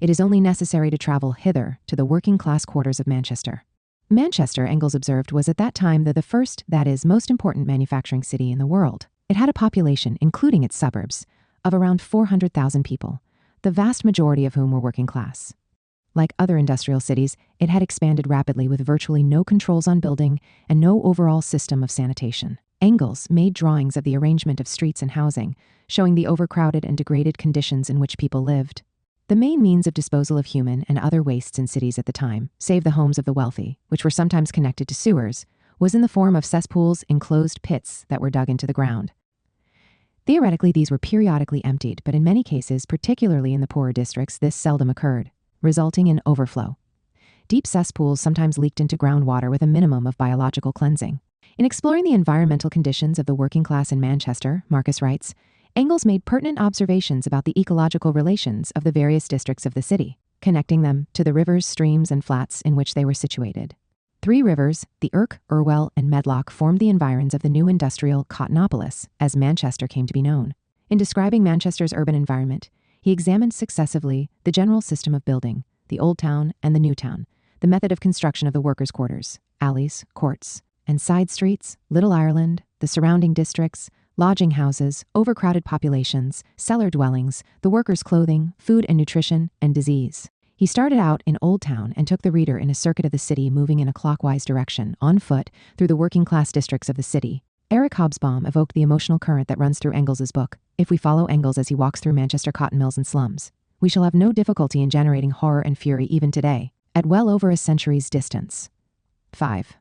it is only necessary to travel hither to the working class quarters of Manchester." Manchester, Engels observed, was at that time the first, that is, most important manufacturing city in the world. It had a population, including its suburbs, of around 400,000 people, the vast majority of whom were working class. Like other industrial cities, it had expanded rapidly with virtually no controls on building and no overall system of sanitation. Engels made drawings of the arrangement of streets and housing, showing the overcrowded and degraded conditions in which people lived. The main means of disposal of human and other wastes in cities at the time, save the homes of the wealthy, which were sometimes connected to sewers, was in the form of cesspools, enclosed pits that were dug into the ground. Theoretically, these were periodically emptied, but in many cases, particularly in the poorer districts, this seldom occurred, resulting in overflow. Deep cesspools sometimes leaked into groundwater with a minimum of biological cleansing. In exploring the environmental conditions of the working class in Manchester, Marcus writes, Engels made pertinent observations about the ecological relations of the various districts of the city, connecting them to the rivers, streams, and flats in which they were situated. 3 rivers, the Irk, Irwell, and Medlock, formed the environs of the new industrial Cottonopolis, as Manchester came to be known. In describing Manchester's urban environment, he examined successively the general system of building, the Old Town and the New Town, the method of construction of the workers' quarters, alleys, courts, and side streets, Little Ireland, the surrounding districts, lodging houses, overcrowded populations, cellar dwellings, the workers' clothing, food and nutrition, and disease. He started out in Old Town and took the reader in a circuit of the city moving in a clockwise direction, on foot, through the working-class districts of the city. Eric Hobsbawm evoked the emotional current that runs through Engels's book. If we follow Engels as he walks through Manchester cotton mills and slums, we shall have no difficulty in generating horror and fury even today, at well over a century's distance. 5.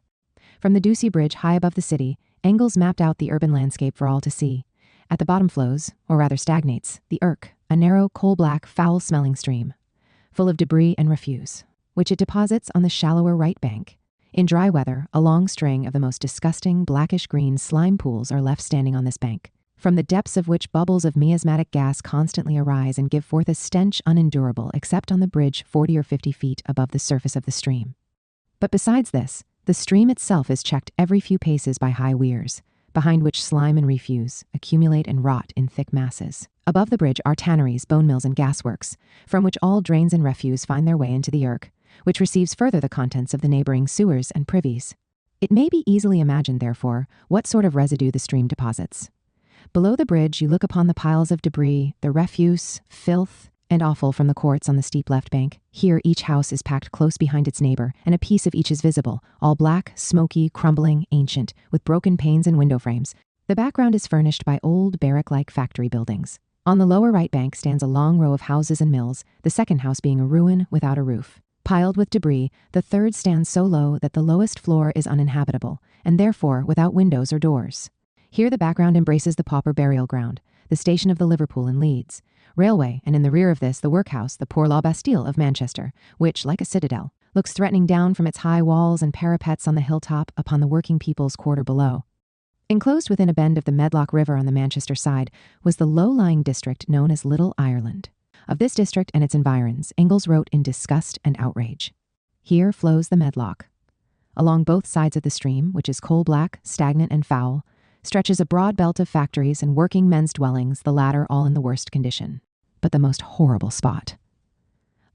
From the Ducie Bridge high above the city, Engels mapped out the urban landscape for all to see. At the bottom flows, or rather stagnates, the Irk, a narrow, coal-black, foul-smelling stream, full of debris and refuse, which it deposits on the shallower right bank. In dry weather, a long string of the most disgusting blackish-green slime pools are left standing on this bank, from the depths of which bubbles of miasmatic gas constantly arise and give forth a stench unendurable except on the bridge 40 or 50 feet above the surface of the stream. But besides this, the stream itself is checked every few paces by high weirs, behind which slime and refuse accumulate and rot in thick masses. Above the bridge are tanneries, bone mills, and gasworks, from which all drains and refuse find their way into the Irk, which receives further the contents of the neighboring sewers and privies. It may be easily imagined, therefore, what sort of residue the stream deposits. Below the bridge, you look upon the piles of debris, the refuse, filth, and offal from the courts on the steep left bank. Here, each house is packed close behind its neighbor, and a piece of each is visible, all black, smoky, crumbling, ancient, with broken panes and window frames. The background is furnished by old barrack-like factory buildings. On the lower right bank stands a long row of houses and mills, the second house being a ruin without a roof. Piled with debris, the third stands so low that the lowest floor is uninhabitable, and therefore without windows or doors. Here the background embraces the pauper burial ground, the station of the Liverpool and Leeds Railway, and in the rear of this the workhouse, the Poor Law Bastille of Manchester, which, like a citadel, looks threatening down from its high walls and parapets on the hilltop upon the working people's quarter below. Enclosed within a bend of the Medlock River on the Manchester side was the low-lying district known as Little Ireland. Of this district and its environs, Engels wrote in disgust and outrage. Here flows the Medlock. Along both sides of the stream, which is coal-black, stagnant, and foul, stretches a broad belt of factories and working men's dwellings, the latter all in the worst condition. But the most horrible spot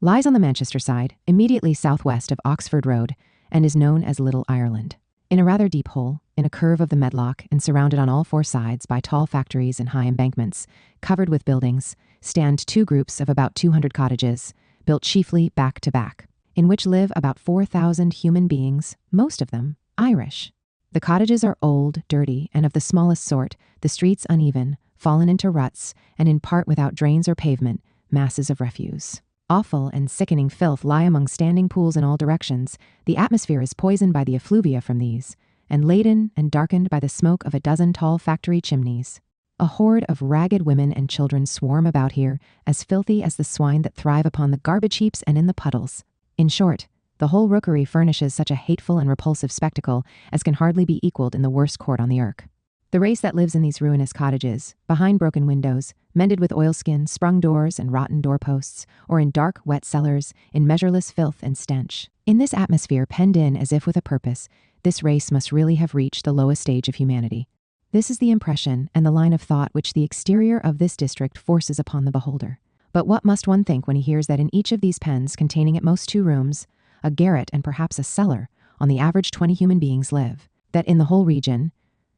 lies on the Manchester side, immediately southwest of Oxford Road, and is known as Little Ireland. In a rather deep hole, in a curve of the Medlock, and surrounded on all 4 sides by tall factories and high embankments, covered with buildings, stand 2 groups of about 200 cottages, built chiefly back to back, in which live about 4,000 human beings, most of them Irish. The cottages are old, dirty, and of the smallest sort, the streets uneven, fallen into ruts, and in part without drains or pavement, masses of refuse. Awful and sickening filth lie among standing pools in all directions. The atmosphere is poisoned by the effluvia from these, and laden and darkened by the smoke of a dozen tall factory chimneys. A horde of ragged women and children swarm about here, as filthy as the swine that thrive upon the garbage heaps and in the puddles. In short, the whole rookery furnishes such a hateful and repulsive spectacle as can hardly be equaled in the worst court on the earth. The race that lives in these ruinous cottages, behind broken windows, mended with oilskin, sprung doors and rotten doorposts, or in dark, wet cellars, in measureless filth and stench. In this atmosphere penned in as if with a purpose, this race must really have reached the lowest stage of humanity. This is the impression and the line of thought which the exterior of this district forces upon the beholder. But what must one think when he hears that in each of these pens, containing at most 2 rooms, a garret and perhaps a cellar, on the average 20 human beings live, that in the whole region,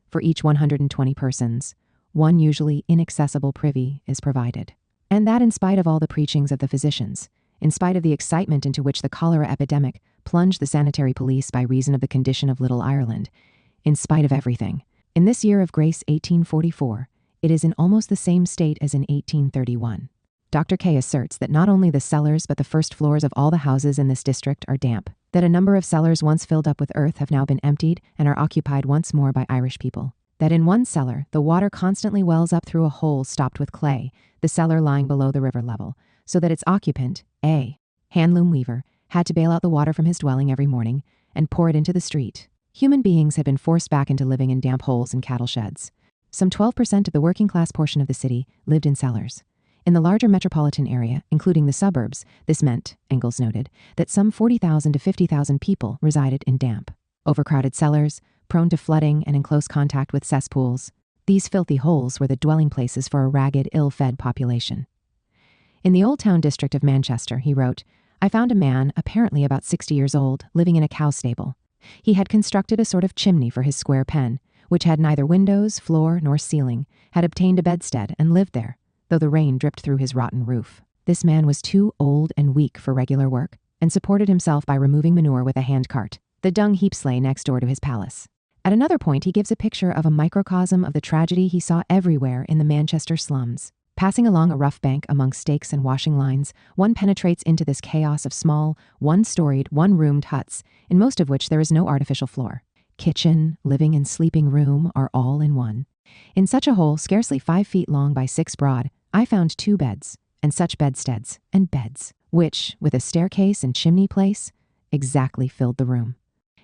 for each 120 persons, one usually inaccessible privy is provided. And that in spite of all the preachings of the physicians, in spite of the excitement into which the cholera epidemic plunged the sanitary police by reason of the condition of Little Ireland, in spite of everything, in this year of grace 1844, it is in almost the same state as in 1831. Dr. K asserts that not only the cellars but the first floors of all the houses in this district are damp, that a number of cellars once filled up with earth have now been emptied and are occupied once more by Irish people, that in one cellar the water constantly wells up through a hole stopped with clay, the cellar lying below the river level, so that its occupant, a handloom weaver, had to bail out the water from his dwelling every morning and pour it into the street. Human beings had been forced back into living in damp holes and cattle sheds. Some 12% of the working class portion of the city lived in cellars. In the larger metropolitan area, including the suburbs, this meant, Engels noted, that some 40,000 to 50,000 people resided in damp, overcrowded cellars, prone to flooding and in close contact with cesspools. These filthy holes were the dwelling places for a ragged, ill-fed population. In the Old Town district of Manchester, he wrote, I found a man, apparently about 60 years old, living in a cow stable. He had constructed a sort of chimney for his square pen, which had neither windows, floor, nor ceiling, had obtained a bedstead, and lived there, though the rain dripped through his rotten roof. This man was too old and weak for regular work, and supported himself by removing manure with a hand-cart. The dung heaps lay next door to his palace. At another point, he gives a picture of a microcosm of the tragedy he saw everywhere in the Manchester slums. Passing along a rough bank among stakes and washing lines, one penetrates into this chaos of small, one-storied, one-roomed huts, in most of which there is no artificial floor. Kitchen, living and sleeping room are all in one. In such a hole, scarcely 5 feet long by 6 broad, I found 2 beds, and such bedsteads and beds, which, with a staircase and chimney place, exactly filled the room.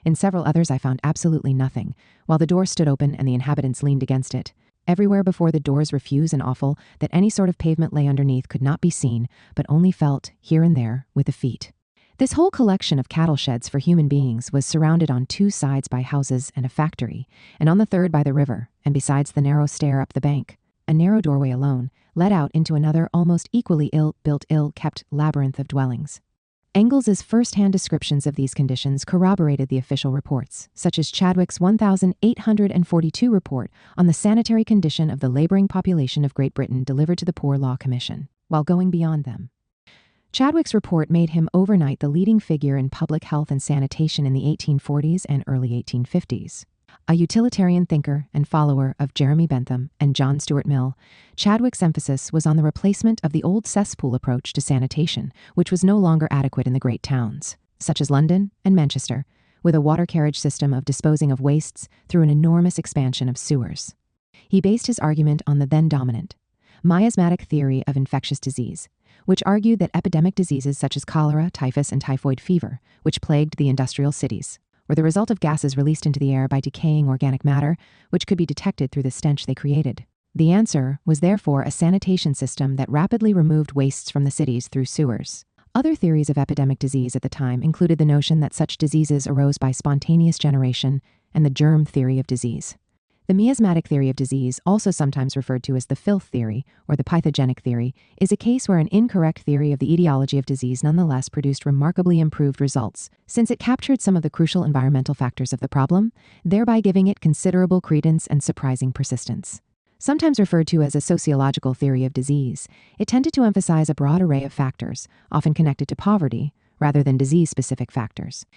In several others I found absolutely nothing, while the door stood open and the inhabitants leaned against it. Everywhere before the doors refuse and awful that any sort of pavement lay underneath could not be seen, but only felt, here and there, with the feet. This whole collection of cattle sheds for human beings was surrounded on 2 sides by houses and a factory, and on the third by the river, and besides the narrow stair up the bank, a narrow doorway alone led out into another almost equally ill-built, ill-kept labyrinth of dwellings. Engels's first-hand descriptions of these conditions corroborated the official reports, such as Chadwick's 1842 report on the sanitary condition of the laboring population of Great Britain delivered to the Poor Law Commission, while going beyond them. Chadwick's report made him overnight the leading figure in public health and sanitation in the 1840s and early 1850s. A utilitarian thinker and follower of Jeremy Bentham and John Stuart Mill, Chadwick's emphasis was on the replacement of the old cesspool approach to sanitation, which was no longer adequate in the great towns, such as London and Manchester, with a water carriage system of disposing of wastes through an enormous expansion of sewers. He based his argument on the then dominant, miasmatic theory of infectious disease, which argued that epidemic diseases such as cholera, typhus, and typhoid fever, which plagued the industrial cities, were the result of gases released into the air by decaying organic matter, which could be detected through the stench they created. The answer was therefore a sanitation system that rapidly removed wastes from the cities through sewers. Other theories of epidemic disease at the time included the notion that such diseases arose by spontaneous generation and the germ theory of disease. The miasmatic theory of disease, also sometimes referred to as the filth theory or the pythogenic theory, is a case where an incorrect theory of the etiology of disease nonetheless produced remarkably improved results, since it captured some of the crucial environmental factors of the problem, thereby giving it considerable credence and surprising persistence. Sometimes referred to as a sociological theory of disease, it tended to emphasize a broad array of factors, often connected to poverty, rather than disease-specific factors,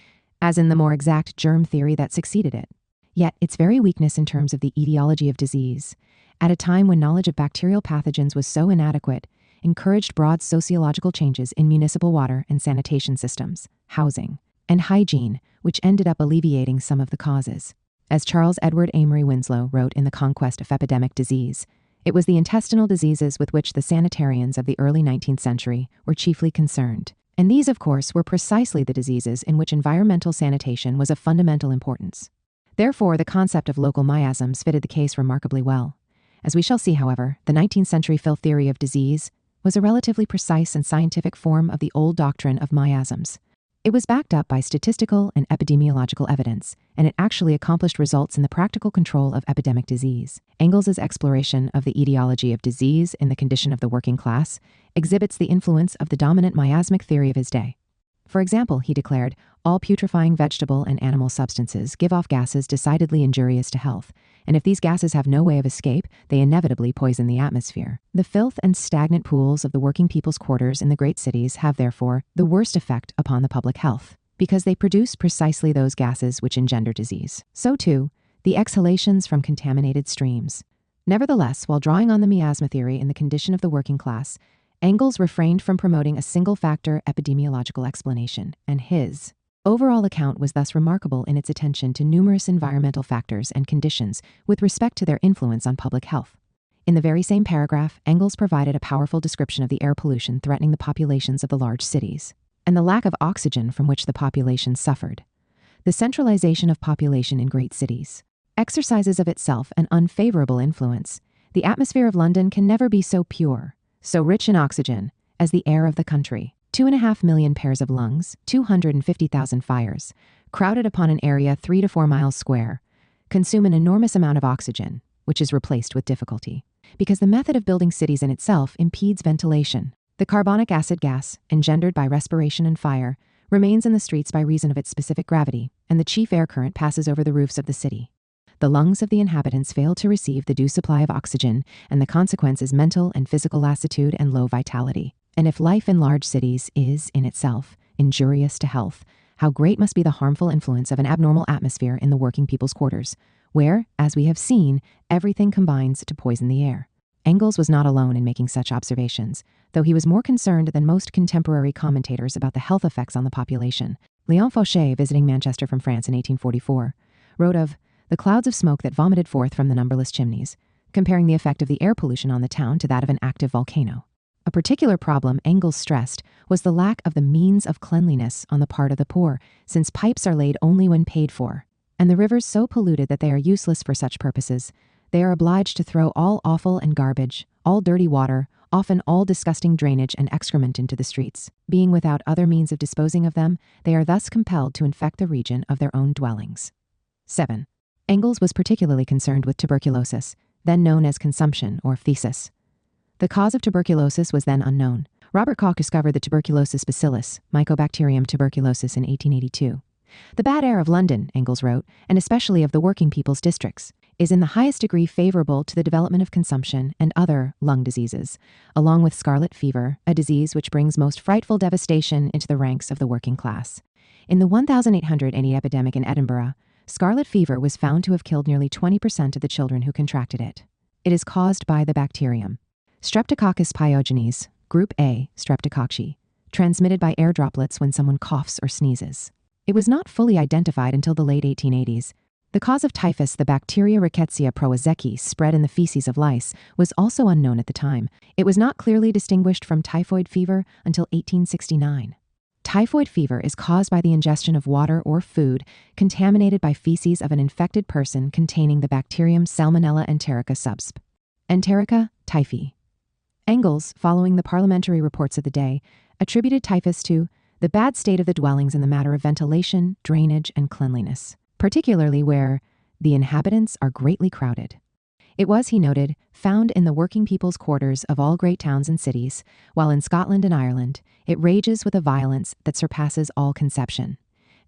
as in the more exact germ theory that succeeded it. Yet its very weakness in terms of the etiology of disease, at a time when knowledge of bacterial pathogens was so inadequate, encouraged broad sociological changes in municipal water and sanitation systems, housing, and hygiene, which ended up alleviating some of the causes. As Charles Edward Amory Winslow wrote in The Conquest of Epidemic Disease, it was the intestinal diseases with which the sanitarians of the early 19th century were chiefly concerned. And these, of course, were precisely the diseases in which environmental sanitation was of fundamental importance. Therefore, the concept of local miasms fitted the case remarkably well. As we shall see, however, the 19th century fill theory of disease was a relatively precise and scientific form of the old doctrine of miasms. It was backed up by statistical and epidemiological evidence, and it actually accomplished results in the practical control of epidemic disease. Engels's exploration of the etiology of disease in the condition of the working class exhibits the influence of the dominant miasmic theory of his day. For example, he declared, all putrefying vegetable and animal substances give off gases decidedly injurious to health, and if these gases have no way of escape, they inevitably poison the atmosphere. The filth and stagnant pools of the working people's quarters in the great cities have, therefore, the worst effect upon the public health, because they produce precisely those gases which engender disease. So, too, the exhalations from contaminated streams. Nevertheless, while drawing on the miasma theory in the condition of the working class, Engels refrained from promoting a single-factor epidemiological explanation, and his overall account was thus remarkable in its attention to numerous environmental factors and conditions with respect to their influence on public health. In the very same paragraph, Engels provided a powerful description of the air pollution threatening the populations of the large cities, and the lack of oxygen from which the population suffered. The centralization of population in great cities exercises of itself an unfavorable influence. The atmosphere of London can never be so pure, so rich in oxygen, as the air of the country. 2.5 million pairs of lungs, 250,000 fires, crowded upon an area 3 to 4 miles square, consume an enormous amount of oxygen, which is replaced with difficulty, because the method of building cities in itself impedes ventilation. The carbonic acid gas, engendered by respiration and fire, remains in the streets by reason of its specific gravity, and the chief air current passes over the roofs of the city. The lungs of the inhabitants fail to receive the due supply of oxygen, and the consequence is mental and physical lassitude and low vitality. And if life in large cities is, in itself, injurious to health, how great must be the harmful influence of an abnormal atmosphere in the working people's quarters, where, as we have seen, everything combines to poison the air. Engels was not alone in making such observations, though he was more concerned than most contemporary commentators about the health effects on the population. Léon Fauché, visiting Manchester from France in 1844, wrote of the clouds of smoke that vomited forth from the numberless chimneys, comparing the effect of the air pollution on the town to that of an active volcano. A particular problem Engels stressed was the lack of the means of cleanliness on the part of the poor, since pipes are laid only when paid for, and the rivers so polluted that they are useless for such purposes. They are obliged to throw all offal and garbage, all dirty water, often all disgusting drainage and excrement into the streets. Being without other means of disposing of them, they are thus compelled to infect the region of their own dwellings. 7. Engels was particularly concerned with tuberculosis, then known as consumption or phthisis. The cause of tuberculosis was then unknown. Robert Koch discovered the tuberculosis bacillus, Mycobacterium tuberculosis, in 1882. The bad air of London, Engels wrote, and especially of the working people's districts, is in the highest degree favorable to the development of consumption and other lung diseases, along with scarlet fever, a disease which brings most frightful devastation into the ranks of the working class. In the 1880 epidemic in Edinburgh, scarlet fever was found to have killed nearly 20% of the children who contracted it. It is caused by the bacterium Streptococcus pyogenes, group A, Streptococci, transmitted by air droplets when someone coughs or sneezes. It was not fully identified until the late 1880s. The cause of typhus, the bacteria Rickettsia prowazekii, spread in the feces of lice, was also unknown at the time. It was not clearly distinguished from typhoid fever until 1869. Typhoid fever is caused by the ingestion of water or food contaminated by feces of an infected person containing the bacterium Salmonella enterica subsp. Enterica typhi. Engels, following the parliamentary reports of the day, attributed typhus to the bad state of the dwellings in the matter of ventilation, drainage, and cleanliness, particularly where the inhabitants are greatly crowded. It was, he noted, found in the working people's quarters of all great towns and cities, while in Scotland and Ireland it rages with a violence that surpasses all conception.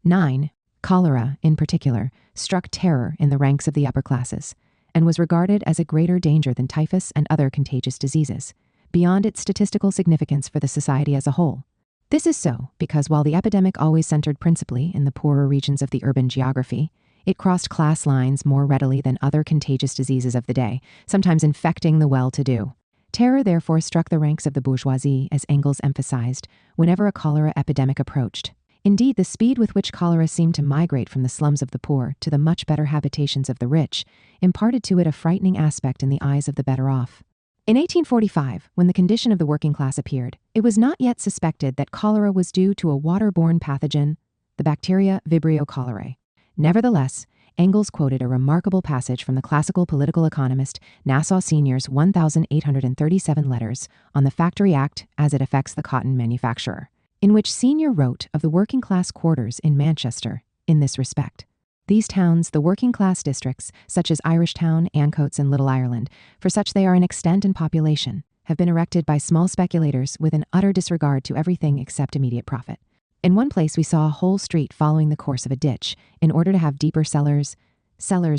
9. Cholera, in particular, struck terror in the ranks of the upper classes, and was regarded as a greater danger than typhus and other contagious diseases, beyond its statistical significance for the society as a whole. This is so because while the epidemic always centered principally in the poorer regions of the urban geography, it crossed class lines more readily than other contagious diseases of the day, sometimes infecting the well-to-do. Terror therefore struck the ranks of the bourgeoisie, as Engels emphasized, whenever a cholera epidemic approached. Indeed, the speed with which cholera seemed to migrate from the slums of the poor to the much better habitations of the rich imparted to it a frightening aspect in the eyes of the better off. In 1845, when the condition of the working class appeared, it was not yet suspected that cholera was due to a waterborne pathogen, the bacteria Vibrio cholerae. Nevertheless, Engels quoted a remarkable passage from the classical political economist Nassau Senior's 1,837 letters on the Factory Act as it affects the cotton manufacturer, in which Senior wrote of the working class quarters in Manchester in this respect. These towns, the working class districts, such as Irishtown, Ancoats, and Little Ireland, for such they are in extent and population, have been erected by small speculators with an utter disregard to everything except immediate profit. In one place we saw a whole street following the course of a ditch, in order to have deeper cellars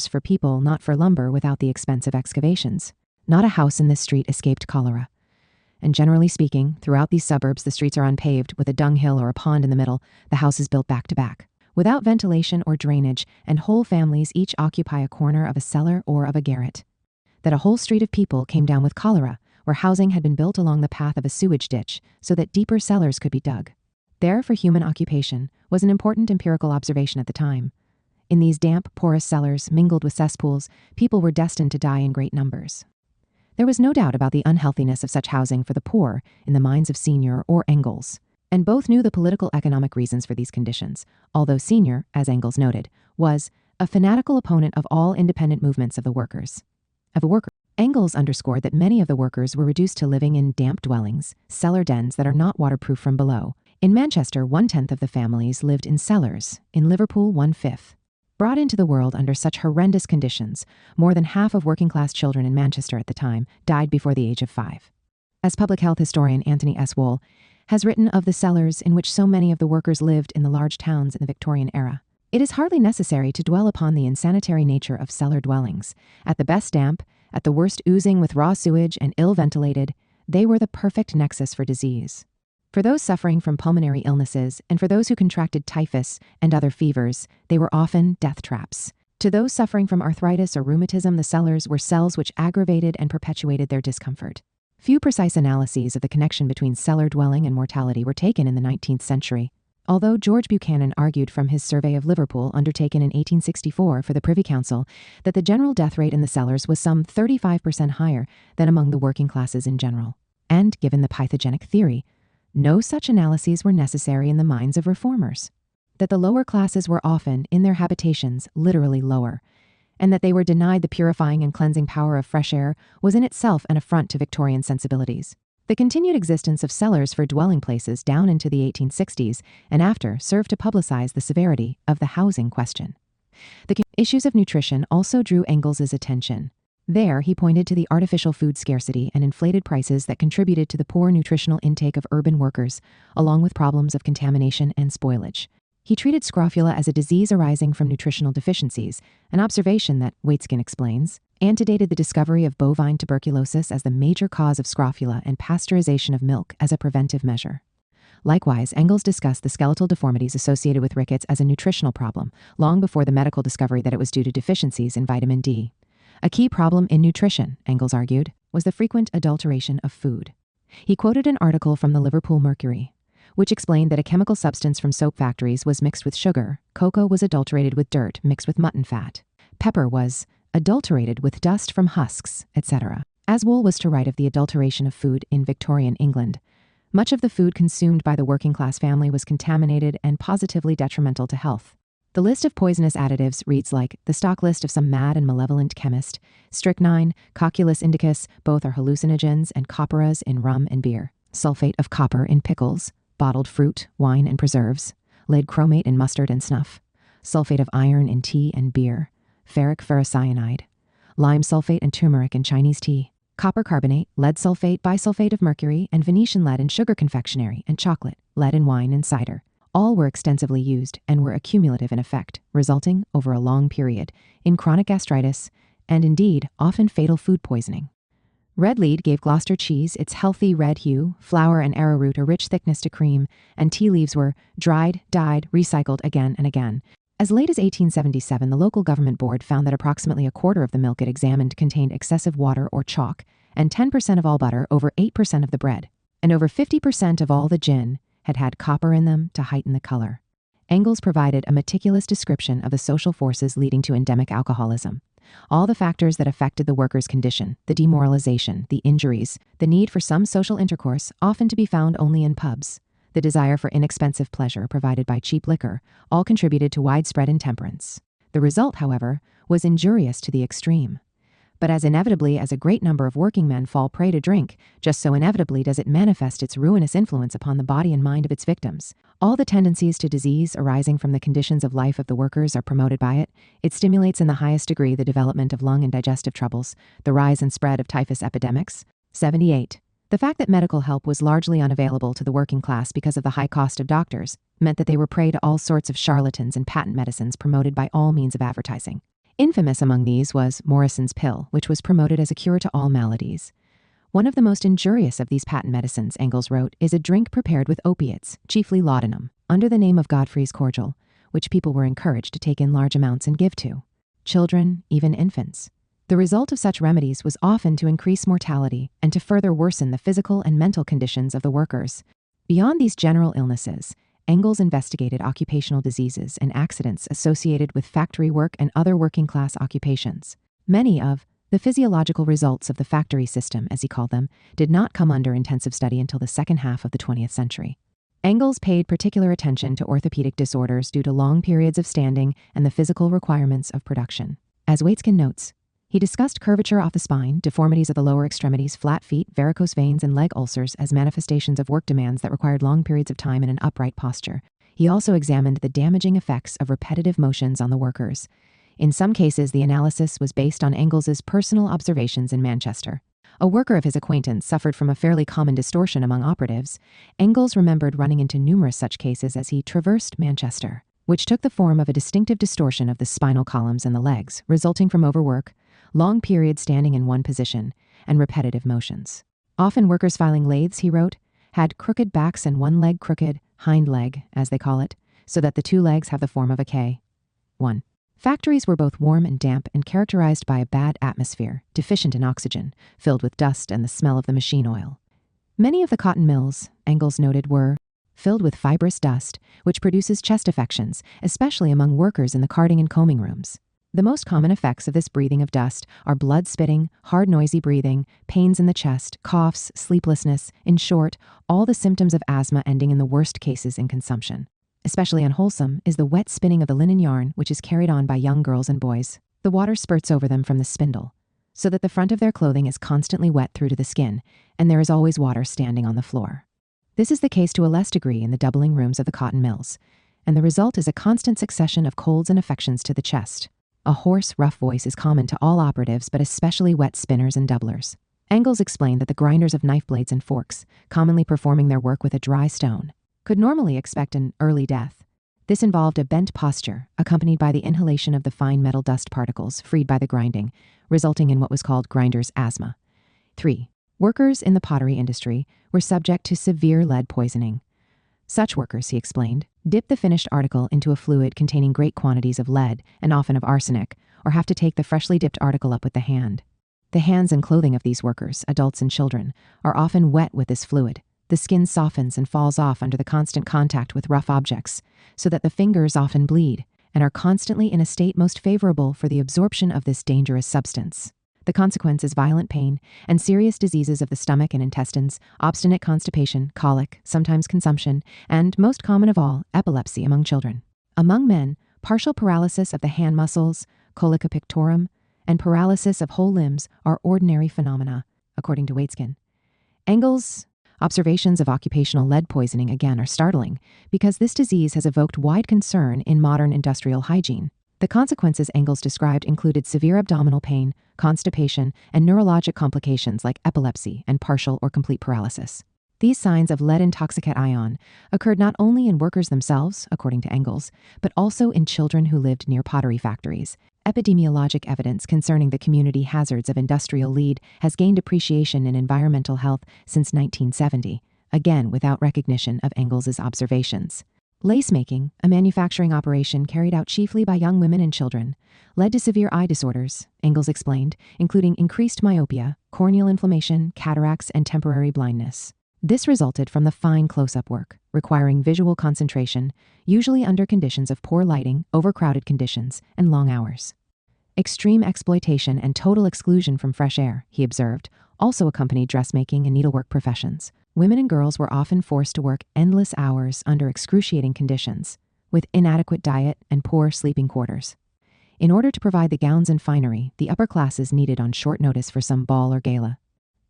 for people, not for lumber, without the expense of excavations. Not a house in this street escaped cholera. And generally speaking, throughout these suburbs the streets are unpaved, with a dunghill or a pond in the middle, the houses built back to back, without ventilation or drainage, and whole families each occupy a corner of a cellar or of a garret. That a whole street of people came down with cholera, where housing had been built along the path of a sewage ditch, so that deeper cellars could be dug. There, for human occupation, was an important empirical observation at the time. In these damp, porous cellars, mingled with cesspools, people were destined to die in great numbers. There was no doubt about the unhealthiness of such housing for the poor in the minds of Senior or Engels, and both knew the political economic reasons for these conditions, although Senior, as Engels noted, was a fanatical opponent of all independent movements of the workers. Engels underscored that many of the workers were reduced to living in damp dwellings, cellar dens that are not waterproof from below. In Manchester, 1/10 of the families lived in cellars, in Liverpool 1/5. Brought into the world under such horrendous conditions, more than half of working-class children in Manchester at the time died before the age of 5. As public health historian Anthony S. Wohl has written of the cellars in which so many of the workers lived in the large towns in the Victorian era, it is hardly necessary to dwell upon the insanitary nature of cellar dwellings. At the best damp, at the worst oozing with raw sewage and ill-ventilated, they were the perfect nexus for disease. For those suffering from pulmonary illnesses, and for those who contracted typhus and other fevers, they were often death traps. To those suffering from arthritis or rheumatism, the cellars were cells which aggravated and perpetuated their discomfort. Few precise analyses of the connection between cellar dwelling and mortality were taken in the 19th century, although George Buchanan argued from his survey of Liverpool undertaken in 1864 for the Privy Council that the general death rate in the cellars was some 35% higher than among the working classes in general. And, given the pythogenic theory, no such analyses were necessary in the minds of reformers. That the lower classes were often, in their habitations, literally lower, and that they were denied the purifying and cleansing power of fresh air was in itself an affront to Victorian sensibilities. The continued existence of cellars for dwelling places down into the 1860s and after served to publicize the severity of the housing question. The issues of nutrition also drew Engels's attention. There, he pointed to the artificial food scarcity and inflated prices that contributed to the poor nutritional intake of urban workers, along with problems of contamination and spoilage. He treated scrofula as a disease arising from nutritional deficiencies, an observation that, Waitskin explains, antedated the discovery of bovine tuberculosis as the major cause of scrofula and pasteurization of milk as a preventive measure. Likewise, Engels discussed the skeletal deformities associated with rickets as a nutritional problem, long before the medical discovery that it was due to deficiencies in vitamin D. A key problem in nutrition, Engels argued, was the frequent adulteration of food. He quoted an article from the Liverpool Mercury, which explained that a chemical substance from soap factories was mixed with sugar, cocoa was adulterated with dirt mixed with mutton fat, pepper was adulterated with dust from husks, etc. As Wohl was to write of the adulteration of food in Victorian England, much of the food consumed by the working-class family was contaminated and positively detrimental to health. The list of poisonous additives reads like the stock list of some mad and malevolent chemist. Strychnine, Cocculus indicus, both are hallucinogens and copperas in rum and beer. Sulfate of copper in pickles, bottled fruit, wine, and preserves. Lead chromate in mustard and snuff. Sulfate of iron in tea and beer. Ferric ferrocyanide. Lime sulfate and turmeric in Chinese tea. Copper carbonate, lead sulfate, bisulfate of mercury, and Venetian lead in sugar confectionery and chocolate, lead in wine and cider. All were extensively used and were accumulative in effect, resulting, over a long period, in chronic gastritis and, indeed, often fatal food poisoning. Red lead gave Gloucester cheese its healthy red hue, flour and arrowroot a rich thickness to cream, and tea leaves were dried, dyed, recycled again and again. As late as 1877, the local government board found that approximately a quarter of the milk it examined contained excessive water or chalk, and 10% of all butter, over 8% of the bread, and over 50% of all the gin had had copper in them to heighten the color. Engels provided a meticulous description of the social forces leading to endemic alcoholism. All the factors that affected the worker's condition, the demoralization, the injuries, the need for some social intercourse, often to be found only in pubs, the desire for inexpensive pleasure provided by cheap liquor, all contributed to widespread intemperance. The result, however, was injurious to the extreme. But as inevitably as a great number of working men fall prey to drink, just so inevitably does it manifest its ruinous influence upon the body and mind of its victims. All the tendencies to disease arising from the conditions of life of the workers are promoted by it. It stimulates in the highest degree the development of lung and digestive troubles, the rise and spread of typhus epidemics. 78. The fact that medical help was largely unavailable to the working class because of the high cost of doctors meant that they were prey to all sorts of charlatans and patent medicines promoted by all means of advertising. Infamous among these was Morrison's pill, which was promoted as a cure to all maladies. One of the most injurious of these patent medicines, Engels wrote, is a drink prepared with opiates, chiefly laudanum, under the name of Godfrey's cordial, which people were encouraged to take in large amounts and give to children, even infants. The result of such remedies was often to increase mortality and to further worsen the physical and mental conditions of the workers. Beyond these general illnesses, Engels investigated occupational diseases and accidents associated with factory work and other working-class occupations. Many of the physiological results of the factory system, as he called them, did not come under intensive study until the second half of the 20th century. Engels paid particular attention to orthopedic disorders due to long periods of standing and the physical requirements of production. As Waitskin notes, he discussed curvature of the spine, deformities of the lower extremities, flat feet, varicose veins, and leg ulcers as manifestations of work demands that required long periods of time in an upright posture. He also examined the damaging effects of repetitive motions on the workers. In some cases, the analysis was based on Engels's personal observations in Manchester. A worker of his acquaintance suffered from a fairly common distortion among operatives. Engels remembered running into numerous such cases as he traversed Manchester, which took the form of a distinctive distortion of the spinal columns and the legs, resulting from overwork, long periods standing in one position, and repetitive motions. Often workers filing lathes, he wrote, had crooked backs and one leg crooked, hind leg, as they call it, so that the two legs have the form of a K. 1. Factories were both warm and damp and characterized by a bad atmosphere, deficient in oxygen, filled with dust and the smell of the machine oil. Many of the cotton mills, Engels noted, were filled with fibrous dust, which produces chest affections, especially among workers in the carding and combing rooms. The most common effects of this breathing of dust are blood spitting, hard noisy breathing, pains in the chest, coughs, sleeplessness, in short, all the symptoms of asthma ending in the worst cases in consumption. Especially unwholesome is the wet spinning of the linen yarn, which is carried on by young girls and boys. The water spurts over them from the spindle, so that the front of their clothing is constantly wet through to the skin, and there is always water standing on the floor. This is the case to a less degree in the doubling rooms of the cotton mills, and the result is a constant succession of colds and affections to the chest. A hoarse, rough voice is common to all operatives, but especially wet spinners and doublers. Engels explained that the grinders of knife blades and forks, commonly performing their work with a dry stone, could normally expect an early death. This involved a bent posture, accompanied by the inhalation of the fine metal dust particles freed by the grinding, resulting in what was called grinder's asthma. 3. Workers in the pottery industry were subject to severe lead poisoning. Such workers, he explained, dip the finished article into a fluid containing great quantities of lead and often of arsenic, or have to take the freshly dipped article up with the hand. The hands and clothing of these workers, adults and children, are often wet with this fluid. The skin softens and falls off under the constant contact with rough objects, so that the fingers often bleed and are constantly in a state most favorable for the absorption of this dangerous substance. The consequence is violent pain and serious diseases of the stomach and intestines, obstinate constipation, colic, sometimes consumption, and, most common of all, epilepsy among children. Among men, partial paralysis of the hand muscles, colica pictorum, and paralysis of whole limbs are ordinary phenomena, according to Waitskin. Engels' observations of occupational lead poisoning again are startling, because this disease has evoked wide concern in modern industrial hygiene. The consequences Engels described included severe abdominal pain, constipation, and neurologic complications like epilepsy and partial or complete paralysis. These signs of lead intoxicate ion occurred not only in workers themselves, according to Engels, but also in children who lived near pottery factories. Epidemiologic evidence concerning the community hazards of industrial lead has gained appreciation in environmental health since 1970, again without recognition of Engels' observations. Lace-making, a manufacturing operation carried out chiefly by young women and children, led to severe eye disorders, Engels explained, including increased myopia, corneal inflammation, cataracts, and temporary blindness. This resulted from the fine close-up work, requiring visual concentration, usually under conditions of poor lighting, overcrowded conditions, and long hours. Extreme exploitation and total exclusion from fresh air, he observed, also accompanied dressmaking and needlework professions. Women and girls were often forced to work endless hours under excruciating conditions, with inadequate diet and poor sleeping quarters. In order to provide the gowns and finery the upper classes needed on short notice for some ball or gala.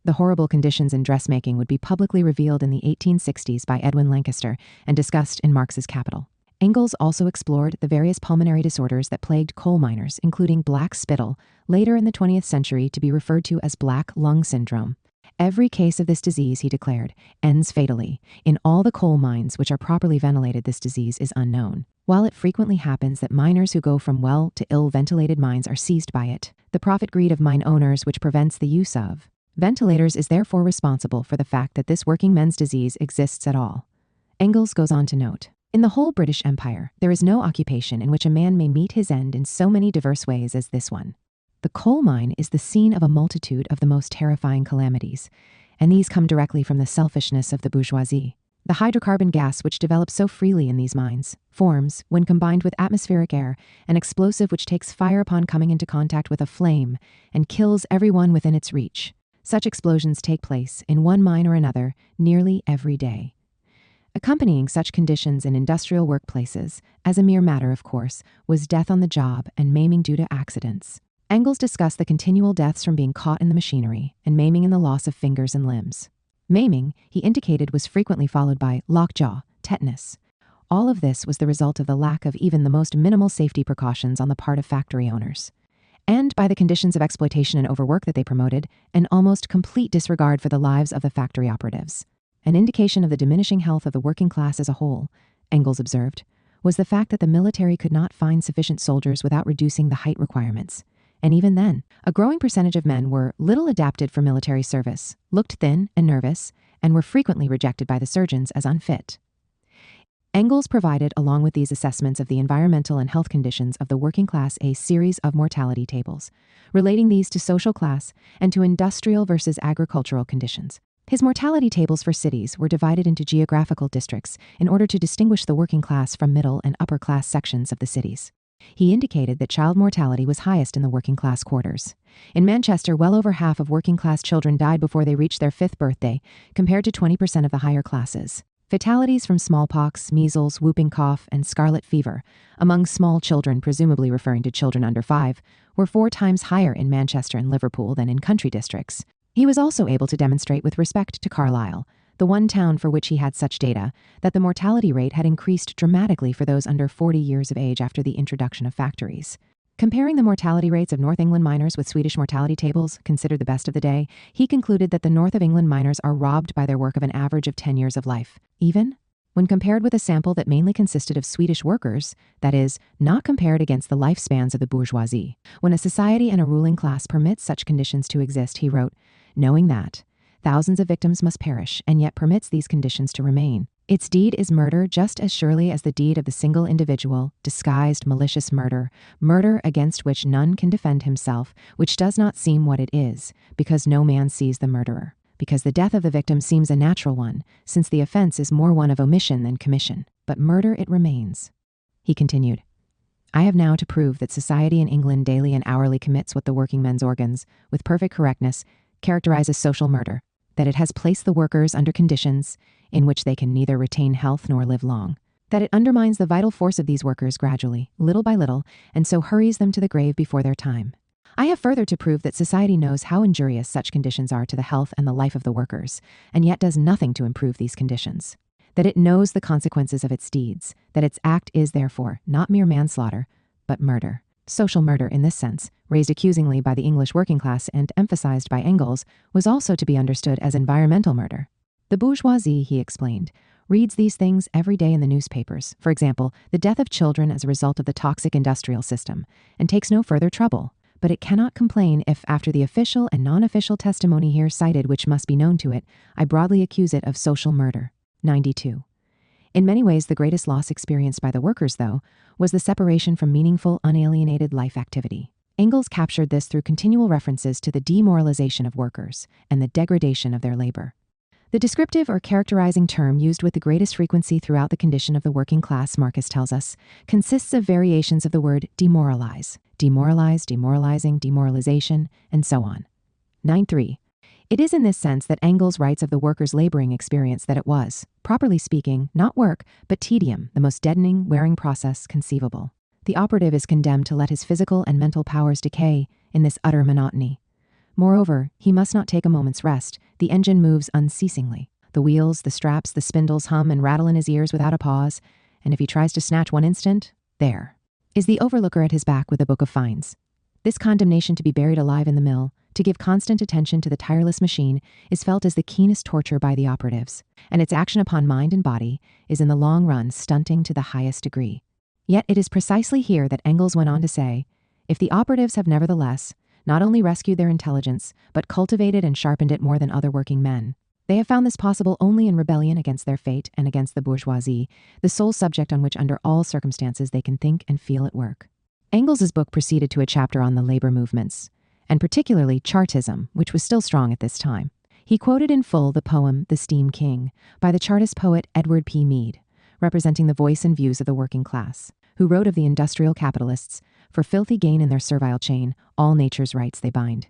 The horrible conditions in dressmaking would be publicly revealed in the 1860s by Edwin Lancaster and discussed in Marx's Capital. Engels also explored the various pulmonary disorders that plagued coal miners, including black spittle, later in the 20th century to be referred to as black lung syndrome. Every case of this disease, he declared, ends fatally. In all the coal mines which are properly ventilated, this disease is unknown. While it frequently happens that miners who go from well to ill-ventilated mines are seized by it, the profit greed of mine owners which prevents the use of ventilators is therefore responsible for the fact that this working men's disease exists at all. Engels goes on to note, in the whole British Empire, there is no occupation in which a man may meet his end in so many diverse ways as this one. The coal mine is the scene of a multitude of the most terrifying calamities, and these come directly from the selfishness of the bourgeoisie. The hydrocarbon gas which develops so freely in these mines forms, when combined with atmospheric air, an explosive which takes fire upon coming into contact with a flame and kills everyone within its reach. Such explosions take place, in one mine or another, nearly every day. Accompanying such conditions in industrial workplaces, as a mere matter of course, was death on the job and maiming due to accidents. Engels discussed the continual deaths from being caught in the machinery and maiming in the loss of fingers and limbs. Maiming, he indicated, was frequently followed by lockjaw, tetanus. All of this was the result of the lack of even the most minimal safety precautions on the part of factory owners. And by the conditions of exploitation and overwork that they promoted, an almost complete disregard for the lives of the factory operatives. An indication of the diminishing health of the working class as a whole, Engels observed, was the fact that the military could not find sufficient soldiers without reducing the height requirements. And even then, a growing percentage of men were little adapted for military service, looked thin and nervous, and were frequently rejected by the surgeons as unfit. Engels provided, along with these assessments of the environmental and health conditions of the working class, a series of mortality tables, relating these to social class and to industrial versus agricultural conditions. His mortality tables for cities were divided into geographical districts in order to distinguish the working class from middle and upper class sections of the cities. He indicated that child mortality was highest in the working class quarters. In Manchester, well over half of working class children died before they reached their 5th birthday, compared to 20% of the higher classes. Fatalities from smallpox, measles, whooping cough, and scarlet fever, among small children, presumably referring to children under 5, were 4 times higher in Manchester and Liverpool than in country districts. He was also able to demonstrate with respect to Carlisle, the one town for which he had such data, that the mortality rate had increased dramatically for those under 40 years of age after the introduction of factories. Comparing the mortality rates of North England miners with Swedish mortality tables, considered the best of the day, he concluded that the North of England miners are robbed by their work of an average of 10 years of life, even when compared with a sample that mainly consisted of Swedish workers, that is, not compared against the lifespans of the bourgeoisie. When a society and a ruling class permits such conditions to exist, he wrote, knowing that thousands of victims must perish, and yet permits these conditions to remain. Its deed is murder just as surely as the deed of the single individual, disguised malicious murder, murder against which none can defend himself, which does not seem what it is, because no man sees the murderer. Because the death of the victim seems a natural one, since the offense is more one of omission than commission. But murder it remains. He continued, I have now to prove that society in England daily and hourly commits what the working men's organs, with perfect correctness, characterize as social murder, that it has placed the workers under conditions in which they can neither retain health nor live long, that it undermines the vital force of these workers gradually, little by little, and so hurries them to the grave before their time. I have further to prove that society knows how injurious such conditions are to the health and the life of the workers, and yet does nothing to improve these conditions, that it knows the consequences of its deeds, that its act is therefore not mere manslaughter, but murder. Social murder in this sense, raised accusingly by the English working class and emphasized by Engels, was also to be understood as environmental murder. The bourgeoisie, he explained, reads these things every day in the newspapers, for example, the death of children as a result of the toxic industrial system, and takes no further trouble. But it cannot complain if, after the official and non-official testimony here cited which must be known to it, I broadly accuse it of social murder. 92. In many ways, the greatest loss experienced by the workers, though, was the separation from meaningful, unalienated life activity. Engels captured this through continual references to the demoralization of workers and the degradation of their labor. The descriptive or characterizing term used with the greatest frequency throughout the condition of the working class, Marcus tells us, consists of variations of the word demoralize, demoralize, demoralizing, demoralization, and so on. 9.3. It is in this sense that Engels writes of the workers' laboring experience that it was, properly speaking, not work, but tedium, the most deadening, wearing process conceivable. The operative is condemned to let his physical and mental powers decay in this utter monotony. Moreover, he must not take a moment's rest. The engine moves unceasingly. The wheels, the straps, the spindles hum and rattle in his ears without a pause, and if he tries to snatch one instant, there is the overlooker at his back with a book of fines. This condemnation to be buried alive in the mill, to give constant attention to the tireless machine, is felt as the keenest torture by the operatives, and its action upon mind and body is in the long run stunting to the highest degree. Yet it is precisely here that Engels went on to say, if the operatives have nevertheless not only rescued their intelligence, but cultivated and sharpened it more than other working men, they have found this possible only in rebellion against their fate and against the bourgeoisie, the sole subject on which under all circumstances they can think and feel at work. Engels's book proceeded to a chapter on the labor movements, and particularly Chartism, which was still strong at this time. He quoted in full the poem The Steam King by the Chartist poet Edward P. Mead, representing the voice and views of the working class, who wrote of the industrial capitalists, for filthy gain in their servile chain, all nature's rights they bind.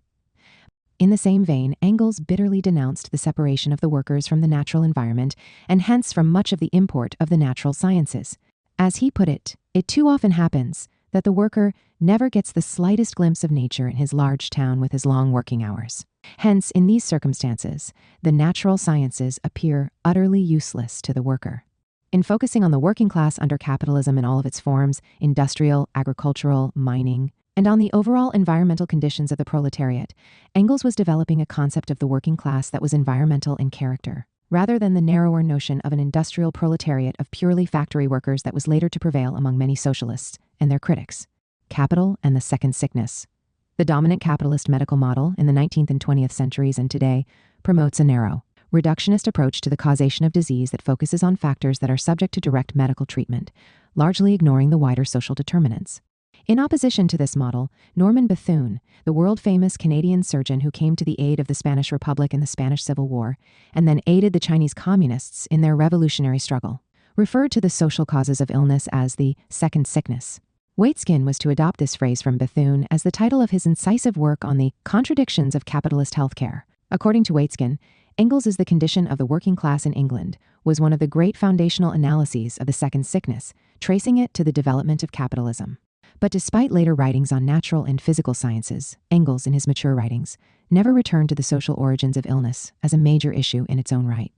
In the same vein, Engels bitterly denounced the separation of the workers from the natural environment, and hence from much of the import of the natural sciences. As he put it too often happens that the worker never gets the slightest glimpse of nature in his large town with his long working hours. Hence, in these circumstances, the natural sciences appear utterly useless to the worker. In focusing on the working class under capitalism in all of its forms, industrial, agricultural, mining, and on the overall environmental conditions of the proletariat, Engels was developing a concept of the working class that was environmental in character, rather than the narrower notion of an industrial proletariat of purely factory workers that was later to prevail among many socialists and their critics. Capital and the Second Sickness. The dominant capitalist medical model in the 19th and 20th centuries and today promotes a narrow, reductionist approach to the causation of disease that focuses on factors that are subject to direct medical treatment, largely ignoring the wider social determinants. In opposition to this model, Norman Bethune, the world-famous Canadian surgeon who came to the aid of the Spanish Republic in the Spanish Civil War, and then aided the Chinese communists in their revolutionary struggle, referred to the social causes of illness as the second sickness. Waitskin was to adopt this phrase from Bethune as the title of his incisive work on the contradictions of capitalist healthcare. According to Waitskin, Engels' The Condition of the Working Class in England was one of the great foundational analyses of the second sickness, tracing it to the development of capitalism. But despite later writings on natural and physical sciences, Engels, in his mature writings, never returned to the social origins of illness as a major issue in its own right.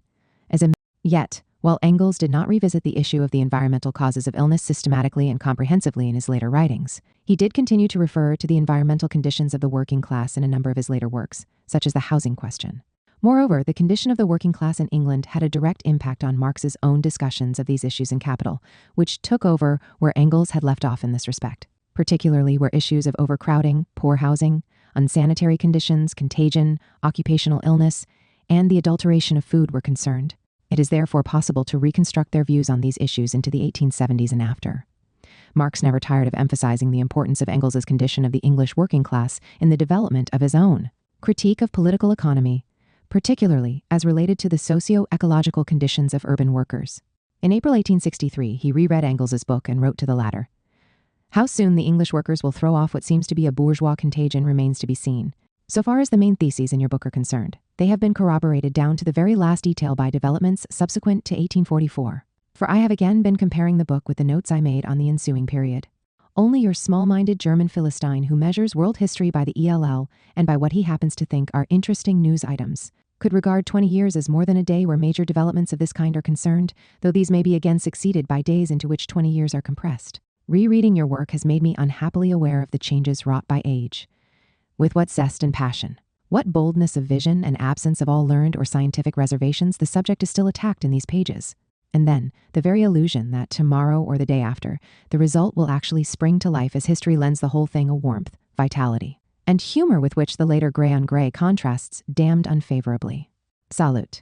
Yet, while Engels did not revisit the issue of the environmental causes of illness systematically and comprehensively in his later writings, he did continue to refer to the environmental conditions of the working class in a number of his later works, such as The Housing Question. Moreover, the condition of the working class in England had a direct impact on Marx's own discussions of these issues in Capital, which took over where Engels had left off in this respect, particularly where issues of overcrowding, poor housing, unsanitary conditions, contagion, occupational illness, and the adulteration of food were concerned. It is therefore possible to reconstruct their views on these issues into the 1870s and after. Marx never tired of emphasizing the importance of Engels' condition of the English working class in the development of his own critique of political economy, particularly as related to the socio-ecological conditions of urban workers. In April 1863, he reread Engels' book and wrote to the latter, "How soon the English workers will throw off what seems to be a bourgeois contagion remains to be seen. So far as the main theses in your book are concerned, they have been corroborated down to the very last detail by developments subsequent to 1844. For I have again been comparing the book with the notes I made on the ensuing period. Only your small-minded German Philistine who measures world history by the ELL and by what he happens to think are interesting news items could regard 20 years as more than a day where major developments of this kind are concerned, though these may be again succeeded by days into which 20 years are compressed. Rereading your work has made me unhappily aware of the changes wrought by age. With what zest and passion, what boldness of vision and absence of all learned or scientific reservations the subject is still attacked in these pages. And then, the very illusion that tomorrow or the day after, the result will actually spring to life as history lends the whole thing a warmth, vitality, and humor with which the later gray-on-gray contrasts damned unfavorably. Salute.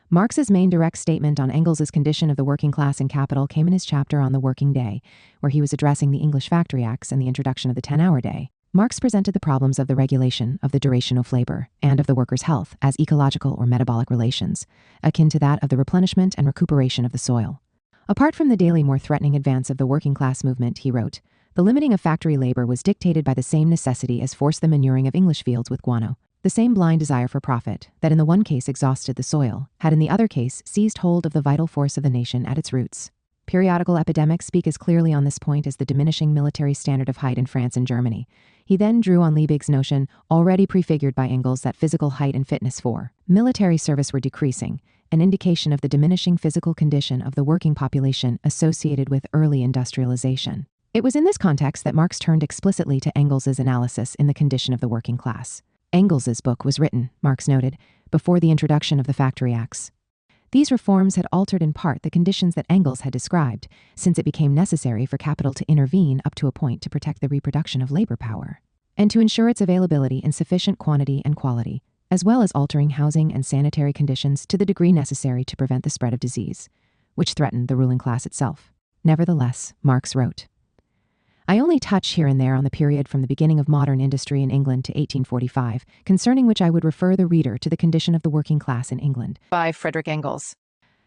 Marx's main direct statement on Engels' condition of the working class in Capital came in his chapter on the working day, where he was addressing the English Factory Acts and the introduction of the 10-hour day. Marx presented the problems of the regulation of the duration of labor and of the worker's health as ecological or metabolic relations, akin to that of the replenishment and recuperation of the soil. Apart from the daily more threatening advance of the working class movement, he wrote, the limiting of factory labor was dictated by the same necessity as forced the manuring of English fields with guano. The same blind desire for profit that in the one case exhausted the soil had in the other case seized hold of the vital force of the nation at its roots. Periodical epidemics speak as clearly on this point as the diminishing military standard of height in France and Germany. He then drew on Liebig's notion, already prefigured by Engels, that physical height and fitness for military service were decreasing, an indication of the diminishing physical condition of the working population associated with early industrialization. It was in this context that Marx turned explicitly to Engels's analysis in the condition of the working class. Engels's book was written, Marx noted, before the introduction of the Factory Acts. These reforms had altered in part the conditions that Engels had described, since it became necessary for capital to intervene up to a point to protect the reproduction of labor power, and to ensure its availability in sufficient quantity and quality, as well as altering housing and sanitary conditions to the degree necessary to prevent the spread of disease, which threatened the ruling class itself. Nevertheless, Marx wrote, I only touch here and there on the period from the beginning of modern industry in England to 1845, concerning which I would refer the reader to the condition of the working class in England. By Frederick Engels.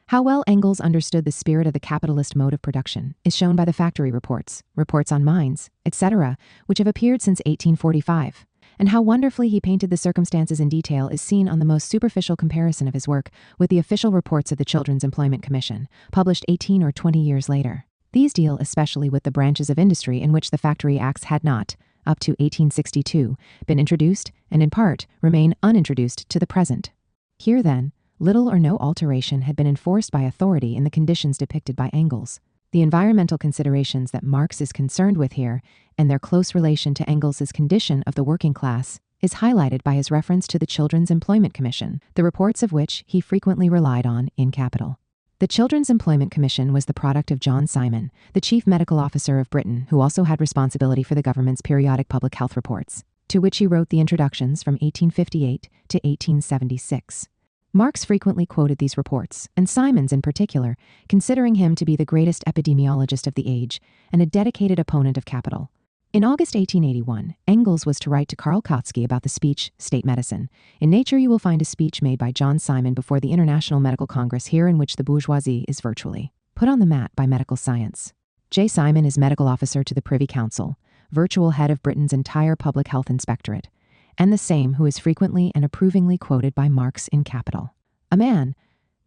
How well Engels understood the spirit of the capitalist mode of production is shown by the factory reports, reports on mines, etc., which have appeared since 1845. And how wonderfully he painted the circumstances in detail is seen on the most superficial comparison of his work with the official reports of the Children's Employment Commission, published 18 or 20 years later. These deal especially with the branches of industry in which the Factory Acts had not, up to 1862, been introduced and in part remain unintroduced to the present. Here, then, little or no alteration had been enforced by authority in the conditions depicted by Engels. The environmental considerations that Marx is concerned with here, and their close relation to Engels's condition of the working class, is highlighted by his reference to the Children's Employment Commission, the reports of which he frequently relied on in capital. The Children's Employment Commission was the product of John Simon, the chief medical officer of Britain, who also had responsibility for the government's periodic public health reports, to which he wrote the introductions from 1858 to 1876. Marx frequently quoted these reports, and Simon's in particular, considering him to be the greatest epidemiologist of the age and a dedicated opponent of capital. In August 1881, Engels was to write to Karl Kautsky about the speech, State Medicine. In Nature you will find a speech made by John Simon before the International Medical Congress here in which the bourgeoisie is virtually put on the mat by medical science. J. Simon is medical officer to the Privy Council, virtual head of Britain's entire public health inspectorate, and the same who is frequently and approvingly quoted by Marx in Capital. A man,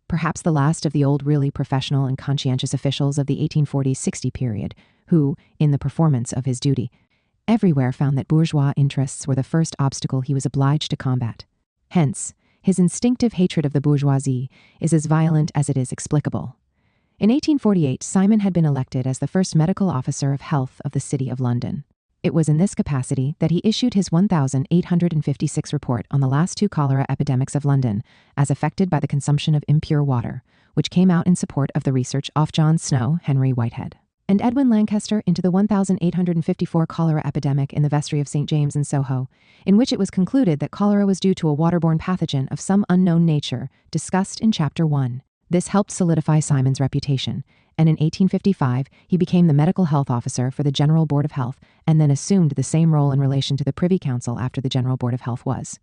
perhaps the last of the old really professional and conscientious officials of the 1840-60 period, who, in the performance of his duty, everywhere found that bourgeois interests were the first obstacle he was obliged to combat. Hence, his instinctive hatred of the bourgeoisie is as violent as it is explicable. In 1848, Simon had been elected as the first medical officer of health of the City of London. It was in this capacity that he issued his 1856 report on the last two cholera epidemics of London, as affected by the consumption of impure water, which came out in support of the research of John Snow, Henry Whitehead, and Edwin Lancaster into the 1854 cholera epidemic in the vestry of St. James in Soho, in which it was concluded that cholera was due to a waterborne pathogen of some unknown nature, discussed in Chapter 1. This helped solidify Simon's reputation, and in 1855 he became the medical health officer for the General Board of Health and then assumed the same role in relation to the Privy Council after the General Board of Health was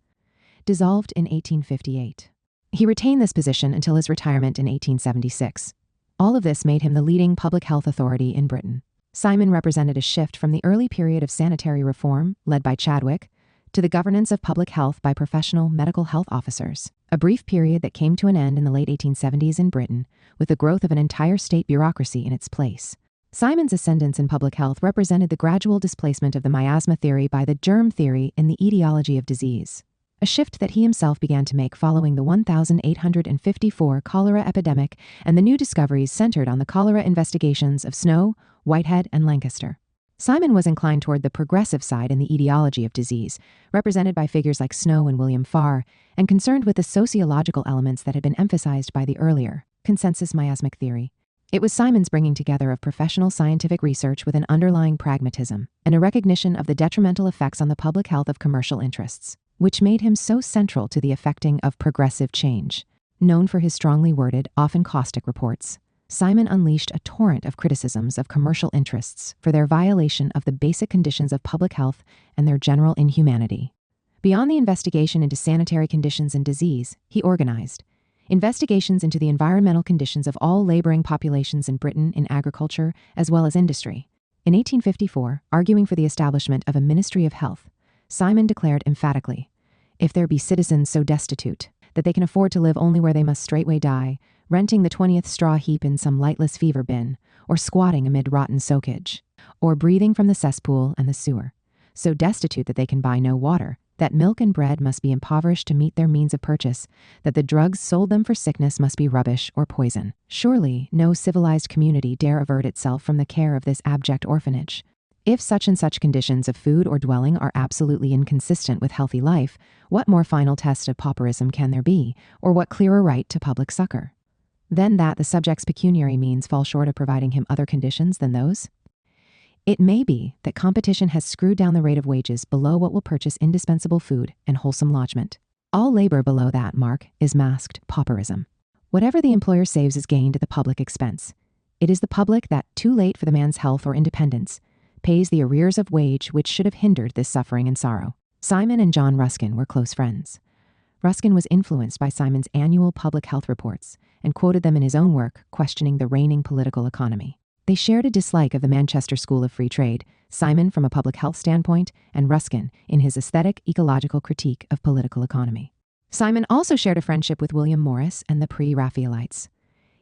dissolved in 1858. He retained this position until his retirement in 1876. All of this made him the leading public health authority in Britain. Simon represented a shift from the early period of sanitary reform, led by Chadwick, to the governance of public health by professional medical health officers, a brief period that came to an end in the late 1870s in Britain, with the growth of an entire state bureaucracy in its place. Simon's ascendance in public health represented the gradual displacement of the miasma theory by the germ theory in the etiology of disease, a shift that he himself began to make following the 1854 cholera epidemic and the new discoveries centered on the cholera investigations of Snow, Whitehead, and Lancaster. Simon was inclined toward the progressive side in the etiology of disease, represented by figures like Snow and William Farr, and concerned with the sociological elements that had been emphasized by the earlier consensus miasmic theory. It was Simon's bringing together of professional scientific research with an underlying pragmatism and a recognition of the detrimental effects on the public health of commercial interests, which made him so central to the effecting of progressive change. Known for his strongly worded, often caustic reports, Simon unleashed a torrent of criticisms of commercial interests for their violation of the basic conditions of public health and their general inhumanity. Beyond the investigation into sanitary conditions and disease, he organized investigations into the environmental conditions of all laboring populations in Britain in agriculture as well as industry. In 1854, arguing for the establishment of a Ministry of Health, Simon declared emphatically, "If there be citizens so destitute that they can afford to live only where they must straightway die, renting the 20th straw heap in some lightless fever bin, or squatting amid rotten soakage, or breathing from the cesspool and the sewer, so destitute that they can buy no water, that milk and bread must be impoverished to meet their means of purchase, that the drugs sold them for sickness must be rubbish or poison. Surely no civilized community dare avert itself from the care of this abject orphanage. If such and such conditions of food or dwelling are absolutely inconsistent with healthy life, what more final test of pauperism can there be, or what clearer right to public succor, than that the subject's pecuniary means fall short of providing him other conditions than those? It may be that competition has screwed down the rate of wages below what will purchase indispensable food and wholesome lodgment. All labor below that mark is masked pauperism. Whatever the employer saves is gained at the public expense. It is the public that, too late for the man's health or independence, pays the arrears of wage which should have hindered this suffering and sorrow." Simon and John Ruskin were close friends. Ruskin was influenced by Simon's annual public health reports and quoted them in his own work, questioning the reigning political economy. They shared a dislike of the Manchester School of Free Trade, Simon from a public health standpoint, and Ruskin in his aesthetic ecological critique of political economy. Simon also shared a friendship with William Morris and the Pre-Raphaelites.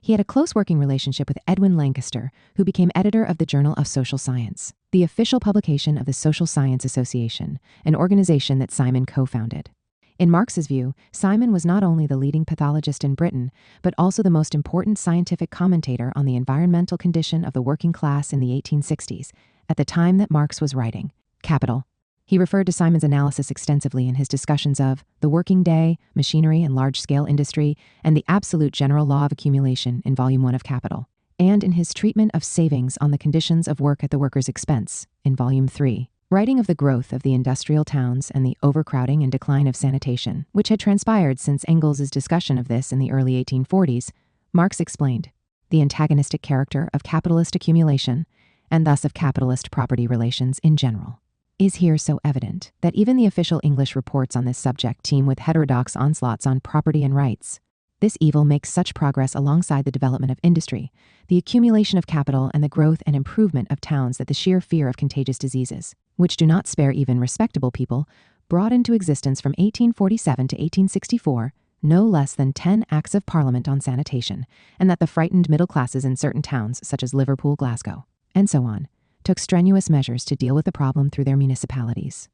He had a close working relationship with Edwin Lancaster, who became editor of the Journal of Social Science, the official publication of the Social Science Association, an organization that Simon co-founded. In Marx's view, Simon was not only the leading pathologist in Britain, but also the most important scientific commentator on the environmental condition of the working class in the 1860s, at the time that Marx was writing Capital. He referred to Simon's analysis extensively in his discussions of the working day, machinery and large-scale industry, and the absolute general law of accumulation in Volume 1 of Capital, and in his treatment of savings on the conditions of work at the worker's expense in Volume 3. Writing of the growth of the industrial towns and the overcrowding and decline of sanitation, which had transpired since Engels's discussion of this in the early 1840s, Marx explained the antagonistic character of capitalist accumulation, and thus of capitalist property relations in general, is here so evident that even the official English reports on this subject teem with heterodox onslaughts on property and rights. This evil makes such progress alongside the development of industry, the accumulation of capital, and the growth and improvement of towns that the sheer fear of contagious diseases, which do not spare even respectable people, brought into existence from 1847 to 1864 no less than 10 Acts of Parliament on sanitation, and that the frightened middle classes in certain towns such as Liverpool, Glasgow, and so on, took strenuous measures to deal with the problem through their municipalities.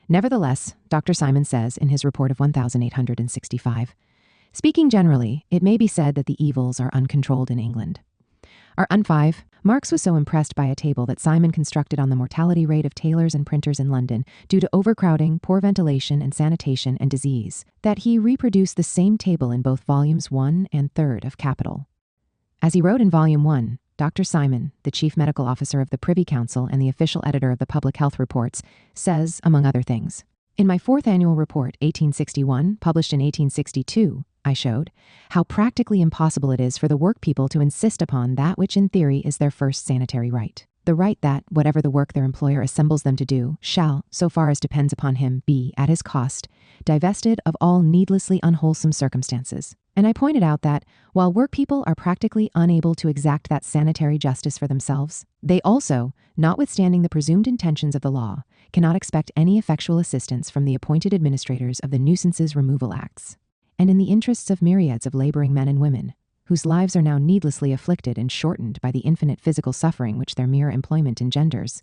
Nevertheless, Dr. Simon says in his report of 1865, speaking generally, it may be said that the evils are uncontrolled in England. Our 5. Marx was so impressed by a table that Simon constructed on the mortality rate of tailors and printers in London due to overcrowding, poor ventilation and sanitation and disease, that he reproduced the same table in both volumes 1 and 3 of Capital. As he wrote in volume 1, Dr. Simon, the chief medical officer of the Privy Council and the official editor of the Public Health Reports, says, among other things, "In my 4th annual report, 1861, published in 1862, I showed how practically impossible it is for the work people to insist upon that which in theory is their first sanitary right. The right that, whatever the work their employer assembles them to do, shall, so far as depends upon him, be, at his cost, divested of all needlessly unwholesome circumstances. And I pointed out that, while work people are practically unable to exact that sanitary justice for themselves, they also, notwithstanding the presumed intentions of the law, cannot expect any effectual assistance from the appointed administrators of the Nuisances Removal Acts. And in the interests of myriads of laboring men and women, whose lives are now needlessly afflicted and shortened by the infinite physical suffering which their mere employment engenders,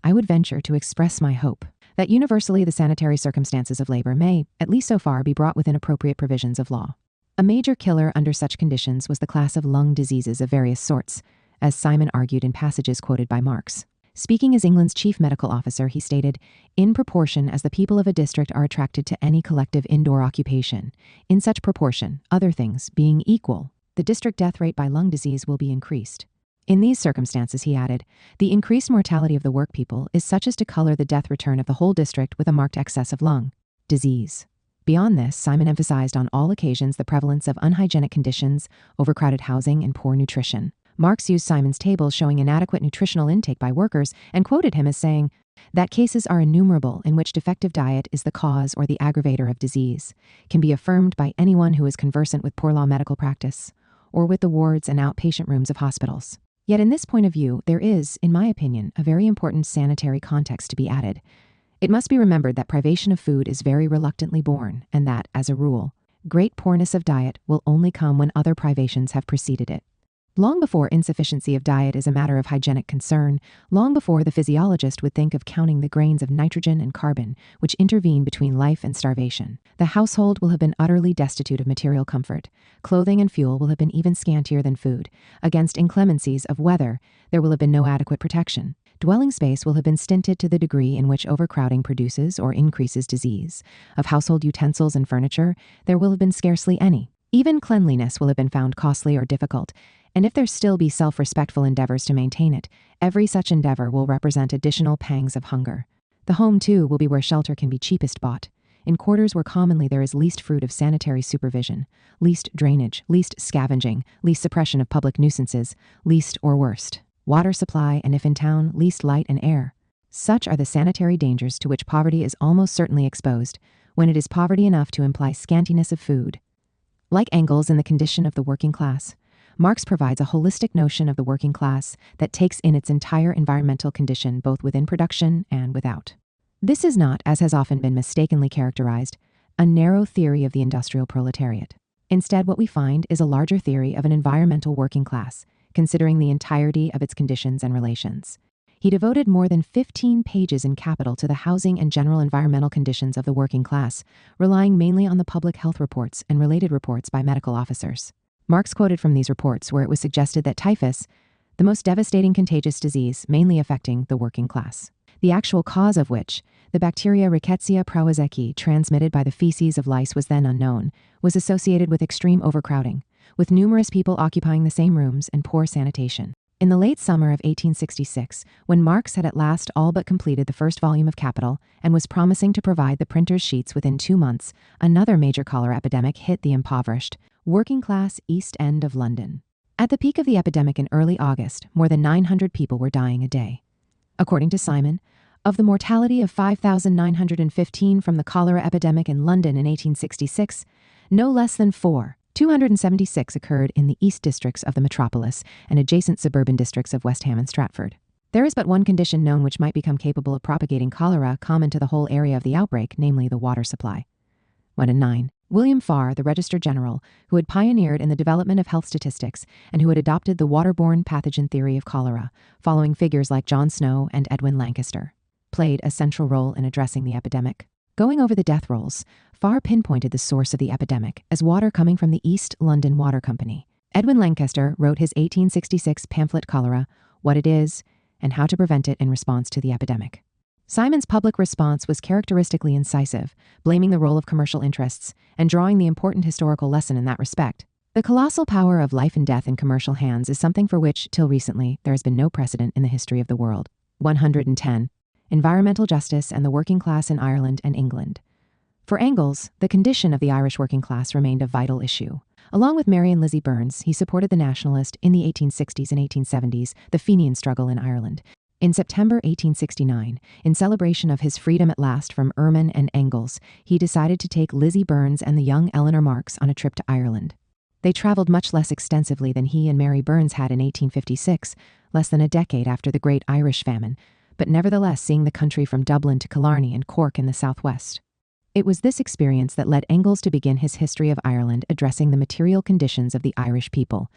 I would venture to express my hope that universally the sanitary circumstances of labor may, at least so far, be brought within appropriate provisions of law. A major killer under such conditions was the class of lung diseases of various sorts, as Simon argued in passages quoted by Marx. Speaking as England's chief medical officer, he stated, "In proportion as the people of a district are attracted to any collective indoor occupation, in such proportion, other things being equal, the district death rate by lung disease will be increased. In these circumstances," he added, "the increased mortality of the work people is such as to color the death return of the whole district with a marked excess of lung disease." Beyond this, Simon emphasized on all occasions the prevalence of unhygienic conditions, overcrowded housing, and poor nutrition. Marx used Simon's tables showing inadequate nutritional intake by workers and quoted him as saying that cases are innumerable in which defective diet is the cause or the aggravator of disease, can be affirmed by anyone who is conversant with poor law medical practice, or with the wards and outpatient rooms of hospitals. Yet in this point of view, there is, in my opinion, a very important sanitary context to be added. It must be remembered that privation of food is very reluctantly born, and that, as a rule, great poorness of diet will only come when other privations have preceded it. Long before insufficiency of diet is a matter of hygienic concern, long before the physiologist would think of counting the grains of nitrogen and carbon which intervene between life and starvation, the household will have been utterly destitute of material comfort. Clothing and fuel will have been even scantier than food. Against inclemencies of weather, there will have been no adequate protection. Dwelling space will have been stinted to the degree in which overcrowding produces or increases disease. Of household utensils and furniture, there will have been scarcely any. Even cleanliness will have been found costly or difficult, and if there still be self-respectful endeavors to maintain it, every such endeavor will represent additional pangs of hunger. The home, too, will be where shelter can be cheapest bought, in quarters where commonly there is least fruit of sanitary supervision, least drainage, least scavenging, least suppression of public nuisances, least or worst water supply, and if in town, least light and air. Such are the sanitary dangers to which poverty is almost certainly exposed, when it is poverty enough to imply scantiness of food. Like Engels in the condition of the working class, Marx provides a holistic notion of the working class that takes in its entire environmental condition both within production and without. This is not, as has often been mistakenly characterized, a narrow theory of the industrial proletariat. Instead, what we find is a larger theory of an environmental working class, considering the entirety of its conditions and relations. He devoted more than 15 pages in Capital to the housing and general environmental conditions of the working class, relying mainly on the public health reports and related reports by medical officers. Marx quoted from these reports where it was suggested that typhus, the most devastating contagious disease mainly affecting the working class, the actual cause of which, the bacteria Rickettsia prowazekii transmitted by the feces of lice was then unknown, was associated with extreme overcrowding, with numerous people occupying the same rooms and poor sanitation. In the late summer of 1866, when Marx had at last all but completed the first volume of Capital and was promising to provide the printer's sheets within 2 months, another major cholera epidemic hit the impoverished, working-class East End of London. At the peak of the epidemic in early August, more than 900 people were dying a day. According to Simon, of the mortality of 5,915 from the cholera epidemic in London in 1866, no less than 276 occurred in the east districts of the metropolis and adjacent suburban districts of West Ham and Stratford. There is but one condition known which might become capable of propagating cholera common to the whole area of the outbreak, namely the water supply. 1 in 9. William Farr, the Register General, who had pioneered in the development of health statistics and who had adopted the waterborne pathogen theory of cholera, following figures like John Snow and Edwin Lancaster, played a central role in addressing the epidemic. Going over the death rolls, Farr pinpointed the source of the epidemic as water coming from the East London Water Company. Edwin Lancaster wrote his 1866 pamphlet Cholera, What It Is, and How to Prevent It in response to the epidemic. Simon's public response was characteristically incisive, blaming the role of commercial interests and drawing the important historical lesson in that respect. The colossal power of life and death in commercial hands is something for which, till recently, there has been no precedent in the history of the world. 110. Environmental justice and the working class in Ireland and England. For Engels, the condition of the Irish working class remained a vital issue. Along with Mary and Lizzie Burns, he supported the nationalist, in the 1860s and 1870s, the Fenian struggle in Ireland. In September 1869, in celebration of his freedom at last from Ehrman and Engels, he decided to take Lizzie Burns and the young Eleanor Marx on a trip to Ireland. They traveled much less extensively than he and Mary Burns had in 1856, less than a decade after the Great Irish Famine, but nevertheless seeing the country from Dublin to Killarney and Cork in the southwest. It was this experience that led Engels to begin his history of Ireland addressing the material conditions of the Irish people,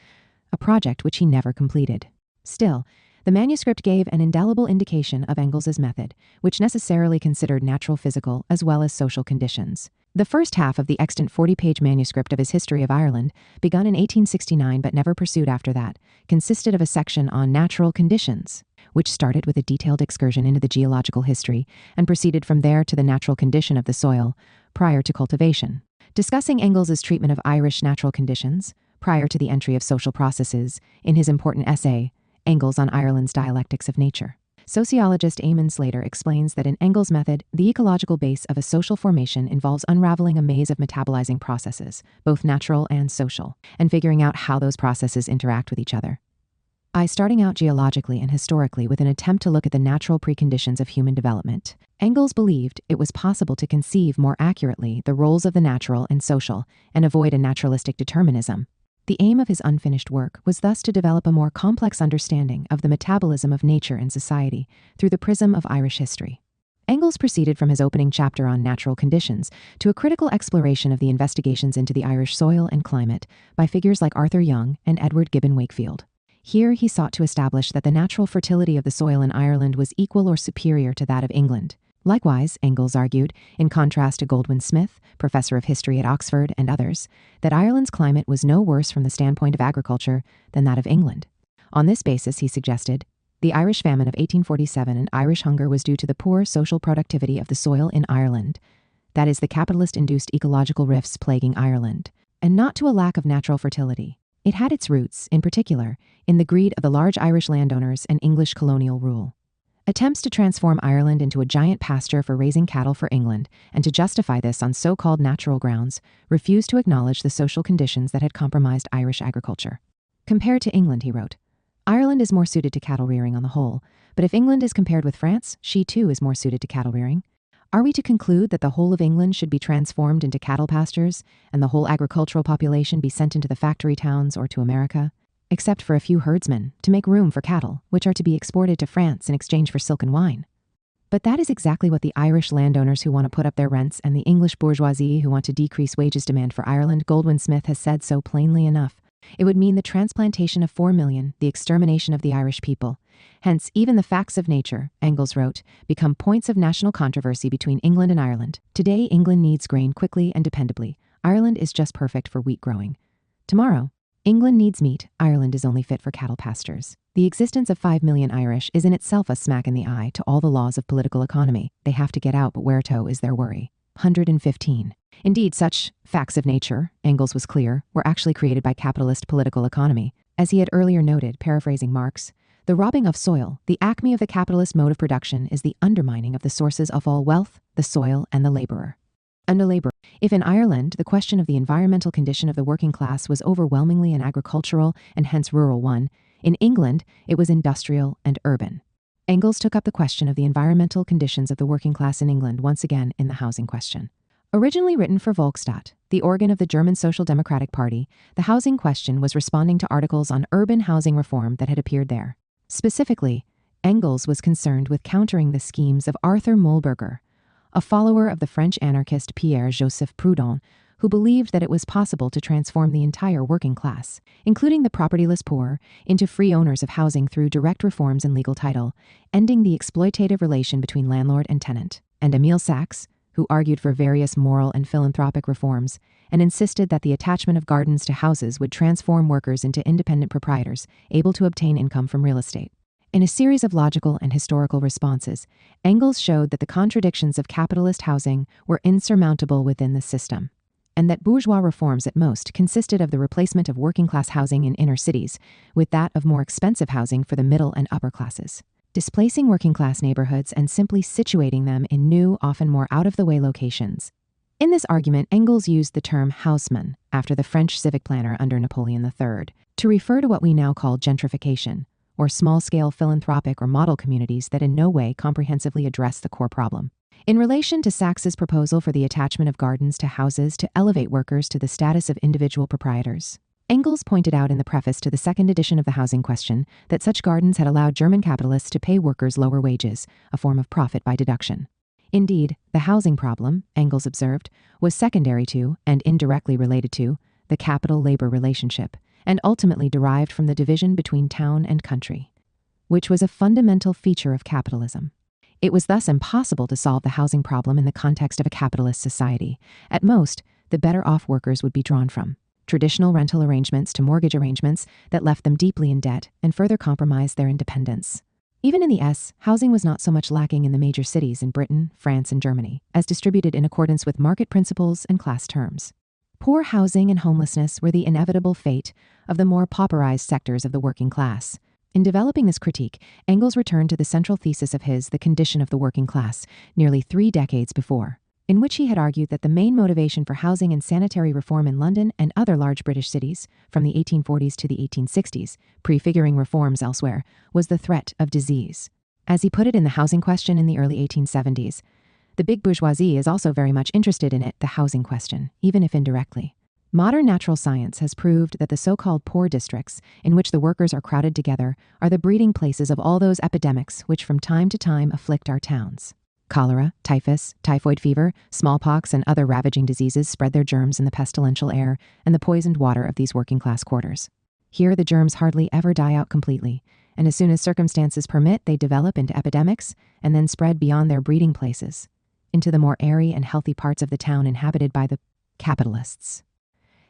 a project which he never completed. Still, the manuscript gave an indelible indication of Engels's method, which necessarily considered natural physical as well as social conditions. The first half of the extant 40-page manuscript of his History of Ireland, begun in 1869 but never pursued after that, consisted of a section on natural conditions, which started with a detailed excursion into the geological history and proceeded from there to the natural condition of the soil prior to cultivation. Discussing Engels's treatment of Irish natural conditions, prior to the entry of social processes, in his important essay, Engels on Ireland's Dialectics of Nature. Sociologist Eamon Slater explains that in Engels' method, the ecological base of a social formation involves unraveling a maze of metabolizing processes, both natural and social, and figuring out how those processes interact with each other. Starting out geologically and historically with an attempt to look at the natural preconditions of human development. Engels believed it was possible to conceive more accurately the roles of the natural and social and avoid a naturalistic determinism. The aim of his unfinished work was thus to develop a more complex understanding of the metabolism of nature and society through the prism of Irish history. Engels proceeded from his opening chapter on natural conditions to a critical exploration of the investigations into the Irish soil and climate by figures like Arthur Young and Edward Gibbon Wakefield. Here he sought to establish that the natural fertility of the soil in Ireland was equal or superior to that of England. Likewise, Engels argued, in contrast to Goldwin Smith, professor of history at Oxford, and others, that Ireland's climate was no worse from the standpoint of agriculture than that of England. On this basis, he suggested, the Irish famine of 1847 and Irish hunger was due to the poor social productivity of the soil in Ireland, that is, the capitalist-induced ecological rifts plaguing Ireland, and not to a lack of natural fertility. It had its roots, in particular, in the greed of the large Irish landowners and English colonial rule. Attempts to transform Ireland into a giant pasture for raising cattle for England, and to justify this on so-called natural grounds, refused to acknowledge the social conditions that had compromised Irish agriculture. Compared to England, he wrote, Ireland is more suited to cattle rearing on the whole, but if England is compared with France, she too is more suited to cattle rearing. Are we to conclude that the whole of England should be transformed into cattle pastures, and the whole agricultural population be sent into the factory towns or to America? Except for a few herdsmen, to make room for cattle, which are to be exported to France in exchange for silk and wine. But that is exactly what the Irish landowners who want to put up their rents and the English bourgeoisie who want to decrease wages demand for Ireland. Goldwin Smith has said so plainly enough. It would mean the transplantation of 4 million, the extermination of the Irish people. Hence, even the facts of nature, Engels wrote, become points of national controversy between England and Ireland. Today, England needs grain quickly and dependably. Ireland is just perfect for wheat growing. Tomorrow, England needs meat. Ireland is only fit for cattle pastures. The existence of 5 million Irish is in itself a smack in the eye to all the laws of political economy. They have to get out, but where to is their worry. 115. Indeed, such facts of nature, Engels was clear, were actually created by capitalist political economy. As he had earlier noted, paraphrasing Marx, the robbing of soil, the acme of the capitalist mode of production, is the undermining of the sources of all wealth, the soil, and the laborer. If in Ireland, the question of the environmental condition of the working class was overwhelmingly an agricultural and hence rural one, in England, it was industrial and urban. Engels took up the question of the environmental conditions of the working class in England once again in the housing question. Originally written for Volksstadt, the organ of the German Social Democratic Party, the housing question was responding to articles on urban housing reform that had appeared there. Specifically, Engels was concerned with countering the schemes of Arthur Mollberger, a follower of the French anarchist Pierre-Joseph Proudhon, who believed that it was possible to transform the entire working class, including the propertyless poor, into free owners of housing through direct reforms in legal title, ending the exploitative relation between landlord and tenant. And Emile Sachs, who argued for various moral and philanthropic reforms, and insisted that the attachment of gardens to houses would transform workers into independent proprietors, able to obtain income from real estate. In a series of logical and historical responses, Engels showed that the contradictions of capitalist housing were insurmountable within the system, and that bourgeois reforms at most consisted of the replacement of working-class housing in inner cities with that of more expensive housing for the middle and upper classes, displacing working-class neighborhoods and simply situating them in new, often more out-of-the-way locations. In this argument, Engels used the term houseman, after the French civic planner under Napoleon III, to refer to what we now call gentrification, or small-scale philanthropic or model communities that in no way comprehensively address the core problem. In relation to Sachs's proposal for the attachment of gardens to houses to elevate workers to the status of individual proprietors, Engels pointed out in the preface to the second edition of the Housing Question that such gardens had allowed German capitalists to pay workers lower wages, a form of profit by deduction. Indeed, the housing problem, Engels observed, was secondary to, and indirectly related to, the capital-labor relationship, and ultimately derived from the division between town and country, which was a fundamental feature of capitalism. It was thus impossible to solve the housing problem in the context of a capitalist society. At most, the better-off workers would be drawn from traditional rental arrangements to mortgage arrangements that left them deeply in debt and further compromised their independence. Even in the housing was not so much lacking in the major cities in Britain, France, and Germany, as distributed in accordance with market principles and class terms. Poor housing and homelessness were the inevitable fate of the more pauperized sectors of the working class, In developing this critique, Engels returned to the central thesis of his The Condition of the Working Class, nearly 3 decades before, in which he had argued that the main motivation for housing and sanitary reform in London and other large British cities, from the 1840s to the 1860s, prefiguring reforms elsewhere, was the threat of disease. As he put it in the housing question in the early 1870s, the big bourgeoisie is also very much interested in it, the housing question, even if indirectly. Modern natural science has proved that the so-called poor districts, in which the workers are crowded together, are the breeding places of all those epidemics which from time to time afflict our towns. Cholera, typhus, typhoid fever, smallpox, and other ravaging diseases spread their germs in the pestilential air and the poisoned water of these working-class quarters. Here the germs hardly ever die out completely, and as soon as circumstances permit, they develop into epidemics and then spread beyond their breeding places, into the more airy and healthy parts of the town inhabited by the capitalists.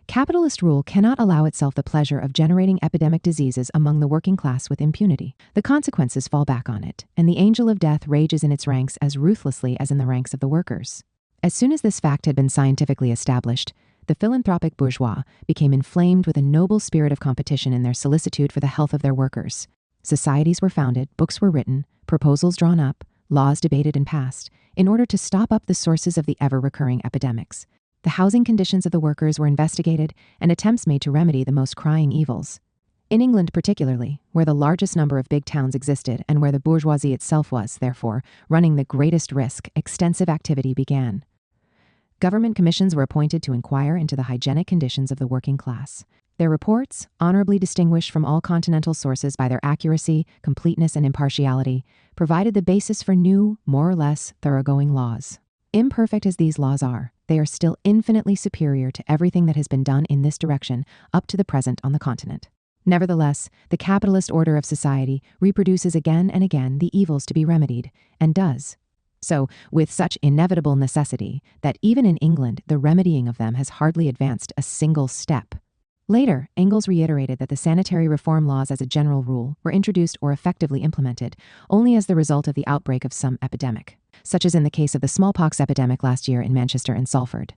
Capitalist rule cannot allow itself the pleasure of generating epidemic diseases among the working class with impunity. The consequences fall back on it, and the angel of death rages in its ranks as ruthlessly as in the ranks of the workers. As soon as this fact had been scientifically established, the philanthropic bourgeois became inflamed with a noble spirit of competition in their solicitude for the health of their workers. Societies were founded, books were written, proposals drawn up, laws debated and passed, in order to stop up the sources of the ever-recurring epidemics. The housing conditions of the workers were investigated and attempts made to remedy the most crying evils. In England particularly, where the largest number of big towns existed and where the bourgeoisie itself was, therefore, running the greatest risk, extensive activity began. Government commissions were appointed to inquire into the hygienic conditions of the working class. Their reports, honorably distinguished from all continental sources by their accuracy, completeness, and impartiality, provided the basis for new, more or less thoroughgoing laws. Imperfect as these laws are, they are still infinitely superior to everything that has been done in this direction up to the present on the continent. Nevertheless, the capitalist order of society reproduces again and again the evils to be remedied, and does so with such inevitable necessity that even in England the remedying of them has hardly advanced a single step. Later, Engels reiterated that the sanitary reform laws as a general rule were introduced or effectively implemented only as the result of the outbreak of some epidemic, such as in the case of the smallpox epidemic last year in Manchester and Salford.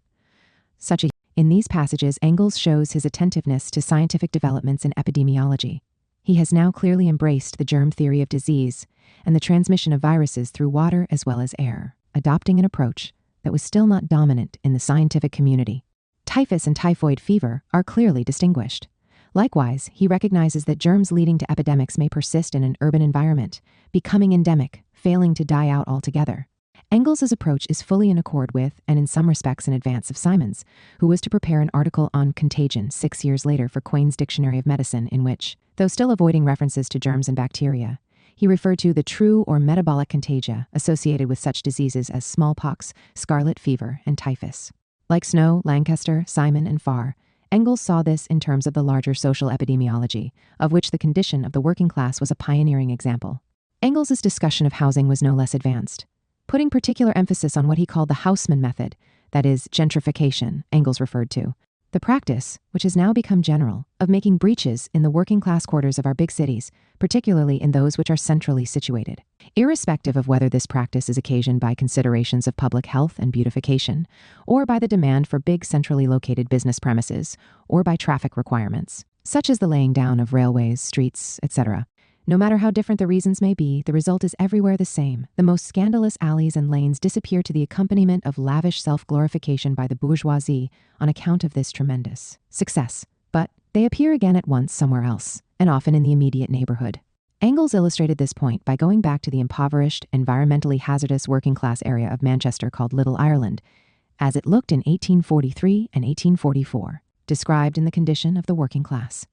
In these passages, Engels shows his attentiveness to scientific developments in epidemiology. He has now clearly embraced the germ theory of disease and the transmission of viruses through water as well as air, adopting an approach that was still not dominant in the scientific community. Typhus and typhoid fever are clearly distinguished. Likewise, he recognizes that germs leading to epidemics may persist in an urban environment, becoming endemic, failing to die out altogether. Engels' approach is fully in accord with, and in some respects in advance of Simon's, who was to prepare an article on contagion 6 years later for Quain's Dictionary of Medicine, in which, though still avoiding references to germs and bacteria, he referred to the true or metabolic contagia associated with such diseases as smallpox, scarlet fever, and typhus. Like Snow, Lancaster, Simon, and Farr, Engels saw this in terms of the larger social epidemiology, of which the condition of the working class was a pioneering example. Engels' discussion of housing was no less advanced, putting particular emphasis on what he called the Haussmann method, that is, gentrification, Engels referred to, the practice, which has now become general, of making breaches in the working class quarters of our big cities, particularly in those which are centrally situated. Irrespective of whether this practice is occasioned by considerations of public health and beautification, or by the demand for big centrally located business premises, or by traffic requirements, such as the laying down of railways, streets, etc. No matter how different the reasons may be, the result is everywhere the same. The most scandalous alleys and lanes disappear to the accompaniment of lavish self-glorification by the bourgeoisie on account of this tremendous success. But they appear again at once somewhere else, and often in the immediate neighborhood. Engels illustrated this point by going back to the impoverished, environmentally hazardous working-class area of Manchester called Little Ireland, as it looked in 1843 and 1844, described in the condition of the working class.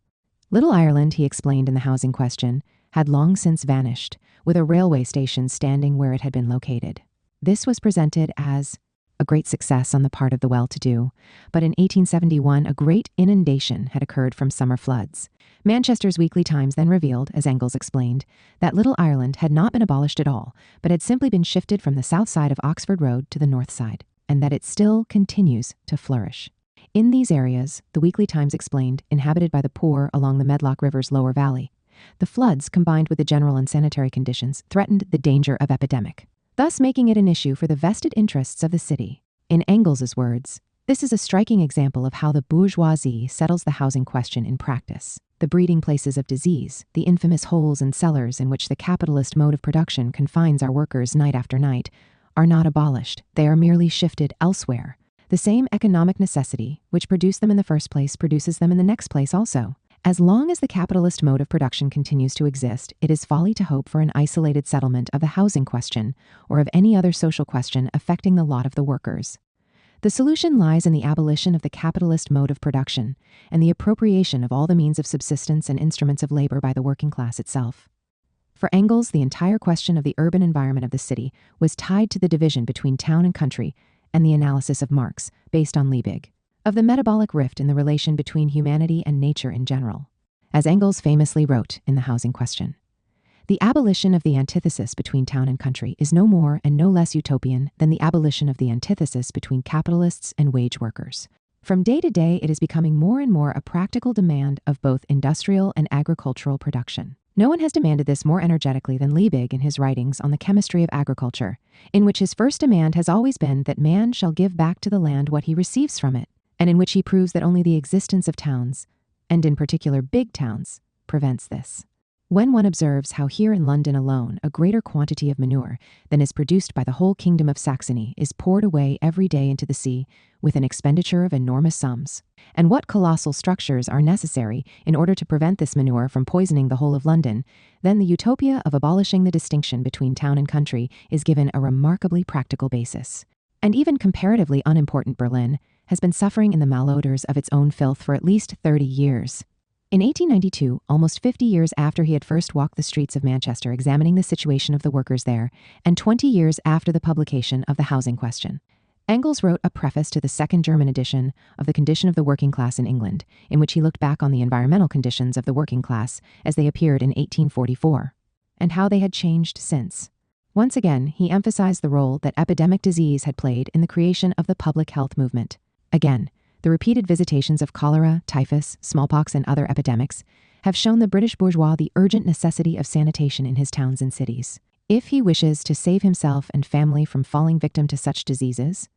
Little Ireland, he explained in the housing question, had long since vanished, with a railway station standing where it had been located. This was presented as a great success on the part of the well-to-do, but in 1871 a great inundation had occurred from summer floods. Manchester's Weekly Times then revealed, as Engels explained, that Little Ireland had not been abolished at all, but had simply been shifted from the south side of Oxford Road to the north side, and that it still continues to flourish. In these areas, the Weekly Times explained, inhabited by the poor along the Medlock River's lower valley, the floods, combined with the general unsanitary conditions, threatened the danger of epidemic, thus making it an issue for the vested interests of the city. In Engels' words, this is a striking example of how the bourgeoisie settles the housing question in practice. The breeding places of disease, the infamous holes and cellars in which the capitalist mode of production confines our workers night after night, are not abolished. They are merely shifted elsewhere. The same economic necessity which produced them in the first place produces them in the next place also. As long as the capitalist mode of production continues to exist, it is folly to hope for an isolated settlement of the housing question or of any other social question affecting the lot of the workers. The solution lies in the abolition of the capitalist mode of production and the appropriation of all the means of subsistence and instruments of labor by the working class itself. For Engels, the entire question of the urban environment of the city was tied to the division between town and country and the analysis of Marx, based on Liebig, of the metabolic rift in the relation between humanity and nature in general. As Engels famously wrote in The Housing Question, "The abolition of the antithesis between town and country is no more and no less utopian than the abolition of the antithesis between capitalists and wage workers. From day to day, it is becoming more and more a practical demand of both industrial and agricultural production." No one has demanded this more energetically than Liebig in his writings on the chemistry of agriculture, in which his first demand has always been that man shall give back to the land what he receives from it, and in which he proves that only the existence of towns, and in particular big towns, prevents this. When one observes how here in London alone a greater quantity of manure than is produced by the whole kingdom of Saxony is poured away every day into the sea with an expenditure of enormous sums, and what colossal structures are necessary in order to prevent this manure from poisoning the whole of London, then the utopia of abolishing the distinction between town and country is given a remarkably practical basis. And even comparatively unimportant Berlin has been suffering in the malodors of its own filth for at least 30 years. In 1892, almost 50 years after he had first walked the streets of Manchester examining the situation of the workers there, and 20 years after the publication of The Housing Question, Engels wrote a preface to the second German edition of The Condition of the Working Class in England, in which he looked back on the environmental conditions of the working class as they appeared in 1844, and how they had changed since. Once again, he emphasized the role that epidemic disease had played in the creation of the public health movement. Again, the repeated visitations of cholera, typhus, smallpox, and other epidemics have shown the British bourgeois the urgent necessity of sanitation in his towns and cities, if he wishes to save himself and family from falling victim to such diseases.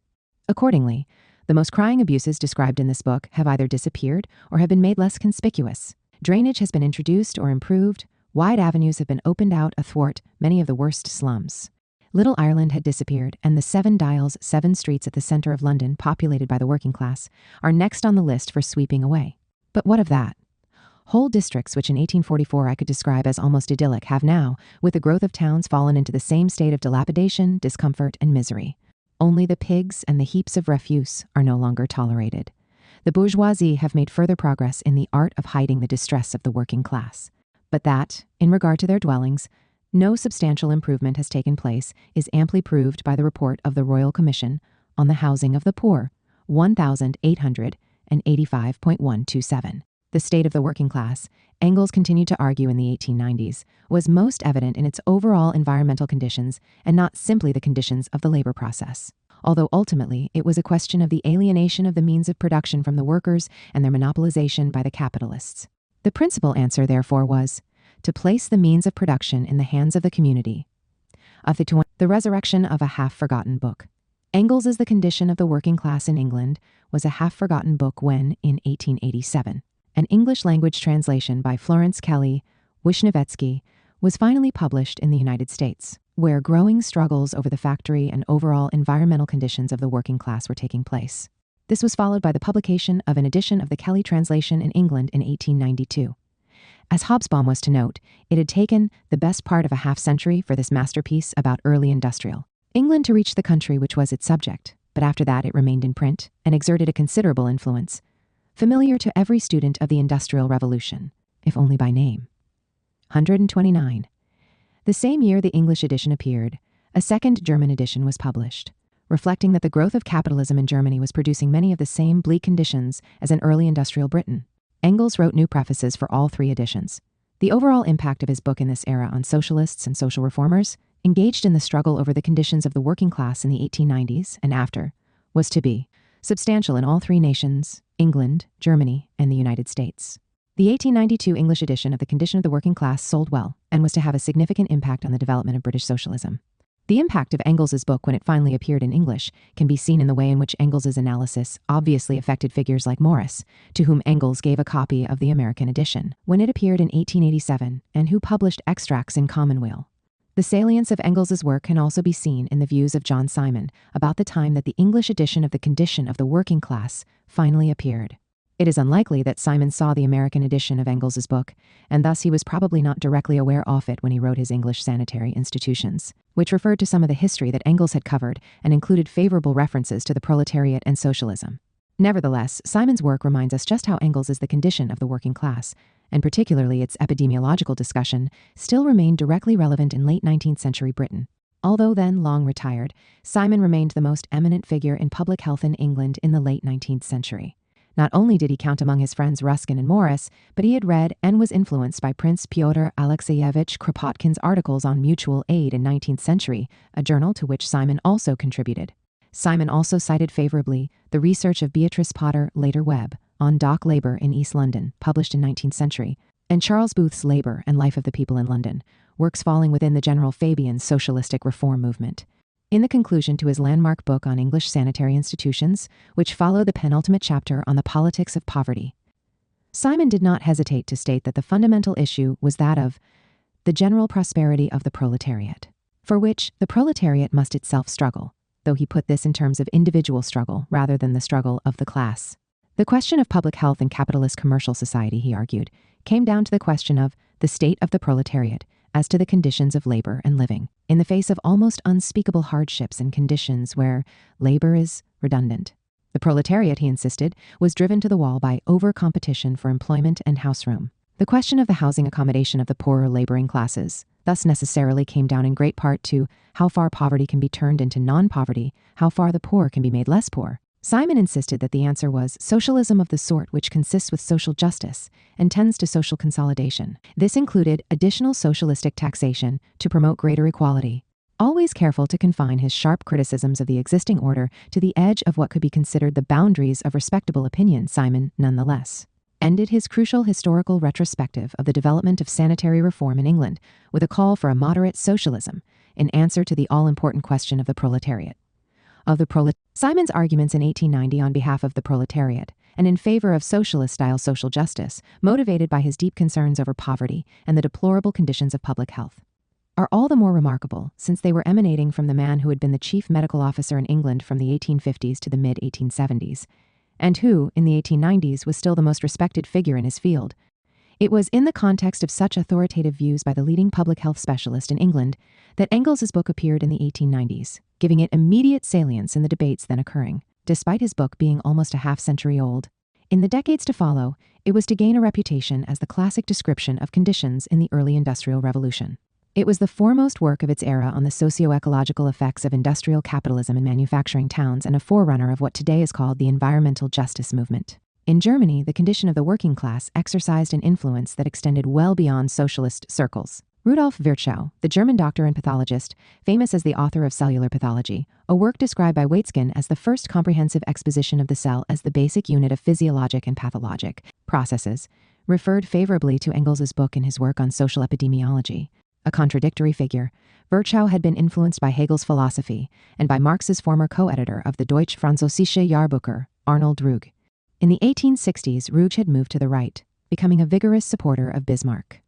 Accordingly, the most crying abuses described in this book have either disappeared or have been made less conspicuous. Drainage has been introduced or improved, wide avenues have been opened out athwart many of the worst slums. Little Ireland had disappeared, and the 7 Dials, 7 streets at the centre of London, populated by the working class, are next on the list for sweeping away. But what of that? Whole districts which in 1844 I could describe as almost idyllic have now, with the growth of towns, fallen into the same state of dilapidation, discomfort, and misery. Only the pigs and the heaps of refuse are no longer tolerated. The bourgeoisie have made further progress in the art of hiding the distress of the working class. But that, in regard to their dwellings, no substantial improvement has taken place is amply proved by the report of the Royal Commission on the Housing of the Poor, 1885.127. The state of the working class, Engels continued to argue in the 1890s, was most evident in its overall environmental conditions and not simply the conditions of the labor process. Although ultimately it was a question of the alienation of the means of production from the workers and their monopolization by the capitalists. The principal answer, therefore, was to place the means of production in the hands of the community. The resurrection of a half-forgotten book. Engels' The Condition of the Working Class in England was a half-forgotten book when, in 1887, an English-language translation by Florence Kelly Wisniewski was finally published in the United States, where growing struggles over the factory and overall environmental conditions of the working class were taking place. This was followed by the publication of an edition of the Kelly translation in England in 1892. As Hobsbawm was to note, it had taken the best part of a half-century for this masterpiece about early industrial England to reach the country which was its subject, but after that it remained in print and exerted a considerable influence, familiar to every student of the Industrial Revolution, if only by name. 129. The same year the English edition appeared, a second German edition was published, reflecting that the growth of capitalism in Germany was producing many of the same bleak conditions as in early industrial Britain. Engels wrote new prefaces for all 3 editions. The overall impact of his book in this era on socialists and social reformers, engaged in the struggle over the conditions of the working class in the 1890s and after, was to be substantial in all 3 nations, England, Germany, and the United States. The 1892 English edition of The Condition of the Working Class sold well and was to have a significant impact on the development of British socialism. The impact of Engels's book when it finally appeared in English can be seen in the way in which Engels's analysis obviously affected figures like Morris, to whom Engels gave a copy of the American edition when it appeared in 1887, and who published extracts in Commonweal. The salience of Engels's work can also be seen in the views of John Simon about the time that the English edition of The Condition of the Working Class finally appeared. It is unlikely that Simon saw the American edition of Engels's book, and thus he was probably not directly aware of it when he wrote his English Sanitary Institutions, which referred to some of the history that Engels had covered and included favorable references to the proletariat and socialism. Nevertheless, Simon's work reminds us just how Engels is the condition of the working class, and particularly its epidemiological discussion, still remained directly relevant in late 19th century Britain. Although then long retired, Simon remained the most eminent figure in public health in England in the late 19th century. Not only did he count among his friends Ruskin and Morris, but he had read and was influenced by Prince Pyotr Alexeyevich Kropotkin's articles on mutual aid in 19th Century, a journal to which Simon also contributed. Simon also cited favorably the research of Beatrice Potter, later Webb, on dock labor in East London, published in 19th Century, and Charles Booth's Labor and Life of the People in London, works falling within the General Fabian socialistic reform movement. In the conclusion to his landmark book on English sanitary institutions, which followed the penultimate chapter on the politics of poverty, Simon did not hesitate to state that the fundamental issue was that of the general prosperity of the proletariat, for which the proletariat must itself struggle, though he put this in terms of individual struggle rather than the struggle of the class. The question of public health in capitalist commercial society, he argued, came down to the question of the state of the proletariat as to the conditions of labor and living, in the face of almost unspeakable hardships and conditions where labor is redundant. The proletariat, he insisted, was driven to the wall by over-competition for employment and house room. The question of the housing accommodation of the poorer laboring classes thus necessarily came down in great part to how far poverty can be turned into non-poverty, how far the poor can be made less poor. Simon insisted that the answer was socialism of the sort which consists with social justice and tends to social consolidation. This included additional socialistic taxation to promote greater equality. Always careful to confine his sharp criticisms of the existing order to the edge of what could be considered the boundaries of respectable opinion, Simon, nonetheless, ended his crucial historical retrospective of the development of sanitary reform in England with a call for a moderate socialism in answer to the all-important question of the proletariat. Simon's arguments in 1890 on behalf of the proletariat and in favor of socialist-style social justice, motivated by his deep concerns over poverty and the deplorable conditions of public health, are all the more remarkable since they were emanating from the man who had been the chief medical officer in England from the 1850s to the mid-1870s, and who, in the 1890s, was still the most respected figure in his field. It was in the context of such authoritative views by the leading public health specialist in England that Engels's book appeared in the 1890s, giving it immediate salience in the debates then occurring, despite his book being almost a half-century old. In the decades to follow, it was to gain a reputation as the classic description of conditions in the early Industrial Revolution. It was the foremost work of its era on the socio-ecological effects of industrial capitalism in manufacturing towns and a forerunner of what today is called the environmental justice movement. In Germany, the condition of the working class exercised an influence that extended well beyond socialist circles. Rudolf Virchow, the German doctor and pathologist, famous as the author of Cellular Pathology, a work described by Waitskin as the first comprehensive exposition of the cell as the basic unit of physiologic and pathologic processes, referred favorably to Engels's book in his work on social epidemiology. A contradictory figure, Virchow had been influenced by Hegel's philosophy and by Marx's former co-editor of the Deutsch-Französische Jahrbucher, Arnold Ruge. In the 1860s, Ruge had moved to the right, becoming a vigorous supporter of Bismarck.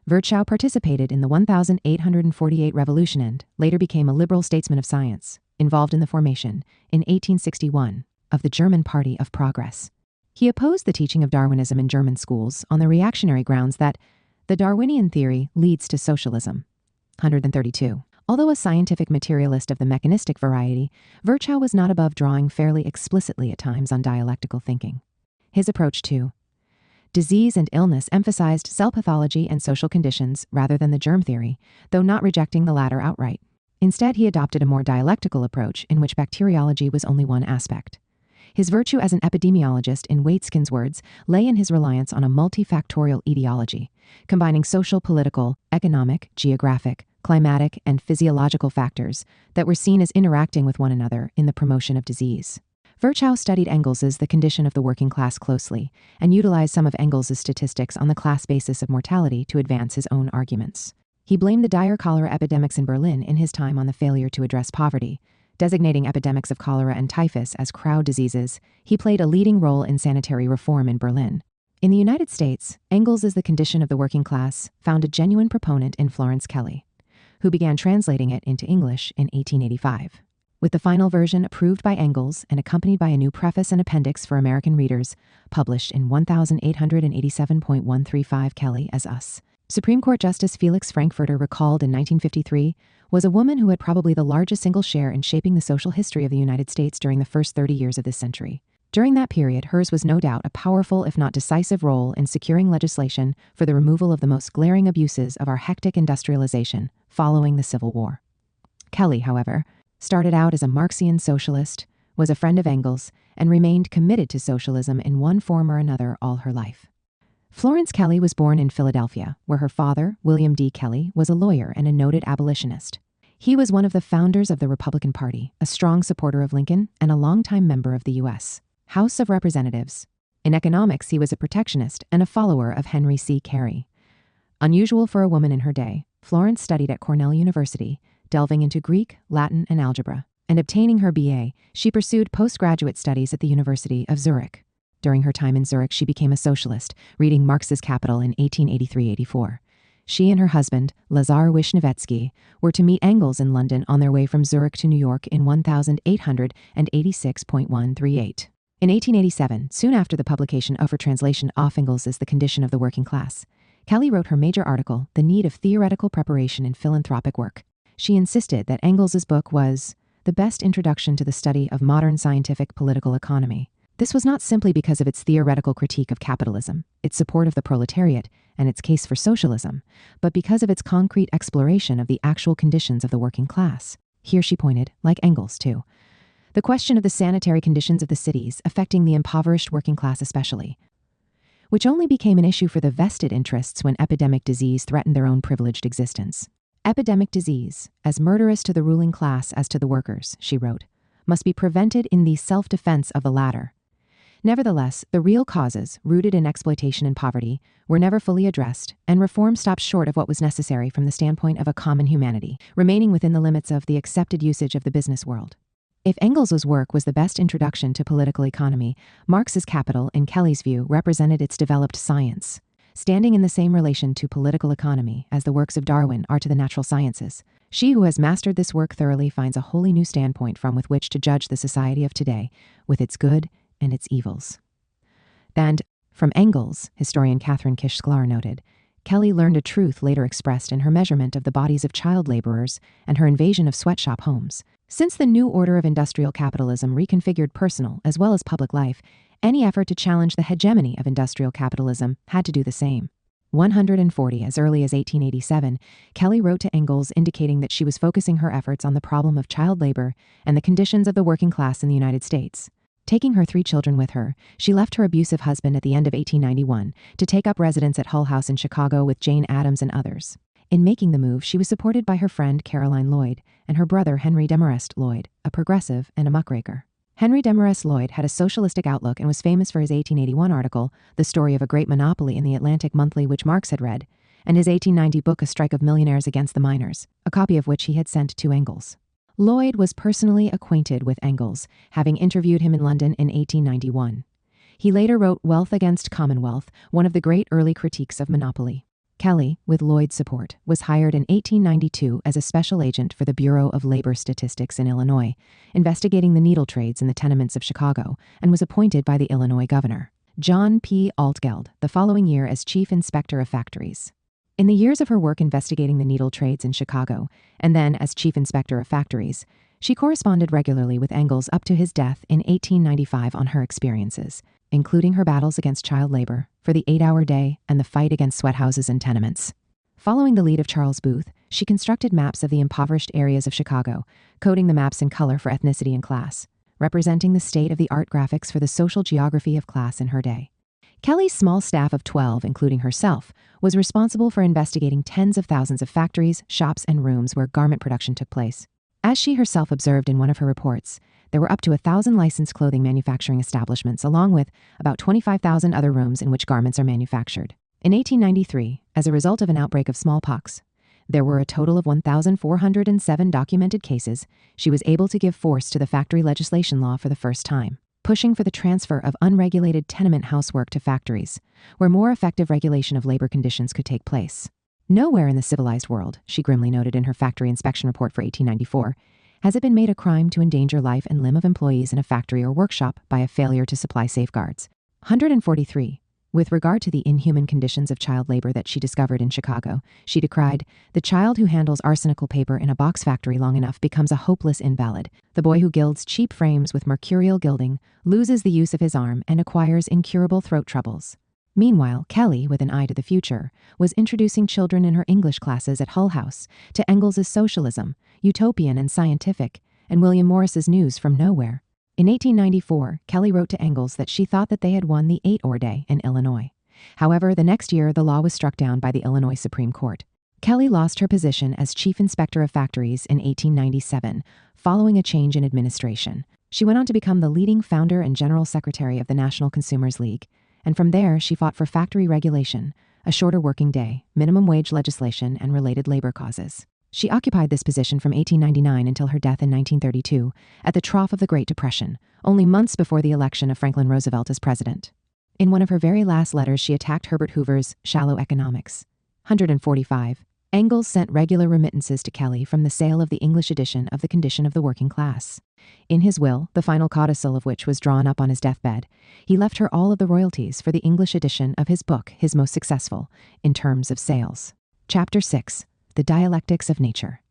Virchow participated in the 1848 revolution and later became a liberal statesman of science, involved in the formation, in 1861, of the German Party of Progress. He opposed the teaching of Darwinism in German schools on the reactionary grounds that the Darwinian theory leads to socialism. 132. Although a scientific materialist of the mechanistic variety, Virchow was not above drawing fairly explicitly at times on dialectical thinking. His approach to disease and illness emphasized cell pathology and social conditions rather than the germ theory, though not rejecting the latter outright. Instead, he adopted a more dialectical approach in which bacteriology was only one aspect. His virtue as an epidemiologist, in Waitskin's words, lay in his reliance on a multifactorial etiology, combining social, political, economic, geographic, climatic, and physiological factors that were seen as interacting with one another in the promotion of disease. Virchow studied Engels's The Condition of the Working Class closely and utilized some of Engels's statistics on the class basis of mortality to advance his own arguments. He blamed the dire cholera epidemics in Berlin in his time on the failure to address poverty. Designating epidemics of cholera and typhus as crowd diseases, he played a leading role in sanitary reform in Berlin. In the United States, Engels is the condition of the working class found a genuine proponent in Florence Kelley, who began translating it into English in 1885. With the final version approved by Engels and accompanied by a new preface and appendix for American readers, published in 1887.135, Kelley as Us. Supreme Court Justice Felix Frankfurter recalled in 1953, was a woman who had probably the largest single share in shaping the social history of the United States during the first 30 years of this century. During that period, hers was no doubt a powerful, if not decisive, role in securing legislation for the removal of the most glaring abuses of our hectic industrialization following the Civil War. Kelley, however, started out as a Marxian socialist, was a friend of Engels, and remained committed to socialism in one form or another all her life. Florence Kelley was born in Philadelphia, where her father, William D. Kelley, was a lawyer and a noted abolitionist. He was one of the founders of the Republican Party, a strong supporter of Lincoln, and a longtime member of the U.S. House of Representatives. In economics, he was a protectionist and a follower of Henry C. Carey. Unusual for a woman in her day, Florence studied at Cornell University, delving into Greek, Latin, and algebra, and obtaining her BA, she pursued postgraduate studies at the University of Zurich. During her time in Zurich, she became a socialist, reading Marx's Capital in 1883-84. She and her husband, Lazar Wisniewski, were to meet Engels in London on their way from Zurich to New York in 1886.138. In 1887, soon after the publication of her translation of Engels' The Condition of the Working Class, Kelley wrote her major article, The Need of Theoretical Preparation in Philanthropic Work. She insisted that Engels' book was the best introduction to the study of modern scientific political economy. This was not simply because of its theoretical critique of capitalism, its support of the proletariat, and its case for socialism, but because of its concrete exploration of the actual conditions of the working class. Here she pointed, like Engels too, the question of the sanitary conditions of the cities affecting the impoverished working class especially, which only became an issue for the vested interests when epidemic disease threatened their own privileged existence. Epidemic disease, as murderous to the ruling class as to the workers, she wrote, must be prevented in the self-defense of the latter. Nevertheless, the real causes, rooted in exploitation and poverty, were never fully addressed, and reform stopped short of what was necessary from the standpoint of a common humanity, remaining within the limits of the accepted usage of the business world. If Engels' work was the best introduction to political economy, Marx's Capital, in Kelley's view, represented its developed science, standing in the same relation to political economy as the works of Darwin are to the natural sciences. She who has mastered this work thoroughly finds a wholly new standpoint from which to judge the society of today, with its good and its evils. And, from Engels, historian Catherine Kish-Sklar noted, Kelley learned a truth later expressed in her measurement of the bodies of child laborers and her invasion of sweatshop homes. Since the new order of industrial capitalism reconfigured personal as well as public life, any effort to challenge the hegemony of industrial capitalism had to do the same. 140, as early as 1887, Kelley wrote to Engels indicating that she was focusing her efforts on the problem of child labor and the conditions of the working class in the United States. Taking her 3 children with her, she left her abusive husband at the end of 1891 to take up residence at Hull House in Chicago with Jane Addams and others. In making the move, she was supported by her friend Caroline Lloyd and her brother Henry Demarest Lloyd, a progressive and a muckraker. Henry Demarest Lloyd had a socialistic outlook and was famous for his 1881 article, The Story of a Great Monopoly in the Atlantic Monthly, which Marx had read, and his 1890 book A Strike of Millionaires Against the Miners, a copy of which he had sent to Engels. Lloyd was personally acquainted with Engels, having interviewed him in London in 1891. He later wrote Wealth Against Commonwealth, one of the great early critiques of monopoly. Kelley, with Lloyd's support, was hired in 1892 as a special agent for the Bureau of Labor Statistics in Illinois, investigating the needle trades in the tenements of Chicago, and was appointed by the Illinois governor, John P. Altgeld, the following year as Chief Inspector of Factories. In the years of her work investigating the needle trades in Chicago, and then as Chief Inspector of Factories, she corresponded regularly with Engels up to his death in 1895 on her experiences, including her battles against child labor, for the 8-hour day, and the fight against sweat houses and tenements. Following the lead of Charles Booth, she constructed maps of the impoverished areas of Chicago, coding the maps in color for ethnicity and class, representing the state-of-the-art graphics for the social geography of class in her day. Kelley's small staff of 12, including herself, was responsible for investigating tens of thousands of factories, shops, and rooms where garment production took place. As she herself observed in one of her reports, there were up to 1,000 licensed clothing manufacturing establishments, along with about 25,000 other rooms in which garments are manufactured. In 1893, as a result of an outbreak of smallpox, There were a total of 1,407 documented cases. She was able to give force to the factory legislation law for the first time, pushing for the transfer of unregulated tenement housework to factories, where more effective regulation of labor conditions could take place. Nowhere in the civilized world, she grimly noted in her factory inspection report for 1894, has it been made a crime to endanger life and limb of employees in a factory or workshop by a failure to supply safeguards. 143. With regard to the inhuman conditions of child labor that she discovered in Chicago, she decried, "The child who handles arsenical paper in a box factory long enough becomes a hopeless invalid. The boy who gilds cheap frames with mercurial gilding loses the use of his arm and acquires incurable throat troubles." Meanwhile, Kelly, with an eye to the future, was introducing children in her English classes at Hull House to Engels's Socialism, utopian and scientific, and William Morris's News from Nowhere. In 1894, Kelly wrote to Engels that she thought that they had won the 8-hour day in Illinois. However, the next year, the law was struck down by the Illinois Supreme Court. Kelly lost her position as chief inspector of factories in 1897, following a change in administration. She went on to become the leading founder and general secretary of the National Consumers League, and from there she fought for factory regulation, a shorter working day, minimum wage legislation, and related labor causes. She occupied this position from 1899 until her death in 1932, at the trough of the Great Depression, only months before the election of Franklin Roosevelt as president. In one of her very last letters, she attacked Herbert Hoover's shallow economics. 145. Engels sent regular remittances to Kelly from the sale of the English edition of The Condition of the Working Class. In his will, the final codicil of which was drawn up on his deathbed, he left her all of the royalties for the English edition of his book, his most successful, in terms of sales. Chapter 6. The Dialectics of Nature.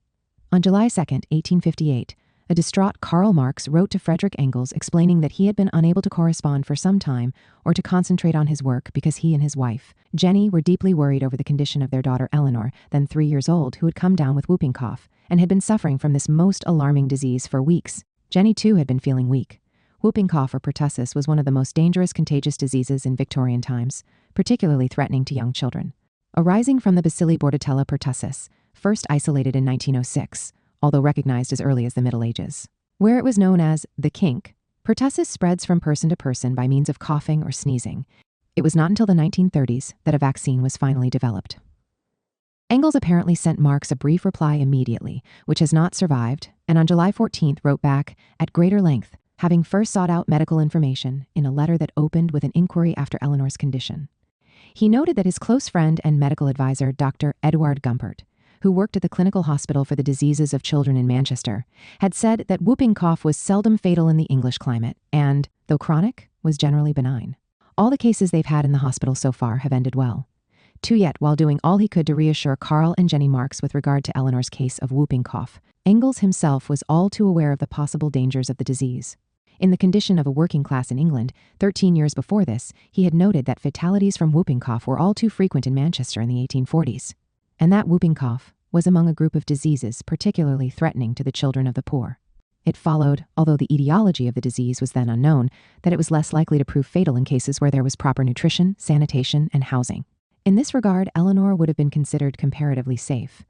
On July 2, 1858, a distraught Karl Marx wrote to Frederick Engels explaining that he had been unable to correspond for some time or to concentrate on his work because he and his wife, Jenny, were deeply worried over the condition of their daughter Eleanor, then 3 years old, who had come down with whooping cough and had been suffering from this most alarming disease for weeks. Jenny, too, had been feeling weak. Whooping cough or pertussis was one of the most dangerous contagious diseases in Victorian times, particularly threatening to young children. Arising from the bacilli bordetella pertussis, first isolated in 1906, although recognized as early as the Middle Ages. Where it was known as the kink, pertussis spreads from person to person by means of coughing or sneezing. It was not until the 1930s that a vaccine was finally developed. Engels apparently sent Marx a brief reply immediately, which has not survived, and on July 14th wrote back at greater length, having first sought out medical information in a letter that opened with an inquiry after Eleanor's condition. He noted that his close friend and medical advisor, Dr. Edward Gumpert, who worked at the Clinical Hospital for the Diseases of Children in Manchester, had said that whooping cough was seldom fatal in the English climate and, though chronic, was generally benign. All the cases they've had in the hospital so far have ended well. Yet, while doing all he could to reassure Karl and Jenny Marx with regard to Eleanor's case of whooping cough, Engels himself was all too aware of the possible dangers of the disease. In The Condition of a Working Class in England, 13 years before this, he had noted that fatalities from whooping cough were all too frequent in Manchester in the 1840s, and that whooping cough was among a group of diseases particularly threatening to the children of the poor. It followed, although the etiology of the disease was then unknown, that it was less likely to prove fatal in cases where there was proper nutrition, sanitation, and housing. In this regard, Eleanor would have been considered comparatively safe.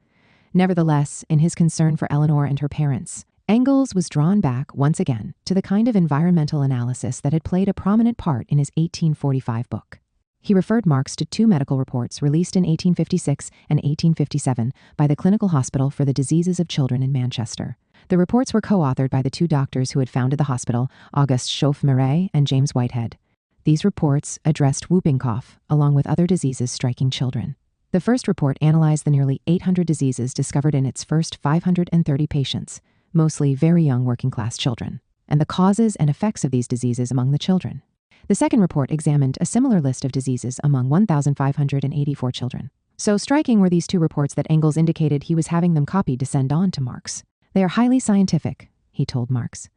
Nevertheless, in his concern for Eleanor and her parents, Engels was drawn back, once again, to the kind of environmental analysis that had played a prominent part in his 1845 book. He referred Marx to 2 medical reports released in 1856 and 1857 by the Clinical Hospital for the Diseases of Children in Manchester. The reports were co-authored by the 2 doctors who had founded the hospital, Auguste Chauffe-Marais and James Whitehead. These reports addressed whooping cough, along with other diseases striking children. The first report analyzed the nearly 800 diseases discovered in its first 530 patients, mostly very young working-class children, and the causes and effects of these diseases among the children. The second report examined a similar list of diseases among 1,584 children. So striking were these 2 reports that Engels indicated he was having them copied to send on to Marx. "They are highly scientific," he told Marx,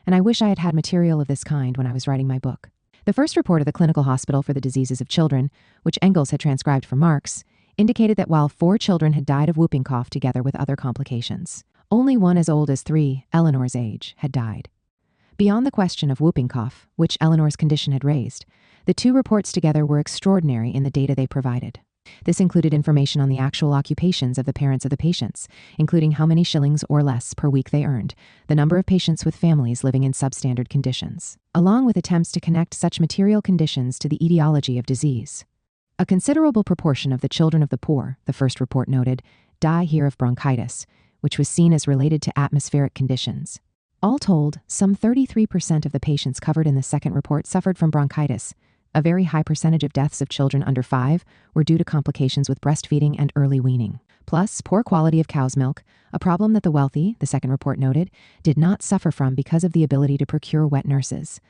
"and I wish I had had material of this kind when I was writing my book." The first report of the Clinical Hospital for the Diseases of Children, which Engels had transcribed for Marx, indicated that while 4 children had died of whooping cough together with other complications, only one as old as 3, Eleanor's age, had died. Beyond the question of whooping cough, which Eleanor's condition had raised, the 2 reports together were extraordinary in the data they provided. This included information on the actual occupations of the parents of the patients, including how many shillings or less per week they earned, the number of patients with families living in substandard conditions, along with attempts to connect such material conditions to the etiology of disease. A considerable proportion of the children of the poor, the first report noted, die here of bronchitis, which was seen as related to atmospheric conditions. All told, some 33% of the patients covered in the second report suffered from bronchitis. A very high percentage of deaths of children under 5 were due to complications with breastfeeding and early weaning. Plus, poor quality of cow's milk, a problem that the wealthy, the second report noted, did not suffer from because of the ability to procure wet nurses.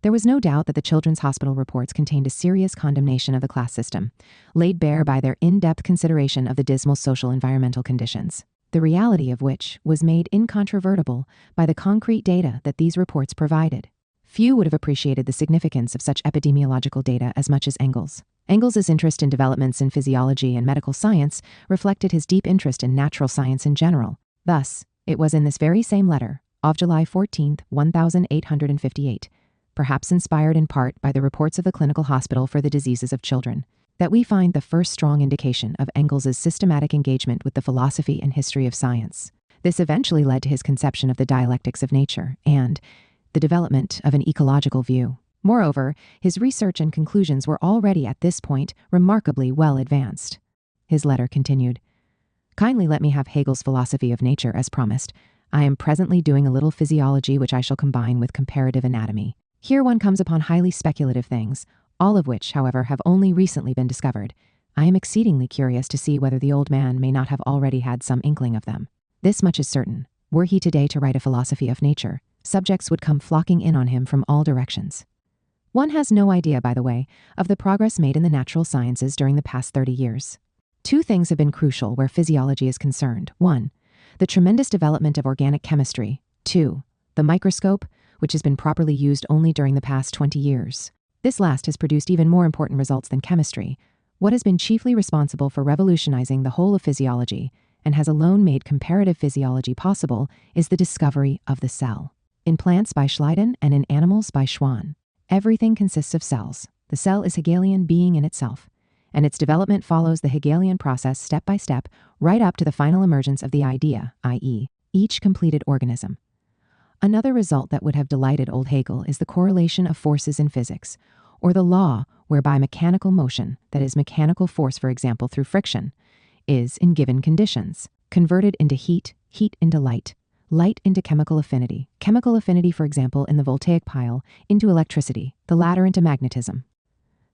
There was no doubt that the children's hospital reports contained a serious condemnation of the class system, laid bare by their in-depth consideration of the dismal social environmental conditions, the reality of which was made incontrovertible by the concrete data that these reports provided. Few would have appreciated the significance of such epidemiological data as much as Engels. Engels's interest in developments in physiology and medical science reflected his deep interest in natural science in general. Thus, it was in this very same letter, of July 14, 1858, perhaps inspired in part by the reports of the Clinical Hospital for the Diseases of Children, that we find the first strong indication of Engels's systematic engagement with the philosophy and history of science. This eventually led to his conception of the dialectics of nature and the development of an ecological view. Moreover, his research and conclusions were already at this point remarkably well advanced. His letter continued, "Kindly let me have Hegel's philosophy of nature as promised. I am presently doing a little physiology which I shall combine with comparative anatomy. Here one comes upon highly speculative things, all of which, however, have only recently been discovered. I am exceedingly curious to see whether the old man may not have already had some inkling of them. This much is certain. Were he today to write a philosophy of nature, subjects would come flocking in on him from all directions." One has no idea, by the way, of the progress made in the natural sciences during the past 30 years. Two things have been crucial where physiology is concerned. 1, the tremendous development of organic chemistry. 2, the microscope, which has been properly used only during the past 20 years. This last has produced even more important results than chemistry. What has been chiefly responsible for revolutionizing the whole of physiology, and has alone made comparative physiology possible, is the discovery of the cell. In plants by Schleiden and in animals by Schwann. Everything consists of cells. The cell is Hegelian being in itself, and its development follows the Hegelian process step by step, right up to the final emergence of the idea, i.e., each completed organism. Another result that would have delighted old Hegel is the correlation of forces in physics, or the law whereby mechanical motion, that is mechanical force, for example, through friction, is, in given conditions, converted into heat, heat into light, light into chemical affinity, for example, in the voltaic pile, into electricity, the latter into magnetism.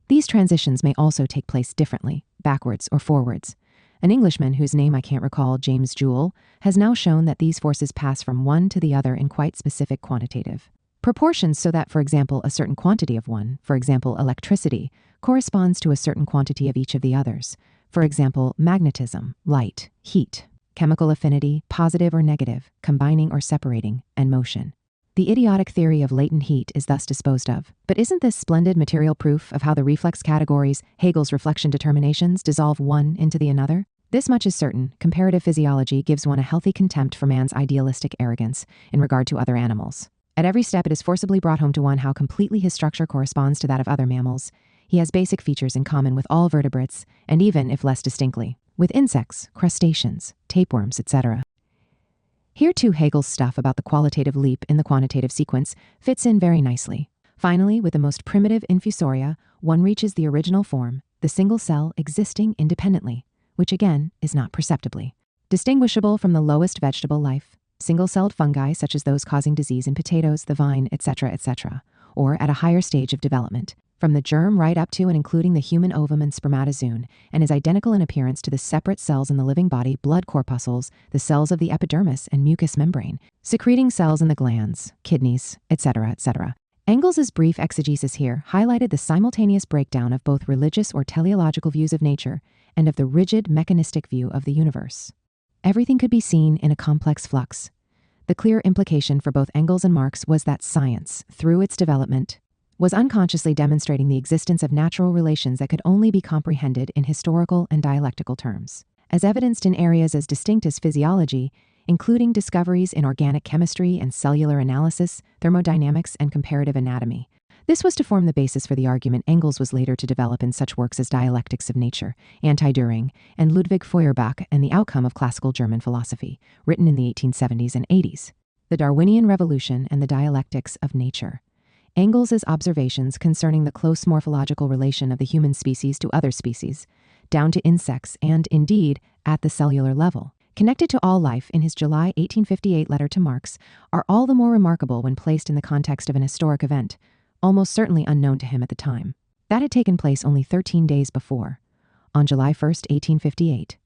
These transitions may also take place differently, backwards or forwards. An Englishman whose name I can't recall, James Joule, has now shown that these forces pass from one to the other in quite specific quantitative proportions, so that, for example, a certain quantity of one, for example, electricity, corresponds to a certain quantity of each of the others, for example, magnetism, light, heat, chemical affinity, positive or negative, combining or separating, and motion. The idiotic theory of latent heat is thus disposed of. But isn't this splendid material proof of how the reflex categories, Hegel's reflection determinations, dissolve one into the another? This much is certain: comparative physiology gives one a healthy contempt for man's idealistic arrogance in regard to other animals. At every step it is forcibly brought home to one how completely his structure corresponds to that of other mammals. He has basic features in common with all vertebrates, and even, if less distinctly, with insects, crustaceans, tapeworms, etc. Here too Hegel's stuff about the qualitative leap in the quantitative sequence fits in very nicely. Finally, with the most primitive infusoria, one reaches the original form, the single cell existing independently, which again is not perceptibly distinguishable from the lowest vegetable life, single-celled fungi such as those causing disease in potatoes, the vine, etc., or at a higher stage of development, from the germ right up to and including the human ovum and spermatozoon, and is identical in appearance to the separate cells in the living body, blood corpuscles, the cells of the epidermis and mucous membrane, secreting cells in the glands, kidneys, etc. Engels's brief exegesis here highlighted the simultaneous breakdown of both religious or teleological views of nature and of the rigid mechanistic view of the universe. Everything could be seen in a complex flux. The clear implication for both Engels and Marx was that science, through its development, was unconsciously demonstrating the existence of natural relations that could only be comprehended in historical and dialectical terms, as evidenced in areas as distinct as physiology, including discoveries in organic chemistry and cellular analysis, thermodynamics, and comparative anatomy. This was to form the basis for the argument Engels was later to develop in such works as Dialectics of Nature, Anti-Düring, and Ludwig Feuerbach and the Outcome of Classical German Philosophy, written in the 1870s and 80s. The Darwinian Revolution and the Dialectics of Nature. Engels's observations concerning the close morphological relation of the human species to other species, down to insects and, indeed, at the cellular level. Connected to all life in his July 1858 letter to Marx, are all the more remarkable when placed in the context of an historic event, almost certainly unknown to him at the time. That had taken place only 13 days before, on July 1st, 1858.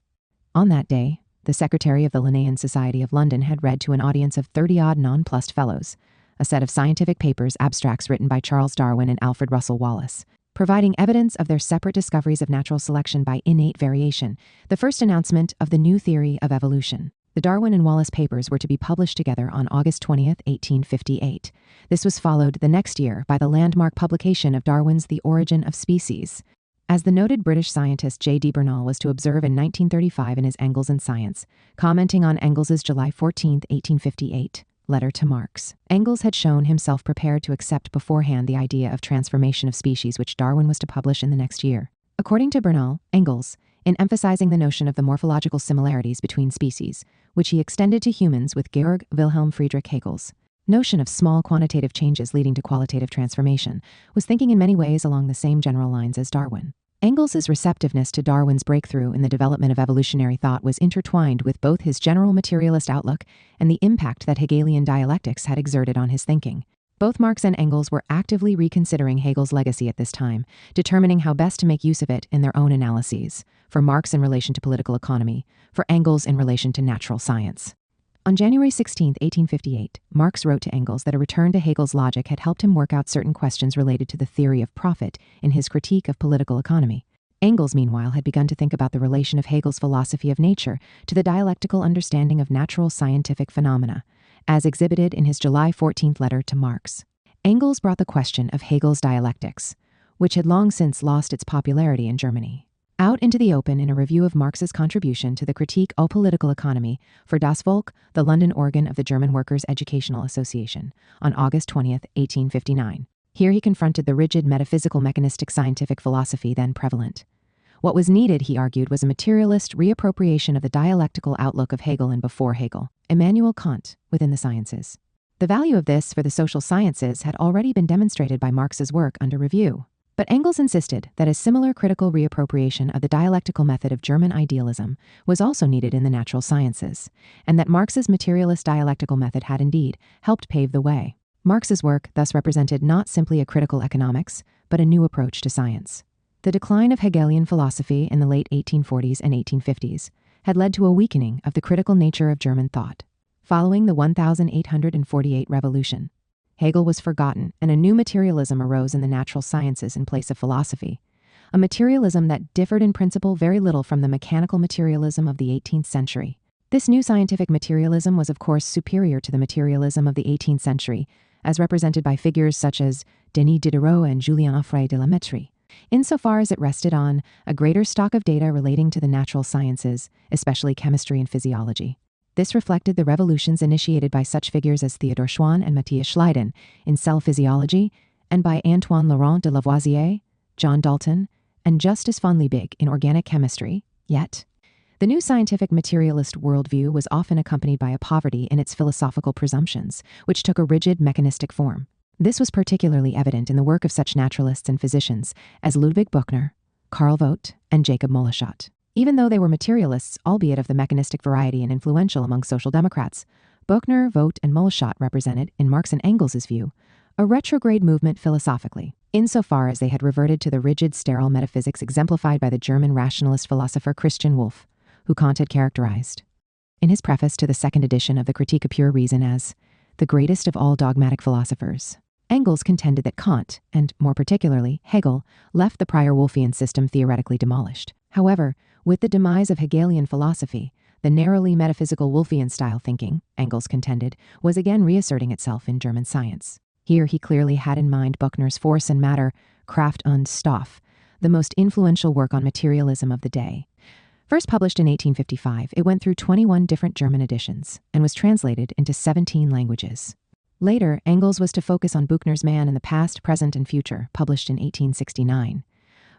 On that day, the secretary of the Linnaean Society of London had read to an audience of 30-odd nonplussed fellows a set of scientific papers, abstracts written by Charles Darwin and Alfred Russel Wallace, providing evidence of their separate discoveries of natural selection by innate variation, the first announcement of the new theory of evolution. The Darwin and Wallace papers were to be published together on August 20th, 1858. This was followed the next year by the landmark publication of Darwin's The Origin of Species. As the noted British scientist J.D. Bernal was to observe in 1935 in his Engels and Science, commenting on Engels's July 14, 1858, letter to Marx. Engels had shown himself prepared to accept beforehand the idea of transformation of species which Darwin was to publish in the next year. According to Bernal, Engels, in emphasizing the notion of the morphological similarities between species, which he extended to humans with Georg Wilhelm Friedrich Hegel's notion of small quantitative changes leading to qualitative transformation, was thinking in many ways along the same general lines as Darwin. Engels's receptiveness to Darwin's breakthrough in the development of evolutionary thought was intertwined with both his general materialist outlook and the impact that Hegelian dialectics had exerted on his thinking. Both Marx and Engels were actively reconsidering Hegel's legacy at this time, determining how best to make use of it in their own analyses, for Marx in relation to political economy, for Engels in relation to natural science. On January 16, 1858, Marx wrote to Engels that a return to Hegel's logic had helped him work out certain questions related to the theory of profit in his critique of political economy. Engels, meanwhile, had begun to think about the relation of Hegel's philosophy of nature to the dialectical understanding of natural scientific phenomena, as exhibited in his July 14th letter to Marx. Engels brought the question of Hegel's dialectics, which had long since lost its popularity in Germany, out into the open in a review of Marx's contribution to the Critique of Political Economy for Das Volk, the London organ of the German Workers' Educational Association, on August 20th, 1859. Here he confronted the rigid metaphysical mechanistic scientific philosophy then prevalent. What was needed, he argued, was a materialist reappropriation of the dialectical outlook of Hegel and before Hegel, Immanuel Kant, within the sciences. The value of this for the social sciences had already been demonstrated by Marx's work under review. But Engels insisted that a similar critical reappropriation of the dialectical method of German idealism was also needed in the natural sciences, and that Marx's materialist dialectical method had indeed helped pave the way. Marx's work thus represented not simply a critical economics, but a new approach to science. The decline of Hegelian philosophy in the late 1840s and 1850s had led to a weakening of the critical nature of German thought. Following the 1848 revolution, Hegel was forgotten, and a new materialism arose in the natural sciences in place of philosophy, a materialism that differed in principle very little from the mechanical materialism of the 18th century. This new scientific materialism was, of course, superior to the materialism of the 18th century, as represented by figures such as Denis Diderot and Julien Offray de la Mettrie, insofar as it rested on a greater stock of data relating to the natural sciences, especially chemistry and physiology. This reflected the revolutions initiated by such figures as Theodor Schwann and Matthias Schleiden in cell physiology, and by Antoine Laurent de Lavoisier, John Dalton, and Justus von Liebig in organic chemistry. Yet, the new scientific materialist worldview was often accompanied by a poverty in its philosophical presumptions, which took a rigid mechanistic form. This was particularly evident in the work of such naturalists and physicians as Ludwig Buchner, Karl Vogt, and Jacob Moleschott. Even though they were materialists, albeit of the mechanistic variety and influential among social democrats, Buchner, Vogt, and Moleschott represented, in Marx and Engels' view, a retrograde movement philosophically, insofar as they had reverted to the rigid, sterile metaphysics exemplified by the German rationalist philosopher Christian Wolff, who Kant had characterized, in his preface to the second edition of the Critique of Pure Reason, as the greatest of all dogmatic philosophers. Engels contended that Kant, and more particularly Hegel, left the prior Wolffian system theoretically demolished. However, with the demise of Hegelian philosophy, the narrowly metaphysical Wolffian style thinking, Engels contended, was again reasserting itself in German science. Here he clearly had in mind Buchner's Force and Matter, Kraft und Stoff, the most influential work on materialism of the day. First published in 1855, it went through 21 different German editions and was translated into 17 languages. Later, Engels was to focus on Buchner's Man in the Past, Present, and Future, published in 1869.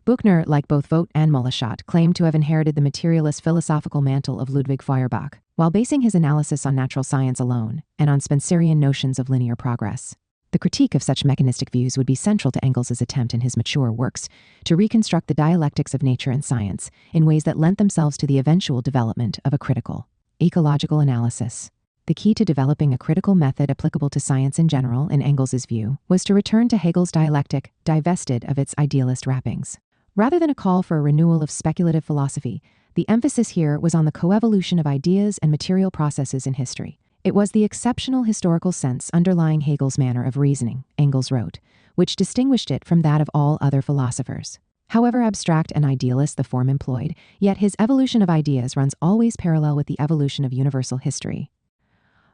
Buchner, like both Vogt and Moleschott, claimed to have inherited the materialist philosophical mantle of Ludwig Feuerbach, while basing his analysis on natural science alone and on Spencerian notions of linear progress. The critique of such mechanistic views would be central to Engels's attempt in his mature works to reconstruct the dialectics of nature and science in ways that lent themselves to the eventual development of a critical, ecological analysis. The key to developing a critical method applicable to science in general, in Engels's view, was to return to Hegel's dialectic, divested of its idealist wrappings. Rather than a call for a renewal of speculative philosophy, the emphasis here was on the coevolution of ideas and material processes in history. It was the exceptional historical sense underlying Hegel's manner of reasoning, Engels wrote, which distinguished it from that of all other philosophers. However abstract and idealist the form employed, yet his evolution of ideas runs always parallel with the evolution of universal history.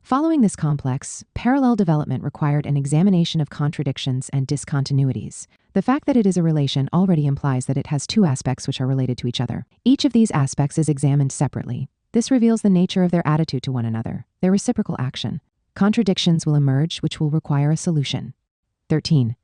Following this complex, parallel development required an examination of contradictions and discontinuities. The fact that it is a relation already implies that it has two aspects which are related to each other. Each of these aspects is examined separately. This reveals the nature of their attitude to one another, their reciprocal action. Contradictions will emerge which will require a solution. 13.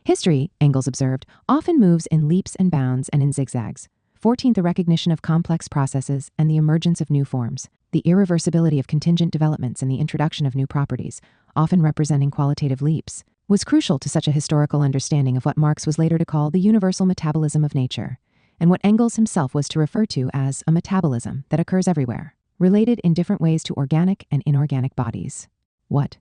History, Engels observed, often moves in leaps and bounds and in zigzags. 14. The recognition of complex processes and the emergence of new forms. The irreversibility of contingent developments and the introduction of new properties, often representing qualitative leaps, was crucial to such a historical understanding of what Marx was later to call the universal metabolism of nature, and what Engels himself was to refer to as a metabolism that occurs everywhere, related in different ways to organic and inorganic bodies. What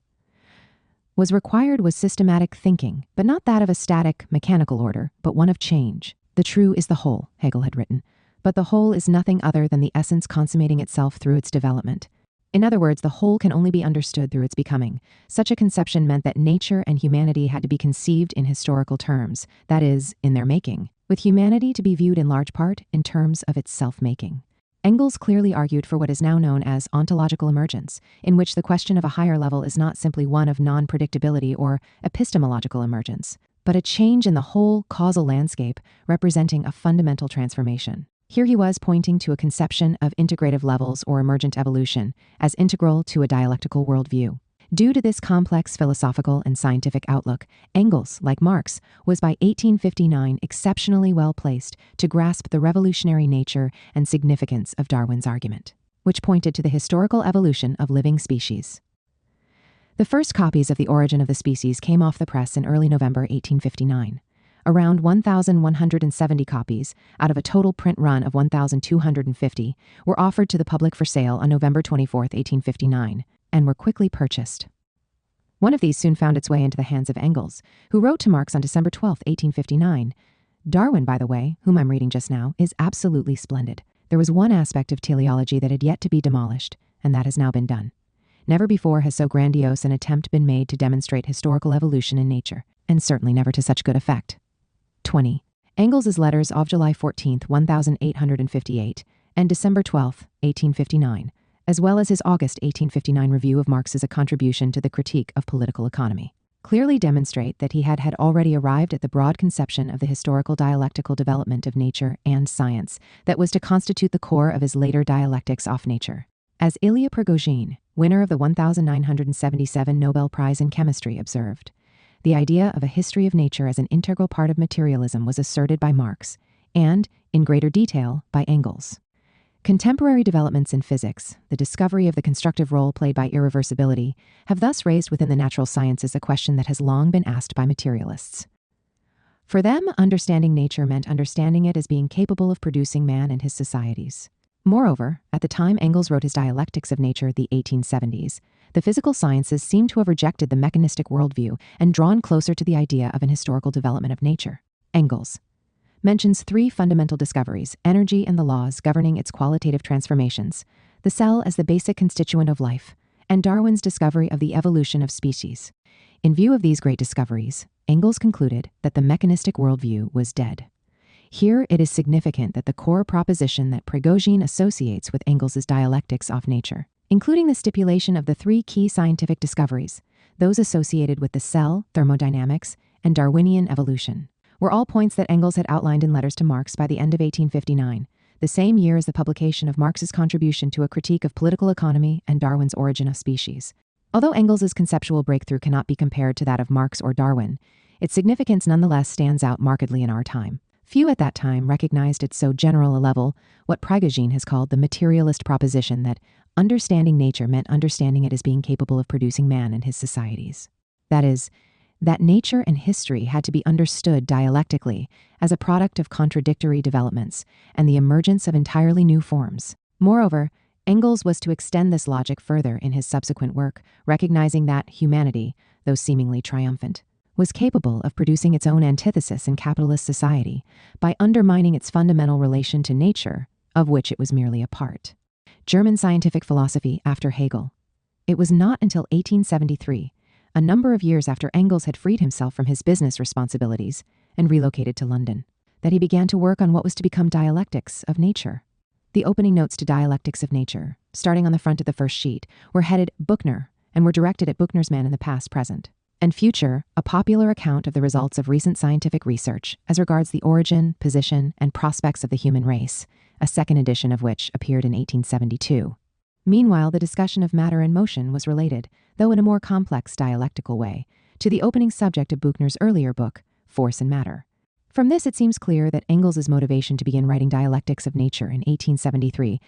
was required was systematic thinking, but not that of a static, mechanical order, but one of change. The true is the whole, Hegel had written, but the whole is nothing other than the essence consummating itself through its development. In other words, the whole can only be understood through its becoming. Such a conception meant that nature and humanity had to be conceived in historical terms, that is, in their making, with humanity to be viewed in large part in terms of its self-making. Engels clearly argued for what is now known as ontological emergence, in which the question of a higher level is not simply one of non-predictability or epistemological emergence, but a change in the whole causal landscape representing a fundamental transformation. Here he was pointing to a conception of integrative levels or emergent evolution as integral to a dialectical worldview. Due to this complex philosophical and scientific outlook, Engels, like Marx, was by 1859 exceptionally well placed to grasp the revolutionary nature and significance of Darwin's argument, which pointed to the historical evolution of living species. The first copies of The Origin of the Species came off the press in early November 1859. Around 1,170 copies, out of a total print run of 1,250, were offered to the public for sale on November 24, 1859, and were quickly purchased. One of these soon found its way into the hands of Engels, who wrote to Marx on December 12, 1859, "Darwin, by the way, whom I'm reading just now, is absolutely splendid. There was one aspect of teleology that had yet to be demolished, and that has now been done. Never before has so grandiose an attempt been made to demonstrate historical evolution in nature, and certainly never to such good effect." 20. Engels' letters of July 14, 1858, and December 12, 1859, as well as his August 1859 review of Marx's A Contribution to the Critique of Political Economy, clearly demonstrate that he had already arrived at the broad conception of the historical dialectical development of nature and science that was to constitute the core of his later dialectics of nature. As Ilya Prigogine, winner of the 1977 Nobel Prize in Chemistry, observed, the idea of a history of nature as an integral part of materialism was asserted by Marx, and, in greater detail, by Engels. Contemporary developments in physics, the discovery of the constructive role played by irreversibility, have thus raised within the natural sciences a question that has long been asked by materialists. For them, understanding nature meant understanding it as being capable of producing man and his societies. Moreover, at the time Engels wrote his Dialectics of Nature, the 1870s, the physical sciences seem to have rejected the mechanistic worldview and drawn closer to the idea of an historical development of nature. Engels mentions three fundamental discoveries: energy and the laws governing its qualitative transformations, the cell as the basic constituent of life, and Darwin's discovery of the evolution of species. In view of these great discoveries, Engels concluded that the mechanistic worldview was dead. Here it is significant that the core proposition that Prigogine associates with Engels' Dialectics of Nature, including the stipulation of the three key scientific discoveries, those associated with the cell, thermodynamics, and Darwinian evolution, were all points that Engels had outlined in letters to Marx by the end of 1859, the same year as the publication of Marx's contribution to a critique of political economy and Darwin's Origin of Species. Although Engels' conceptual breakthrough cannot be compared to that of Marx or Darwin, its significance nonetheless stands out markedly in our time. Few at that time recognized at so general a level what Prigogine has called the materialist proposition that understanding nature meant understanding it as being capable of producing man and his societies. That is, that nature and history had to be understood dialectically as a product of contradictory developments and the emergence of entirely new forms. Moreover, Engels was to extend this logic further in his subsequent work, recognizing that humanity, though seemingly triumphant, was capable of producing its own antithesis in capitalist society by undermining its fundamental relation to nature, of which it was merely a part. German scientific philosophy after Hegel. It was not until 1873, a number of years after Engels had freed himself from his business responsibilities and relocated to London, that he began to work on what was to become dialectics of nature. The opening notes to Dialectics of Nature, starting on the front of the first sheet, were headed Buchner and were directed at Buchner's man in the past, present, and future, a popular account of the results of recent scientific research as regards the origin, position, and prospects of the human race, a second edition of which appeared in 1872. Meanwhile, the discussion of matter and motion was related, though in a more complex dialectical way, to the opening subject of Buchner's earlier book, Force and Matter. From this, it seems clear that Engels' motivation to begin writing Dialectics of Nature in 1873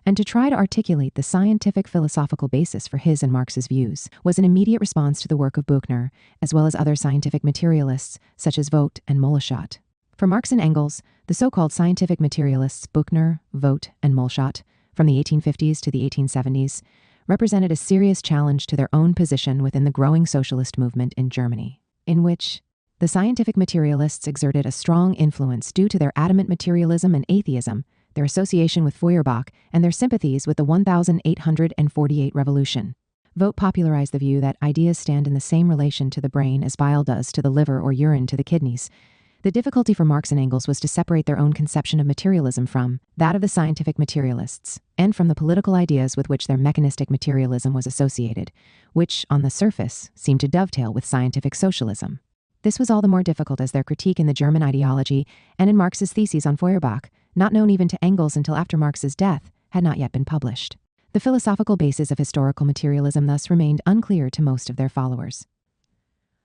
and to try to articulate the scientific philosophical basis for his and Marx's views was an immediate response to the work of Buchner, as well as other scientific materialists such as Vogt and Moleschott. For Marx and Engels, the so-called scientific materialists Buchner, Vogt, and Moleschott, from the 1850s to the 1870s, represented a serious challenge to their own position within the growing socialist movement in Germany, in which the scientific materialists exerted a strong influence due to their adamant materialism and atheism, their association with Feuerbach, and their sympathies with the 1848 revolution. Vogt popularized the view that ideas stand in the same relation to the brain as bile does to the liver or urine to the kidneys. The difficulty for Marx and Engels was to separate their own conception of materialism from that of the scientific materialists, and from the political ideas with which their mechanistic materialism was associated, which, on the surface, seemed to dovetail with scientific socialism. This was all the more difficult as their critique in the German ideology and in Marx's theses on Feuerbach, not known even to Engels until after Marx's death, had not yet been published. The philosophical basis of historical materialism thus remained unclear to most of their followers.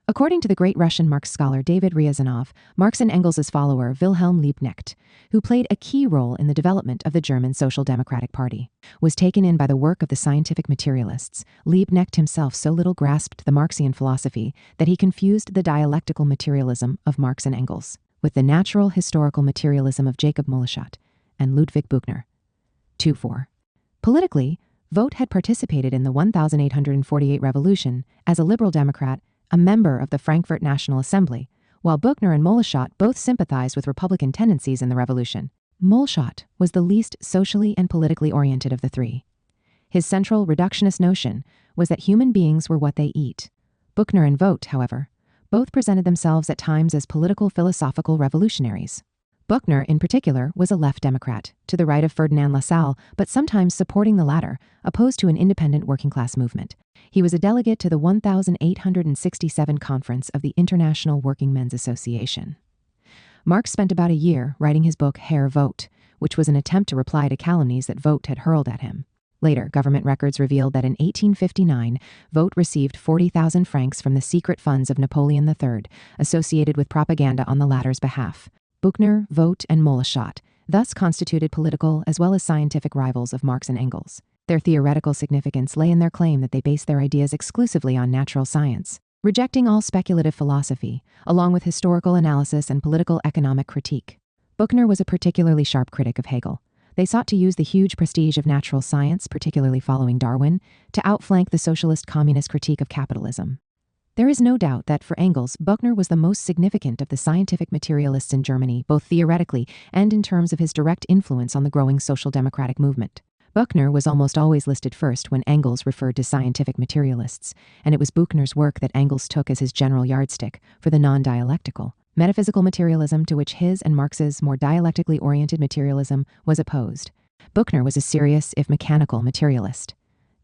According to the great Russian Marx scholar David Ryazanov, Marx and Engels' follower Wilhelm Liebknecht, who played a key role in the development of the German Social Democratic Party, was taken in by the work of the scientific materialists. Liebknecht himself so little grasped the Marxian philosophy that he confused the dialectical materialism of Marx and Engels with the natural historical materialism of Jacob Moleschott and Ludwig Buchner. 2.4. Politically, Vogt had participated in the 1848 revolution as a liberal Democrat, a member of the Frankfurt National Assembly, while Buchner and Moleschott both sympathized with Republican tendencies in the revolution. Moleschott was the least socially and politically oriented of the three. His central reductionist notion was that human beings were what they eat. Buchner and Vogt, however, both presented themselves at times as political philosophical revolutionaries. Buchner, in particular, was a left Democrat, to the right of Ferdinand Lassalle, but sometimes supporting the latter, opposed to an independent working-class movement. He was a delegate to the 1867 conference of the International Working Men's Association. Marx spent about a year writing his book Herr Vogt, which was an attempt to reply to calumnies that Vogt had hurled at him. Later, government records revealed that in 1859, Vogt received 40,000 francs from the secret funds of Napoleon III, associated with propaganda on the latter's behalf. Buchner, Vogt, and Moleschott thus constituted political as well as scientific rivals of Marx and Engels. Their theoretical significance lay in their claim that they based their ideas exclusively on natural science, rejecting all speculative philosophy, along with historical analysis and political economic critique. Buchner was a particularly sharp critic of Hegel. They sought to use the huge prestige of natural science, particularly following Darwin, to outflank the socialist communist critique of capitalism. There is no doubt that for Engels, Buchner was the most significant of the scientific materialists in Germany, both theoretically and in terms of his direct influence on the growing social democratic movement. Buchner was almost always listed first when Engels referred to scientific materialists, and it was Buchner's work that Engels took as his general yardstick for the non-dialectical, metaphysical materialism to which his and Marx's more dialectically oriented materialism was opposed. Buchner was a serious, if mechanical, materialist.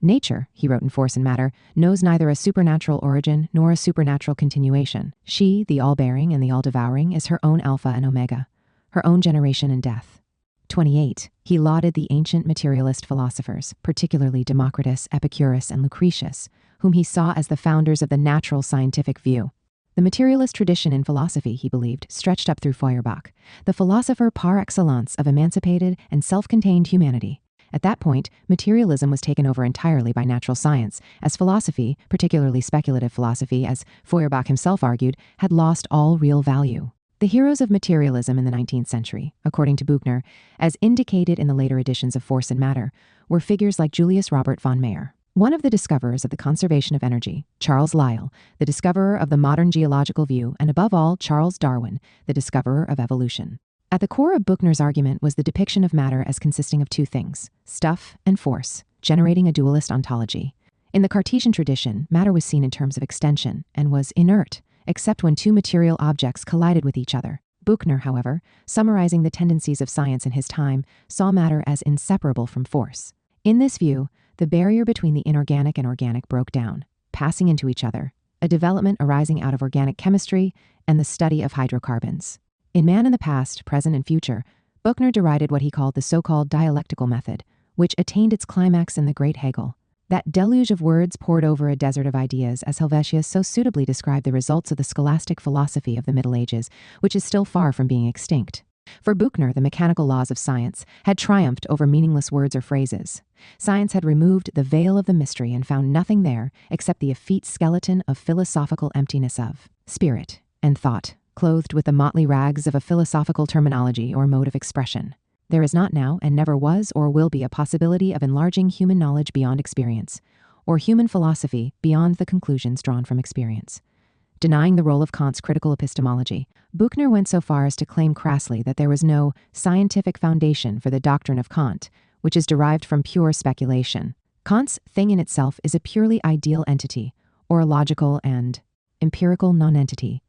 Nature, he wrote in Force and Matter, knows neither a supernatural origin nor a supernatural continuation. She, the all-bearing and the all-devouring, is her own alpha and omega, her own generation and death. 28. He lauded the ancient materialist philosophers, particularly Democritus, Epicurus, and Lucretius, whom he saw as the founders of the natural scientific view. The materialist tradition in philosophy, he believed, stretched up through Feuerbach, the philosopher par excellence of emancipated and self-contained humanity, At that point, materialism was taken over entirely by natural science, as philosophy, particularly speculative philosophy, as Feuerbach himself argued, had lost all real value. The heroes of materialism in the 19th century, according to Buchner, as indicated in the later editions of Force and Matter, were figures like Julius Robert von Mayer. One of the discoverers of the conservation of energy, Charles Lyell, the discoverer of the modern geological view, and above all, Charles Darwin, the discoverer of evolution. At the core of Buchner's argument was the depiction of matter as consisting of two things, stuff and force, generating a dualist ontology. In the Cartesian tradition, matter was seen in terms of extension and was inert, except when two material objects collided with each other. Buchner, however, summarizing the tendencies of science in his time, saw matter as inseparable from force. In this view, the barrier between the inorganic and organic broke down, passing into each other, a development arising out of organic chemistry and the study of hydrocarbons. In Man in the Past, Present, and Future, Buchner derided what he called the so-called dialectical method, which attained its climax in the Great Hegel. That deluge of words poured over a desert of ideas, as Helvetius so suitably described the results of the scholastic philosophy of the Middle Ages, which is still far from being extinct. For Buchner, the mechanical laws of science had triumphed over meaningless words or phrases. Science had removed the veil of the mystery and found nothing there except the effete skeleton of philosophical emptiness of spirit and thought, clothed with the motley rags of a philosophical terminology or mode of expression. There is not now, and never was or will be, a possibility of enlarging human knowledge beyond experience, or human philosophy beyond the conclusions drawn from experience. Denying the role of Kant's critical epistemology, Buchner went so far as to claim crassly that there was no scientific foundation for the doctrine of Kant, which is derived from pure speculation. Kant's thing in itself is a purely ideal entity, or a logical and empirical nonentity.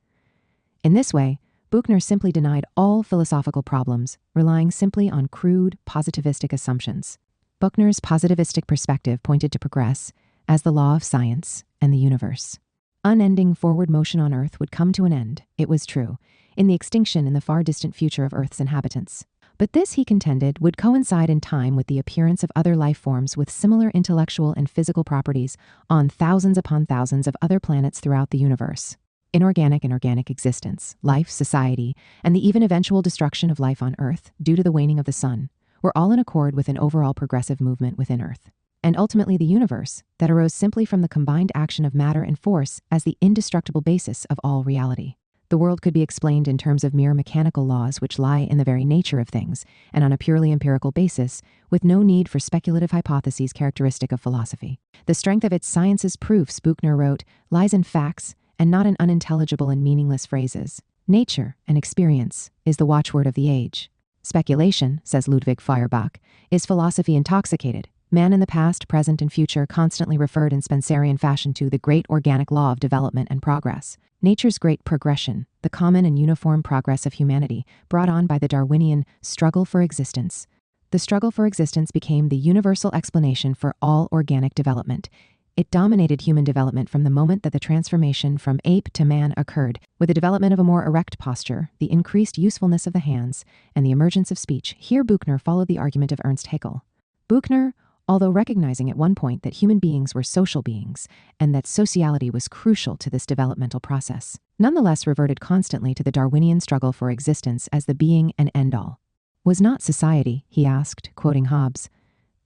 In this way, Buchner simply denied all philosophical problems, relying simply on crude, positivistic assumptions. Buchner's positivistic perspective pointed to progress as the law of science and the universe. Unending forward motion on Earth would come to an end, it was true, in the extinction in the far distant future of Earth's inhabitants. But this, he contended, would coincide in time with the appearance of other life forms with similar intellectual and physical properties on thousands upon thousands of other planets throughout the universe. Inorganic and organic existence, life, society, and the even eventual destruction of life on Earth due to the waning of the sun were all in accord with an overall progressive movement within Earth. And ultimately the universe, that arose simply from the combined action of matter and force as the indestructible basis of all reality. The world could be explained in terms of mere mechanical laws which lie in the very nature of things, and on a purely empirical basis, with no need for speculative hypotheses characteristic of philosophy. The strength of its science's proofs, Buchner wrote, lies in facts, and not in unintelligible and meaningless phrases. Nature and experience is the watchword of the age. Speculation, says Ludwig Feuerbach, is philosophy intoxicated. Man in the past, present, and future constantly referred in Spencerian fashion to the great organic law of development and progress. Nature's great progression, the common and uniform progress of humanity, brought on by the Darwinian struggle for existence. The struggle for existence became the universal explanation for all organic development. It dominated human development from the moment that the transformation from ape to man occurred, with the development of a more erect posture, the increased usefulness of the hands, and the emergence of speech. Here Buchner followed the argument of Ernst Haeckel. Buchner, although recognizing at one point that human beings were social beings, and that sociality was crucial to this developmental process, nonetheless reverted constantly to the Darwinian struggle for existence as the being and end-all. Was not society, he asked, quoting Hobbes,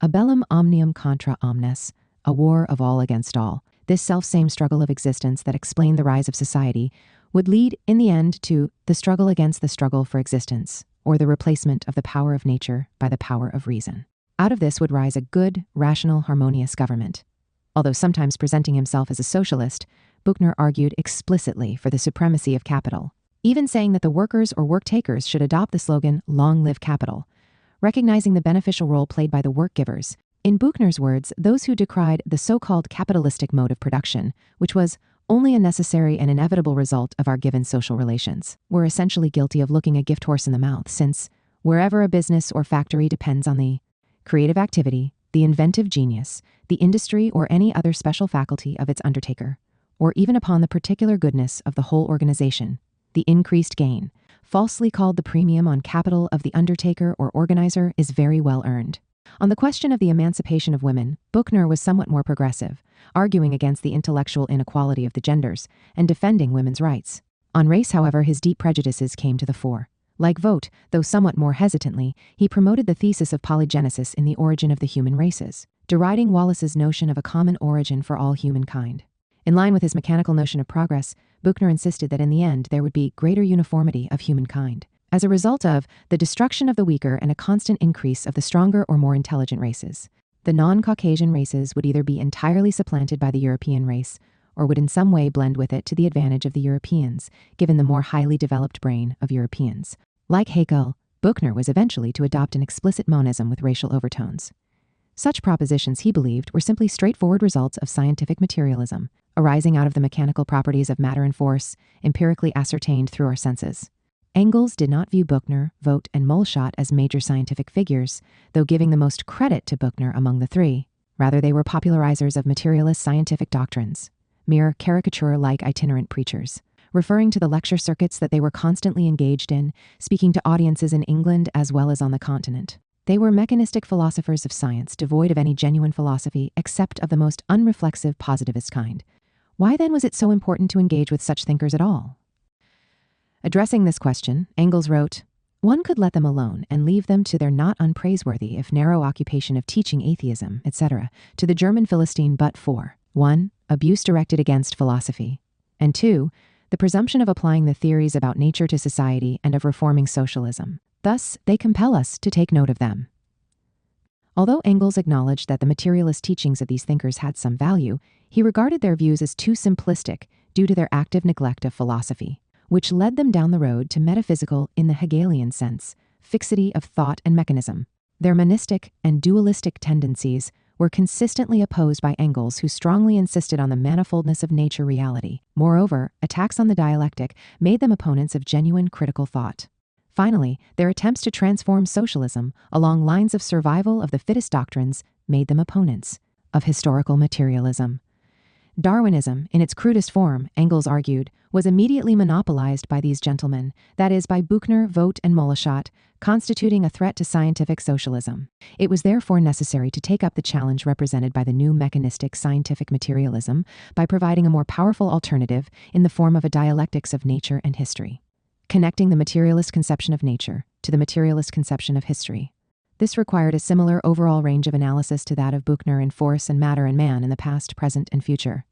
a bellum omnium contra omnes, a war of all against all? This self-same struggle of existence that explained the rise of society would lead, in the end, to the struggle against the struggle for existence, or the replacement of the power of nature by the power of reason. Out of this would rise a good, rational, harmonious government. Although sometimes presenting himself as a socialist, Buchner argued explicitly for the supremacy of capital, even saying that the workers or work-takers should adopt the slogan, "Long live capital," recognizing the beneficial role played by the work-givers. In Buchner's words, those who decried the so-called capitalistic mode of production, which was only a necessary and inevitable result of our given social relations, were essentially guilty of looking a gift horse in the mouth, since wherever a business or factory depends on the creative activity, the inventive genius, the industry, or any other special faculty of its undertaker, or even upon the particular goodness of the whole organization, the increased gain, falsely called the premium on capital of the undertaker or organizer, is very well earned. On the question of the emancipation of women, Buchner was somewhat more progressive, arguing against the intellectual inequality of the genders and defending women's rights. On race, however, his deep prejudices came to the fore. Like Vogt, though somewhat more hesitantly, he promoted the thesis of polygenesis in the origin of the human races, deriding Wallace's notion of a common origin for all humankind. In line with his mechanical notion of progress, Buchner insisted that in the end there would be greater uniformity of humankind, as a result of the destruction of the weaker and a constant increase of the stronger or more intelligent races. The non-Caucasian races would either be entirely supplanted by the European race, or would in some way blend with it to the advantage of the Europeans, given the more highly developed brain of Europeans. Like Haeckel, Buchner was eventually to adopt an explicit monism with racial overtones. Such propositions, he believed, were simply straightforward results of scientific materialism, arising out of the mechanical properties of matter and force, empirically ascertained through our senses. Engels did not view Buchner, Vogt, and Moleschott as major scientific figures, though giving the most credit to Buchner among the three. Rather, they were popularizers of materialist scientific doctrines, mere caricature-like itinerant preachers, referring to the lecture circuits that they were constantly engaged in, speaking to audiences in England as well as on the continent. They were mechanistic philosophers of science, devoid of any genuine philosophy except of the most unreflexive positivist kind. Why then was it so important to engage with such thinkers at all? Addressing this question, Engels wrote, "One could let them alone and leave them to their not unpraiseworthy if narrow occupation of teaching atheism, etc., to the German Philistine but for 1. Abuse directed against philosophy, and 2. The presumption of applying the theories about nature to society and of reforming socialism. Thus, they compel us to take note of them." Although Engels acknowledged that the materialist teachings of these thinkers had some value, he regarded their views as too simplistic due to their active neglect of philosophy, which led them down the road to metaphysical, in the Hegelian sense, fixity of thought and mechanism. Their monistic and dualistic tendencies were consistently opposed by Engels, who strongly insisted on the manifoldness of nature reality. Moreover, attacks on the dialectic made them opponents of genuine critical thought. Finally, their attempts to transform socialism along lines of survival of the fittest doctrines made them opponents of historical materialism. Darwinism, in its crudest form, Engels argued, was immediately monopolized by these gentlemen, that is, by Buchner, Vogt, and Moleschott, constituting a threat to scientific socialism. It was therefore necessary to take up the challenge represented by the new mechanistic scientific materialism by providing a more powerful alternative in the form of a dialectics of nature and history, connecting the materialist conception of nature to the materialist conception of history. This required a similar overall range of analysis to that of Buchner in Force and Matter and Man in the past, present, and future.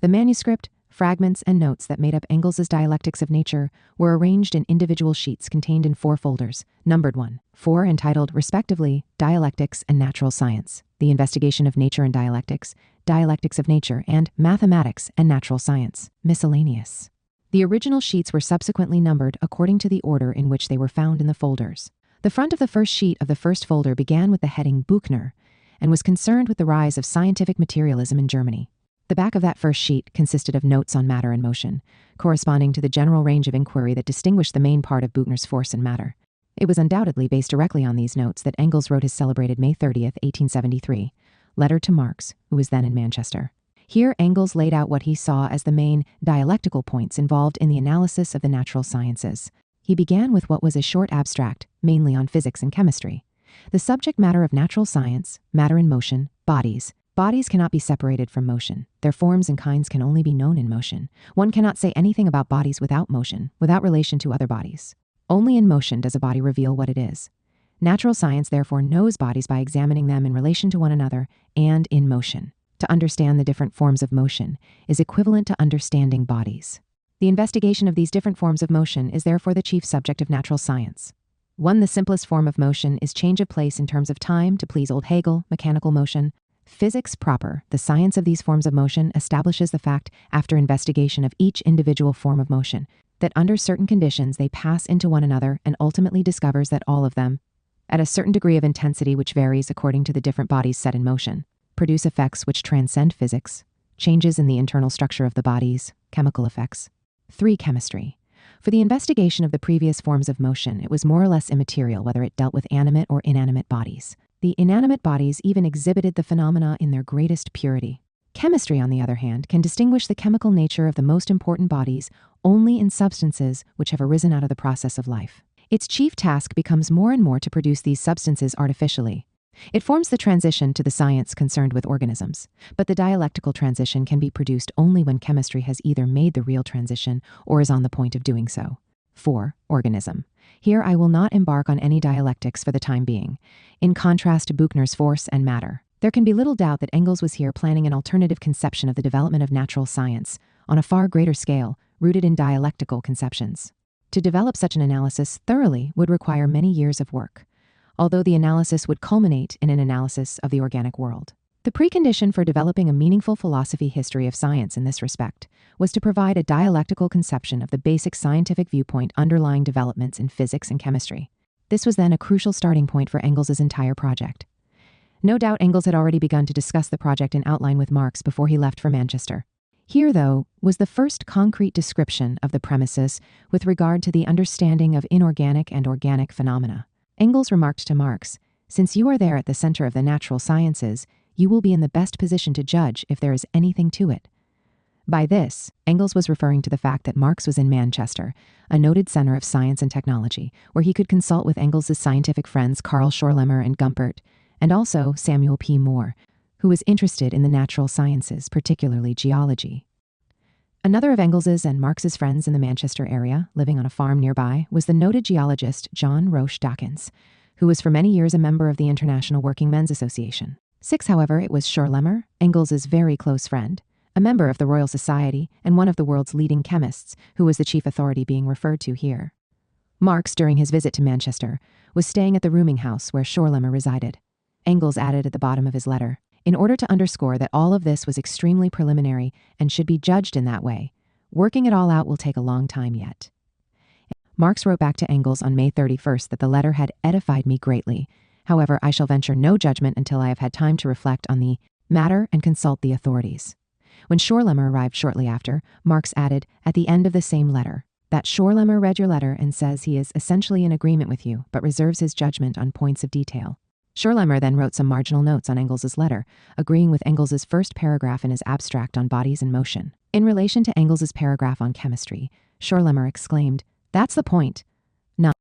The manuscript, fragments, and notes that made up Engels's Dialectics of Nature were arranged in individual sheets contained in 4 folders, numbered 1-4, entitled, respectively, Dialectics and Natural Science, The Investigation of Nature and Dialectics, Dialectics of Nature, and Mathematics and Natural Science, Miscellaneous. The original sheets were subsequently numbered according to the order in which they were found in the folders. The front of the first sheet of the first folder began with the heading Buchner and was concerned with the rise of scientific materialism in Germany. The back of that first sheet consisted of notes on matter and motion, corresponding to the general range of inquiry that distinguished the main part of Buchner's Force and Matter. It was undoubtedly based directly on these notes that Engels wrote his celebrated May 30th, 1873, letter to Marx, who was then in Manchester. Here, Engels laid out what he saw as the main dialectical points involved in the analysis of the natural sciences. He began with what was a short abstract, mainly on physics and chemistry. The subject matter of natural science, matter in motion, bodies. Bodies cannot be separated from motion. Their forms and kinds can only be known in motion. One cannot say anything about bodies without motion, without relation to other bodies. Only in motion does a body reveal what it is. Natural science therefore knows bodies by examining them in relation to one another and in motion. To understand the different forms of motion is equivalent to understanding bodies. The investigation of these different forms of motion is therefore the chief subject of natural science. 1. The simplest form of motion is change of place in terms of time, to please old Hegel, mechanical motion. Physics proper, the science of these forms of motion, establishes the fact, after investigation of each individual form of motion, that under certain conditions they pass into one another, and ultimately discovers that all of them, at a certain degree of intensity which varies according to the different bodies set in motion, produce effects which transcend physics, changes in the internal structure of the bodies, chemical effects. 3. Chemistry. For the investigation of the previous forms of motion, it was more or less immaterial whether it dealt with animate or inanimate bodies. The inanimate bodies even exhibited the phenomena in their greatest purity. Chemistry, on the other hand, can distinguish the chemical nature of the most important bodies only in substances which have arisen out of the process of life. Its chief task becomes more and more to produce these substances artificially. It forms the transition to the science concerned with organisms, but the dialectical transition can be produced only when chemistry has either made the real transition or is on the point of doing so. 4. Organism. Here I will not embark on any dialectics for the time being. In contrast to Buchner's force and matter, there can be little doubt that Engels was here planning an alternative conception of the development of natural science on a far greater scale, rooted in dialectical conceptions. To develop such an analysis thoroughly would require many years of work, although the analysis would culminate in an analysis of the organic world. The precondition for developing a meaningful philosophy history of science in this respect was to provide a dialectical conception of the basic scientific viewpoint underlying developments in physics and chemistry. This was then a crucial starting point for Engels' entire project. No doubt Engels had already begun to discuss the project in outline with Marx before he left for Manchester. Here, though, was the first concrete description of the premises with regard to the understanding of inorganic and organic phenomena. Engels remarked to Marx, "Since you are there at the center of the natural sciences, you will be in the best position to judge if there is anything to it." By this, Engels was referring to the fact that Marx was in Manchester, a noted center of science and technology, where he could consult with Engels' scientific friends Karl Schorlemmer and Gumpert, and also Samuel P. Moore, who was interested in the natural sciences, particularly geology. Another of Engels' and Marx's friends in the Manchester area, living on a farm nearby, was the noted geologist John Roche Dawkins, who was for many years a member of the International Working Men's Association. 6, however, it was Schorlemmer, Engels' very close friend, a member of the Royal Society and one of the world's leading chemists, who was the chief authority being referred to here. Marx, during his visit to Manchester, was staying at the rooming house where Schorlemmer resided. Engels added at the bottom of his letter, "In order to underscore that all of this was extremely preliminary and should be judged in that way, working it all out will take a long time yet." Marx wrote back to Engels on May 31st that the letter had edified me greatly. However, I shall venture no judgment until I have had time to reflect on the matter and consult the authorities. When Schorlemmer arrived shortly after, Marx added, at the end of the same letter, that Schorlemmer read your letter and says he is essentially in agreement with you, but reserves his judgment on points of detail. Schorlemmer then wrote some marginal notes on Engels' letter, agreeing with Engels' first paragraph in his abstract on bodies in motion. In relation to Engels' paragraph on chemistry, Schorlemmer exclaimed, "That's the point." No.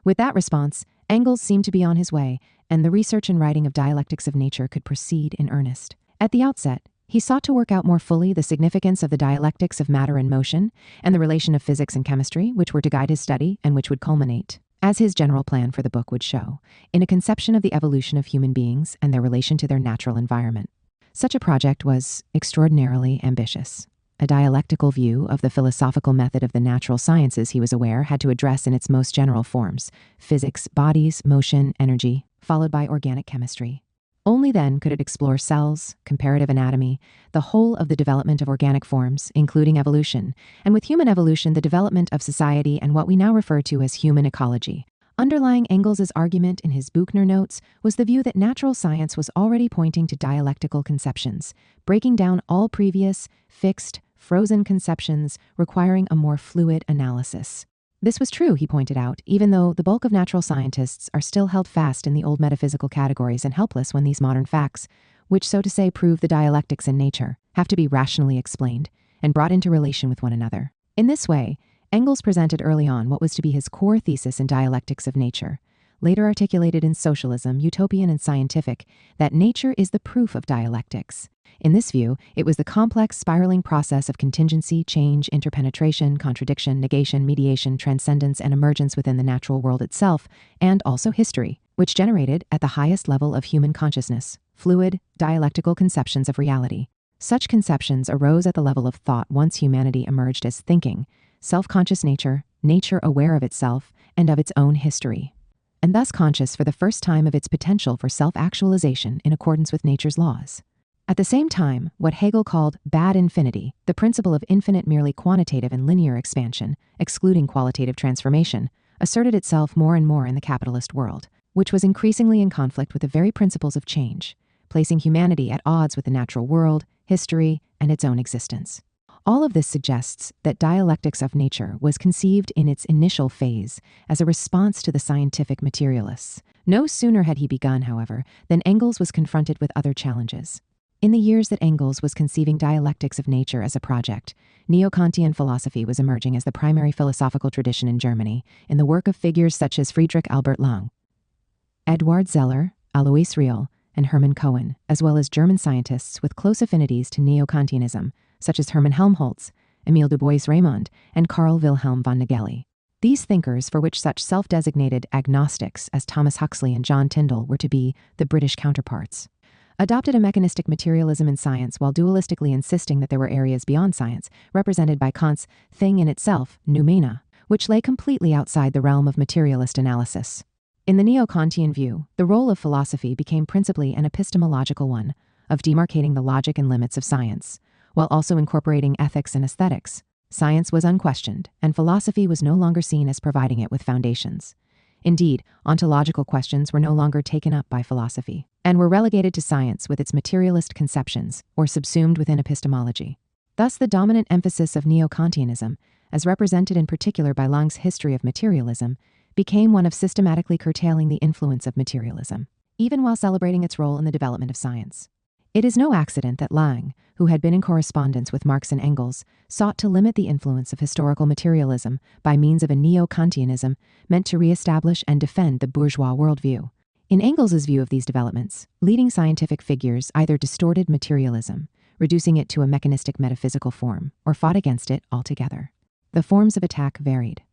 With that response, Engels seemed to be on his way, and the research and writing of dialectics of nature could proceed in earnest. At the outset, he sought to work out more fully the significance of the dialectics of matter and motion, and the relation of physics and chemistry, which were to guide his study and which would culminate, as his general plan for the book would show, in a conception of the evolution of human beings and their relation to their natural environment. Such a project was extraordinarily ambitious. A dialectical view of the philosophical method of the natural sciences, he was aware, had to address in its most general forms: physics, bodies, motion, energy, followed by organic chemistry. Only then could it explore cells, comparative anatomy, the whole of the development of organic forms, including evolution, and with human evolution, the development of society and what we now refer to as human ecology. Underlying Engels' argument in his Buchner notes was the view that natural science was already pointing to dialectical conceptions, breaking down all previous, fixed, frozen conceptions, requiring a more fluid analysis. This was true, he pointed out, even though the bulk of natural scientists are still held fast in the old metaphysical categories and helpless when these modern facts, which so to say prove the dialectics in nature, have to be rationally explained and brought into relation with one another. In this way, Engels presented early on what was to be his core thesis in dialectics of nature, later articulated in Socialism, Utopian and Scientific, that nature is the proof of dialectics. In this view, it was the complex spiraling process of contingency, change, interpenetration, contradiction, negation, mediation, transcendence, and emergence within the natural world itself, and also history, which generated, at the highest level of human consciousness, fluid, dialectical conceptions of reality. Such conceptions arose at the level of thought once humanity emerged as thinking, self-conscious nature, nature aware of itself and of its own history, and thus conscious for the first time of its potential for self-actualization in accordance with nature's laws. At the same time, what Hegel called bad infinity, the principle of infinite merely quantitative and linear expansion, excluding qualitative transformation, asserted itself more and more in the capitalist world, which was increasingly in conflict with the very principles of change, placing humanity at odds with the natural world, history, and its own existence. All of this suggests that dialectics of nature was conceived in its initial phase as a response to the scientific materialists. No sooner had he begun, however, than Engels was confronted with other challenges. In the years that Engels was conceiving dialectics of nature as a project, Neo-Kantian philosophy was emerging as the primary philosophical tradition in Germany, in the work of figures such as Friedrich Albert Lang, Eduard Zeller, Alois Riel, and Hermann Cohen, as well as German scientists with close affinities to Neo-Kantianism, such as Hermann Helmholtz, Emile du Bois-Reymond, and Carl Wilhelm von Nageli. These thinkers, for which such self-designated agnostics as Thomas Huxley and John Tyndall were to be the British counterparts, adopted a mechanistic materialism in science while dualistically insisting that there were areas beyond science, represented by Kant's thing in itself, noumena, which lay completely outside the realm of materialist analysis. In the neo-Kantian view, the role of philosophy became principally an epistemological one, of demarcating the logic and limits of science, while also incorporating ethics and aesthetics. Science was unquestioned, and philosophy was no longer seen as providing it with foundations. Indeed, ontological questions were no longer taken up by philosophy, and were relegated to science with its materialist conceptions, or subsumed within epistemology. Thus, the dominant emphasis of neo-Kantianism, as represented in particular by Lange's history of materialism, became one of systematically curtailing the influence of materialism, even while celebrating its role in the development of science. It is no accident that Lange, who had been in correspondence with Marx and Engels, sought to limit the influence of historical materialism by means of a neo-Kantianism meant to re-establish and defend the bourgeois worldview. In Engels's view of these developments, leading scientific figures either distorted materialism, reducing it to a mechanistic metaphysical form, or fought against it altogether. The forms of attack varied.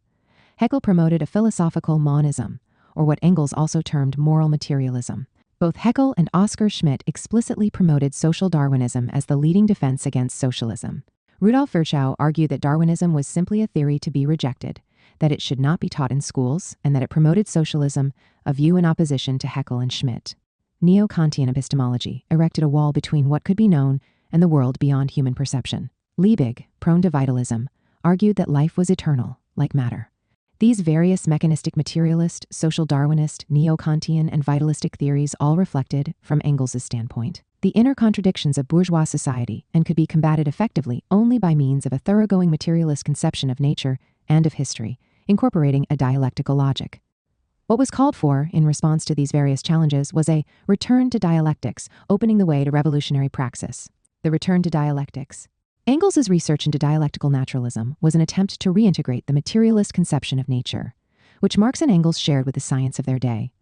Hegel promoted a philosophical monism, or what Engels also termed moral materialism. Both Hegel and Oskar Schmidt explicitly promoted social Darwinism as the leading defense against socialism. Rudolf Virchow argued that Darwinism was simply a theory to be rejected, that it should not be taught in schools, and that it promoted socialism, a view in opposition to Hegel and Schmidt. Neo-Kantian epistemology erected a wall between what could be known and the world beyond human perception. Liebig, prone to vitalism, argued that life was eternal, like matter. These various mechanistic materialist, social Darwinist, neo-Kantian, and vitalistic theories all reflected, from Engels' standpoint, the inner contradictions of bourgeois society and could be combated effectively only by means of a thoroughgoing materialist conception of nature and of history, incorporating a dialectical logic. What was called for, in response to these various challenges, was a return to dialectics, opening the way to revolutionary praxis. The return to dialectics. Engels' research into dialectical naturalism was an attempt to reintegrate the materialist conception of nature, which Marx and Engels shared with the science of their day,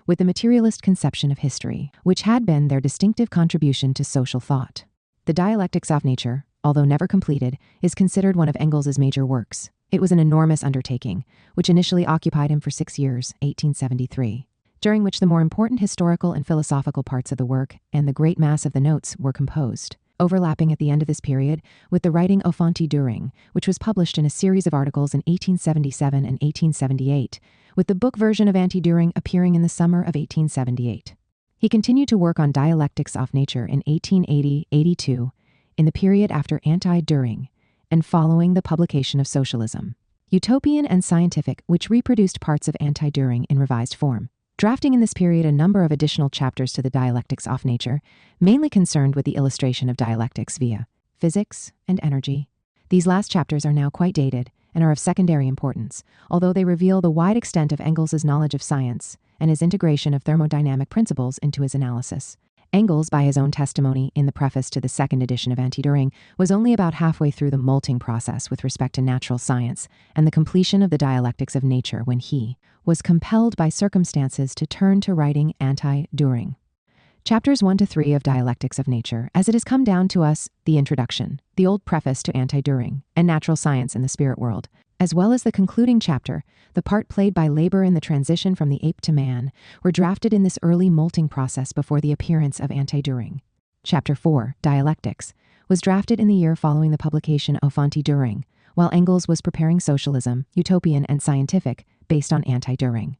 with the materialist conception of history, which had been their distinctive contribution to social thought. The Dialectics of Nature, although never completed, is considered one of Engels' major works. It was an enormous undertaking, which initially occupied him for 6 years, 1873, during which the more important historical and philosophical parts of the work and the great mass of the notes were composed, overlapping at the end of this period with the writing Auf Anti-Düring, which was published in a series of articles in 1877 and 1878, with the book version of Anti-Düring appearing in the summer of 1878. He continued to work on Dialectics of Nature in 1880-82, in the period after Anti-Düring, and following the publication of Socialism, Utopian and Scientific, which reproduced parts of Anti-Düring in revised form. Drafting in this period a number of additional chapters to the Dialectics of Nature, mainly concerned with the illustration of dialectics via physics and energy. These last chapters are now quite dated and are of secondary importance, although they reveal the wide extent of Engels' knowledge of science and his integration of thermodynamic principles into his analysis. Engels, by his own testimony in the preface to the second edition of Anti-Düring, was only about halfway through the molting process with respect to natural science and the completion of the Dialectics of Nature when he was compelled by circumstances to turn to writing Anti-Düring. Chapters 1 to 3 of Dialectics of Nature, as it has come down to us, the introduction, the old preface to Anti-Düring, and natural science in the spirit world, as well as the concluding chapter, the part played by labor in the transition from the ape to man, were drafted in this early molting process before the appearance of Anti-Düring. Chapter 4, Dialectics, was drafted in the year following the publication of Anti-Düring, while Engels was preparing Socialism, Utopian and Scientific, based on Anti-Düring.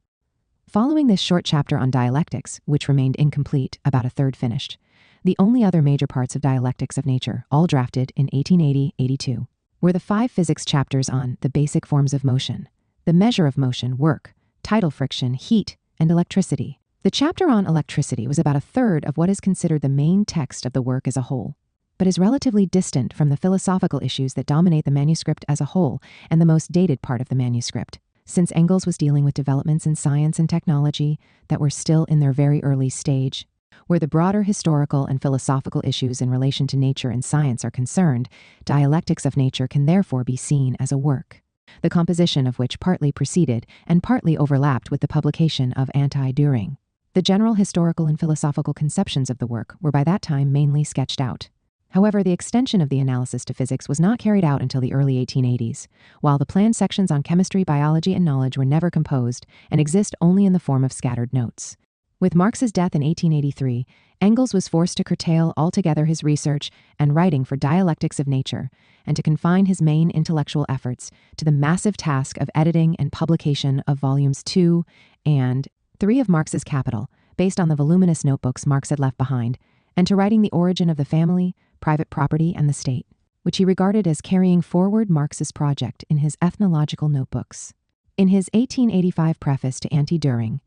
Following this short chapter on dialectics, which remained incomplete, about a third finished, the only other major parts of Dialectics of Nature, all drafted in 1880-82, were the 5 physics chapters on the basic forms of motion, the measure of motion, work, tidal friction, heat, and electricity. The chapter on electricity was about a third of what is considered the main text of the work as a whole, but is relatively distant from the philosophical issues that dominate the manuscript as a whole and the most dated part of the manuscript, since Engels was dealing with developments in science and technology that were still in their very early stage. Where the broader historical and philosophical issues in relation to nature and science are concerned, Dialectics of Nature can therefore be seen as a work, the composition of which partly preceded and partly overlapped with the publication of Anti-Düring. The general historical and philosophical conceptions of the work were by that time mainly sketched out. However, the extension of the analysis to physics was not carried out until the early 1880s, while the planned sections on chemistry, biology, and knowledge were never composed and exist only in the form of scattered notes. With Marx's death in 1883, Engels was forced to curtail altogether his research and writing for dialectics of nature, and to confine his main intellectual efforts to the massive task of editing and publication of volumes 2 and 3 of Marx's Capital, based on the voluminous notebooks Marx had left behind, and to writing The Origin of the Family, Private Property, and the State, which he regarded as carrying forward Marx's project in his ethnological notebooks. In his 1885 preface to Anti-Düring,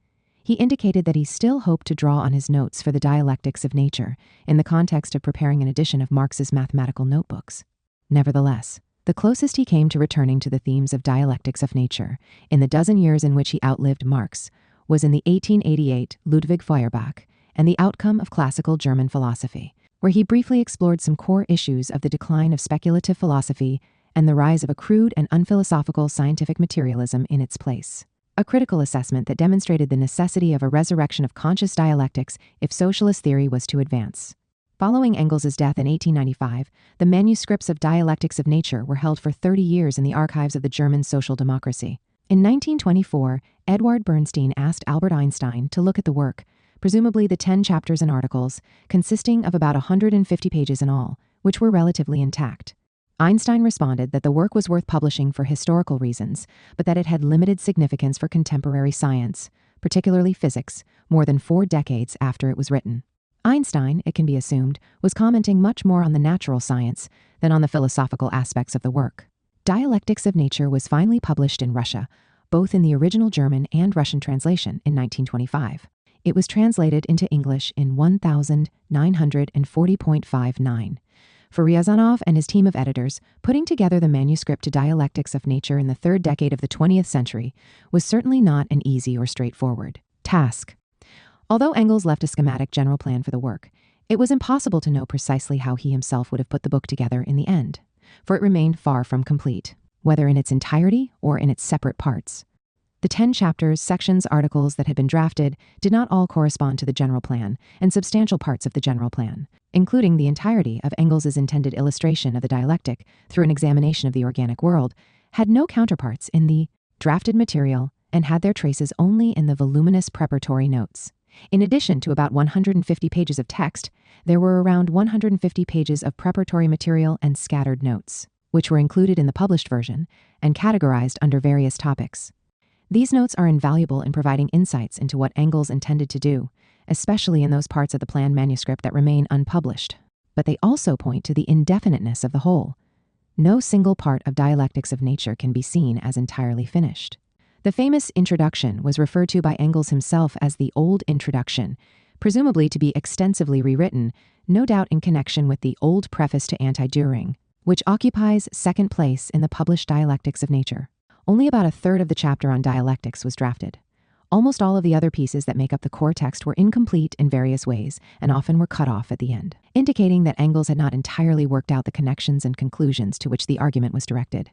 he indicated that he still hoped to draw on his notes for the dialectics of nature in the context of preparing an edition of Marx's mathematical notebooks. Nevertheless, the closest he came to returning to the themes of dialectics of nature in the dozen years in which he outlived Marx was in the 1888 Ludwig Feuerbach and the Outcome of Classical German Philosophy, where he briefly explored some core issues of the decline of speculative philosophy and the rise of a crude and unphilosophical scientific materialism in its place. A critical assessment that demonstrated the necessity of a resurrection of conscious dialectics if socialist theory was to advance. Following Engels' death in 1895, the manuscripts of Dialectics of Nature were held for 30 years in the archives of the German social democracy. In 1924, Edward Bernstein asked Albert Einstein to look at the work, presumably the 10 chapters and articles, consisting of about 150 pages in all, which were relatively intact. Einstein responded that the work was worth publishing for historical reasons, but that it had limited significance for contemporary science, particularly physics, more than 4 decades after it was written. Einstein, it can be assumed, was commenting much more on the natural science than on the philosophical aspects of the work. Dialectics of Nature was finally published in Russia, both in the original German and Russian translation in 1925. It was translated into English in 1940.59. For Ryazanov and his team of editors, putting together the manuscript to Dialectics of Nature in the 3rd decade of the 20th century was certainly not an easy or straightforward task. Although Engels left a schematic general plan for the work, it was impossible to know precisely how he himself would have put the book together in the end, for it remained far from complete, whether in its entirety or in its separate parts. The 10 chapters, sections, articles that had been drafted did not all correspond to the general plan, and substantial parts of the general plan, including the entirety of Engels' intended illustration of the dialectic through an examination of the organic world, had no counterparts in the drafted material and had their traces only in the voluminous preparatory notes. In addition to about 150 pages of text, there were around 150 pages of preparatory material and scattered notes, which were included in the published version and categorized under various topics. These notes are invaluable in providing insights into what Engels intended to do, especially in those parts of the planned manuscript that remain unpublished. But they also point to the indefiniteness of the whole. No single part of Dialectics of Nature can be seen as entirely finished. The famous introduction was referred to by Engels himself as the Old Introduction, presumably to be extensively rewritten, no doubt in connection with the Old Preface to Anti-Düring, which occupies 2nd place in the published Dialectics of Nature. Only about a third of the chapter on dialectics was drafted. Almost all of the other pieces that make up the core text were incomplete in various ways and often were cut off at the end, indicating that Engels had not entirely worked out the connections and conclusions to which the argument was directed.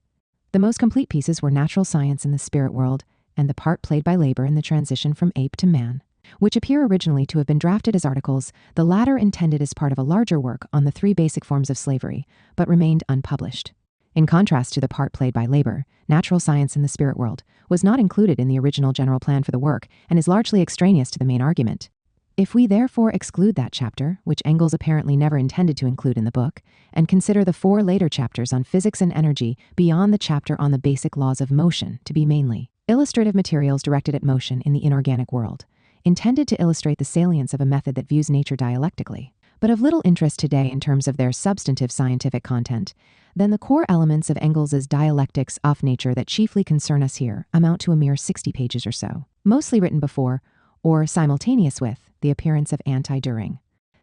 The most complete pieces were Natural Science and the Spirit World and the part played by labor in the transition from ape to man, which appear originally to have been drafted as articles, the latter intended as part of a larger work on the 3 basic forms of slavery, but remained unpublished. In contrast to the part played by labor, Natural Science and the Spirit World was not included in the original general plan for the work and is largely extraneous to the main argument. If we therefore exclude that chapter, which Engels apparently never intended to include in the book, and consider the 4 later chapters on physics and energy beyond the chapter on the basic laws of motion to be mainly illustrative materials directed at motion in the inorganic world, intended to illustrate the salience of a method that views nature dialectically, but of little interest today in terms of their substantive scientific content, then the core elements of Engels' Dialectics of Nature that chiefly concern us here amount to a mere 60 pages or so, mostly written before, or simultaneous with, the appearance of Anti-Düring.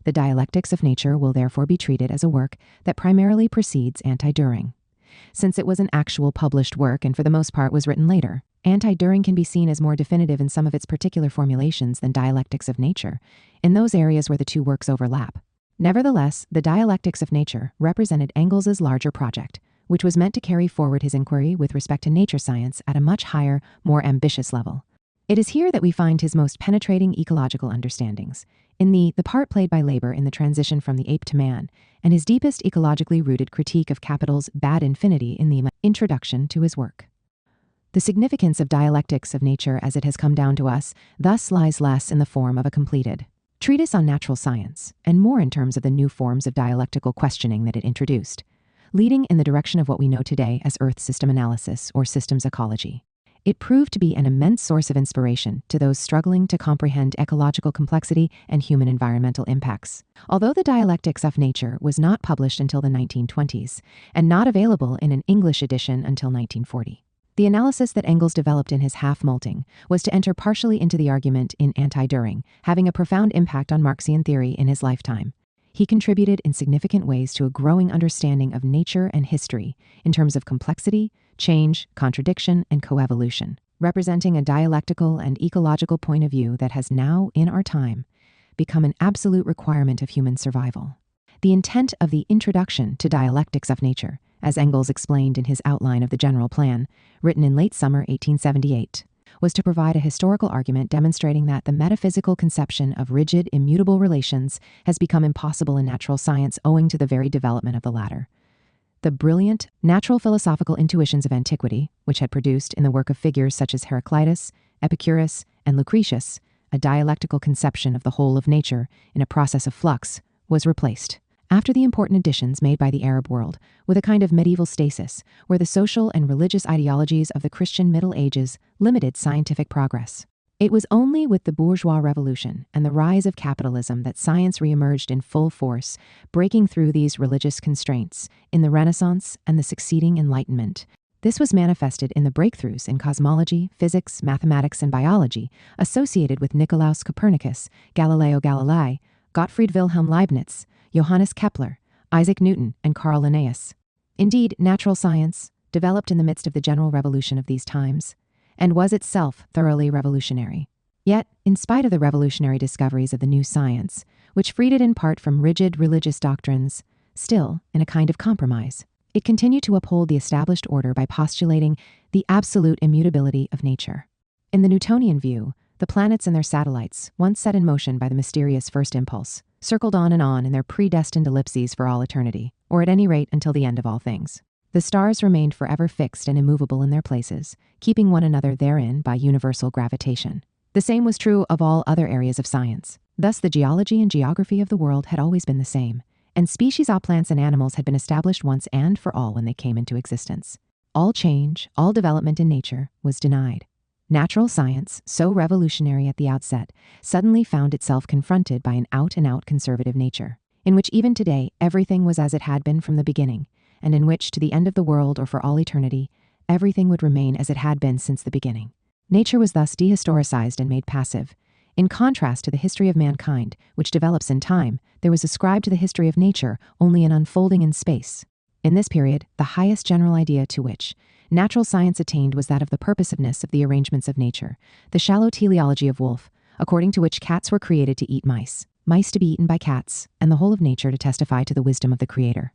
The Dialectics of Nature will therefore be treated as a work that primarily precedes Anti-Düring. Since it was an actual published work and for the most part was written later, Anti-Düring can be seen as more definitive in some of its particular formulations than Dialectics of Nature, in those areas where the 2 works overlap. Nevertheless, the Dialectics of Nature represented Engels' larger project, which was meant to carry forward his inquiry with respect to nature science at a much higher, more ambitious level. It is here that we find his most penetrating ecological understandings, in the part played by labor in the transition from the ape to man, and his deepest ecologically rooted critique of capital's bad infinity in the introduction to his work. The significance of dialectics of nature as it has come down to us thus lies less in the form of a completed treatise on natural science, and more in terms of the new forms of dialectical questioning that it introduced, leading in the direction of what we know today as Earth system analysis or systems ecology. It proved to be an immense source of inspiration to those struggling to comprehend ecological complexity and human environmental impacts. Although the Dialectics of Nature was not published until the 1920s, and not available in an English edition until 1940, the analysis that Engels developed in his half-molting was to enter partially into the argument in Anti-Düring, having a profound impact on Marxian theory in his lifetime. He contributed in significant ways to a growing understanding of nature and history in terms of complexity, change, contradiction, and coevolution, representing a dialectical and ecological point of view that has now, in our time, become an absolute requirement of human survival. The intent of the Introduction to Dialectics of Nature, as Engels explained in his outline of the general plan, written in late summer 1878, was to provide a historical argument demonstrating that the metaphysical conception of rigid, immutable relations has become impossible in natural science owing to the very development of the latter. The brilliant natural philosophical intuitions of antiquity, which had produced in the work of figures such as Heraclitus, Epicurus, and Lucretius, a dialectical conception of the whole of nature in a process of flux, was replaced, after the important additions made by the Arab world, with a kind of medieval stasis, where the social and religious ideologies of the Christian Middle Ages limited scientific progress. It was only with the bourgeois revolution and the rise of capitalism that science reemerged in full force, breaking through these religious constraints in the Renaissance and the succeeding Enlightenment. This was manifested in the breakthroughs in cosmology, physics, mathematics, and biology associated with Nicolaus Copernicus, Galileo Galilei, Gottfried Wilhelm Leibniz, Johannes Kepler, Isaac Newton, and Carl Linnaeus. Indeed, natural science, developed in the midst of the general revolution of these times, and was itself thoroughly revolutionary. Yet, in spite of the revolutionary discoveries of the new science, which freed it in part from rigid religious doctrines, still, in a kind of compromise, it continued to uphold the established order by postulating the absolute immutability of nature. In the Newtonian view, the planets and their satellites, once set in motion by the mysterious first impulse, circled on in their predestined ellipses for all eternity, or at any rate until the end of all things. The stars remained forever fixed and immovable in their places, keeping one another therein by universal gravitation. The same was true of all other areas of science. Thus, the geology and geography of the world had always been the same, and species of plants and animals had been established once and for all when they came into existence. All change, all development in nature was denied. Natural science, so revolutionary at the outset, suddenly found itself confronted by an out-and-out conservative nature, in which even today everything was as it had been from the beginning, and in which, to the end of the world or for all eternity, everything would remain as it had been since the beginning. Nature was thus dehistoricized and made passive. In contrast to the history of mankind, which develops in time, there was ascribed to the history of nature only an unfolding in space. In this period, the highest general idea to which natural science attained was that of the purposiveness of the arrangements of nature, the shallow teleology of Wolff, according to which cats were created to eat mice, mice to be eaten by cats, and the whole of nature to testify to the wisdom of the Creator.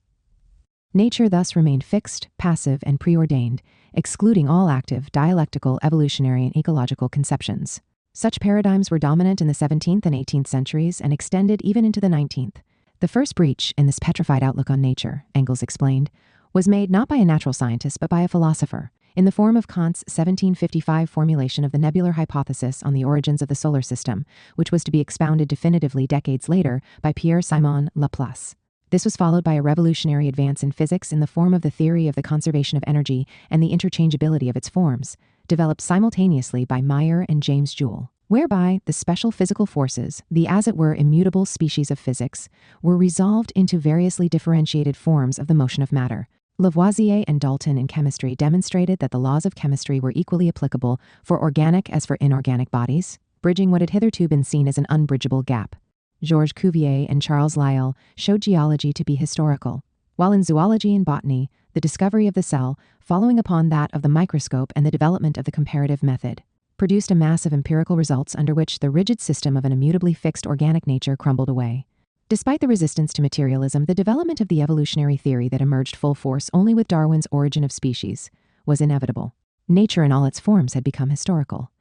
Nature thus remained fixed, passive, and preordained, excluding all active, dialectical, evolutionary, and ecological conceptions. Such paradigms were dominant in the 17th and 18th centuries and extended even into the 19th. The first breach in this petrified outlook on nature, Engels explained, was made not by a natural scientist but by a philosopher, in the form of Kant's 1755 formulation of the nebular hypothesis on the origins of the solar system, which was to be expounded definitively decades later by Pierre-Simon Laplace. This was followed by a revolutionary advance in physics in the form of the theory of the conservation of energy and the interchangeability of its forms, developed simultaneously by Mayer and James Joule, whereby the special physical forces, the as it were immutable species of physics, were resolved into variously differentiated forms of the motion of matter. Lavoisier and Dalton in chemistry demonstrated that the laws of chemistry were equally applicable for organic as for inorganic bodies, bridging what had hitherto been seen as an unbridgeable gap. Georges Cuvier and Charles Lyell showed geology to be historical, while in zoology and botany, the discovery of the cell, following upon that of the microscope and the development of the comparative method, produced a mass of empirical results under which the rigid system of an immutably fixed organic nature crumbled away. Despite the resistance to materialism, the development of the evolutionary theory that emerged full force only with Darwin's Origin of Species was inevitable. Nature in all its forms had become historical.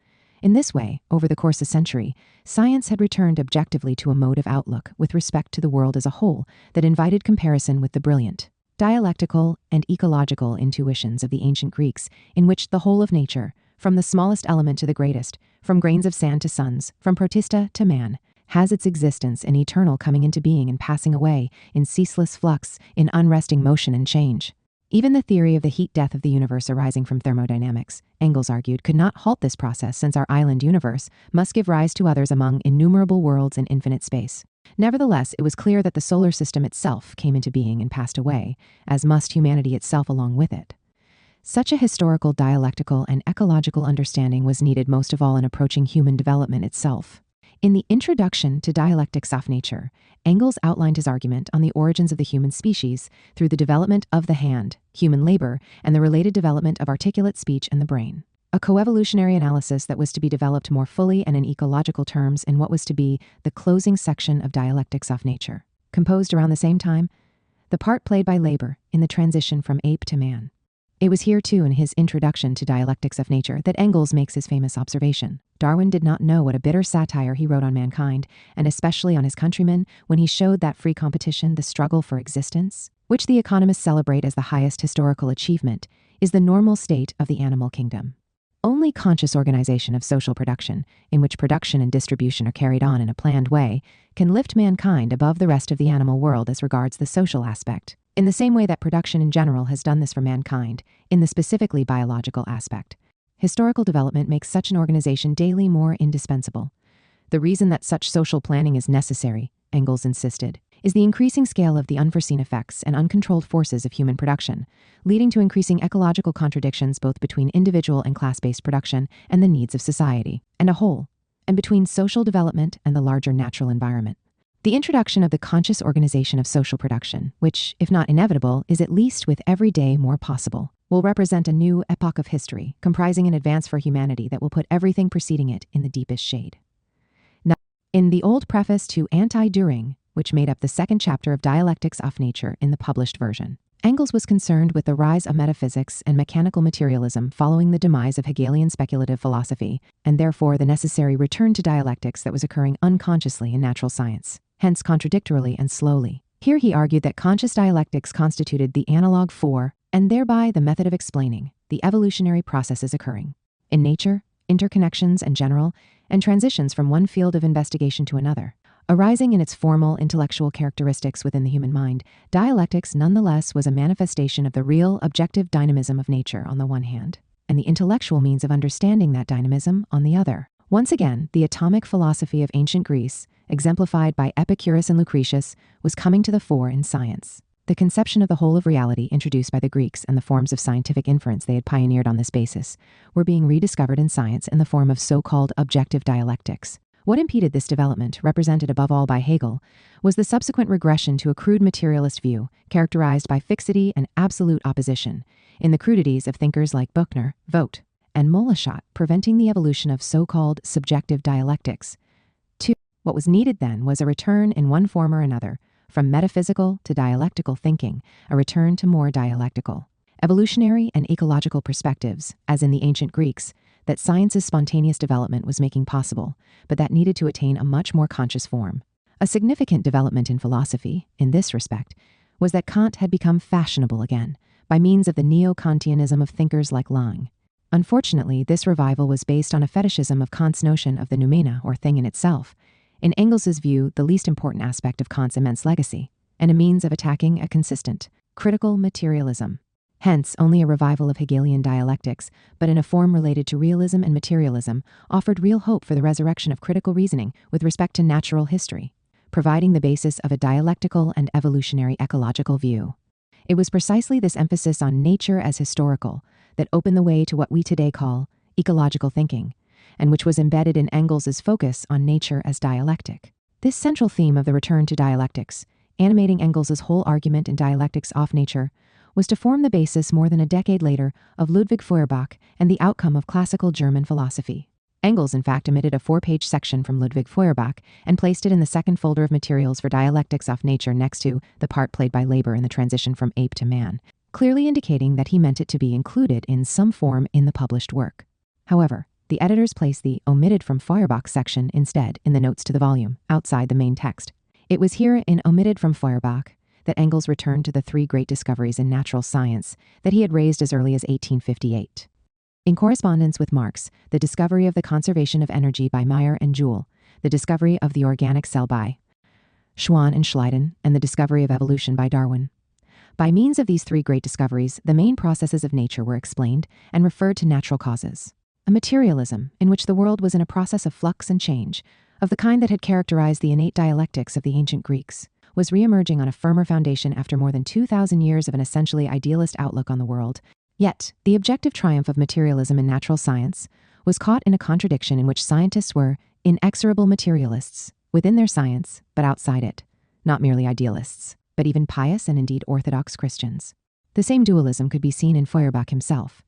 In this way, over the course of a century, science had returned objectively to a mode of outlook with respect to the world as a whole that invited comparison with the brilliant, dialectical and ecological intuitions of the ancient Greeks, in which the whole of nature, from the smallest element to the greatest, from grains of sand to suns, from protista to man, has its existence in eternal coming into being and passing away, in ceaseless flux, in unresting motion and change. Even the theory of the heat death of the universe arising from thermodynamics, Engels argued, could not halt this process, since our island universe must give rise to others among innumerable worlds in infinite space. Nevertheless, it was clear that the solar system itself came into being and passed away, as must humanity itself along with it. Such a historical, dialectical, and ecological understanding was needed most of all in approaching human development itself. In the Introduction to Dialectics of Nature, Engels outlined his argument on the origins of the human species through the development of the hand, human labor, and the related development of articulate speech and the brain. A coevolutionary analysis that was to be developed more fully and in ecological terms in what was to be the closing section of Dialectics of Nature. Composed around the same time, the part played by labor in the transition from ape to man. It was here, too, in his Introduction to Dialectics of Nature, that Engels makes his famous observation. Darwin did not know what a bitter satire he wrote on mankind, and especially on his countrymen, when he showed that free competition, the struggle for existence, which the economists celebrate as the highest historical achievement, is the normal state of the animal kingdom. Only conscious organization of social production, in which production and distribution are carried on in a planned way, can lift mankind above the rest of the animal world as regards the social aspect, in the same way that production in general has done this for mankind, in the specifically biological aspect. Historical development makes such an organization daily more indispensable. The reason that such social planning is necessary, Engels insisted, is the increasing scale of the unforeseen effects and uncontrolled forces of human production, leading to increasing ecological contradictions both between individual and class-based production and the needs of society, and a whole, and between social development and the larger natural environment. The introduction of the conscious organization of social production, which, if not inevitable, is at least with every day more possible, will represent a new epoch of history, comprising an advance for humanity that will put everything preceding it in the deepest shade. Now, in the old preface to Anti-Düring, which made up the second chapter of Dialectics of Nature in the published version, Engels was concerned with the rise of metaphysics and mechanical materialism following the demise of Hegelian speculative philosophy, and therefore the necessary return to dialectics that was occurring unconsciously in natural science, hence contradictorily and slowly. Here he argued that conscious dialectics constituted the analog for, and thereby the method of explaining, the evolutionary processes occurring in nature, interconnections and general, and transitions from one field of investigation to another. Arising in its formal intellectual characteristics within the human mind, dialectics nonetheless was a manifestation of the real objective dynamism of nature on the one hand, and the intellectual means of understanding that dynamism on the other. Once again, the atomic philosophy of ancient Greece, exemplified by Epicurus and Lucretius, was coming to the fore in science. The conception of the whole of reality introduced by the Greeks and the forms of scientific inference they had pioneered on this basis were being rediscovered in science in the form of so-called objective dialectics. What impeded this development, represented above all by Hegel, was the subsequent regression to a crude materialist view, characterized by fixity and absolute opposition, in the crudities of thinkers like Buchner, Vogt, and Moleschott, preventing the evolution of so-called subjective dialectics. 2. What was needed then was a return in one form or another, from metaphysical to dialectical thinking, a return to more dialectical, evolutionary and ecological perspectives, as in the ancient Greeks, that science's spontaneous development was making possible, but that needed to attain a much more conscious form. A significant development in philosophy, in this respect, was that Kant had become fashionable again, by means of the neo-Kantianism of thinkers like Lang. Unfortunately, this revival was based on a fetishism of Kant's notion of the noumena, or thing in itself, in Engels's view the least important aspect of Kant's immense legacy, and a means of attacking a consistent, critical materialism. Hence, only a revival of Hegelian dialectics, but in a form related to realism and materialism, offered real hope for the resurrection of critical reasoning with respect to natural history, providing the basis of a dialectical and evolutionary ecological view. It was precisely this emphasis on nature as historical that opened the way to what we today call ecological thinking, and which was embedded in Engels's focus on nature as dialectic. This central theme of the return to dialectics, animating Engels's whole argument in Dialectics of Nature, was to form the basis more than a decade later of Ludwig Feuerbach and the outcome of classical German philosophy. Engels, in fact, omitted a 4-page section from Ludwig Feuerbach and placed it in the second folder of materials for Dialectics of Nature next to the part played by labor in the transition from ape to man, clearly indicating that he meant it to be included in some form in the published work. However, the The editors placed the omitted from Feuerbach section instead in the notes to the volume, outside the main text. It was here in omitted from Feuerbach that Engels returned to the three great discoveries in natural science that he had raised as early as 1858. In correspondence with Marx, the discovery of the conservation of energy by Mayer and Joule, the discovery of the organic cell by Schwann and Schleiden, and the discovery of evolution by Darwin. By means of these three great discoveries, the main processes of nature were explained and referred to natural causes. A materialism in which the world was in a process of flux and change, of the kind that had characterized the innate dialectics of the ancient Greeks, was re-emerging on a firmer foundation after more than 2,000 years of an essentially idealist outlook on the world. Yet, the objective triumph of materialism in natural science was caught in a contradiction in which scientists were inexorable materialists within their science, but outside it, not merely idealists, but even pious and indeed orthodox Christians. The same dualism could be seen in Feuerbach himself.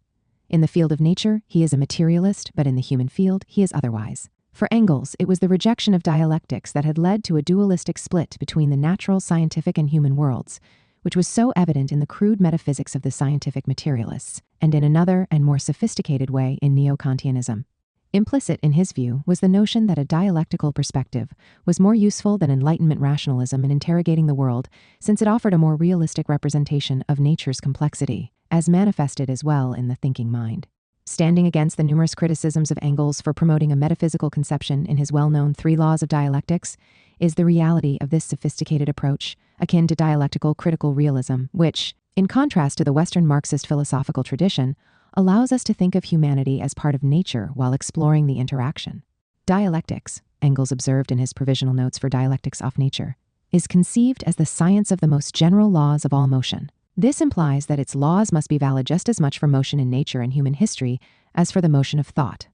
In the field of nature, he is a materialist, but in the human field, he is otherwise. For Engels, it was the rejection of dialectics that had led to a dualistic split between the natural, scientific, and human worlds, which was so evident in the crude metaphysics of the scientific materialists, and in another and more sophisticated way in Neo-Kantianism. Implicit in his view was the notion that a dialectical perspective was more useful than Enlightenment rationalism in interrogating the world, since it offered a more realistic representation of nature's complexity, as manifested as well in the thinking mind. Standing against the numerous criticisms of Engels for promoting a metaphysical conception in his well-known Three Laws of Dialectics is the reality of this sophisticated approach, akin to dialectical critical realism, which, in contrast to the Western Marxist philosophical tradition, allows us to think of humanity as part of nature while exploring the interaction. Dialectics, Engels observed in his provisional notes for Dialectics of Nature, is conceived as the science of the most general laws of all motion. This implies that its laws must be valid just as much for motion in nature and human history as for the motion of thought.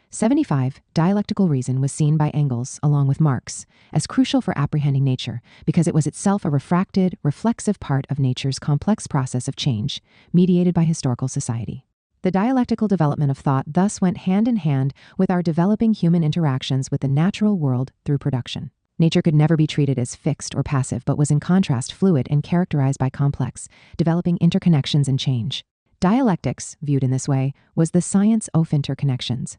75. Dialectical reason was seen by Engels, along with Marx, as crucial for apprehending nature because it was itself a refracted, reflexive part of nature's complex process of change, mediated by historical society. The dialectical development of thought thus went hand in hand with our developing human interactions with the natural world through production. Nature could never be treated as fixed or passive, but was in contrast fluid and characterized by complex, developing interconnections and change. Dialectics, viewed in this way, was the science of interconnections.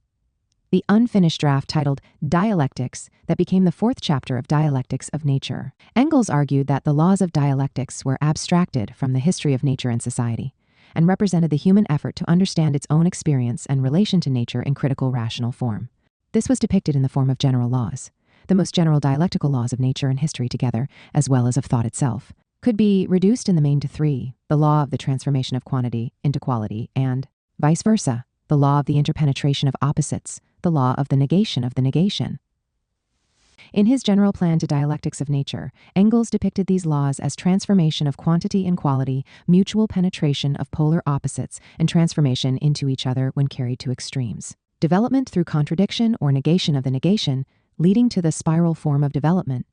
The unfinished draft titled Dialectics that became the fourth chapter of Dialectics of Nature. Engels argued that the laws of dialectics were abstracted from the history of nature and society, and represented the human effort to understand its own experience and relation to nature in critical rational form. This was depicted in the form of general laws. The most general dialectical laws of nature and history together, as well as of thought itself, could be reduced in the main to three: the law of the transformation of quantity into quality, and, vice versa, the law of the interpenetration of opposites, the law of the negation of the negation. In his general plan to Dialectics of Nature, Engels depicted these laws as transformation of quantity and quality, mutual penetration of polar opposites, and transformation into each other when carried to extremes. Development through contradiction or negation of the negation, leading to the spiral form of development.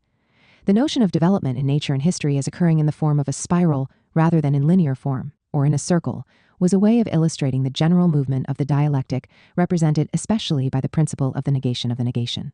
The notion of development in nature and history as occurring in the form of a spiral rather than in linear form, or in a circle, was a way of illustrating the general movement of the dialectic, represented especially by the principle of the negation of the negation.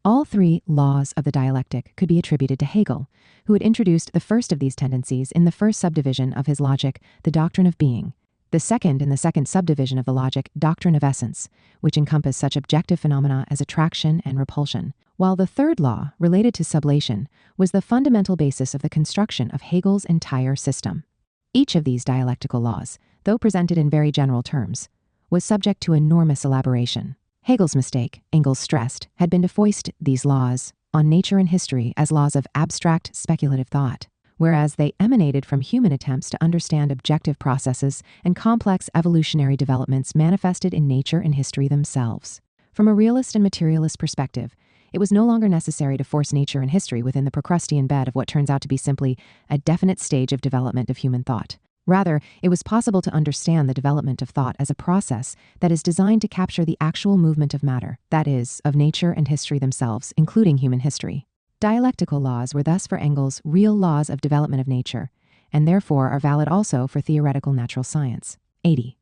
All three laws of the dialectic could be attributed to Hegel, who had introduced the first of these tendencies in the first subdivision of his logic, the doctrine of being, the second in the second subdivision of the logic, doctrine of essence, which encompassed such objective phenomena as attraction and repulsion, while the third law, related to sublation, was the fundamental basis of the construction of Hegel's entire system. Each of these dialectical laws, though presented in very general terms, was subject to enormous elaboration. Hegel's mistake, Engels stressed, had been to foist these laws on nature and history as laws of abstract speculative thought, whereas they emanated from human attempts to understand objective processes and complex evolutionary developments manifested in nature and history themselves. From a realist and materialist perspective, it was no longer necessary to force nature and history within the Procrustean bed of what turns out to be simply a definite stage of development of human thought. Rather, it was possible to understand the development of thought as a process that is designed to capture the actual movement of matter, that is, of nature and history themselves, including human history. Dialectical laws were thus for Engels real laws of development of nature, and therefore are valid also for theoretical natural science. 80.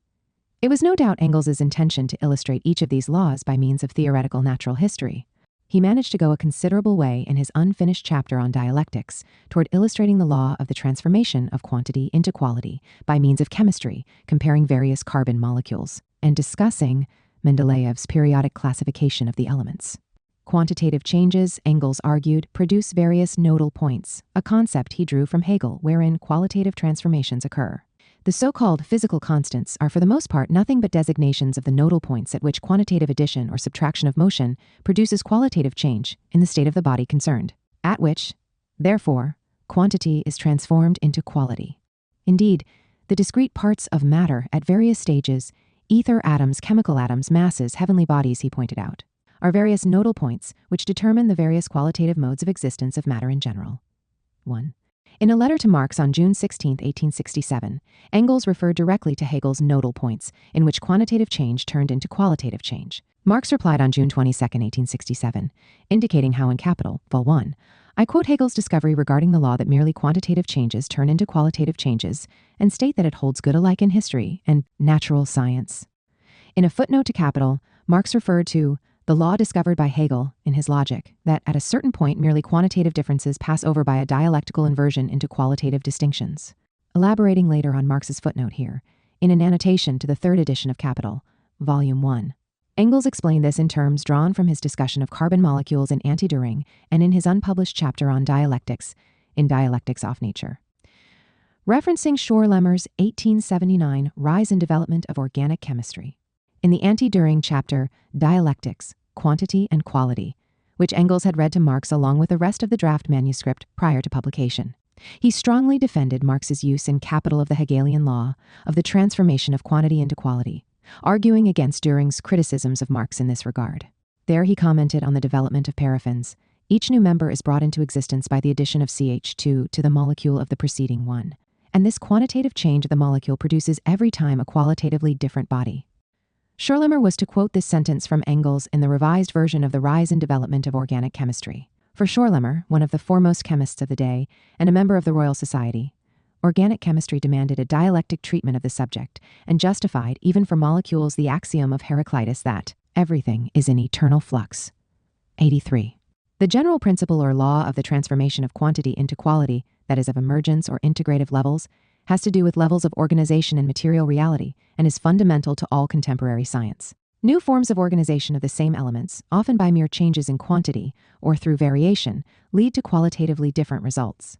It was no doubt Engels' intention to illustrate each of these laws by means of theoretical natural history. He managed to go a considerable way in his unfinished chapter on dialectics toward illustrating the law of the transformation of quantity into quality by means of chemistry, comparing various carbon molecules, and discussing Mendeleev's periodic classification of the elements. Quantitative changes, Engels argued, produce various nodal points, a concept he drew from Hegel wherein qualitative transformations occur. The so-called physical constants are for the most part nothing but designations of the nodal points at which quantitative addition or subtraction of motion produces qualitative change in the state of the body concerned, at which, therefore, quantity is transformed into quality. Indeed, the discrete parts of matter at various stages, ether atoms, chemical atoms, masses, heavenly bodies, he pointed out, are various nodal points which determine the various qualitative modes of existence of matter in general. 1. In a letter to Marx on June 16, 1867, Engels referred directly to Hegel's nodal points, in which quantitative change turned into qualitative change. Marx replied on June 22, 1867, indicating how in Capital, Vol. 1, I quote Hegel's discovery regarding the law that merely quantitative changes turn into qualitative changes, and state that it holds good alike in history and natural science. In a footnote to Capital, Marx referred to the law discovered by Hegel in his Logic, that at a certain point merely quantitative differences pass over by a dialectical inversion into qualitative distinctions. Elaborating later on Marx's footnote here, in an annotation to the third edition of Capital, Volume 1, Engels explained this in terms drawn from his discussion of carbon molecules in Anti-Düring and in his unpublished chapter on dialectics, in Dialectics of Nature. Referencing Schorlemmer's 1879 Rise and Development of Organic Chemistry. In the Anti-Düring chapter, Dialectics, Quantity and Quality, which Engels had read to Marx along with the rest of the draft manuscript prior to publication, he strongly defended Marx's use in Capital of the Hegelian law of the transformation of quantity into quality, arguing against Düring's criticisms of Marx in this regard. There he commented on the development of paraffins. Each new member is brought into existence by the addition of CH2 to the molecule of the preceding one, and this quantitative change of the molecule produces every time a qualitatively different body. Schorlemmer was to quote this sentence from Engels in the revised version of The Rise and Development of Organic Chemistry. For Schorlemmer, one of the foremost chemists of the day and a member of the Royal Society, organic chemistry demanded a dialectic treatment of the subject and justified, even for molecules, the axiom of Heraclitus that everything is in eternal flux. 83. The general principle or law of the transformation of quantity into quality, that is of emergence or integrative levels, has to do with levels of organization in material reality and is fundamental to all contemporary science. New forms of organization of the same elements, often by mere changes in quantity or through variation, lead to qualitatively different results.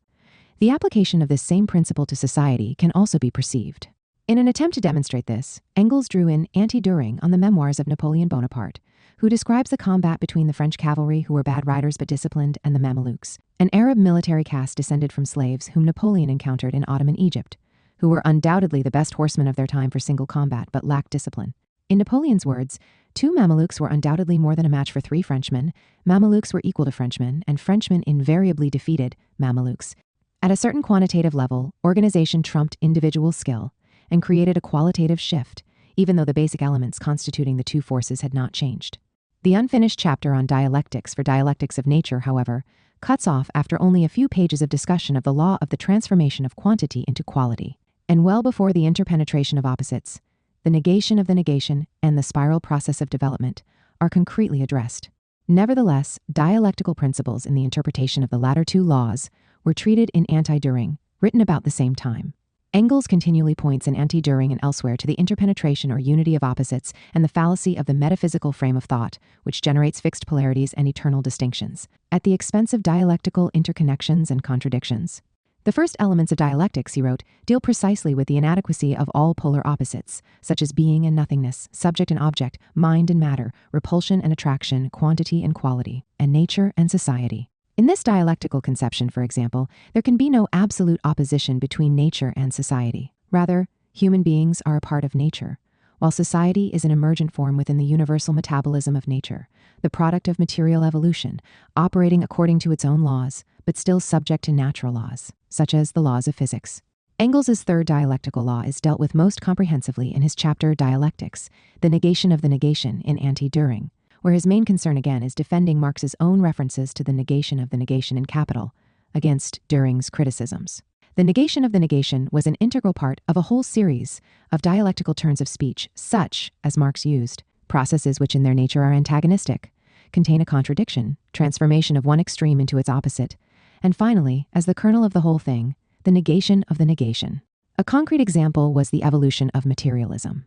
The application of this same principle to society can also be perceived. In an attempt to demonstrate this, Engels drew in Anti-Düring on the memoirs of Napoleon Bonaparte, who describes the combat between the French cavalry, who were bad riders but disciplined, and the Mamelukes, an Arab military caste descended from slaves whom Napoleon encountered in Ottoman Egypt, who were undoubtedly the best horsemen of their time for single combat but lacked discipline. In Napoleon's words, 2 Mamelukes were undoubtedly more than a match for 3 Frenchmen, Mamelukes were equal to Frenchmen, and Frenchmen invariably defeated Mamelukes. At a certain quantitative level, organization trumped individual skill and created a qualitative shift, even though the basic elements constituting the two forces had not changed. The unfinished chapter on dialectics for Dialectics of Nature, however, cuts off after only a few pages of discussion of the law of the transformation of quantity into quality, and well before the interpenetration of opposites, the negation of the negation and the spiral process of development are concretely addressed. Nevertheless, dialectical principles in the interpretation of the latter two laws were treated in Anti-Düring, written about the same time. Engels continually points in Anti-Düring and elsewhere to the interpenetration or unity of opposites and the fallacy of the metaphysical frame of thought, which generates fixed polarities and eternal distinctions, at the expense of dialectical interconnections and contradictions. The first elements of dialectics, he wrote, deal precisely with the inadequacy of all polar opposites, such as being and nothingness, subject and object, mind and matter, repulsion and attraction, quantity and quality, and nature and society. In this dialectical conception, for example, there can be no absolute opposition between nature and society. Rather, human beings are a part of nature, while society is an emergent form within the universal metabolism of nature, the product of material evolution, operating according to its own laws, but still subject to natural laws, such as the laws of physics. Engels' third dialectical law is dealt with most comprehensively in his chapter Dialectics, the negation of the negation in Anti-Düring, where his main concern again is defending Marx's own references to the negation of the negation in Capital against Düring's criticisms. The negation of the negation was an integral part of a whole series of dialectical turns of speech, such as Marx used, processes which in their nature are antagonistic, contain a contradiction, transformation of one extreme into its opposite, and finally, as the kernel of the whole thing, the negation of the negation. A concrete example was the evolution of materialism.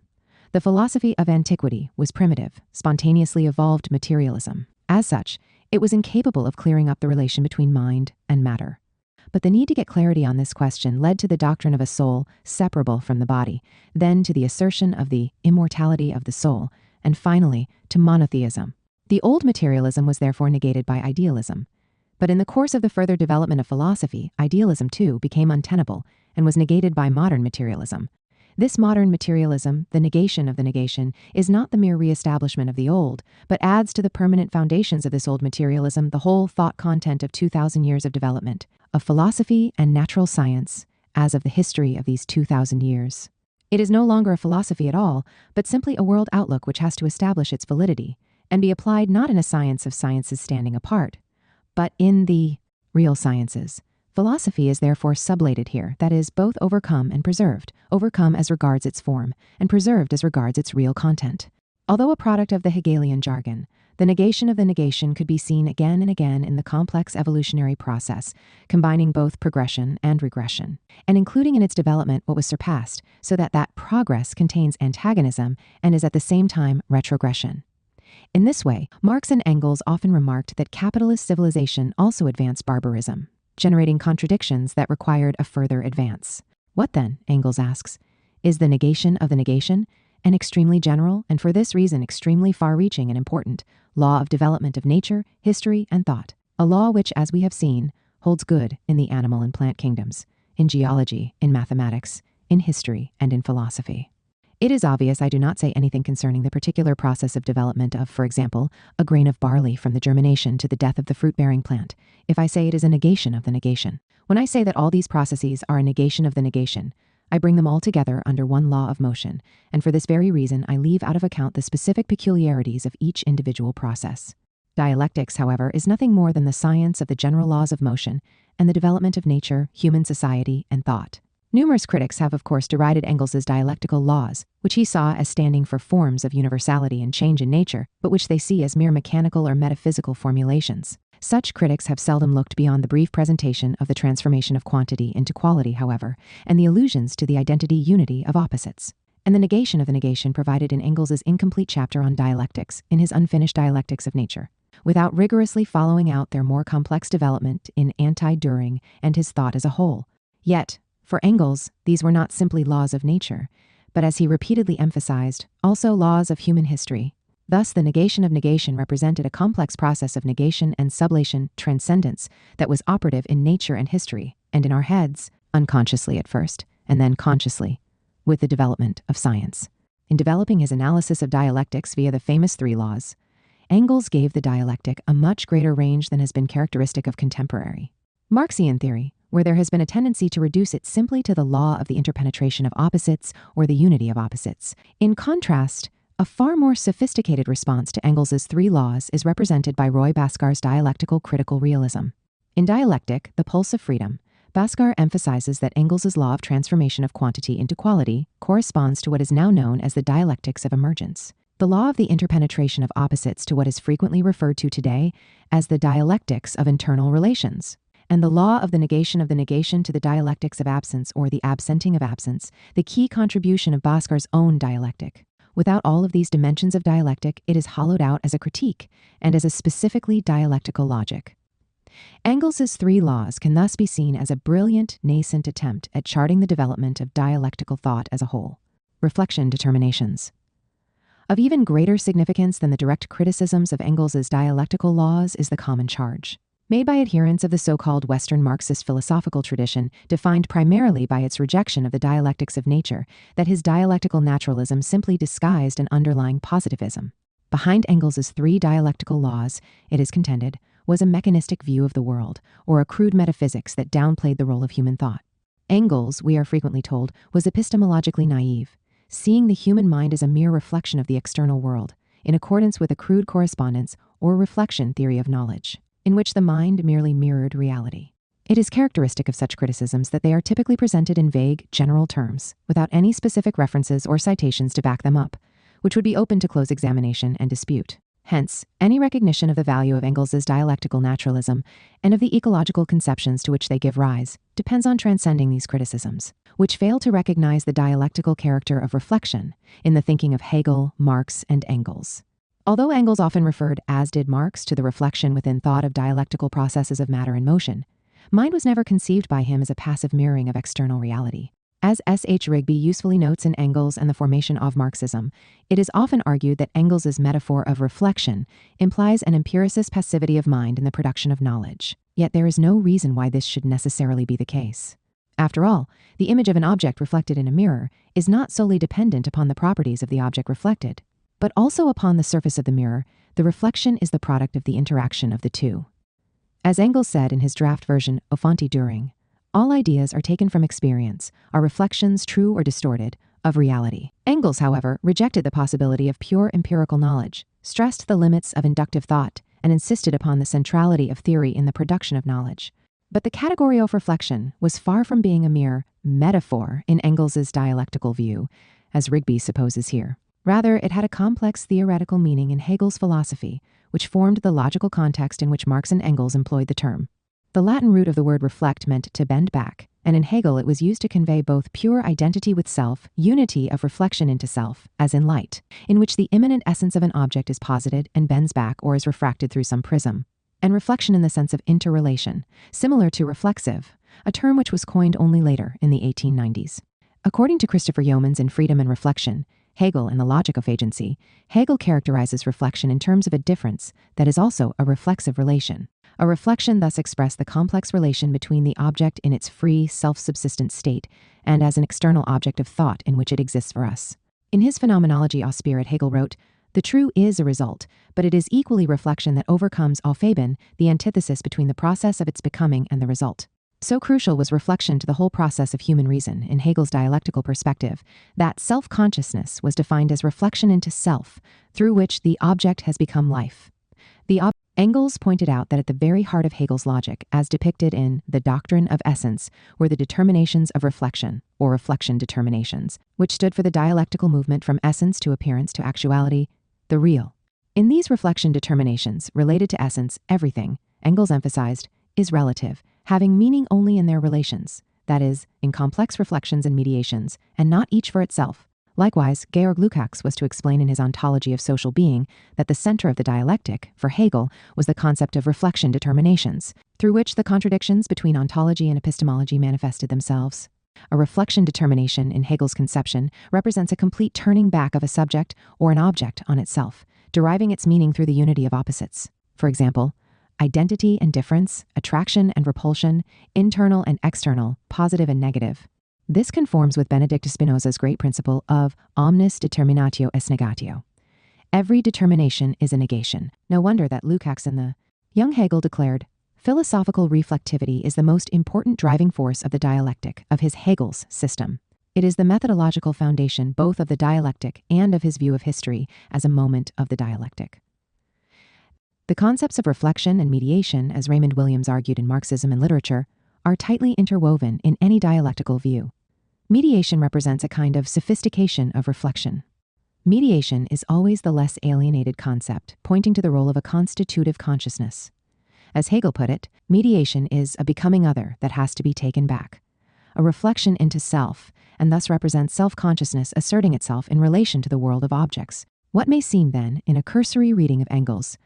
The philosophy of antiquity was primitive, spontaneously evolved materialism. As such, it was incapable of clearing up the relation between mind and matter. But the need to get clarity on this question led to the doctrine of a soul separable from the body, then to the assertion of the immortality of the soul, and finally to monotheism. The old materialism was therefore negated by idealism. But in the course of the further development of philosophy, idealism too became untenable and was negated by modern materialism. This modern materialism, the negation of the negation, is not the mere reestablishment of the old, but adds to the permanent foundations of this old materialism the whole thought content of 2,000 years of development, of philosophy and natural science, as of the history of these 2,000 years. It is no longer a philosophy at all, but simply a world outlook which has to establish its validity, and be applied not in a science of sciences standing apart, but in the real sciences. Philosophy is therefore sublated here, that is, both overcome and preserved, overcome as regards its form, and preserved as regards its real content. Although a product of the Hegelian jargon, the negation of the negation could be seen again and again in the complex evolutionary process, combining both progression and regression, and including in its development what was surpassed, so that that progress contains antagonism and is at the same time retrogression. In this way, Marx and Engels often remarked that capitalist civilization also advanced barbarism, generating contradictions that required a further advance. What then, Engels asks, is the negation of the negation? An extremely general, and for this reason extremely far-reaching and important, law of development of nature, history, and thought. A law which, as we have seen, holds good in the animal and plant kingdoms, in geology, in mathematics, in history, and in philosophy. It is obvious I do not say anything concerning the particular process of development of, for example, a grain of barley from the germination to the death of the fruit-bearing plant, if I say it is a negation of the negation. When I say that all these processes are a negation of the negation, I bring them all together under one law of motion, and for this very reason I leave out of account the specific peculiarities of each individual process. Dialectics, however, is nothing more than the science of the general laws of motion and the development of nature, human society, and thought. Numerous critics have, of course, derided Engels's dialectical laws, which he saw as standing for forms of universality and change in nature, but which they see as mere mechanical or metaphysical formulations. Such critics have seldom looked beyond the brief presentation of the transformation of quantity into quality, however, and the allusions to the identity-unity of opposites, and the negation of the negation provided in Engels's incomplete chapter on dialectics in his unfinished Dialectics of Nature, without rigorously following out their more complex development in Anti-Düring and his thought as a whole. Yet, for Engels, these were not simply laws of nature, but as he repeatedly emphasized, also laws of human history. Thus, the negation of negation represented a complex process of negation and sublation transcendence that was operative in nature and history, and in our heads, unconsciously at first, and then consciously, with the development of science. In developing his analysis of dialectics via the famous three laws, Engels gave the dialectic a much greater range than has been characteristic of contemporary Marxian theory, where there has been a tendency to reduce it simply to the law of the interpenetration of opposites or the unity of opposites. In contrast, a far more sophisticated response to Engels's three laws is represented by Roy Bhaskar's dialectical critical realism. In Dialectic, The Pulse of Freedom, Bhaskar emphasizes that Engels's law of transformation of quantity into quality corresponds to what is now known as the dialectics of emergence, the law of the interpenetration of opposites to what is frequently referred to today as the dialectics of internal relations, and the law of the negation to the dialectics of absence or the absenting of absence, the key contribution of Bhaskar's own dialectic. Without all of these dimensions of dialectic, it is hollowed out as a critique and as a specifically dialectical logic. Engels's three laws can thus be seen as a brilliant, nascent attempt at charting the development of dialectical thought as a whole. Reflection determinations. Of even greater significance than the direct criticisms of Engels's dialectical laws is the common charge made by adherents of the so-called Western Marxist philosophical tradition, defined primarily by its rejection of the dialectics of nature, that his dialectical naturalism simply disguised an underlying positivism. Behind Engels's three dialectical laws, it is contended, was a mechanistic view of the world, or a crude metaphysics that downplayed the role of human thought. Engels, we are frequently told, was epistemologically naive, seeing the human mind as a mere reflection of the external world, in accordance with a crude correspondence or reflection theory of knowledge, in which the mind merely mirrored reality. It is characteristic of such criticisms that they are typically presented in vague, general terms, without any specific references or citations to back them up, which would be open to close examination and dispute. Hence, any recognition of the value of Engels's dialectical naturalism and of the ecological conceptions to which they give rise depends on transcending these criticisms, which fail to recognize the dialectical character of reflection in the thinking of Hegel, Marx, and Engels. Although Engels often referred, as did Marx, to the reflection within thought of dialectical processes of matter and motion, mind was never conceived by him as a passive mirroring of external reality. As S.H. Rigby usefully notes in Engels and the Formation of Marxism, it is often argued that Engels's metaphor of reflection implies an empiricist passivity of mind in the production of knowledge. Yet there is no reason why this should necessarily be the case. After all, the image of an object reflected in a mirror is not solely dependent upon the properties of the object reflected, but also upon the surface of the mirror. The reflection is the product of the interaction of the two. As Engels said in his draft version, Ofanti During, all ideas are taken from experience, are reflections, true or distorted, of reality. Engels, however, rejected the possibility of pure empirical knowledge, stressed the limits of inductive thought, and insisted upon the centrality of theory in the production of knowledge. But the category of reflection was far from being a mere metaphor in Engels's dialectical view, as Rigby supposes here. Rather, it had a complex theoretical meaning in Hegel's philosophy, which formed the logical context in which Marx and Engels employed the term. The Latin root of the word reflect meant to bend back, and in Hegel it was used to convey both pure identity with self, unity of reflection into self, as in light, in which the immanent essence of an object is posited and bends back or is refracted through some prism, and reflection in the sense of interrelation, similar to reflexive, a term which was coined only later in the 1890s. According to Christopher Yeomans in Freedom and Reflection, Hegel and the Logic of Agency, Hegel characterizes reflection in terms of a difference that is also a reflexive relation. A reflection thus expressed the complex relation between the object in its free, self-subsistent state and as an external object of thought in which it exists for us. In his Phenomenology aus Spirit, Hegel wrote, "The true is a result, but it is equally reflection that overcomes aufheben, the antithesis between the process of its becoming and the result." So crucial was reflection to the whole process of human reason in Hegel's dialectical perspective that self-consciousness was defined as reflection into self, through which the object has become life. Engels pointed out that at the very heart of Hegel's logic, as depicted in The Doctrine of Essence, were the determinations of reflection, or reflection determinations, which stood for the dialectical movement from essence to appearance to actuality, the real. In these reflection determinations, related to essence, everything, Engels emphasized, is relative, having meaning only in their relations, that is, in complex reflections and mediations, and not each for itself. Likewise, Georg Lukács was to explain in his Ontology of Social Being that the center of the dialectic, for Hegel, was the concept of reflection determinations, through which the contradictions between ontology and epistemology manifested themselves. A reflection determination in Hegel's conception represents a complete turning back of a subject or an object on itself, deriving its meaning through the unity of opposites. For example, identity and difference, attraction and repulsion, internal and external, positive and negative. This conforms with Benedict Spinoza's great principle of omnis determinatio est negatio. Every determination is a negation. No wonder that Lukács in the Young Hegel declared, philosophical reflectivity is the most important driving force of the dialectic, of his Hegel's system. It is the methodological foundation both of the dialectic and of his view of history as a moment of the dialectic. The concepts of reflection and mediation, as Raymond Williams argued in Marxism and Literature, are tightly interwoven in any dialectical view. Mediation represents a kind of sophistication of reflection. Mediation is always the less alienated concept, pointing to the role of a constitutive consciousness. As Hegel put it, mediation is a becoming other that has to be taken back, a reflection into self, and thus represents self-consciousness asserting itself in relation to the world of objects. What may seem then, in a cursory reading of Engels,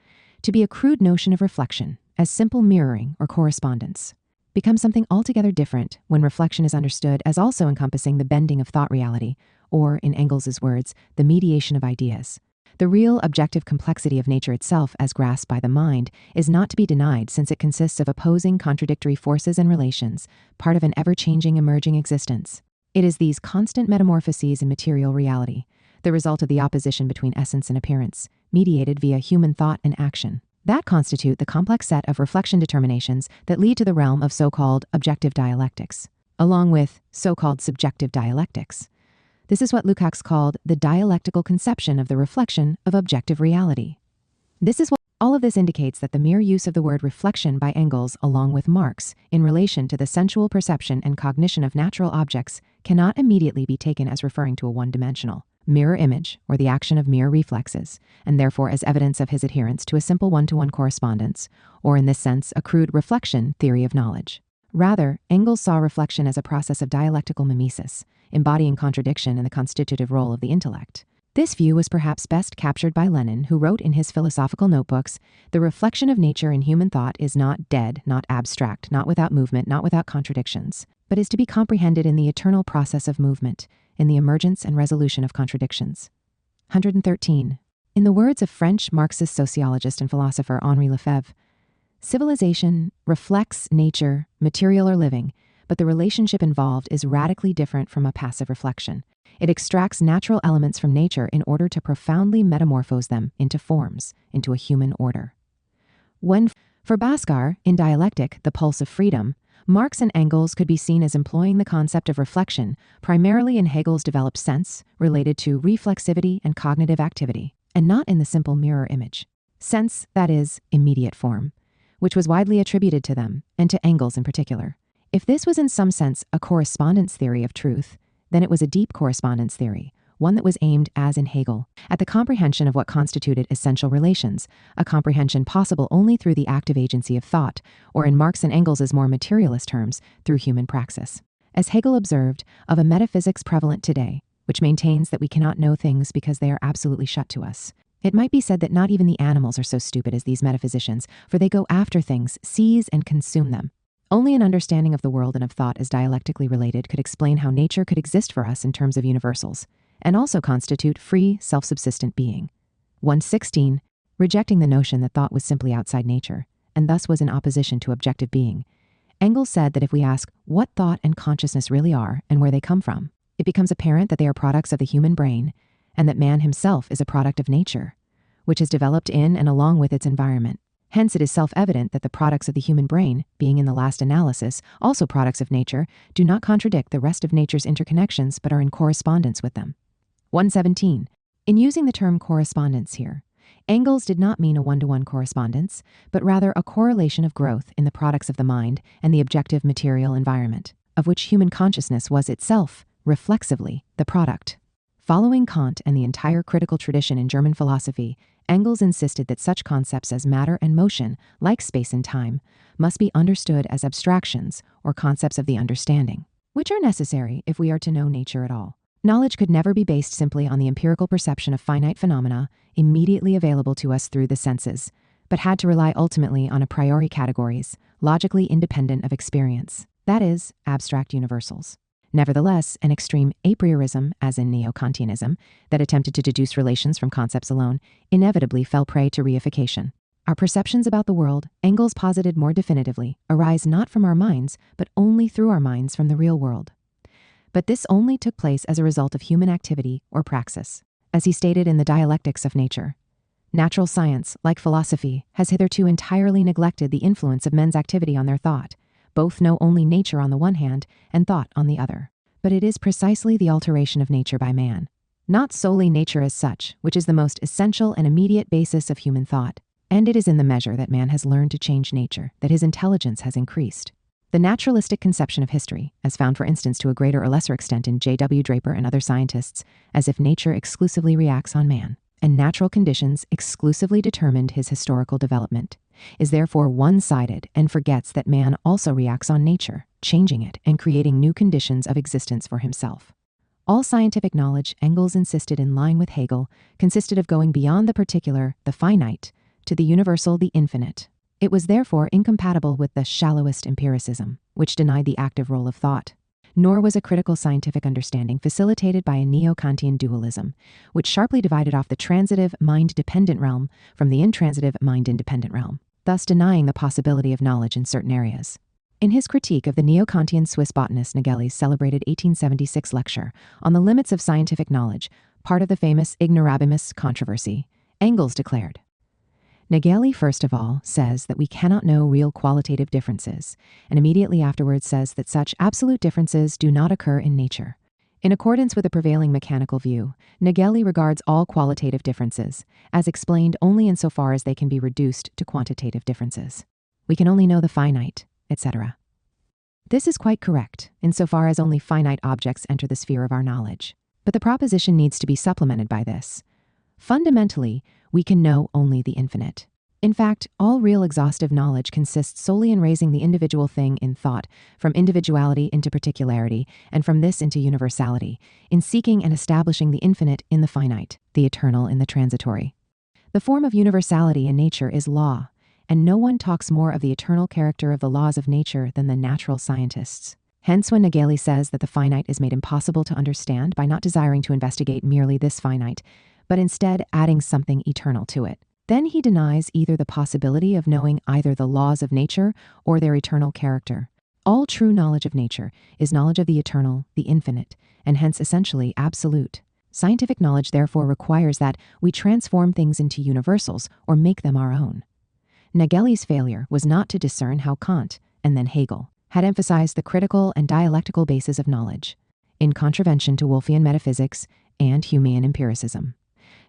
to be a crude notion of reflection, as simple mirroring or correspondence, becomes something altogether different when reflection is understood as also encompassing the bending of thought reality, or, in Engels's words, the mediation of ideas. The real objective complexity of nature itself, as grasped by the mind, is not to be denied since it consists of opposing contradictory forces and relations, part of an ever-changing emerging existence. It is these constant metamorphoses in material reality, the result of the opposition between essence and appearance, mediated via human thought and action, that constitute the complex set of reflection determinations that lead to the realm of so-called objective dialectics, along with so-called subjective dialectics. This is what Lukács called the dialectical conception of the reflection of objective reality. All of this indicates that the mere use of the word reflection by Engels, along with Marx, in relation to the sensual perception and cognition of natural objects cannot immediately be taken as referring to a one-dimensional mirror image, or the action of mirror reflexes, and therefore as evidence of his adherence to a simple one-to-one correspondence, or in this sense, a crude reflection theory of knowledge. Rather, Engels saw reflection as a process of dialectical mimesis, embodying contradiction in the constitutive role of the intellect. This view was perhaps best captured by Lenin, who wrote in his philosophical notebooks, "The reflection of nature in human thought is not dead, not abstract, not without movement, not without contradictions, but is to be comprehended in the eternal process of movement, in the emergence and resolution of contradictions." 113. In the words of French Marxist sociologist and philosopher Henri Lefebvre, civilization reflects nature, material or living, but the relationship involved is radically different from a passive reflection. It extracts natural elements from nature in order to profoundly metamorphose them into forms, into a human order. For Bhaskar, in Dialectic, the Pulse of Freedom, Marx and Engels could be seen as employing the concept of reflection, primarily in Hegel's developed sense, related to reflexivity and cognitive activity, and not in the simple mirror image. Sense, that is, immediate form, which was widely attributed to them, and to Engels in particular. If this was in some sense a correspondence theory of truth, then it was a deep correspondence theory, one that was aimed, as in Hegel, at the comprehension of what constituted essential relations, a comprehension possible only through the active agency of thought, or in Marx and Engels' more materialist terms, through human praxis. As Hegel observed, of a metaphysics prevalent today, which maintains that we cannot know things because they are absolutely shut to us, it might be said that not even the animals are so stupid as these metaphysicians, for they go after things, seize and consume them. Only an understanding of the world and of thought as dialectically related could explain how nature could exist for us in terms of universals, and also constitute free, self-subsistent being. 116. Rejecting the notion that thought was simply outside nature, and thus was in opposition to objective being, Engels said that if we ask what thought and consciousness really are and where they come from, it becomes apparent that they are products of the human brain, and that man himself is a product of nature, which is developed in and along with its environment. Hence, it is self-evident that the products of the human brain, being in the last analysis also products of nature, do not contradict the rest of nature's interconnections but are in correspondence with them. 117. In using the term correspondence here, Engels did not mean a one-to-one correspondence, but rather a correlation of growth in the products of the mind and the objective material environment, of which human consciousness was itself, reflexively, the product. Following Kant and the entire critical tradition in German philosophy, Engels insisted that such concepts as matter and motion, like space and time, must be understood as abstractions or concepts of the understanding, which are necessary if we are to know nature at all. Knowledge could never be based simply on the empirical perception of finite phenomena immediately available to us through the senses, but had to rely ultimately on a priori categories, logically independent of experience, that is, abstract universals. Nevertheless, an extreme a priorism, as in neo-Kantianism, that attempted to deduce relations from concepts alone, inevitably fell prey to reification. Our perceptions about the world, Engels posited more definitively, arise not from our minds, but only through our minds from the real world. But this only took place as a result of human activity or praxis. As he stated in the Dialectics of Nature, natural science, like philosophy, has hitherto entirely neglected the influence of men's activity on their thought. Both know only nature on the one hand and thought on the other. But it is precisely the alteration of nature by man, not solely nature as such, which is the most essential and immediate basis of human thought. And it is in the measure that man has learned to change nature that his intelligence has increased. The naturalistic conception of history, as found for instance to a greater or lesser extent in J.W. Draper and other scientists, as if nature exclusively reacts on man, and natural conditions exclusively determined his historical development, is therefore one-sided and forgets that man also reacts on nature, changing it and creating new conditions of existence for himself. All scientific knowledge, Engels insisted in line with Hegel, consisted of going beyond the particular, the finite, to the universal, the infinite. It was therefore incompatible with the shallowest empiricism, which denied the active role of thought. Nor was a critical scientific understanding facilitated by a neo-Kantian dualism, which sharply divided off the transitive, mind-dependent realm from the intransitive, mind-independent realm, thus denying the possibility of knowledge in certain areas. In his critique of the neo-Kantian Swiss botanist Nageli's celebrated 1876 lecture on the limits of scientific knowledge, part of the famous ignorabimus controversy, Engels declared, Nageli, first of all, says that we cannot know real qualitative differences, and immediately afterwards says that such absolute differences do not occur in nature. In accordance with the prevailing mechanical view, Nageli regards all qualitative differences as explained only insofar as they can be reduced to quantitative differences. We can only know the finite, etc. This is quite correct, insofar as only finite objects enter the sphere of our knowledge. But the proposition needs to be supplemented by this. Fundamentally, we can know only the infinite. In fact, all real exhaustive knowledge consists solely in raising the individual thing in thought, from individuality into particularity, and from this into universality, in seeking and establishing the infinite in the finite, the eternal in the transitory. The form of universality in nature is law, and no one talks more of the eternal character of the laws of nature than the natural scientists. Hence, when Nageli says that the finite is made impossible to understand by not desiring to investigate merely this finite, but instead adding something eternal to it, then he denies either the possibility of knowing either the laws of nature or their eternal character. All true knowledge of nature is knowledge of the eternal, the infinite, and hence essentially absolute. Scientific knowledge therefore requires that we transform things into universals or make them our own. Nageli's failure was not to discern how Kant, and then Hegel, had emphasized the critical and dialectical basis of knowledge, in contravention to Wolffian metaphysics and Humean empiricism.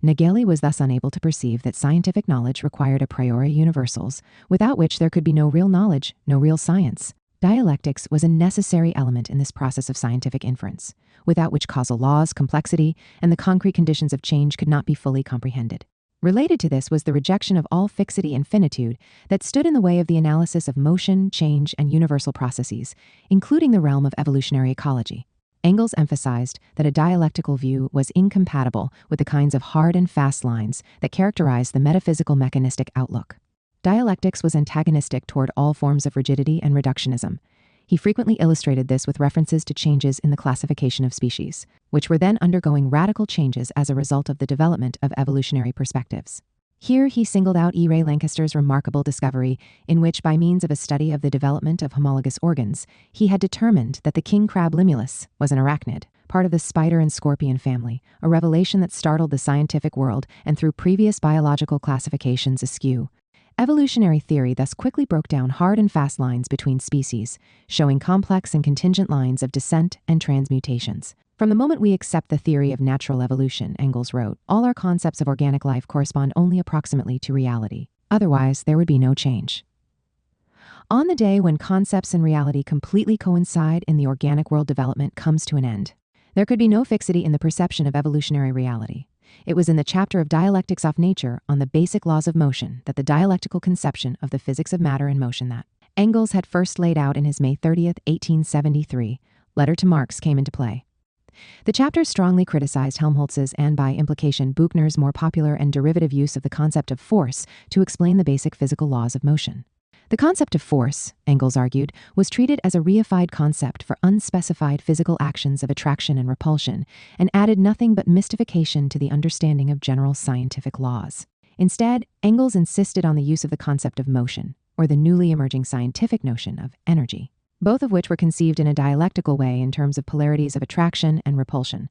Nageli was thus unable to perceive that scientific knowledge required a priori universals, without which there could be no real knowledge, no real science. Dialectics was a necessary element in this process of scientific inference, without which causal laws, complexity, and the concrete conditions of change could not be fully comprehended. Related to this was the rejection of all fixity and finitude that stood in the way of the analysis of motion, change, and universal processes, including the realm of evolutionary ecology. Engels emphasized that a dialectical view was incompatible with the kinds of hard and fast lines that characterize the metaphysical mechanistic outlook. Dialectics was antagonistic toward all forms of rigidity and reductionism. He frequently illustrated this with references to changes in the classification of species, which were then undergoing radical changes as a result of the development of evolutionary perspectives. Here he singled out E. Ray Lancaster's remarkable discovery, in which, by means of a study of the development of homologous organs, he had determined that the king crab Limulus was an arachnid, part of the spider and scorpion family, a revelation that startled the scientific world and threw previous biological classifications askew. Evolutionary theory thus quickly broke down hard and fast lines between species, showing complex and contingent lines of descent and transmutations. From the moment we accept the theory of natural evolution, Engels wrote, all our concepts of organic life correspond only approximately to reality. Otherwise, there would be no change. On the day when concepts and reality completely coincide in the organic world, development comes to an end. There could be no fixity in the perception of evolutionary reality. It was in the chapter of Dialectics of Nature on the basic laws of motion that the dialectical conception of the physics of matter and motion that Engels had first laid out in his May 30th, 1873, letter to Marx came into play. The chapter strongly criticized Helmholtz's and, by implication, Buchner's more popular and derivative use of the concept of force to explain the basic physical laws of motion. The concept of force, Engels argued, was treated as a reified concept for unspecified physical actions of attraction and repulsion, and added nothing but mystification to the understanding of general scientific laws. Instead, Engels insisted on the use of the concept of motion, or the newly emerging scientific notion of energy, both of which were conceived in a dialectical way in terms of polarities of attraction and repulsion,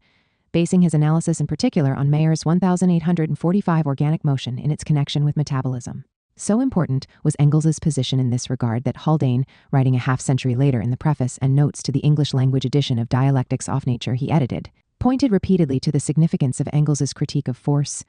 basing his analysis in particular on Mayer's 1845 organic motion in its connection with metabolism. So important was Engels's position in this regard that Haldane, writing a half-century later in the preface and notes to the English-language edition of Dialectics of Nature he edited, pointed repeatedly to the significance of Engels's critique of force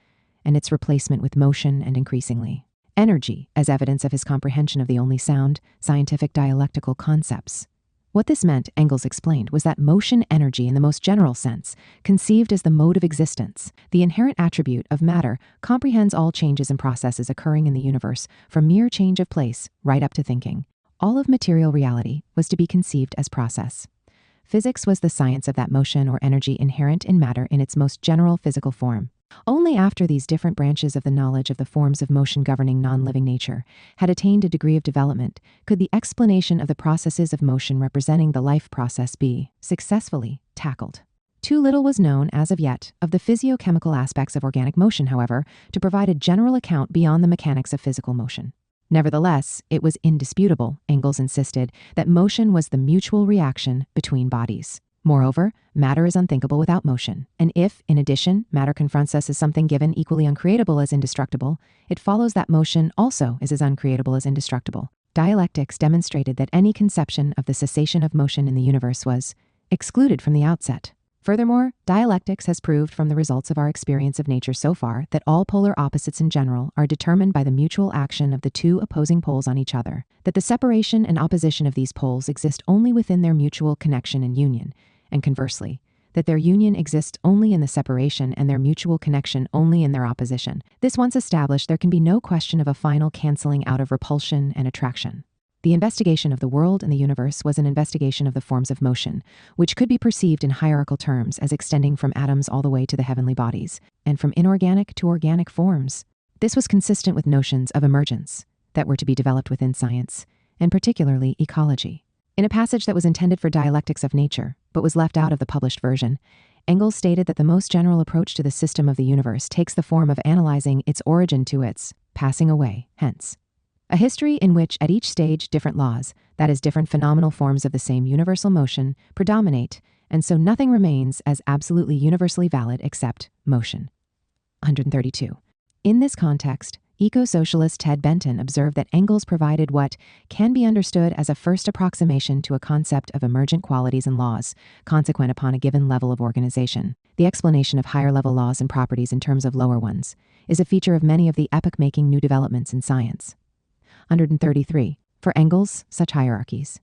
and its replacement with motion and, increasingly, energy as evidence of his comprehension of the only sound, scientific dialectical concepts. What this meant, Engels explained, was that motion energy in the most general sense, conceived as the mode of existence, the inherent attribute of matter, comprehends all changes and processes occurring in the universe, from mere change of place right up to thinking. All of material reality was to be conceived as process. Physics was the science of that motion or energy inherent in matter in its most general physical form. Only after these different branches of the knowledge of the forms of motion governing non-living nature had attained a degree of development could the explanation of the processes of motion representing the life process be successfully tackled. Too little was known, as of yet, of the physiochemical aspects of organic motion, however, to provide a general account beyond the mechanics of physical motion. Nevertheless, it was indisputable, Engels insisted, that motion was the mutual reaction between bodies. Moreover, matter is unthinkable without motion, and if, in addition, matter confronts us as something given equally uncreatable as indestructible, it follows that motion also is as uncreatable as indestructible. Dialectics demonstrated that any conception of the cessation of motion in the universe was excluded from the outset. Furthermore, dialectics has proved from the results of our experience of nature so far that all polar opposites in general are determined by the mutual action of the two opposing poles on each other, that the separation and opposition of these poles exist only within their mutual connection and union, and conversely, that their union exists only in the separation and their mutual connection only in their opposition. This once established, there can be no question of a final canceling out of repulsion and attraction. The investigation of the world and the universe was an investigation of the forms of motion, which could be perceived in hierarchical terms as extending from atoms all the way to the heavenly bodies, and from inorganic to organic forms. This was consistent with notions of emergence that were to be developed within science, and particularly ecology. In a passage that was intended for dialectics of nature, but was left out of the published version, Engels stated that the most general approach to the system of the universe takes the form of analyzing its origin to its passing away, hence. A history in which at each stage different laws, that is, different phenomenal forms of the same universal motion, predominate, and so nothing remains as absolutely universally valid except motion. 132. In this context, eco-socialist Ted Benton observed that Engels provided what can be understood as a first approximation to a concept of emergent qualities and laws, consequent upon a given level of organization. The explanation of higher-level laws and properties in terms of lower ones is a feature of many of the epoch-making new developments in science. 133. For Engels, such hierarchies,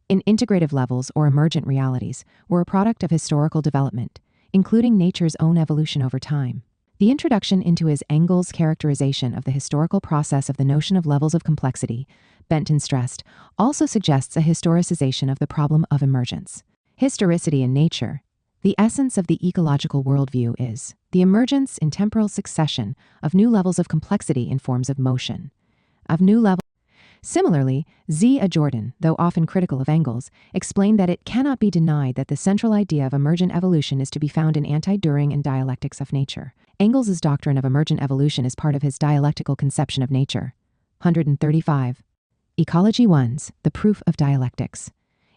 in integrative levels or emergent realities, were a product of historical development, including nature's own evolution over time. The introduction into his Engels' characterization of the historical process of the notion of levels of complexity, Benton stressed, also suggests a historicization of the problem of emergence. Historicity in nature, the essence of the ecological worldview, is the emergence in temporal succession of new levels of complexity in forms of motion, of new levels. Similarly, A. Jordan, though often critical of Engels, explained that it cannot be denied that the central idea of emergent evolution is to be found in anti-Düring and dialectics of nature. Engels' doctrine of emergent evolution is part of his dialectical conception of nature. 135. Ecology 1's The Proof of Dialectics.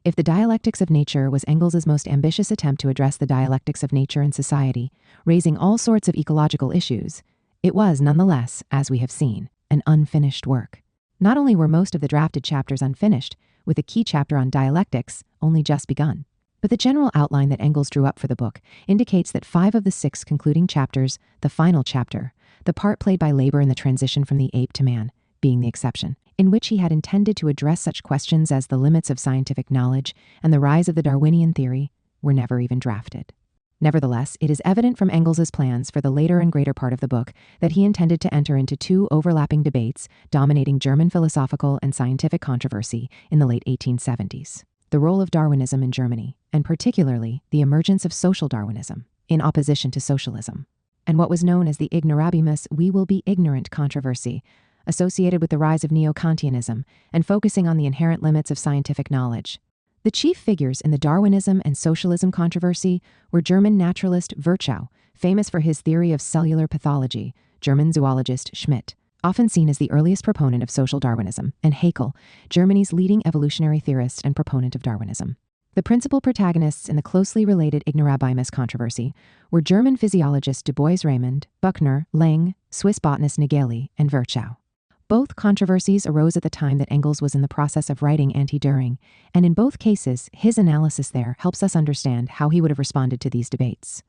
If the dialectics of nature was Engels' most ambitious attempt to address the dialectics of nature and society, raising all sorts of ecological issues, it was nonetheless, as we have seen, an unfinished work. Not only were most of the drafted chapters unfinished, with the key chapter on dialectics only just begun, but the general outline that Engels drew up for the book indicates that 5 of the 6 concluding chapters, the final chapter, the part played by labor in the transition from the ape to man, being the exception, in which he had intended to address such questions as the limits of scientific knowledge and the rise of the Darwinian theory, were never even drafted. Nevertheless, it is evident from Engels' plans for the later and greater part of the book that he intended to enter into 2 overlapping debates dominating German philosophical and scientific controversy in the late 1870s. The role of Darwinism in Germany, and particularly the emergence of social Darwinism, in opposition to socialism, and what was known as the ignorabimus we will be ignorant controversy, associated with the rise of neo-Kantianism and focusing on the inherent limits of scientific knowledge. The chief figures in the Darwinism and socialism controversy were German naturalist Virchow, famous for his theory of cellular pathology, German zoologist Schmidt, often seen as the earliest proponent of social Darwinism, and Haeckel, Germany's leading evolutionary theorist and proponent of Darwinism. The principal protagonists in the closely related ignorabimus controversy were German physiologist Du Bois-Reymond, Buchner, Lang, Swiss botanist Nageli, and Virchow. Both controversies arose at the time that Engels was in the process of writing Anti-Düring, and in both cases, his analysis there helps us understand how he would have responded to these debates,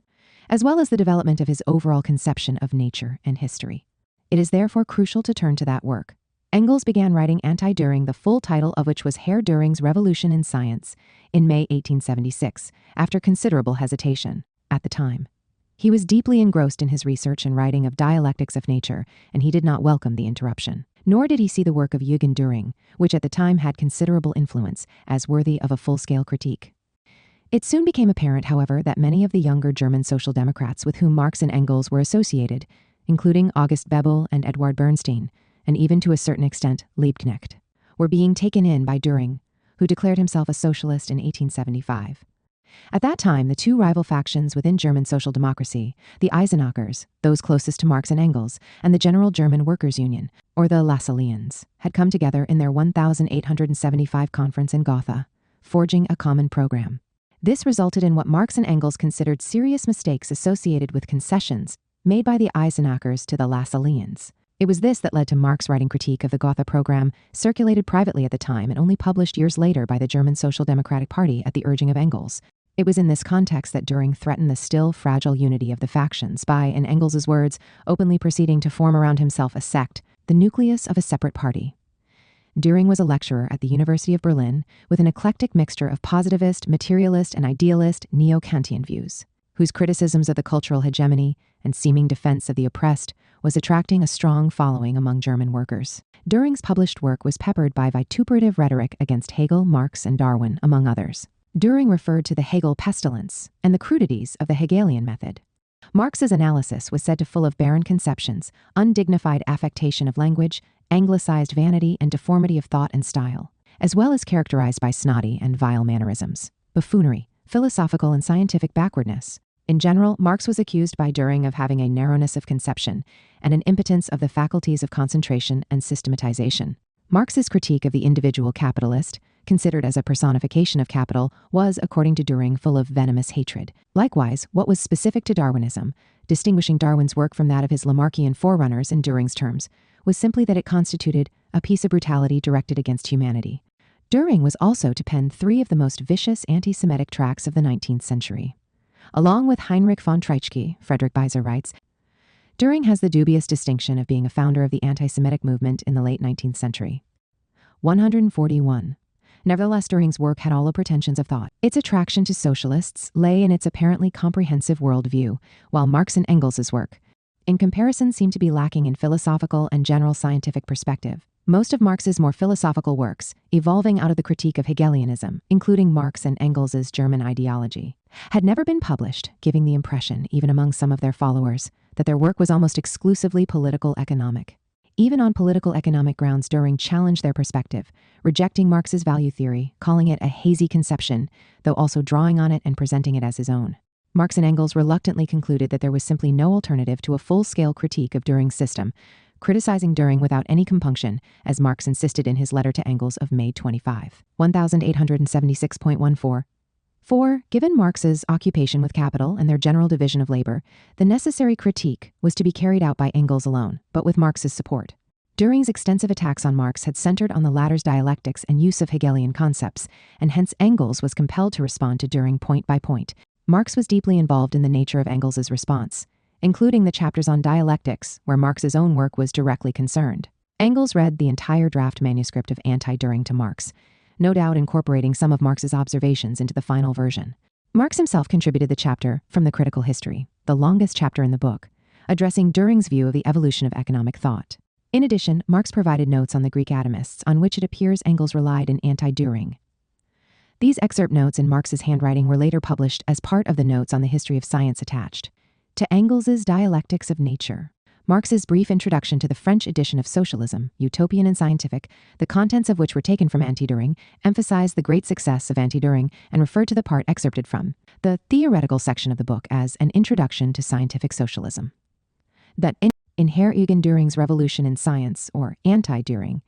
as well as the development of his overall conception of nature and history. It is therefore crucial to turn to that work. Engels began writing Anti-Düring, the full title of which was Herr Düring's Revolution in Science, in May 1876, after considerable hesitation at the time. He was deeply engrossed in his research and writing of dialectics of nature, and he did not welcome the interruption. Nor did he see the work of Eugen Düring, which at the time had considerable influence, as worthy of a full-scale critique. It soon became apparent, however, that many of the younger German social democrats with whom Marx and Engels were associated, including August Bebel and Eduard Bernstein, and even to a certain extent Liebknecht, were being taken in by Düring, who declared himself a socialist in 1875. At that time, the 2 rival factions within German social democracy, the Eisenachers, those closest to Marx and Engels, and the General German Workers' Union, or the Lassalleans, had come together in their 1875 conference in Gotha, forging a common program. This resulted in what Marx and Engels considered serious mistakes associated with concessions made by the Eisenachers to the Lassalleans. It was this that led to Marx writing critique of the Gotha program, circulated privately at the time and only published years later by the German Social Democratic Party at the urging of Engels. It was in this context that Düring threatened the still fragile unity of the factions by, in Engels' words, openly proceeding to form around himself a sect, the nucleus of a separate party. Düring was a lecturer at the University of Berlin with an eclectic mixture of positivist, materialist, and idealist neo-Kantian views. whose criticisms of the cultural hegemony and seeming defense of the oppressed was attracting a strong following among German workers. Düring's published work was peppered by vituperative rhetoric against Hegel, Marx, and Darwin, among others. Düring referred to the Hegel pestilence and the crudities of the Hegelian method. Marx's analysis was said to full of barren conceptions, undignified affectation of language, anglicized vanity, and deformity of thought and style, as well as characterized by snotty and vile mannerisms, buffoonery, philosophical and scientific backwardness. In general, Marx was accused by Düring of having a narrowness of conception and an impotence of the faculties of concentration and systematization. Marx's critique of the individual capitalist, considered as a personification of capital, was, according to Düring, full of venomous hatred. Likewise, what was specific to Darwinism, distinguishing Darwin's work from that of his Lamarckian forerunners in Düring's terms, was simply that it constituted a piece of brutality directed against humanity. Düring was also to pen 3 of the most vicious anti-Semitic tracts of the 19th century. Along with Heinrich von Treitschke, Frederick Beiser writes, Düring has the dubious distinction of being a founder of the anti-Semitic movement in the late 19th century. 141. Nevertheless, Düring's work had all the pretensions of thought. Its attraction to socialists lay in its apparently comprehensive worldview, while Marx and Engels's work, in comparison, seemed to be lacking in philosophical and general scientific perspective. Most of Marx's more philosophical works, evolving out of the critique of Hegelianism, including Marx and Engels's German ideology, had never been published, giving the impression, even among some of their followers, that their work was almost exclusively political economic. Even on political economic grounds, Düring challenged their perspective, rejecting Marx's value theory, calling it a hazy conception, though also drawing on it and presenting it as his own. Marx and Engels reluctantly concluded that there was simply no alternative to a full-scale critique of Düring's system, criticizing Düring without any compunction, as Marx insisted in his letter to Engels of May 25, 1876.14. 4. Given Marx's occupation with capital and their general division of labor, the necessary critique was to be carried out by Engels alone, but with Marx's support. Düring's extensive attacks on Marx had centered on the latter's dialectics and use of Hegelian concepts, and hence Engels was compelled to respond to Düring point by point. Marx was deeply involved in the nature of Engels's response, including the chapters on dialectics, where Marx's own work was directly concerned. Engels read the entire draft manuscript of Anti-Düring to Marx, no doubt incorporating some of Marx's observations into the final version. Marx himself contributed the chapter From the Critical History, the longest chapter in the book, addressing Düring's view of the evolution of economic thought. In addition, Marx provided notes on the Greek atomists, on which it appears Engels relied in Anti-Düring. These excerpt notes in Marx's handwriting were later published as part of the notes on the history of science attached to Engels's Dialectics of Nature. Marx's brief introduction to the French edition of Socialism, utopian and scientific, the contents of which were taken from Anti-Düring, emphasized the great success of Anti-Düring and referred to the part excerpted from the theoretical section of the book as an introduction to scientific socialism. That in Herr Eugen Düring's Revolution in Science, or Anti-Düring,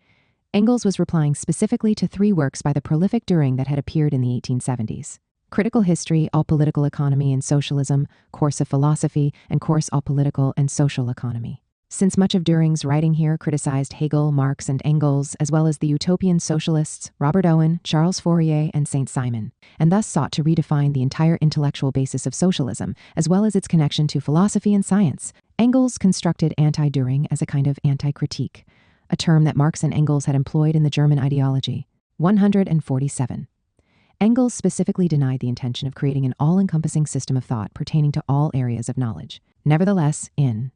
Engels was replying specifically to 3 works by the prolific Düring that had appeared in the 1870s. Critical History, All Political Economy and Socialism, Course of Philosophy, and Course All Political and Social Economy. Since much of Düring's writing here criticized Hegel, Marx, and Engels, as well as the utopian socialists Robert Owen, Charles Fourier, and Saint-Simon, and thus sought to redefine the entire intellectual basis of socialism, as well as its connection to philosophy and science, Engels constructed Anti-Düring as a kind of anti-critique, a term that Marx and Engels had employed in the German ideology. 147. Engels specifically denied the intention of creating an all-encompassing system of thought pertaining to all areas of knowledge. Nevertheless, in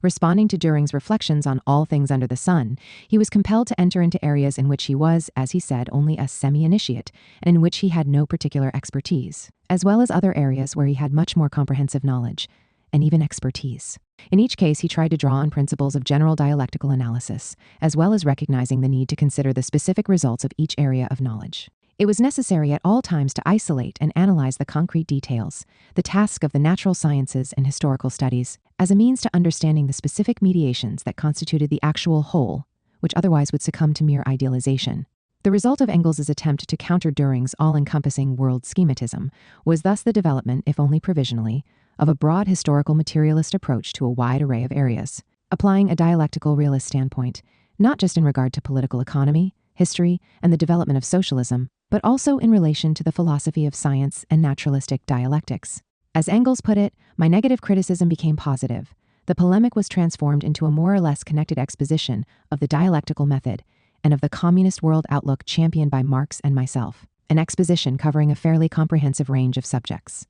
responding to Düring's reflections on all things under the sun, he was compelled to enter into areas in which he was, as he said, only a semi-initiate, and in which he had no particular expertise, as well as other areas where he had much more comprehensive knowledge, and even expertise. In each case, he tried to draw on principles of general dialectical analysis, as well as recognizing the need to consider the specific results of each area of knowledge. It was necessary at all times to isolate and analyze the concrete details, the task of the natural sciences and historical studies, as a means to understanding the specific mediations that constituted the actual whole, which otherwise would succumb to mere idealization. The result of Engels's attempt to counter Düring's all-encompassing world schematism was thus the development, if only provisionally, of a broad historical materialist approach to a wide array of areas, applying a dialectical realist standpoint, not just in regard to political economy, history, and the development of socialism, but also in relation to the philosophy of science and naturalistic dialectics. As Engels put it, my negative criticism became positive. The polemic was transformed into a more or less connected exposition of the dialectical method and of the communist world outlook championed by Marx and myself, an exposition covering a fairly comprehensive range of subjects.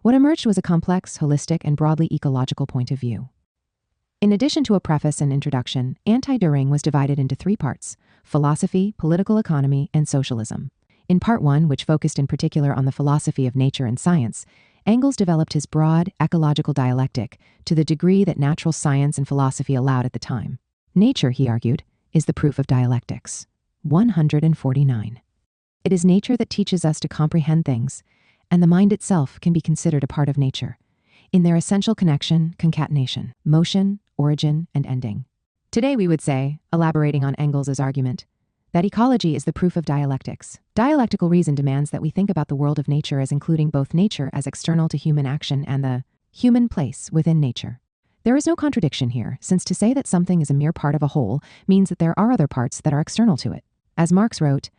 What emerged was a complex, holistic, and broadly ecological point of view. In addition to a preface and introduction, Anti-Düring was divided into 3 parts: philosophy, political economy, and socialism. In part 1, which focused in particular on the philosophy of nature and science, Engels developed his broad ecological dialectic to the degree that natural science and philosophy allowed at the time. Nature, he argued, is the proof of dialectics. 149. It is nature that teaches us to comprehend things, and the mind itself can be considered a part of nature, in their essential connection, concatenation, motion, origin, and ending. Today we would say, elaborating on Engels' argument, that ecology is the proof of dialectics. Dialectical reason demands that we think about the world of nature as including both nature as external to human action and the human place within nature. There is no contradiction here, since to say that something is a mere part of a whole means that there are other parts that are external to it. As Marx wrote,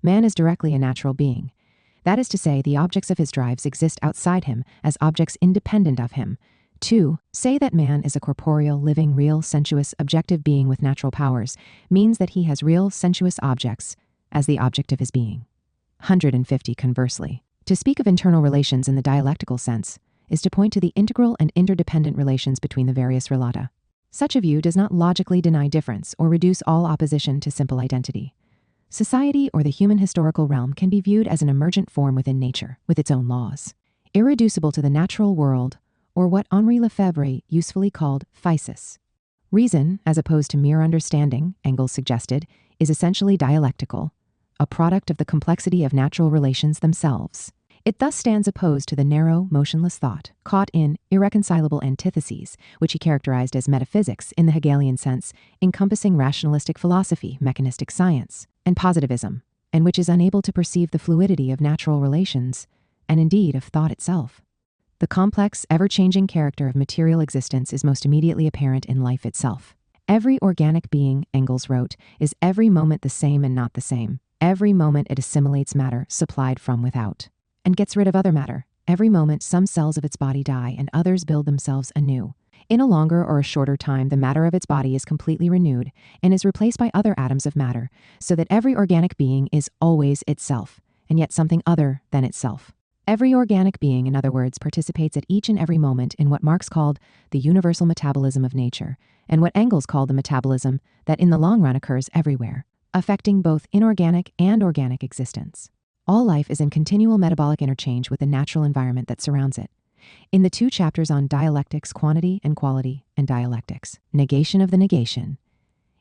man is directly a natural being. That is to say, the objects of his drives exist outside him as objects independent of him. 2. Say that man is a corporeal, living, real, sensuous, objective being with natural powers means that he has real, sensuous objects as the object of his being. 150. Conversely, to speak of internal relations in the dialectical sense is to point to the integral and interdependent relations between the various relata. Such a view does not logically deny difference or reduce all opposition to simple identity. Society or the human historical realm can be viewed as an emergent form within nature, with its own laws, irreducible to the natural world, or what Henri Lefebvre usefully called physis. Reason, as opposed to mere understanding, Engels suggested, is essentially dialectical, a product of the complexity of natural relations themselves. It thus stands opposed to the narrow, motionless thought, caught in irreconcilable antitheses, which he characterized as metaphysics in the Hegelian sense, encompassing rationalistic philosophy, mechanistic science, and positivism, and which is unable to perceive the fluidity of natural relations, and indeed of thought itself. The complex, ever-changing character of material existence is most immediately apparent in life itself. Every organic being, Engels wrote, is every moment the same and not the same. Every moment it assimilates matter supplied from without, and gets rid of other matter. Every moment some cells of its body die and others build themselves anew. In a longer or a shorter time, the matter of its body is completely renewed and is replaced by other atoms of matter, so that every organic being is always itself, and yet something other than itself. Every organic being, in other words, participates at each and every moment in what Marx called the universal metabolism of nature, and what Engels called the metabolism that in the long run occurs everywhere, affecting both inorganic and organic existence. All life is in continual metabolic interchange with the natural environment that surrounds it. In the 2 chapters on dialectics, quantity and quality, and dialectics, negation of the negation,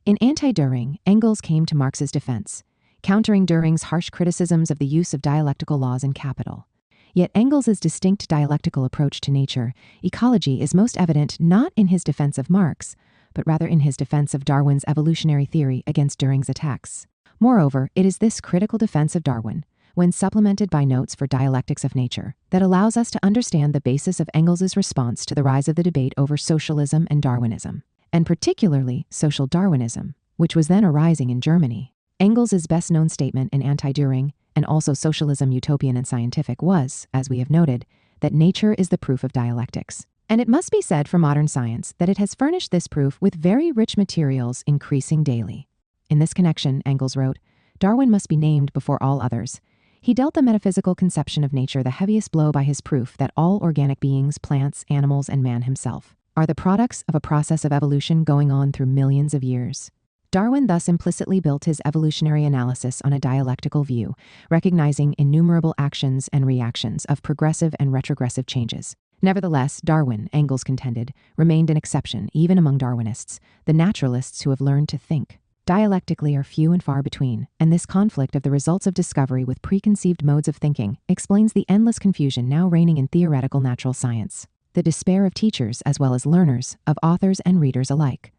in Anti-Düring, Engels came to Marx's defense, countering Düring's harsh criticisms of the use of dialectical laws in Capital. Yet Engels' distinct dialectical approach to nature, ecology, is most evident not in his defense of Marx, but rather in his defense of Darwin's evolutionary theory against Düring's attacks. Moreover, it is this critical defense of Darwin, when supplemented by notes for dialectics of nature, that allows us to understand the basis of Engels' response to the rise of the debate over socialism and Darwinism, and particularly social Darwinism, which was then arising in Germany. Engels' best-known statement in Anti-Düring, and also Socialism, Utopian and Scientific, was, as we have noted, that nature is the proof of dialectics. And it must be said for modern science that it has furnished this proof with very rich materials increasing daily. In this connection, Engels wrote, Darwin must be named before all others. He dealt the metaphysical conception of nature the heaviest blow by his proof that all organic beings, plants, animals, and man himself, are the products of a process of evolution going on through millions of years. Darwin thus implicitly built his evolutionary analysis on a dialectical view, recognizing innumerable actions and reactions of progressive and retrogressive changes. Nevertheless, Darwin, Engels contended, remained an exception even among Darwinists, the naturalists who have learned to think. Dialectically are few and far between, and this conflict of the results of discovery with preconceived modes of thinking explains the endless confusion now reigning in theoretical natural science, the despair of teachers as well as learners, of authors and readers alike.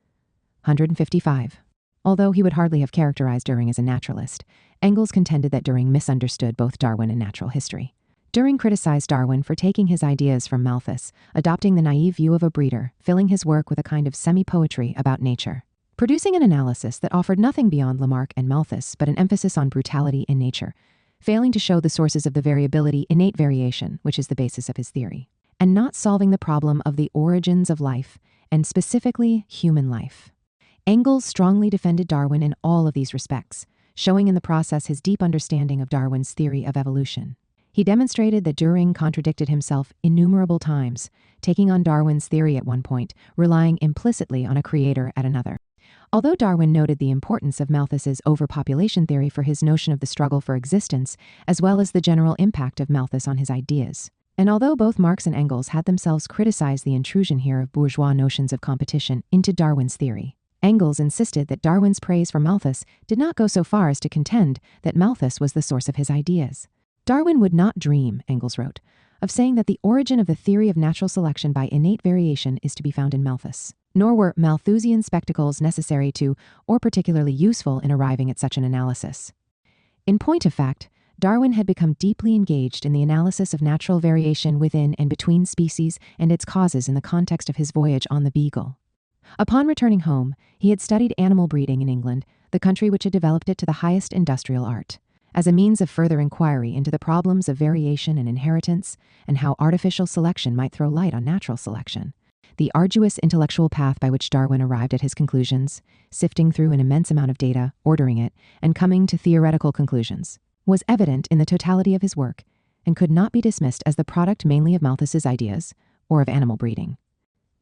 155. Although he would hardly have characterized Düring as a naturalist, Engels contended that Düring misunderstood both Darwin and natural history. Düring criticized Darwin for taking his ideas from Malthus, adopting the naive view of a breeder, filling his work with a kind of semi-poetry about nature, producing an analysis that offered nothing beyond Lamarck and Malthus but an emphasis on brutality in nature, failing to show the sources of the variability, innate variation, which is the basis of his theory, and not solving the problem of the origins of life, and specifically human life. Engels strongly defended Darwin in all of these respects, showing in the process his deep understanding of Darwin's theory of evolution. He demonstrated that Turing contradicted himself innumerable times, taking on Darwin's theory at one point, relying implicitly on a creator at another. Although Darwin noted the importance of Malthus's overpopulation theory for his notion of the struggle for existence, as well as the general impact of Malthus on his ideas. And although both Marx and Engels had themselves criticized the intrusion here of bourgeois notions of competition into Darwin's theory, Engels insisted that Darwin's praise for Malthus did not go so far as to contend that Malthus was the source of his ideas. Darwin would not dream, Engels wrote, of saying that the origin of the theory of natural selection by innate variation is to be found in Malthus, nor were Malthusian spectacles necessary to, or particularly useful in arriving at such an analysis. In point of fact, Darwin had become deeply engaged in the analysis of natural variation within and between species and its causes in the context of his voyage on the Beagle. Upon returning home, he had studied animal breeding in England, the country which had developed it to the highest industrial art, as a means of further inquiry into the problems of variation and inheritance, and how artificial selection might throw light on natural selection. The arduous intellectual path by which Darwin arrived at his conclusions, sifting through an immense amount of data, ordering it, and coming to theoretical conclusions, was evident in the totality of his work, and could not be dismissed as the product mainly of Malthus's ideas, or of animal breeding.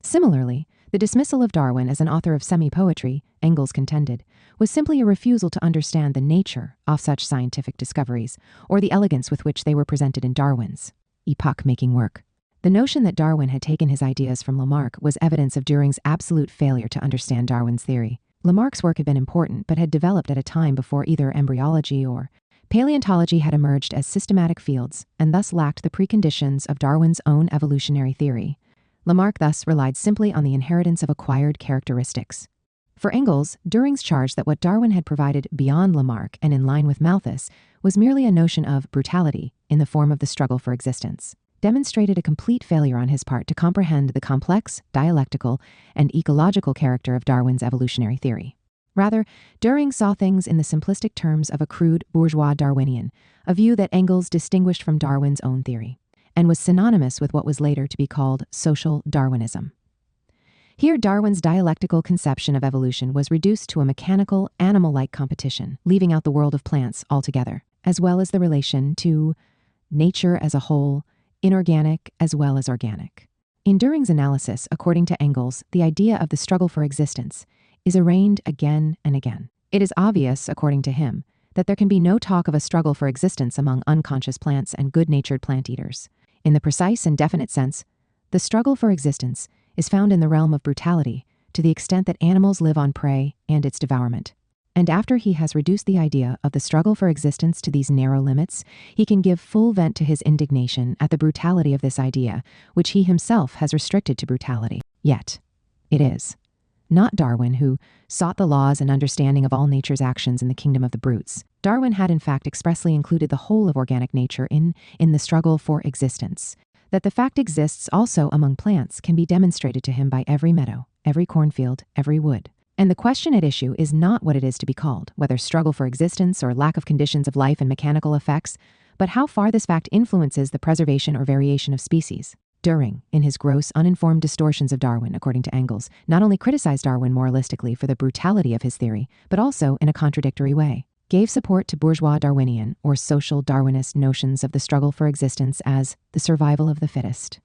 Similarly, the dismissal of Darwin as an author of semi-poetry, Engels contended, was simply a refusal to understand the nature of such scientific discoveries, or the elegance with which they were presented in Darwin's epoch-making work. The notion that Darwin had taken his ideas from Lamarck was evidence of Turing's absolute failure to understand Darwin's theory. Lamarck's work had been important, but had developed at a time before either embryology or paleontology had emerged as systematic fields, and thus lacked the preconditions of Darwin's own evolutionary theory. Lamarck thus relied simply on the inheritance of acquired characteristics. For Engels, Turing's charge that what Darwin had provided beyond Lamarck and in line with Malthus was merely a notion of brutality in the form of the struggle for existence, demonstrated a complete failure on his part to comprehend the complex, dialectical, and ecological character of Darwin's evolutionary theory. Rather, Turing saw things in the simplistic terms of a crude bourgeois Darwinian, a view that Engels distinguished from Darwin's own theory, and was synonymous with what was later to be called social Darwinism. Here, Darwin's dialectical conception of evolution was reduced to a mechanical, animal-like competition, leaving out the world of plants altogether, as well as the relation to nature as a whole, inorganic as well as organic. In Turing's analysis, according to Engels, the idea of the struggle for existence is arraigned again and again. It is obvious, according to him, that there can be no talk of a struggle for existence among unconscious plants and good-natured plant eaters. In the precise and definite sense, the struggle for existence is found in the realm of brutality to the extent that animals live on prey and its devourment. And after he has reduced the idea of the struggle for existence to these narrow limits, he can give full vent to his indignation at the brutality of this idea, which he himself has restricted to brutality. Yet, it is not Darwin who sought the laws and understanding of all nature's actions in the kingdom of the brutes. Darwin had in fact expressly included the whole of organic nature in the struggle for existence. That the fact exists also among plants can be demonstrated to him by every meadow, every cornfield, every wood. And the question at issue is not what it is to be called, whether struggle for existence or lack of conditions of life and mechanical effects, but how far this fact influences the preservation or variation of species. Turing, in his gross, uninformed distortions of Darwin, according to Engels, not only criticized Darwin moralistically for the brutality of his theory, but also, in a contradictory way, gave support to bourgeois Darwinian or social Darwinist notions of the struggle for existence as the survival of the fittest,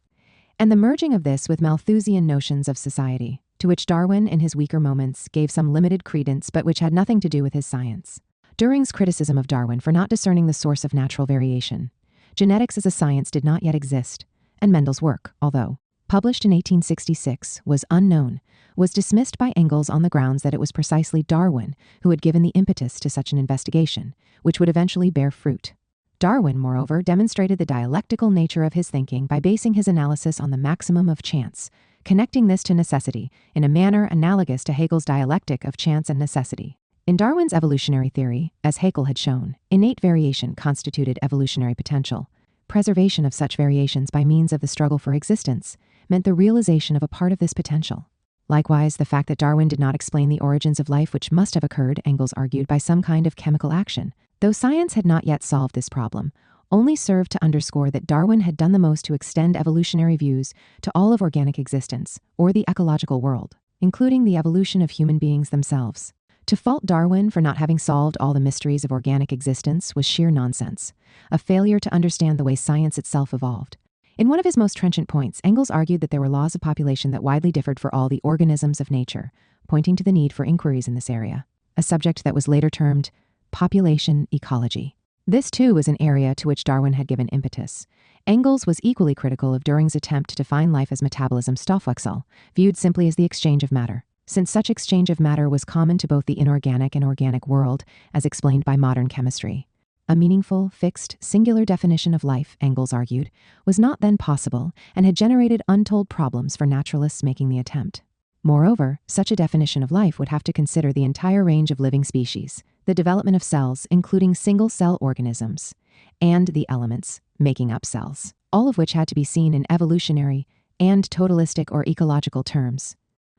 and the merging of this with Malthusian notions of society, to which Darwin, in his weaker moments, gave some limited credence but which had nothing to do with his science. Turing's criticism of Darwin for not discerning the source of natural variation. Genetics as a science did not yet exist, and Mendel's work, although published in 1866, was unknown, was dismissed by Engels on the grounds that it was precisely Darwin who had given the impetus to such an investigation, which would eventually bear fruit. Darwin, moreover, demonstrated the dialectical nature of his thinking by basing his analysis on the maximum of chance, connecting this to necessity in a manner analogous to Hegel's dialectic of chance and necessity. In Darwin's evolutionary theory, as Hegel had shown, innate variation constituted evolutionary potential. Preservation of such variations by means of the struggle for existence meant the realization of a part of this potential. Likewise, the fact that Darwin did not explain the origins of life which must have occurred, Engels argued, by some kind of chemical action, though science had not yet solved this problem, only served to underscore that Darwin had done the most to extend evolutionary views to all of organic existence, or the ecological world, including the evolution of human beings themselves. To fault Darwin for not having solved all the mysteries of organic existence was sheer nonsense, a failure to understand the way science itself evolved. In one of his most trenchant points, Engels argued that there were laws of population that widely differed for all the organisms of nature, pointing to the need for inquiries in this area, a subject that was later termed population ecology. This, too, was an area to which Darwin had given impetus. Engels was equally critical of Düring's attempt to define life as metabolism Stoffwechsel, viewed simply as the exchange of matter, since such exchange of matter was common to both the inorganic and organic world, as explained by modern chemistry. A meaningful, fixed, singular definition of life, Engels argued, was not then possible and had generated untold problems for naturalists making the attempt. Moreover, such a definition of life would have to consider the entire range of living species, the development of cells, including single-cell organisms, and the elements making up cells, all of which had to be seen in evolutionary and totalistic or ecological terms.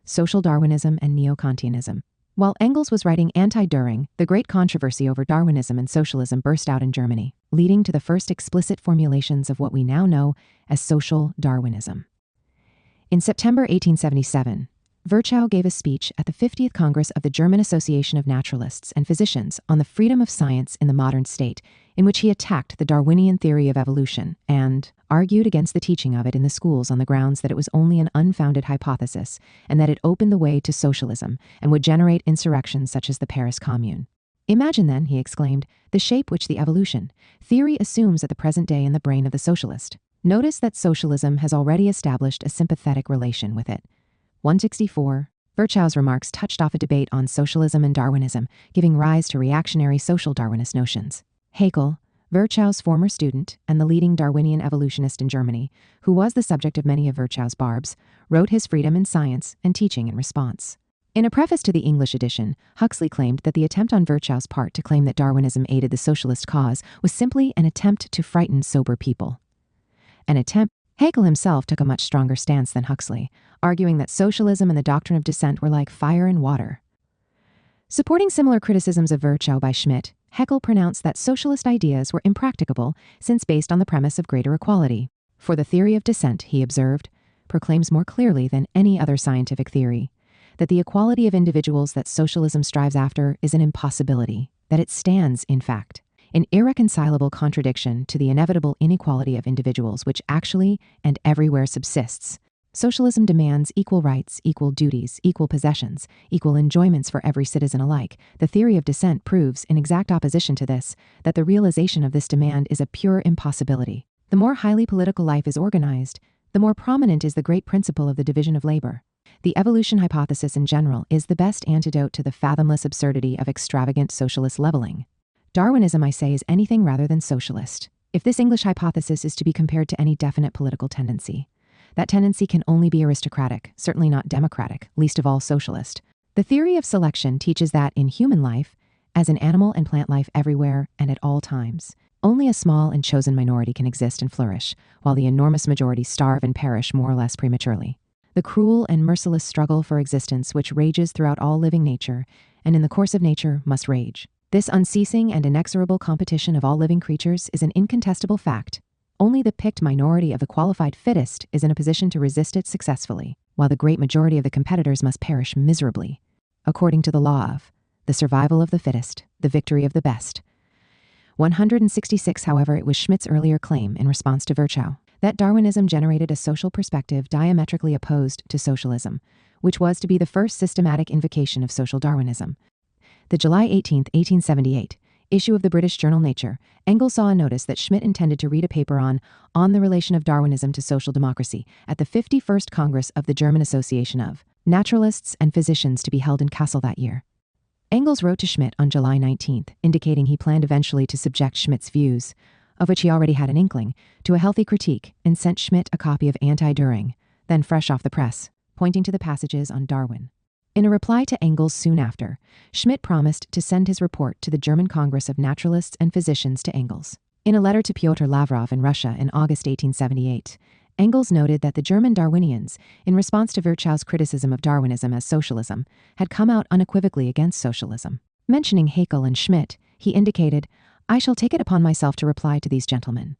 Social Darwinism and Neo-Kantianism. While Engels was writing anti-Düring, the great controversy over Darwinism and socialism burst out in Germany, leading to the first explicit formulations of what we now know as social Darwinism. In September 1877, Virchow gave a speech at the 50th Congress of the German Association of Naturalists and Physicians on the freedom of science in the modern state, in which he attacked the Darwinian theory of evolution and argued against the teaching of it in the schools on the grounds that it was only an unfounded hypothesis and that it opened the way to socialism and would generate insurrections such as the Paris Commune. Imagine then, he exclaimed, the shape which the evolution theory assumes at the present day in the brain of the socialist. Notice that socialism has already established a sympathetic relation with it. 164. Virchow's remarks touched off a debate on socialism and Darwinism, giving rise to reactionary social Darwinist notions. Haeckel, Virchow's former student and the leading Darwinian evolutionist in Germany, who was the subject of many of Virchow's barbs, wrote his Freedom in Science and Teaching in response. In a preface to the English edition, Huxley claimed that the attempt on Virchow's part to claim that Darwinism aided the socialist cause was simply an attempt to frighten sober people. An attempt. Haeckel himself took a much stronger stance than Huxley, arguing that socialism and the doctrine of descent were like fire and water. Supporting similar criticisms of Virchow by Schmidt, Haeckel pronounced that socialist ideas were impracticable since based on the premise of greater equality. For the theory of descent, he observed, proclaims more clearly than any other scientific theory that the equality of individuals that socialism strives after is an impossibility, that it stands, in fact, in irreconcilable contradiction to the inevitable inequality of individuals which actually and everywhere subsists. Socialism demands equal rights, equal duties, equal possessions, equal enjoyments for every citizen alike. The theory of descent proves, in exact opposition to this, that the realization of this demand is a pure impossibility. The more highly political life is organized, the more prominent is the great principle of the division of labor. The evolution hypothesis in general is the best antidote to the fathomless absurdity of extravagant socialist leveling. Darwinism, I say, is anything rather than socialist. If this English hypothesis is to be compared to any definite political tendency, that tendency can only be aristocratic, certainly not democratic, least of all socialist. The theory of selection teaches that in human life, as in animal and plant life everywhere and at all times, only a small and chosen minority can exist and flourish, while the enormous majority starve and perish more or less prematurely. The cruel and merciless struggle for existence which rages throughout all living nature, and in the course of nature must rage. This unceasing and inexorable competition of all living creatures is an incontestable fact. Only the picked minority of the qualified fittest is in a position to resist it successfully, while the great majority of the competitors must perish miserably, according to the law of the survival of the fittest, the victory of the best. 166. However, it was Schmidt's earlier claim in response to Virchow that Darwinism generated a social perspective diametrically opposed to socialism, which was to be the first systematic invocation of social Darwinism. The July 18, 1878, issue of the British journal Nature, Engels saw a notice that Schmidt intended to read a paper on the relation of Darwinism to social democracy at the 51st Congress of the German Association of Naturalists and Physicians to be held in Kassel that year. Engels wrote to Schmidt on July 19th, indicating he planned eventually to subject Schmidt's views, of which he already had an inkling, to a healthy critique, and sent Schmidt a copy of Anti-Düring, then fresh off the press, pointing to the passages on Darwin. In a reply to Engels soon after, Schmidt promised to send his report to the German Congress of Naturalists and Physicians to Engels. In a letter to Pyotr Lavrov in Russia in August 1878, Engels noted that the German Darwinians, in response to Virchow's criticism of Darwinism as socialism, had come out unequivocally against socialism. Mentioning Haeckel and Schmidt, he indicated, "I shall take it upon myself to reply to these gentlemen."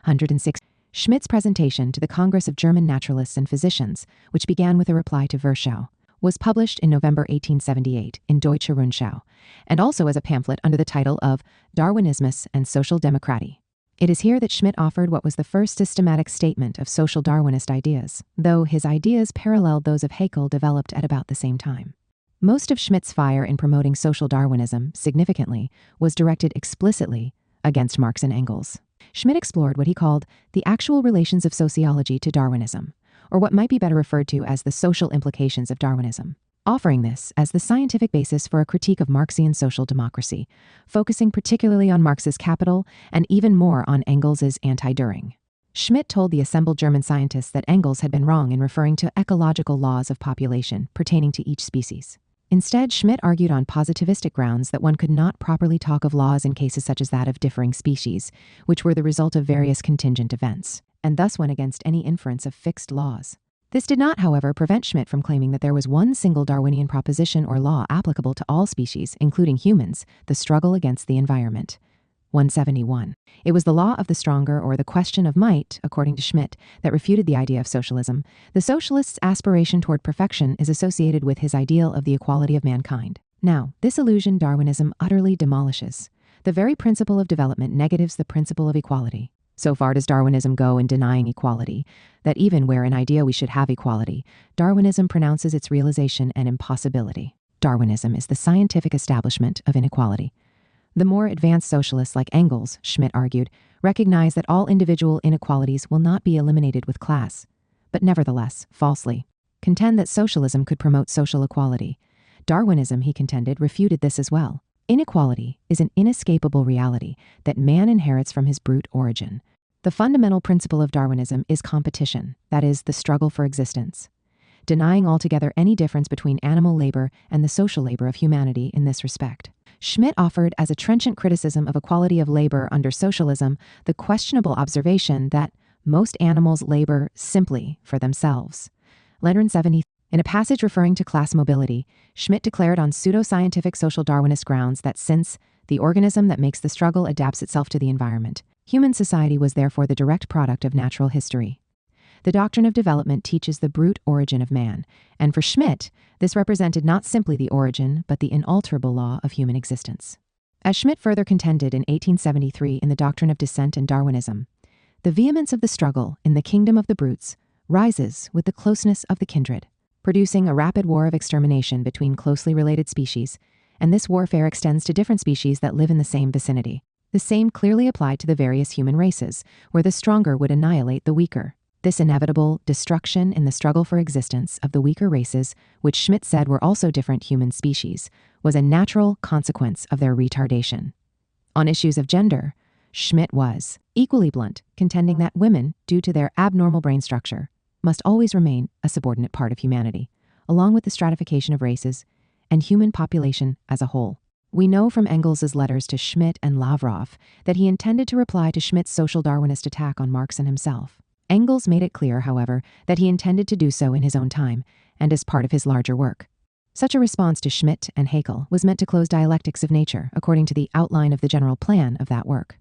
106. Schmidt's presentation to the Congress of German Naturalists and Physicians, which began with a reply to Virchow, was published in November 1878 in Deutsche Rundschau, and also as a pamphlet under the title of Darwinismus and Sozialdemokratie. It is here that Schmidt offered what was the first systematic statement of social Darwinist ideas, though his ideas paralleled those of Haeckel developed at about the same time. Most of Schmidt's fire in promoting social Darwinism, significantly, was directed explicitly against Marx and Engels. Schmidt explored what he called the actual relations of sociology to Darwinism, or what might be better referred to as the social implications of Darwinism, offering this as the scientific basis for a critique of Marxian social democracy, focusing particularly on Marx's Capital and even more on Engels's Anti-Düring. Schmidt told the assembled German scientists that Engels had been wrong in referring to ecological laws of population pertaining to each species. Instead, Schmidt argued on positivistic grounds that one could not properly talk of laws in cases such as that of differing species, which were the result of various contingent events, and thus went against any inference of fixed laws. This did not, however, prevent Schmidt from claiming that there was one single Darwinian proposition or law applicable to all species, including humans, the struggle against the environment. 171. It was the law of the stronger, or the question of might, according to Schmidt, that refuted the idea of socialism. The socialist's aspiration toward perfection is associated with his ideal of the equality of mankind. Now, this illusion Darwinism utterly demolishes. The very principle of development negatives the principle of equality. So far does Darwinism go in denying equality, that even where an idea we should have equality, Darwinism pronounces its realization an impossibility. Darwinism is the scientific establishment of inequality. The more advanced socialists like Engels, Schmidt argued, recognize that all individual inequalities will not be eliminated with class, but nevertheless, falsely, contend that socialism could promote social equality. Darwinism, he contended, refuted this as well. Inequality is an inescapable reality that man inherits from his brute origin. The fundamental principle of Darwinism is competition, that is, the struggle for existence, denying altogether any difference between animal labor and the social labor of humanity in this respect. Schmidt offered as a trenchant criticism of equality of labor under socialism the questionable observation that most animals labor simply for themselves. Lettern 70. In a passage referring to class mobility, Schmidt declared on pseudo-scientific social Darwinist grounds that since the organism that makes the struggle adapts itself to the environment, human society was therefore the direct product of natural history. The doctrine of development teaches the brute origin of man, and for Schmidt, this represented not simply the origin, but the inalterable law of human existence. As Schmidt further contended in 1873 in the Doctrine of Descent and Darwinism, the vehemence of the struggle in the kingdom of the brutes rises with the closeness of the kindred, producing a rapid war of extermination between closely related species, and this warfare extends to different species that live in the same vicinity. The same clearly applied to the various human races, where the stronger would annihilate the weaker. This inevitable destruction in the struggle for existence of the weaker races, which Schmidt said were also different human species, was a natural consequence of their retardation. On issues of gender, Schmidt was equally blunt, contending that women, due to their abnormal brain structure, must always remain a subordinate part of humanity, along with the stratification of races and human population as a whole. We know from Engels's letters to Schmidt and Lavrov that he intended to reply to Schmidt's social Darwinist attack on Marx and himself. Engels made it clear, however, that he intended to do so in his own time and as part of his larger work. Such a response to Schmidt and Haeckel was meant to close Dialectics of Nature according to the outline of the general plan of that work.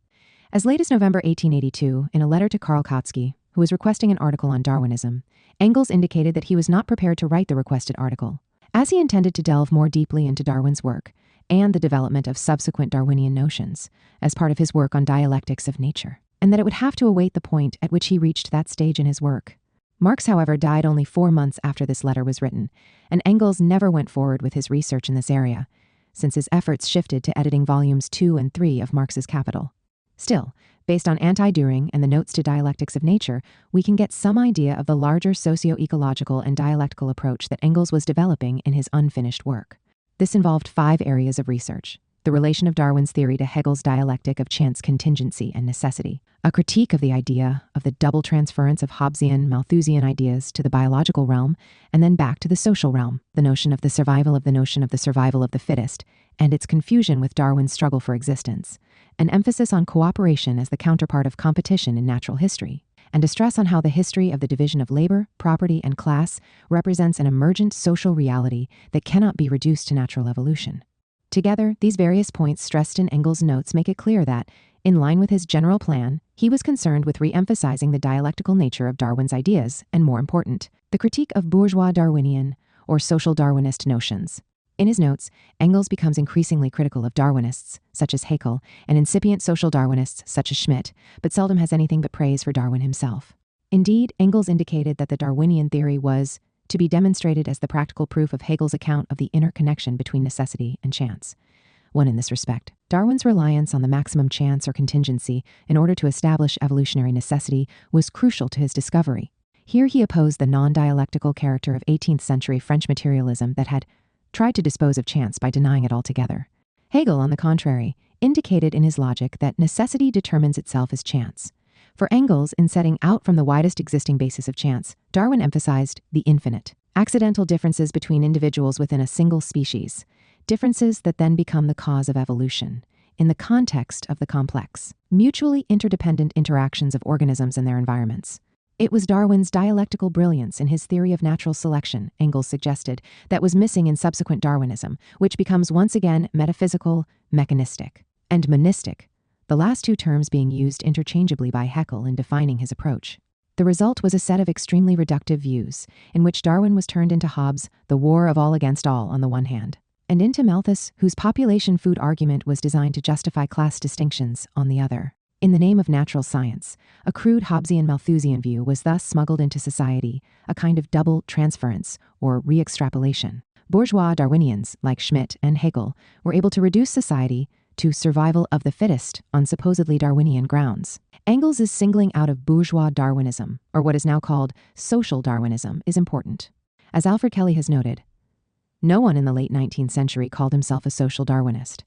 As late as November 1882, in a letter to Karl Kautsky, who was requesting an article on Darwinism, Engels indicated that he was not prepared to write the requested article, as he intended to delve more deeply into Darwin's work and the development of subsequent Darwinian notions as part of his work on Dialectics of Nature, and that it would have to await the point at which he reached that stage in his work. Marx, however, died only 4 months after this letter was written, and Engels never went forward with his research in this area, since his efforts shifted to editing volumes 2 and 3 of Marx's Capital. Still, based on Anti-Düring and the notes to Dialectics of Nature, we can get some idea of the larger socio-ecological and dialectical approach that Engels was developing in his unfinished work. This involved 5 areas of research: the relation of Darwin's theory to Hegel's dialectic of chance contingency and necessity, a critique of the idea of the double transference of Hobbesian, Malthusian ideas to the biological realm, and then back to the social realm, the notion of the survival of the fittest, and its confusion with Darwin's struggle for existence, an emphasis on cooperation as the counterpart of competition in natural history, and a stress on how the history of the division of labor, property, and class represents an emergent social reality that cannot be reduced to natural evolution. Together, these various points stressed in Engels' notes make it clear that, in line with his general plan, he was concerned with re-emphasizing the dialectical nature of Darwin's ideas, and more important, the critique of bourgeois Darwinian, or social Darwinist notions. In his notes, Engels becomes increasingly critical of Darwinists, such as Haeckel, and incipient social Darwinists, such as Schmidt, but seldom has anything but praise for Darwin himself. Indeed, Engels indicated that the Darwinian theory was to be demonstrated as the practical proof of Hegel's account of the interconnection between necessity and chance. One in this respect, Darwin's reliance on the maximum chance or contingency in order to establish evolutionary necessity was crucial to his discovery. Here he opposed the non-dialectical character of 18th century French materialism that had tried to dispose of chance by denying it altogether. Hegel, on the contrary, indicated in his logic that necessity determines itself as chance. For Engels, in setting out from the widest existing basis of chance, Darwin emphasized the infinite, accidental differences between individuals within a single species, differences that then become the cause of evolution, in the context of the complex, mutually interdependent interactions of organisms and their environments. It was Darwin's dialectical brilliance in his theory of natural selection, Engels suggested, that was missing in subsequent Darwinism, which becomes once again metaphysical, mechanistic, and monistic, the last two terms being used interchangeably by Haeckel in defining his approach. The result was a set of extremely reductive views, in which Darwin was turned into Hobbes' the war of all against all on the one hand, and into Malthus, whose population food argument was designed to justify class distinctions, on the other. In the name of natural science, a crude Hobbesian Malthusian view was thus smuggled into society, a kind of double transference or re-extrapolation. Bourgeois Darwinians, like Schmidt and Hegel, were able to reduce society to survival of the fittest on supposedly Darwinian grounds. Engels' singling out of bourgeois Darwinism, or what is now called social Darwinism, is important. As Alfred Kelly has noted, no one in the late 19th century called himself a social Darwinist.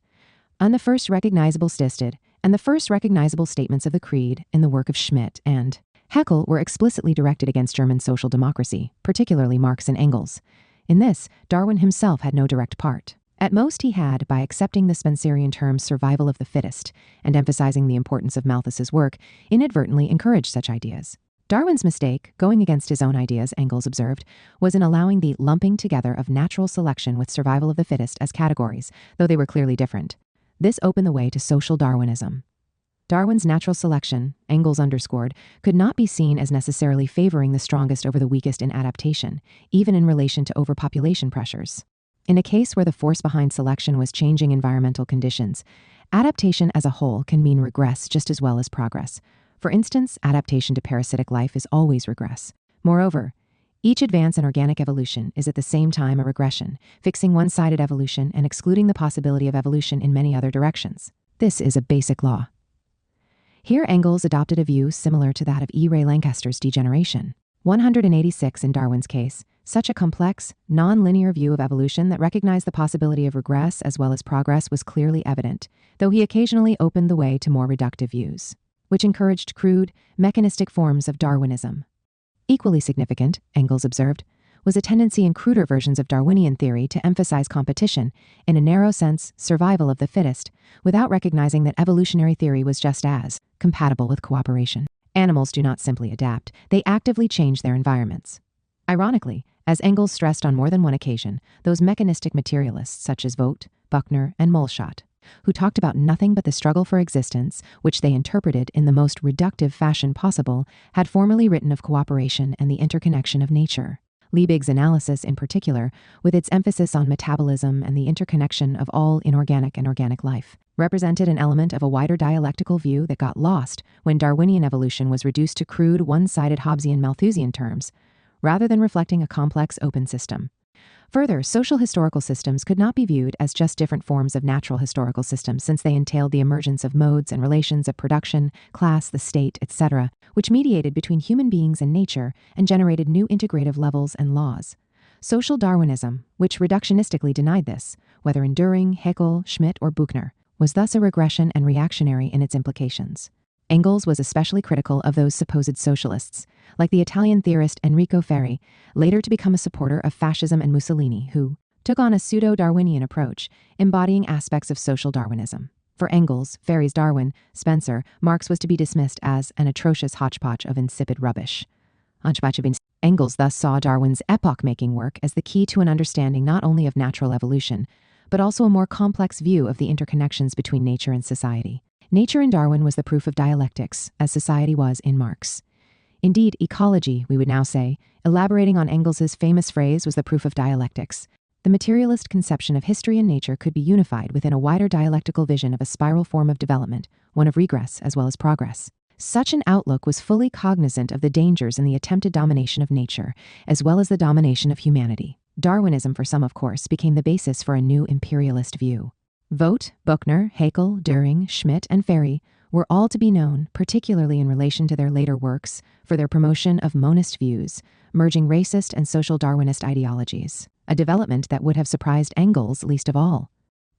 And the first recognizable statements of the creed in the work of Schmidt and Haeckel were explicitly directed against German social democracy, particularly Marx and Engels. In this, Darwin himself had no direct part. At most he had, by accepting the Spencerian term survival of the fittest and emphasizing the importance of Malthus's work, inadvertently encouraged such ideas. Darwin's mistake, going against his own ideas, Engels observed, was in allowing the lumping together of natural selection with survival of the fittest as categories, though they were clearly different. This opened the way to social Darwinism. Darwin's natural selection, Engels underscored, could not be seen as necessarily favoring the strongest over the weakest in adaptation, even in relation to overpopulation pressures. In a case where the force behind selection was changing environmental conditions, adaptation as a whole can mean regress just as well as progress. For instance, adaptation to parasitic life is always regress. Moreover, each advance in organic evolution is at the same time a regression, fixing one-sided evolution and excluding the possibility of evolution in many other directions. This is a basic law. Here Engels adopted a view similar to that of E. Ray Lancaster's degeneration. 186 in Darwin's case, such a complex, non-linear view of evolution that recognized the possibility of regress as well as progress was clearly evident, though he occasionally opened the way to more reductive views, which encouraged crude, mechanistic forms of Darwinism. Equally significant, Engels observed, was a tendency in cruder versions of Darwinian theory to emphasize competition, in a narrow sense, survival of the fittest, without recognizing that evolutionary theory was just as compatible with cooperation. Animals do not simply adapt, they actively change their environments. Ironically, as Engels stressed on more than one occasion, those mechanistic materialists such as Vogt, Buchner, and Moleschott, who talked about nothing but the struggle for existence, which they interpreted in the most reductive fashion possible, had formerly written of cooperation and the interconnection of nature. Liebig's analysis in particular, with its emphasis on metabolism and the interconnection of all inorganic and organic life, represented an element of a wider dialectical view that got lost when Darwinian evolution was reduced to crude, one-sided Hobbesian Malthusian terms, rather than reflecting a complex open system. Further, social historical systems could not be viewed as just different forms of natural historical systems, since they entailed the emergence of modes and relations of production, class, the state, etc., which mediated between human beings and nature and generated new integrative levels and laws. Social Darwinism, which reductionistically denied this, whether enduring Haeckel, Schmidt, or Buchner, was thus a regression and reactionary in its implications. Engels was especially critical of those supposed socialists, like the Italian theorist Enrico Ferri, later to become a supporter of fascism and Mussolini, who took on a pseudo-Darwinian approach, embodying aspects of social Darwinism. For Engels, Ferri's Darwin, Spencer, Marx was to be dismissed as an atrocious hodgepodge of insipid rubbish. Engels thus saw Darwin's epoch-making work as the key to an understanding not only of natural evolution, but also a more complex view of the interconnections between nature and society. Nature in Darwin was the proof of dialectics, as society was in Marx. Indeed, ecology, we would now say, elaborating on Engels's famous phrase, was the proof of dialectics. The materialist conception of history and nature could be unified within a wider dialectical vision of a spiral form of development, one of regress as well as progress. Such an outlook was fully cognizant of the dangers in the attempted domination of nature, as well as the domination of humanity. Darwinism, for some, of course, became the basis for a new imperialist view. Vogt, Buchner, Haeckel, Düring, Schmidt, and Ferry were all to be known, particularly in relation to their later works, for their promotion of monist views, merging racist and social Darwinist ideologies, a development that would have surprised Engels least of all.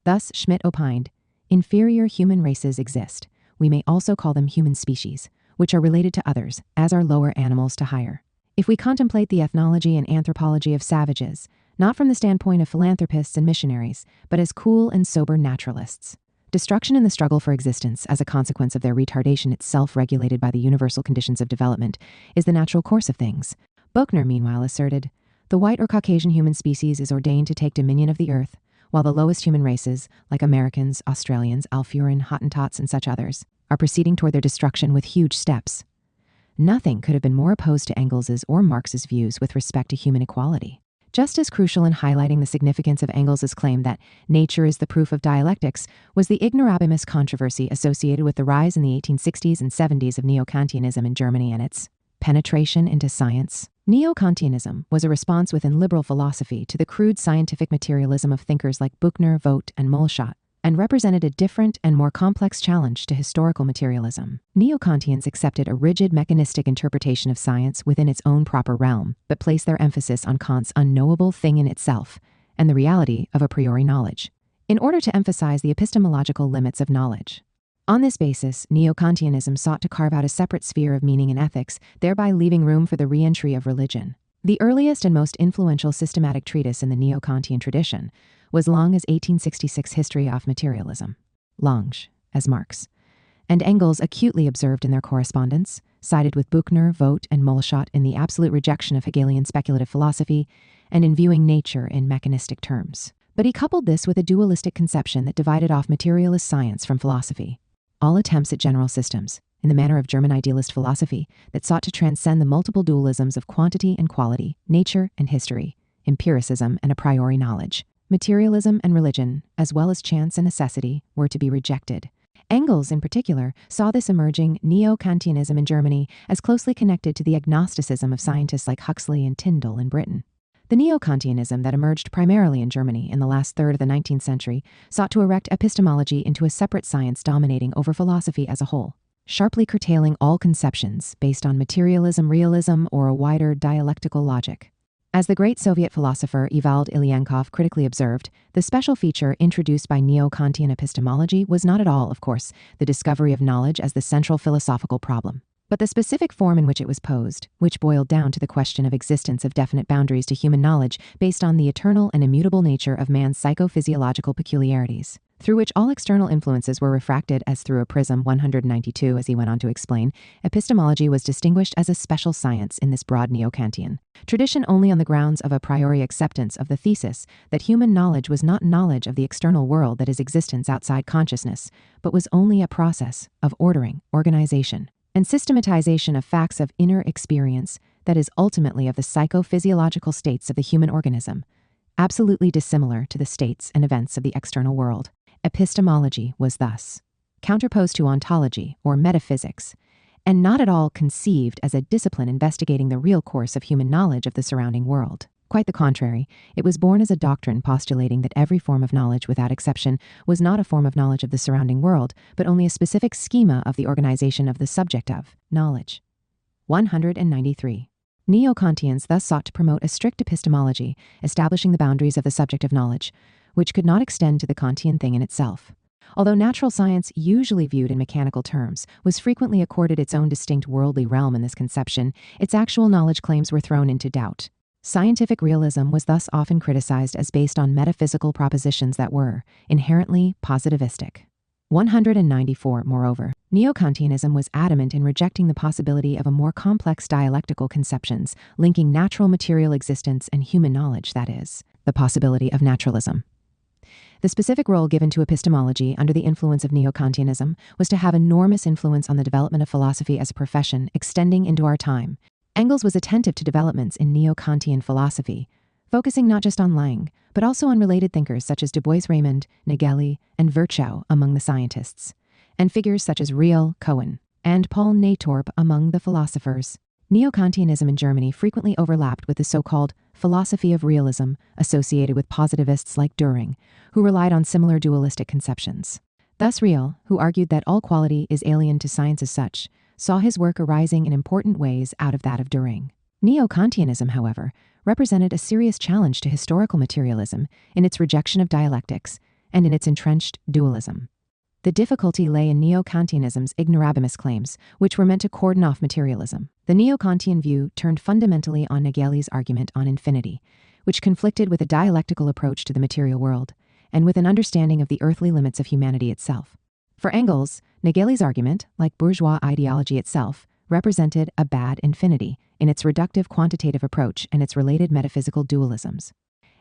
Thus, Schmidt opined, inferior human races exist. We may also call them human species, which are related to others, as are lower animals to higher. If we contemplate the ethnology and anthropology of savages, not from the standpoint of philanthropists and missionaries, but as cool and sober naturalists, destruction in the struggle for existence as a consequence of their retardation itself regulated by the universal conditions of development is the natural course of things. Buchner, meanwhile, asserted, the white or Caucasian human species is ordained to take dominion of the earth, while the lowest human races, like Americans, Australians, Alfuran, Hottentots, and such others, are proceeding toward their destruction with huge steps. Nothing could have been more opposed to Engels's or Marx's views with respect to human equality. Just as crucial in highlighting the significance of Engels's claim that nature is the proof of dialectics was the ignorabimus controversy associated with the rise in the 1860s and 70s of neo-Kantianism in Germany and its penetration into science. Neo-Kantianism was a response within liberal philosophy to the crude scientific materialism of thinkers like Buchner, Vogt, and Moleschott, and represented a different and more complex challenge to historical materialism. Neo-Kantians accepted a rigid mechanistic interpretation of science within its own proper realm, but placed their emphasis on Kant's unknowable thing in itself and the reality of a priori knowledge, in order to emphasize the epistemological limits of knowledge. On this basis, Neo-Kantianism sought to carve out a separate sphere of meaning and ethics, thereby leaving room for the re-entry of religion. The earliest and most influential systematic treatise in the Neo-Kantian tradition was Lange's 1866 History of Materialism, Lange, as Marx, and Engels acutely observed in their correspondence, sided with Buchner, Vogt, and Moleschott in the absolute rejection of Hegelian speculative philosophy and in viewing nature in mechanistic terms. But he coupled this with a dualistic conception that divided off materialist science from philosophy. All attempts at general systems, in the manner of German idealist philosophy, that sought to transcend the multiple dualisms of quantity and quality, nature and history, empiricism and a priori knowledge, materialism and religion, as well as chance and necessity, were to be rejected. Engels, in particular, saw this emerging neo-Kantianism in Germany as closely connected to the agnosticism of scientists like Huxley and Tyndall in Britain. The neo-Kantianism that emerged primarily in Germany in the last third of the 19th century sought to erect epistemology into a separate science dominating over philosophy as a whole, sharply curtailing all conceptions based on materialism, realism, or a wider dialectical logic. As the great Soviet philosopher Evald Ilyankov critically observed, the special feature introduced by neo-Kantian epistemology was not at all, of course, the discovery of knowledge as the central philosophical problem, but the specific form in which it was posed, which boiled down to the question of existence of definite boundaries to human knowledge based on the eternal and immutable nature of man's psychophysiological peculiarities, through which all external influences were refracted as through a prism. 192, as he went on to explain, epistemology was distinguished as a special science in this broad neo-Kantian tradition only on the grounds of a priori acceptance of the thesis that human knowledge was not knowledge of the external world that is existence outside consciousness, but was only a process of ordering, organization, and systematization of facts of inner experience that is ultimately of the psychophysiological states of the human organism, absolutely dissimilar to the states and events of the external world. Epistemology was thus counterposed to ontology or metaphysics, and not at all conceived as a discipline investigating the real course of human knowledge of the surrounding world. Quite the contrary, it was born as a doctrine postulating that every form of knowledge, without exception, was not a form of knowledge of the surrounding world, but only a specific schema of the organization of the subject of knowledge. 193. Neo-Kantians thus sought to promote a strict epistemology, establishing the boundaries of the subject of knowledge, which could not extend to the Kantian thing in itself. Although natural science, usually viewed in mechanical terms, was frequently accorded its own distinct worldly realm in this conception, its actual knowledge claims were thrown into doubt. Scientific realism was thus often criticized as based on metaphysical propositions that were inherently positivistic. 194, moreover, neo-Kantianism was adamant in rejecting the possibility of a more complex dialectical conceptions linking natural material existence and human knowledge, that is, the possibility of naturalism. The specific role given to epistemology under the influence of Neo-Kantianism was to have enormous influence on the development of philosophy as a profession extending into our time. Engels was attentive to developments in Neo-Kantian philosophy, focusing not just on Lang, but also on related thinkers such as Du Bois-Reymond, Nageli, and Virchow among the scientists, and figures such as Riel, Cohen, and Paul Natorp among the philosophers. Neo-Kantianism in Germany frequently overlapped with the so-called philosophy of realism associated with positivists like Dühring, who relied on similar dualistic conceptions. Thus Riel, who argued that all quality is alien to science as such, saw his work arising in important ways out of that of Dühring. Neo-Kantianism, however, represented a serious challenge to historical materialism in its rejection of dialectics and in its entrenched dualism. The difficulty lay in Neo-Kantianism's ignorabimus claims, which were meant to cordon off materialism. The Neo-Kantian view turned fundamentally on Nageli's argument on infinity, which conflicted with a dialectical approach to the material world, and with an understanding of the earthly limits of humanity itself. For Engels, Nageli's argument, like bourgeois ideology itself, represented a bad infinity in its reductive quantitative approach and its related metaphysical dualisms.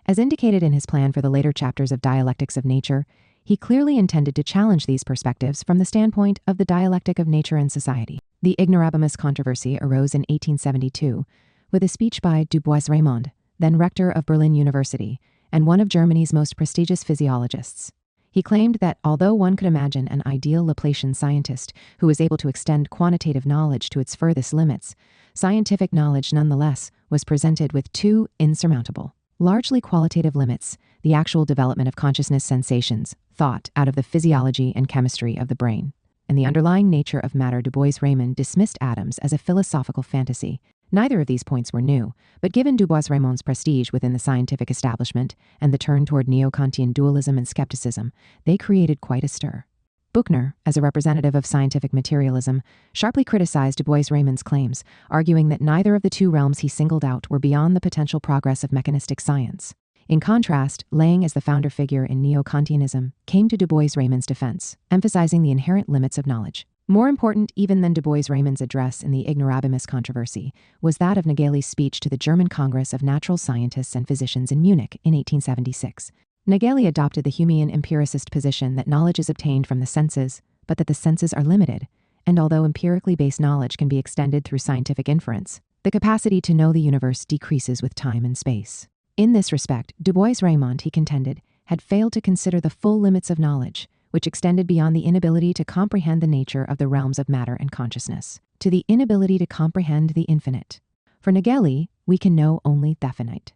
As indicated in his plan for the later chapters of Dialectics of Nature, he clearly intended to challenge these perspectives from the standpoint of the dialectic of nature and society. The ignorabimus controversy arose in 1872 with a speech by Du Bois-Reymond, then rector of Berlin University and one of Germany's most prestigious physiologists. He claimed that although one could imagine an ideal Laplacian scientist who was able to extend quantitative knowledge to its furthest limits, scientific knowledge nonetheless was presented with two insurmountable, largely qualitative limits: the actual development of consciousness sensations, thought out of the physiology and chemistry of the brain, and the underlying nature of matter. Du Bois-Reymond dismissed atoms as a philosophical fantasy. Neither of these points were new, but given Du Bois-Reymond's prestige within the scientific establishment and the turn toward Neo-Kantian dualism and skepticism, they created quite a stir. Buchner, as a representative of scientific materialism, sharply criticized Du Bois-Reymond's claims, arguing that neither of the two realms he singled out were beyond the potential progress of mechanistic science. In contrast, Lang, as the founder figure in Neo-Kantianism, came to Du Bois-Reymond's defense, emphasizing the inherent limits of knowledge. More important even than Du Bois-Reymond's address in the ignorabimus controversy was that of Nageli's speech to the German Congress of Natural Scientists and Physicians in Munich in 1876. Nageli adopted the Humean empiricist position that knowledge is obtained from the senses, but that the senses are limited, and although empirically based knowledge can be extended through scientific inference, the capacity to know the universe decreases with time and space. In this respect, Du Bois-Reymond, he contended, had failed to consider the full limits of knowledge, which extended beyond the inability to comprehend the nature of the realms of matter and consciousness, to the inability to comprehend the infinite. For Nageli, we can know only the finite.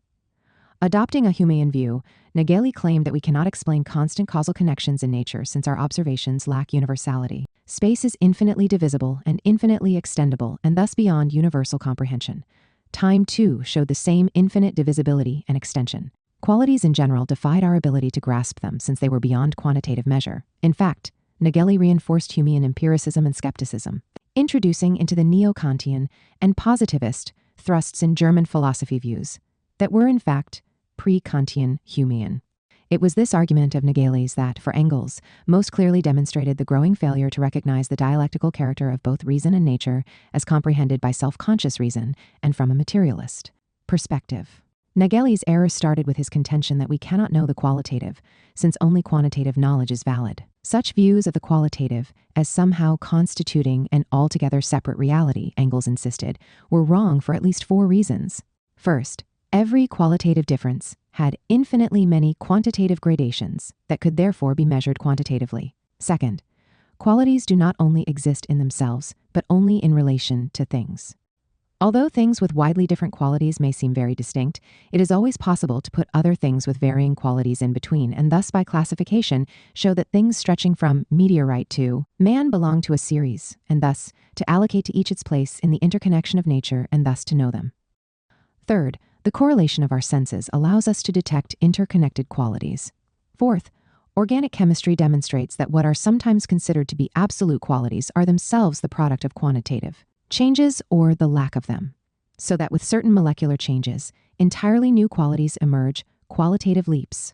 Adopting a Humean view, Nageli claimed that we cannot explain constant causal connections in nature since our observations lack universality. Space is infinitely divisible and infinitely extendable, and thus beyond universal comprehension. Time, too, showed the same infinite divisibility and extension. Qualities in general defied our ability to grasp them since they were beyond quantitative measure. In fact, Nageli reinforced Humean empiricism and skepticism, introducing into the Neo-Kantian and positivist thrusts in German philosophy views that were in fact pre-Kantian Humean. It was this argument of Nageli's that, for Engels, most clearly demonstrated the growing failure to recognize the dialectical character of both reason and nature as comprehended by self-conscious reason and from a materialist perspective. Nageli's error started with his contention that we cannot know the qualitative, since only quantitative knowledge is valid. Such views of the qualitative as somehow constituting an altogether separate reality, Engels insisted, were wrong for at least 4 reasons. First, every qualitative difference had infinitely many quantitative gradations that could therefore be measured quantitatively. Second, qualities do not only exist in themselves, but only in relation to things. Although things with widely different qualities may seem very distinct, it is always possible to put other things with varying qualities in between, and thus by classification show that things stretching from meteorite to man belong to a series, and thus to allocate to each its place in the interconnection of nature and thus to know them. Third, the correlation of our senses allows us to detect interconnected qualities. Fourth, organic chemistry demonstrates that what are sometimes considered to be absolute qualities are themselves the product of quantitative changes or the lack of them, so that with certain molecular changes, entirely new qualities emerge, qualitative leaps.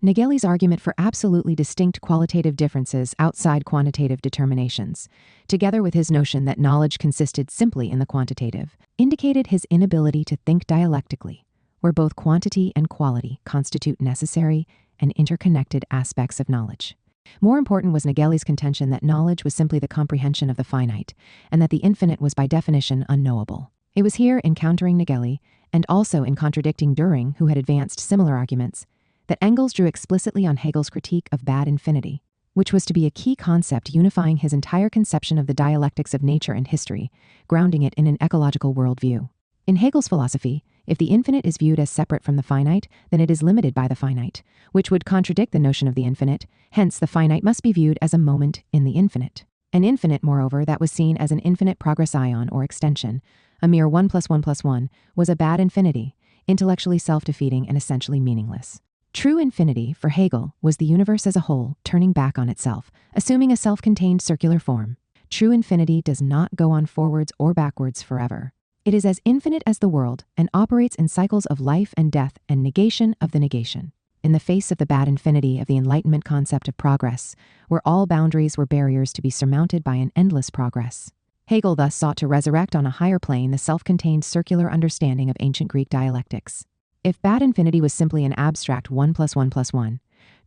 Nageli's argument for absolutely distinct qualitative differences outside quantitative determinations, together with his notion that knowledge consisted simply in the quantitative, indicated his inability to think dialectically, where both quantity and quality constitute necessary and interconnected aspects of knowledge. More important was Nageli's contention that knowledge was simply the comprehension of the finite, and that the infinite was by definition unknowable. It was here, in countering Nageli, and also in contradicting Dühring, who had advanced similar arguments, that Engels drew explicitly on Hegel's critique of bad infinity, which was to be a key concept unifying his entire conception of the dialectics of nature and history, grounding it in an ecological worldview. In Hegel's philosophy, if the infinite is viewed as separate from the finite, then it is limited by the finite, which would contradict the notion of the infinite. Hence, the finite must be viewed as a moment in the infinite. An infinite, moreover, that was seen as an infinite progress ion or extension, a mere 1 + 1 + 1, was a bad infinity, intellectually self-defeating and essentially meaningless. True infinity, for Hegel, was the universe as a whole turning back on itself, assuming a self-contained circular form. True infinity does not go on forwards or backwards forever. It is as infinite as the world and operates in cycles of life and death and negation of the negation. In the face of the bad infinity of the Enlightenment concept of progress, where all boundaries were barriers to be surmounted by an endless progress, Hegel thus sought to resurrect on a higher plane the self-contained circular understanding of ancient Greek dialectics. If bad infinity was simply an abstract 1 + 1 + 1,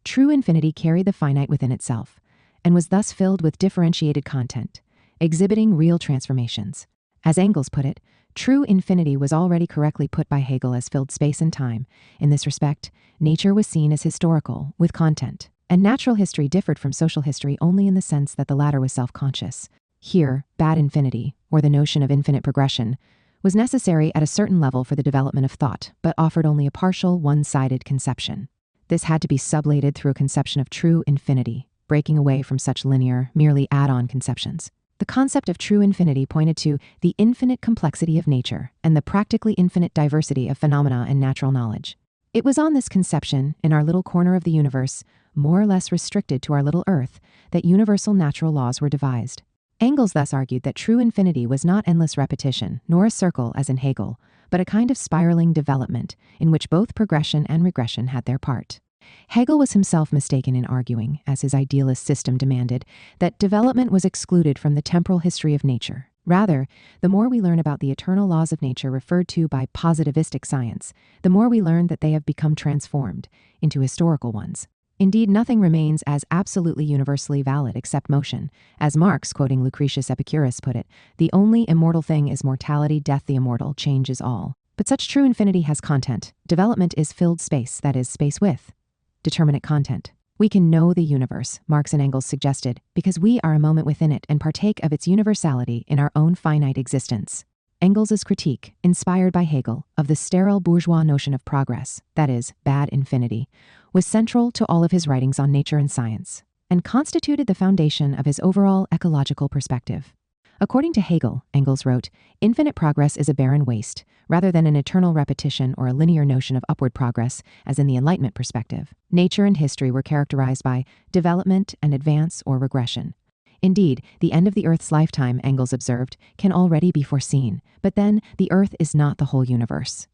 true infinity carried the finite within itself, and was thus filled with differentiated content, exhibiting real transformations. As Engels put it, true infinity was already correctly put by Hegel as filled space and time. In this respect, nature was seen as historical, with content, and natural history differed from social history only in the sense that the latter was self-conscious. Here, bad infinity, or the notion of infinite progression, was necessary at a certain level for the development of thought, but offered only a partial, one-sided conception. This had to be sublated through a conception of true infinity, breaking away from such linear, merely add-on conceptions. The concept of true infinity pointed to the infinite complexity of nature and the practically infinite diversity of phenomena and natural knowledge. It was on this conception, in our little corner of the universe, more or less restricted to our little Earth, that universal natural laws were devised. Engels thus argued that true infinity was not endless repetition, nor a circle as in Hegel, but a kind of spiraling development in which both progression and regression had their part. Hegel was himself mistaken in arguing, as his idealist system demanded, that development was excluded from the temporal history of nature. Rather, the more we learn about the eternal laws of nature referred to by positivistic science, the more we learn that they have become transformed into historical ones. Indeed, nothing remains as absolutely universally valid except motion. As Marx, quoting Lucretius Epicurus, put it, "The only immortal thing is mortality, death the immortal, change is all." But such true infinity has content. Development is filled space, that is, space with determinate content. We can know the universe, Marx and Engels suggested, because we are a moment within it and partake of its universality in our own finite existence. Engels' critique, inspired by Hegel, of the sterile bourgeois notion of progress, that is, bad infinity, was central to all of his writings on nature and science, and constituted the foundation of his overall ecological perspective. According to Hegel, Engels wrote, "Infinite progress is a barren waste, rather than an eternal repetition or a linear notion of upward progress, as in the Enlightenment perspective. Nature and history were characterized by development and advance or regression. Indeed, the end of the Earth's lifetime," Engels observed, "can already be foreseen, but then the Earth is not the whole universe."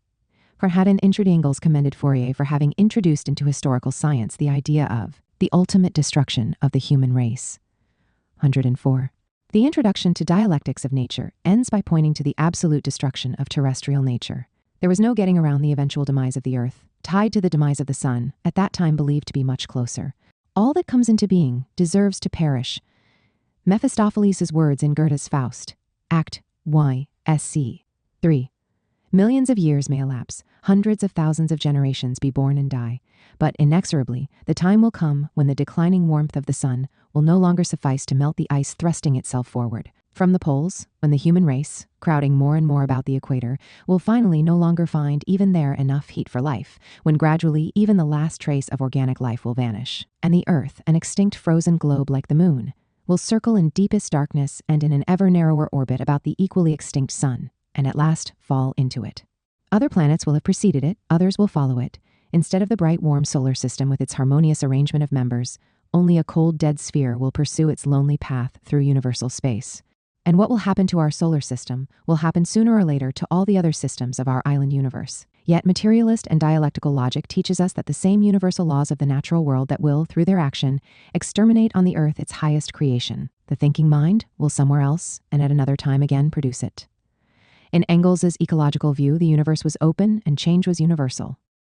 Farhadin Engels commended Fourier for having introduced into historical science the idea of the ultimate destruction of the human race. 104. The introduction to Dialectics of Nature ends by pointing to the absolute destruction of terrestrial nature. There was no getting around the eventual demise of the Earth, tied to the demise of the Sun, at that time believed to be much closer. All that comes into being deserves to perish. Mephistopheles' words in Goethe's Faust, Act Y, SC. 3. Millions of years may elapse, hundreds of thousands of generations be born and die, but inexorably the time will come when the declining warmth of the sun will no longer suffice to melt the ice thrusting itself forward from the poles, when the human race, crowding more and more about the equator, will finally no longer find even there enough heat for life, when gradually even the last trace of organic life will vanish, and the Earth, an extinct frozen globe like the moon, will circle in deepest darkness and in an ever narrower orbit about the equally extinct sun, and at last fall into it. Other planets will have preceded it, others will follow it. Instead of the bright, warm solar system with its harmonious arrangement of members, only a cold, dead sphere will pursue its lonely path through universal space. And what will happen to our solar system will happen sooner or later to all the other systems of our island universe. Yet materialist and dialectical logic teaches us that the same universal laws of the natural world that will, through their action, exterminate on the earth its highest creation, the thinking mind, will somewhere else, and at another time again, produce it. In Engels' ecological view, the universe was open and change was universal.